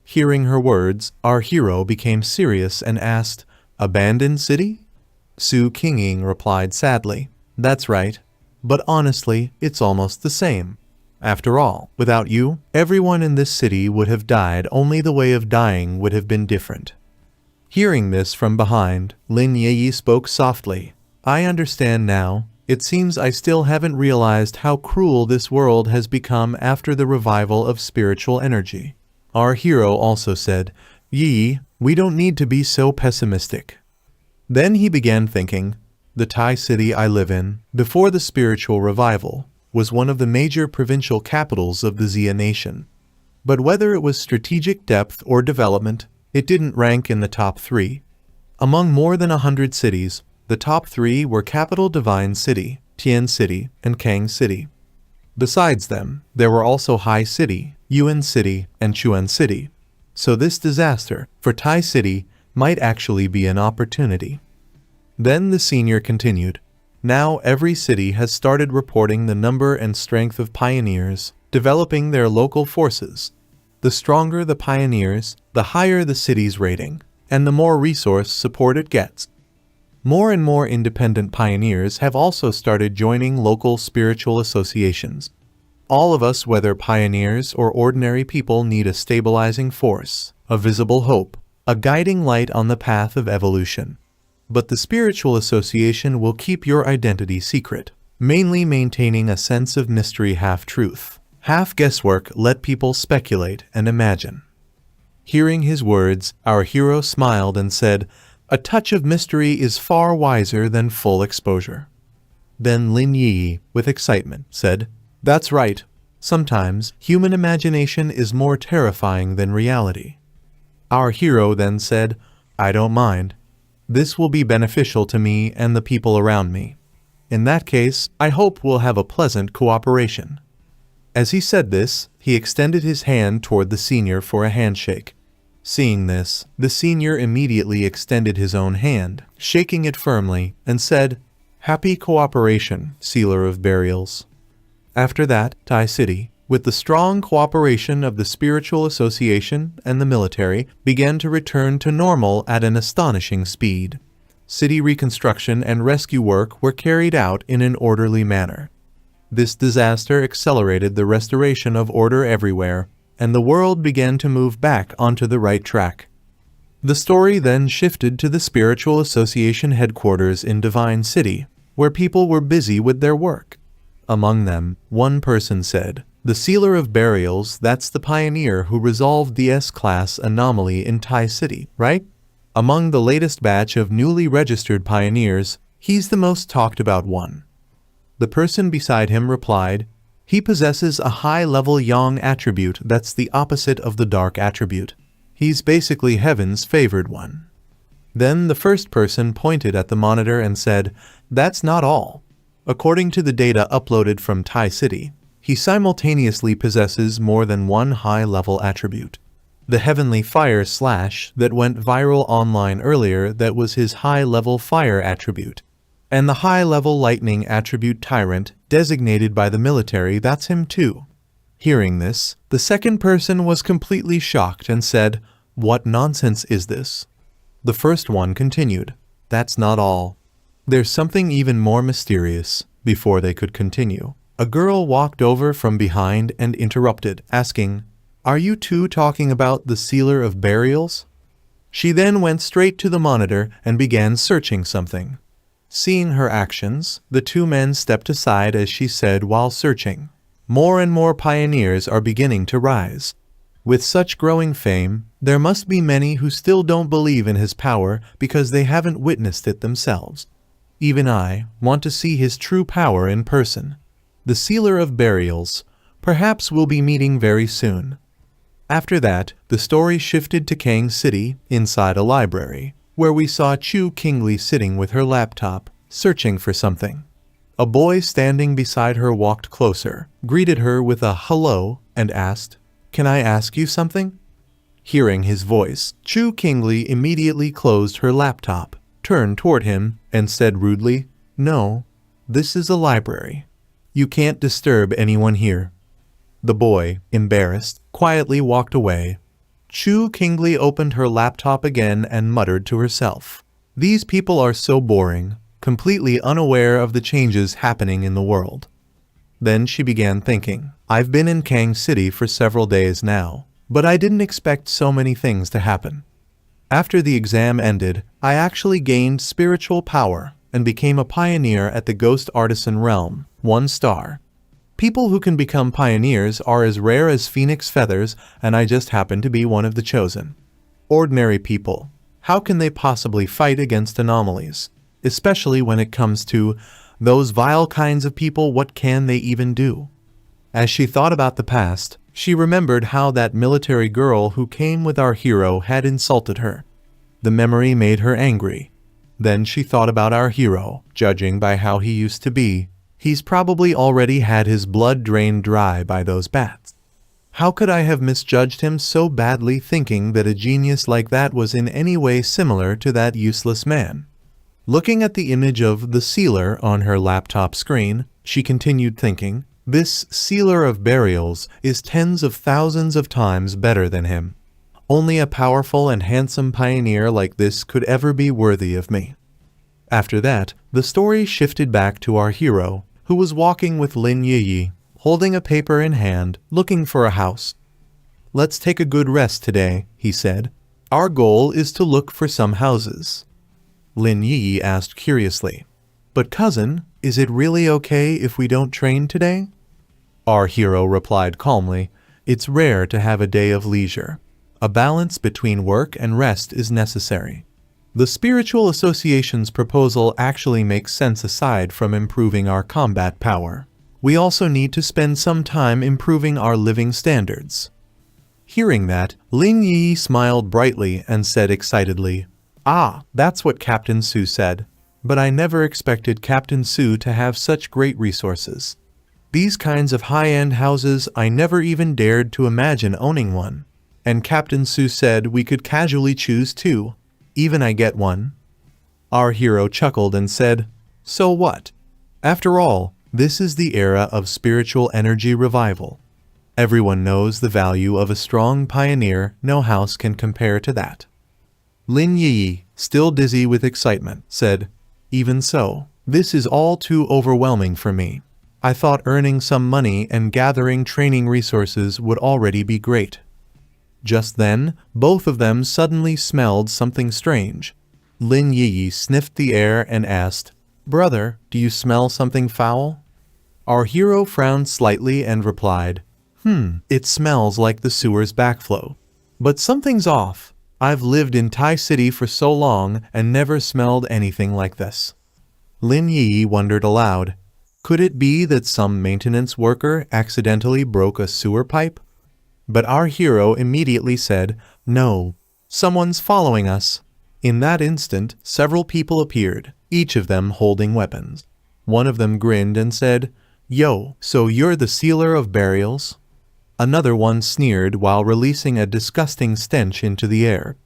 Hearing her words, our hero became serious and asked, "Abandoned city?" Su Qingying replied sadly, "That's right. But honestly, it's almost the same. After all, without you, everyone in this city would have died, only the way of dying would have been different." Hearing this from behind, Lin Yi spoke softly, "I understand now. It seems I still haven't realized how cruel this world has become after the revival of spiritual energy." Our hero also said, "Yi, we don't need to be so pessimistic." Then he began thinking, "The Tai city I live in, before the spiritual revival, was one of the major provincial capitals of the Xia nation. But whether it was strategic depth or development, it didn't rank in the top 3. Among more than 100 cities, the top 3 were Capital Divine City, Tian City, and Kang City. Besides them, there were also Hai City, Yuan City, and Chuan City. So this disaster for Tai City might actually be an opportunity. Then the senior continued. Now every city has started reporting the number and strength of pioneers, developing their local forces. The stronger the pioneers, the higher the city's rating, and the more resource support it gets. More and more independent pioneers have also started joining local spiritual associations. All of us, whether pioneers or ordinary people, need a stabilizing force, a visible hope, a guiding light on the path of evolution. But the spiritual association will keep your identity secret, mainly maintaining a sense of mystery, half-truth, half-guesswork. Let people speculate and imagine. Hearing his words, our hero smiled and said, "A touch of mystery is far wiser than full exposure." Then Lin Yi, with excitement, said, "That's right. Sometimes human imagination is more terrifying than reality." Our hero then said, "I don't mind. This will be beneficial to me and the people around me. In that case, I hope we'll have a pleasant cooperation." As he said this, he extended his hand toward the senior for a handshake. Seeing this, the senior immediately extended his own hand, shaking it firmly, and said, "Happy cooperation, Sealer of Burials." After that, Tai City, with the strong cooperation of the spiritual association and the military, began to return to normal at an astonishing speed. City reconstruction and rescue work were carried out in an orderly manner. This disaster accelerated the restoration of order everywhere, and the world began to move back onto the right track. The story then shifted to the spiritual association headquarters in Divine City, where people were busy with their work. Among them, one person said, "The Sealer of Burials, that's the pioneer who resolved the S-class anomaly in Tai City, right? Among the latest batch of newly registered pioneers, he's the most talked about one." The person beside him replied, "He possesses a high-level yang attribute that's the opposite of the dark attribute. He's basically heaven's favored one." Then the first person pointed at the monitor and said, "That's not all. According to the data uploaded from Tai City, he simultaneously possesses more than one high-level attribute. The heavenly fire slash that went viral online earlier, that was his high-level fire attribute. And the high-level lightning attribute tyrant, designated by the military, that's him too." Hearing this, the second person was completely shocked and said, "What nonsense is this?" The first one continued, "That's not all. There's something even more mysterious." Before they could continue, a girl walked over from behind and interrupted, asking, "Are you two talking about the Sealer of Burials?" She then went straight to the monitor and began searching something. Seeing her actions, the two men stepped aside as she said while searching, "More and more pioneers are beginning to rise. With such growing fame, there must be many who still don't believe in his power because they haven't witnessed it themselves. Even I want to see his true power in person. The Sealer of Burials. Perhaps we'll be meeting very soon." After that, the story shifted to Kang City, inside a library, where we saw Chu Kingli sitting with her laptop, searching for something. A boy standing beside her walked closer, greeted her with a hello, and asked, "Can I ask you something?" Hearing his voice, Chu Kingli immediately closed her laptop, turned toward him, and said rudely, "No, this is a library. You can't disturb anyone here." The boy, embarrassed, quietly walked away. Chu Kingli opened her laptop again and muttered to herself, "These people are so boring, completely unaware of the changes happening in the world." Then she began thinking, "I've been in Kang City for several days now, but I didn't expect so many things to happen. After the exam ended, I actually gained spiritual power and became a pioneer at the Ghost Artisan Realm, 1 star. People who can become pioneers are as rare as phoenix feathers, and I just happen to be one of the chosen. Ordinary people, how can they possibly fight against anomalies? Especially when it comes to those vile kinds of people, what can they even do?" As she thought about the past, she remembered how that military girl who came with our hero had insulted her. The memory made her angry. Then she thought about our hero. Judging by how he used to be, He's probably already had his blood drained dry by those bats. How could I have misjudged him so badly, thinking that a genius like that was in any way similar to that useless man? Looking at the image of the sealer on her laptop screen, she continued thinking, this sealer of burials is tens of thousands of times better than him. Only a powerful and handsome pioneer like this could ever be worthy of me. After that, the story shifted back to our hero, who was walking with Lin Yi, holding a paper in hand, looking for a house. Let's take a good rest today, he said. Our goal is to look for some houses. Lin Yi asked curiously, but cousin, is it really okay if we don't train today? Our hero replied calmly, it's rare to have a day of leisure. A balance between work and rest is necessary. The Spiritual Association's proposal actually makes sense aside from improving our combat power. We also need to spend some time improving our living standards. Hearing that, Lin Yi smiled brightly and said excitedly, ah, that's what Captain Su said. But I never expected Captain Su to have such great resources. These kinds of high-end houses, I never even dared to imagine owning one. And Captain Su said we could casually choose two. Even I get one. Our hero chuckled and said, so what? After all, this is the era of spiritual energy revival. Everyone knows the value of a strong pioneer. No house can compare to that. Lin Yi, still dizzy with excitement, said, even so, this is all too overwhelming for me. I thought earning some money and gathering training resources would already be great. Just then, both of them suddenly smelled something strange. Lin Yi sniffed the air and asked, brother, do you smell something foul? Our hero frowned slightly and replied, it smells like the sewer's backflow. But something's off. I've lived in Tai City for so long and never smelled anything like this. Lin Yi wondered aloud, could it be that some maintenance worker accidentally broke a sewer pipe? But our hero immediately said, no, someone's following us. In that instant, several people appeared, each of them holding weapons. One of them grinned and said, yo, so you're the sealer of burials? Another one sneered while releasing a disgusting stench into the air.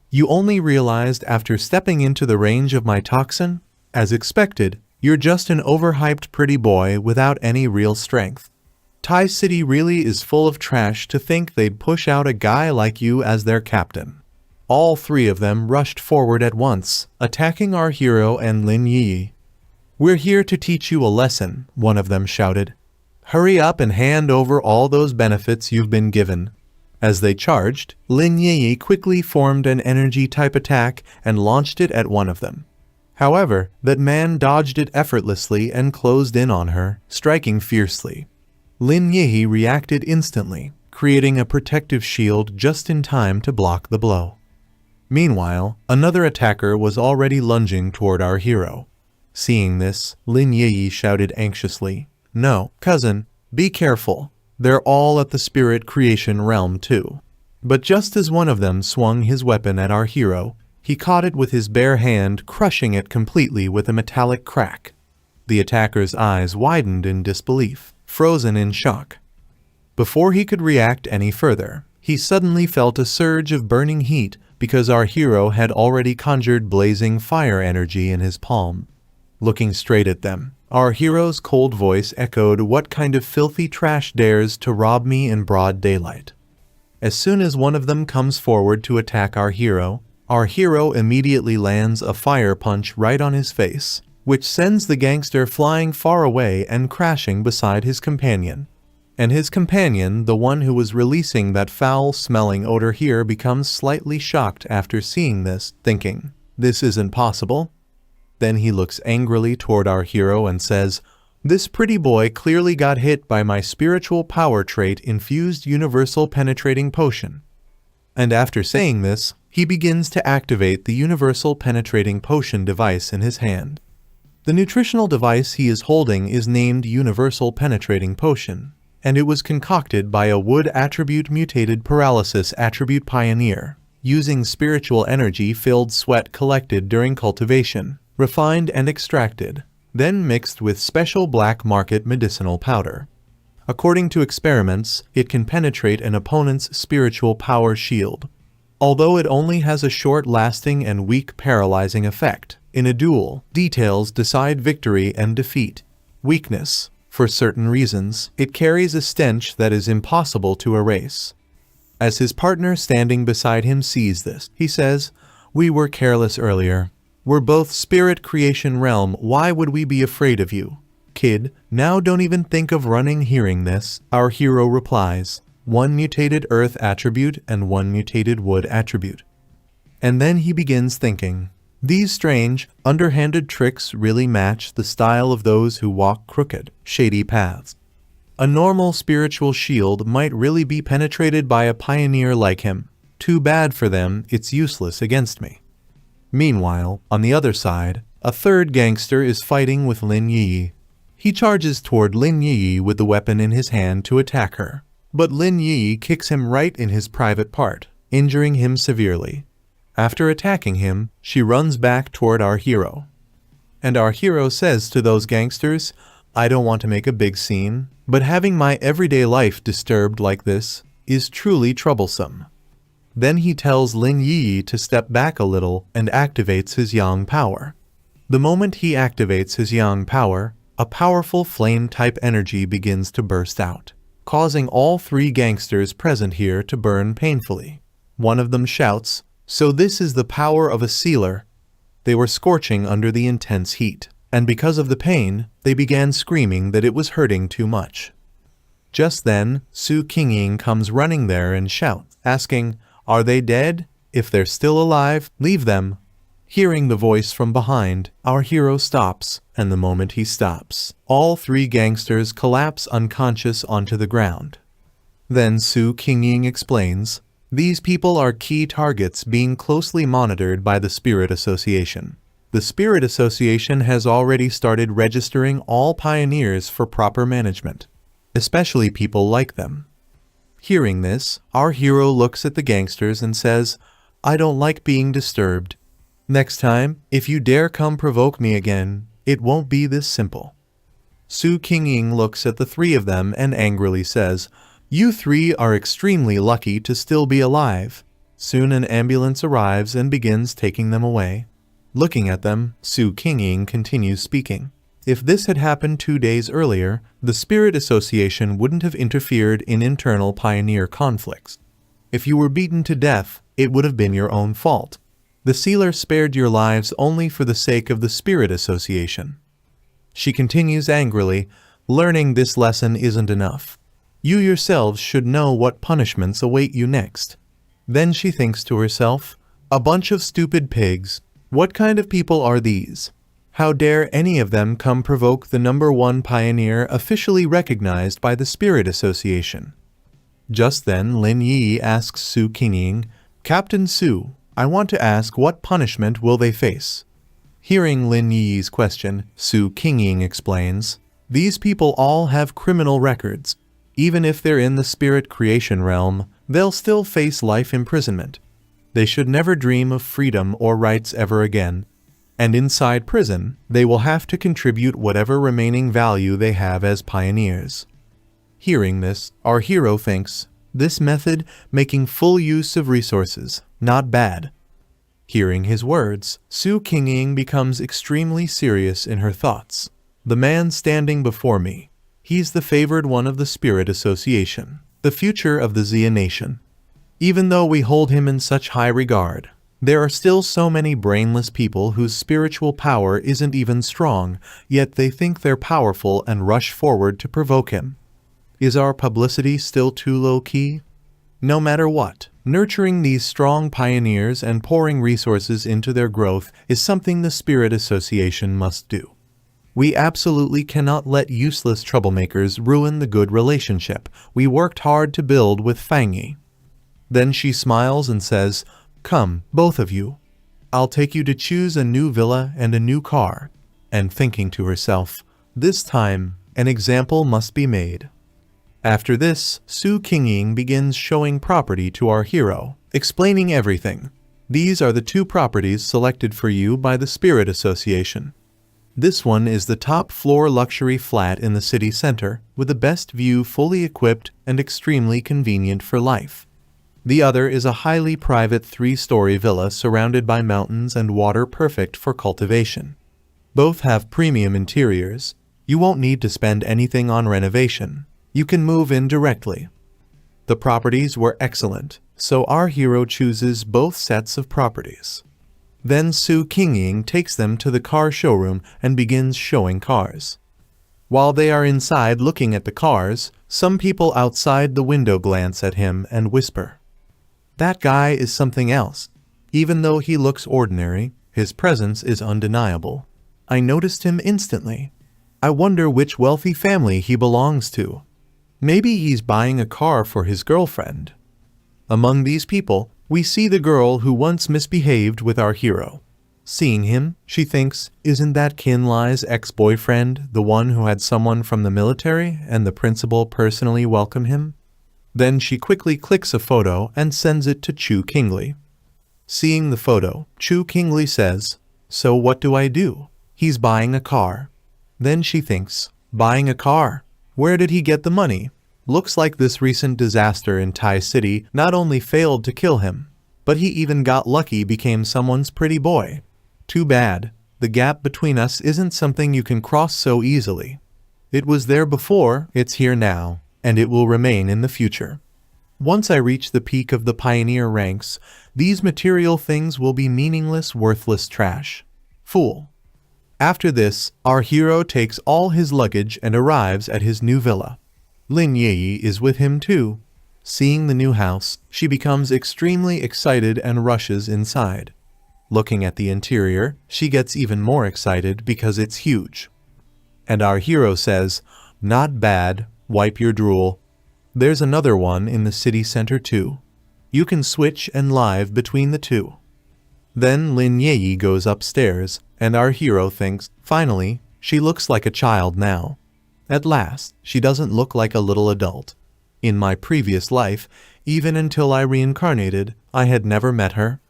You only realized after stepping into the range of my toxin? As expected, you're just an overhyped pretty boy without any real strength. Tai City really is full of trash to think they'd push out a guy like you as their captain. All three of them rushed forward at once, attacking our hero and Lin Yi. We're here to teach you a lesson, one of them shouted. Hurry up and hand over all those benefits you've been given. As they charged, Lin Yi quickly formed an energy-type attack and launched it at one of them. However, that man dodged it effortlessly and closed in on her, striking fiercely. Lin Yi reacted instantly, creating a protective shield just in time to block the blow. Meanwhile, another attacker was already lunging toward our hero. Seeing this, Lin Yi shouted anxiously, no, cousin, be careful. They're all at the spirit creation realm too. But just as one of them swung his weapon at our hero, he caught it with his bare hand, crushing it completely with a metallic crack. The attacker's eyes widened in disbelief, frozen in shock. Before he could react any further, he suddenly felt a surge of burning heat because our hero had already conjured blazing fire energy in his palm. Looking straight at them, our hero's cold voice echoed, what kind of filthy trash dares to rob me in broad daylight? As soon as one of them comes forward to attack our hero immediately lands a fire punch right on his face, which sends the gangster flying far away and crashing beside his companion. And his companion, the one who was releasing that foul-smelling odor here, becomes slightly shocked after seeing this, thinking, this isn't possible. Then he looks angrily toward our hero and says, this pretty boy clearly got hit by my spiritual power trait-infused universal penetrating potion. And after saying this, he begins to activate the universal penetrating potion device in his hand. The nutritional device he is holding is named Universal Penetrating Potion, and it was concocted by a wood attribute mutated paralysis attribute pioneer, using spiritual energy-filled sweat collected during cultivation, refined and extracted, then mixed with special black market medicinal powder. According to experiments, it can penetrate an opponent's spiritual power shield. Although it only has a short-lasting and weak paralyzing effect, in a duel, details decide victory and defeat. Weakness. For certain reasons, it carries a stench that is impossible to erase. As his partner standing beside him sees this, he says, "We were careless earlier. We're both spirit creation realm, why would we be afraid of you? Kid, now don't even think of running." Hearing this, our hero replies, "One mutated earth attribute and one mutated wood attribute." And then he begins thinking, these strange, underhanded tricks really match the style of those who walk crooked, shady paths. A normal spiritual shield might really be penetrated by a pioneer like him. Too bad for them, it's useless against me. Meanwhile, on the other side, a third gangster is fighting with Lin Yi. He charges toward Lin Yi with the weapon in his hand to attack her. But Lin Yi kicks him right in his private part, injuring him severely. After attacking him, she runs back toward our hero. And our hero says to those gangsters, "I don't want to make a big scene, but having my everyday life disturbed like this is truly troublesome." Then he tells Lin Yi to step back a little and activates his yang power. The moment he activates his yang power, a powerful flame-type energy begins to burst out, causing all three gangsters present here to burn painfully. One of them shouts, "So this is the power of a sealer." They were scorching under the intense heat, and because of the pain, they began screaming that it was hurting too much. Just then, Su Qingying comes running there and shouts, asking, "Are they dead? If they're still alive, leave them." Hearing the voice from behind, our hero stops, and the moment he stops, all three gangsters collapse unconscious onto the ground. Then Su Qingying explains, "These people are key targets being closely monitored by the Spirit Association. The Spirit Association has already started registering all pioneers for proper management, especially people like them." Hearing this, our hero looks at the gangsters and says, "I don't like being disturbed. Next time, if you dare come provoke me again, it won't be this simple." Su Qingying looks at the three of them and angrily says, "You three are extremely lucky to still be alive." Soon an ambulance arrives and begins taking them away. Looking at them, Su Qingying continues speaking. If this had happened 2 days earlier, the Spirit Association wouldn't have interfered in internal pioneer conflicts. If you were beaten to death, it would have been your own fault. The sealer spared your lives only for the sake of the Spirit Association. She continues angrily, "Learning this lesson isn't enough. You yourselves should know what punishments await you next." Then she thinks to herself, "A bunch of stupid pigs. What kind of people are these? How dare any of them come provoke the #1 pioneer officially recognized by the Spirit Association?" Just then Lin Yi asks Su Qingying, "Captain Su, I want to ask what punishment will they face?" Hearing Lin Yi's question, Su Qingying explains, "These people all have criminal records. Even if they're in the spirit creation realm, they'll still face life imprisonment. They should never dream of freedom or rights ever again. And inside prison, they will have to contribute whatever remaining value they have as pioneers." Hearing this, our hero thinks, this method, making full use of resources, not bad. Hearing his words, Su Qingying becomes extremely serious in her thoughts. The man standing before me, he's the favored one of the Spirit Association, the future of the Xia nation. Even though we hold him in such high regard, there are still so many brainless people whose spiritual power isn't even strong, yet they think they're powerful and rush forward to provoke him. Is our publicity still too low-key? No matter what, nurturing these strong pioneers and pouring resources into their growth is something the Spirit Association must do. We absolutely cannot let useless troublemakers ruin the good relationship we worked hard to build with Fangyi." Then she smiles and says, "Come, both of you. I'll take you to choose a new villa and a new car." And thinking to herself, "This time, an example must be made." After this, Su Qingying begins showing property to our hero, explaining everything. "These are the 2 properties selected for you by the Spirit Association. This one is the top-floor luxury flat in the city center, with the best view, fully equipped and extremely convenient for life. The other is a highly private 3-story villa surrounded by mountains and water, perfect for cultivation. Both have premium interiors. You won't need to spend anything on renovation. You can move in directly. The properties were excellent, so our hero chooses both sets of properties. Then Su Kingying takes them to the car showroom and begins showing cars. While they are inside looking at the cars, some people outside the window glance at him and whisper, "That guy is something else. Even though he looks ordinary, his presence is undeniable. I noticed him instantly. I wonder which wealthy family he belongs to. Maybe he's buying a car for his girlfriend." Among these people, we see the girl who once misbehaved with our hero. Seeing him, she thinks, isn't that Kinlai's ex-boyfriend, the one who had someone from the military and the principal personally welcome him? Then she quickly clicks a photo and sends it to Chu Kingley. Seeing the photo, Chu Kingley says, "So what do I do? He's buying a car." Then she thinks, buying a car? Where did he get the money? Looks like this recent disaster in Thai City not only failed to kill him, but he even got lucky, became someone's pretty boy. Too bad. The gap between us isn't something you can cross so easily. It was there before, it's here now, and it will remain in the future. Once I reach the peak of the pioneer ranks, these material things will be meaningless, worthless trash. Fool. After this, our hero takes all his luggage and arrives at his new villa. Lin Yi is with him too. Seeing the new house, she becomes extremely excited and rushes inside. Looking at the interior, she gets even more excited because it's huge. And our hero says, "Not bad, wipe your drool. There's another one in the city center too. You can switch and live between the two." Then Lin Yi goes upstairs, and our hero thinks, finally, she looks like a child now. At last, she doesn't look like a little adult. In my previous life, even until I reincarnated, I had never met her.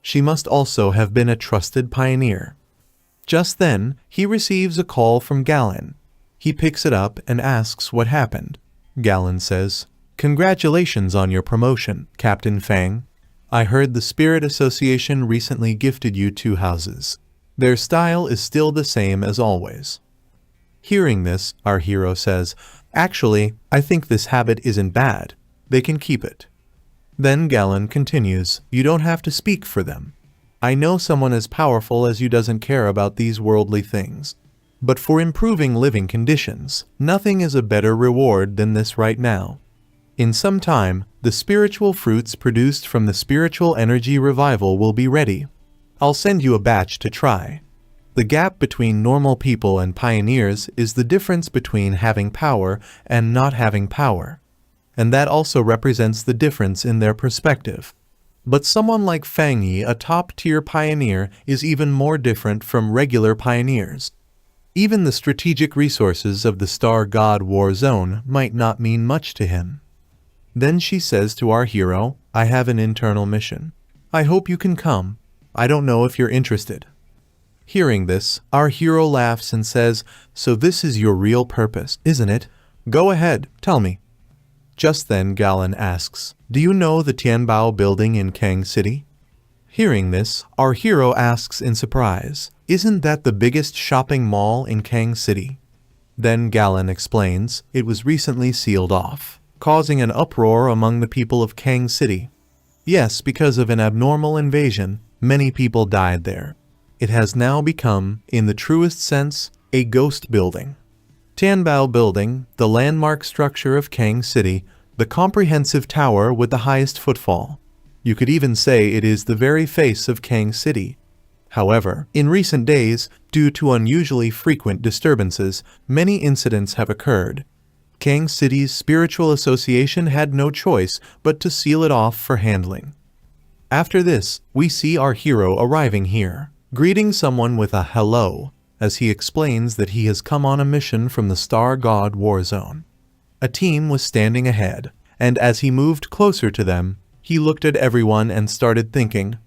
She must also have been a trusted pioneer. Just then, he receives a call from Galen. He picks it up and asks what happened. Galen says, "Congratulations on your promotion, Captain Fang. I heard the Spirit Association recently gifted you 2 houses. Their style is still the same as always." Hearing this, our hero says, "Actually, I think this habit isn't bad. They can keep it." Then Galen continues, "You don't have to speak for them. I know someone as powerful as you doesn't care about these worldly things. But for improving living conditions, nothing is a better reward than this right now. In some time, the spiritual fruits produced from the spiritual energy revival will be ready. I'll send you a batch to try. The gap between normal people and pioneers is the difference between having power and not having power. And that also represents the difference in their perspective. But someone like Fang Yi, a top-tier pioneer, is even more different from regular pioneers. Even the strategic resources of the Star God War Zone might not mean much to him." Then she says to our hero, "I have an internal mission. I hope you can come. I don't know if you're interested." Hearing this, our hero laughs and says, "So this is your real purpose, isn't it? Go ahead, tell me." Just then Galen asks, "Do you know the Tianbao building in Kang City?" Hearing this, our hero asks in surprise, "Isn't that the biggest shopping mall in Kang City?" Then Galen explains, "It was recently sealed off, causing an uproar among the people of Kang City. Yes, because of an abnormal invasion, many people died there. It has now become, in the truest sense, a ghost building. Tianbao Building, the landmark structure of Kang City, the comprehensive tower with the highest footfall. You could even say it is the very face of Kang City. However, in recent days, due to unusually frequent disturbances, many incidents have occurred. Kang City's spiritual association had no choice but to seal it off for handling." After this, we see our hero arriving here, greeting someone with a hello, as he explains that he has come on a mission from the Star God War Zone. A team was standing ahead, and as he moved closer to them, he looked at everyone and started thinking,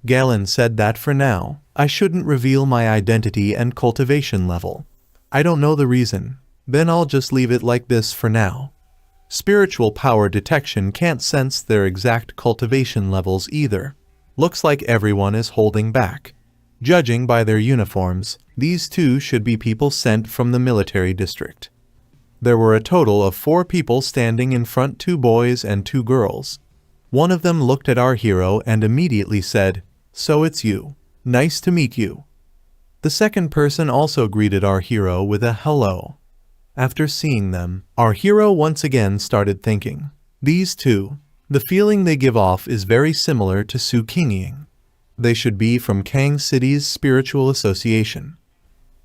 "Galen said that for now, I shouldn't reveal my identity and cultivation level. I don't know the reason. Then I'll just leave it like this for now. Spiritual power detection can't sense their exact cultivation levels either. Looks like everyone is holding back. Judging by their uniforms, these two should be people sent from the military district. There were a total of 4 people standing in front, 2 boys and 2 girls. One of them looked at our hero and immediately said, "So it's you. Nice to meet you." The second person also greeted our hero with a hello. After seeing them, our hero once again started thinking. These two, the feeling they give off is very similar to Su Kingying. They should be from Kang City's spiritual association.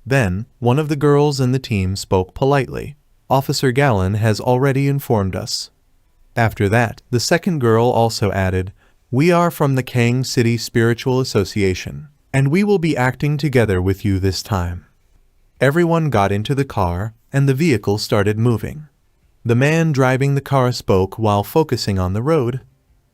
Then, one of the girls in the team spoke politely. "Officer Gallon has already informed us." After that, the second girl also added, "We are from the Kang City Spiritual Association, and we will be acting together with you this time." Everyone got into the car, and the vehicle started moving. The man driving the car spoke while focusing on the road.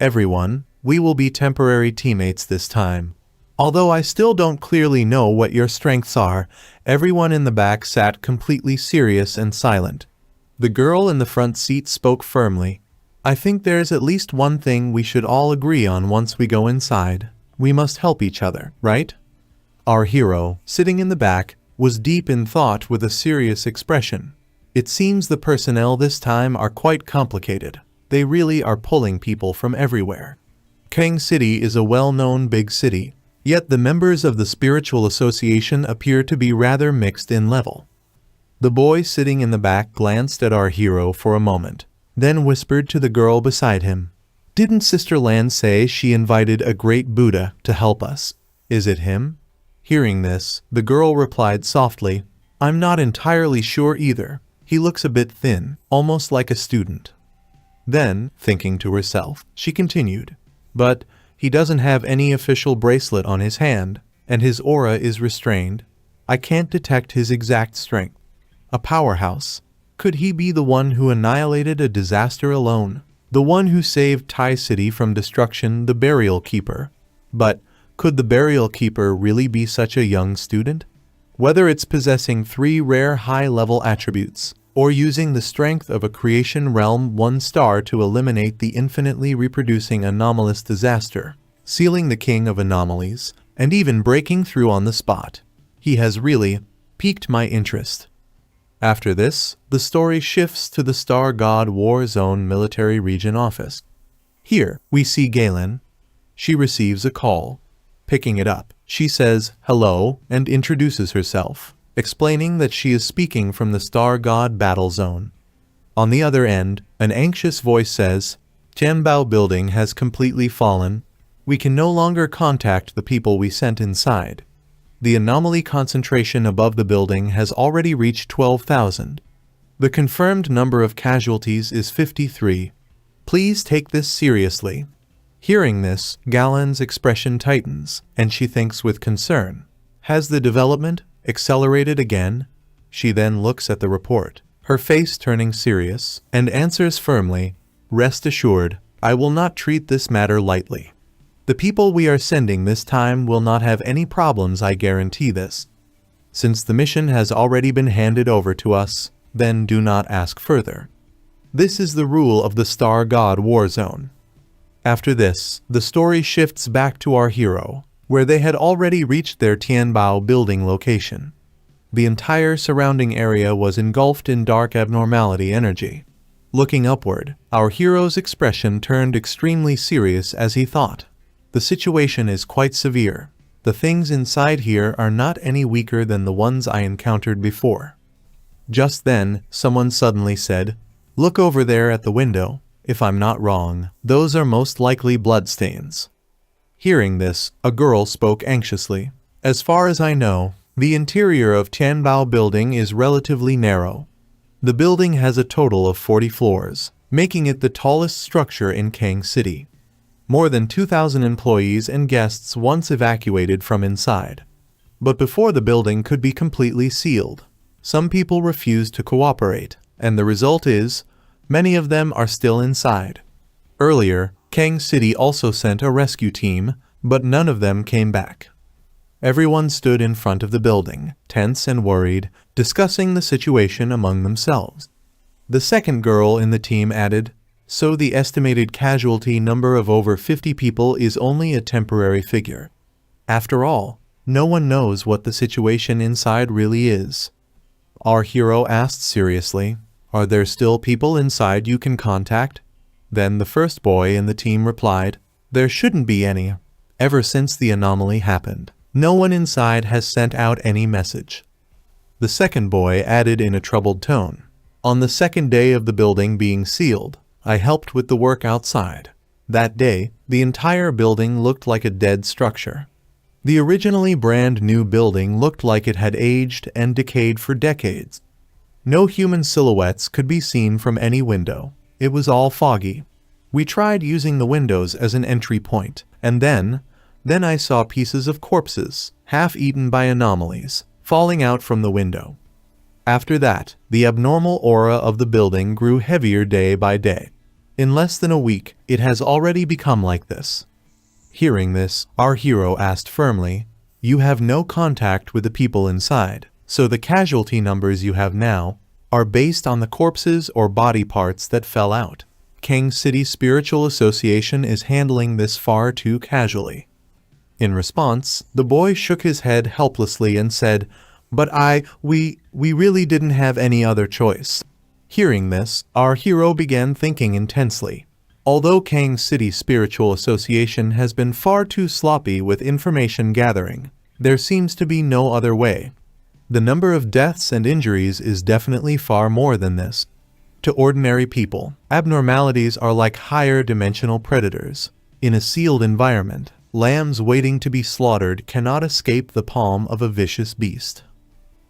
"Everyone, we will be temporary teammates this time. Although I still don't clearly know what your strengths are." Everyone in the back sat completely serious and silent. The girl in the front seat spoke firmly. "I think there's at least one thing we should all agree on once we go inside. We must help each other, right?" Our hero, sitting in the back, was deep in thought with a serious expression. It seems the personnel this time are quite complicated. They really are pulling people from everywhere. Kang City is a well-known big city, yet the members of the spiritual association appear to be rather mixed in level. The boy sitting in the back glanced at our hero for a moment, then whispered to the girl beside him, "Didn't Sister Lan say she invited a great Buddha to help us? Is it him?" Hearing this, the girl replied softly, "I'm not entirely sure either. He looks a bit thin, almost like a student." Then, thinking to herself, she continued, "But he doesn't have any official bracelet on his hand, and his aura is restrained. I can't detect his exact strength. A powerhouse. Could he be the one who annihilated a disaster alone? The one who saved Tai City from destruction, the Burial Keeper? But could the Burial Keeper really be such a young student? Whether it's possessing 3 rare high-level attributes, or using the strength of a creation realm 1 star to eliminate the infinitely reproducing anomalous disaster, sealing the king of anomalies, and even breaking through on the spot, he has really piqued my interest." After this, the story shifts to the Star God War Zone Military Region office. Here, we see Galen. She receives a call. Picking it up, she says, "Hello," and introduces herself, explaining that she is speaking from the Star God Battle Zone. On the other end, an anxious voice says, "Tianbao building has completely fallen. We can no longer contact the people we sent inside. The anomaly concentration above the building has already reached 12,000. The confirmed number of casualties is 53. Please take this seriously." Hearing this, Galen's expression tightens, and she thinks with concern. Has the development accelerated again? She then looks at the report, her face turning serious, and answers firmly, "Rest assured, I will not treat this matter lightly. The people we are sending this time will not have any problems, I guarantee this. Since the mission has already been handed over to us, then do not ask further. This is the rule of the Star God War Zone." After this, the story shifts back to our hero, where they had already reached their Tianbao building location. The entire surrounding area was engulfed in dark abnormality energy. Looking upward, our hero's expression turned extremely serious as he thought. The situation is quite severe. The things inside here are not any weaker than the ones I encountered before. Just then, someone suddenly said, "Look over there at the window. If I'm not wrong, those are most likely bloodstains." Hearing this, a girl spoke anxiously. "As far as I know, the interior of Tianbao building is relatively narrow. The building has a total of 40 floors, making it the tallest structure in Kang City. More than 2,000 employees and guests once evacuated from inside. But before the building could be completely sealed, some people refused to cooperate, and the result is, many of them are still inside. Earlier, Kang City also sent a rescue team, but none of them came back." Everyone stood in front of the building, tense and worried, discussing the situation among themselves. The second girl in the team added, "So the estimated casualty number of over 50 people is only a temporary figure. After all, no one knows what the situation inside really is." Our hero asked seriously, "Are there still people inside you can contact?" Then the first boy in the team replied, "There shouldn't be any. Ever since the anomaly happened, no one inside has sent out any message." The second boy added in a troubled tone, "On the second day of the building being sealed, I helped with the work outside. That day, the entire building looked like a dead structure. The originally brand new building looked like it had aged and decayed for decades. No human silhouettes could be seen from any window. It was all foggy. We tried using the windows as an entry point, and then I saw pieces of corpses, half eaten by anomalies, falling out from the window. After that, the abnormal aura of the building grew heavier day by day. In less than a week, it has already become like this." Hearing this, our hero asked firmly, "You have no contact with the people inside, so the casualty numbers you have now are based on the corpses or body parts that fell out. King City Spiritual Association is handling this far too casually." In response, the boy shook his head helplessly and said, "But we really didn't have any other choice." Hearing this, our hero began thinking intensely. Although Kang City Spiritual Association has been far too sloppy with information gathering, there seems to be no other way. The number of deaths and injuries is definitely far more than this. To ordinary people, abnormalities are like higher dimensional predators. In a sealed environment, lambs waiting to be slaughtered cannot escape the palm of a vicious beast.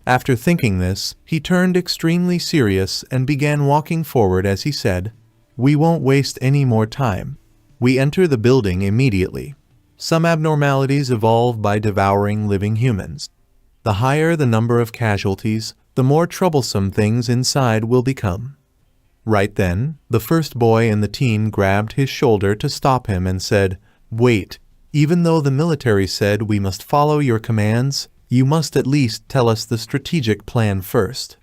After thinking this, he turned extremely serious and began walking forward as he said, "We won't waste any more time. We enter the building immediately. Some abnormalities evolve by devouring living humans. The higher the number of casualties, the more troublesome things inside will become." Right then, the first boy in the team grabbed his shoulder to stop him and said, "Wait, even though the military said we must follow your commands, you must at least tell us the strategic plan first."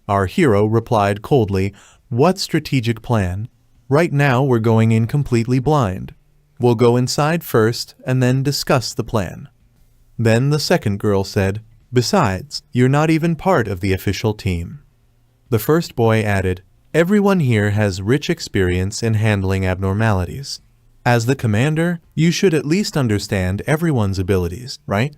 Our hero replied coldly, "What strategic plan? Right now we're going in completely blind. We'll go inside first and then discuss the plan." Then the second girl said, "Besides, you're not even part of the official team." The first boy added, "Everyone here has rich experience in handling abnormalities. As the commander, you should at least understand everyone's abilities, right?"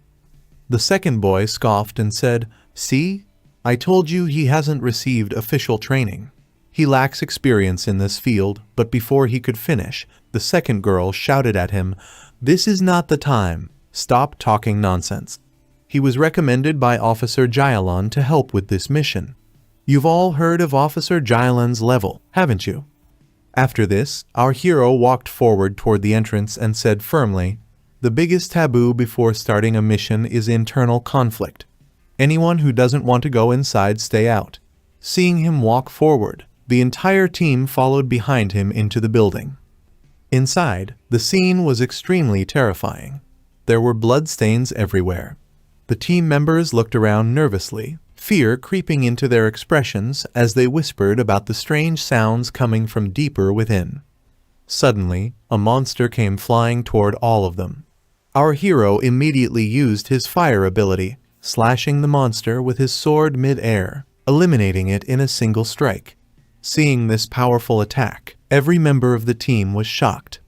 The second boy scoffed and said, "See? I told you he hasn't received official training. He lacks experience in this field," but before he could finish, the second girl shouted at him, "This is not the time. Stop talking nonsense. He was recommended by Officer Jyalon to help with this mission. You've all heard of Officer Jyalon's level, haven't you?" After this, our hero walked forward toward the entrance and said firmly, "The biggest taboo before starting a mission is internal conflict. Anyone who doesn't want to go inside, stay out." Seeing him walk forward, the entire team followed behind him into the building. Inside, the scene was extremely terrifying. There were bloodstains everywhere. The team members looked around nervously, fear creeping into their expressions as they whispered about the strange sounds coming from deeper within. Suddenly, a monster came flying toward all of them. Our hero immediately used his fire ability, slashing the monster with his sword mid-air, eliminating it in a single strike. Seeing this powerful attack, every member of the team was shocked.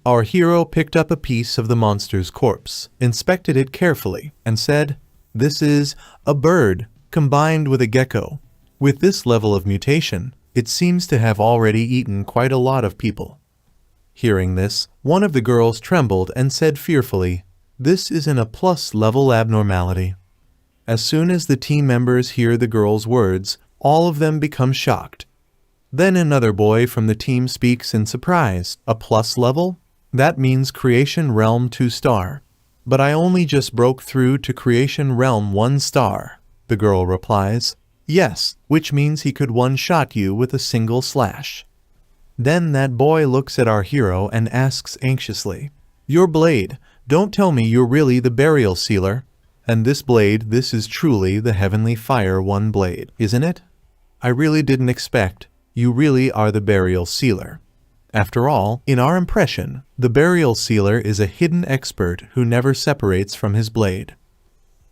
Our hero picked up a piece of the monster's corpse, inspected it carefully, and said, "This is a bird combined with a gecko. With this level of mutation, it seems to have already eaten quite a lot of people." Hearing this, one of the girls trembled and said fearfully, "This isn't a plus-level abnormality." As soon as the team members hear the girl's words, all of them become shocked. Then another boy from the team speaks in surprise, "A plus level? That means Creation Realm 2-star. But I only just broke through to Creation Realm 1-star. The girl replies, "Yes, which means he could one-shot you with a single slash." Then that boy looks at our hero and asks anxiously, "Your blade, Don't tell me you're really the burial sealer. And this blade, this is truly the heavenly fire one blade, isn't it? I really didn't expect. You really are the burial sealer. After all, in our impression, the burial sealer is a hidden expert who never separates from his blade.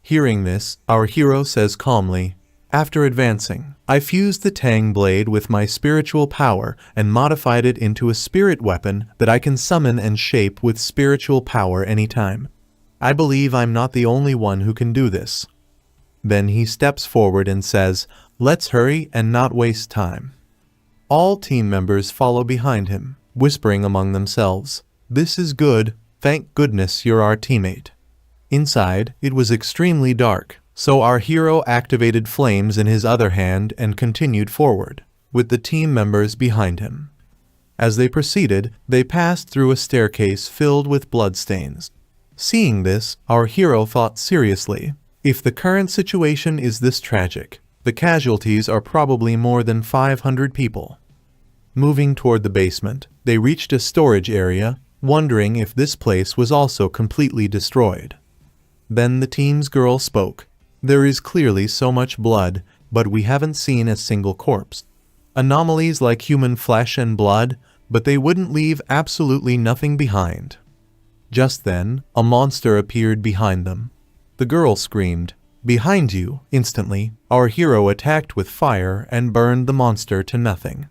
Hearing this, our hero says calmly, after advancing, I fused the Tang blade with my spiritual power and modified it into a spirit weapon that I can summon and shape with spiritual power anytime. I believe I'm not the only one who can do this. Then he steps forward and says, let's hurry and not waste time. All team members follow behind him, whispering among themselves, this is good, thank goodness you're our teammate. Inside, it was extremely dark, so our hero activated flames in his other hand and continued forward, with the team members behind him. As they proceeded, they passed through a staircase filled with bloodstains. Seeing this, our hero thought seriously, if the current situation is this tragic, the casualties are probably more than 500 people. Moving toward the basement, they reached a storage area, wondering if this place was also completely destroyed. Then the team's girl spoke. There is clearly so much blood, but we haven't seen a single corpse. Anomalies like human flesh and blood, but they wouldn't leave absolutely nothing behind. Just then, a monster appeared behind them. The girl screamed, behind you! Instantly, our hero attacked with fire and burned the monster to nothing.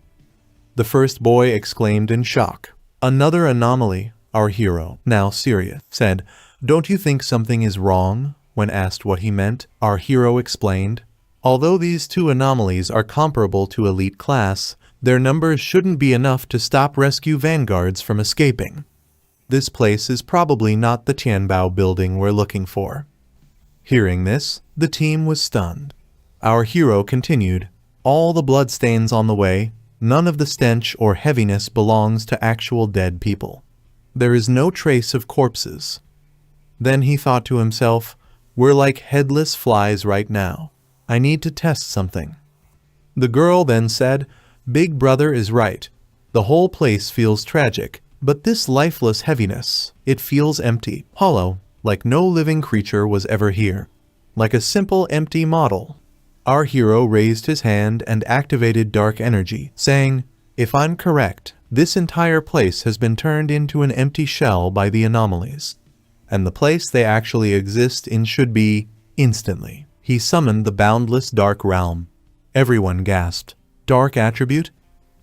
The first boy exclaimed in shock. Another anomaly, our hero, now serious, said, don't you think something is wrong? When asked what he meant, our hero explained, although these two anomalies are comparable to elite class, their numbers shouldn't be enough to stop rescue vanguards from escaping. This place is probably not the Tianbao building we're looking for. Hearing this, the team was stunned. Our hero continued, all the bloodstains on the way, none of the stench or heaviness belongs to actual dead people. There is no trace of corpses. Then he thought to himself, we're like headless flies right now. I need to test something. The girl then said, Big Brother is right. The whole place feels tragic, but this lifeless heaviness, it feels empty, hollow, like no living creature was ever here. Like a simple empty model. Our hero raised his hand and activated dark energy, saying, if I'm correct, this entire place has been turned into an empty shell by the anomalies. And the place they actually exist in should be, instantly. He summoned the boundless dark realm. Everyone gasped. Dark attribute?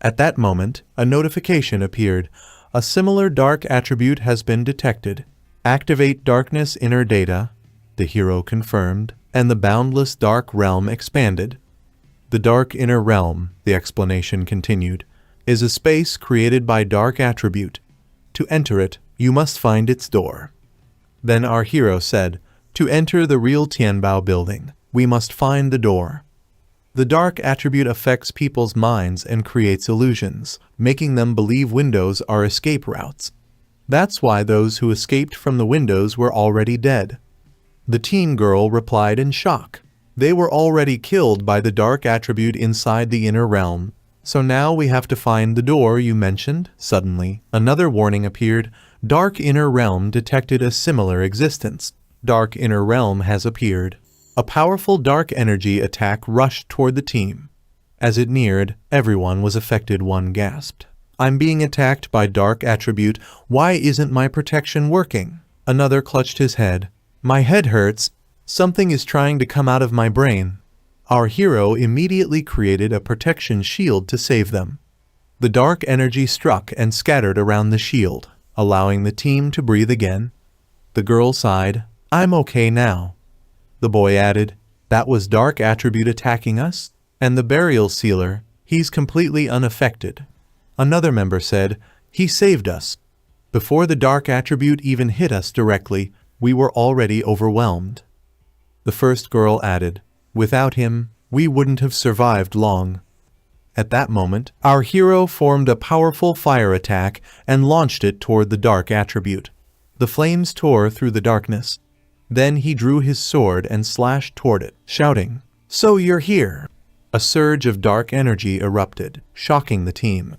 At that moment, a notification appeared. A similar dark attribute has been detected. Activate darkness inner data, the hero confirmed, and the boundless dark realm expanded. The dark inner realm, the explanation continued, is a space created by dark attribute. To enter it, you must find its door. Then our hero said, to enter the real Tianbao building, we must find the door. The dark attribute affects people's minds and creates illusions, making them believe windows are escape routes. That's why those who escaped from the windows were already dead. The teen girl replied in shock. They were already killed by the dark attribute inside the inner realm. So now we have to find the door you mentioned. Suddenly, another warning appeared. Dark inner realm detected a similar existence. Dark inner realm has appeared. A powerful dark energy attack rushed toward the team. As it neared, everyone was affected. One gasped. I'm being attacked by dark attribute. Why isn't my protection working? Another clutched his head. My head hurts. Something is trying to come out of my brain. Our hero immediately created a protection shield to save them. The dark energy struck and scattered around the shield, allowing the team to breathe again. The girl sighed. I'm okay now. The boy added, that was dark attribute attacking us? And the burial sealer, he's completely unaffected. Another member said, he saved us. Before the dark attribute even hit us directly, we were already overwhelmed. The first girl added, without him, we wouldn't have survived long. At that moment, our hero formed a powerful fire attack and launched it toward the dark attribute. The flames tore through the darkness. Then he drew his sword and slashed toward it, shouting, so you're here. A surge of dark energy erupted, shocking the team.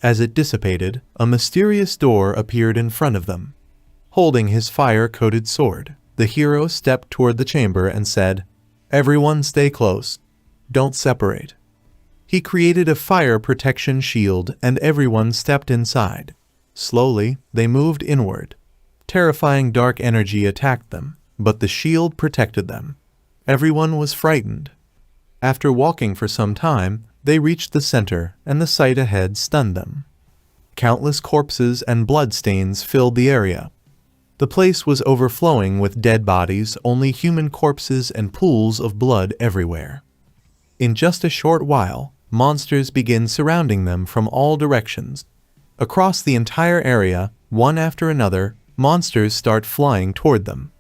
As it dissipated, a mysterious door appeared in front of them. Holding his fire-coated sword, the hero stepped toward the chamber and said, "Everyone stay close. Don't separate." He created a fire protection shield and everyone stepped inside. Slowly, they moved inward. Terrifying dark energy attacked them, but the shield protected them. Everyone was frightened. After walking for some time, they reached the center, and the sight ahead stunned them. Countless corpses and bloodstains filled the area. The place was overflowing with dead bodies, only human corpses and pools of blood everywhere. In just a short while, monsters begin surrounding them from all directions. Across the entire area, one after another, monsters start flying toward them.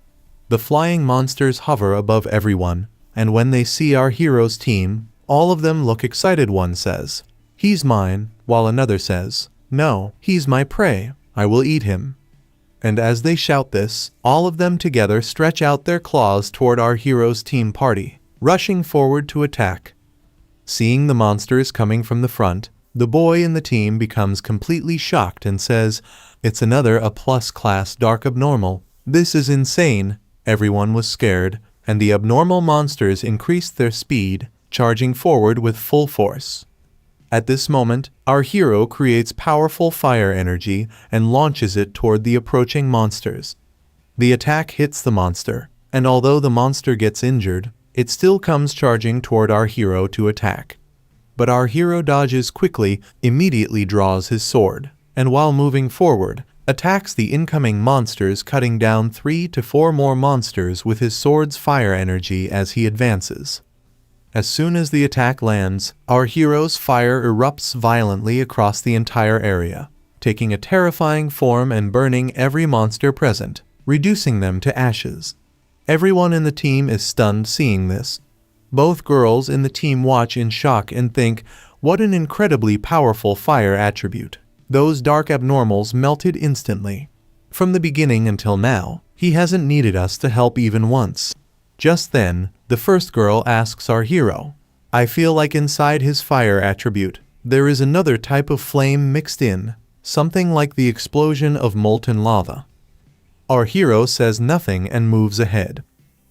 The flying monsters hover above everyone, and when they see our hero's team, all of them look excited. One says, "He's mine," while another says, "No, he's my prey, I will eat him." And as they shout this, all of them together stretch out their claws toward our hero's team party, rushing forward to attack. Seeing the monsters coming from the front, the boy in the team becomes completely shocked and says, "It's another A+ class dark abnormal. This is insane." Everyone was scared, and the abnormal monsters increased their speed, charging forward with full force. At this moment, our hero creates powerful fire energy and launches it toward the approaching monsters. The attack hits the monster, and although the monster gets injured, it still comes charging toward our hero to attack. But our hero dodges quickly, immediately draws his sword, and while moving forward, attacks the incoming monsters, cutting down 3 to 4 more monsters with his sword's fire energy as he advances. As soon as the attack lands, our hero's fire erupts violently across the entire area, taking a terrifying form and burning every monster present, reducing them to ashes. Everyone in the team is stunned seeing this. Both girls in the team watch in shock and think, "What an incredibly powerful fire attribute." Those dark abnormals melted instantly. From the beginning until now, he hasn't needed us to help even once. Just then, the first girl asks our hero, "I feel like inside his fire attribute, there is another type of flame mixed in, something like the explosion of molten lava." Our hero says nothing and moves ahead.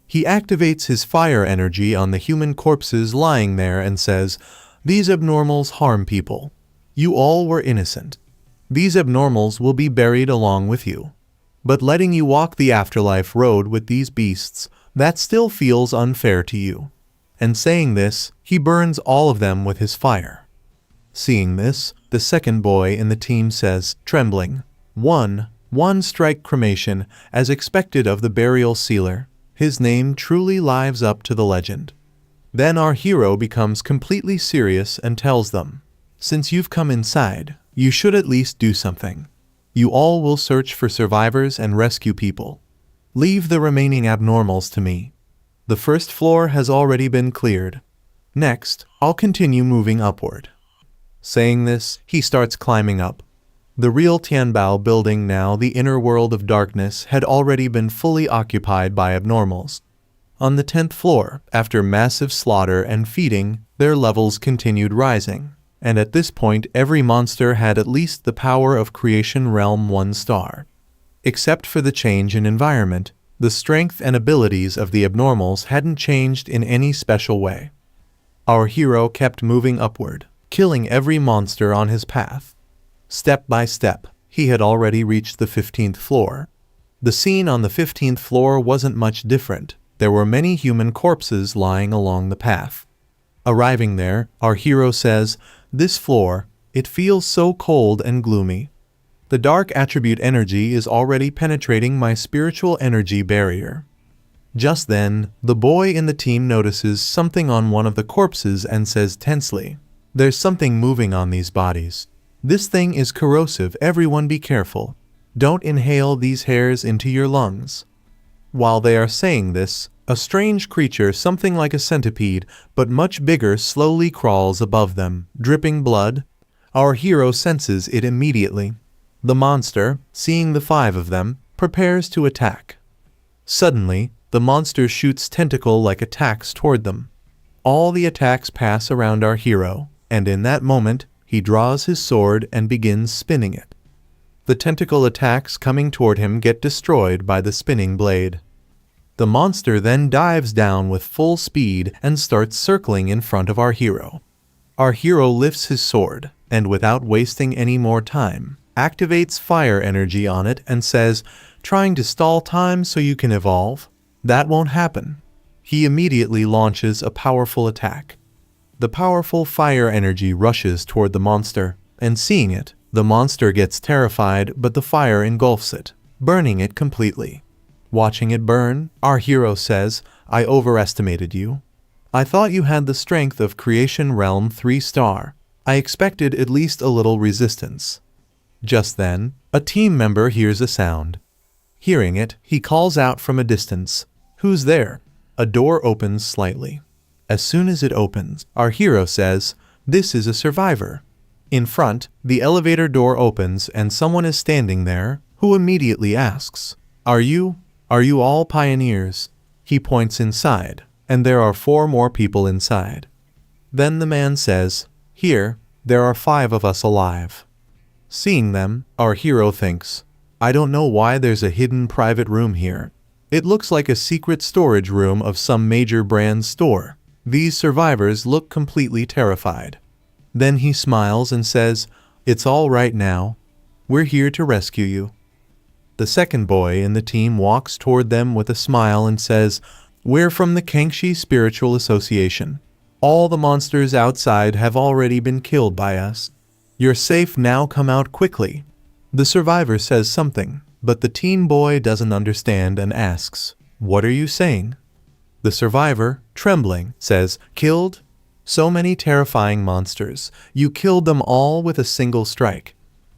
He activates his fire energy on the human corpses lying there and says, "These abnormals harm people. You all were innocent. These abnormals will be buried along with you. But letting you walk the afterlife road with these beasts, that still feels unfair to you." And saying this, he burns all of them with his fire. Seeing this, the second boy in the team says, trembling, One strike cremation, as expected of the burial sealer. His name truly lives up to the legend." Then our hero becomes completely serious and tells them, "Since you've come inside, you should at least do something. You all will search for survivors and rescue people. Leave the remaining abnormals to me. The first floor has already been cleared. Next, I'll continue moving upward." Saying this, he starts climbing up. The real Tianbao building, now the inner world of darkness, had already been fully occupied by abnormals. On the 10th floor, after massive slaughter and feeding, their levels continued rising, and at this point every monster had at least the power of creation realm 1 star. Except for the change in environment, the strength and abilities of the abnormals hadn't changed in any special way. Our hero kept moving upward, killing every monster on his path. Step by step, he had already reached the 15th floor. The scene on the 15th floor wasn't much different. There were many human corpses lying along the path. Arriving there, our hero says, "This floor, it feels so cold and gloomy. The dark attribute energy is already penetrating my spiritual energy barrier." Just then, the boy in the team notices something on one of the corpses and says tensely, "There's something moving on these bodies. This thing is corrosive, everyone be careful. Don't inhale these hairs into your lungs." While they are saying this, a strange creature, something like a centipede, but much bigger, slowly crawls above them, dripping blood. Our hero senses it immediately. The monster, seeing the 5 of them, prepares to attack. Suddenly, the monster shoots tentacle-like attacks toward them. All the attacks pass around our hero, and in that moment, he draws his sword and begins spinning it. The tentacle attacks coming toward him get destroyed by the spinning blade. The monster then dives down with full speed and starts circling in front of our hero. Our hero lifts his sword, and without wasting any more time, activates fire energy on it and says, "Trying to stall time so you can evolve? That won't happen." He immediately launches a powerful attack. The powerful fire energy rushes toward the monster, and seeing it, the monster gets terrified, but the fire engulfs it, burning it completely. Watching it burn, our hero says, "I overestimated you. I thought you had the strength of Creation Realm 3-star. I expected at least a little resistance." Just then, a team member hears a sound. Hearing it, he calls out from a distance, "Who's there?" A door opens slightly. As soon as it opens, our hero says, "This is a survivor." In front, the elevator door opens and someone is standing there, who immediately asks, Are you all pioneers?" He points inside, and there are 4 more people inside. Then the man says, "Here, there are 5 of us alive." Seeing them, our hero thinks, "I don't know why there's a hidden private room here. It looks like a secret storage room of some major brand store." These survivors look completely terrified. Then he smiles and says, "It's all right now. We're here to rescue you." The second boy in the team walks toward them with a smile and says, "We're from the Kangxi Spiritual Association. All the monsters outside have already been killed by us. You're safe now, come out quickly." The survivor says something, but the teen boy doesn't understand and asks, "What are you saying?" The survivor, trembling, says, "Killed? So many terrifying monsters. You killed them all with a single strike."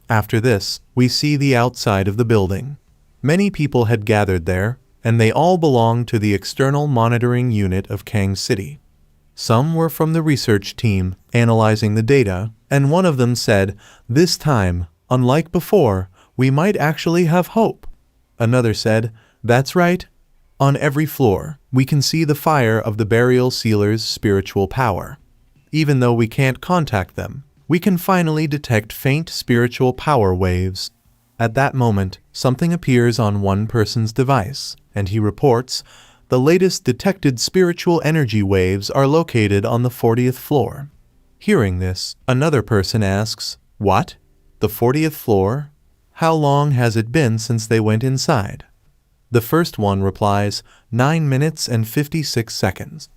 After this, we see the outside of the building. Many people had gathered there, and they all belonged to the external monitoring unit of Kang City. Some were from the research team, analyzing the data, and one of them said, "This time, unlike before, we might actually have hope." Another said, "That's right. On every floor, we can see the fire of the burial sealer's spiritual power. Even though we can't contact them, we can finally detect faint spiritual power waves." At that moment, something appears on one person's device, and he reports, "The latest detected spiritual energy waves are located on the 40th floor." Hearing this, another person asks, "What? The 40th floor? How long has it been since they went inside?" The first one replies, 9 minutes and 56 seconds.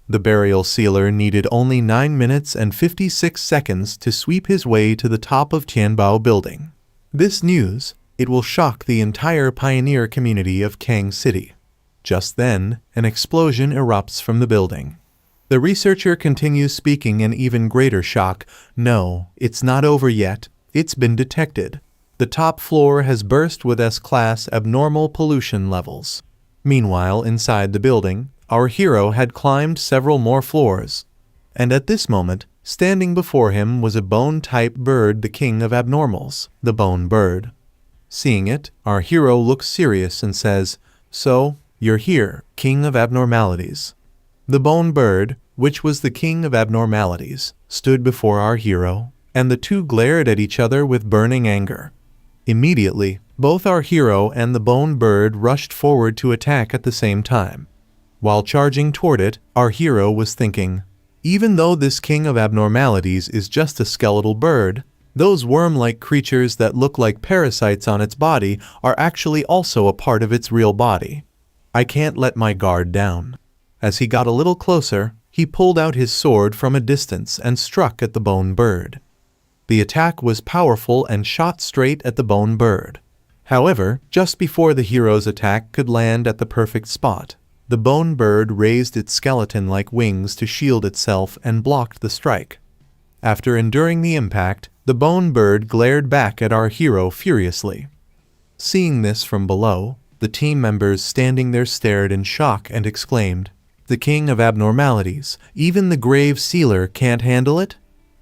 The burial sealer needed only 9 minutes and 56 seconds to sweep his way to the top of Tianbao building. This news, it will shock the entire pioneer community of Kang City. Just then, an explosion erupts from the building. The researcher continues speaking in even greater shock. "No, it's not over yet. It's been detected. The top floor has burst with S-class abnormal pollution levels." Meanwhile, inside the building, our hero had climbed several more floors. And at this moment, standing before him was a bone-type bird, the king of abnormals, the bone bird. Seeing it, our hero looks serious and says, "So, you're here, king of abnormalities." The bone bird, which was the king of abnormalities, stood before our hero, and the two glared at each other with burning anger. Immediately, both our hero and the bone bird rushed forward to attack at the same time. While charging toward it, our hero was thinking, even though this king of abnormalities is just a skeletal bird, those worm-like creatures that look like parasites on its body are actually also a part of its real body. I can't let my guard down. As he got a little closer, he pulled out his sword from a distance and struck at the bone bird. The attack was powerful and shot straight at the bone bird. However, just before the hero's attack could land at the perfect spot, the bone bird raised its skeleton-like wings to shield itself and blocked the strike. After enduring the impact, the bone bird glared back at our hero furiously. Seeing this from below, the team members standing there stared in shock and exclaimed, "The king of abnormalities, even the grave sealer can't handle it?"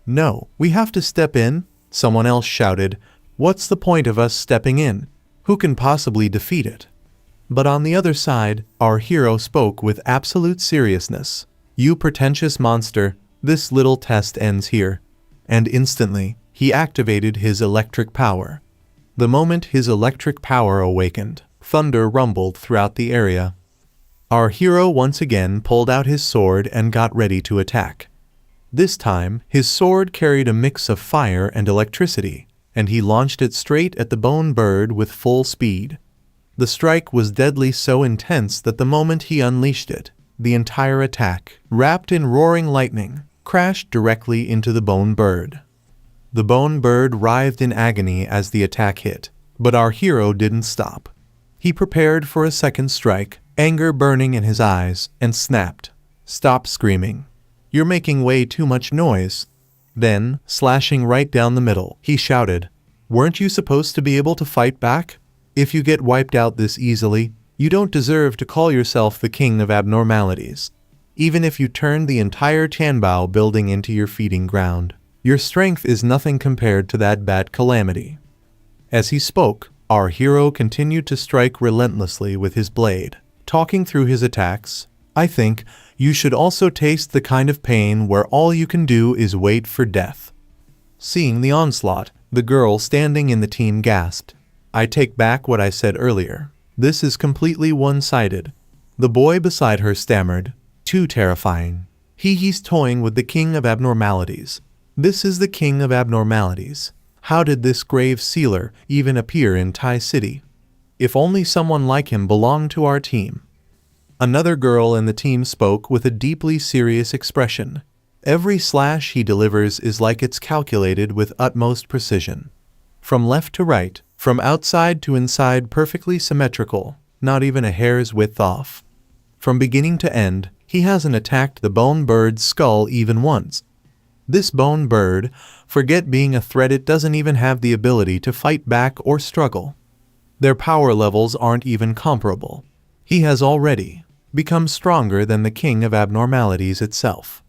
"No, we have to step in," someone else shouted. "What's the point of us stepping in? Who can possibly defeat it?" But on the other side, our hero spoke with absolute seriousness. "You pretentious monster, this little test ends here." And instantly, he activated his electric power. The moment his electric power awakened, thunder rumbled throughout the area. Our hero once again pulled out his sword and got ready to attack. This time, his sword carried a mix of fire and electricity, and he launched it straight at the bone bird with full speed. The strike was deadly, so intense that the moment he unleashed it, the entire attack, wrapped in roaring lightning, crashed directly into the bone bird. The bone bird writhed in agony as the attack hit, but our hero didn't stop. He prepared for a second strike, anger burning in his eyes, and snapped, "Stop screaming. You're making way too much noise." Then, slashing right down the middle, he shouted, "Weren't you supposed to be able to fight back? If you get wiped out this easily, you don't deserve to call yourself the king of abnormalities. Even if you turned the entire Tianbao building into your feeding ground, your strength is nothing compared to that bad calamity." As he spoke, our hero continued to strike relentlessly with his blade, talking through his attacks. "I think you should also taste the kind of pain where all you can do is wait for death." Seeing the onslaught, the girl standing in the team gasped, "I take back what I said earlier. This is completely one-sided." The boy beside her stammered, "Too terrifying. He's toying with the king of abnormalities. This is the king of abnormalities. How did this grave sealer even appear in Tai City? If only someone like him belonged to our team." Another girl in the team spoke with a deeply serious expression. "Every slash he delivers is like it's calculated with utmost precision. From left to right, from outside to inside, perfectly symmetrical, not even a hair's width off. From beginning to end, he hasn't attacked the bone bird's skull even once. This bone bird, forget being a threat, it doesn't even have the ability to fight back or struggle. Their power levels aren't even comparable. He has already become stronger than the king of abnormalities itself."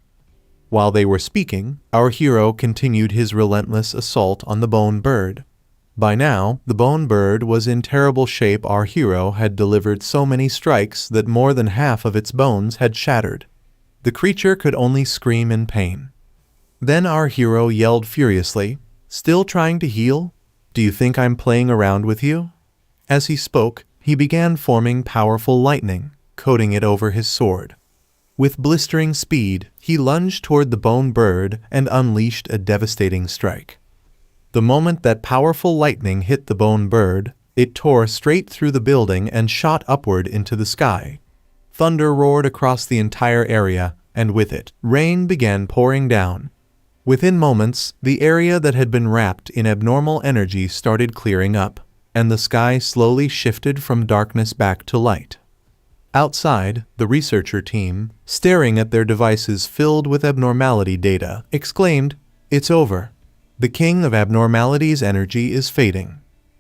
While they were speaking, our hero continued his relentless assault on the bone bird. By now, the bone bird was in terrible shape. Our hero had delivered so many strikes that more than half of its bones had shattered. The creature could only scream in pain. Then our hero yelled furiously, "Still trying to heal? Do you think I'm playing around with you?" As he spoke, he began forming powerful lightning, coating it over his sword. With blistering speed, he lunged toward the bone bird and unleashed a devastating strike. The moment that powerful lightning hit the bone bird, it tore straight through the building and shot upward into the sky. Thunder roared across the entire area, and with it, rain began pouring down. Within moments, the area that had been wrapped in abnormal energy started clearing up, and the sky slowly shifted from darkness back to light. Outside, the researcher team, staring at their devices filled with abnormality data, exclaimed, "It's over. The king of abnormalities' energy is fading."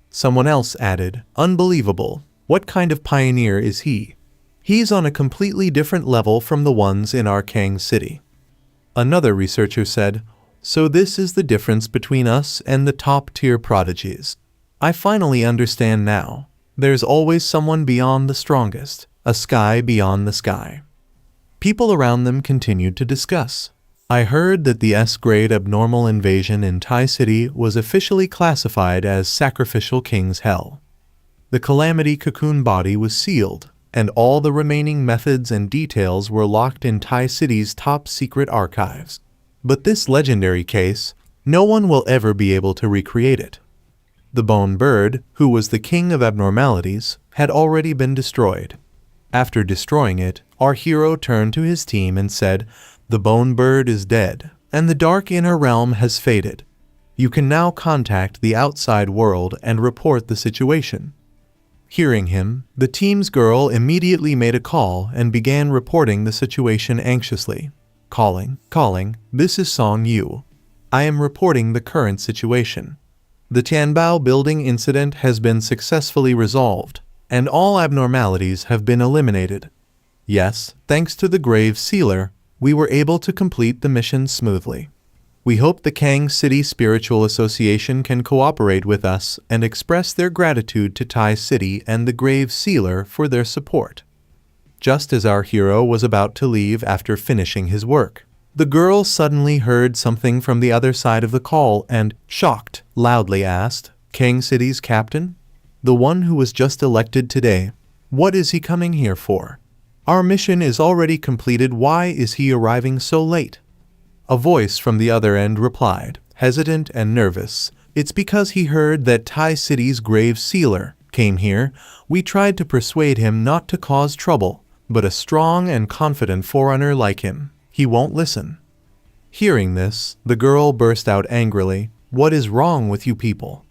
Someone else added, "Unbelievable. What kind of pioneer is he? He's on a completely different level from the ones in our Kang City." Another researcher said, "So this is the difference between us and the top-tier prodigies. I finally understand now. There's always someone beyond the strongest, a sky beyond the sky." People around them continued to discuss. "I heard that the S-grade abnormal invasion in Tai City was officially classified as Sacrificial King's Hell. The Calamity Cocoon body was sealed, and all the remaining methods and details were locked in Tai City's top-secret archives. But this legendary case, no one will ever be able to recreate it. The bone bird, who was the king of abnormalities, had already been destroyed. After destroying it, our hero turned to his team and said, 'The bone bird is dead, and the dark inner realm has faded. You can now contact the outside world and report the situation.' Hearing him, the team's girl immediately made a call and began reporting the situation anxiously. 'Calling, this is Song Yu. I am reporting the current situation. The Tianbao building incident has been successfully resolved, and all abnormalities have been eliminated. Yes, thanks to the Grave Sealer, we were able to complete the mission smoothly. We hope the Kang City Spiritual Association can cooperate with us and express their gratitude to Tai City and the Grave Sealer for their support.' Just as our hero was about to leave after finishing his work, the girl suddenly heard something from the other side of the call and, shocked, loudly asked, Kang City's captain? The one who was just elected today. What is he coming here for? Our mission is already completed. Why is he arriving so late? A voice from the other end replied, hesitant and nervous. It's because he heard that Tai City's grave sealer came here. We tried to persuade him not to cause trouble, but a strong and confident forerunner like him, he won't listen. Hearing this, the girl burst out angrily. What is wrong with you people?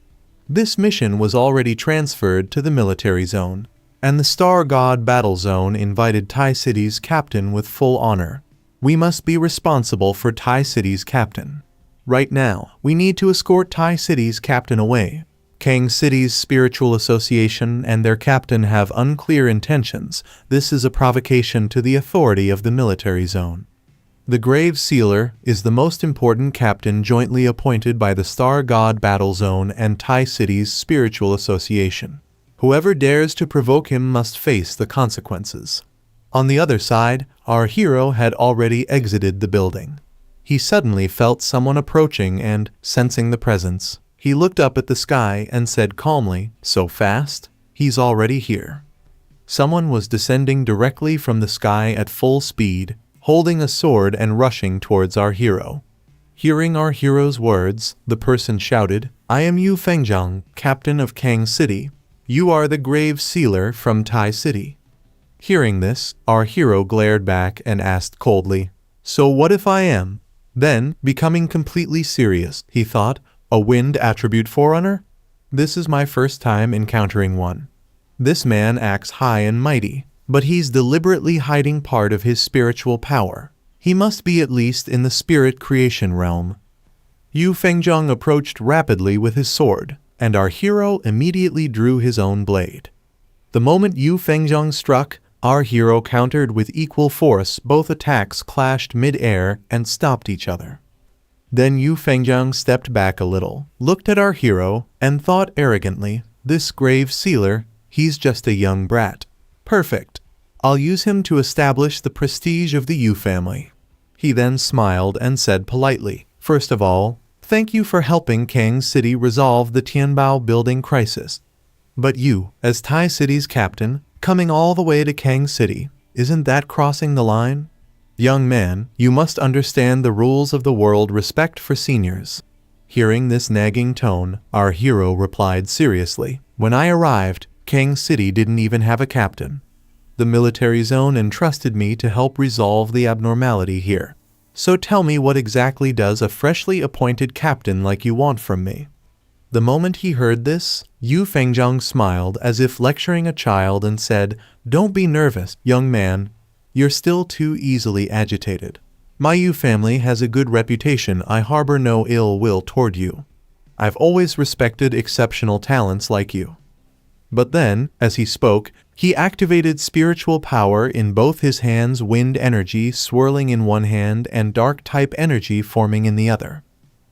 This mission was already transferred to the military zone, and the Star God Battle Zone invited Tai City's captain with full honor. We must be responsible for Tai City's captain. Right now, we need to escort Tai City's captain away. Kang City's spiritual association and their captain have unclear intentions. This is a provocation to the authority of the military zone. The Grave Sealer is the most important captain jointly appointed by the Star God Battle Zone and Tai City's spiritual association. Whoever dares to provoke him must face the consequences. On the other side, our hero had already exited the building. He suddenly felt someone approaching and, sensing the presence, he looked up at the sky and said calmly, "So fast? He's already here." Someone was descending directly from the sky at full speed, holding a sword and rushing towards our hero. Hearing our hero's words, the person shouted, "I am Yu Fengjiang, captain of Kang City. You are the Grave Sealer from Tai City." Hearing this, our hero glared back and asked coldly, "So what if I am?" Then, becoming completely serious, he thought, "A wind attribute forerunner? This is my first time encountering one. This man acts high and mighty, but he's deliberately hiding part of his spiritual power. He must be at least in the spirit creation realm." Yu Fengjiang approached rapidly with his sword, and our hero immediately drew his own blade. The moment Yu Fengjiang struck, our hero countered with equal force. Both attacks clashed mid-air and stopped each other. Then Yu Fengjiang stepped back a little, looked at our hero, and thought arrogantly, "This Grave Sealer, he's just a young brat. Perfect. I'll use him to establish the prestige of the Yu family." He then smiled and said politely, "First of all, thank you for helping Kang City resolve the Tianbao building crisis. But you, as Tai City's captain, coming all the way to Kang City, isn't that crossing the line? Young man, you must understand the rules of the world. Respect for seniors." Hearing this nagging tone, our hero replied seriously, "When I arrived, Kang City didn't even have a captain. The military zone entrusted me to help resolve the abnormality here. So tell me, what exactly does a freshly appointed captain like you want from me?" The moment he heard this, Yu Fengjiang smiled as if lecturing a child and said, "Don't be nervous, young man. You're still too easily agitated. My Yu family has a good reputation. I harbor no ill will toward you. I've always respected exceptional talents like you." But then, as he spoke, he activated spiritual power in both his hands, wind energy swirling in one hand and dark-type energy forming in the other.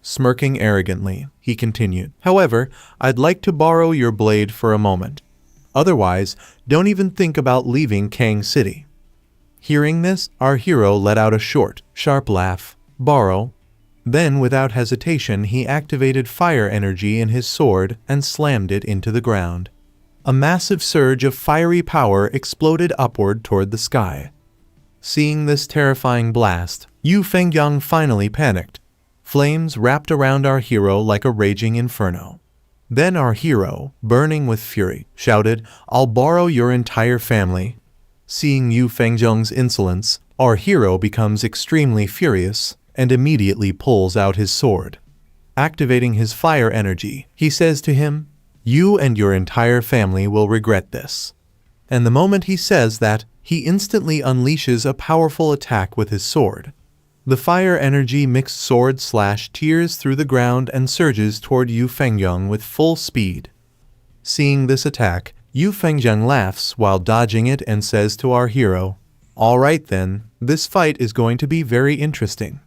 Smirking arrogantly, he continued, "However, I'd like to borrow your blade for a moment. Otherwise, don't even think about leaving Kang City." Hearing this, our hero let out a short, sharp laugh. "Borrow?" Then, without hesitation, he activated fire energy in his sword and slammed it into the ground. A massive surge of fiery power exploded upward toward the sky. Seeing this terrifying blast, Yu Fengjiang finally panicked. Flames wrapped around our hero like a raging inferno. Then our hero, burning with fury, shouted, "I'll borrow your entire family." Seeing Yu Fengjiang's insolence, our hero becomes extremely furious and immediately pulls out his sword. Activating his fire energy, he says to him, "You and your entire family will regret this." And the moment he says that, he instantly unleashes a powerful attack with his sword. The fire energy mixed sword tears through the ground and surges toward Yu Fengjiang with full speed. Seeing this attack, Yu Fengjiang laughs while dodging it and says to our hero, "All right then, this fight is going to be very interesting."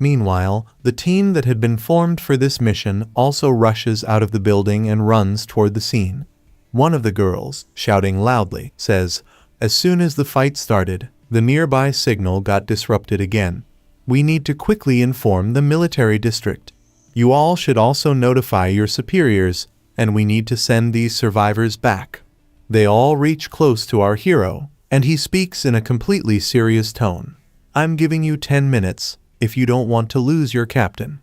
Meanwhile, the team that had been formed for this mission also rushes out of the building and runs toward the scene. One of the girls, shouting loudly, says, "As soon as the fight started, the nearby signal got disrupted again. We need to quickly inform the military district. You all should also notify your superiors and we need to send these survivors back. They all reach close to our hero, and he speaks in a completely serious tone. I'm giving you 10 minutes if you don't want to lose your captain.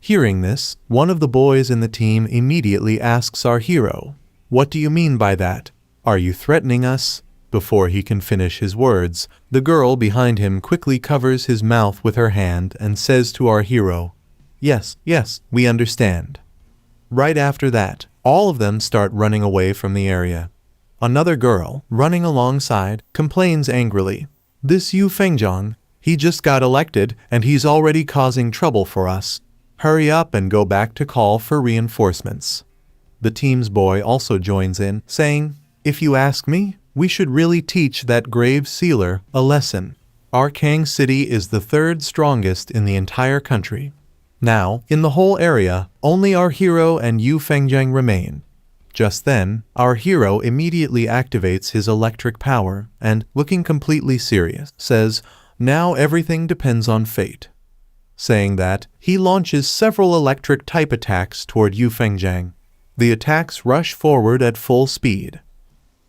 Hearing this, one of the boys in the team immediately asks our hero, "What do you mean by that? Are you threatening us?" Before he can finish his words, the girl behind him quickly covers his mouth with her hand and says to our hero, Yes, we understand." Right after that, all of them start running away from the area. Another girl, running alongside, complains angrily, "This Yu Fengjiang, he just got elected and he's already causing trouble for us. Hurry up and go back to call for reinforcements." The team's boy also joins in, saying, "If you ask me, we should really teach that grave sealer a lesson. Our Kang City is the third strongest in the entire country. Now, in the whole area, only our hero and Yu Fengjiang remain." Just then, our hero immediately activates his electric power and, looking completely serious, says, "Now everything depends on fate." Saying that, he launches several electric type attacks toward Yu Fengjiang. The attacks rush forward at full speed.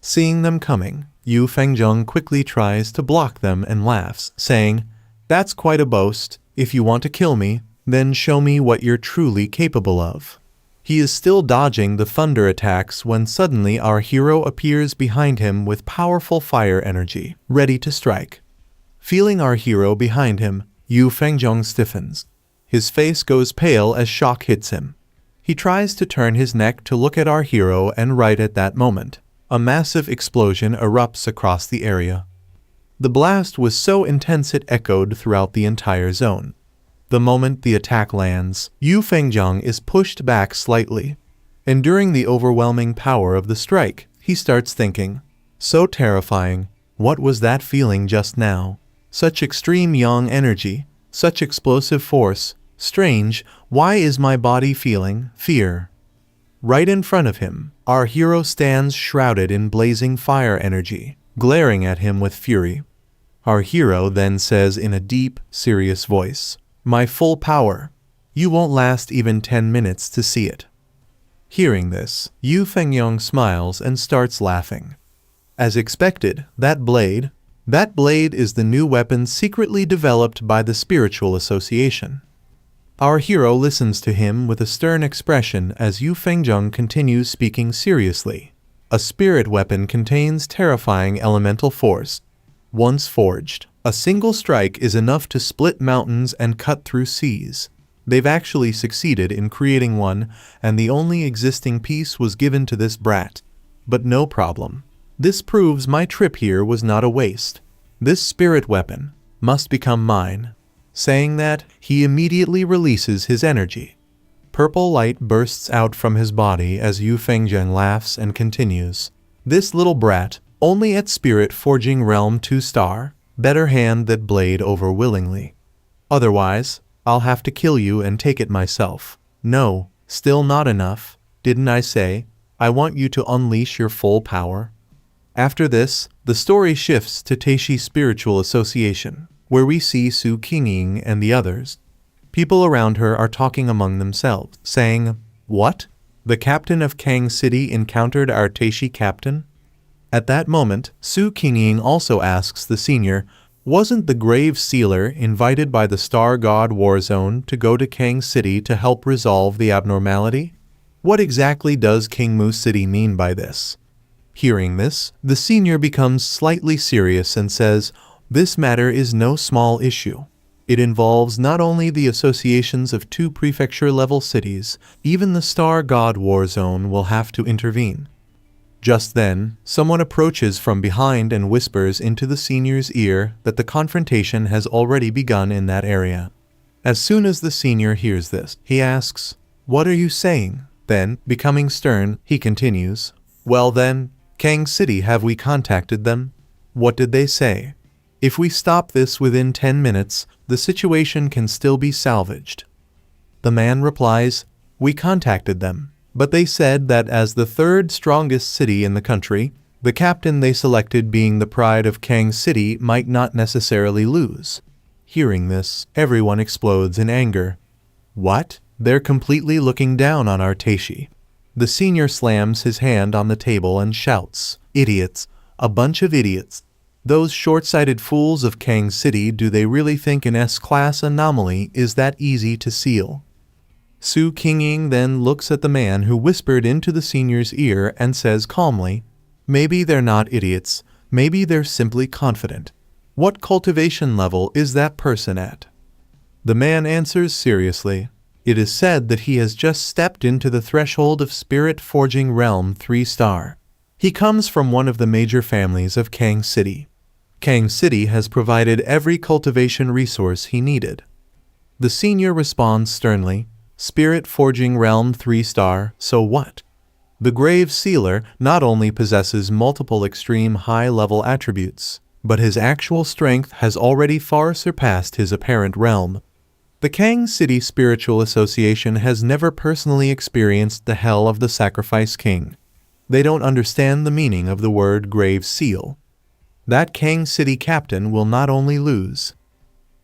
Seeing them coming, Yu Fengjiang quickly tries to block them and laughs, saying, "That's quite a boast. If you want to kill me, then show me what you're truly capable of." He is still dodging the thunder attacks when suddenly our hero appears behind him with powerful fire energy, ready to strike. Feeling our hero behind him, Yu Fengjiang stiffens. His face goes pale as shock hits him. He tries to turn his neck to look at our hero, and right at that moment, a massive explosion erupts across the area. The blast was so intense it echoed throughout the entire zone. The moment the attack lands, Yu Fengjiang is pushed back slightly. Enduring the overwhelming power of the strike, he starts thinking, "So terrifying, what was that feeling just now? Such extreme yang energy, such explosive force, strange, why is my body feeling fear?" Right in front of him, our hero stands shrouded in blazing fire energy, glaring at him with fury. Our hero then says in a deep, serious voice, "My full power. You won't last even 10 minutes to see it." Hearing this, Yu Fengjiang smiles and starts laughing. As expected, that blade is the new weapon secretly developed by the Spiritual Association. Our hero listens to him with a stern expression as Yu Fengjiang continues speaking seriously. A spirit weapon contains terrifying elemental force. Once forged, a single strike is enough to split mountains and cut through seas. They've actually succeeded in creating one, and the only existing piece was given to this brat. But no problem. This proves my trip here was not a waste. This spirit weapon must become mine. Saying that, he immediately releases his energy. Purple light bursts out from his body as Yu Fengjiang laughs and continues, "This little brat, only at Spirit Forging Realm 2-star, better hand that blade over willingly. Otherwise, I'll have to kill you and take it myself. No, still not enough. Didn't I say, I want you to unleash your full power?" After this, the story shifts to Teishi Spiritual Association, where we see Su Qingying and the others. People around her are talking among themselves, saying, "What? The captain of Kang City encountered our Teishi captain?" At that moment, Su Qingying also asks the senior, "Wasn't the grave sealer invited by the Star God Warzone to go to Kang City to help resolve the abnormality? What exactly does Kingmu City mean by this?" Hearing this, the senior becomes slightly serious and says, "This matter is no small issue. It involves not only the associations of 2 prefecture-level cities, even the Star God Warzone will have to intervene." Just then, someone approaches from behind and whispers into the senior's ear that the confrontation has already begun in that area. As soon as the senior hears this, he asks, "What are you saying?" Then, becoming stern, he continues, "Well then, Kang City, have we contacted them? What did they say? If we stop this within 10 minutes, the situation can still be salvaged." The man replies, "We contacted them, but they said that as the 3rd strongest city in the country, the captain they selected being the pride of Kang City might not necessarily lose." Hearing this, everyone explodes in anger. What? They're completely looking down on our Teishi. The senior slams his hand on the table and shouts, "Idiots! A bunch of idiots! Those short-sighted fools of Kang City, do they really think an S-class anomaly is that easy to seal?" Su Kingying then looks at the man who whispered into the senior's ear and says calmly, "Maybe they're not idiots, maybe they're simply confident. What cultivation level is that person at?" The man answers seriously, "It is said that he has just stepped into the threshold of Spirit Forging Realm 3-star. He comes from one of the major families of Kang City. Kang City has provided every cultivation resource he needed." The senior responds sternly, "Spirit Forging Realm 3-star, so what?" The Grave Sealer not only possesses multiple extreme high-level attributes, but his actual strength has already far surpassed his apparent realm. The Kang City Spiritual Association has never personally experienced the hell of the Sacrifice King. They don't understand the meaning of the word Grave Seal. That Kang City captain will not only lose.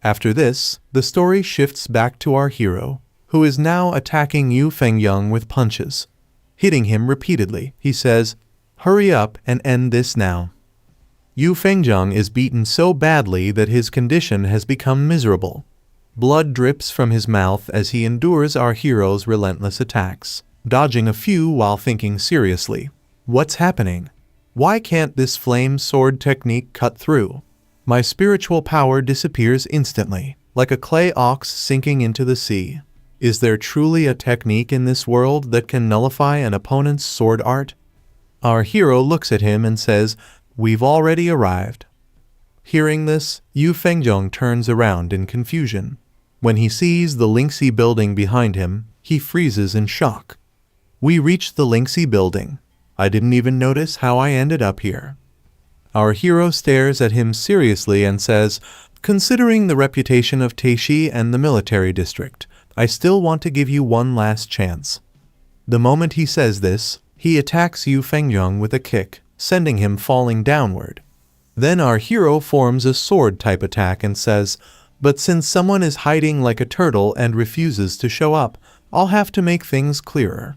After this, the story shifts back to our hero, who is now attacking Yu Fengyang with punches. Hitting him repeatedly, he says, "Hurry up and end this now." Yu Fengyang is beaten so badly that his condition has become miserable. Blood drips from his mouth as he endures our hero's relentless attacks, dodging a few while thinking seriously, "What's happening? Why can't this flame sword technique cut through? My spiritual power disappears instantly, like a clay ox sinking into the sea. Is there truly a technique in this world that can nullify an opponent's sword art?" Our hero looks at him and says, "We've already arrived." Hearing this, Yu Fengyang turns around in confusion. When he sees the Lingxi building behind him, he freezes in shock. "We reached the Lingxi building. I didn't even notice how I ended up here." Our hero stares at him seriously and says, "Considering the reputation of Teishi and the military district, I still want to give you one last chance." The moment he says this, he attacks Yu Fengyang with a kick, sending him falling downward. Then our hero forms a sword-type attack and says, "But since someone is hiding like a turtle and refuses to show up, I'll have to make things clearer."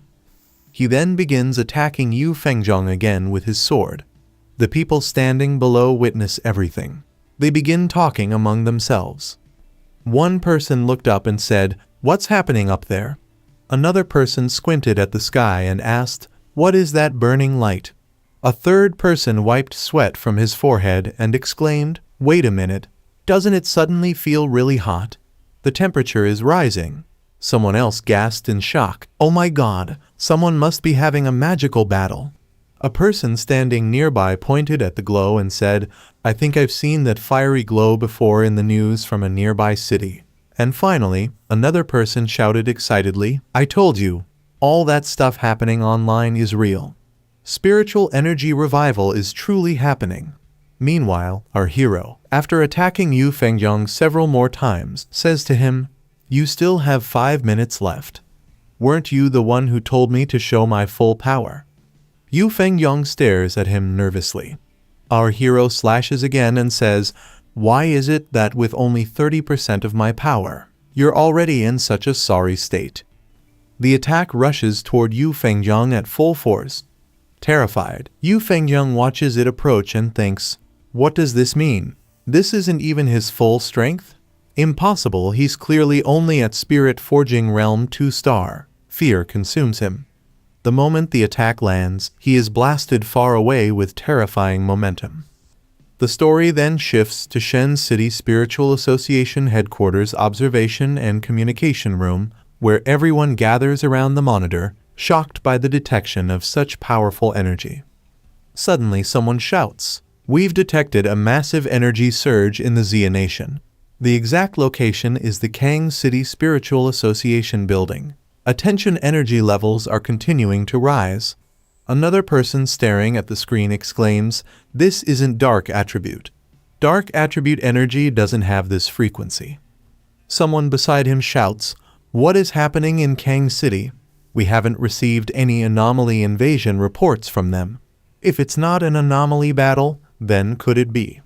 He then begins attacking Yu Fengyang again with his sword. The people standing below witness everything. They begin talking among themselves. One person looked up and said, "What's happening up there?" Another person squinted at the sky and asked, "What is that burning light?" A third person wiped sweat from his forehead and exclaimed, "Wait a minute, doesn't it suddenly feel really hot? The temperature is rising." Someone else gasped in shock, "Oh my God, someone must be having a magical battle." A person standing nearby pointed at the glow and said, "I think I've seen that fiery glow before in the news from a nearby city." And finally, another person shouted excitedly, "I told you, all that stuff happening online is real. Spiritual energy revival is truly happening." Meanwhile, our hero, after attacking Yu Fengyang several more times, says to him, "You still have 5 minutes left. Weren't you the one who told me to show my full power?" Yu Fengyang stares at him nervously. Our hero slashes again and says, "Why is it that with only 30% of my power, you're already in such a sorry state?" The attack rushes toward Yu Fengyang at full force. Terrified, Yu Fengyang watches it approach and thinks, "What does this mean? This isn't even his full strength? Impossible, he's clearly only at Spirit Forging Realm 2-star. Fear consumes him. The moment the attack lands, he is blasted far away with terrifying momentum. The story then shifts to Shen City Spiritual Association Headquarters Observation and Communication Room, where everyone gathers around the monitor, shocked by the detection of such powerful energy. Suddenly someone shouts, "We've detected a massive energy surge in the Xia Nation. The exact location is the Kang City Spiritual Association building. Attention energy levels are continuing to rise." Another person staring at the screen exclaims, "This isn't dark attribute. Dark attribute energy doesn't have this frequency." Someone beside him shouts, "What is happening in Kang City? We haven't received any anomaly invasion reports from them. If it's not an anomaly battle, then could it be?"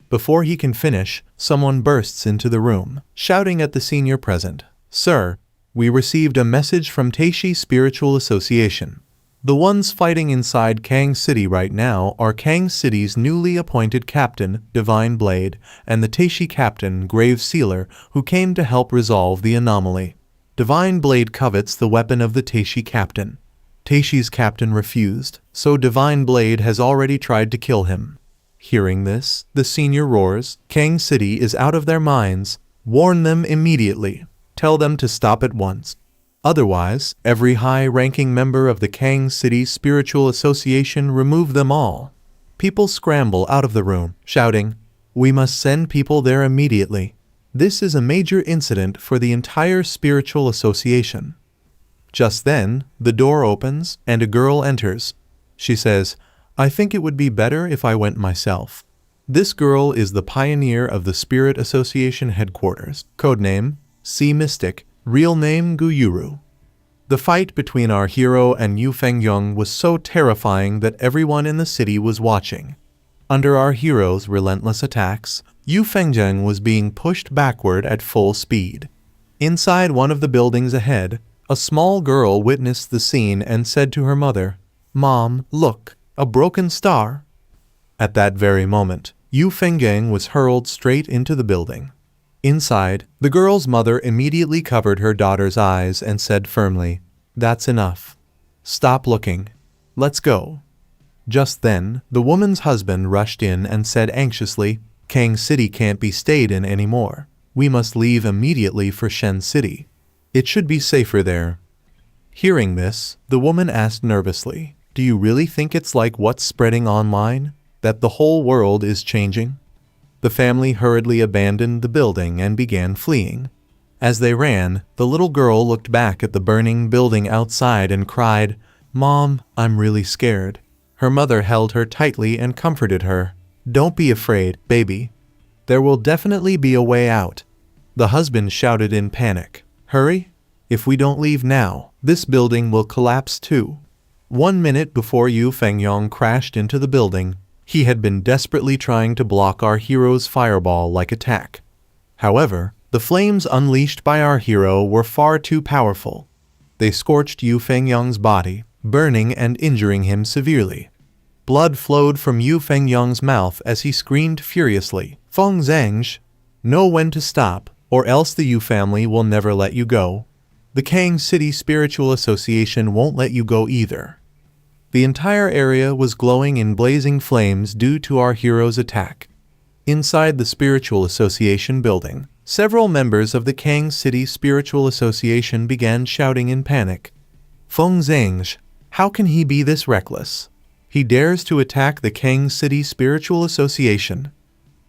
Before he can finish, someone bursts into the room, shouting at the senior present, "Sir, We received a message from Taishi Spiritual Association. The ones fighting inside Kang City right now are Kang City's newly appointed captain, Divine Blade, and the Taishi captain, Grave Sealer, who came to help resolve the anomaly. Divine Blade covets the weapon of the Taishi captain. Taishi's captain refused, so Divine Blade has already tried to kill him. Hearing this, the senior roars, Kang City is out of their minds. Warn them immediately. Tell them to stop at once. Otherwise, every high-ranking member of the Kang City Spiritual Association remove them all. People scramble out of the room, shouting, "We must send people there immediately." This is a major incident for the entire spiritual association. Just then, the door opens and a girl enters. She says, "I think it would be better if I went myself." This girl is the pioneer of the Spirit Association headquarters, codename Sea Mystic, real name Guyuru. The fight between our hero and Yu Fengyong was so terrifying that everyone in the city was watching. Under our hero's relentless attacks, Yu Fengyong was being pushed backward at full speed. Inside one of the buildings ahead, a small girl witnessed the scene and said to her mother, "Mom, look, a broken star." At that very moment, Yu Fengyong was hurled straight into the building. Inside, the girl's mother immediately covered her daughter's eyes and said firmly, "That's enough. Stop looking. Let's go." Just then, the woman's husband rushed in and said anxiously, "Kang City can't be stayed in anymore. We must leave immediately for Shen City. It should be safer there." Hearing this, the woman asked nervously, "Do you really think it's like what's spreading online? That the whole world is changing?" The family hurriedly abandoned the building and began fleeing. As they ran, the little girl looked back at the burning building outside and cried, "Mom, I'm really scared." Her mother held her tightly and comforted her. "Don't be afraid, baby. There will definitely be a way out." The husband shouted in panic, "Hurry! If we don't leave now, this building will collapse too." 1 minute before Yu Fengyong crashed into the building, he had been desperately trying to block our hero's fireball-like attack. However, the flames unleashed by our hero were far too powerful. They scorched Yu Fengyong's body, burning and injuring him severely. Blood flowed from Yu Fengyong's mouth as he screamed furiously, "Feng Zhangzh! Know when to stop, or else the Yu family will never let you go. The Kang City Spiritual Association won't let you go either." The entire area was glowing in blazing flames due to our hero's attack. Inside the Spiritual Association building, several members of the Kang City Spiritual Association began shouting in panic. "Feng Zhangzh, how can he be this reckless? He dares to attack the Kang City Spiritual Association.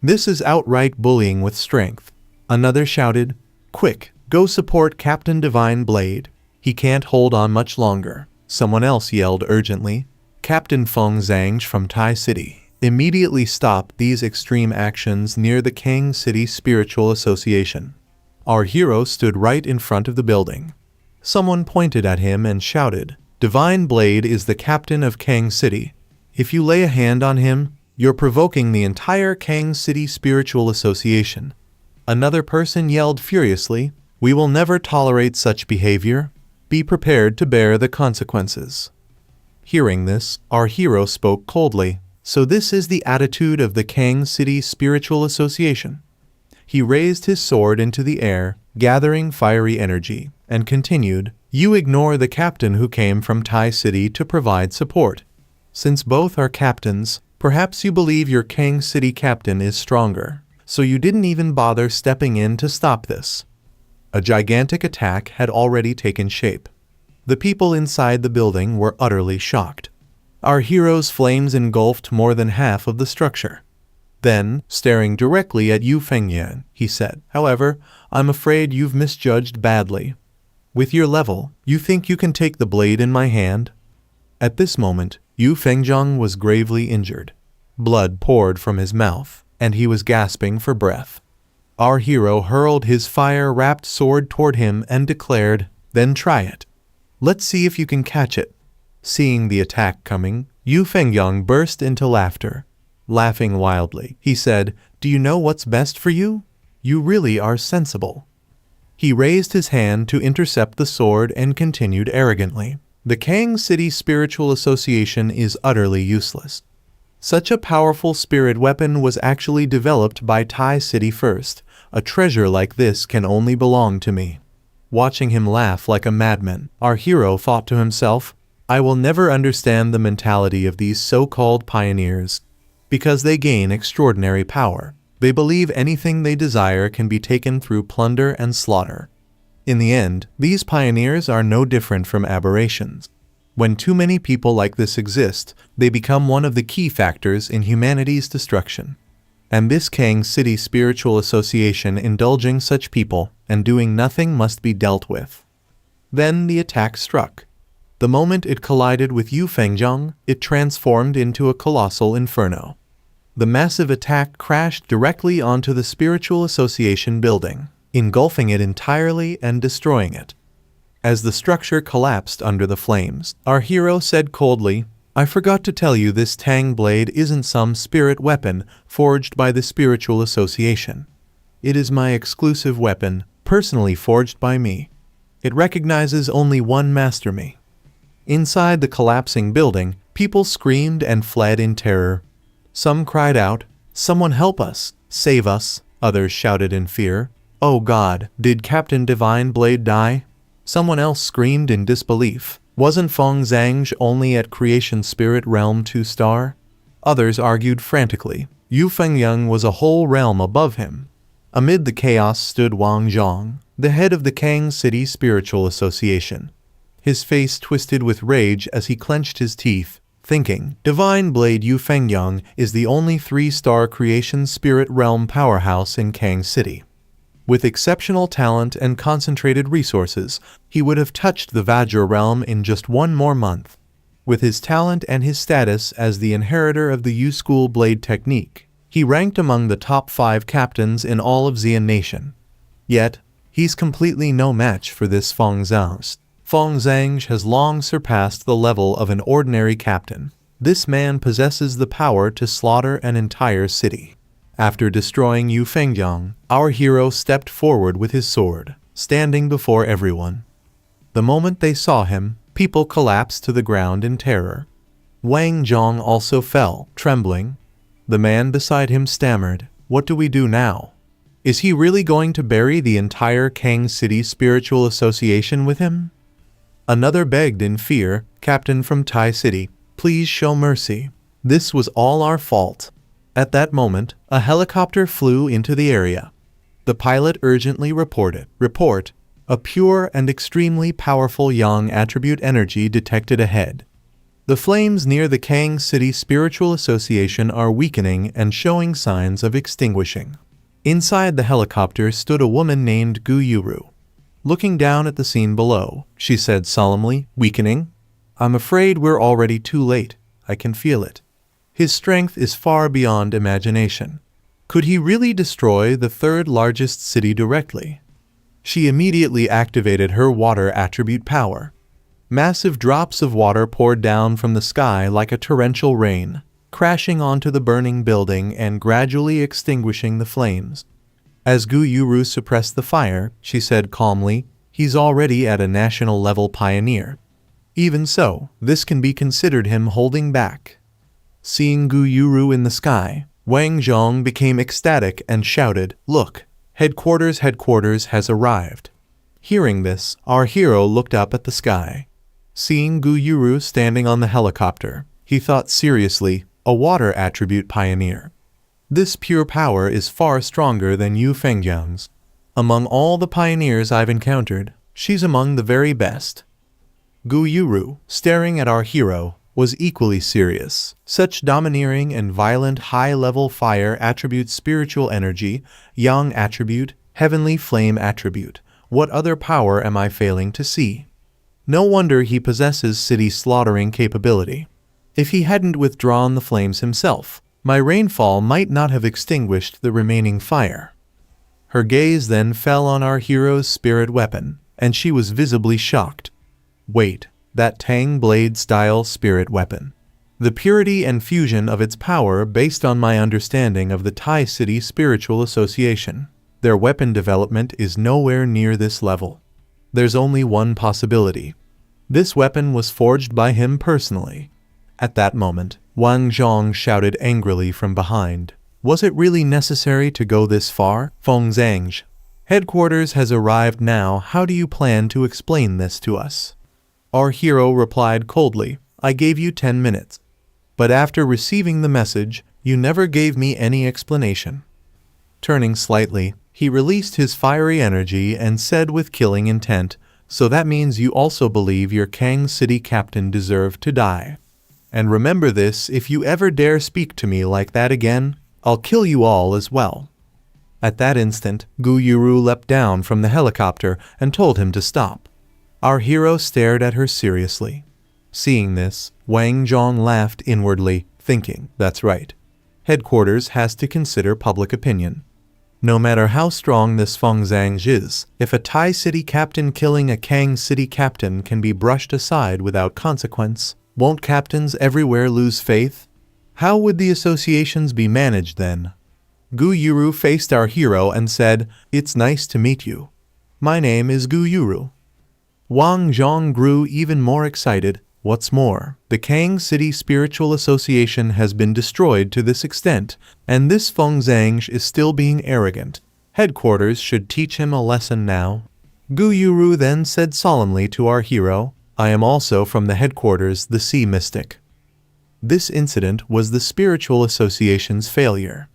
This is outright bullying with strength." Another shouted, "Quick, go support Captain Divine Blade. He can't hold on much longer." Someone else yelled urgently, "Captain Feng Zhangzh from Tai City, immediately stop these extreme actions near the Kang City Spiritual Association." Our hero stood right in front of the building. Someone pointed at him and shouted, "Divine Blade is the captain of Kang City. If you lay a hand on him, you're provoking the entire Kang City Spiritual Association." Another person yelled furiously, "We will never tolerate such behavior. Be prepared to bear the consequences." Hearing this, our hero spoke coldly, "So this is the attitude of the Kang City Spiritual Association." He raised his sword into the air, gathering fiery energy, and continued, "You ignore the captain who came from Tai City to provide support. Since both are captains, perhaps you believe your Kang City captain is stronger, so you didn't even bother stepping in to stop this." A gigantic attack had already taken shape. The people inside the building were utterly shocked. Our hero's flames engulfed more than half of the structure. Then, staring directly at Yu Fengyong, he said, "However, I'm afraid you've misjudged badly. With your level, you think you can take the blade in my hand?" At this moment, Yu Fengyong was gravely injured. Blood poured from his mouth, and he was gasping for breath. Our hero hurled his fire-wrapped sword toward him and declared, "Then try it. Let's see if you can catch it." Seeing the attack coming, Yu Fengyong burst into laughter. Laughing wildly, he said, "Do you know what's best for you? You really are sensible." He raised his hand to intercept the sword and continued arrogantly. The Kang City Spiritual Association is utterly useless. Such a powerful spirit weapon was actually developed by Tai City first. A treasure like this can only belong to me. Watching him laugh like a madman, our hero thought to himself, I will never understand the mentality of these so-called pioneers. Because they gain extraordinary power, they believe anything they desire can be taken through plunder and slaughter. In the end, these pioneers are no different from aberrations. When too many people like this exist, they become one of the key factors in humanity's destruction. And this Kang City Spiritual Association indulging such people and doing nothing must be dealt with. Then the attack struck. The moment it collided with Yu Fengjiang, it transformed into a colossal inferno. The massive attack crashed directly onto the Spiritual Association building, engulfing it entirely and destroying it. As the structure collapsed under the flames, our hero said coldly, I forgot to tell you this Tang blade isn't some spirit weapon forged by the Spiritual Association. It is my exclusive weapon, personally forged by me. It recognizes only one master me. Inside the collapsing building, people screamed and fled in terror. Some cried out, someone help us, save us. Others shouted in fear, oh God, did Captain Divine Blade die? Someone else screamed in disbelief, wasn't Feng Zhang only at Creation Spirit Realm 2-star? Others argued frantically, Yu Fengyang was a whole realm above him. Amid the chaos stood Wang Zhang, the head of the Kang City Spiritual Association. His face twisted with rage as he clenched his teeth, thinking, Divine Blade Yu Fengyang is the only 3-star Creation Spirit Realm powerhouse in Kang City. With exceptional talent and concentrated resources, he would have touched the Vajra realm in just one more month. With his talent and his status as the inheritor of the Yu School Blade technique, he ranked among the top 5 captains in all of Xian Nation. Yet, he's completely no match for this Feng Zhang. Feng Zhang has long surpassed the level of an ordinary captain. This man possesses the power to slaughter an entire city. After destroying Yu Fengyang, our hero stepped forward with his sword, standing before everyone. The moment they saw him, people collapsed to the ground in terror. Wang Zhang also fell, trembling. The man beside him stammered, what do we do now? Is he really going to bury the entire Kang City Spiritual Association with him? Another begged in fear, Captain from Tai City, please show mercy. This was all our fault. At that moment, a helicopter flew into the area. The pilot urgently reported, a pure and extremely powerful Yang attribute energy detected ahead. The flames near the Kang City Spiritual Association are weakening and showing signs of extinguishing. Inside the helicopter stood a woman named Gu Yuru. Looking down at the scene below, she said solemnly, weakening? I'm afraid we're already too late. I can feel it. His strength is far beyond imagination. Could he really destroy the 3rd largest city directly? She immediately activated her water attribute power. Massive drops of water poured down from the sky like a torrential rain, crashing onto the burning building and gradually extinguishing the flames. As Gu Yuru suppressed the fire, she said calmly, he's already at a national level pioneer. Even so, this can be considered him holding back. Seeing Gu Yuru in the sky, Wang Zhang became ecstatic and shouted, look, headquarters has arrived. Hearing this, our hero looked up at the sky. Seeing Gu Yuru standing on the helicopter, he thought seriously, a water attribute pioneer. This pure power is far stronger than Yu Fengyang's. Among all the pioneers I've encountered, she's among the very best. Gu Yuru, staring at our hero, was equally serious. Such domineering and violent high-level fire attribute spiritual energy, yang attribute, heavenly flame attribute. What other power am I failing to see? No wonder he possesses city slaughtering capability. If he hadn't withdrawn the flames himself, my rainfall might not have extinguished the remaining fire. Her gaze then fell on our hero's spirit weapon, and she was visibly shocked. Wait, that Tang blade-style spirit weapon. The purity and fusion of its power based on my understanding of the Tai City Spiritual Association. Their weapon development is nowhere near this level. There's only one possibility. This weapon was forged by him personally. At that moment, Wang Zhong shouted angrily from behind. Was it really necessary to go this far? Feng Zhang. Headquarters has arrived now. How do you plan to explain this to us? Our hero replied coldly, I gave you 10 minutes. But after receiving the message, you never gave me any explanation. Turning slightly, he released his fiery energy and said with killing intent, so that means you also believe your Kang City captain deserved to die. And remember this, if you ever dare speak to me like that again, I'll kill you all as well. At that instant, Gu Yuru leapt down from the helicopter and told him to stop. Our hero stared at her seriously. Seeing this, Wang Zhong laughed inwardly, thinking, that's right. Headquarters has to consider public opinion. No matter how strong this Feng Zhang is, if a Tai City captain killing a Kang City captain can be brushed aside without consequence, won't captains everywhere lose faith? How would the associations be managed then? Gu Yuru faced our hero and said, it's nice to meet you. My name is Gu Yuru. Wang Zhong grew even more excited. What's more, the Kang City Spiritual Association has been destroyed to this extent, and this Feng Zhang is still being arrogant. Headquarters should teach him a lesson now. Gu Yuru then said solemnly to our hero, I am also from the headquarters, the Sea Mystic. This incident was the Spiritual Association's failure.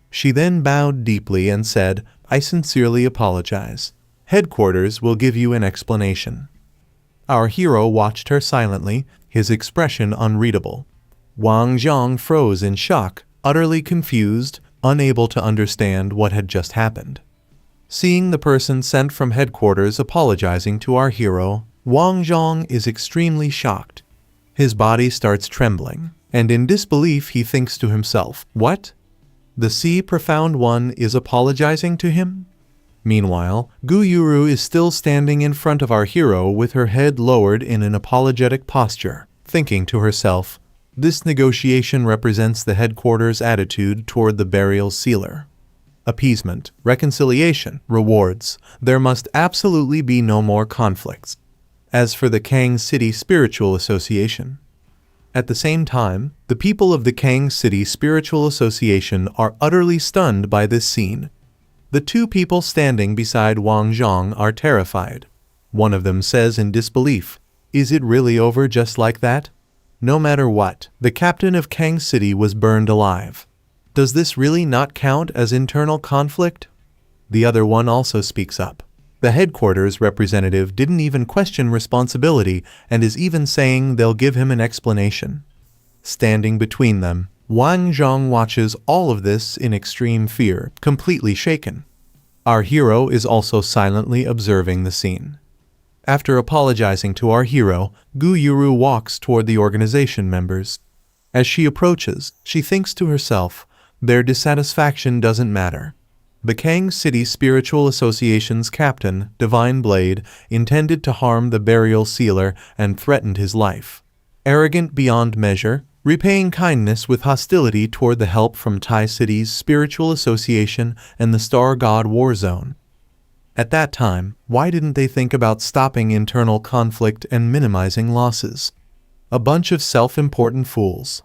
She then bowed deeply and said, I sincerely apologize. Headquarters will give you an explanation. Our hero watched her silently, his expression unreadable. Wang Zhong froze in shock, utterly confused, unable to understand what had just happened. Seeing the person sent from headquarters apologizing to our hero, Wang Zhong is extremely shocked. His body starts trembling, and in disbelief he thinks to himself, what? The Sea Profound One is apologizing to him? Meanwhile, Gu Yuru is still standing in front of our hero with her head lowered in an apologetic posture, thinking to herself, this negotiation represents the headquarters' attitude toward the burial sealer. Appeasement, reconciliation, rewards, there must absolutely be no more conflicts. As for the Kang City Spiritual Association. At the same time, the people of the Kang City Spiritual Association are utterly stunned by this scene. The two people standing beside Wang Zhong are terrified. One of them says in disbelief, is it really over just like that? No matter what, the captain of Kang City was burned alive. Does this really not count as internal conflict? The other one also speaks up. The headquarters representative didn't even question responsibility and is even saying they'll give him an explanation. Standing between them, Wang Zhong watches all of this in extreme fear, completely shaken. Our hero is also silently observing the scene. After apologizing to our hero, Gu Yuru walks toward the organization members. As she approaches, she thinks to herself, their dissatisfaction doesn't matter. The Kang City Spiritual Association's captain, Divine Blade, intended to harm the burial sealer and threatened his life. Arrogant beyond measure, repaying kindness with hostility toward the help from Tai City's Spiritual Association and the Star God War Zone. At that time, why didn't they think about stopping internal conflict and minimizing losses? A bunch of self-important fools.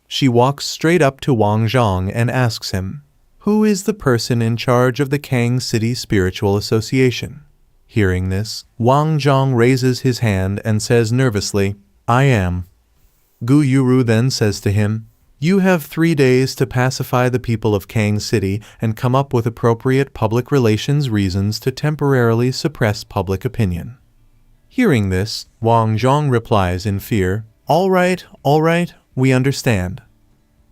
She walks straight up to Wang Zhong and asks him, who is the person in charge of the Kang City Spiritual Association? Hearing this, Wang Zhong raises his hand and says nervously, I am. Gu Yuru then says to him, you have 3 days to pacify the people of Kang City and come up with appropriate public relations reasons to temporarily suppress public opinion. Hearing this, Wang Zhong replies in fear, all right, we understand.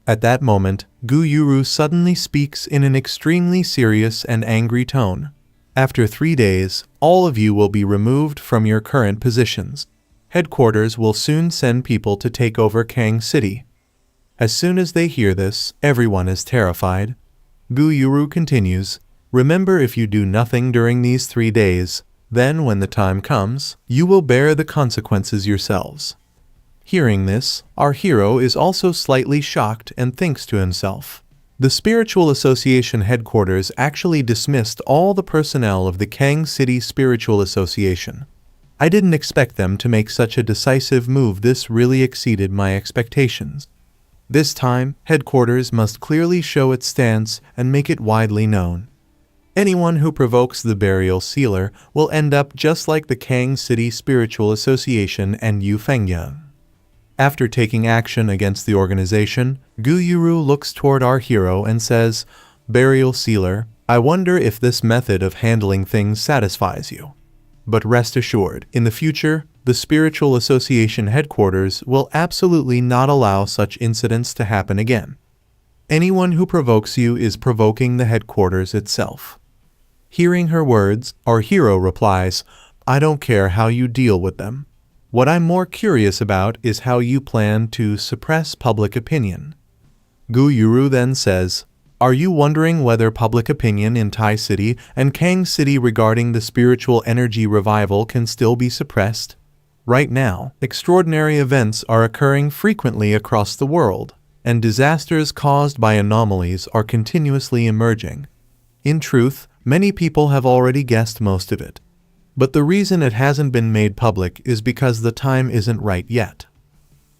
At that moment, Gu Yuru suddenly speaks in an extremely serious and angry tone. After 3 days, all of you will be removed from your current positions. Headquarters will soon send people to take over Kang City. As soon as they hear this, everyone is terrified. Gu Yuru continues, remember, if you do nothing during these 3 days, then when the time comes, you will bear the consequences yourselves. Hearing this, our hero is also slightly shocked and thinks to himself, The Spiritual Association headquarters actually dismissed all the personnel of the Kang City Spiritual Association. I didn't expect them to make such a decisive move. This really exceeded my expectations. This time, headquarters must clearly show its stance and make it widely known. Anyone who provokes the burial sealer will end up just like the Kang City Spiritual Association and Yu Fengya. After taking action against the organization, Gu Yuru looks toward our hero and says, "Burial sealer, I wonder if this method of handling things satisfies you. But rest assured, in the future, the Spiritual Association headquarters will absolutely not allow such incidents to happen again. Anyone who provokes you is provoking the headquarters itself." Hearing her words, our hero replies, "I don't care how you deal with them. What I'm more curious about is how you plan to suppress public opinion." Gu Yuru then says, "Are you wondering whether public opinion in Tai City and Kang City regarding the spiritual energy revival can still be suppressed? Right now, extraordinary events are occurring frequently across the world, and disasters caused by anomalies are continuously emerging. In truth, many people have already guessed most of it. But the reason it hasn't been made public is because the time isn't right yet."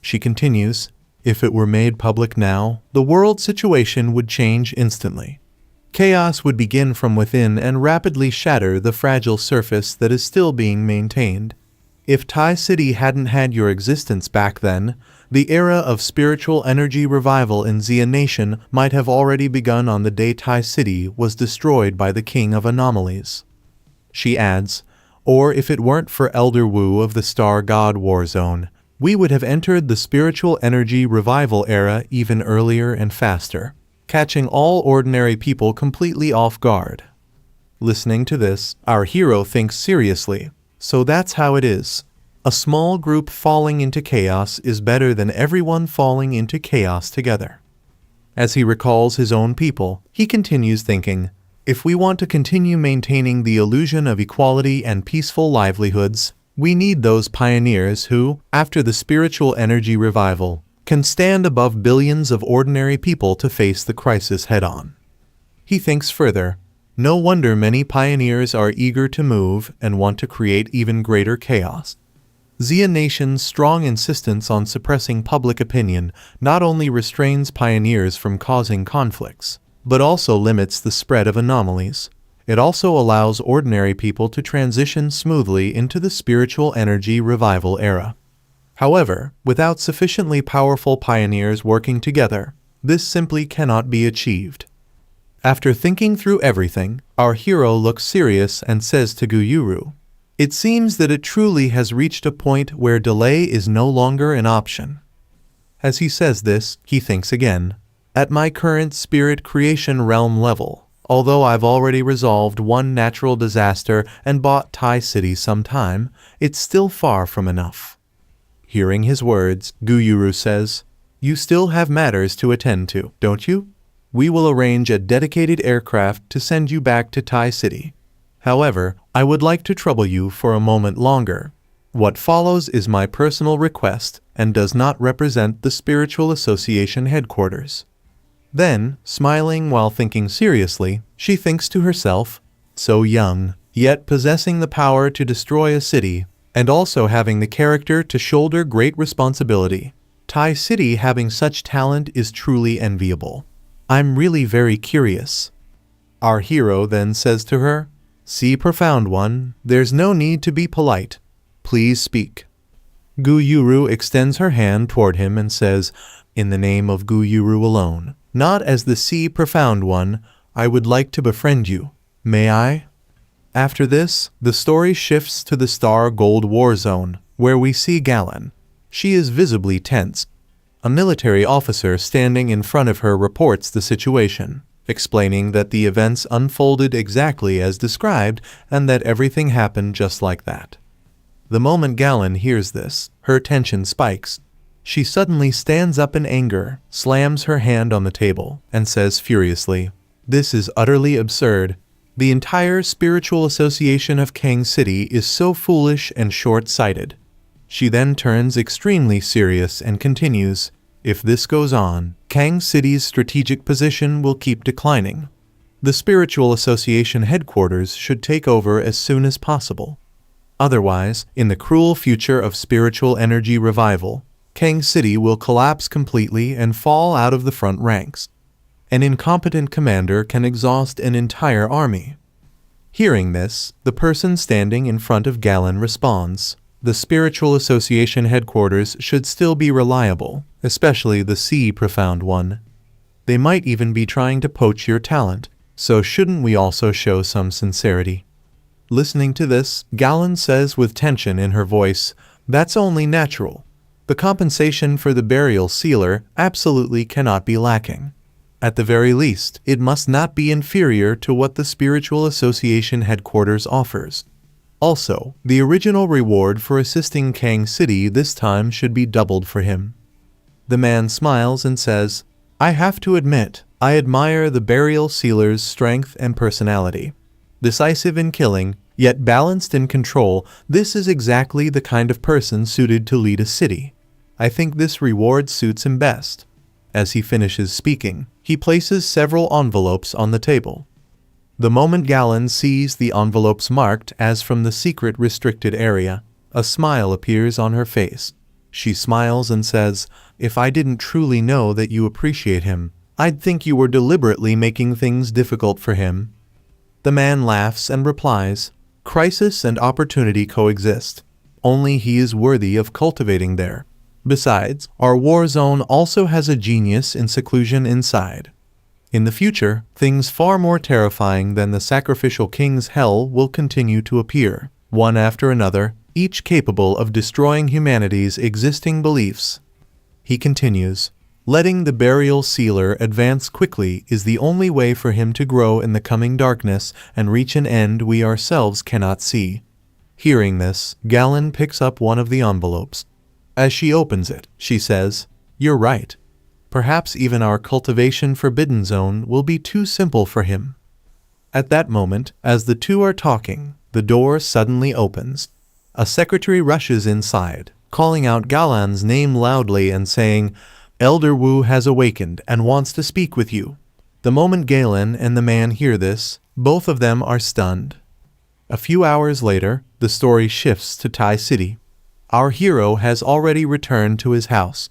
She continues, "If it were made public now, the world situation would change instantly. Chaos would begin from within and rapidly shatter the fragile surface that is still being maintained. If Tai City hadn't had your existence back then, the era of spiritual energy revival in Xia Nation might have already begun on the day Tai City was destroyed by the King of Anomalies." She adds, "Or if it weren't for Elder Wu of the Star God War Zone, we would have entered the spiritual energy revival era even earlier and faster, catching all ordinary people completely off guard." Listening to this, our hero thinks seriously. So that's how it is. A small group falling into chaos is better than everyone falling into chaos together. As he recalls his own people, he continues thinking, "If we want to continue maintaining the illusion of equality and peaceful livelihoods, we need those pioneers who, after the spiritual energy revival, can stand above billions of ordinary people to face the crisis head-on." He thinks further, "No wonder many pioneers are eager to move and want to create even greater chaos." Xia Nation's strong insistence on suppressing public opinion not only restrains pioneers from causing conflicts, but also limits the spread of anomalies. It also allows ordinary people to transition smoothly into the spiritual energy revival era. However, without sufficiently powerful pioneers working together, this simply cannot be achieved. After thinking through everything, our hero looks serious and says to Gu Yuru, "It seems that it truly has reached a point where delay is no longer an option." As he says this, he thinks again, "At my current spirit creation realm level, although I've already resolved one natural disaster and bought Tai City some time, it's still far from enough." Hearing his words, Gu Yuru says, "You still have matters to attend to, don't you? We will arrange a dedicated aircraft to send you back to Tai City. However, I would like to trouble you for a moment longer. What follows is my personal request and does not represent the Spiritual Association headquarters." Then, smiling while thinking seriously, she thinks to herself, "So young, yet possessing the power to destroy a city, and also having the character to shoulder great responsibility. Tai City having such talent is truly enviable. I'm really very curious." Our hero then says to her, "See, profound one, there's no need to be polite. Please speak." Gu Yuru extends her hand toward him and says, "In the name of Gu Yuru alone, not as the Sea Profound One, I would like to befriend you. May I?" After this, the story shifts to the Star Gold War Zone, where we see Galen. She is visibly tense. A military officer standing in front of her reports the situation, explaining that the events unfolded exactly as described and that everything happened just like that. The moment Galen hears this, her tension spikes. She suddenly stands up in anger, slams her hand on the table, and says furiously, "This is utterly absurd. The entire spiritual association of Kang City is so foolish and short-sighted." She then turns extremely serious and continues, If this goes on, Kang City's strategic position will keep declining. The Spiritual Association headquarters should take over as soon as possible. Otherwise, in the cruel future of spiritual energy revival, Kang City will collapse completely and fall out of the front ranks. An incompetent commander can exhaust an entire army. Hearing this, the person standing in front of Galen responds, "The Spiritual Association headquarters should still be reliable, especially the Sea Profound one. They might even be trying to poach your talent, so shouldn't we also show some sincerity?" Listening to this, Galen says with tension in her voice, "That's only natural. The compensation for the burial sealer absolutely cannot be lacking. At the very least, it must not be inferior to what the Spiritual Association headquarters offers. Also, the original reward for assisting Kang City this time should be doubled for him." The man smiles and says, "I have to admit, I admire the burial sealer's strength and personality. Decisive in killing, yet balanced in control, this is exactly the kind of person suited to lead a city. I think this reward suits him best." As he finishes speaking, he places several envelopes on the table. The moment Galen sees the envelopes marked as from the secret restricted area, a smile appears on her face. She smiles and says, "If I didn't truly know that you appreciate him, I'd think you were deliberately making things difficult for him." The man laughs and replies, "Crisis and opportunity coexist. Only he is worthy of cultivating there. Besides, our war zone also has a genius in seclusion inside. In the future, things far more terrifying than the sacrificial king's hell will continue to appear, one after another, each capable of destroying humanity's existing beliefs." He continues, "Letting the burial sealer advance quickly is the only way for him to grow in the coming darkness and reach an end we ourselves cannot see." Hearing this, Galen picks up one of the envelopes. As she opens it, she says, "You're right. Perhaps even our cultivation forbidden zone will be too simple for him." At that moment, as the two are talking, the door suddenly opens. A secretary rushes inside, calling out Galen's name loudly and saying, "Elder Wu has awakened and wants to speak with you." The moment Galen and the man hear this, both of them are stunned. A few hours later, the story shifts to Tai City. Our hero has already returned to his house.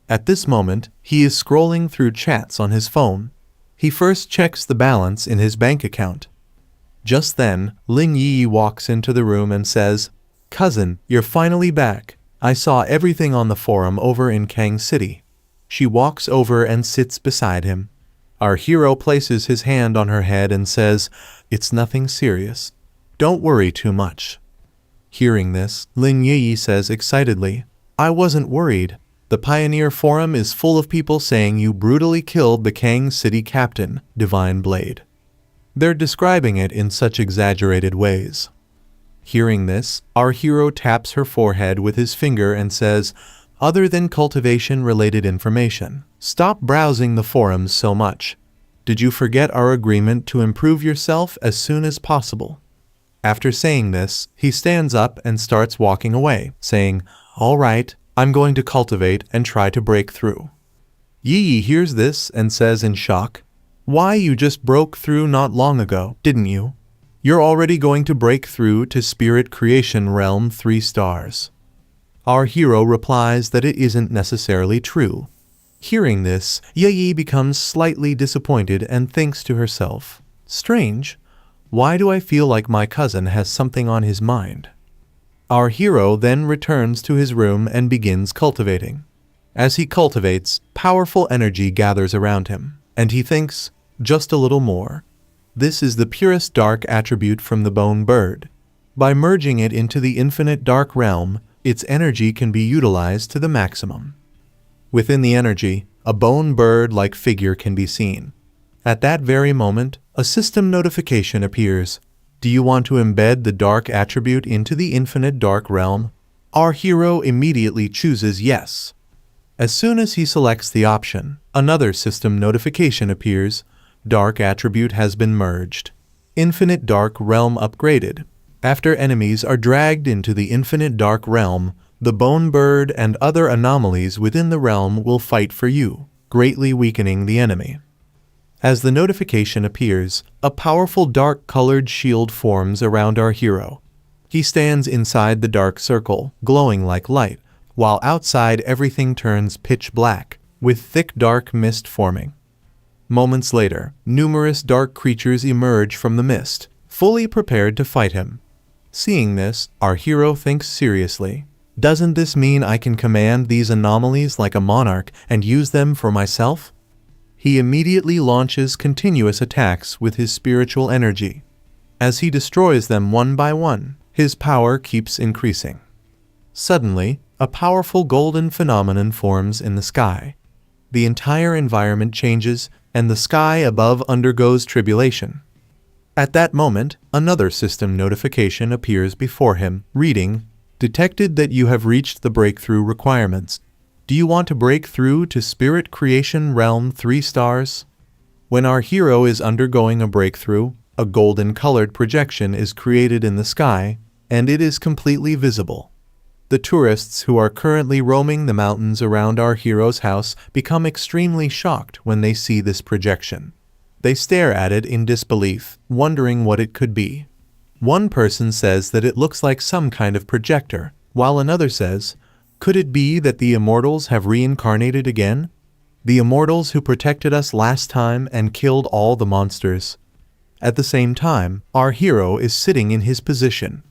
At this moment, he is scrolling through chats on his phone. He first checks the balance in his bank account. Just then, Lin Yi walks into the room and says, "Cousin, you're finally back. I saw everything on the forum over in Kang City." She walks over and sits beside him. Our hero places his hand on her head and says, "It's nothing serious. Don't worry too much." Hearing this, Lin Yi says excitedly, "I wasn't worried. The Pioneer Forum is full of people saying you brutally killed the Kang City captain, Divine Blade. They're describing it in such exaggerated ways." Hearing this, our hero taps her forehead with his finger and says, "Other than cultivation-related information, stop browsing the forums so much. Did you forget our agreement to improve yourself as soon as possible?" After saying this, he stands up and starts walking away, saying, "All right, I'm going to cultivate and try to break through." Yi hears this and says in shock, "Why, you just broke through not long ago, didn't you? You're already going to break through to Spirit Creation Realm 3 stars. Our hero replies that it isn't necessarily true. Hearing this, Yi becomes slightly disappointed and thinks to herself, "Strange, why do I feel like my cousin has something on his mind?" Our hero then returns to his room and begins cultivating. As he cultivates, powerful energy gathers around him, and he thinks, "Just a little more." This is the purest dark attribute from the bone bird. By merging it into the infinite dark realm, its energy can be utilized to the maximum. Within the energy, a bone bird-like figure can be seen. At that very moment, a system notification appears. Do you want to embed the dark attribute into the infinite dark realm? Our hero immediately chooses yes. As soon as he selects the option, another system notification appears. Dark attribute has been merged. Infinite dark realm upgraded. After enemies are dragged into the infinite dark realm, The bone bird and other anomalies within the realm will fight for you, greatly weakening the enemy. As the notification appears, a powerful dark-colored shield forms around our hero. He stands inside the dark circle, glowing like light, while outside everything turns pitch black, with thick dark mist forming. Moments later, numerous dark creatures emerge from the mist, fully prepared to fight him. Seeing this, our hero thinks seriously. Doesn't this mean I can command these anomalies like a monarch and use them for myself? He immediately launches continuous attacks with his spiritual energy. As he destroys them one by one, his power keeps increasing. Suddenly, a powerful golden phenomenon forms in the sky. The entire environment changes, and the sky above undergoes tribulation. At that moment, another system notification appears before him, reading, "Detected that you have reached the breakthrough requirements. Do you want to break through to Spirit Creation Realm 3 stars?" When our hero is undergoing a breakthrough, a golden-colored projection is created in the sky, and it is completely visible. The tourists who are currently roaming the mountains around our hero's house become extremely shocked when they see this projection. They stare at it in disbelief, wondering what it could be. One person says that it looks like some kind of projector, while another says, "Could it be that the immortals have reincarnated again? The immortals who protected us last time and killed all the monsters." At the same time, our hero is sitting in his position.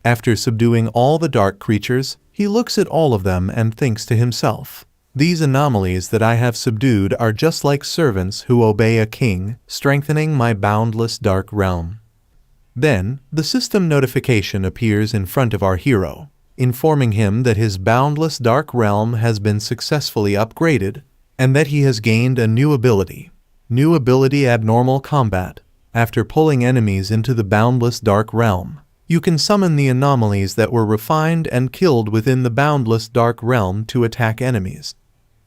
After subduing all the dark creatures, he looks at all of them and thinks to himself, "These anomalies that I have subdued are just like servants who obey a king, strengthening my boundless dark realm." Then, the system notification appears in front of our hero, informing him that his boundless dark realm has been successfully upgraded, and that he has gained a new ability. New ability: Abnormal Combat. After pulling enemies into the boundless dark realm, you can summon the anomalies that were refined and killed within the boundless dark realm to attack enemies.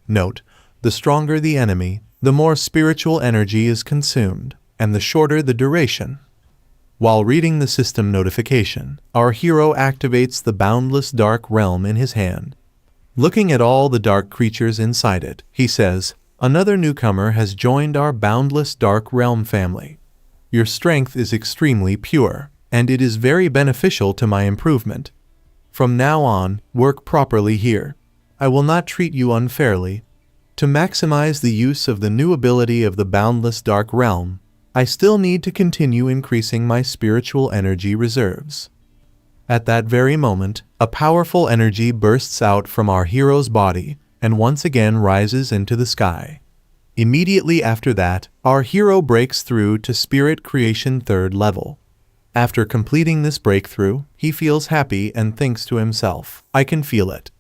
Note, the stronger the enemy, the more spiritual energy is consumed, and the shorter the duration. While reading the system notification, our hero activates the boundless dark realm in his hand. Looking at all the dark creatures inside it, he says, "Another newcomer has joined our boundless dark realm family. Your strength is extremely pure, and it is very beneficial to my improvement. From now on, work properly here. I will not treat you unfairly. To maximize the use of the new ability of the boundless dark realm, I still need to continue increasing my spiritual energy reserves." At that very moment, a powerful energy bursts out from our hero's body and once again rises into the sky. Immediately after that, our hero breaks through to Spirit Creation 3rd level. After completing this breakthrough, he feels happy and thinks to himself, "I can feel it.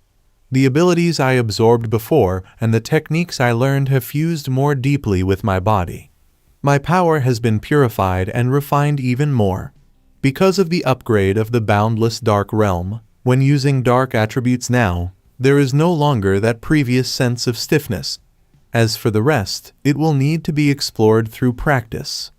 The abilities I absorbed before and the techniques I learned have fused more deeply with my body. My power has been purified and refined even more. Because of the upgrade of the boundless dark realm, when using dark attributes now, there is no longer that previous sense of stiffness. As for the rest, it will need to be explored through practice."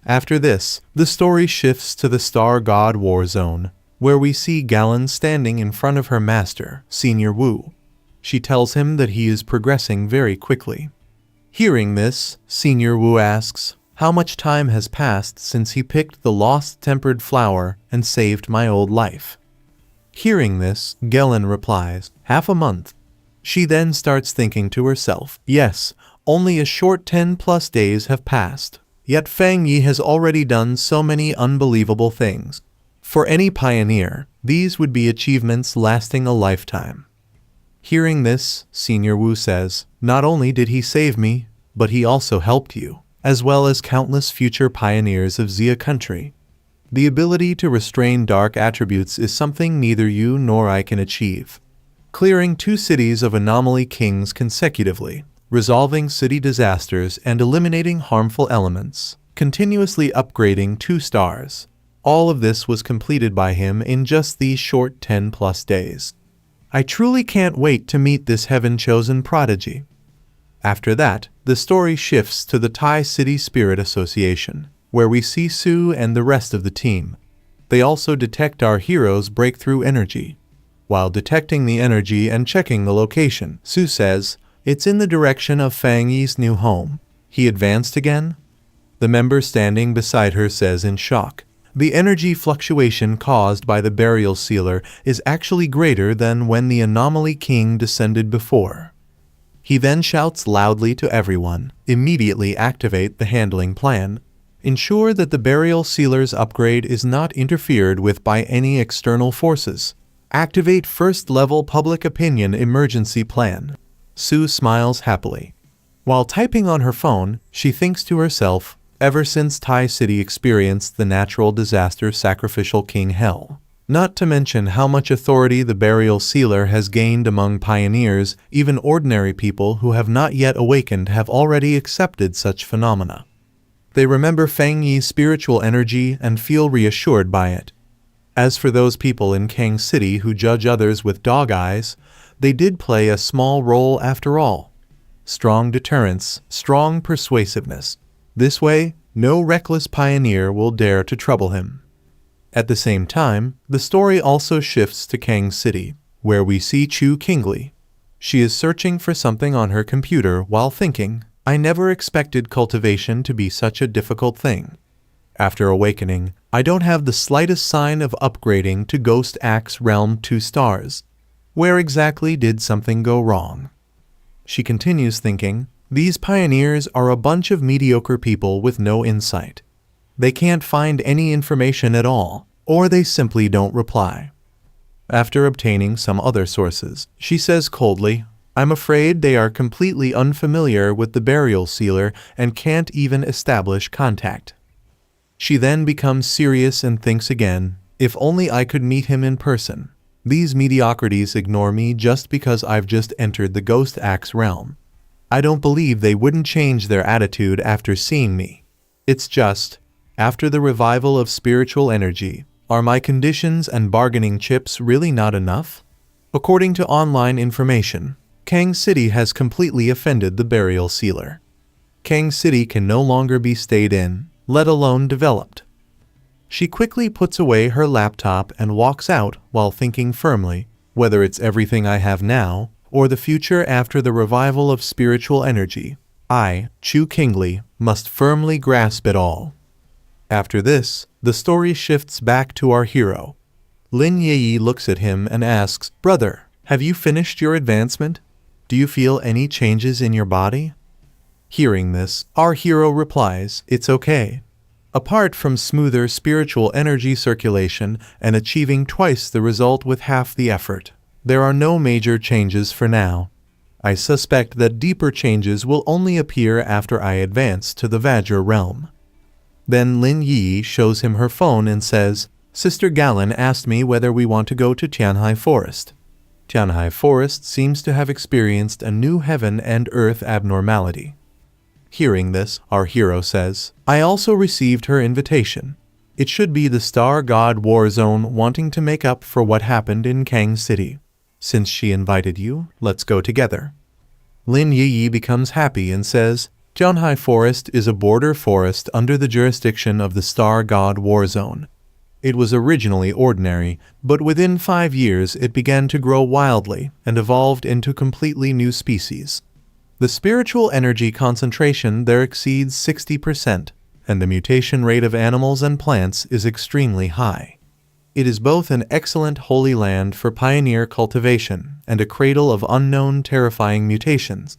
After this, the story shifts to the Star God War Zone, where we see Galen standing in front of her master, Senior Wu. She tells him that he is progressing very quickly. Hearing this, Senior Wu asks, "How much time has passed since he picked the lost tempered flower and saved my old life?" Hearing this, Galen replies, "Half a month." She then starts thinking to herself, "Yes, only a short 10+ days have passed. Yet Fang Yi has already done so many unbelievable things. For any pioneer, these would be achievements lasting a lifetime." Hearing this, Senior Wu says, "Not only did he save me, but he also helped you, as well as countless future pioneers of Xia country. The ability to restrain dark attributes is something neither you nor I can achieve. Clearing 2 cities of anomaly kings consecutively, resolving city disasters and eliminating harmful elements, continuously upgrading 2 stars. All of this was completed by him in just these short 10+ days. I truly can't wait to meet this heaven-chosen prodigy." After that, the story shifts to the Thai City Spirit Association, where we see Sue and the rest of the team. They also detect our hero's breakthrough energy. While detecting the energy and checking the location, Su says, "It's in the direction of Fang Yi's new home." He advanced again? The member standing beside her says in shock, "The energy fluctuation caused by the burial sealer is actually greater than when the anomaly king descended before." He then shouts loudly to everyone, "Immediately activate the handling plan. Ensure that the burial sealer's upgrade is not interfered with by any external forces. Activate first-level public opinion emergency plan." Su smiles happily. While typing on her phone, she thinks to herself, ever since Tai City experienced the natural disaster sacrificial King Hell. Not to mention how much authority the burial sealer has gained among pioneers, even ordinary people who have not yet awakened have already accepted such phenomena. They remember Fang Yi's spiritual energy and feel reassured by it. As for those people in Kang City who judge others with dog eyes, they did play a small role after all. Strong deterrence, strong persuasiveness. This way, no reckless pioneer will dare to trouble him. At the same time, the story also shifts to Kang City, where we see Chu Kingli. She is searching for something on her computer while thinking, "I never expected cultivation to be such a difficult thing. After awakening, I don't have the slightest sign of upgrading to Ghost Axe Realm 2 stars. Where exactly did something go wrong?" She continues thinking, "These pioneers are a bunch of mediocre people with no insight. They can't find any information at all, or they simply don't reply." After obtaining some other sources, she says coldly, "I'm afraid they are completely unfamiliar with the burial sealer and can't even establish contact." She then becomes serious and thinks again, "If only I could meet him in person. These mediocrities ignore me just because I've just entered the Ghost Axe realm. I don't believe they wouldn't change their attitude after seeing me. It's just, after the revival of spiritual energy, are my conditions and bargaining chips really not enough?" According to online information, Kang City has completely offended the burial sealer. Kang City can no longer be stayed in, let alone developed. She quickly puts away her laptop and walks out while thinking firmly, whether it's everything I have now, or the future after the revival of spiritual energy, I, Chu Kingli, must firmly grasp it all. After this, the story shifts back to our hero. Lin Yi looks at him and asks, "Brother, have you finished your advancement? Do you feel any changes in your body?" Hearing this, our hero replies, "It's okay. Apart from smoother spiritual energy circulation and achieving twice the result with half the effort, there are no major changes for now. I suspect that deeper changes will only appear after I advance to the Vajra realm." Then Lin Yi shows him her phone and says, "Sister Galen asked me whether we want to go to Tianhai Forest. Tianhai Forest seems to have experienced a new heaven and earth abnormality." Hearing this, our hero says, "I also received her invitation. It should be the Star God War Zone wanting to make up for what happened in Kang City. Since she invited you, let's go together." Lin Yi becomes happy and says, "Tianhai Forest is a border forest under the jurisdiction of the Star God War Zone. It was originally ordinary, but within 5 years it began to grow wildly and evolved into completely new species. The spiritual energy concentration there exceeds 60%, and the mutation rate of animals and plants is extremely high. It is both an excellent holy land for pioneer cultivation and a cradle of unknown terrifying mutations.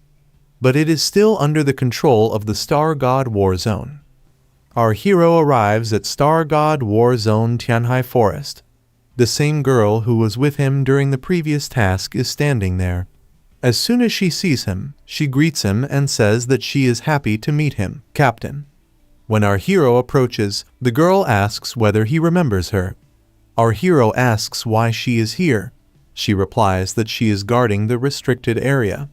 But it is still under the control of the Star God War Zone." Our hero arrives at Star God War Zone Tianhai Forest. The same girl who was with him during the previous task is standing there. As soon as she sees him, she greets him and says that she is happy to meet him, Captain. When our hero approaches, the girl asks whether he remembers her. Our hero asks why she is here. She replies that she is guarding the restricted area.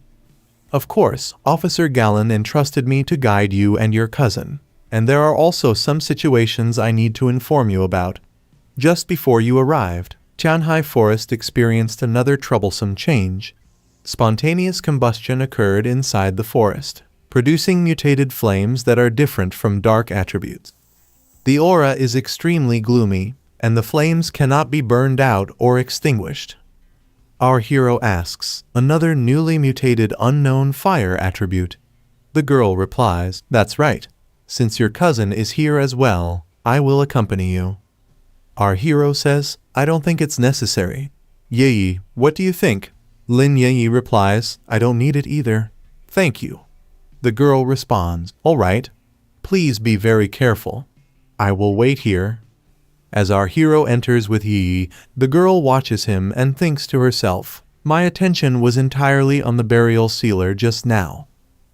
"Of course, Officer Galen entrusted me to guide you and your cousin, and there are also some situations I need to inform you about. Just before you arrived, Tianhai Forest experienced another troublesome change. Spontaneous combustion occurred inside the forest, producing mutated flames that are different from dark attributes. The aura is extremely gloomy, and the flames cannot be burned out or extinguished. Our hero asks, another newly mutated unknown fire attribute. The girl replies, that's right. Since your cousin is here as well, I will accompany you. Our hero says, I don't think it's necessary. Yi, what do you think? Lin Yi replies, I don't need it either. Thank you. The girl responds, all right. Please be very careful. I will wait here. As our hero enters with Yi, the girl watches him and thinks to herself, my attention was entirely on the burial sealer just now.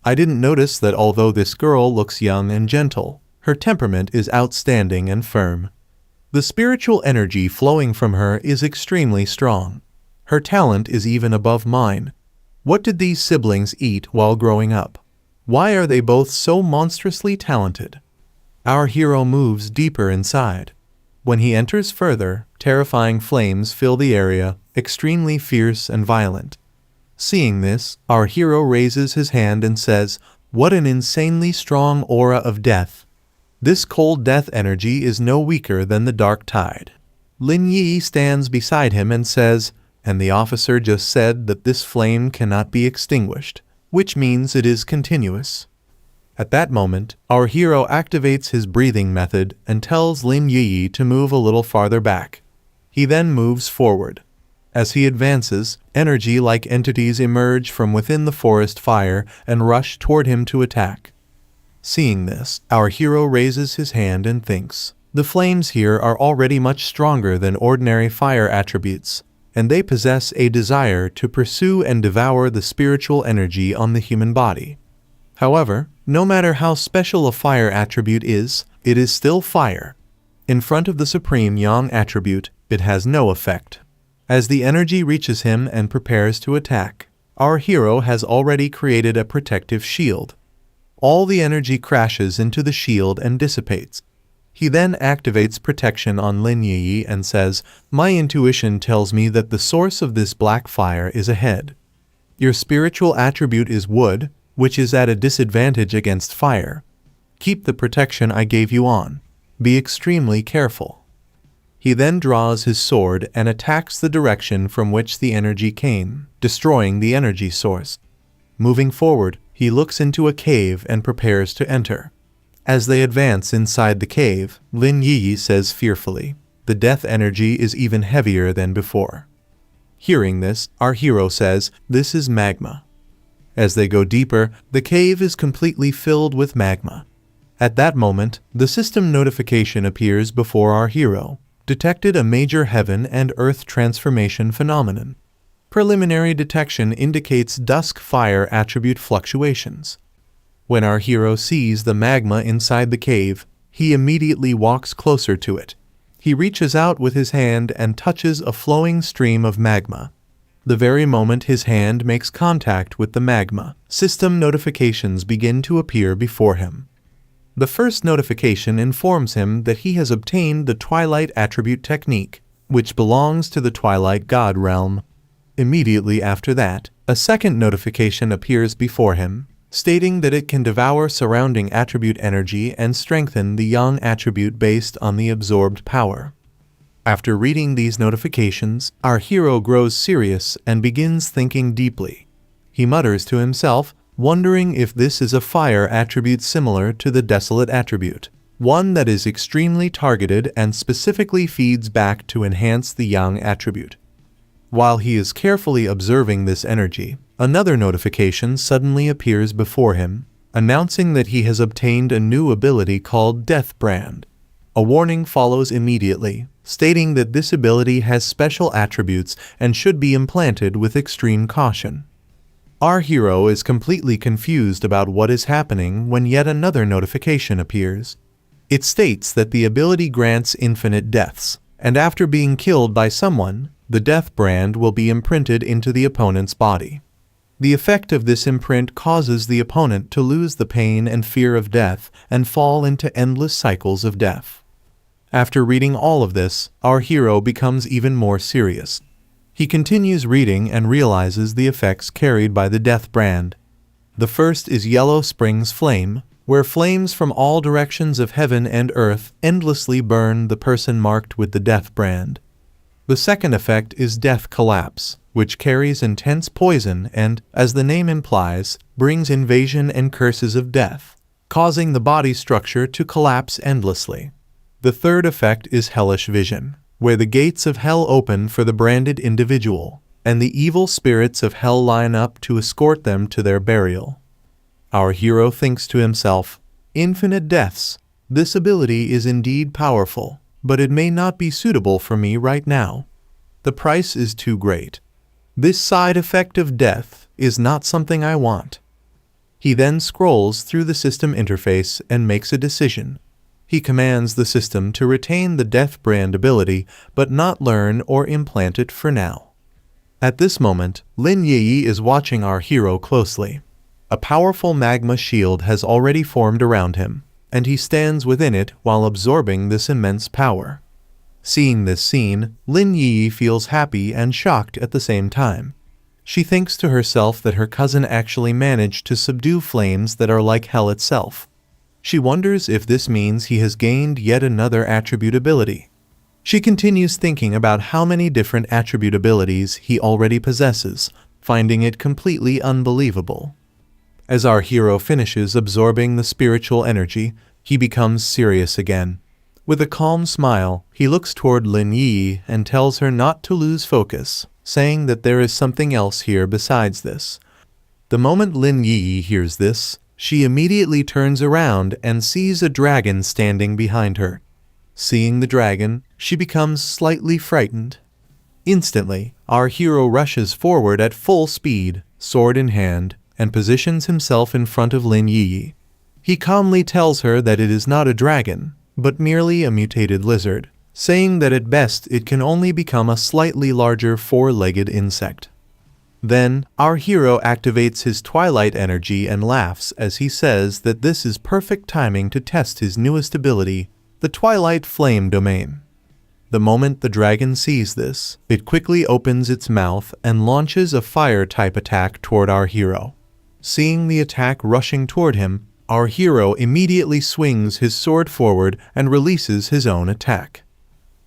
I didn't notice that although this girl looks young and gentle, her temperament is outstanding and firm. The spiritual energy flowing from her is extremely strong. Her talent is even above mine. What did these siblings eat while growing up? Why are they both so monstrously talented? Our hero moves deeper inside. When he enters further, terrifying flames fill the area, extremely fierce and violent. Seeing this, our hero raises his hand and says, what an insanely strong aura of death. This cold death energy is no weaker than the dark tide. Lin Yi stands beside him and says, and the officer just said that this flame cannot be extinguished, which means it is continuous. At that moment, our hero activates his breathing method and tells Lin Yi to move a little farther back. He then moves forward. As he advances, energy-like entities emerge from within the forest fire and rush toward him to attack. Seeing this, our hero raises his hand and thinks, the flames here are already much stronger than ordinary fire attributes, and they possess a desire to pursue and devour the spiritual energy on the human body. However, no matter how special a fire attribute is, it is still fire. In front of the supreme yang attribute, it has no effect. As the energy reaches him and prepares to attack, our hero has already created a protective shield. All the energy crashes into the shield and dissipates. He then activates protection on Lin Yi and says, my intuition tells me that the source of this black fire is ahead. Your spiritual attribute is wood, which is at a disadvantage against fire. Keep the protection I gave you on. Be extremely careful. He then draws his sword and attacks the direction from which the energy came, destroying the energy source. Moving forward, he looks into a cave and prepares to enter. As they advance inside the cave, Lin Yi says fearfully, the death energy is even heavier than before. Hearing this, our hero says, this is magma. As they go deeper, the cave is completely filled with magma. At that moment, the system notification appears before our hero, detected a major heaven and earth transformation phenomenon. Preliminary detection indicates dusk fire attribute fluctuations. When our hero sees the magma inside the cave, he immediately walks closer to it. He reaches out with his hand and touches a flowing stream of magma. The very moment his hand makes contact with the magma, system notifications begin to appear before him. The first notification informs him that he has obtained the Twilight Attribute Technique, which belongs to the Twilight God realm. Immediately after that, a second notification appears before him, stating that it can devour surrounding attribute energy and strengthen the Yang attribute based on the absorbed power. After reading these notifications, our hero grows serious and begins thinking deeply. He mutters to himself, wondering if this is a fire attribute similar to the desolate attribute, one that is extremely targeted and specifically feeds back to enhance the Yang attribute. While he is carefully observing this energy, another notification suddenly appears before him, announcing that he has obtained a new ability called Death Brand. A warning follows immediately, stating that this ability has special attributes and should be implanted with extreme caution. Our hero is completely confused about what is happening when yet another notification appears. It states that the ability grants infinite deaths, and after being killed by someone, the death brand will be imprinted into the opponent's body. The effect of this imprint causes the opponent to lose the pain and fear of death and fall into endless cycles of death. After reading all of this, our hero becomes even more serious. He continues reading and realizes the effects carried by the death brand. The first is Yellow Springs Flame, where flames from all directions of heaven and earth endlessly burn the person marked with the death brand. The second effect is Death Collapse, which carries intense poison and, as the name implies, brings invasion and curses of death, causing the body structure to collapse endlessly. The third effect is hellish vision, where the gates of hell open for the branded individual, and the evil spirits of hell line up to escort them to their burial. Our hero thinks to himself, "Infinite deaths. This ability is indeed powerful, but it may not be suitable for me right now. The price is too great. This side effect of death is not something I want." He then scrolls through the system interface and makes a decision. He commands the system to retain the death brand ability, but not learn or implant it for now. At this moment, Lin Yi is watching our hero closely. A powerful magma shield has already formed around him, and he stands within it while absorbing this immense power. Seeing this scene, Lin Yi feels happy and shocked at the same time. She thinks to herself that her cousin actually managed to subdue flames that are like hell itself. She wonders if this means he has gained yet another attribute ability. She continues thinking about how many different attribute abilities he already possesses, finding it completely unbelievable. As our hero finishes absorbing the spiritual energy, he becomes serious again. With a calm smile, he looks toward Lin Yi and tells her not to lose focus, saying that there is something else here besides this. The moment Lin Yi hears this, she immediately turns around and sees a dragon standing behind her. Seeing the dragon, she becomes slightly frightened. Instantly, our hero rushes forward at full speed, sword in hand, and positions himself in front of Lin Yi. He calmly tells her that it is not a dragon, but merely a mutated lizard, saying that at best it can only become a slightly larger four-legged insect. Then, our hero activates his twilight energy and laughs as he says that this is perfect timing to test his newest ability, the Twilight Flame domain. The moment the dragon sees this, it quickly opens its mouth and launches a fire-type attack toward our hero. Seeing the attack rushing toward him, our hero immediately swings his sword forward and releases his own attack.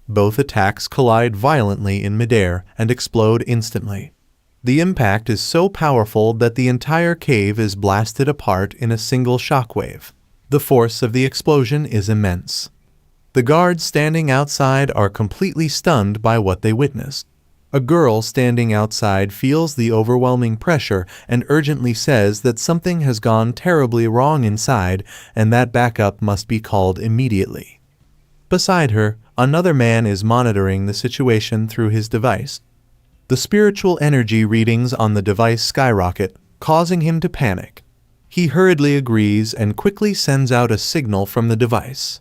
Both attacks collide violently in midair and explode instantly. The impact is so powerful that the entire cave is blasted apart in a single shockwave. The force of the explosion is immense. The guards standing outside are completely stunned by what they witnessed. A girl standing outside feels the overwhelming pressure and urgently says that something has gone terribly wrong inside and that backup must be called immediately. Beside her, another man is monitoring the situation through his device. The spiritual energy readings on the device skyrocket, causing him to panic. He hurriedly agrees and quickly sends out a signal from the device.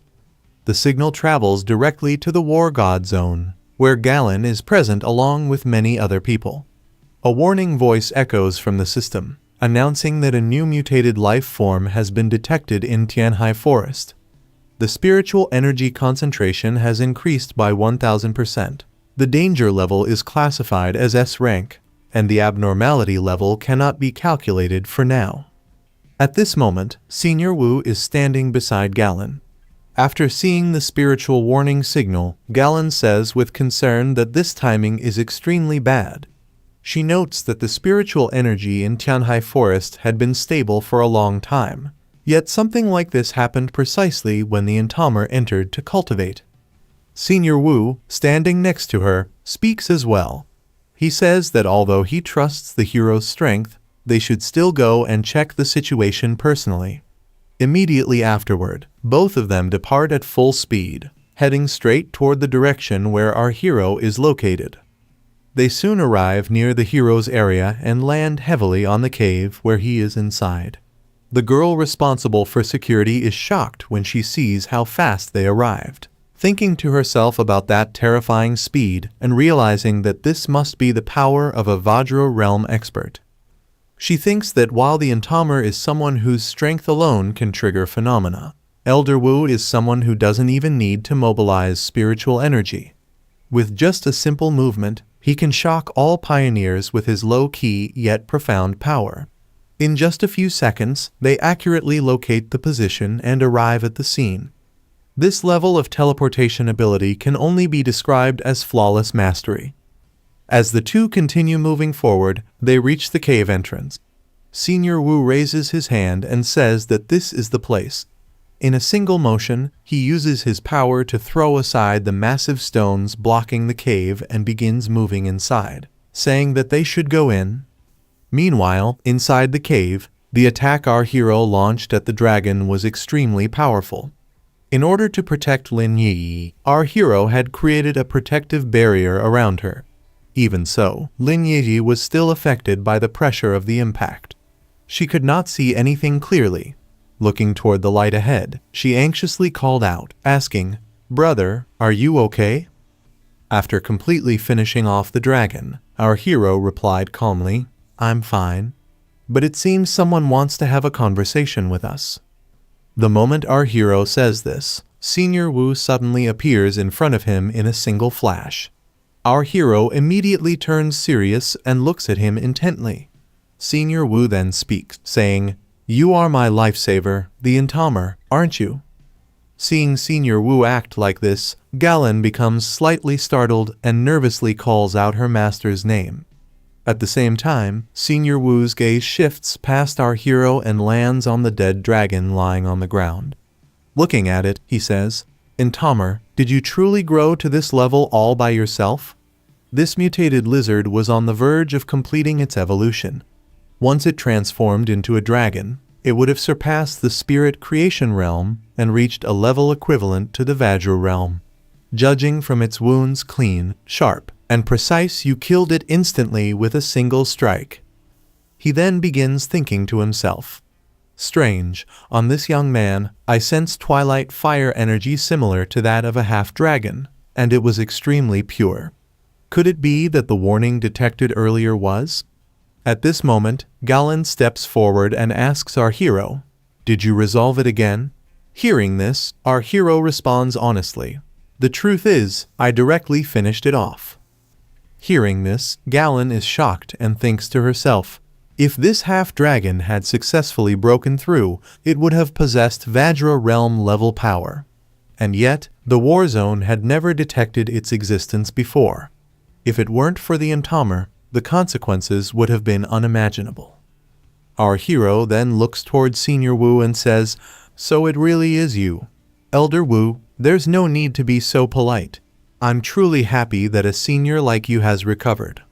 The signal travels directly to the War God Zone, where Galen is present along with many other people. A warning voice echoes from the system, announcing that a new mutated life form has been detected in Tianhai Forest. The spiritual energy concentration has increased by 1000%. The danger level is classified as S rank, and the abnormality level cannot be calculated for now. At this moment, Senior Wu is standing beside Galen. After seeing the spiritual warning signal, Galen says with concern that this timing is extremely bad. She notes that the spiritual energy in Tianhai Forest had been stable for a long time, yet something like this happened precisely when the Entamer entered to cultivate. Senior Wu, standing next to her, speaks as well. He says that although he trusts the hero's strength, they should still go and check the situation personally. Immediately afterward, both of them depart at full speed, heading straight toward the direction where our hero is located. They soon arrive near the hero's area and land heavily on the cave where he is inside. The girl responsible for security is shocked when she sees how fast they arrived, thinking to herself about that terrifying speed and realizing that this must be the power of a Vajra realm expert. She thinks that while the Entamer is someone whose strength alone can trigger phenomena, Elder Wu is someone who doesn't even need to mobilize spiritual energy. With just a simple movement, he can shock all pioneers with his low-key yet profound power. In just a few seconds, they accurately locate the position and arrive at the scene. This level of teleportation ability can only be described as flawless mastery. As the two continue moving forward, they reach the cave entrance. Senior Wu raises his hand and says that this is the place. In a single motion, he uses his power to throw aside the massive stones blocking the cave and begins moving inside, saying that they should go in. Meanwhile, inside the cave, the attack our hero launched at the dragon was extremely powerful. In order to protect Lin Yi, our hero had created a protective barrier around her. Even so, Lin Yi was still affected by the pressure of the impact. She could not see anything clearly. Looking toward the light ahead, she anxiously called out, asking, "Brother, are you okay?" After completely finishing off the dragon, our hero replied calmly, "I'm fine. But it seems someone wants to have a conversation with us." The moment our hero says this, Senior Wu suddenly appears in front of him in a single flash. Our hero immediately turns serious and looks at him intently. Senior Wu then speaks, saying, "You are my lifesaver, the Intamer, aren't you?" Seeing Senior Wu act like this, Galen becomes slightly startled and nervously calls out her master's name. At the same time, Senior Wu's gaze shifts past our hero and lands on the dead dragon lying on the ground. Looking at it, he says, "Intamer, did you truly grow to this level all by yourself?" This mutated lizard was on the verge of completing its evolution. Once it transformed into a dragon, it would have surpassed the spirit creation realm and reached a level equivalent to the Vajra realm. Judging from its wounds clean, sharp, and precise, you killed it instantly with a single strike. He then begins thinking to himself, "Strange, on this young man, I sense twilight fire energy similar to that of a half-dragon, and it was extremely pure. Could it be that the warning detected earlier was?" At this moment, Galen steps forward and asks our hero, "Did you resolve it again?" Hearing this, our hero responds honestly, "The truth is, I directly finished it off." Hearing this, Galen is shocked and thinks to herself, if this half-dragon had successfully broken through, it would have possessed Vajra realm level power. And yet, the war zone had never detected its existence before. If it weren't for the Intamer, the consequences would have been unimaginable. Our hero then looks towards Senior Wu and says, "So it really is you. Elder Wu, there's no need to be so polite. I'm truly happy that a senior like you has recovered."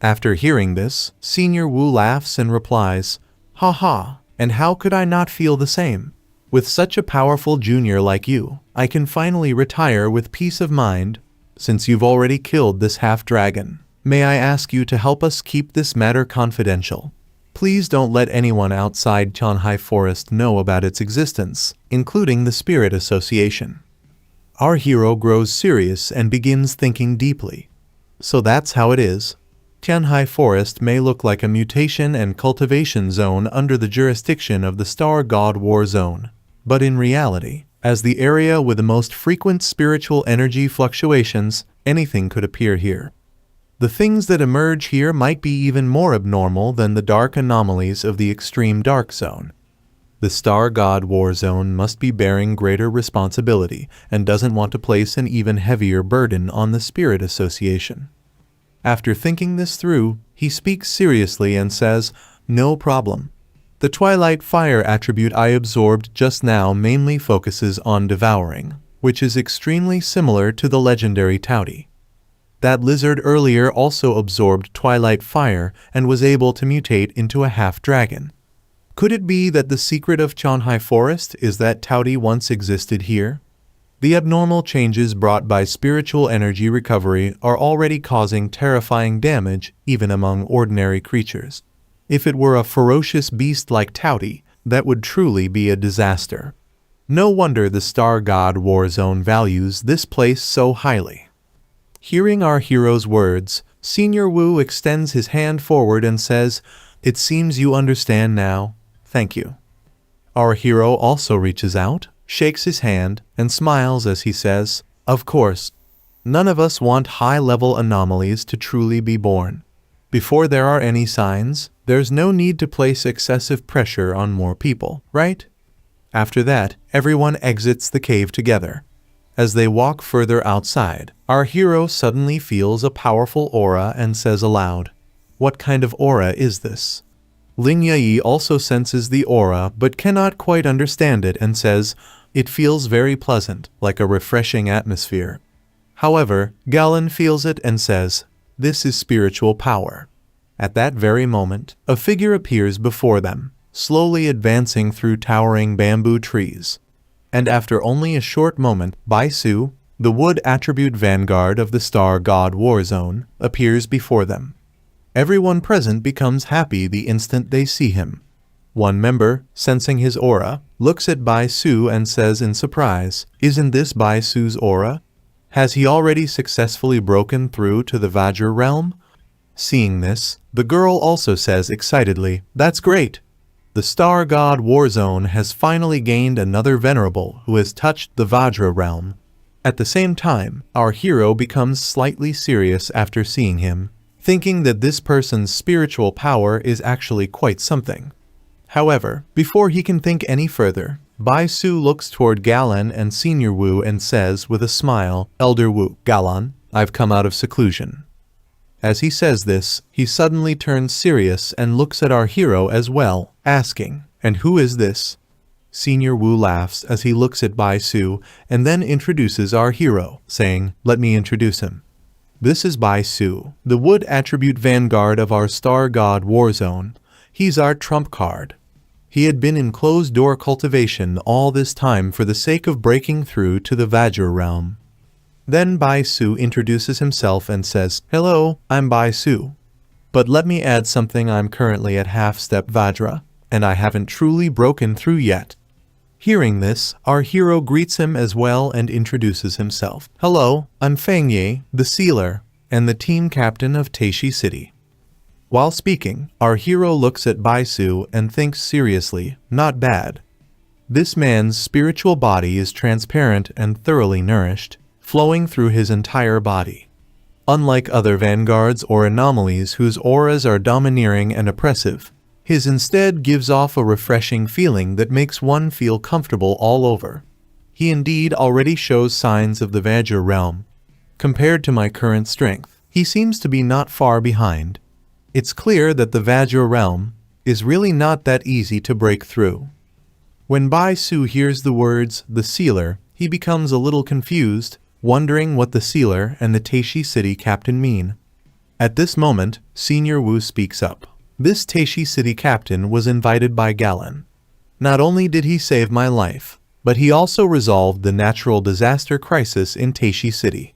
After hearing this, Senior Wu laughs and replies, "Ha ha, and how could I not feel the same? With such a powerful junior like you, I can finally retire with peace of mind. Since you've already killed this half-dragon, may I ask you to help us keep this matter confidential? Please don't let anyone outside Tianhai Forest know about its existence, including the Spirit Association." Our hero grows serious and begins thinking deeply. So that's how it is. Tianhai Forest may look like a mutation and cultivation zone under the jurisdiction of the Star God War Zone, but in reality, as the area with the most frequent spiritual energy fluctuations, anything could appear here. The things that emerge here might be even more abnormal than the dark anomalies of the extreme dark zone. The Star God War Zone must be bearing greater responsibility and doesn't want to place an even heavier burden on the Spirit Association. After thinking this through, he speaks seriously and says, "No problem. The Twilight Fire attribute I absorbed just now mainly focuses on devouring, which is extremely similar to the legendary Touty. That lizard earlier also absorbed Twilight Fire and was able to mutate into a half-dragon. Could it be that the secret of Tianhai Forest is that Touty once existed here? The abnormal changes brought by spiritual energy recovery are already causing terrifying damage even among ordinary creatures. If it were a ferocious beast like Touty, that would truly be a disaster. No wonder the Star God War Zone values this place so highly." Hearing our hero's words, Senior Wu extends his hand forward and says, "It seems you understand now. Thank you." Our hero also reaches out, shakes his hand, and smiles as he says, "Of course, none of us want high-level anomalies to truly be born. Before there are any signs, there's no need to place excessive pressure on more people, right?" After that, everyone exits the cave together. As they walk further outside, our hero suddenly feels a powerful aura and says aloud, "What kind of aura is this?" Ling Yi also senses the aura but cannot quite understand it and says, "It feels very pleasant, like a refreshing atmosphere." However, Galen feels it and says, "This is spiritual power." At that very moment, a figure appears before them, slowly advancing through towering bamboo trees. And after only a short moment, Baisu, the wood attribute vanguard of the star god Warzone, appears before them. Everyone present becomes happy the instant they see him. One member, sensing his aura, looks at Baisu and says in surprise, "Isn't this Baisu's aura? Has he already successfully broken through to the Vajra realm?" Seeing this, the girl also says excitedly, "That's great! The star god Warzone has finally gained another venerable who has touched the Vajra realm." At the same time, our hero becomes slightly serious after seeing him, thinking that this person's spiritual power is actually quite something. However, before he can think any further, Baisu looks toward Galen and Senior Wu and says with a smile, "Elder Wu, Galan, I've come out of seclusion." As he says this, he suddenly turns serious and looks at our hero as well, asking, "And who is this?" Senior Wu laughs as he looks at Baisu and then introduces our hero, saying, "Let me introduce him. This is Baisu, the wood attribute vanguard of our star god Warzone. He's our trump card." He had been in closed-door cultivation all this time for the sake of breaking through to the Vajra realm. Then Baisu introduces himself and says, "Hello, I'm Baisu. But let me add something, I'm currently at half-step Vajra, and I haven't truly broken through yet." Hearing this, our hero greets him as well and introduces himself. "Hello, I'm Feng Ye, the sealer, and the team captain of Taishi City." While speaking, our hero looks at Baisu and thinks seriously, "Not bad. This man's spiritual body is transparent and thoroughly nourished, flowing through his entire body. Unlike other vanguards or anomalies whose auras are domineering and oppressive, his instead gives off a refreshing feeling that makes one feel comfortable all over. He indeed already shows signs of the Vajra realm. Compared to my current strength, he seems to be not far behind. It's clear that the Vajra realm is really not that easy to break through." When Baisu hears the words, "the sealer," he becomes a little confused, wondering what the sealer and the Taishi City captain mean. At this moment, Senior Wu speaks up. "This Taishi City captain was invited by Galen. Not only did he save my life, but he also resolved the natural disaster crisis in Taishi City.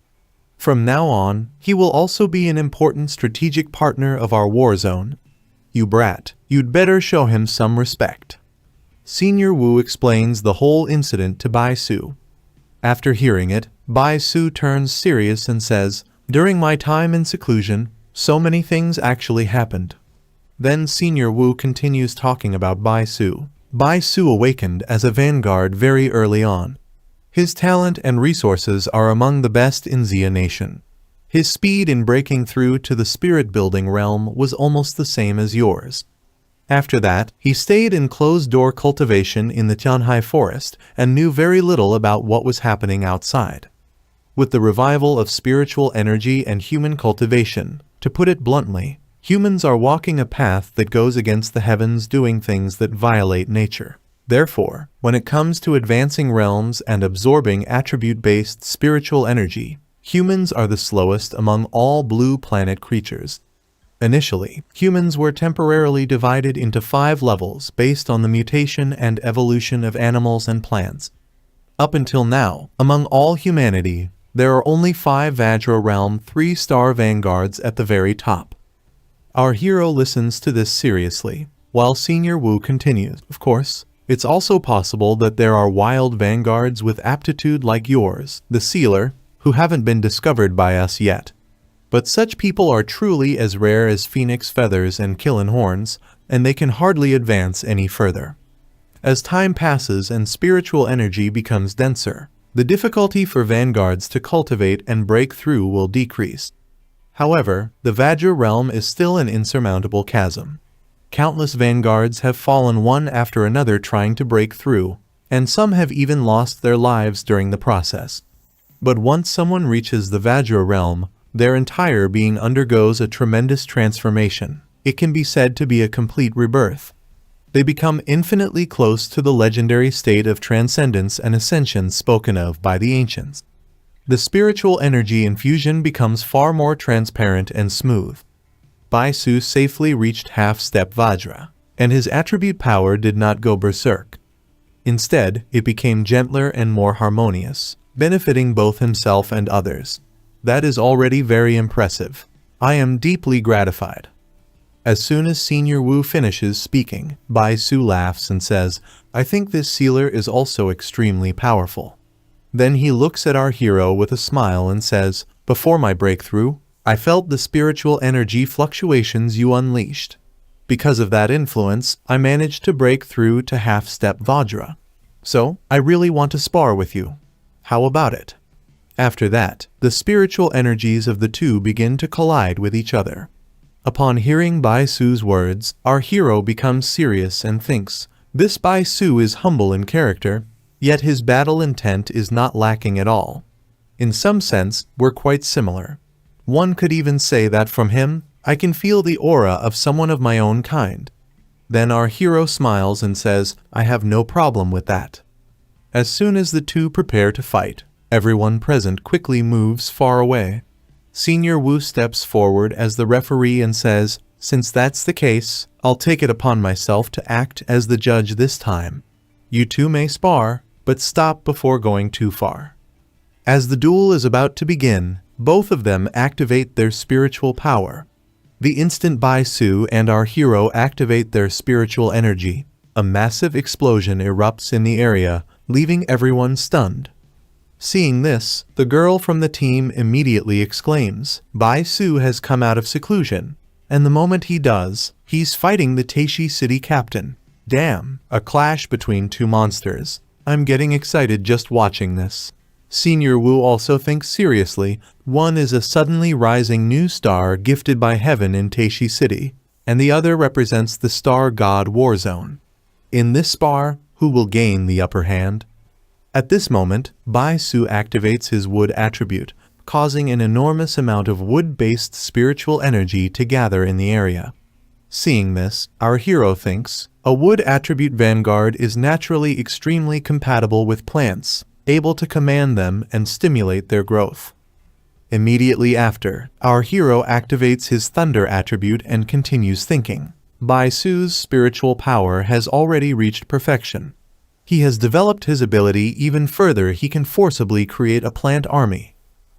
From now on, he will also be an important strategic partner of our war zone. You brat, you'd better show him some respect." Senior Wu explains the whole incident to Baisu. After hearing it, Baisu turns serious and says, "During my time in seclusion, so many things actually happened." Then Senior Wu continues talking about Baisu. Baisu awakened as a vanguard very early on. His talent and resources are among the best in Xia Nation. His speed in breaking through to the spirit-building realm was almost the same as yours. After that, he stayed in closed-door cultivation in the Tianhai forest and knew very little about what was happening outside. With the revival of spiritual energy and human cultivation, to put it bluntly, humans are walking a path that goes against the heavens, doing things that violate nature. Therefore, when it comes to advancing realms and absorbing attribute-based spiritual energy, humans are the slowest among all blue planet creatures. Initially, humans were temporarily divided into 5 levels based on the mutation and evolution of animals and plants. Up until now, among all humanity, there are only 5 Vajra Realm 3-star vanguards at the very top. Our hero listens to this seriously, while Senior Wu continues, "Of course, it's also possible that there are wild vanguards with aptitude like yours, the sealer, who haven't been discovered by us yet. But such people are truly as rare as phoenix feathers and killing horns, and they can hardly advance any further. As time passes and spiritual energy becomes denser, the difficulty for vanguards to cultivate and break through will decrease. However, the Vajra realm is still an insurmountable chasm. Countless vanguards have fallen one after another trying to break through, and some have even lost their lives during the process. But once someone reaches the Vajra realm, their entire being undergoes a tremendous transformation. It can be said to be a complete rebirth. They become infinitely close to the legendary state of transcendence and ascension spoken of by the ancients. The spiritual energy infusion becomes far more transparent and smooth. Baisu safely reached half-step Vajra, and his attribute power did not go berserk. Instead, it became gentler and more harmonious, benefiting both himself and others. That is already very impressive. I am deeply gratified. As soon as Senior Wu finishes speaking, Baisu laughs and says, I think this sealer is also extremely powerful. Then he looks at our hero with a smile and says, before my breakthrough, I felt the spiritual energy fluctuations you unleashed. Because of that influence, I managed to break through to half-step Vajra. So, I really want to spar with you. How about it? After that, the spiritual energies of the two begin to collide with each other. Upon hearing Baisu's words, our hero becomes serious and thinks, this Baisu is humble in character, yet his battle intent is not lacking at all. In some sense, we're quite similar. One could even say that from him, I can feel the aura of someone of my own kind. Then our hero smiles and says, I have no problem with that. As soon as the two prepare to fight, everyone present quickly moves far away. Senior Wu steps forward as the referee and says, since that's the case, I'll take it upon myself to act as the judge this time. You two may spar, but stop before going too far. As the duel is about to begin, both of them activate their spiritual power. The instant Baisu and our hero activate their spiritual energy, a massive explosion erupts in the area, leaving everyone stunned. Seeing this, the girl from the team immediately exclaims, Baisu has come out of seclusion, and the moment he does, he's fighting the Teishi City captain. Damn, a clash between two monsters. I'm getting excited just watching this. Senior Wu also thinks seriously, one is a suddenly rising new star gifted by heaven in Teishi City, and the other represents the star god Warzone. In this spar, who will gain the upper hand? At this moment, Baisu activates his wood attribute, causing an enormous amount of wood-based spiritual energy to gather in the area. Seeing this, our hero thinks, a wood attribute vanguard is naturally extremely compatible with plants, able to command them and stimulate their growth. Immediately after, our hero activates his thunder attribute and continues thinking. Baisu's spiritual power has already reached perfection. He has developed his ability even further. He can forcibly create a plant army.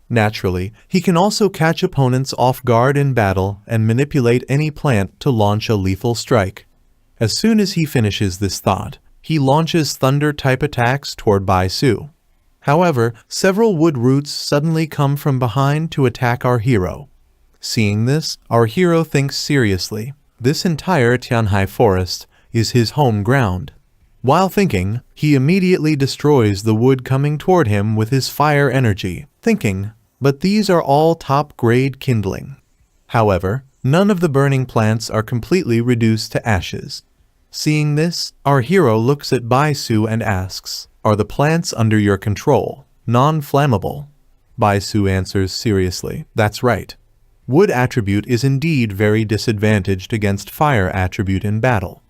Naturally, he can also catch opponents off guard in battle and manipulate any plant to launch a lethal strike. As soon as he finishes this thought, he launches thunder-type attacks toward Baisu. However, several wood roots suddenly come from behind to attack our hero. Seeing this, our hero thinks seriously. This entire Tianhai forest is his home ground. While thinking, he immediately destroys the wood coming toward him with his fire energy, thinking, but these are all top-grade kindling. However, none of the burning plants are completely reduced to ashes. Seeing this, our hero looks at Baisu and asks, are the plants under your control non-flammable? Baisu answers seriously, that's right. Wood attribute is indeed very disadvantaged against fire attribute in battle.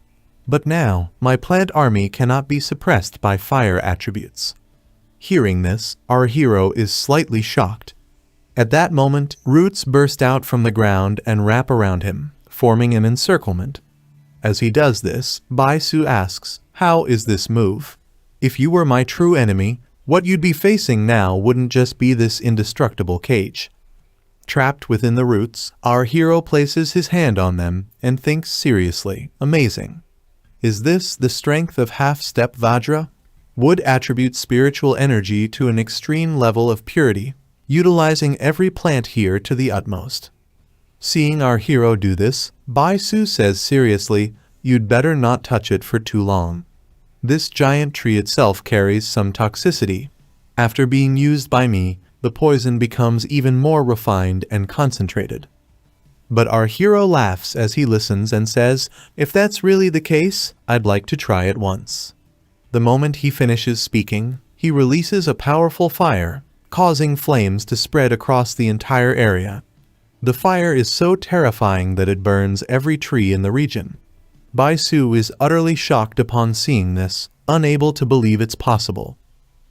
But now, my plant army cannot be suppressed by fire attributes. Hearing this, our hero is slightly shocked. At that moment, roots burst out from the ground and wrap around him, forming an encirclement. As he does this, Baisu asks, how is this move? If you were my true enemy, what you'd be facing now wouldn't just be this indestructible cage. Trapped within the roots, our hero places his hand on them and thinks seriously, amazing. Is this the strength of half-step Vajra? Wood attributes spiritual energy to an extreme level of purity, utilizing every plant here to the utmost. Seeing our hero do this, Baisu says seriously, you'd better not touch it for too long. This giant tree itself carries some toxicity. After being used by me, the poison becomes even more refined and concentrated. But our hero laughs as he listens and says, if that's really the case, I'd like to try it once. The moment he finishes speaking, he releases a powerful fire, causing flames to spread across the entire area. The fire is so terrifying that it burns every tree in the region. Bai Su is utterly shocked upon seeing this, unable to believe it's possible.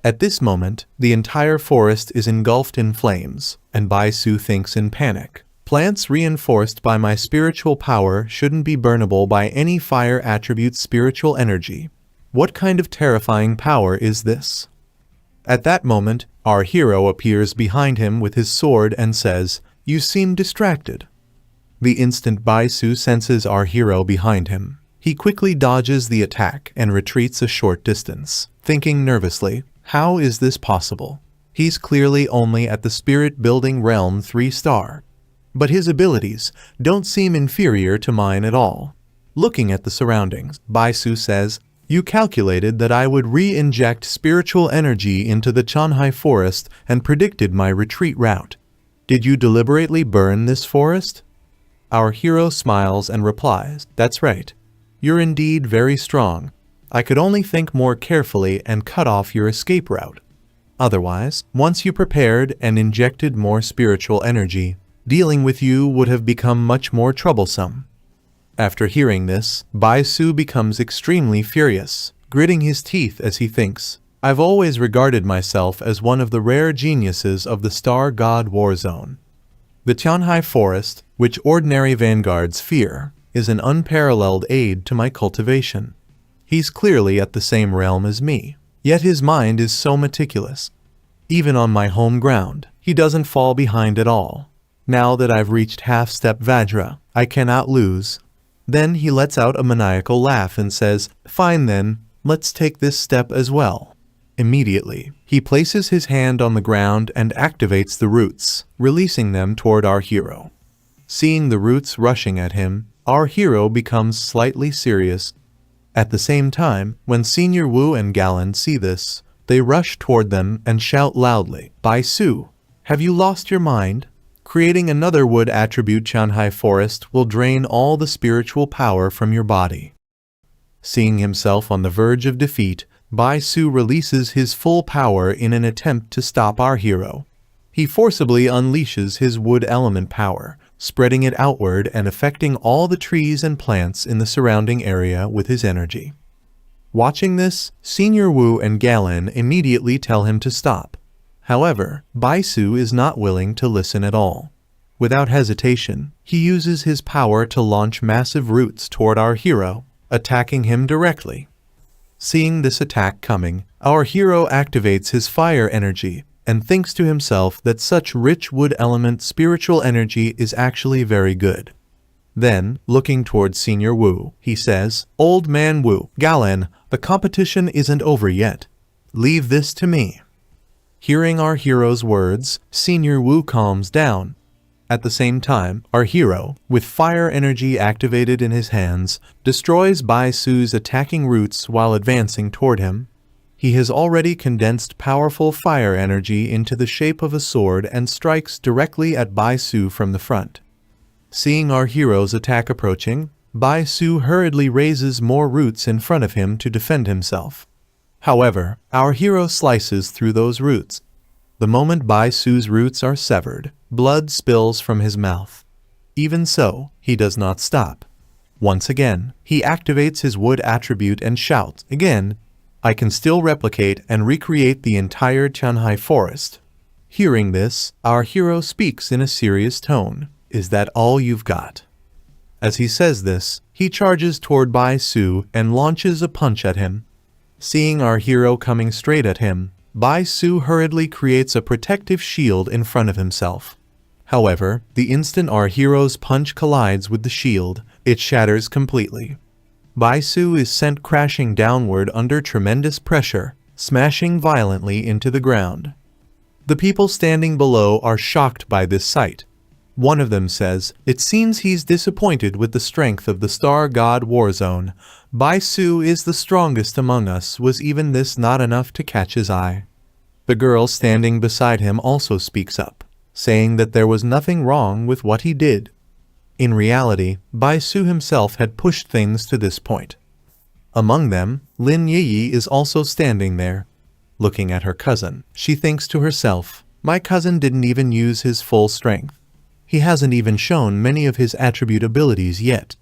At this moment, the entire forest is engulfed in flames, and Bai Su thinks in panic. Plants reinforced by my spiritual power shouldn't be burnable by any fire attribute's spiritual energy. What kind of terrifying power is this? At that moment, our hero appears behind him with his sword and says, "You seem distracted." The instant Bai Su senses our hero behind him, he quickly dodges the attack and retreats a short distance, thinking nervously, how is this possible? He's clearly only at the spirit-building realm 3-star. But his abilities don't seem inferior to mine at all. Looking at the surroundings, Bai Su says, "You calculated that I would re-inject spiritual energy into the Chanhai forest and predicted my retreat route. Did you deliberately burn this forest?" Our hero smiles and replies, "That's right. You're indeed very strong. I could only think more carefully and cut off your escape route. Otherwise, once you prepared and injected more spiritual energy, dealing with you would have become much more troublesome." After hearing this, Bai Su becomes extremely furious, gritting his teeth as he thinks, "I've always regarded myself as one of the rare geniuses of the Star God War Zone. The Tianhai Forest, which ordinary vanguards fear, is an unparalleled aid to my cultivation. He's clearly at the same realm as me, yet his mind is so meticulous. Even on my home ground, he doesn't fall behind at all. Now that I've reached half-step Vajra, I cannot lose." Then he lets out a maniacal laugh and says, "Fine then, let's take this step as well." Immediately, he places his hand on the ground and activates the roots, releasing them toward our hero. Seeing the roots rushing at him, our hero becomes slightly serious. At the same time, when Senior Wu and Galen see this, they rush toward them and shout loudly, "Bai Su, have you lost your mind? Creating another wood attribute Chanhai Forest will drain all the spiritual power from your body." Seeing himself on the verge of defeat, Bai Su releases his full power in an attempt to stop our hero. He forcibly unleashes his wood element power, spreading it outward and affecting all the trees and plants in the surrounding area with his energy. Watching this, Senior Wu and Galen immediately tell him to stop. However, Bai Su is not willing to listen at all. Without hesitation, he uses his power to launch massive roots toward our hero, attacking him directly. Seeing this attack coming, our hero activates his fire energy and thinks to himself that such rich wood element spiritual energy is actually very good. Then, looking towards Senior Wu, he says, "Old man Wu, Galen, the competition isn't over yet. Leave this to me." Hearing our hero's words, Senior Wu calms down. At the same time, our hero, with fire energy activated in his hands, destroys Bai Su's attacking roots while advancing toward him. He has already condensed powerful fire energy into the shape of a sword and strikes directly at Bai Su from the front. Seeing our hero's attack approaching, Bai Su hurriedly raises more roots in front of him to defend himself. However, our hero slices through those roots. The moment Bai Su's roots are severed, blood spills from his mouth. Even so, he does not stop. Once again, he activates his wood attribute and shouts again, "I can still replicate and recreate the entire Chanhai forest." Hearing this, our hero speaks in a serious tone, "Is that all you've got?" As he says this, he charges toward Bai Su and launches a punch at him. Seeing our hero coming straight at him, Bai Su hurriedly creates a protective shield in front of himself. However, the instant our hero's punch collides with the shield, it shatters completely. Bai Su is sent crashing downward under tremendous pressure, smashing violently into the ground. The people standing below are shocked by this sight. One of them says, "It seems he's disappointed with the strength of the Star God War Zone. Bai Su is the strongest among us. Was even this not enough to catch his eye?" The girl standing beside him also speaks up, saying that there was nothing wrong with what he did. In reality, Bai Su himself had pushed things to this point. Among them, Lin Yi is also standing there. Looking at her cousin, she thinks to herself, My cousin didn't even use his full strength. He hasn't even shown many of his attribute abilities yet.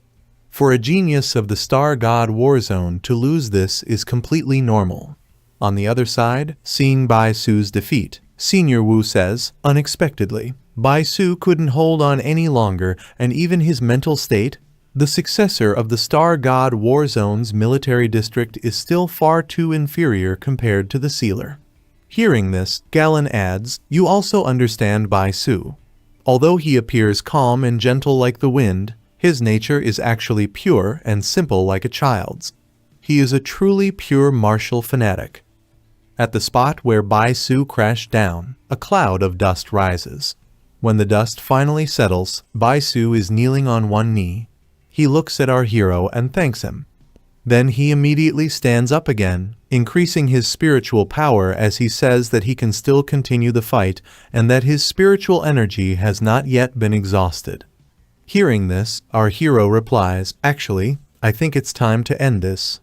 For a genius of the Star God Warzone to lose this is completely normal. On the other side, seeing Bai Su's defeat, Senior Wu says, unexpectedly, Bai Su couldn't hold on any longer, and even his mental state, the successor of the Star God Warzone's military district, is still far too inferior compared to the sealer. Hearing this, Galen adds, you also understand Bai Su. Although he appears calm and gentle like the wind, his nature is actually pure and simple like a child's. He is a truly pure martial fanatic. At the spot where Bai Su crashed down, a cloud of dust rises. When the dust finally settles, Bai Su is kneeling on one knee. He looks at our hero and thanks him. Then he immediately stands up again, increasing his spiritual power as he says that he can still continue the fight and that his spiritual energy has not yet been exhausted. Hearing this, our hero replies, actually, I think it's time to end this.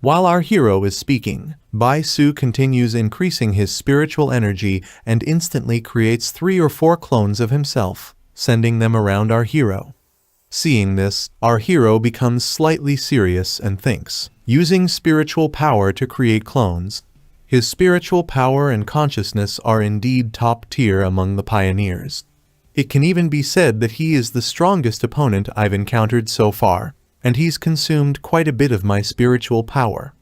While our hero is speaking, Bai Su continues increasing his spiritual energy and instantly creates 3 or 4 clones of himself, sending them around our hero. Seeing this, our hero becomes slightly serious and thinks, using spiritual power to create clones. His spiritual power and consciousness are indeed top tier among the pioneers. It can even be said that he is the strongest opponent I've encountered so far, and he's consumed quite a bit of my spiritual power.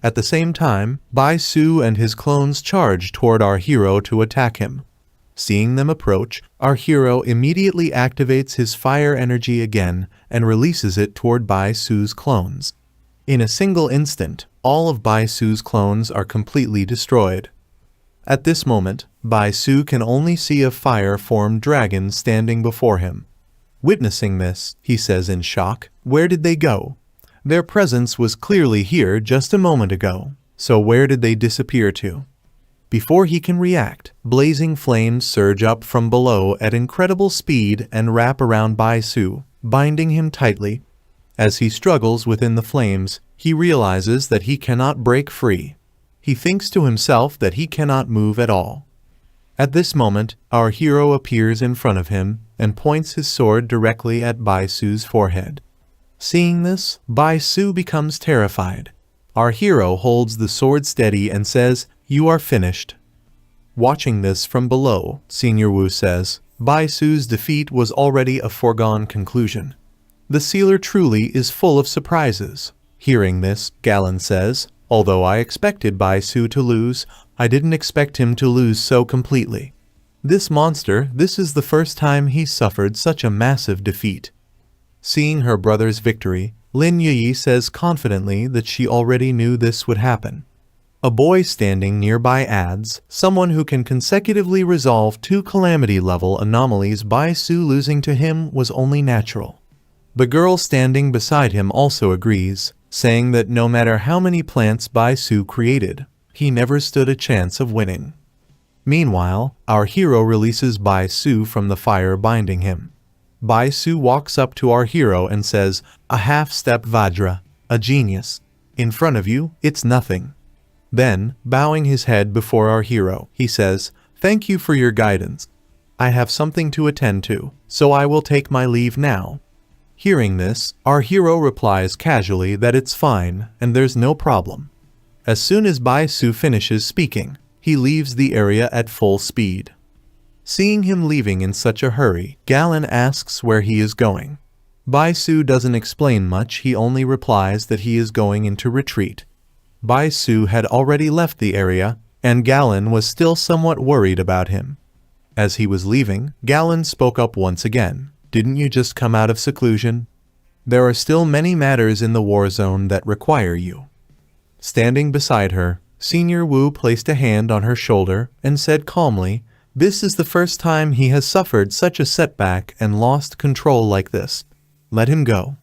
At the same time, Bai Su and his clones charge toward our hero to attack him. Seeing them approach, our hero immediately activates his fire energy again and releases it toward Bai Su's clones. In a single instant, all of Bai Su's clones are completely destroyed. At this moment, Bai Su can only see a fire-formed dragon standing before him. Witnessing this, he says in shock, where did they go? Their presence was clearly here just a moment ago, so where did they disappear to? Before he can react, blazing flames surge up from below at incredible speed and wrap around Bai Su, binding him tightly. As he struggles within the flames, he realizes that he cannot break free. He thinks to himself that he cannot move at all. At this moment, our hero appears in front of him and points his sword directly at Bai Su's forehead. Seeing this, Bai Su becomes terrified. Our hero holds the sword steady and says, "You are finished." Watching this from below, Senior Wu says, Bai Su's defeat was already a foregone conclusion. The sealer truly is full of surprises. Hearing this, Galen says, although I expected Bai Su to lose, I didn't expect him to lose so completely. This monster, this is the first time he's suffered such a massive defeat. Seeing her brother's victory, Lin Yi says confidently that she already knew this would happen. A boy standing nearby adds, someone who can consecutively resolve 2 calamity-level anomalies, Bai Su losing to him was only natural. The girl standing beside him also agrees, saying that no matter how many plants Bai Su created, he never stood a chance of winning. Meanwhile, our hero releases Bai Su from the fire binding him. Bai Su walks up to our hero and says, "A half-step Vajra, a genius. In front of you, it's nothing." Then, bowing his head before our hero, he says, "Thank you for your guidance. I have something to attend to, so I will take my leave now." Hearing this, our hero replies casually that it's fine and there's no problem. As soon as Bai Su finishes speaking, he leaves the area at full speed. Seeing him leaving in such a hurry, Galen asks where he is going. Bai Su doesn't explain much, he only replies that he is going into retreat. Bai Su had already left the area, and Galen was still somewhat worried about him. As he was leaving, Galen spoke up once again. "Didn't you just come out of seclusion? There are still many matters in the war zone that require you." Standing beside her, Senior Wu placed a hand on her shoulder and said calmly, "This is the first time he has suffered such a setback and lost control like this. Let him go."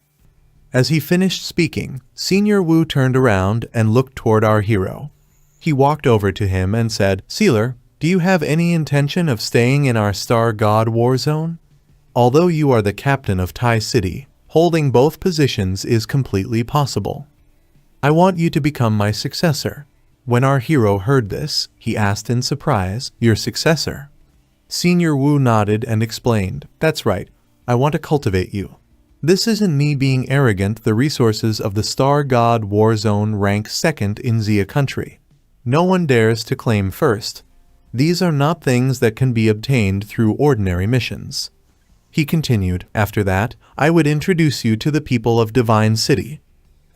As he finished speaking, Senior Wu turned around and looked toward our hero. He walked over to him and said, "Sealer, do you have any intention of staying in our Star God war zone? Although you are the captain of Tai City, holding both positions is completely possible. I want you to become my successor. When our hero heard this, he asked in surprise, "Your successor?" Senior Wu nodded and explained, "That's right, I want to cultivate you. This isn't me being arrogant. The resources of the Star God War Zone rank second in Xia country. No one dares to claim first. These are not things that can be obtained through ordinary missions." He continued, "After that, I would introduce you to the people of Divine City.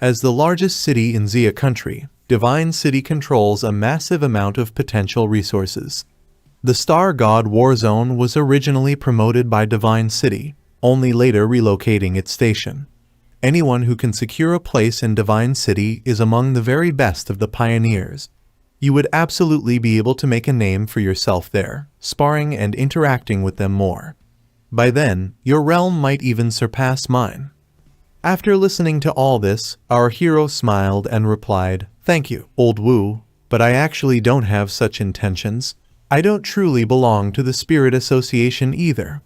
As the largest city in Xia country, Divine City controls a massive amount of potential resources. The Star God War Zone was originally promoted by Divine City, only later relocating its station. Anyone who can secure a place in Divine City is among the very best of the pioneers. You would absolutely be able to make a name for yourself there, sparring and interacting with them more. By then, your realm might even surpass mine." After listening to all this, our hero smiled and replied, "Thank you, Old Wu, but I actually don't have such intentions. I don't truly belong to the Spirit Association either.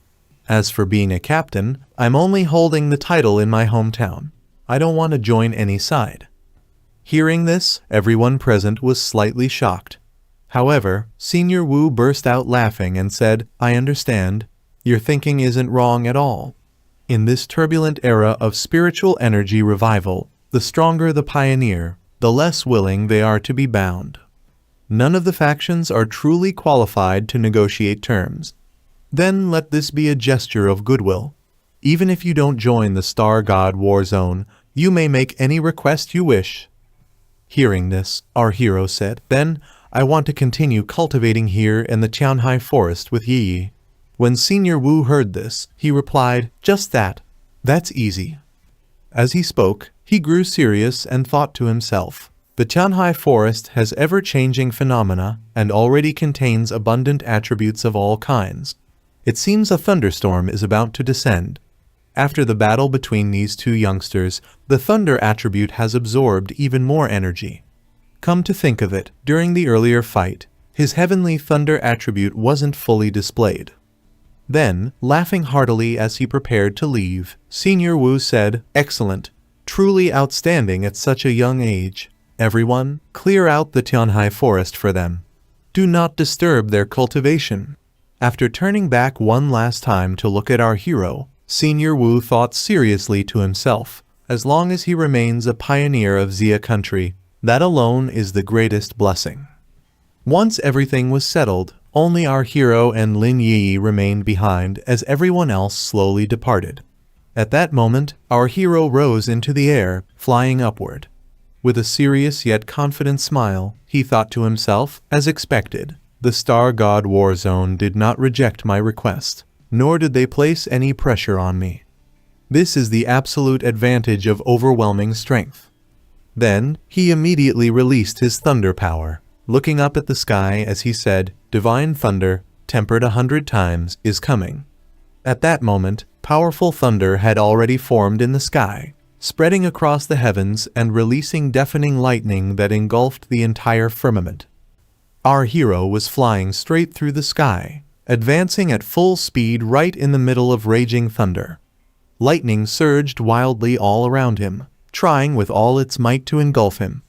As for being a captain, I'm only holding the title in my hometown. I don't want to join any side." Hearing this, everyone present was slightly shocked. However, Senior Wu burst out laughing and said, "I understand. Your thinking isn't wrong at all. In this turbulent era of spiritual energy revival, the stronger the pioneer, the less willing they are to be bound. None of the factions are truly qualified to negotiate terms. Then let this be a gesture of goodwill. Even if you don't join the Star God War Zone, you may make any request you wish." Hearing this, our hero said, "Then, I want to continue cultivating here in the Tianhai Forest with Yi." When Senior Wu heard this, he replied, "Just that. That's easy." As he spoke, he grew serious and thought to himself, "The Tianhai Forest has ever-changing phenomena and already contains abundant attributes of all kinds. It seems a thunderstorm is about to descend." After the battle between these two youngsters, the thunder attribute has absorbed even more energy. Come to think of it, during the earlier fight, his heavenly thunder attribute wasn't fully displayed. Then, laughing heartily as he prepared to leave, Senior Wu said, "Excellent. Truly outstanding at such a young age. Everyone, clear out the Tianhai Forest for them. Do not disturb their cultivation." After turning back one last time to look at our hero, Senior Wu thought seriously to himself, "As long as he remains a pioneer of Xia country, that alone is the greatest blessing." Once everything was settled, only our hero and Lin Yi remained behind as everyone else slowly departed. At that moment, our hero rose into the air, flying upward. With a serious yet confident smile, he thought to himself, "As expected, the Star God War Zone did not reject my request, nor did they place any pressure on me. This is the absolute advantage of overwhelming strength." Then, he immediately released his thunder power, looking up at the sky as he said, "Divine thunder, tempered 100 times, is coming." At that moment, powerful thunder had already formed in the sky, spreading across the heavens and releasing deafening lightning that engulfed the entire firmament. Our hero was flying straight through the sky, advancing at full speed right in the middle of raging thunder. Lightning surged wildly all around him, trying with all its might to engulf him.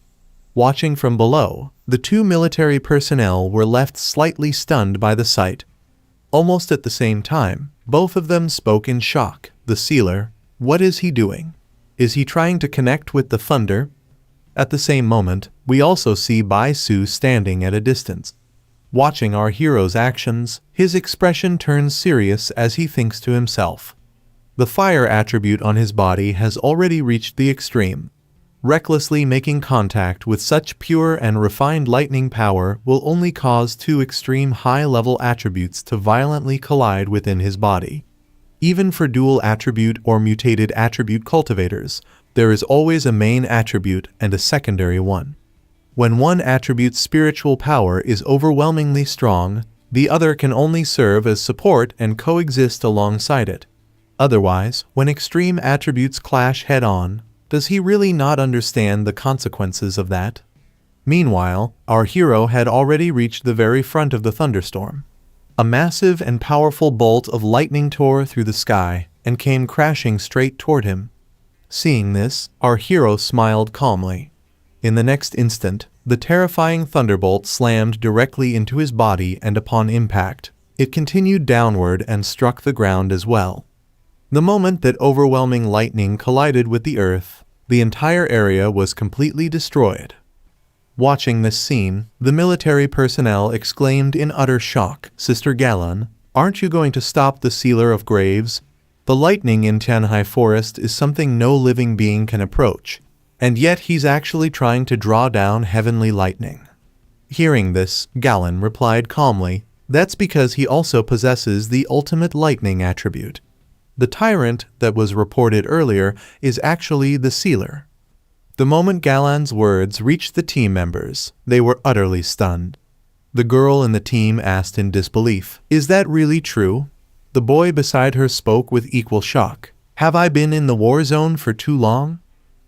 Watching from below, the two military personnel were left slightly stunned by the sight. Almost at the same time, both of them spoke in shock. The sealer, what is he doing? Is he trying to connect with the thunder? At the same moment, we also see Bai Su standing at a distance. Watching our hero's actions, his expression turns serious as he thinks to himself. The fire attribute on his body has already reached the extreme. Recklessly making contact with such pure and refined lightning power will only cause two extreme high-level attributes to violently collide within his body. Even for dual attribute or mutated attribute cultivators, there is always a main attribute and a secondary one. When one attribute's spiritual power is overwhelmingly strong, the other can only serve as support and coexist alongside it. Otherwise, when extreme attributes clash head-on, does he really not understand the consequences of that? Meanwhile, our hero had already reached the very front of the thunderstorm. A massive and powerful bolt of lightning tore through the sky and came crashing straight toward him. Seeing this, our hero smiled calmly. In the next instant, The terrifying thunderbolt slammed directly into his body, and upon impact, it continued downward and struck the ground as well. The moment that overwhelming lightning collided with the earth, the entire area was completely destroyed. Watching this scene, the military personnel exclaimed in utter shock, "Sister Galan, aren't you going to stop the Sealer of Graves? The lightning in Tianhai Forest is something no living being can approach, and yet he's actually trying to draw down heavenly lightning." Hearing this, Galan replied calmly, "That's because he also possesses the ultimate lightning attribute. The tyrant that was reported earlier is actually the Sealer." The moment Galan's words reached the team members, they were utterly stunned. The girl in the team asked in disbelief, "Is that really true?" The boy beside her spoke with equal shock, "Have I been in the war zone for too long?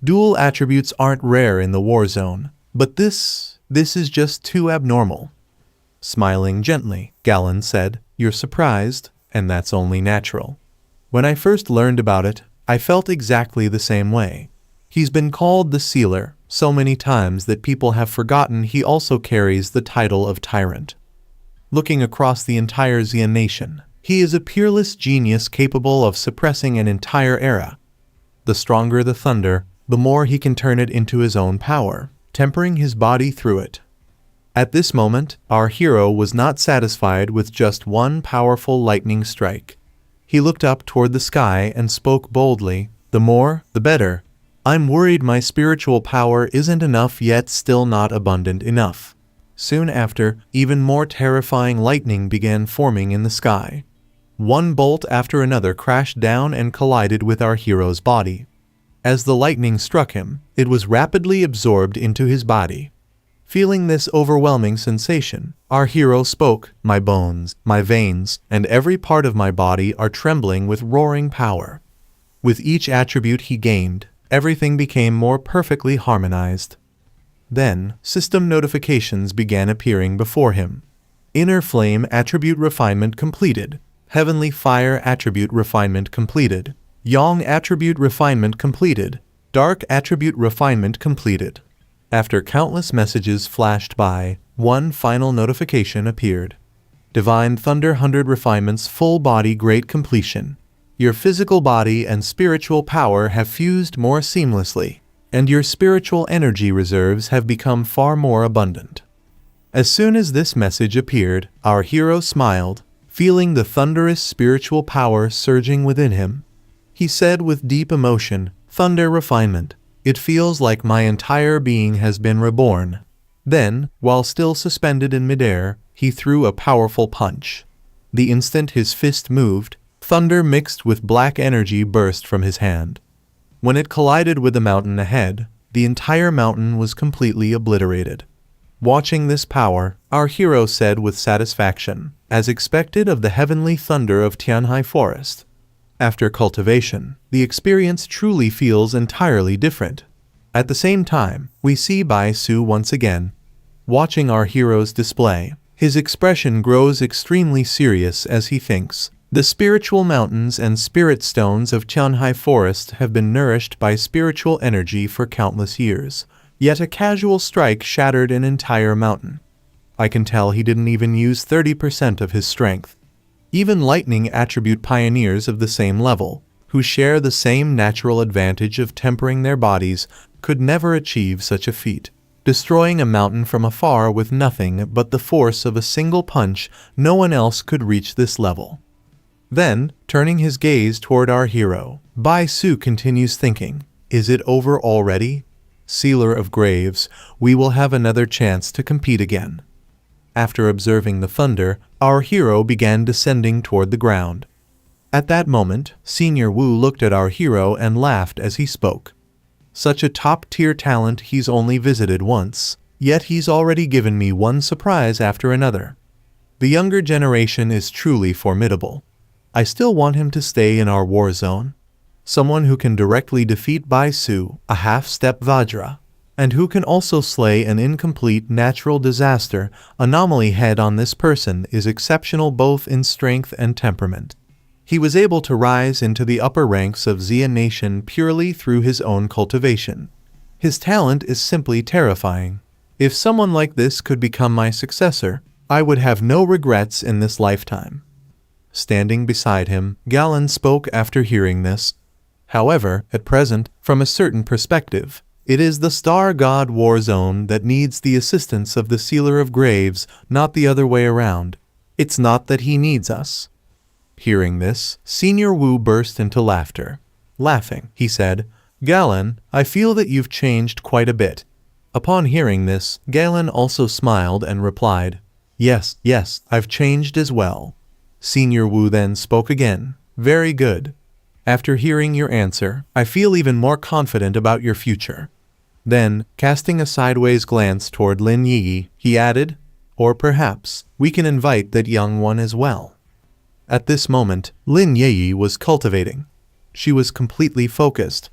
Dual attributes aren't rare in the war zone, but this is just too abnormal." Smiling gently, Galan said, "You're surprised, and that's only natural. When I first learned about it, I felt exactly the same way. He's been called the Sealer so many times that people have forgotten he also carries the title of Tyrant. Looking across the entire Xian nation, he is a peerless genius capable of suppressing an entire era. The stronger the thunder, the more he can turn it into his own power, tempering his body through it." At this moment, our hero was not satisfied with just one powerful lightning strike. He looked up toward the sky and spoke boldly, "The more, the better. I'm worried my spiritual power isn't enough, yet still not abundant enough." Soon after, even more terrifying lightning began forming in the sky. One bolt after another crashed down and collided with our hero's body. As the lightning struck him, it was rapidly absorbed into his body. Feeling this overwhelming sensation, our hero spoke, "My bones, my veins, and every part of my body are trembling with roaring power." With each attribute he gained, everything became more perfectly harmonized. Then, system notifications began appearing before him. Inner Flame attribute refinement completed. Heavenly Fire attribute refinement completed. Yang attribute refinement completed. Dark attribute refinement completed. After countless messages flashed by, one final notification appeared. Divine Thunder 100 refinements full body great completion. Your physical body and spiritual power have fused more seamlessly, and your spiritual energy reserves have become far more abundant. As soon as this message appeared, our hero smiled, feeling the thunderous spiritual power surging within him. He said with deep emotion, "Thunder refinement. It feels like my entire being has been reborn." Then, while still suspended in midair, he threw a powerful punch. The instant his fist moved, thunder mixed with black energy burst from his hand. When it collided with the mountain ahead, the entire mountain was completely obliterated. Watching this power, our hero said with satisfaction, "As expected of the heavenly thunder of Tianhai Forest." After cultivation, the experience truly feels entirely different. At the same time, we see Bai Su once again. Watching our hero's display, his expression grows extremely serious as he thinks, "The spiritual mountains and spirit stones of Tianhai Forest have been nourished by spiritual energy for countless years, yet a casual strike shattered an entire mountain. I can tell he didn't even use 30% of his strength." Even lightning attribute pioneers of the same level, who share the same natural advantage of tempering their bodies, could never achieve such a feat. Destroying a mountain from afar with nothing but the force of a single punch, no one else could reach this level. Then, turning his gaze toward our hero, Bai Su continues thinking, "Is it over already? Sealer of Graves, we will have another chance to compete again." After observing the thunder, our hero began descending toward the ground. At that moment, Senior Wu looked at our hero and laughed as he spoke. "Such a top-tier talent he's only visited once, yet he's already given me one surprise after another. The younger generation is truly formidable. I still want him to stay in our war zone. Someone who can directly defeat Bai Su, a half-step Vajra, and who can also slay an incomplete natural disaster anomaly head on. This person is exceptional both in strength and temperament. He was able to rise into the upper ranks of Xian Nation purely through his own cultivation. His talent is simply terrifying. If someone like this could become my successor, I would have no regrets in this lifetime." Standing beside him, Galen spoke after hearing this. "However, at present, from a certain perspective, it is the star god Warzone that needs the assistance of the Sealer of Graves, not the other way around. It's not that he needs us." Hearing this, Senior Wu burst into laughter. Laughing, he said, "Galen, I feel that you've changed quite a bit." Upon hearing this, Galen also smiled and replied, Yes, I've changed as well." Senior Wu then spoke again. "Very good. After hearing your answer, I feel even more confident about your future." Then, casting a sideways glance toward Lin Yi, he added, "Or perhaps, we can invite that young one as well." At this moment, Lin Yi was cultivating. She was completely focused.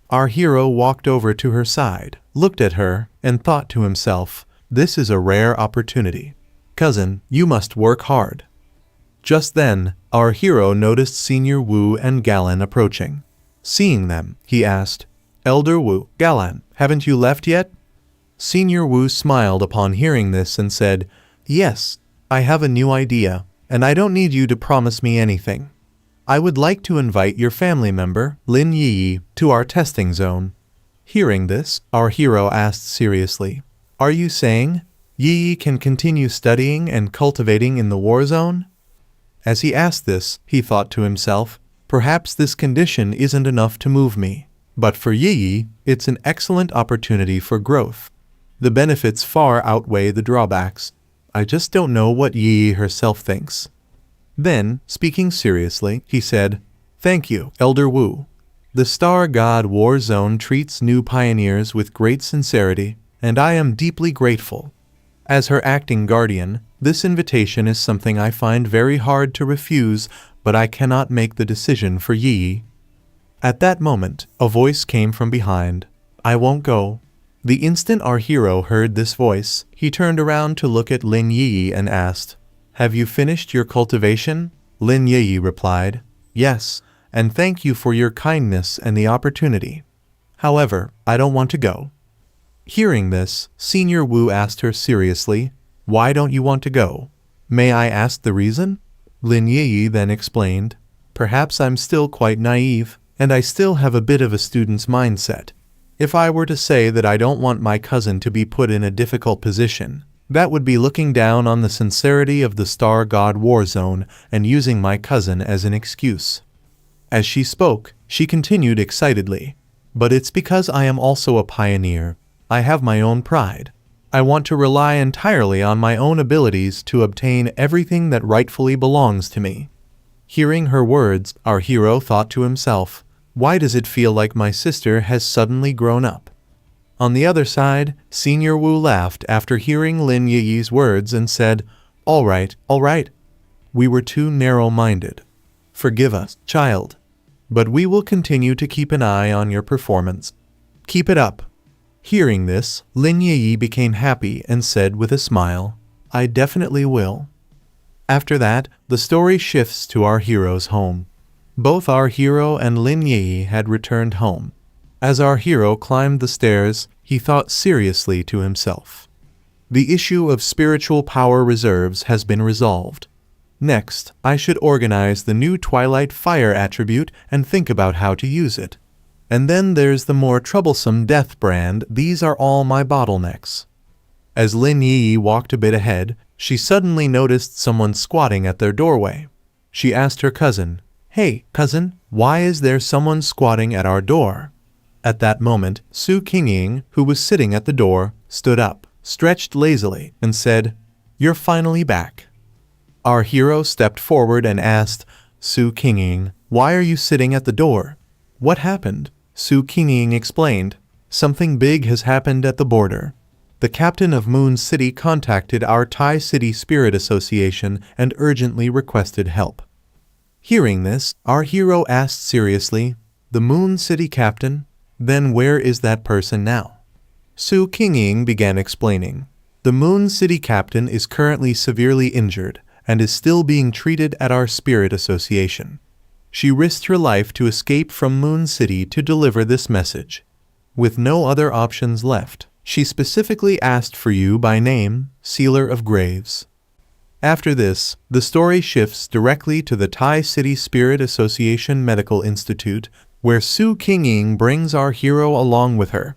Our hero walked over to her side, looked at her, and thought to himself, "This is a rare opportunity. Cousin, you must work hard." Just then, our hero noticed Senior Wu and Galen approaching. Seeing them, he asked, "Elder Wu, Galen, haven't you left yet?" Senior Wu smiled upon hearing this and said, "Yes, I have a new idea, and I don't need you to promise me anything. I would like to invite your family member, Lin Yi, to our testing zone." Hearing this, our hero asked seriously, "Are you saying Yi can continue studying and cultivating in the war zone?" As he asked this, he thought to himself, "Perhaps this condition isn't enough to move me. But for Yi, it's an excellent opportunity for growth. The benefits far outweigh the drawbacks. I just don't know what Yi herself thinks." Then, speaking seriously, he said, "Thank you, Elder Wu. The Star God War Zone treats new pioneers with great sincerity, and I am deeply grateful. As her acting guardian, this invitation is something I find very hard to refuse, but I cannot make the decision for Yi." At that moment, a voice came from behind. "I won't go." The instant our hero heard this voice, he turned around to look at Lin Yi and asked, "Have you finished your cultivation?" Lin Yi replied, "Yes, and thank you for your kindness and the opportunity. However, I don't want to go." Hearing this, Senior Wu asked her seriously, "Why don't you want to go? May I ask the reason?" Lin Yi then explained, "Perhaps I'm still quite naive, and I still have a bit of a student's mindset. If I were to say that I don't want my cousin to be put in a difficult position, that would be looking down on the sincerity of the Star God War Zone and using my cousin as an excuse." As she spoke, she continued excitedly, "But it's because I am also a pioneer. I have my own pride. I want to rely entirely on my own abilities to obtain everything that rightfully belongs to me." Hearing her words, our hero thought to himself, "Why does it feel like my sister has suddenly grown up?" On the other side, Senior Wu laughed after hearing Lin Yi's words and said, all right. We were too narrow-minded. Forgive us, child. But we will continue to keep an eye on your performance. Keep it up." Hearing this, Lin Yi became happy and said with a smile, "I definitely will." After that, the story shifts to our hero's home. Both our hero and Lin Yi had returned home. As our hero climbed the stairs, he thought seriously to himself. The issue of spiritual power reserves has been resolved. Next, I should organize the new Twilight Fire attribute and think about how to use it. And then there's the more troublesome Death brand. These are all my bottlenecks. As Lin Yi walked a bit ahead, she suddenly noticed someone squatting at their doorway. She asked her cousin, "Hey, cousin, why is there someone squatting at our door?" At that moment, Su Qingying, who was sitting at the door, stood up, stretched lazily, and said, "You're finally back." Our hero stepped forward and asked, "Su Qingying, why are you sitting at the door? What happened?" Su Qingying explained, "Something big has happened at the border. The captain of Moon City contacted our Thai City Spirit Association and urgently requested help." Hearing this, our hero asked seriously, "The Moon City captain? Then where is that person now?" Su Qingying began explaining, "The Moon City captain is currently severely injured and is still being treated at our Spirit Association. She risked her life to escape from Moon City to deliver this message. With no other options left, She specifically asked for you by name, Sealer of Graves. After this, the story shifts directly to the Thai City Spirit Association Medical Institute, where Su Kingying brings our hero along with her.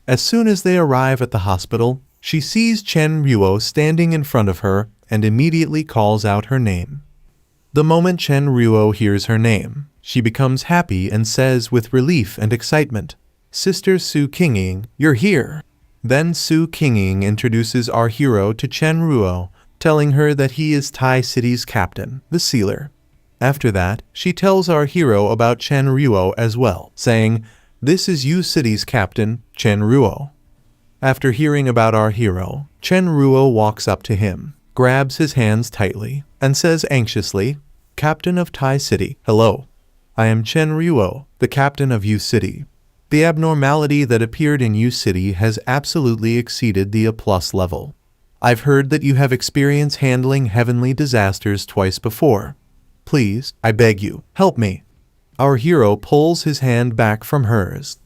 As soon as they arrive at the hospital, she sees Chen Ruo standing in front of her and immediately calls out her name. The moment Chen Ruo hears her name, she becomes happy and says with relief and excitement, "Sister Su Kingying, you're here." Then Su Kingying introduces our hero to Chen Ruo, telling her that he is Thai City's captain, the Sealer. After that, she tells our hero about Chen Ruo as well, saying, "This is U City's captain, Chen Ruo." After hearing about our hero, Chen Ruo walks up to him, grabs his hands tightly, and says anxiously, "Captain of Thai City, hello. I am Chen Ruo, the captain of U City. The abnormality that appeared in U City has absolutely exceeded the A+ level. I've heard that you have experience handling heavenly disasters twice before. Please, I beg you, help me." Our hero pulls his hand back from hers.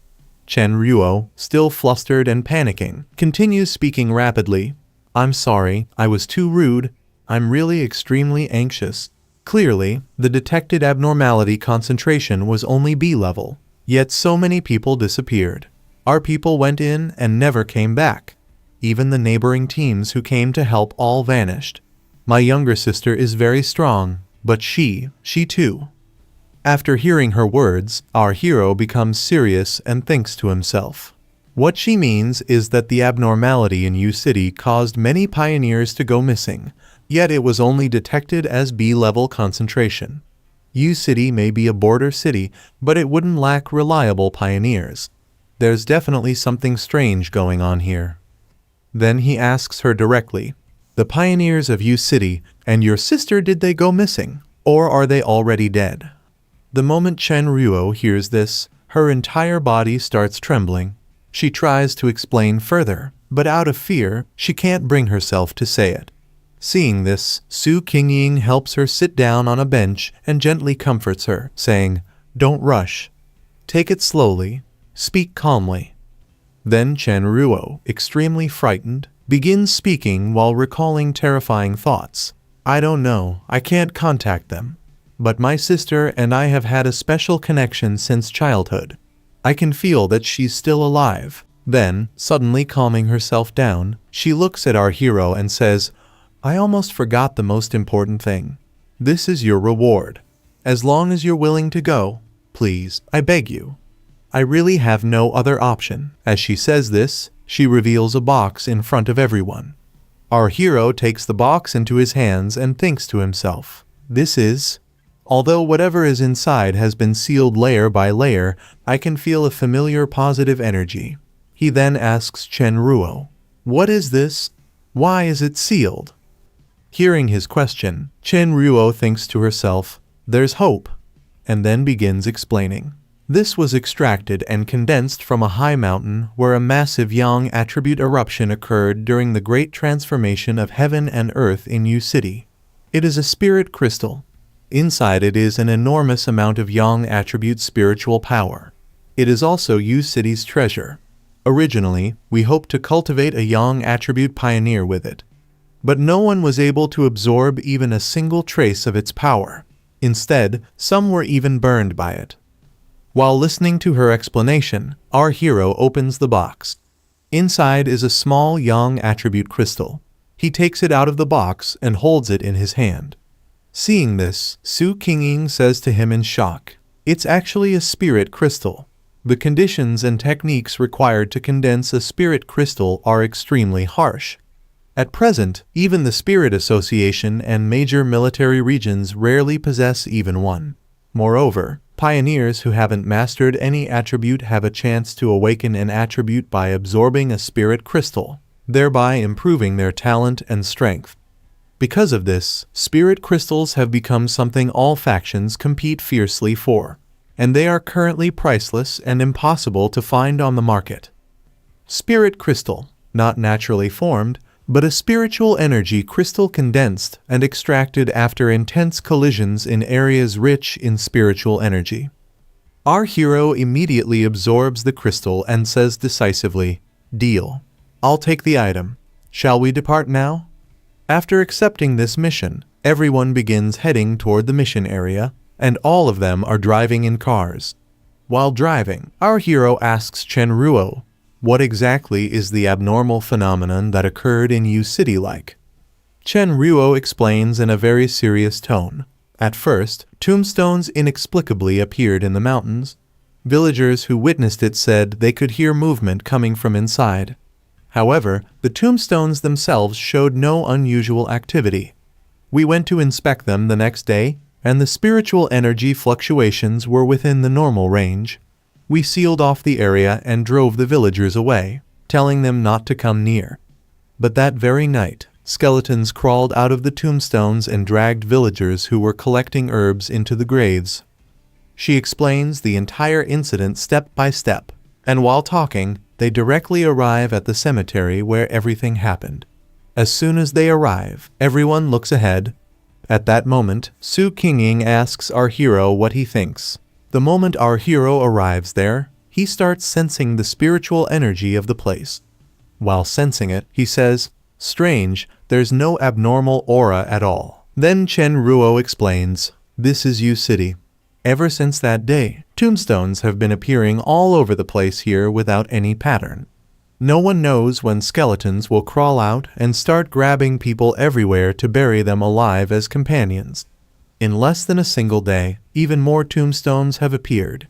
Chen Ruo, still flustered and panicking, continues speaking rapidly. "I'm sorry, I was too rude. I'm really extremely anxious." Clearly, the detected abnormality concentration was only B level, yet so many people disappeared. Our people went in and never came back. Even the neighboring teams who came to help all vanished. My younger sister is very strong, but she too. After hearing her words, our hero becomes serious and thinks to himself. What she means is that the abnormality in U City caused many pioneers to go missing, yet it was only detected as B-level concentration. U City may be a border city, but it wouldn't lack reliable pioneers. There's definitely something strange going on here. Then he asks her directly, "The pioneers of U City and your sister, did they go missing, or are they already dead?" The moment Chen Ruo hears this, her entire body starts trembling. She tries to explain further, but out of fear, she can't bring herself to say it. Seeing this, Su Kingying helps her sit down on a bench and gently comforts her, saying, "Don't rush. Take it slowly. Speak calmly." Then Chen Ruo, extremely frightened, begins speaking while recalling terrifying thoughts. "I don't know, I can't contact them. But my sister and I have had a special connection since childhood. I can feel that she's still alive." Then, suddenly calming herself down, she looks at our hero and says, "I almost forgot the most important thing. This is your reward. As long as you're willing to go, please, I beg you. I really have no other option." As she says this, she reveals a box in front of everyone. Our hero takes the box into his hands and thinks to himself, "This is..." Although whatever is inside has been sealed layer by layer, I can feel a familiar positive energy. He then asks Chen Ruo, "What is this? Why is it sealed?" Hearing his question, Chen Ruo thinks to herself, "There's hope," and then begins explaining. This was extracted and condensed from a high mountain where a massive yang attribute eruption occurred during the great transformation of heaven and earth in U City. It is a spirit crystal. Inside it is an enormous amount of yang attribute spiritual power. It is also U City's treasure. Originally, we hoped to cultivate a yang attribute pioneer with it. But no one was able to absorb even a single trace of its power. Instead, some were even burned by it. While listening to her explanation, our hero opens the box. Inside is a small yang attribute crystal. He takes it out of the box and holds it in his hand. Seeing this, Su Kingying says to him in shock, "It's actually a spirit crystal." The conditions and techniques required to condense a spirit crystal are extremely harsh. At present, even the Spirit Association and major military regions rarely possess even one. Moreover, pioneers who haven't mastered any attribute have a chance to awaken an attribute by absorbing a spirit crystal, thereby improving their talent and strength. Because of this, spirit crystals have become something all factions compete fiercely for, and they are currently priceless and impossible to find on the market. Spirit crystal, not naturally formed, but a spiritual energy crystal condensed and extracted after intense collisions in areas rich in spiritual energy. Our hero immediately absorbs the crystal and says decisively, "Deal." I'll take the item. Shall we depart now? After accepting this mission, everyone begins heading toward the mission area, and all of them are driving in cars. While driving, our hero asks Chen Ruo, what exactly is the abnormal phenomenon that occurred in U City like? Chen Ruo explains in a very serious tone. At first, tombstones inexplicably appeared in the mountains. Villagers who witnessed it said they could hear movement coming from inside. However, the tombstones themselves showed no unusual activity. We went to inspect them the next day, and the spiritual energy fluctuations were within the normal range. We sealed off the area and drove the villagers away, telling them not to come near. But that very night, skeletons crawled out of the tombstones and dragged villagers who were collecting herbs into the graves. She explains the entire incident step by step, and while talking, they directly arrive at the cemetery where everything happened. As soon as they arrive, everyone looks ahead. At that moment, Su Qingying asks our hero what he thinks. The moment our hero arrives there, he starts sensing the spiritual energy of the place. While sensing it, he says, "Strange, there's no abnormal aura at all." Then Chen Ruo explains, "This is U City. Ever since that day, tombstones have been appearing all over the place here without any pattern. No one knows when skeletons will crawl out and start grabbing people everywhere to bury them alive as companions. In less than a single day, even more tombstones have appeared.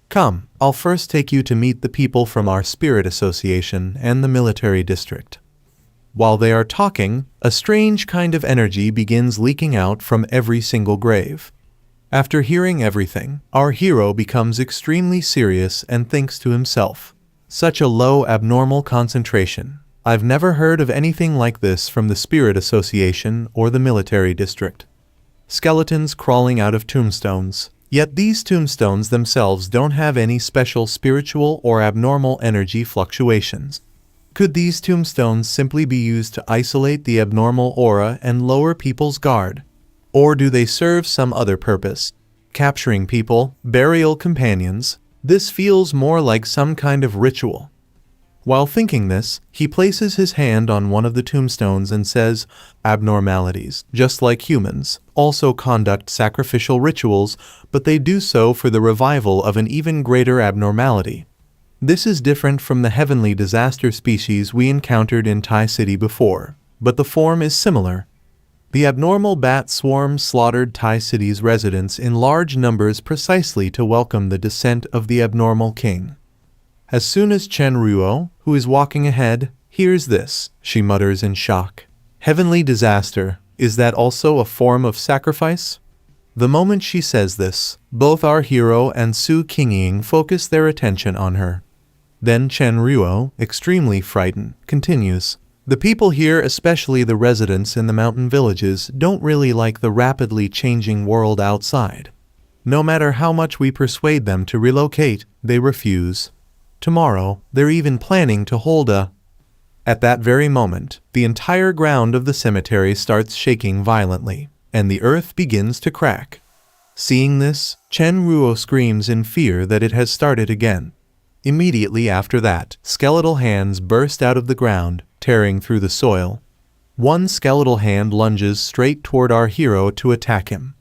Come, I'll first take you to meet the people from our spirit association and the military district." While they are talking, a strange kind of energy begins leaking out from every single grave. After hearing everything, our hero becomes extremely serious and thinks to himself, "Such a low abnormal concentration. I've never heard of anything like this from the Spirit Association or the military district. Skeletons crawling out of tombstones. Yet these tombstones themselves don't have any special spiritual or abnormal energy fluctuations. Could these tombstones simply be used to isolate the abnormal aura and lower people's guard? Or do they serve some other purpose? Capturing people, burial companions? This feels more like some kind of ritual." While thinking this, he places his hand on one of the tombstones and says, "Abnormalities, just like humans, also conduct sacrificial rituals, but they do so for the revival of an even greater abnormality. This is different from the heavenly disaster species we encountered in Tai City before, but the form is similar. The abnormal bat swarm slaughtered Tai City's residents in large numbers precisely to welcome the descent of the abnormal king." As soon as Chen Ruo, who is walking ahead, hears this, she mutters in shock, "Heavenly disaster, is that also a form of sacrifice?" The moment she says this, both our hero and Su Qingying focus their attention on her. Then Chen Ruo, extremely frightened, continues, "The people here, especially the residents in the mountain villages, don't really like the rapidly changing world outside. No matter how much we persuade them to relocate, they refuse. Tomorrow, they're even planning to hold a..." At that very moment, the entire ground of the cemetery starts shaking violently, and the earth begins to crack. Seeing this, Chen Ruo screams in fear that it has started again. Immediately after that, skeletal hands burst out of the ground, tearing through the soil. One skeletal hand lunges straight toward our hero to attack him.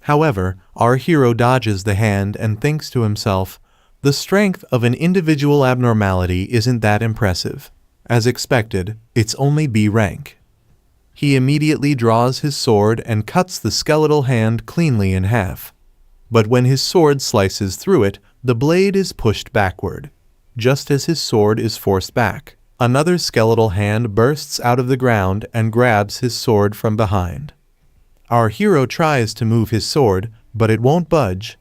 However, our hero dodges the hand and thinks to himself, "The strength of an individual abnormality isn't that impressive. As expected, it's only B rank." He immediately draws his sword and cuts the skeletal hand cleanly in half. But when his sword slices through it, the blade is pushed backward. Just as his sword is forced back, another skeletal hand bursts out of the ground and grabs his sword from behind. Our hero tries to move his sword, but it won't budge.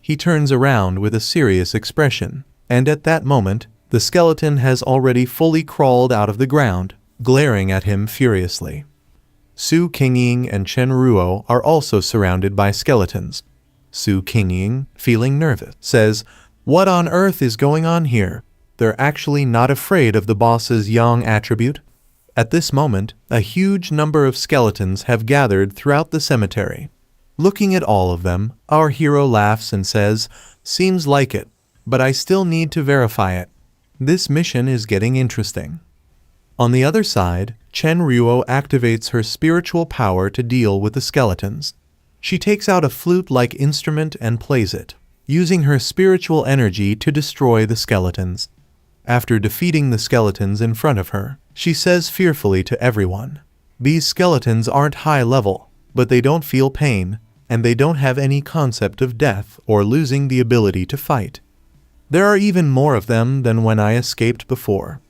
He turns around with a serious expression, and at that moment, the skeleton has already fully crawled out of the ground, glaring at him furiously. Su Qingying and Chen Ruo are also surrounded by skeletons. Su Qingying, feeling nervous, says, "What on earth is going on here? They're actually not afraid of the boss's yang attribute?" At this moment, a huge number of skeletons have gathered throughout the cemetery. Looking at all of them, our hero laughs and says, "Seems like it, but I still need to verify it. This mission is getting interesting." On the other side, Chen Ruo activates her spiritual power to deal with the skeletons. She takes out a flute-like instrument and plays it, using her spiritual energy to destroy the skeletons. After defeating the skeletons in front of her, she says fearfully to everyone, "These skeletons aren't high level, but they don't feel pain, and they don't have any concept of death or losing the ability to fight. There are even more of them than when I escaped before.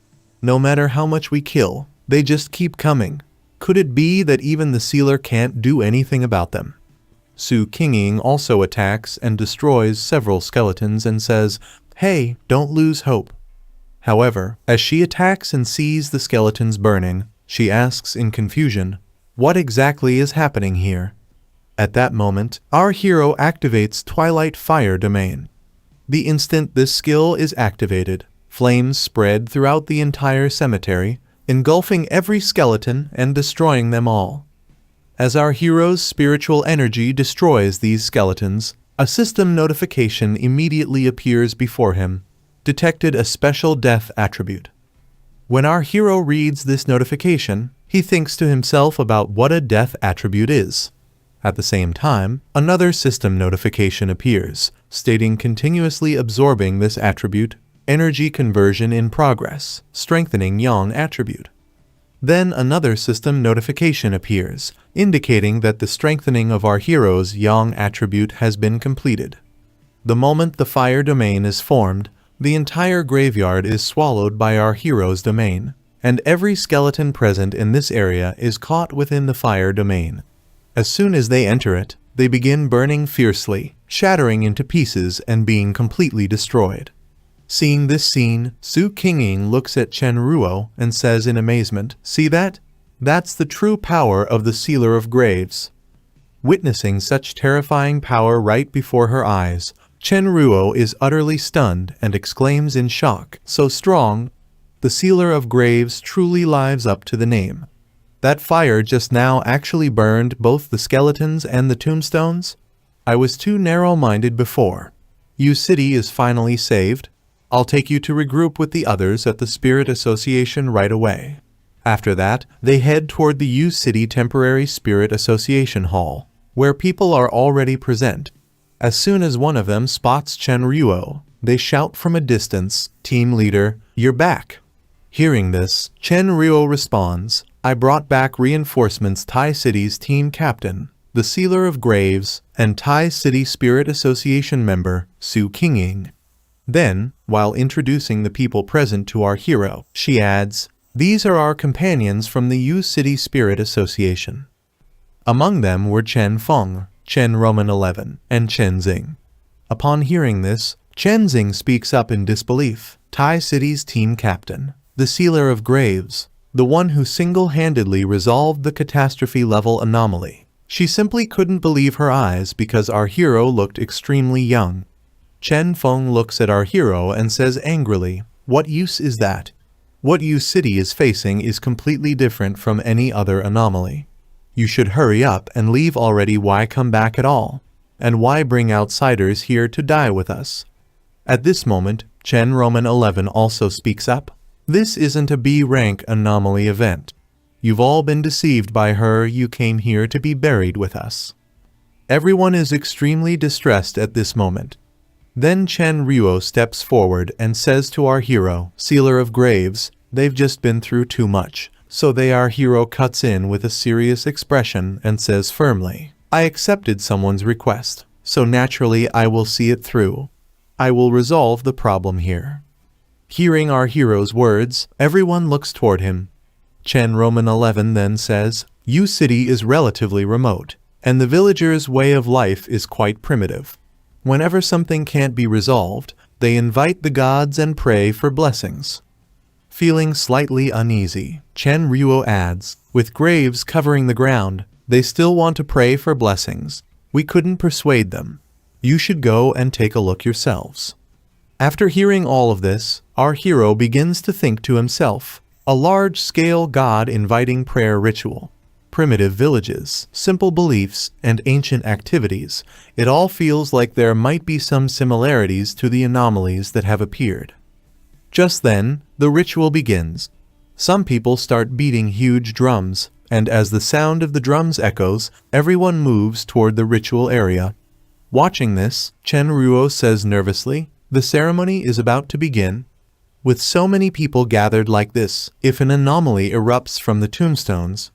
No matter how much we kill, they just keep coming. Could it be that even the sealer can't do anything about them?" Su Qingying also attacks and destroys several skeletons and says, "Hey, don't lose hope." However, as she attacks and sees the skeletons burning, she asks in confusion, "What exactly is happening here?" At that moment, our hero activates Twilight Fire Domain. The instant this skill is activated, flames spread throughout the entire cemetery, engulfing every skeleton and destroying them all. As our hero's spiritual energy destroys these skeletons, a system notification immediately appears before him. Detected a special death attribute. When our hero reads this notification, he thinks to himself about what a death attribute is. At the same time, another system notification appears, stating continuously absorbing this attribute, energy conversion in progress, strengthening yang attribute. Then another system notification appears, indicating that the strengthening of our hero's yang attribute has been completed. The moment the fire domain is formed, the entire graveyard is swallowed by our hero's domain, and every skeleton present in this area is caught within the fire domain. As soon as they enter it, they begin burning fiercely, shattering into pieces and being completely destroyed. Seeing this scene, Su Qingying looks at Chen Ruo and says in amazement, "See that? That's the true power of the Sealer of Graves." Witnessing such terrifying power right before her eyes, Chen Ruo is utterly stunned and exclaims in shock, "So strong! The Sealer of Graves truly lives up to the name. That fire just now actually burned both the skeletons and the tombstones? I was too narrow-minded before. Yu City is finally saved. I'll take you to regroup with the others at the Spirit Association right away." After that, they head toward the Yu City Temporary Spirit Association Hall, where people are already present. As soon as one of them spots Chen Ruo, they shout from a distance, "Team leader, you're back." Hearing this, Chen Ruo responds, "I brought back reinforcements Tai City's team captain, the Sealer of Graves, and Tai City Spirit Association member, Su Qingying." Then, while introducing the people present to our hero, she adds, "These are our companions from the Yu City Spirit Association." Among them were Chen Feng, Chen Roman 11, and Chen Xing. Upon hearing this, Chen Xing speaks up in disbelief, "Tai City's team captain, the Sealer of Graves, the one who single-handedly resolved the catastrophe-level anomaly." She simply couldn't believe her eyes because our hero looked extremely young. Chen Feng looks at our hero and says angrily, "What use is that? What Yu City is facing is completely different from any other anomaly. You should hurry up and leave already. Why come back at all? And why bring outsiders here to die with us?" At this moment, Chen Roman 11 also speaks up. "This isn't a B-rank anomaly event. You've all been deceived by her. You came here to be buried with us." Everyone is extremely distressed at this moment. Then Chen Ruo steps forward and says to our hero, "Sealer of Graves, they've just been through too much." So our hero cuts in with a serious expression and says firmly, "I accepted someone's request, so naturally I will see it through. I will resolve the problem here." Hearing our hero's words, everyone looks toward him. Chen Roman 11 then says, "Yu City is relatively remote, and the villagers' way of life is quite primitive. Whenever something can't be resolved, they invite the gods and pray for blessings." Feeling slightly uneasy, Chen Ruo adds, "With graves covering the ground, they still want to pray for blessings. We couldn't persuade them. You should go and take a look yourselves." After hearing all of this, our hero begins to think to himself, a large-scale god-inviting prayer ritual, primitive villages, simple beliefs, and ancient activities. It all feels like there might be some similarities to the anomalies that have appeared. Just then, the ritual begins. Some people start beating huge drums, and as the sound of the drums echoes, everyone moves toward the ritual area. Watching this, Chen Ruo says nervously, "The ceremony is about to begin." With so many people gathered like this, if an anomaly erupts from the tombstones.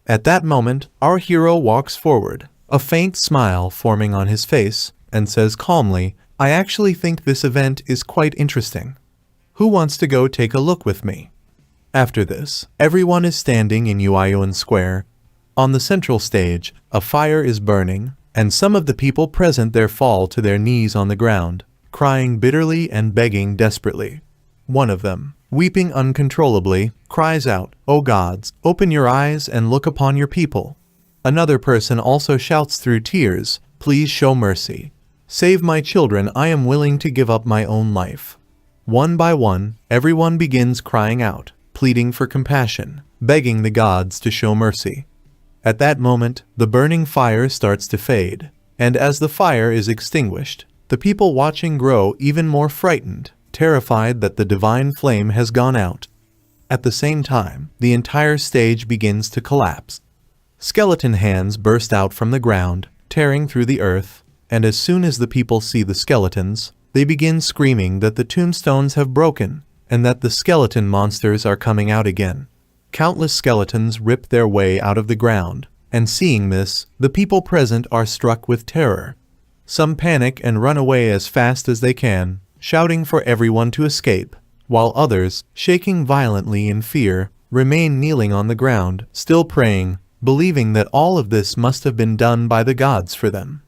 At that moment, our hero walks forward, a faint smile forming on his face, and says calmly, "I actually think this event is quite interesting. Who wants to go take a look with me?" After this, everyone is standing in Yuan Square. On the central stage, a fire is burning, and some of the people present there fall to their knees on the ground, crying bitterly and begging desperately. One of them, weeping uncontrollably, cries out, "O gods, open your eyes and look upon your people." Another person also shouts through tears, "Please show mercy. Save my children, I am willing to give up my own life." One by one, everyone begins crying out, pleading for compassion, begging the gods to show mercy. At that moment, the burning fire starts to fade, and as the fire is extinguished, the people watching grow even more frightened, terrified that the divine flame has gone out. At the same time, the entire stage begins to collapse. Skeleton hands burst out from the ground, tearing through the earth, and as soon as the people see the skeletons, they begin screaming that the tombstones have broken, and that the skeleton monsters are coming out again. Countless skeletons rip their way out of the ground, and seeing this, the people present are struck with terror. Some panic and run away as fast as they can, shouting for everyone to escape, while others, shaking violently in fear, remain kneeling on the ground, still praying, believing that all of this must have been done by the gods for them.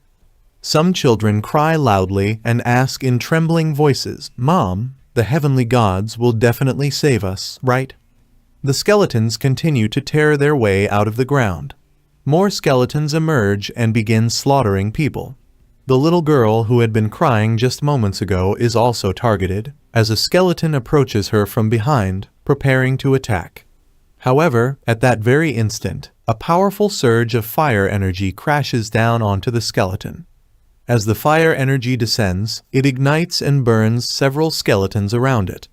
Some children cry loudly and ask in trembling voices, "Mom, the heavenly gods will definitely save us, right?" The skeletons continue to tear their way out of the ground. More skeletons emerge and begin slaughtering people. The little girl who had been crying just moments ago is also targeted, as a skeleton approaches her from behind, preparing to attack. However, at that very instant, a powerful surge of fire energy crashes down onto the skeleton. As the fire energy descends, it ignites and burns several skeletons around it.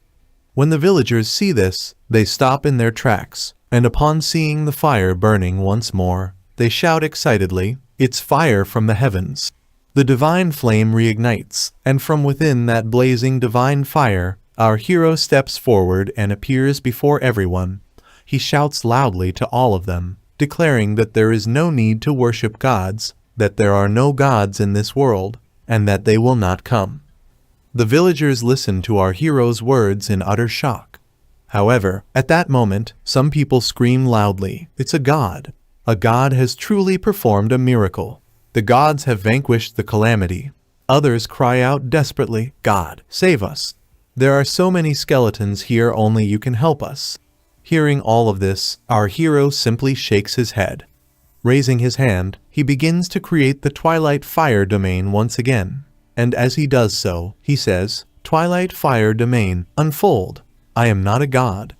When the villagers see this, they stop in their tracks, and upon seeing the fire burning once more, they shout excitedly, "It's fire from the heavens." The divine flame reignites, and from within that blazing divine fire, our hero steps forward and appears before everyone. He shouts loudly to all of them, declaring that there is no need to worship gods, that there are no gods in this world, and that they will not come. The villagers listen to our hero's words in utter shock. However, at that moment, some people scream loudly, "It's a god! A god has truly performed a miracle. The gods have vanquished the calamity." Others cry out desperately, "God, save us! There are so many skeletons here, only you can help us." Hearing all of this, our hero simply shakes his head. Raising his hand, he begins to create the Twilight Fire domain once again. And as he does so, he says, "Twilight Fire domain, unfold. I am not a god.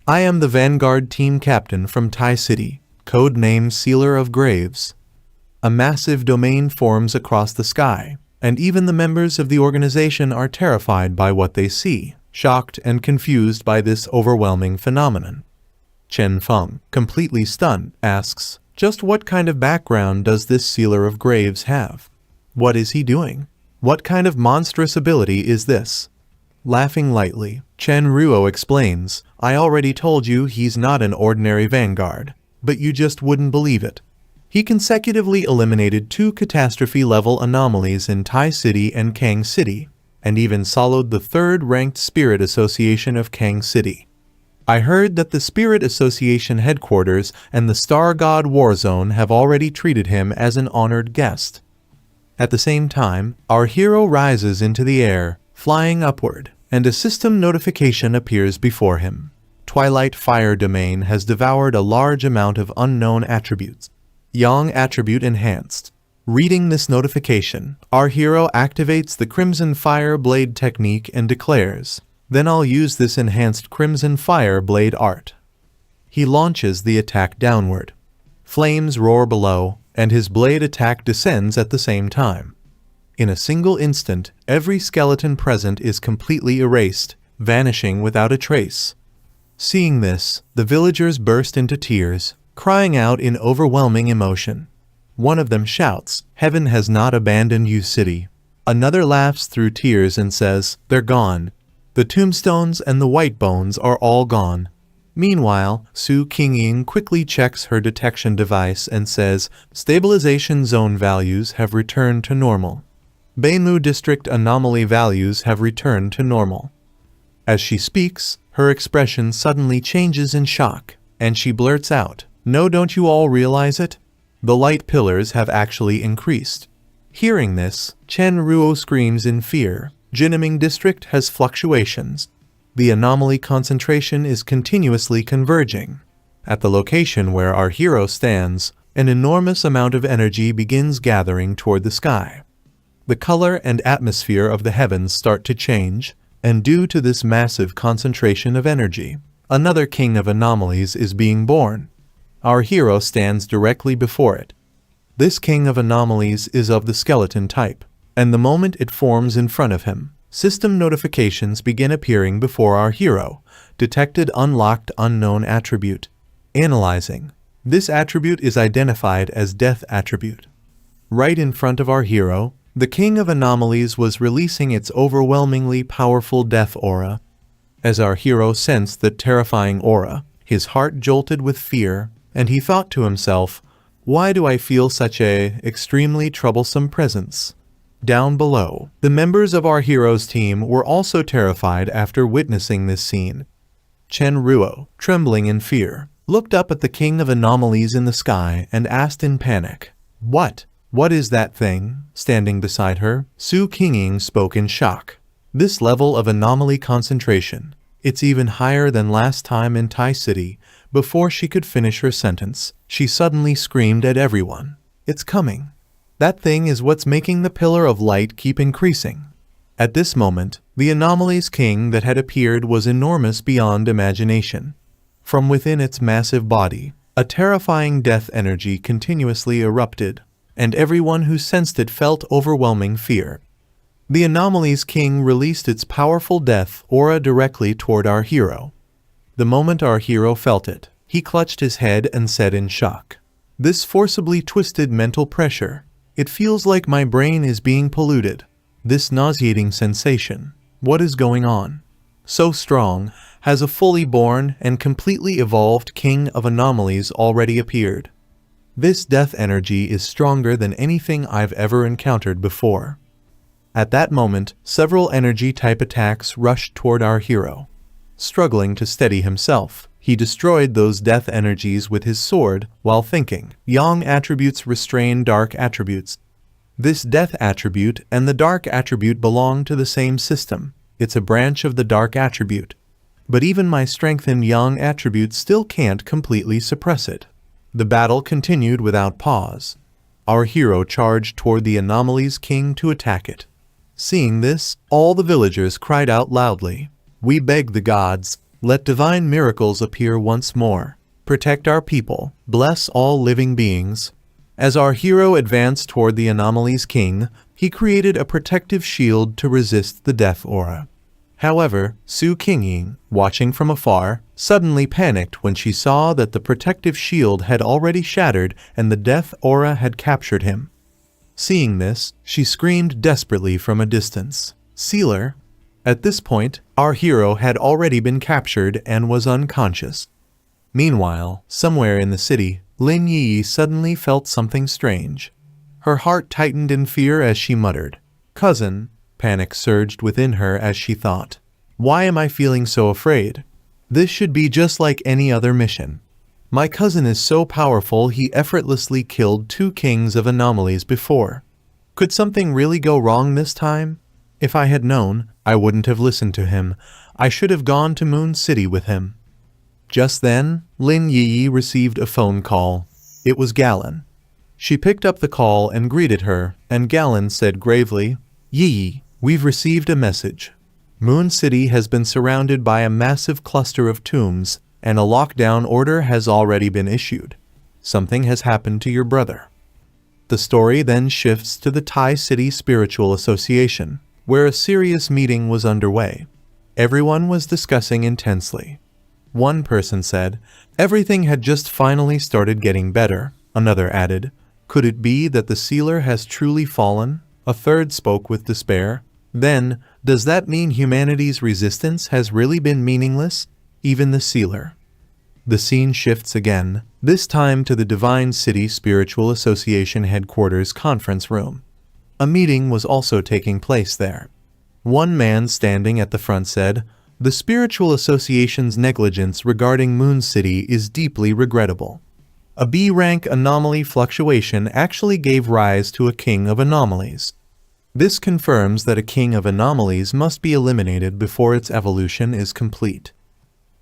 I am the Vanguard team captain from Tai City, code-named Sealer of Graves." A massive domain forms across the sky, and even the members of the organization are terrified by what they see, shocked and confused by this overwhelming phenomenon. Chen Feng, completely stunned, asks, "Just what kind of background does this Sealer of Graves have? What is he doing? What kind of monstrous ability is this?" Laughing lightly, Chen Ruo explains, "I already told you he's not an ordinary vanguard, but you just wouldn't believe it. He consecutively eliminated 2 catastrophe-level anomalies in Tai City and Kang City, and even soloed the 3rd-ranked Spirit Association of Kang City. I heard that the Spirit Association headquarters and the Star God Warzone have already treated him as an honored guest." At the same time, our hero rises into the air, flying upward, and a system notification appears before him. Twilight Fire domain has devoured a large amount of unknown attributes. Yang attribute enhanced. Reading this notification, our hero activates the Crimson Fire Blade technique and declares, "Then I'll use this enhanced Crimson Fire Blade art." He launches the attack downward. Flames roar below, and his blade attack descends at the same time. In a single instant, every skeleton present is completely erased, vanishing without a trace. Seeing this, the villagers burst into tears, crying out in overwhelming emotion. One of them shouts, "Heaven has not abandoned you, city." Another laughs through tears and says, "They're gone. The tombstones and the white bones are all gone." Meanwhile, Su Qingying quickly checks her detection device and says, "Stabilization zone values have returned to normal. Beimu district anomaly values have returned to normal." As she speaks, her expression suddenly changes in shock, and she blurts out, "No, don't you all realize it? The light pillars have actually increased." Hearing this, Chen Ruo screams in fear. Jinming district has fluctuations. The anomaly concentration is continuously converging. At the location where our hero stands, an enormous amount of energy begins gathering toward the sky. The color and atmosphere of the heavens start to change, and due to this massive concentration of energy, another king of anomalies is being born. Our hero stands directly before it. This king of anomalies is of the skeleton type, and the moment it forms in front of him, system notifications begin appearing before our hero. Detected unlocked unknown attribute. Analyzing. This attribute is identified as death attribute. Right in front of our hero, the king of anomalies was releasing its overwhelmingly powerful death aura. As our hero sensed the terrifying aura, his heart jolted with fear, and he thought to himself, "Why do I feel such a extremely troublesome presence?" Down below, the members of our hero's team were also terrified after witnessing this scene. Chen Ruo, trembling in fear, looked up at the king of anomalies in the sky and asked in panic, What is that thing?" Standing beside her, Su Qingying spoke in shock. "This level of anomaly concentration, it's even higher than last time in Tai City." Before she could finish her sentence, she suddenly screamed at everyone, "It's coming! That thing is what's making the pillar of light keep increasing." At this moment, the anomaly's king that had appeared was enormous beyond imagination. From within its massive body, a terrifying death energy continuously erupted, and everyone who sensed it felt overwhelming fear. The anomaly's king released its powerful death aura directly toward our hero. The moment our hero felt it, he clutched his head and said in shock, "This forcibly twisted mental pressure. It feels like my brain is being polluted. This nauseating sensation. What is going on? So strong. Has a fully born and completely evolved king of anomalies already appeared? This death energy is stronger than anything I've ever encountered before." At that moment, several energy-type attacks rushed toward our hero. Struggling to steady himself, he destroyed those death energies with his sword while thinking, "Yang attributes restrain dark attributes." This death attribute and the dark attribute belong to the same system. It's a branch of the dark attribute. But even my strengthened Yang attribute still can't completely suppress it. The battle continued without pause. Our hero charged toward the anomaly's king to attack it. Seeing this, all the villagers cried out loudly, "We beg the gods, let divine miracles appear once more. Protect our people, bless all living beings." As our hero advanced toward the anomaly's king, he created a protective shield to resist the death aura. However, Su Qingying, watching from afar, suddenly panicked when she saw that the protective shield had already shattered and the death aura had captured him. Seeing this, she screamed desperately from a distance, "Sealer!" At this point, our hero had already been captured and was unconscious. Meanwhile, somewhere in the city, Lin Yi suddenly felt something strange. Her heart tightened in fear as she muttered, "Cousin." Panic surged within her as she thought, "Why am I feeling so afraid? This should be just like any other mission. My cousin is so powerful he effortlessly killed 2 kings of anomalies before. Could something really go wrong this time? If I had known, I wouldn't have listened to him. I should have gone to Moon City with him." Just then, Lin Yi received a phone call. It was Galen. She picked up the call and greeted her, and Galen said gravely, "Yi, we've received a message. Moon City has been surrounded by a massive cluster of tombs, and a lockdown order has already been issued. Something has happened to your brother." The story then shifts to the Tai City Spiritual Association, where a serious meeting was underway. Everyone was discussing intensely. One person said. Everything had just finally started getting better. Another added. Could it be that the sealer has truly fallen? A third spoke with despair. Then, does that mean humanity's resistance has really been meaningless? Even the sealer. The scene shifts again, this time to the Divine City Spiritual Association headquarters conference room. A meeting was also taking place there. One man standing at the front said, "The Spiritual Association's negligence regarding Moon City is deeply regrettable. A B-rank anomaly fluctuation actually gave rise to a king of anomalies. This confirms that a king of anomalies must be eliminated before its evolution is complete."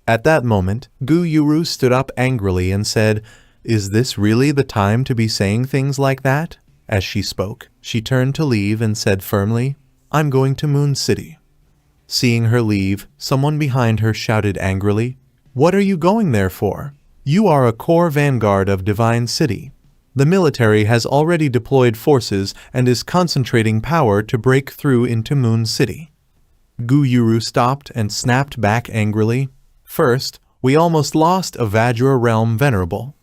At that moment, Gu Yuru stood up angrily and said, "Is this really the time to be saying things like that?" As she spoke, she turned to leave and said firmly, "I'm going to Moon City." Seeing her leave, someone behind her shouted angrily, "What are you going there for? You are a core vanguard of Divine City. The military has already deployed forces and is concentrating power to break through into Moon City." Gu Yuru stopped and snapped back angrily, "First, we almost lost a Vajra realm venerable.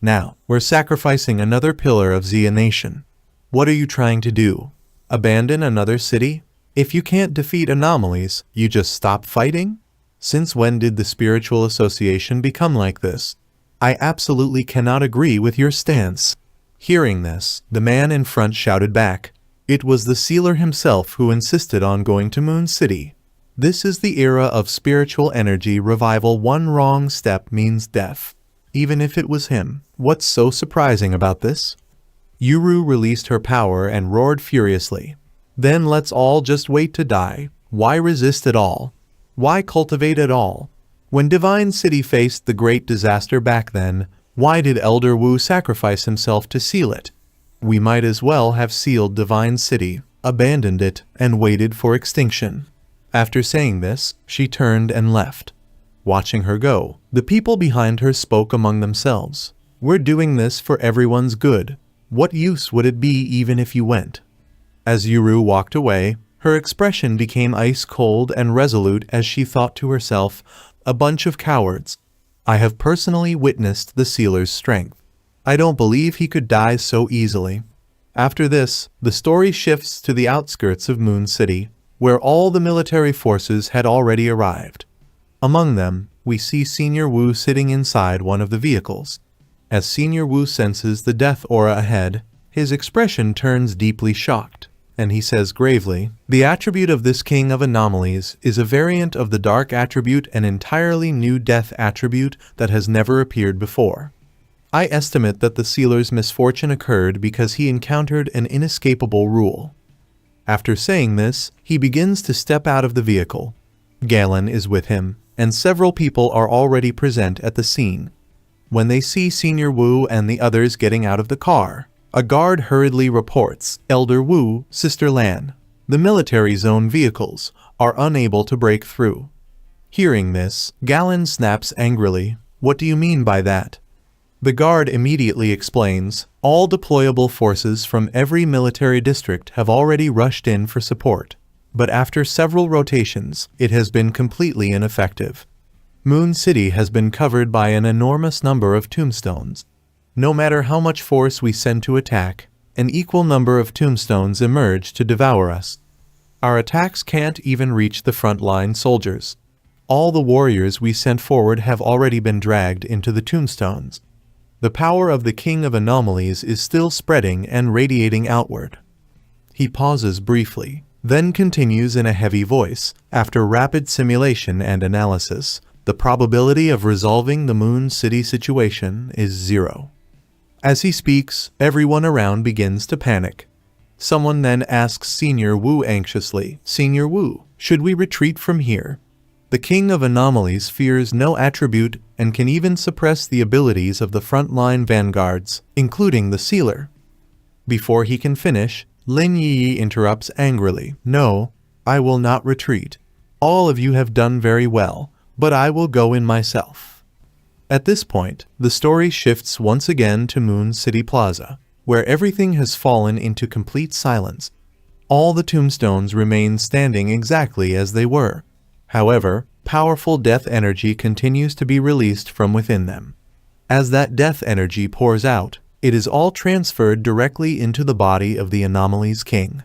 Now, we're sacrificing another pillar of Xia Nation. What are you trying to do? Abandon another city? If you can't defeat anomalies, you just stop fighting? Since when did the Spiritual Association become like this? I absolutely cannot agree with your stance." Hearing this, the man in front shouted back, "It was the sealer himself who insisted on going to Moon City. This is the era of spiritual energy revival. One wrong step means death. Even if it was him. What's so surprising about this?" Yuru released her power and roared furiously. "Then let's all just wait to die. Why resist at all? Why cultivate at all? When Divine City faced the great disaster back then, why did Elder Wu sacrifice himself to seal it? We might as well have sealed Divine City, abandoned it, and waited for extinction." After saying this, she turned and left. Watching her go, the people behind her spoke among themselves. "We're doing this for everyone's good. What use would it be even if you went?" As Yuru walked away, her expression became ice-cold and resolute as she thought to herself, "A bunch of cowards. I have personally witnessed the sealer's strength. I don't believe he could die so easily." After this, the story shifts to the outskirts of Moon City, where all the military forces had already arrived. Among them, we see Senior Wu sitting inside one of the vehicles. As Senior Wu senses the death aura ahead, his expression turns deeply shocked, and he says gravely, "The attribute of this king of anomalies is a variant of the dark attribute, an entirely new death attribute that has never appeared before. I estimate that the sealer's misfortune occurred because he encountered an inescapable rule." After saying this, he begins to step out of the vehicle. Galen is with him, and several people are already present at the scene. When they see Senior Wu and the others getting out of the car, a guard hurriedly reports, "Elder Wu, Sister Lan, the military zone vehicles are unable to break through." Hearing this, Galen snaps angrily, "What do you mean by that?" The guard immediately explains, "All deployable forces from every military district have already rushed in for support, but after several rotations, it has been completely ineffective. Moon City has been covered by an enormous number of tombstones. No matter how much force we send to attack, an equal number of tombstones emerge to devour us. Our attacks can't even reach the frontline soldiers. All the warriors we sent forward have already been dragged into the tombstones. The power of the King of Anomalies is still spreading and radiating outward." He pauses briefly, then continues in a heavy voice, "After rapid simulation and analysis, the probability of resolving the Moon City situation is 0. As he speaks, everyone around begins to panic. Someone then asks Senior Wu anxiously, "Senior Wu, should we retreat from here? The King of Anomalies fears no attribute and can even suppress the abilities of the frontline vanguards, including the sealer." Before he can finish, Lin Yi interrupts angrily, "No, I will not retreat. All of you have done very well, but I will go in myself." At this point, the story shifts once again to Moon City Plaza, where everything has fallen into complete silence. All the tombstones remain standing exactly as they were. However, powerful death energy continues to be released from within them. As that death energy pours out, it is all transferred directly into the body of the Anomalies King.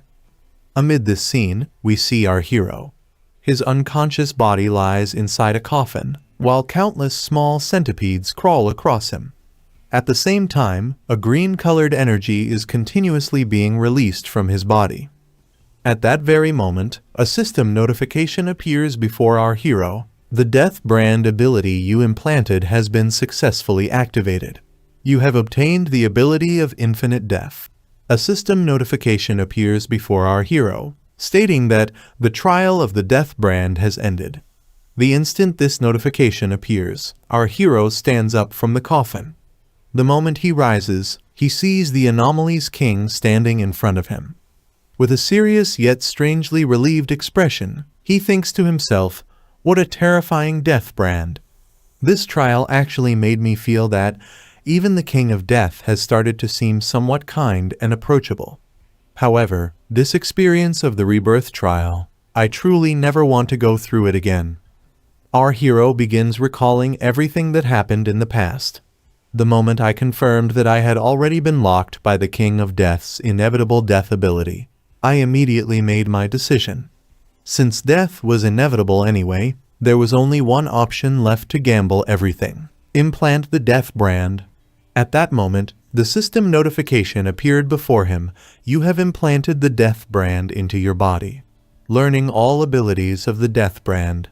Amid this scene, we see our hero. His unconscious body lies inside a coffin, while countless small centipedes crawl across him. At the same time, a green-colored energy is continuously being released from his body. At that very moment, a system notification appears before our hero. The Death Brand ability you implanted has been successfully activated. You have obtained the ability of Infinite Death. A system notification appears before our hero, stating that the trial of the Death Brand has ended. The instant this notification appears, our hero stands up from the coffin. The moment he rises, he sees the Anomalies King standing in front of him. With a serious yet strangely relieved expression, he thinks to himself, "What a terrifying death brand." This trial actually made me feel that even the King of Death has started to seem somewhat kind and approachable. However, this experience of the rebirth trial, I truly never want to go through it again. Our hero begins recalling everything that happened in the past. The moment I confirmed that I had already been locked by the King of Death's inevitable death ability, I immediately made my decision. Since death was inevitable anyway, there was only one option left to gamble everything: implant the Death Brand. At that moment, the system notification appeared before him. You have implanted the Death Brand into your body, learning all abilities of the Death Brand.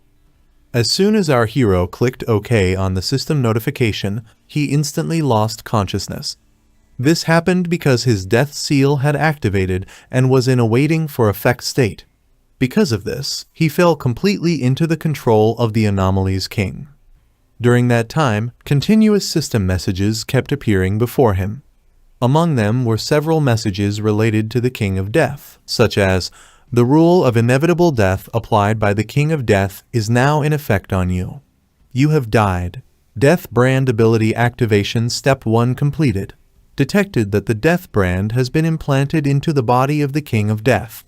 As soon as our hero clicked OK on the system notification, he instantly lost consciousness. This happened because his death seal had activated and was in a waiting for effect state. Because of this, he fell completely into the control of the Anomalies King. During that time, continuous system messages kept appearing before him. Among them were several messages related to the King of Death, such as, "The rule of inevitable death applied by the King of Death is now in effect on you. You have died. Death Brand ability activation step 1 completed. Detected that the Death Brand has been implanted into the body of the King of Death.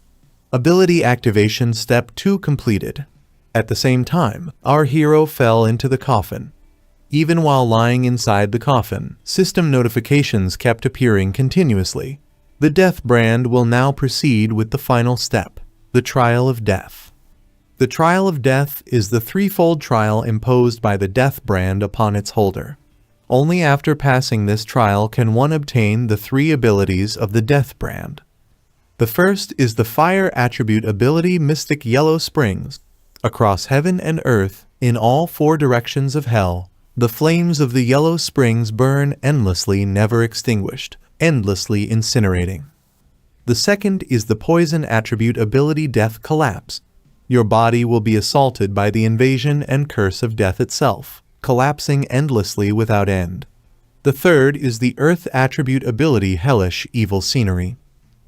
Ability activation step 2 completed." At the same time, our hero fell into the coffin. Even while lying inside the coffin, system notifications kept appearing continuously. The Death Brand will now proceed with the final step, the Trial of Death. The Trial of Death is the threefold trial imposed by the Death Brand upon its holder. Only after passing this trial can one obtain the 3 abilities of the Death Brand. The first is the Fire Attribute ability Mystic Yellow Springs. Across heaven and earth, in all 4 directions of hell, the flames of the Yellow Springs burn endlessly, never extinguished, endlessly incinerating. The second is the Poison Attribute ability Death Collapse. Your body will be assaulted by the invasion and curse of death itself, collapsing endlessly without end. The third is the Earth Attribute ability Hellish Evil Scenery.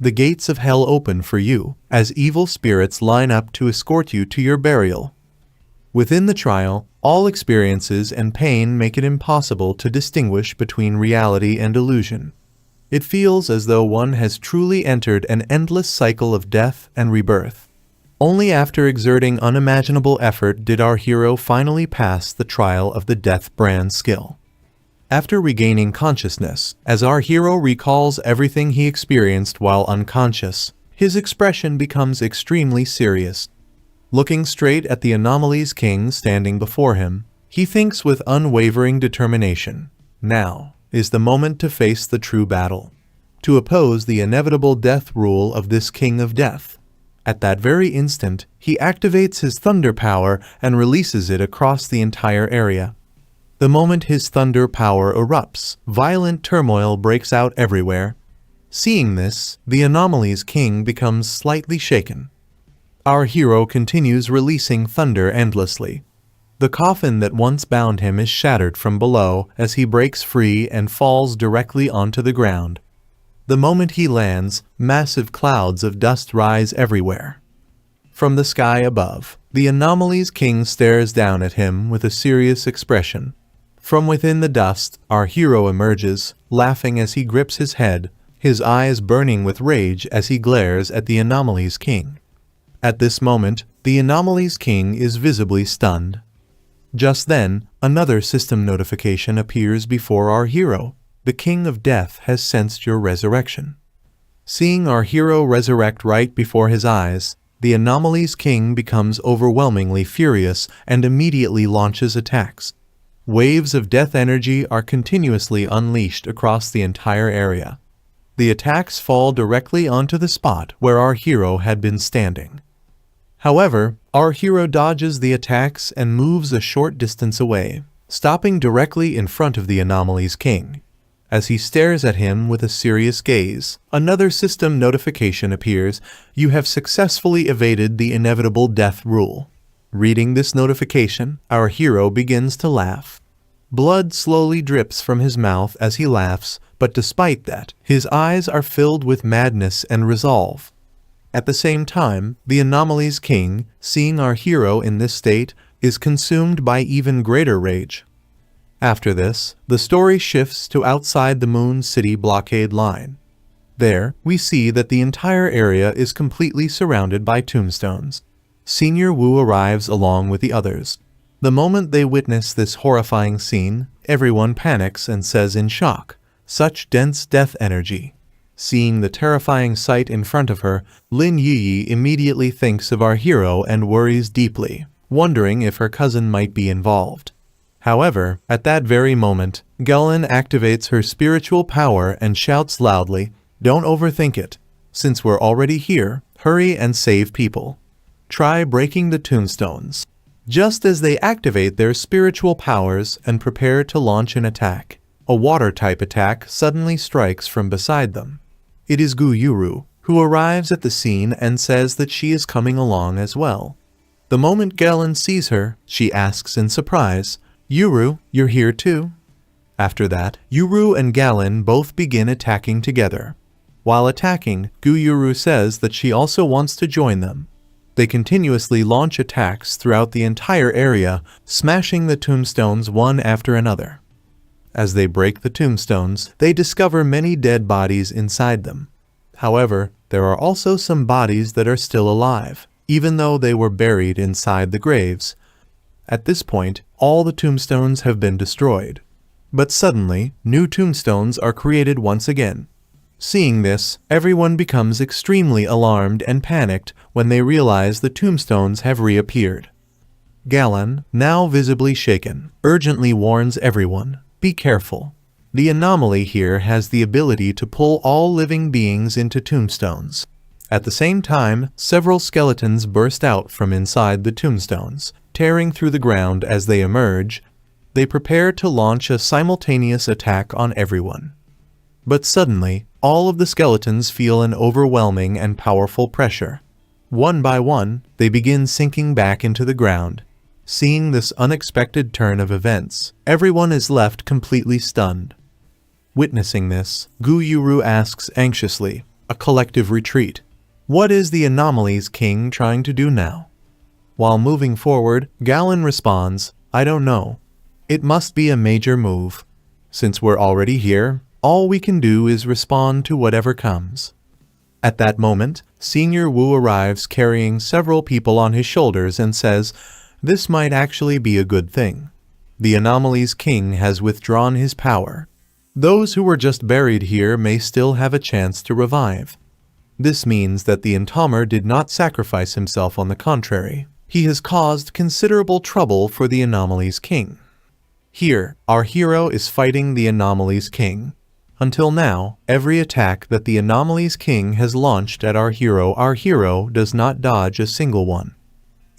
The gates of hell open for you, as evil spirits line up to escort you to your burial. Within the trial, all experiences and pain make it impossible to distinguish between reality and illusion. It feels as though one has truly entered an endless cycle of death and rebirth. Only after exerting unimaginable effort did our hero finally pass the trial of the Death Brand skill. After regaining consciousness, as our hero recalls everything he experienced while unconscious, his expression becomes extremely serious. Looking straight at the Anomalies King standing before him, he thinks with unwavering determination, "Now is the moment to face the true battle, to oppose the inevitable death rule of this King of Death." At that very instant, he activates his thunder power and releases it across the entire area. The moment his thunder power erupts, violent turmoil breaks out everywhere. Seeing this, the Anomalies King becomes slightly shaken. Our hero continues releasing thunder endlessly. The coffin that once bound him is shattered from below as he breaks free and falls directly onto the ground. The moment he lands, massive clouds of dust rise everywhere. From the sky above, the Anomalies King stares down at him with a serious expression. From within the dust, our hero emerges, laughing as he grips his head, his eyes burning with rage as he glares at the Anomalies King. At this moment, the Anomalies King is visibly stunned. Just then, another system notification appears before our hero. The King of Death has sensed your resurrection. Seeing our hero resurrect right before his eyes, the Anomalies King becomes overwhelmingly furious and immediately launches attacks. Waves of death energy are continuously unleashed across the entire area. The attacks fall directly onto the spot where our hero had been standing. However, our hero dodges the attacks and moves a short distance away, stopping directly in front of the Anomalies King. As he stares at him with a serious gaze, another system notification appears. You have successfully evaded the inevitable death rule. Reading this notification, our hero begins to laugh. Blood slowly drips from his mouth as he laughs, but despite that, his eyes are filled with madness and resolve. At the same time, the Anomalies King, seeing our hero in this state, is consumed by even greater rage. After this, the story shifts to outside the Moon City blockade line. There, we see that the entire area is completely surrounded by tombstones. Senior Wu arrives along with the others. The moment they witness this horrifying scene, everyone panics and says in shock, "Such dense death energy." Seeing the terrifying sight in front of her, Lin Yi immediately thinks of our hero and worries deeply, wondering if her cousin might be involved. However, at that very moment, Galen activates her spiritual power and shouts loudly, "Don't overthink it. Since we're already here, hurry and save people. Try breaking the tombstones." Just as they activate their spiritual powers and prepare to launch an attack, a water-type attack suddenly strikes from beside them. It is Gu Yuru, who arrives at the scene and says that she is coming along as well. The moment Galen sees her, she asks in surprise, "Yuru, you're here too?" After that, Yuru and Galen both begin attacking together. While attacking, Gu Yuru says that she also wants to join them. They continuously launch attacks throughout the entire area, smashing the tombstones one after another. As they break the tombstones, they discover many dead bodies inside them. However, there are also some bodies that are still alive, even though they were buried inside the graves. At this point, all the tombstones have been destroyed. But suddenly, new tombstones are created once again. Seeing this, everyone becomes extremely alarmed and panicked when they realize the tombstones have reappeared. Galen, now visibly shaken, urgently warns everyone, "Be careful. The anomaly here has the ability to pull all living beings into tombstones." At the same time, several skeletons burst out from inside the tombstones, tearing through the ground as they emerge. They prepare to launch a simultaneous attack on everyone. But suddenly, all of the skeletons feel an overwhelming and powerful pressure. One by one, they begin sinking back into the ground. Seeing this unexpected turn of events, everyone is left completely stunned. Witnessing this, Gu Yuru asks anxiously, "A collective retreat. What is the Anomalies King trying to do now?" While moving forward, Galen responds, "I don't know. It must be a major move. Since we're already here, all we can do is respond to whatever comes." At that moment, Senior Wu arrives carrying several people on his shoulders and says, "This might actually be a good thing. The Anomalies King has withdrawn his power. Those who were just buried here may still have a chance to revive. This means that the Entamer did not sacrifice himself. On the contrary, he has caused considerable trouble for the Anomalies King." Here, our hero is fighting the Anomalies King. Until now, every attack that the Anomalies King has launched at our hero does not dodge a single one.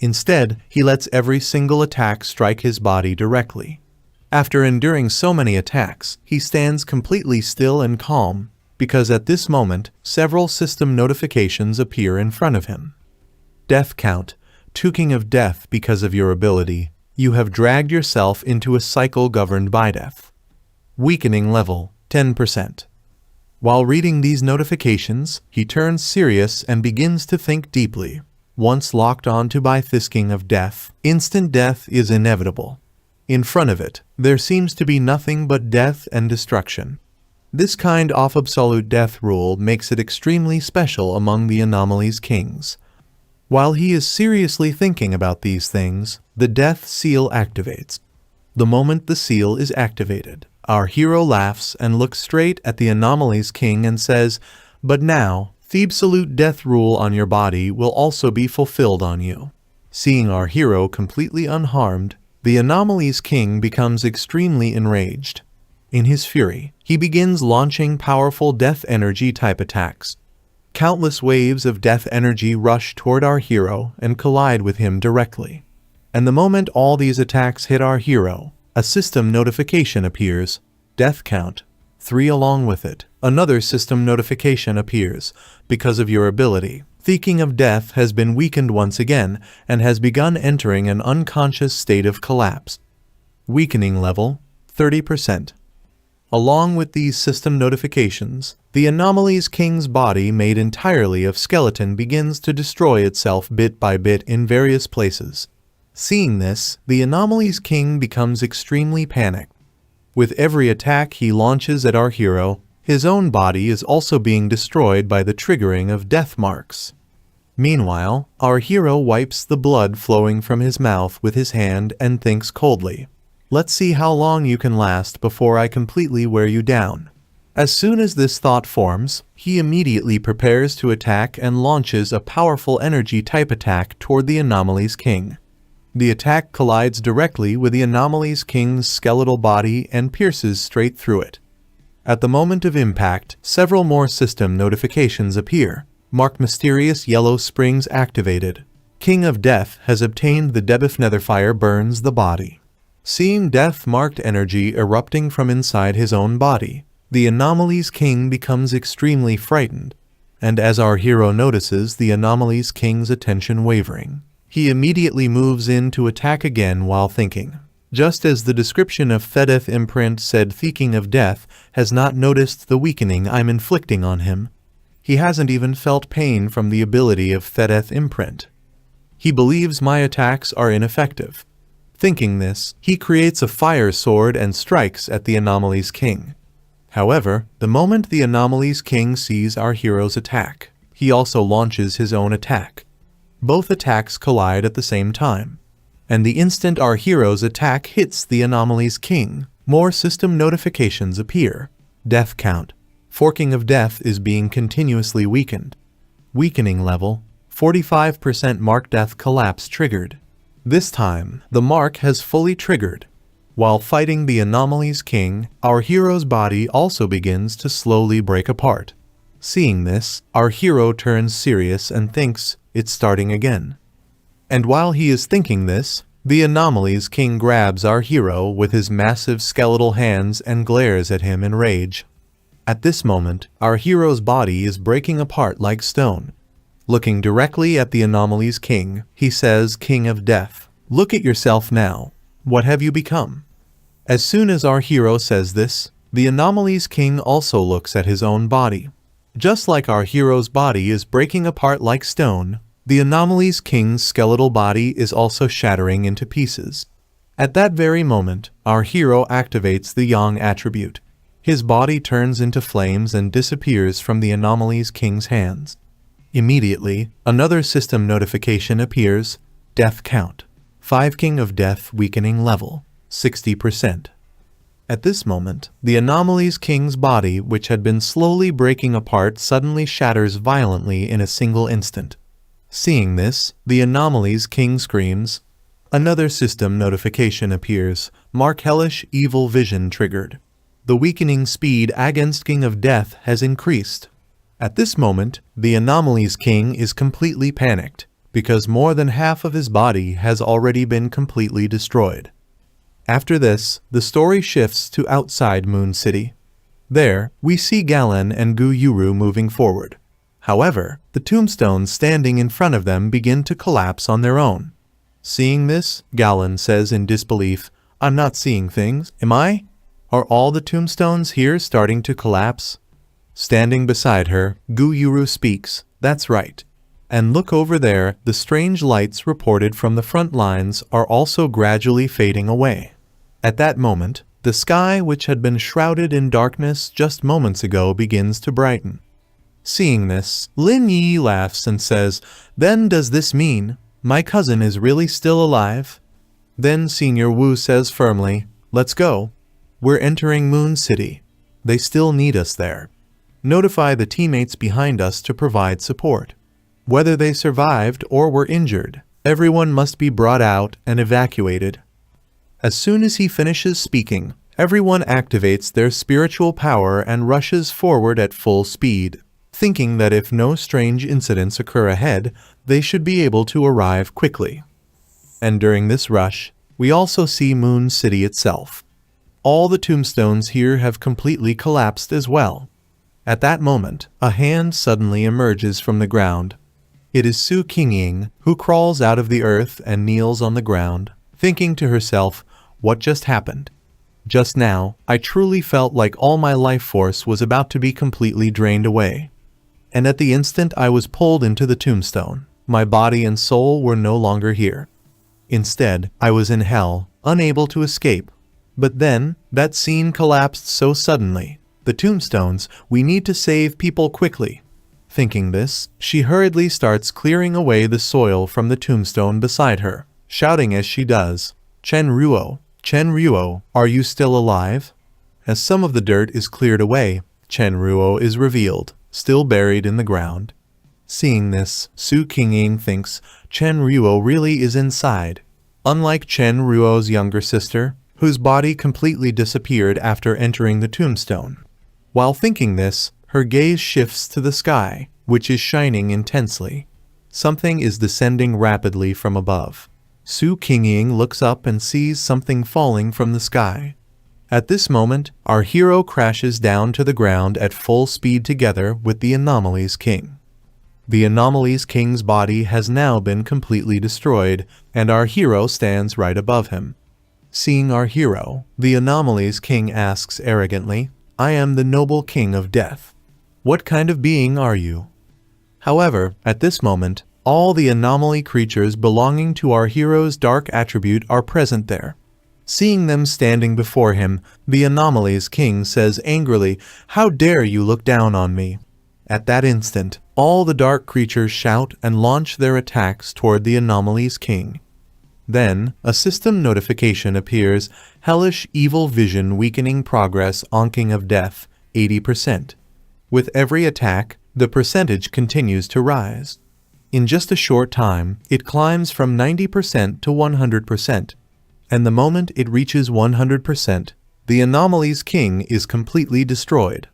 Instead, he lets every single attack strike his body directly. After enduring so many attacks, he stands completely still and calm, because at this moment, several system notifications appear in front of him. Death count, King of Death. Because of your ability, you have dragged yourself into a cycle governed by death. Weakening level, 10%. While reading these notifications, he turns serious and begins to think deeply. Once locked onto by this King of Death, instant death is inevitable. In front of it, there seems to be nothing but death and destruction. This kind of absolute death rule makes it extremely special among the Anomalies Kings. While he is seriously thinking about these things, the death seal activates. The moment the seal is activated, our hero laughs and looks straight at the Anomalies King and says, "But now, absolute death rule on your body will also be fulfilled on you." Seeing our hero completely unharmed, the Anomalies King becomes extremely enraged. In his fury, he begins launching powerful death energy type attacks. Countless waves of death energy rush toward our hero and collide with him directly. And the moment all these attacks hit our hero, a system notification appears, death count 3. Along with it, another system notification appears, because of your ability. The King of Death has been weakened once again and has begun entering an unconscious state of collapse. Weakening level 30%. Along with these system notifications, the Anomalies King's body made entirely of skeleton begins to destroy itself bit by bit in various places. Seeing this, the Anomalies King becomes extremely panicked. With every attack he launches at our hero, his own body is also being destroyed by the triggering of death marks. Meanwhile, our hero wipes the blood flowing from his mouth with his hand and thinks coldly, "Let's see how long you can last before I completely wear you down." As soon as this thought forms, he immediately prepares to attack and launches a powerful energy type attack toward the Anomalies King. The attack collides directly with the Anomalies King's skeletal body and pierces straight through it. At the moment of impact, several more system notifications appear. Mark mysterious yellow springs activated. King of Death has obtained the debuff Netherfire burns the body. Seeing death-marked energy erupting from inside his own body, the Anomalies King becomes extremely frightened, and as our hero notices the Anomalies King's attention wavering, he immediately moves in to attack again while thinking. Just as the description of Thedeth imprint said, the King of Death has not noticed the weakening I'm inflicting on him. He hasn't even felt pain from the ability of Thedeth imprint. He believes my attacks are ineffective. Thinking this, he creates a fire sword and strikes at the Anomalies King. However, the moment the Anomalies King sees our hero's attack, he also launches his own attack. Both attacks collide at the same time. And the instant our hero's attack hits the Anomalies King, more system notifications appear. Death count. Forking of Death is being continuously weakened. Weakening level 45%. Mark death collapse triggered. This time, the mark has fully triggered. While fighting the Anomalies King, our hero's body also begins to slowly break apart. Seeing this, our hero turns serious and thinks, it's starting again. And while he is thinking this, the Anomalies King grabs our hero with his massive skeletal hands and glares at him in rage. At this moment, our hero's body is breaking apart like stone. Looking directly at the Anomalies King, he says, "King of Death, look at yourself now. What have you become?" As soon as our hero says this, the Anomalies King also looks at his own body. Just like our hero's body is breaking apart like stone, the Anomalies King's skeletal body is also shattering into pieces. At that very moment, our hero activates the Yang attribute. His body turns into flames and disappears from the Anomalies King's hands. Immediately, another system notification appears, death count. 5. King of Death weakening level 60%. At this moment, the Anomalies King's body, which had been slowly breaking apart, suddenly shatters violently in a single instant. Seeing this, the Anomalies King screams. Another system notification appears, mark hellish evil vision triggered. The weakening speed against King of Death has increased. At this moment, the Anomalies King is completely panicked, because more than half of his body has already been completely destroyed. After this, the story shifts to outside Moon City. There, we see Galen and Gu Yuru moving forward. However, the tombstones standing in front of them begin to collapse on their own. Seeing this, Galen says in disbelief, "I'm not seeing things, am I? Are all the tombstones here starting to collapse?" Standing beside her, Gu Yuru speaks, "That's right. And look over there, the strange lights reported from the front lines are also gradually fading away." At that moment, the sky which had been shrouded in darkness just moments ago begins to brighten. Seeing this, Lin Yi laughs and says, "Then does this mean my cousin is really still alive?" Then Senior Wu says firmly, "Let's go. We're entering Moon City. They still need us there. Notify the teammates behind us to provide support. Whether they survived or were injured, everyone must be brought out and evacuated." As soon as he finishes speaking, everyone activates their spiritual power and rushes forward at full speed, thinking that if no strange incidents occur ahead, they should be able to arrive quickly. And during this rush, we also see Moon City itself. All the tombstones here have completely collapsed as well. At that moment, a hand suddenly emerges from the ground. It is Su Qingying, who crawls out of the earth and kneels on the ground, thinking to herself, "What just happened? Just now, I truly felt like all my life force was about to be completely drained away. And at the instant I was pulled into the tombstone, my body and soul were no longer here. Instead, I was in hell, unable to escape. But then, that scene collapsed so suddenly. The tombstones, we need to save people quickly." Thinking this, she hurriedly starts clearing away the soil from the tombstone beside her, shouting as she does, Chen Ruo, are you still alive?" As some of the dirt is cleared away, Chen Ruo is revealed, still buried in the ground. Seeing this, Su Qingying thinks Chen Ruo really is inside. Unlike Chen Ruo's younger sister, whose body completely disappeared after entering the tombstone. While thinking this, her gaze shifts to the sky, which is shining intensely. Something is descending rapidly from above. Su Qingying looks up and sees something falling from the sky. At this moment, our hero crashes down to the ground at full speed together with the Anomalies King. The Anomalies King's body has now been completely destroyed, and our hero stands right above him. Seeing our hero, the Anomalies King asks arrogantly, "I am the noble king of death. What kind of being are you?" However, at this moment, all the anomaly creatures belonging to our hero's dark attribute are present there. Seeing them standing before him, the Anomalies King says angrily, "How dare you look down on me?" At that instant, all the dark creatures shout and launch their attacks toward the Anomalies King. Then, a system notification appears, "Hellish evil vision weakening progress onking of death, 80%. With every attack, the percentage continues to rise. In just a short time, it climbs from 90% to 100%. And the moment it reaches 100%, the Anomalies King is completely destroyed."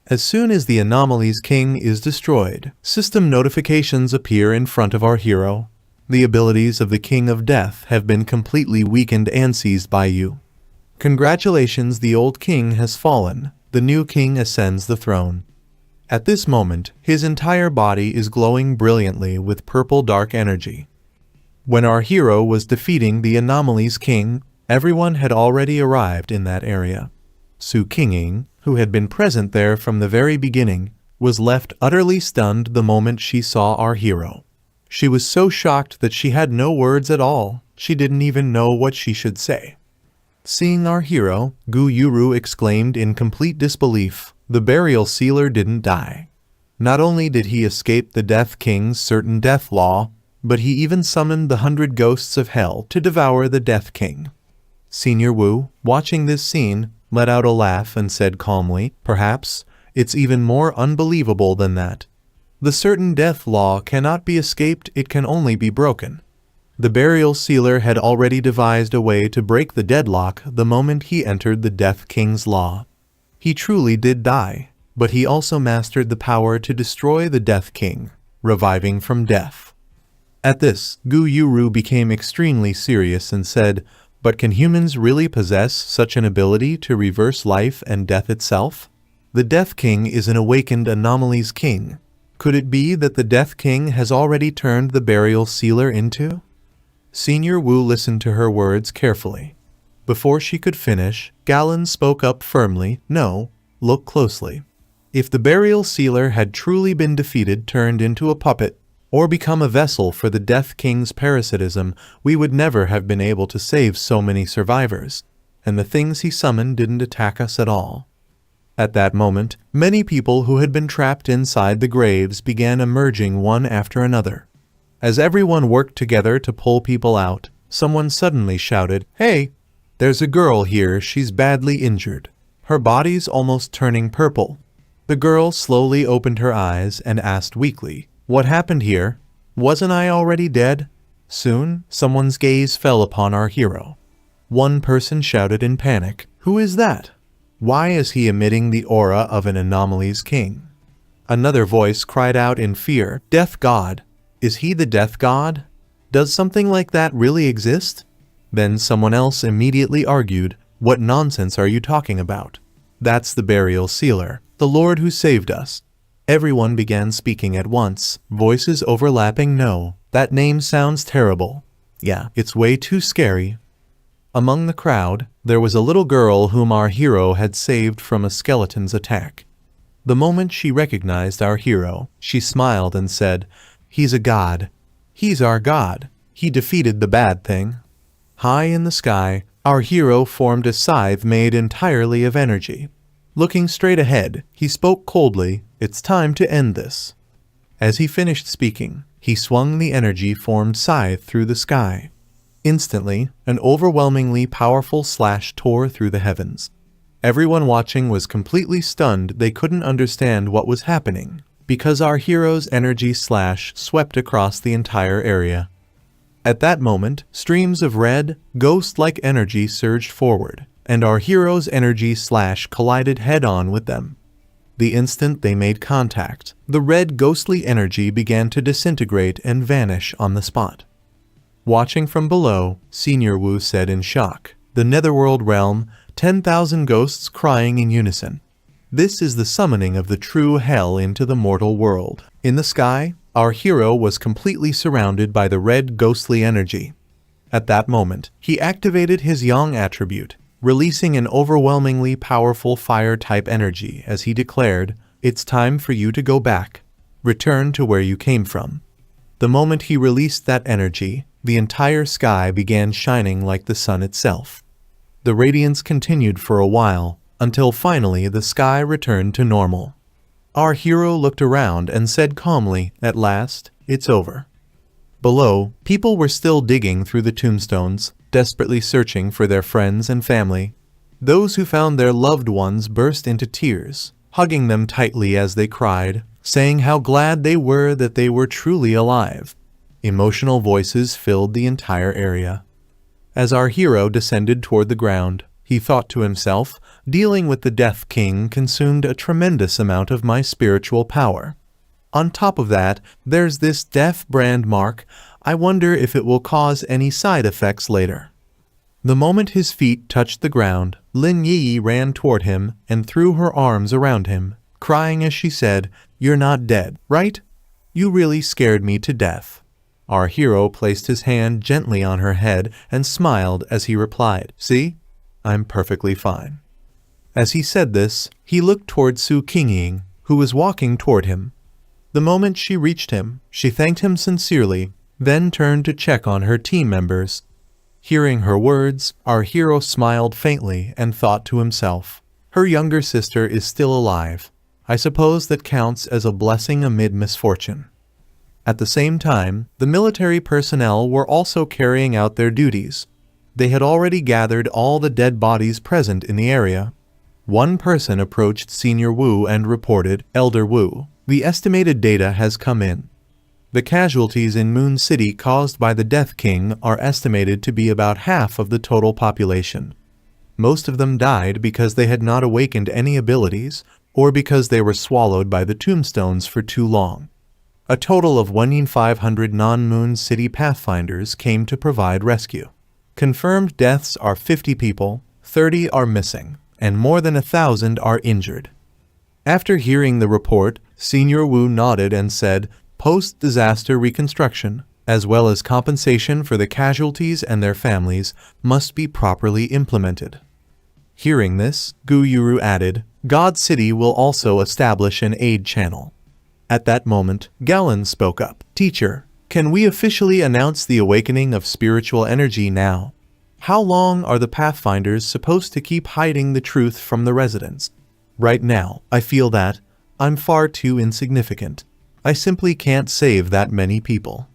As soon as the Anomalies King is destroyed, system notifications appear in front of our hero. The abilities of the King of Death have been completely weakened and seized by you. Congratulations, the old king has fallen. The new king ascends the throne. At this moment, his entire body is glowing brilliantly with purple dark energy. When our hero was defeating the Anomalies King, everyone had already arrived in that area. Su Qingying, who had been present there from the very beginning, was left utterly stunned the moment she saw our hero. She was so shocked that she had no words at all. She didn't even know what she should say. Seeing our hero, Gu Yuru exclaimed in complete disbelief, "The burial sealer didn't die. Not only did he escape the Death King's certain death law, but he even summoned the 100 ghosts of hell to devour the Death King." Senior Wu, watching this scene, let out a laugh and said calmly, "Perhaps it's even more unbelievable than that. The certain death law cannot be escaped, it can only be broken. The burial sealer had already devised a way to break the deadlock the moment he entered the Death King's law. He truly did die, but he also mastered the power to destroy the Death King, reviving from death." At this, Gu Yuru became extremely serious and said, "But can humans really possess such an ability to reverse life and death itself? The Death King is an awakened Anomalies King. Could it be that the Death King has already turned the burial sealer into?" Senior Wu listened to her words carefully. Before she could finish, Galen spoke up firmly, "No, look closely. If the burial sealer had truly been defeated, turned into a puppet, or become a vessel for the Death King's parasitism, we would never have been able to save so many survivors, and the things he summoned didn't attack us at all. At that moment, many people who had been trapped inside the graves began emerging one after another. As everyone worked together to pull people out, someone suddenly shouted, "Hey! There's a girl here, she's badly injured. Her body's almost turning purple." The girl slowly opened her eyes and asked weakly, "What happened here? Wasn't I already dead?" Soon, someone's gaze fell upon our hero. One person shouted in panic, "Who is that? Why is he emitting the aura of an anomaly's king?" Another voice cried out in fear, "Death God! Is he the death god? Does something like that really exist?" Then someone else immediately argued, "What nonsense are you talking about? That's the burial sealer, the Lord who saved us." Everyone began speaking at once, voices overlapping. "No, that name sounds terrible. Yeah, it's way too scary." Among the crowd, there was a little girl whom our hero had saved from a skeleton's attack. The moment she recognized our hero, she smiled and said, "He's a god. He's our god. He defeated the bad thing." High in the sky, our hero formed a scythe made entirely of energy. Looking straight ahead, he spoke coldly, "It's time to end this." As he finished speaking, he swung the energy-formed scythe through the sky. Instantly, an overwhelmingly powerful slash tore through the heavens. Everyone watching was completely stunned. They couldn't understand what was happening, because our hero's energy slash swept across the entire area. At that moment, streams of red, ghost-like energy surged forward, and our hero's energy slash collided head-on with them. The instant they made contact, the red ghostly energy began to disintegrate and vanish on the spot. Watching from below, Senior Wu said in shock, "The netherworld realm, 10,000 ghosts crying in unison. This is the summoning of the true hell into the mortal world." In the sky, our hero was completely surrounded by the red ghostly energy. At that moment, he activated his yang attribute, releasing an overwhelmingly powerful fire-type energy as he declared, "It's time for you to go back. Return to where you came from." The moment he released that energy, the entire sky began shining like the sun itself. The radiance continued for a while, until finally the sky returned to normal. Our hero looked around and said calmly, "At last, it's over." Below, people were still digging through the tombstones, desperately searching for their friends and family. Those who found their loved ones burst into tears, hugging them tightly as they cried, saying how glad they were that they were truly alive. Emotional voices filled the entire area. As our hero descended toward the ground, he thought to himself, "Dealing with the Death King consumed a tremendous amount of my spiritual power. On top of that, there's this death brand mark. I wonder if it will cause any side effects later." The moment his feet touched the ground, Lin Yi ran toward him and threw her arms around him, crying as she said, "You're not dead, right? You really scared me to death." Our hero placed his hand gently on her head and smiled as he replied, "See? I'm perfectly fine." As he said this, he looked toward Su Qingying, who was walking toward him. The moment she reached him, she thanked him sincerely, then turned to check on her team members. Hearing her words, our hero smiled faintly and thought to himself, "Her younger sister is still alive. I suppose that counts as a blessing amid misfortune." At the same time, the military personnel were also carrying out their duties. They had already gathered all the dead bodies present in the area. One person approached Senior Wu and reported, "Elder Wu, the estimated data has come in. The casualties in Moon City caused by the Death King are estimated to be about half of the total population. Most of them died because they had not awakened any abilities, or because they were swallowed by the tombstones for too long. A total of 1,500 non-Moon City Pathfinders came to provide rescue. Confirmed deaths are 50 people, 30 are missing, and more than 1,000 are injured." After hearing the report, Senior Wu nodded and said, "Post-disaster reconstruction, as well as compensation for the casualties and their families, must be properly implemented." Hearing this, Gu Yuru added, "God City will also establish an aid channel." At that moment, Galen spoke up, "Teacher, can we officially announce the awakening of spiritual energy now? How long are the Pathfinders supposed to keep hiding the truth from the residents?" Right now, I feel that I'm far too insignificant. I simply can't save that many people.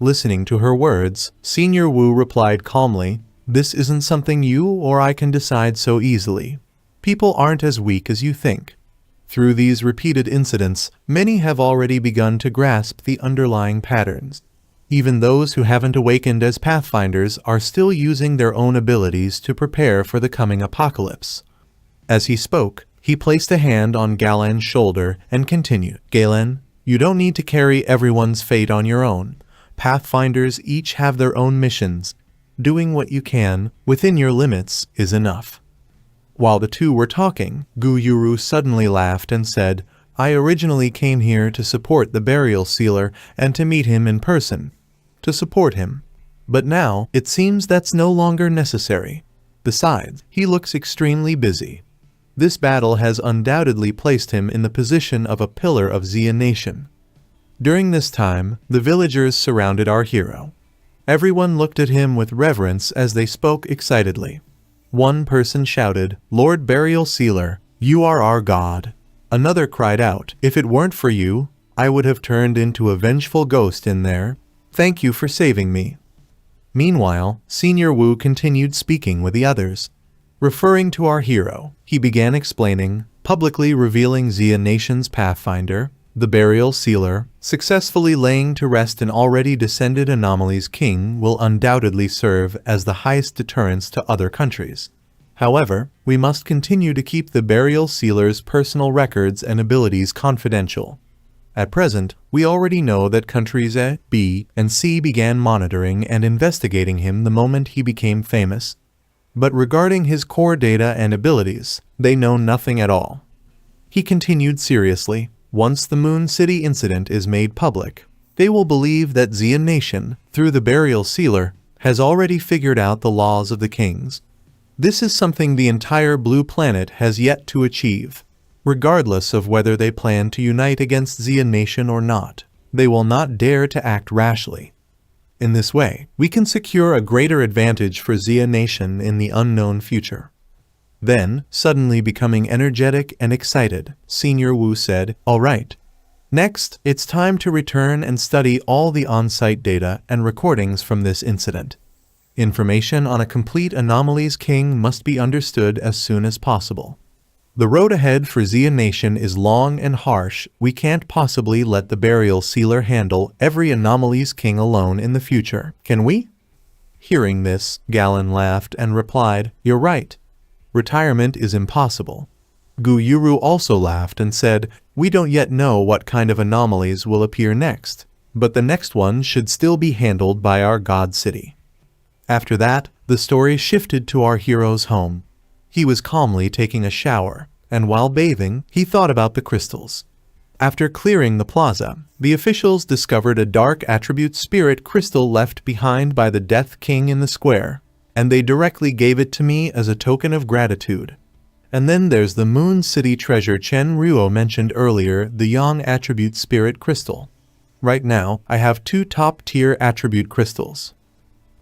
Listening to her words, Senior Wu replied calmly, "This isn't something you or I can decide so easily. People aren't as weak as you think." Through these repeated incidents, many have already begun to grasp the underlying patterns. Even those who haven't awakened as pathfinders are still using their own abilities to prepare for the coming apocalypse. As he spoke, he placed a hand on Galen's shoulder and continued, "Galen, you don't need to carry everyone's fate on your own. Pathfinders each have their own missions. Doing what you can, within your limits, is enough." While the two were talking, Gu Yuru suddenly laughed and said, "I originally came here to support the burial sealer and to meet him in person. To support him. But now, it seems that's no longer necessary. Besides, he looks extremely busy. This battle has undoubtedly placed him in the position of a pillar of Xia Nation." During this time, the villagers surrounded our hero. Everyone looked at him with reverence as they spoke excitedly. One person shouted, "Lord Burial Sealer, you are our god." Another cried out, "If it weren't for you, I would have turned into a vengeful ghost in there. Thank you for saving me." Meanwhile, Senior Wu continued speaking with the others. Referring to our hero, he began explaining, publicly revealing Xia Nation's pathfinder, the burial sealer, successfully laying to rest an already descended anomalies king will undoubtedly serve as the highest deterrence to other countries. However, we must continue to keep the burial sealer's personal records and abilities confidential. At present, we already know that countries A, B, and C began monitoring and investigating him the moment he became famous. But regarding his core data and abilities, they know nothing at all. He continued seriously, "Once the Moon City incident is made public, they will believe that Xia Nation, through the burial sealer, has already figured out the laws of the kings. This is something the entire Blue Planet has yet to achieve. Regardless of whether they plan to unite against Xia Nation or not, they will not dare to act rashly. In this way, we can secure a greater advantage for Xia Nation in the unknown future." Then, suddenly becoming energetic and excited, Senior Wu said, "All right. Next, it's time to return and study all the on-site data and recordings from this incident. Information on a complete anomalies king must be understood as soon as possible. The road ahead for Xia Nation is long and harsh. We can't possibly let the burial sealer handle every anomalies king alone in the future, can we?" Hearing this, Galen laughed and replied, "You're right. Retirement is impossible." Gu Yuru also laughed and said, "We don't yet know what kind of anomalies will appear next, but the next one should still be handled by our god city." After that, the story shifted to our hero's home. He was calmly taking a shower, and while bathing, he thought about the crystals. After clearing the plaza, the officials discovered a dark attribute spirit crystal left behind by the Death King in the square, and they directly gave it to me as a token of gratitude. And then there's the Moon City treasure Chen Ruo mentioned earlier, the Yang attribute spirit crystal. Right now, I have 2 top-tier attribute crystals.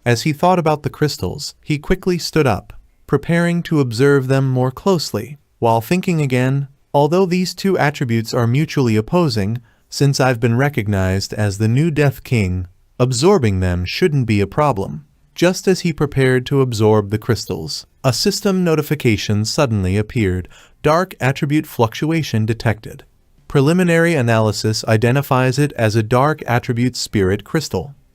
As he thought about the crystals, he quickly stood up, preparing to observe them more closely, while thinking again, although these 2 attributes are mutually opposing, since I've been recognized as the new Death King, absorbing them shouldn't be a problem. Just as he prepared to absorb the crystals, a system notification suddenly appeared, dark attribute fluctuation detected. Preliminary analysis identifies it as a dark attribute spirit crystal.